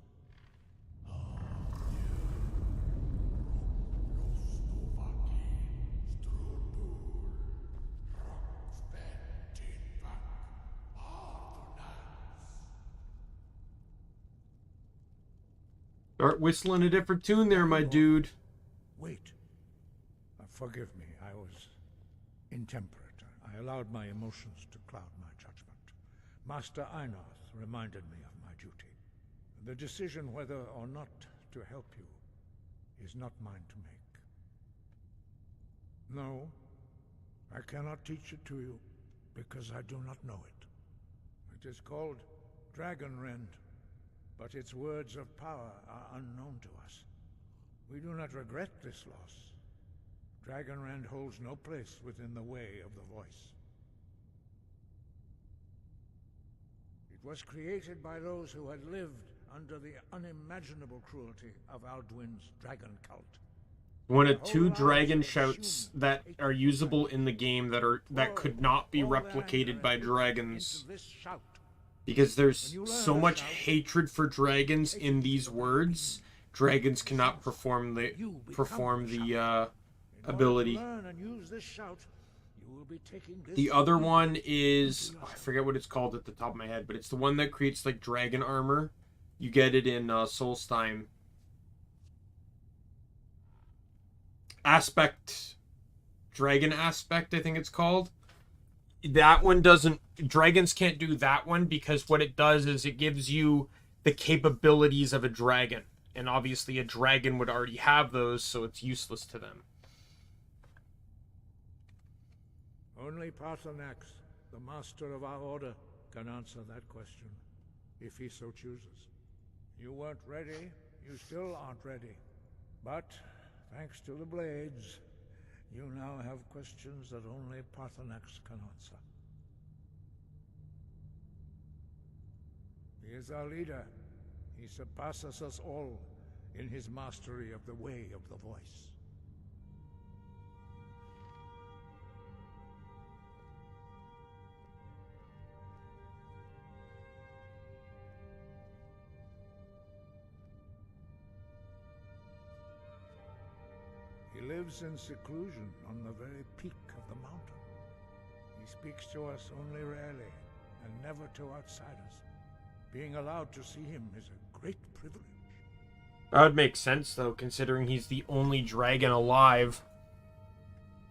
Speaker 1: Start whistling a different tune there, my dude.
Speaker 9: Wait. Forgive me, I was intemperate. I allowed my emotions to cloud my judgment. Master Einarth reminded me of my duty. The decision whether or not to help you is not mine to make. No, I cannot teach it to you, because I do not know it. It is called Dragonrend, but its words of power are unknown to us. We do not regret this loss. Dragonrend holds no place within the way of the voice. It was created by those who had lived under the unimaginable cruelty of Alduin's dragon cult.
Speaker 1: One of 2 dragon shouts that are usable in the game that could not be replicated by dragons. Because there's so much hatred for dragons in these words, dragons cannot perform the ability. The other one is, I forget what it's called at the top of my head, but it's the one that creates like dragon armor. You get it in Solstheim. Dragon aspect, I think it's called. That one doesn't, dragons can't do that one, because what it does is it gives you the capabilities of a dragon. And obviously a dragon would already have those, so it's useless to them.
Speaker 9: Only Paarthurnax, the master of our order, can answer that question, if he so chooses. You weren't ready, you still aren't ready. But, thanks to the blades, you now have questions that only Paarthurnax can answer. He is our leader. He surpasses us all in his mastery of the way of the voice. He lives in seclusion on the very peak of the mountain. He speaks to us only rarely, and never to outsiders. Being allowed to see him is a great privilege.
Speaker 1: That would make sense, though, considering he's the only dragon alive.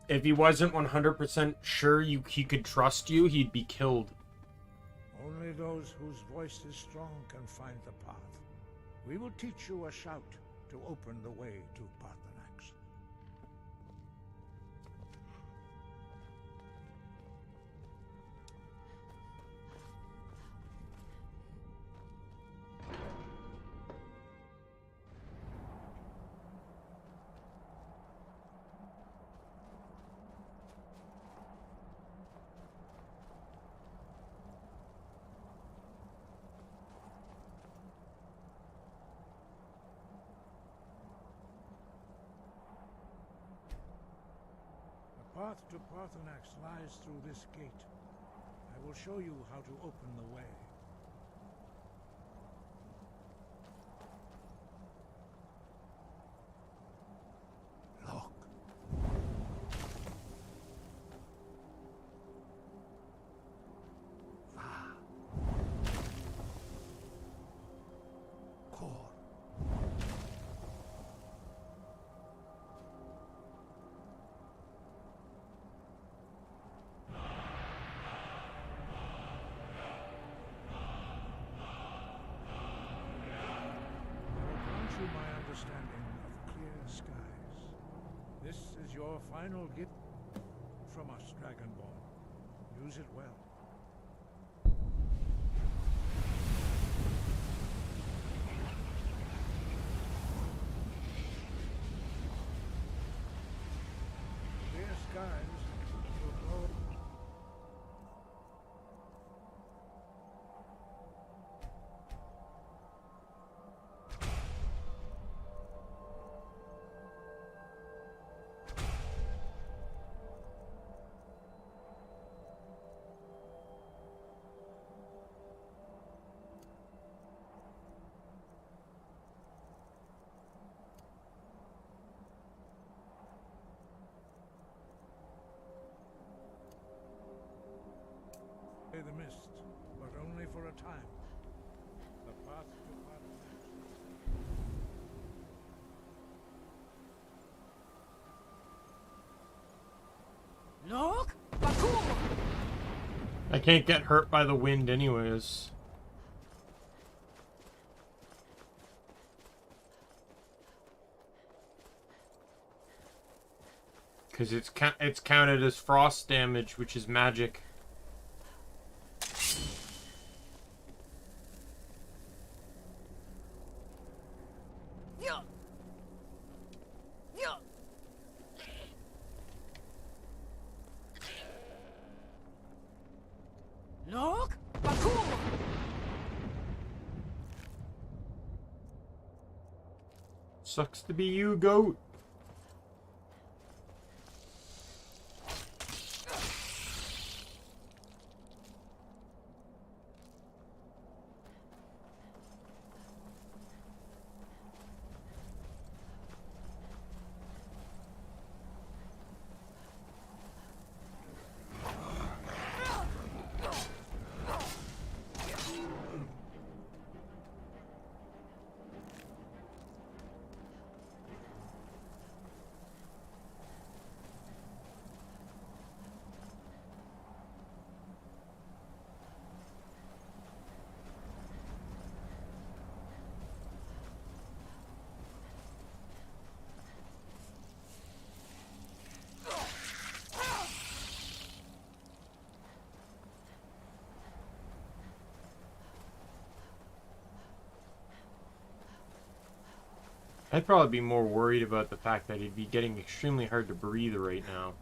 Speaker 1: If he wasn't 100% sure he could trust you, he'd be killed.
Speaker 9: Only those whose voice is strong can find the path. We will teach you a shout to open the way to Paarthurnax. The path to Paarthurnax lies through this gate. I will show you how to open the way. Look. My understanding of clear skies. This is your final gift from us, Dragonborn. Use it well. Clear skies will blow. The mist, but only for a time. The path to
Speaker 5: Look!
Speaker 1: I can't get hurt by the wind anyways. Because it's counted as frost damage, which is magic.
Speaker 5: Look!
Speaker 1: Sucks to be you, goat. I'd probably be more worried about the fact that he'd be getting extremely hard to breathe right now.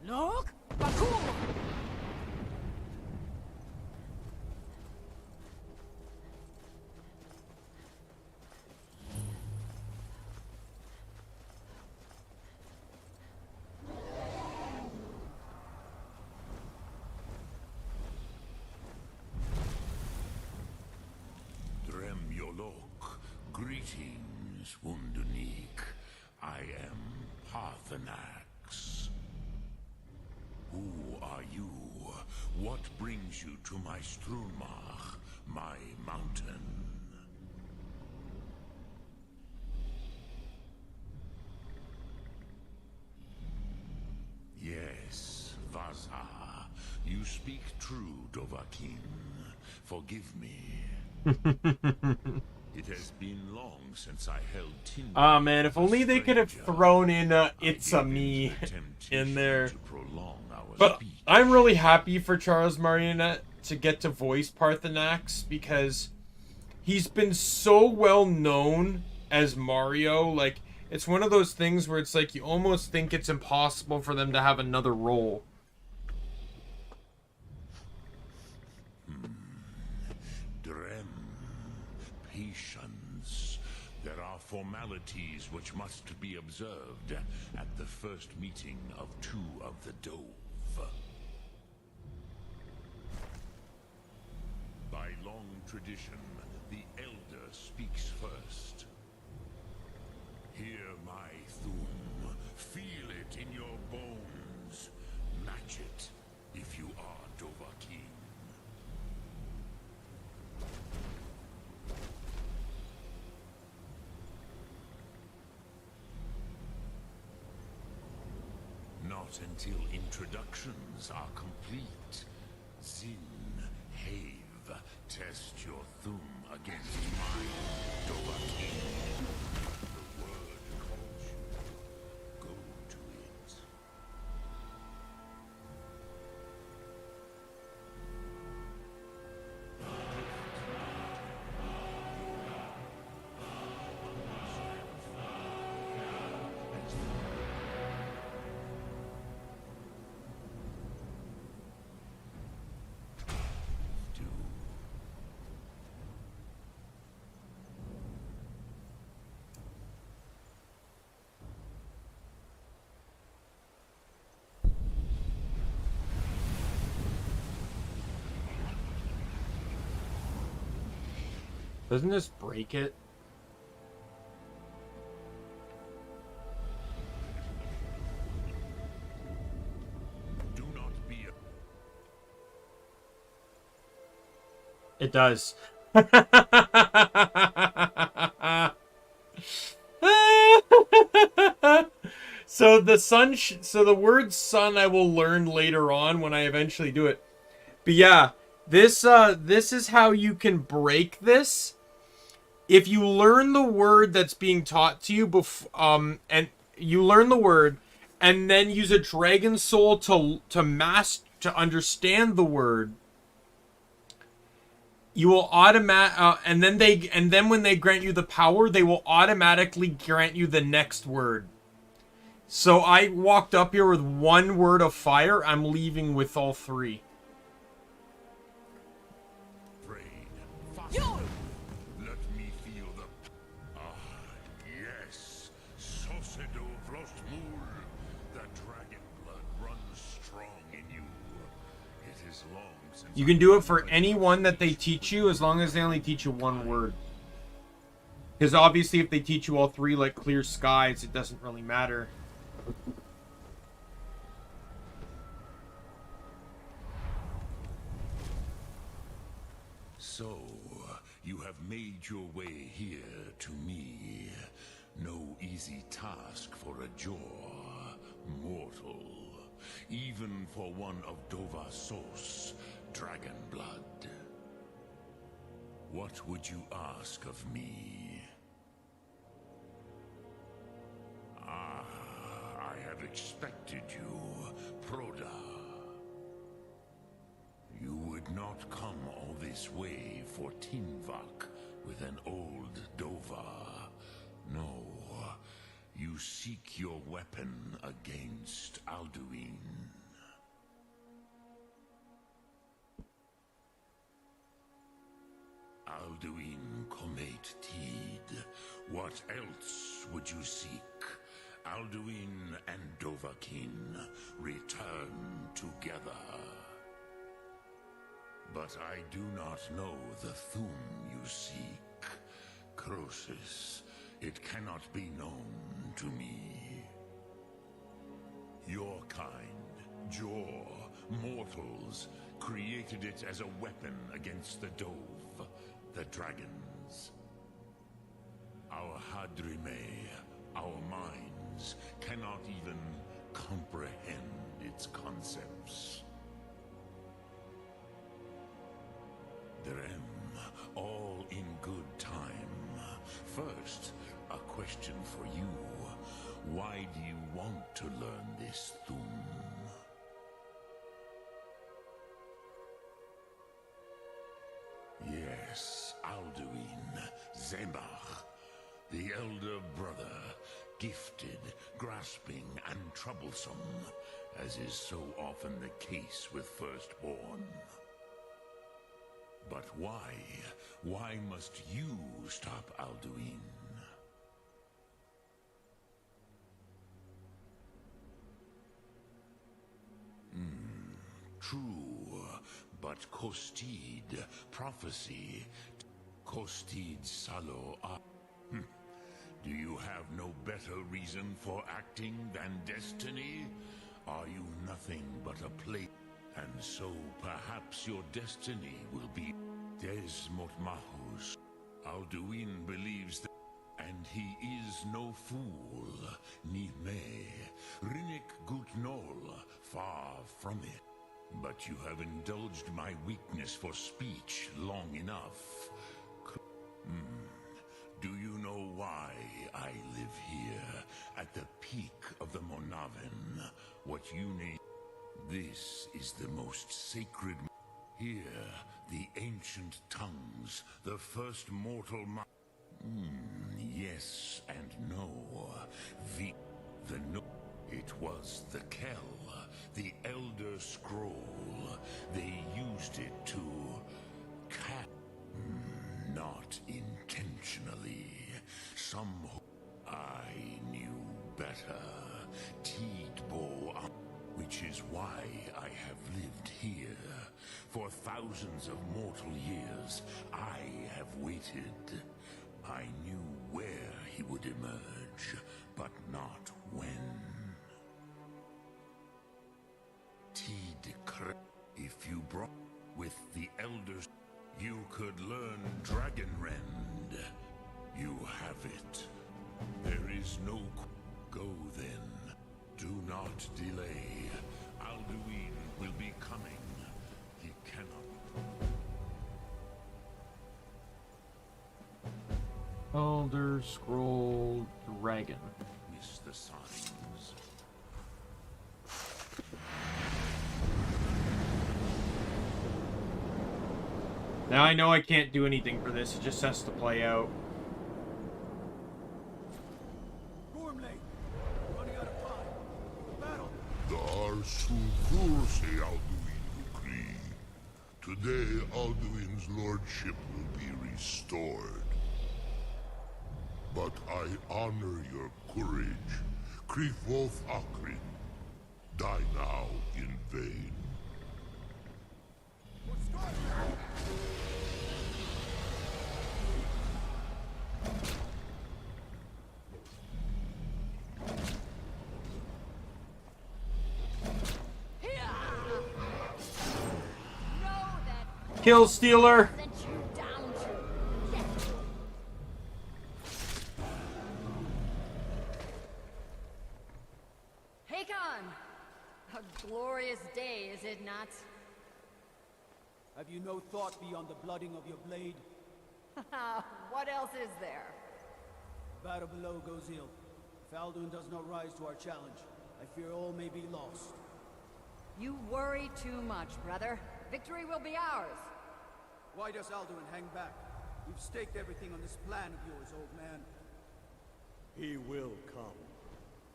Speaker 5: Look!
Speaker 11: Greetings, Wundernik. I am Parthenax. Who are you? What brings you to my Strunmach, my mountain? Yes, Vaza. You speak true, Dovahkiin. Forgive me. It has been long since I held Tinder.
Speaker 1: Ah, man, if only they could have thrown in It's a Me in there. But I'm really happy for Charles Martinet to get to voice Parthenax because he's been so well known as Mario. Like, it's one of those things where it's like you almost think it's impossible for them to have another role.
Speaker 11: Patience. There are formalities which must be observed at the first meeting of two of the Dove. By long tradition, the Elder speaks first. Hear my Thum. Feel it in your bones. Match it if you are Dovahkiin. Not until introductions are complete. Zin, Have, test your Thum against mine, Dovahkiin. The word calls you. Go to it.
Speaker 1: Doesn't this break it?
Speaker 11: Do not be
Speaker 1: It does. So the sun, so the word sun I will learn later on when I eventually do it. But yeah, this is how you can break this. If you learn the word that's being taught to you and you learn the word and then use a dragon soul to understand the word, you will and then when they grant you the power, they will automatically grant you the next word. So I walked up here with one word of fire. I'm leaving with all three.
Speaker 11: Let me feel the... yes. Sosedo Vlostmul. The dragon blood runs strong in you. It is long since...
Speaker 1: You can do it for anyone that they teach you, as long as they only teach you one word. Because obviously if they teach you all three, like clear skies, it doesn't really matter.
Speaker 11: So, you have made your way here to me. No easy task for a jaw, mortal. Even for one of Dovasos, dragon blood. What would you ask of me? Ah, I have expected you, Proda. You would not come all this way for Tinvak with an old Dova. No, you seek your weapon against Alduin. Alduin Comet Tid. What else would you seek? Alduin and Dovahkiin return together. But I do not know the Thum you seek. Croesus, it cannot be known to me. Your kind, Jor, mortals, created it as a weapon against the Dove, the dragons. Our Hadrime, our minds, cannot even comprehend its concepts. Drem, all in good time. First, a question for you. Why do you want to learn this Thum? Yes, Alduin, Zembach, the elder brother, gifted, grasping, and troublesome, as is so often the case with firstborn. But why? Why must you stop Alduin? True, but Kostid, prophecy, Kostid Salo. Do you have no better reason for acting than destiny? Are you nothing but a plate? And so perhaps your destiny will be Desmot Mahus. Alduin believes that, and he is no fool. Ni me, Rinnik Gutnol, far from it. But you have indulged my weakness for speech long enough. Do you know why I live here, at the peak of the Monaven? What you name... This is the most sacred... Here, the ancient tongues, the first mortal... yes and no. It was the Kell, the Elder Scroll. They used it to... not intentionally. I knew better. Tidbo, which is why I have lived here. For thousands of mortal years, I have waited. I knew where he would emerge, but not when. If you brought with the elders, you could learn Dragonrend. You have it. There is no go then. Do not delay. Alduin will be coming. He cannot.
Speaker 1: Elder Scroll Dragon.
Speaker 11: Miss the signs.
Speaker 1: Now I know I can't do anything for this, it just has to play out.
Speaker 14: Today, Alduin's lordship will be restored. But I honor your courage. Krifolf Akrin. Die now in vain.
Speaker 1: Kill Stealer!
Speaker 8: Hakon! A glorious day, is it not?
Speaker 3: Have you no thought beyond the blooding of your blade?
Speaker 8: What else is there?
Speaker 3: Battle below goes ill. If Alduin does not rise to our challenge, I fear all may be lost.
Speaker 8: You worry too much, brother. Victory will be ours.
Speaker 3: Why does Alduin hang back? We've staked everything on this plan of yours, old man.
Speaker 15: He will come.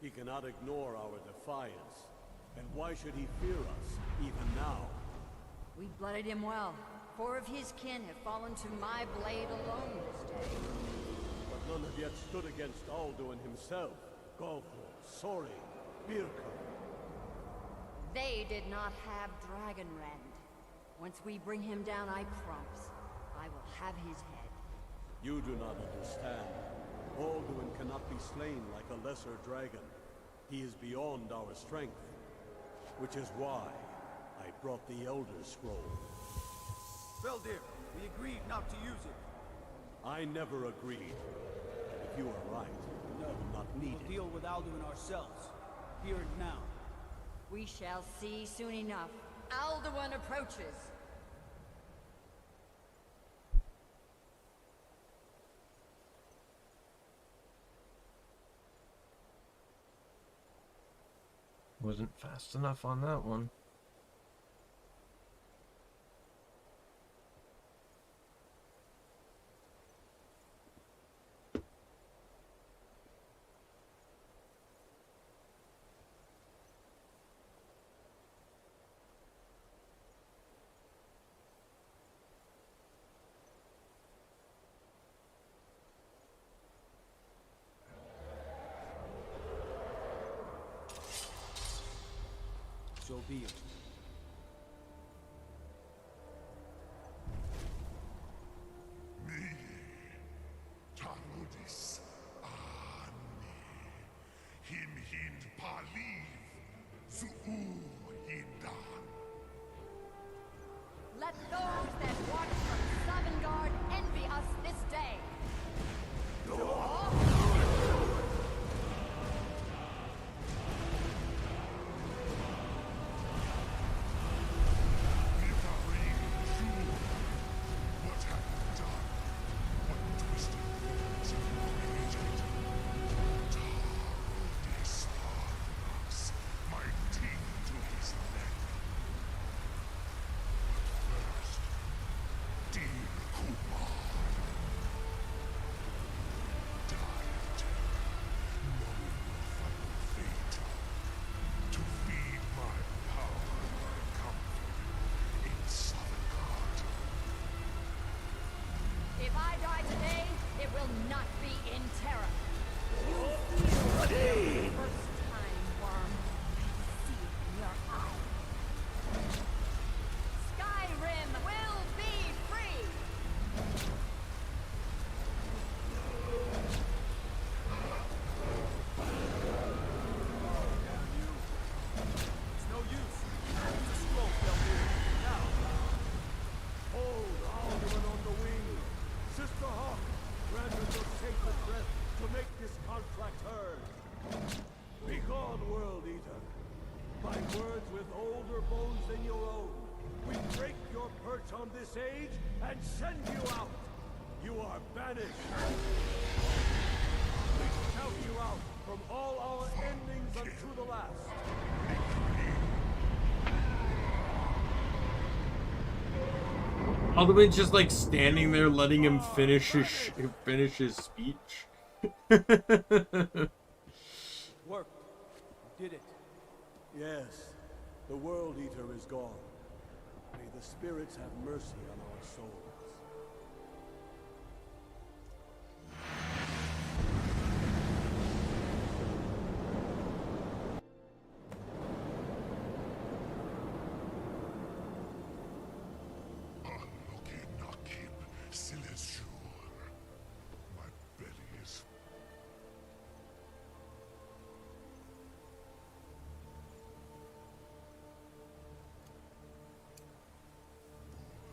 Speaker 15: He cannot ignore our defiance. And why should he fear us, even now?
Speaker 8: We blooded him well. 4 of his kin have fallen to my blade alone this day.
Speaker 15: But none have yet stood against Alduin himself. Golthor, Sori, Birka.
Speaker 8: They did not have Dragonrend. Once we bring him down, I promise, I will have his head.
Speaker 15: You do not understand. Alduin cannot be slain like a lesser dragon. He is beyond our strength. Which is why I brought the Elder Scroll.
Speaker 3: Feldir, we agreed not to use it.
Speaker 15: I never agreed. If you are right,
Speaker 3: no,
Speaker 15: I will not need
Speaker 3: we'll
Speaker 15: it.
Speaker 3: deal with Alduin ourselves. Here and now.
Speaker 8: We shall see soon enough. Alduin approaches.
Speaker 1: Wasn't fast enough on that one.
Speaker 3: So be it.
Speaker 14: Tarudis Ani Himhind Paliv Zuuhindan.
Speaker 8: Let those that watch from Sovngarde envy us this day. If I die today, it will not be in terror. First time, worm. I see it in your eye.
Speaker 15: from this age and send you out. You are banished. We shout you out from all our endings unto the last.
Speaker 1: Alduin's just like standing there, letting him finish his speech.
Speaker 15: Worked. Did it. Yes, the World Eater is gone. May the spirits have mercy on our souls.
Speaker 14: My belly is...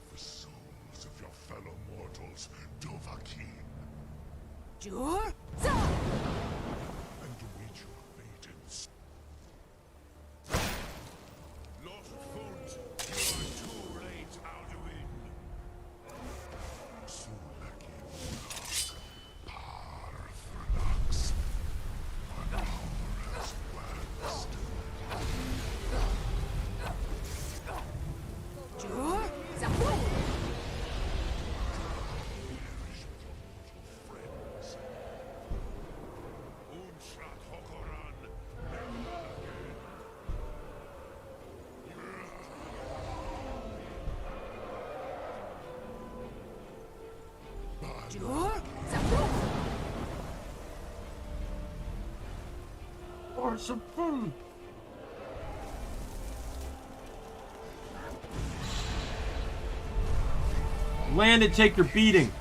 Speaker 14: For the souls of your fellow mortals, Dovahkiin.
Speaker 17: Jur?
Speaker 14: And wait your maidens.
Speaker 11: Lost Font, you are too late, Alduin.
Speaker 1: Or some food. Land and take your beating.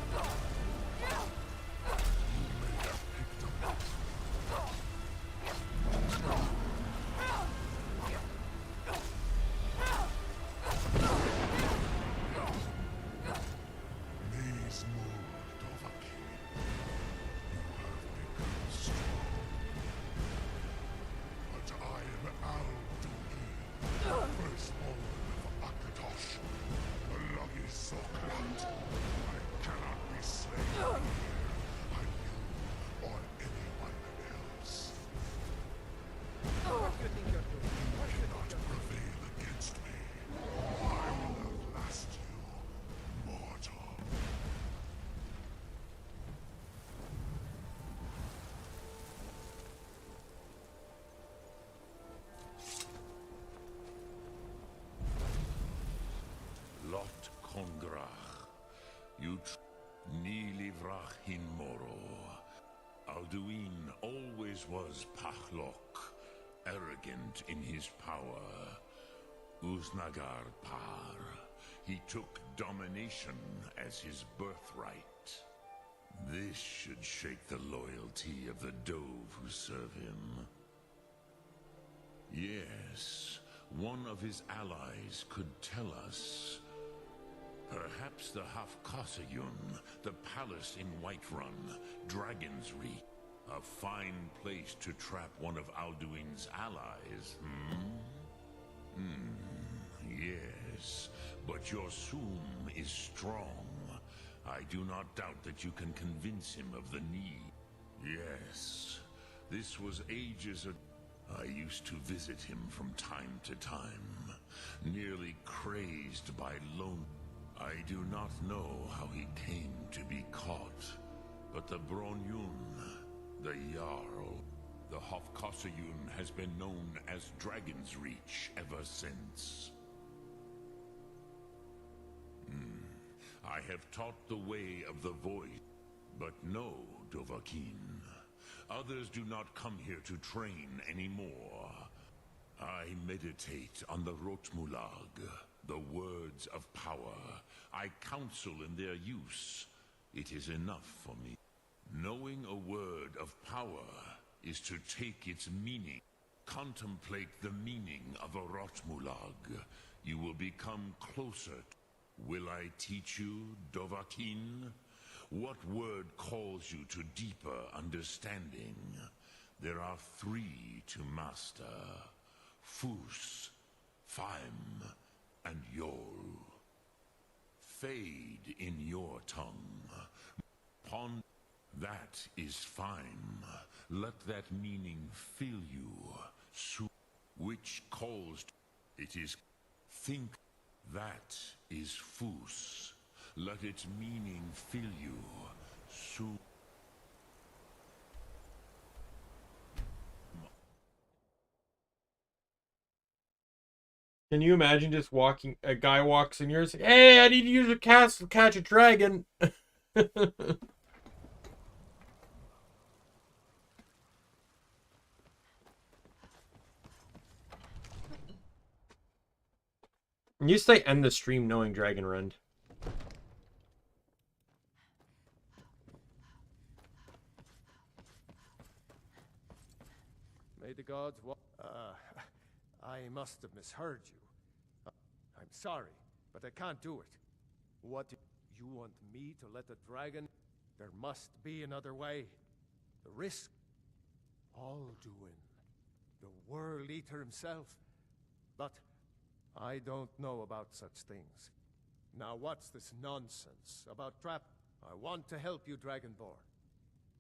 Speaker 11: Kongrach, ni livrach hin moro. Alduin always was Pachlok, arrogant in his power. Uznagar Par, he took domination as his birthright. This should shake the loyalty of the Dove who serve him. Yes, one of his allies could tell us. Perhaps the Hafkasayun, the palace in Whiterun, Dragon's Reach. A fine place to trap one of Alduin's allies, yes, but your Soom is strong. I do not doubt that you can convince him of the need. Yes, this was ages ago. I used to visit him from time to time, nearly crazed by loneliness. I do not know how he came to be caught, but the Bronyun, the Jarl, the Hofkosayun has been known as Dragon's Reach ever since. I have taught the way of the void, but no, Dovahkiin. Others do not come here to train anymore. I meditate on the Rotmulag, the words of power. I counsel in their use. It is enough for me. Knowing a word of power is to take its meaning. Contemplate the meaning of a Rotmulag. You will become closer. Will I teach you, Dovahkiin? What word calls you to deeper understanding? There are 3 to master. Fus, Faim, and Yol.
Speaker 14: fade in your tongue. Pond, that is fine. Let that meaning fill you. Which calls it is. Think that is fus. Let its meaning fill you.
Speaker 1: Can you imagine just walking, a guy walks in here and says, hey, I need to use a cast to catch a dragon. You say end the stream knowing Dragon Rend.
Speaker 22: May the gods I must have misheard you. I'm sorry, but I can't do it. What do you want me to let the dragon? There must be another way. The risk. Alduin, the World Eater himself. But I don't know about such things. Now what's this nonsense about trap? I want to help you, Dragonborn.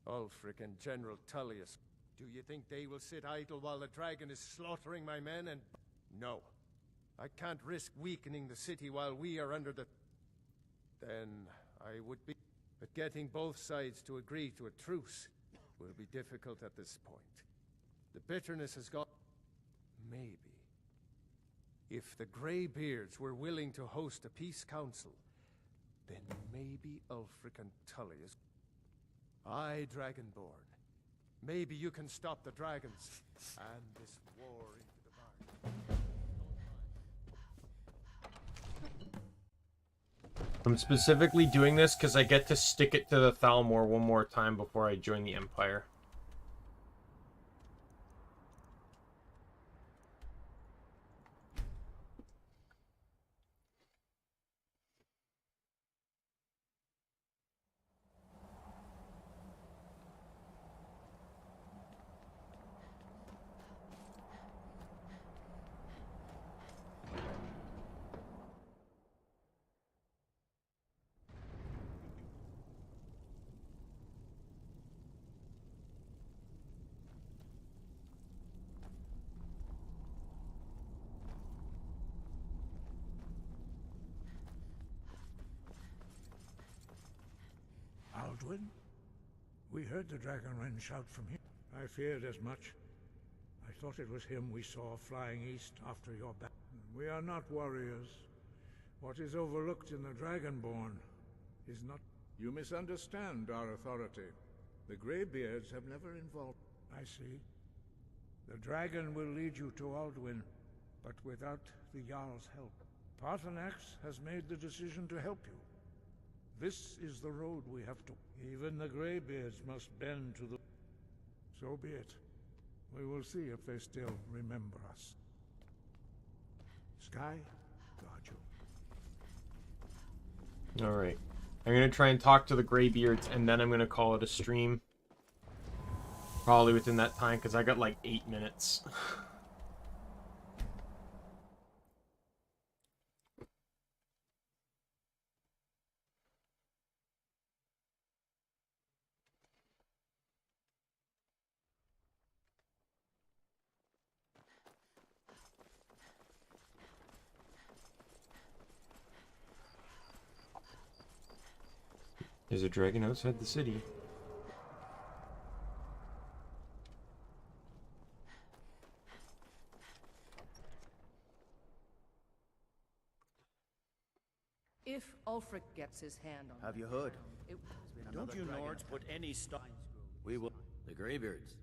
Speaker 22: Ulfric and General Tullius. Do you think they will sit idle while the dragon is slaughtering my men? And no. I can't risk weakening the city while we are under the... Then I would be... But getting both sides to agree to a truce will be difficult at this point. The bitterness has gone... Maybe. If the Greybeards were willing to host a peace council, then maybe Ulfric and Tullius... Aye, Dragonborn. Maybe you can stop the dragons and this war into the bargain.
Speaker 1: I'm specifically doing this because I get to stick it to the Thalmor one more time before I join the Empire.
Speaker 9: Alduin? We heard the Dragon Wren shout from here. I feared as much. I thought it was him we saw flying east after your back. We are not warriors. What is overlooked in the Dragonborn is not... You misunderstand our authority. The Greybeards have never involved... I see. The dragon will lead you to Alduin, but without the Jarl's help. Paarthurnax has made the decision to help you. This is the road we have to... Even the Greybeards must bend to the... So be it. We will see if they still remember us. Sky, guard you.
Speaker 1: Alright. I'm going to try and talk to the Greybeards, and then I'm going to call it a stream. Probably within that time, because I got like 8 minutes. There's a dragon outside the city.
Speaker 7: If Ulfric gets his hand on...
Speaker 20: Have you heard?
Speaker 7: Don't you
Speaker 20: Nords put any stop... We will... The Greybeards.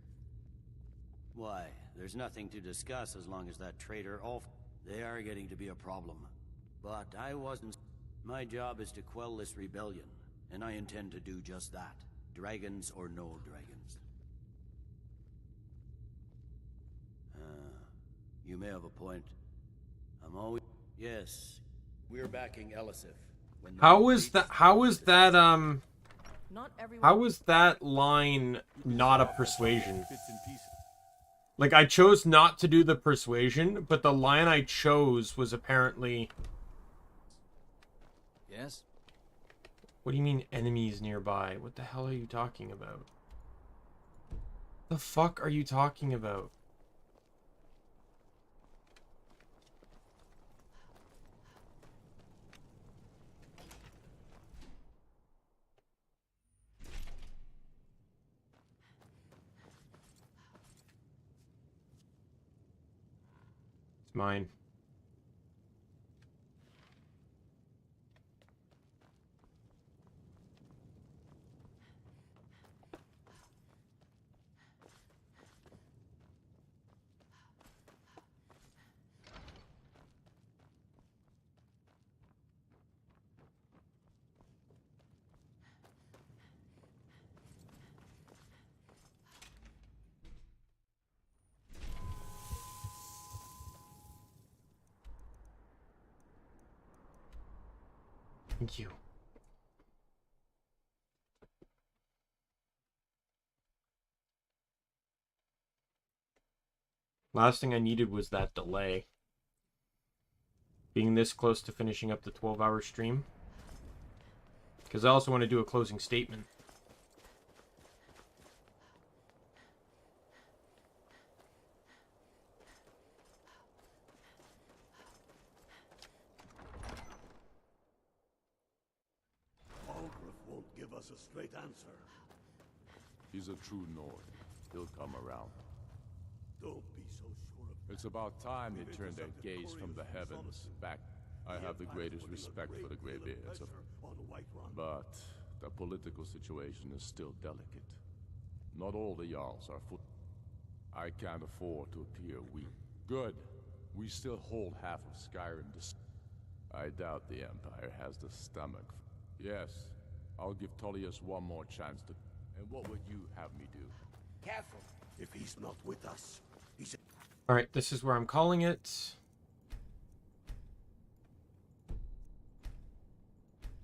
Speaker 20: Why, there's nothing to discuss as long as that traitor They are getting to be a problem. But I wasn't... My job is to quell this rebellion, and I intend to do just that. Dragons or no dragons. You may have a point. I'm always... Yes, we're backing Elisif.
Speaker 1: How is that line not a persuasion? Like, I chose not to do the persuasion, but the line I chose was apparently...
Speaker 5: Yes?
Speaker 1: What do you mean enemies nearby? What the hell are you talking about? The fuck are you talking about? It's mine. Thank you. Last thing I needed was that delay. Being this close to finishing up the 12-hour stream. Because I also want to do a closing statement.
Speaker 15: Won't give us a straight answer.
Speaker 16: He's a true Nord. He'll come around.
Speaker 15: Don't be so sure of
Speaker 16: It's about time they turned their gaze from the heavens back. I have the greatest respect for the Greybeards, but the political situation is still delicate. Not all the Jarls are full. I can't afford to appear weak. Good. We still hold half of Skyrim. I doubt the Empire has the stomach. Yes, I'll give Tullius one more chance to... And what would you have me do?
Speaker 15: Careful. If he's not with us, he's...
Speaker 1: Alright, this is where I'm calling it.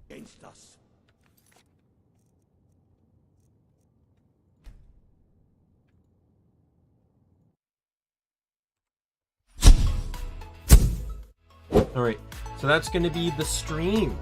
Speaker 15: Against us.
Speaker 1: Alright, so that's going to be the stream.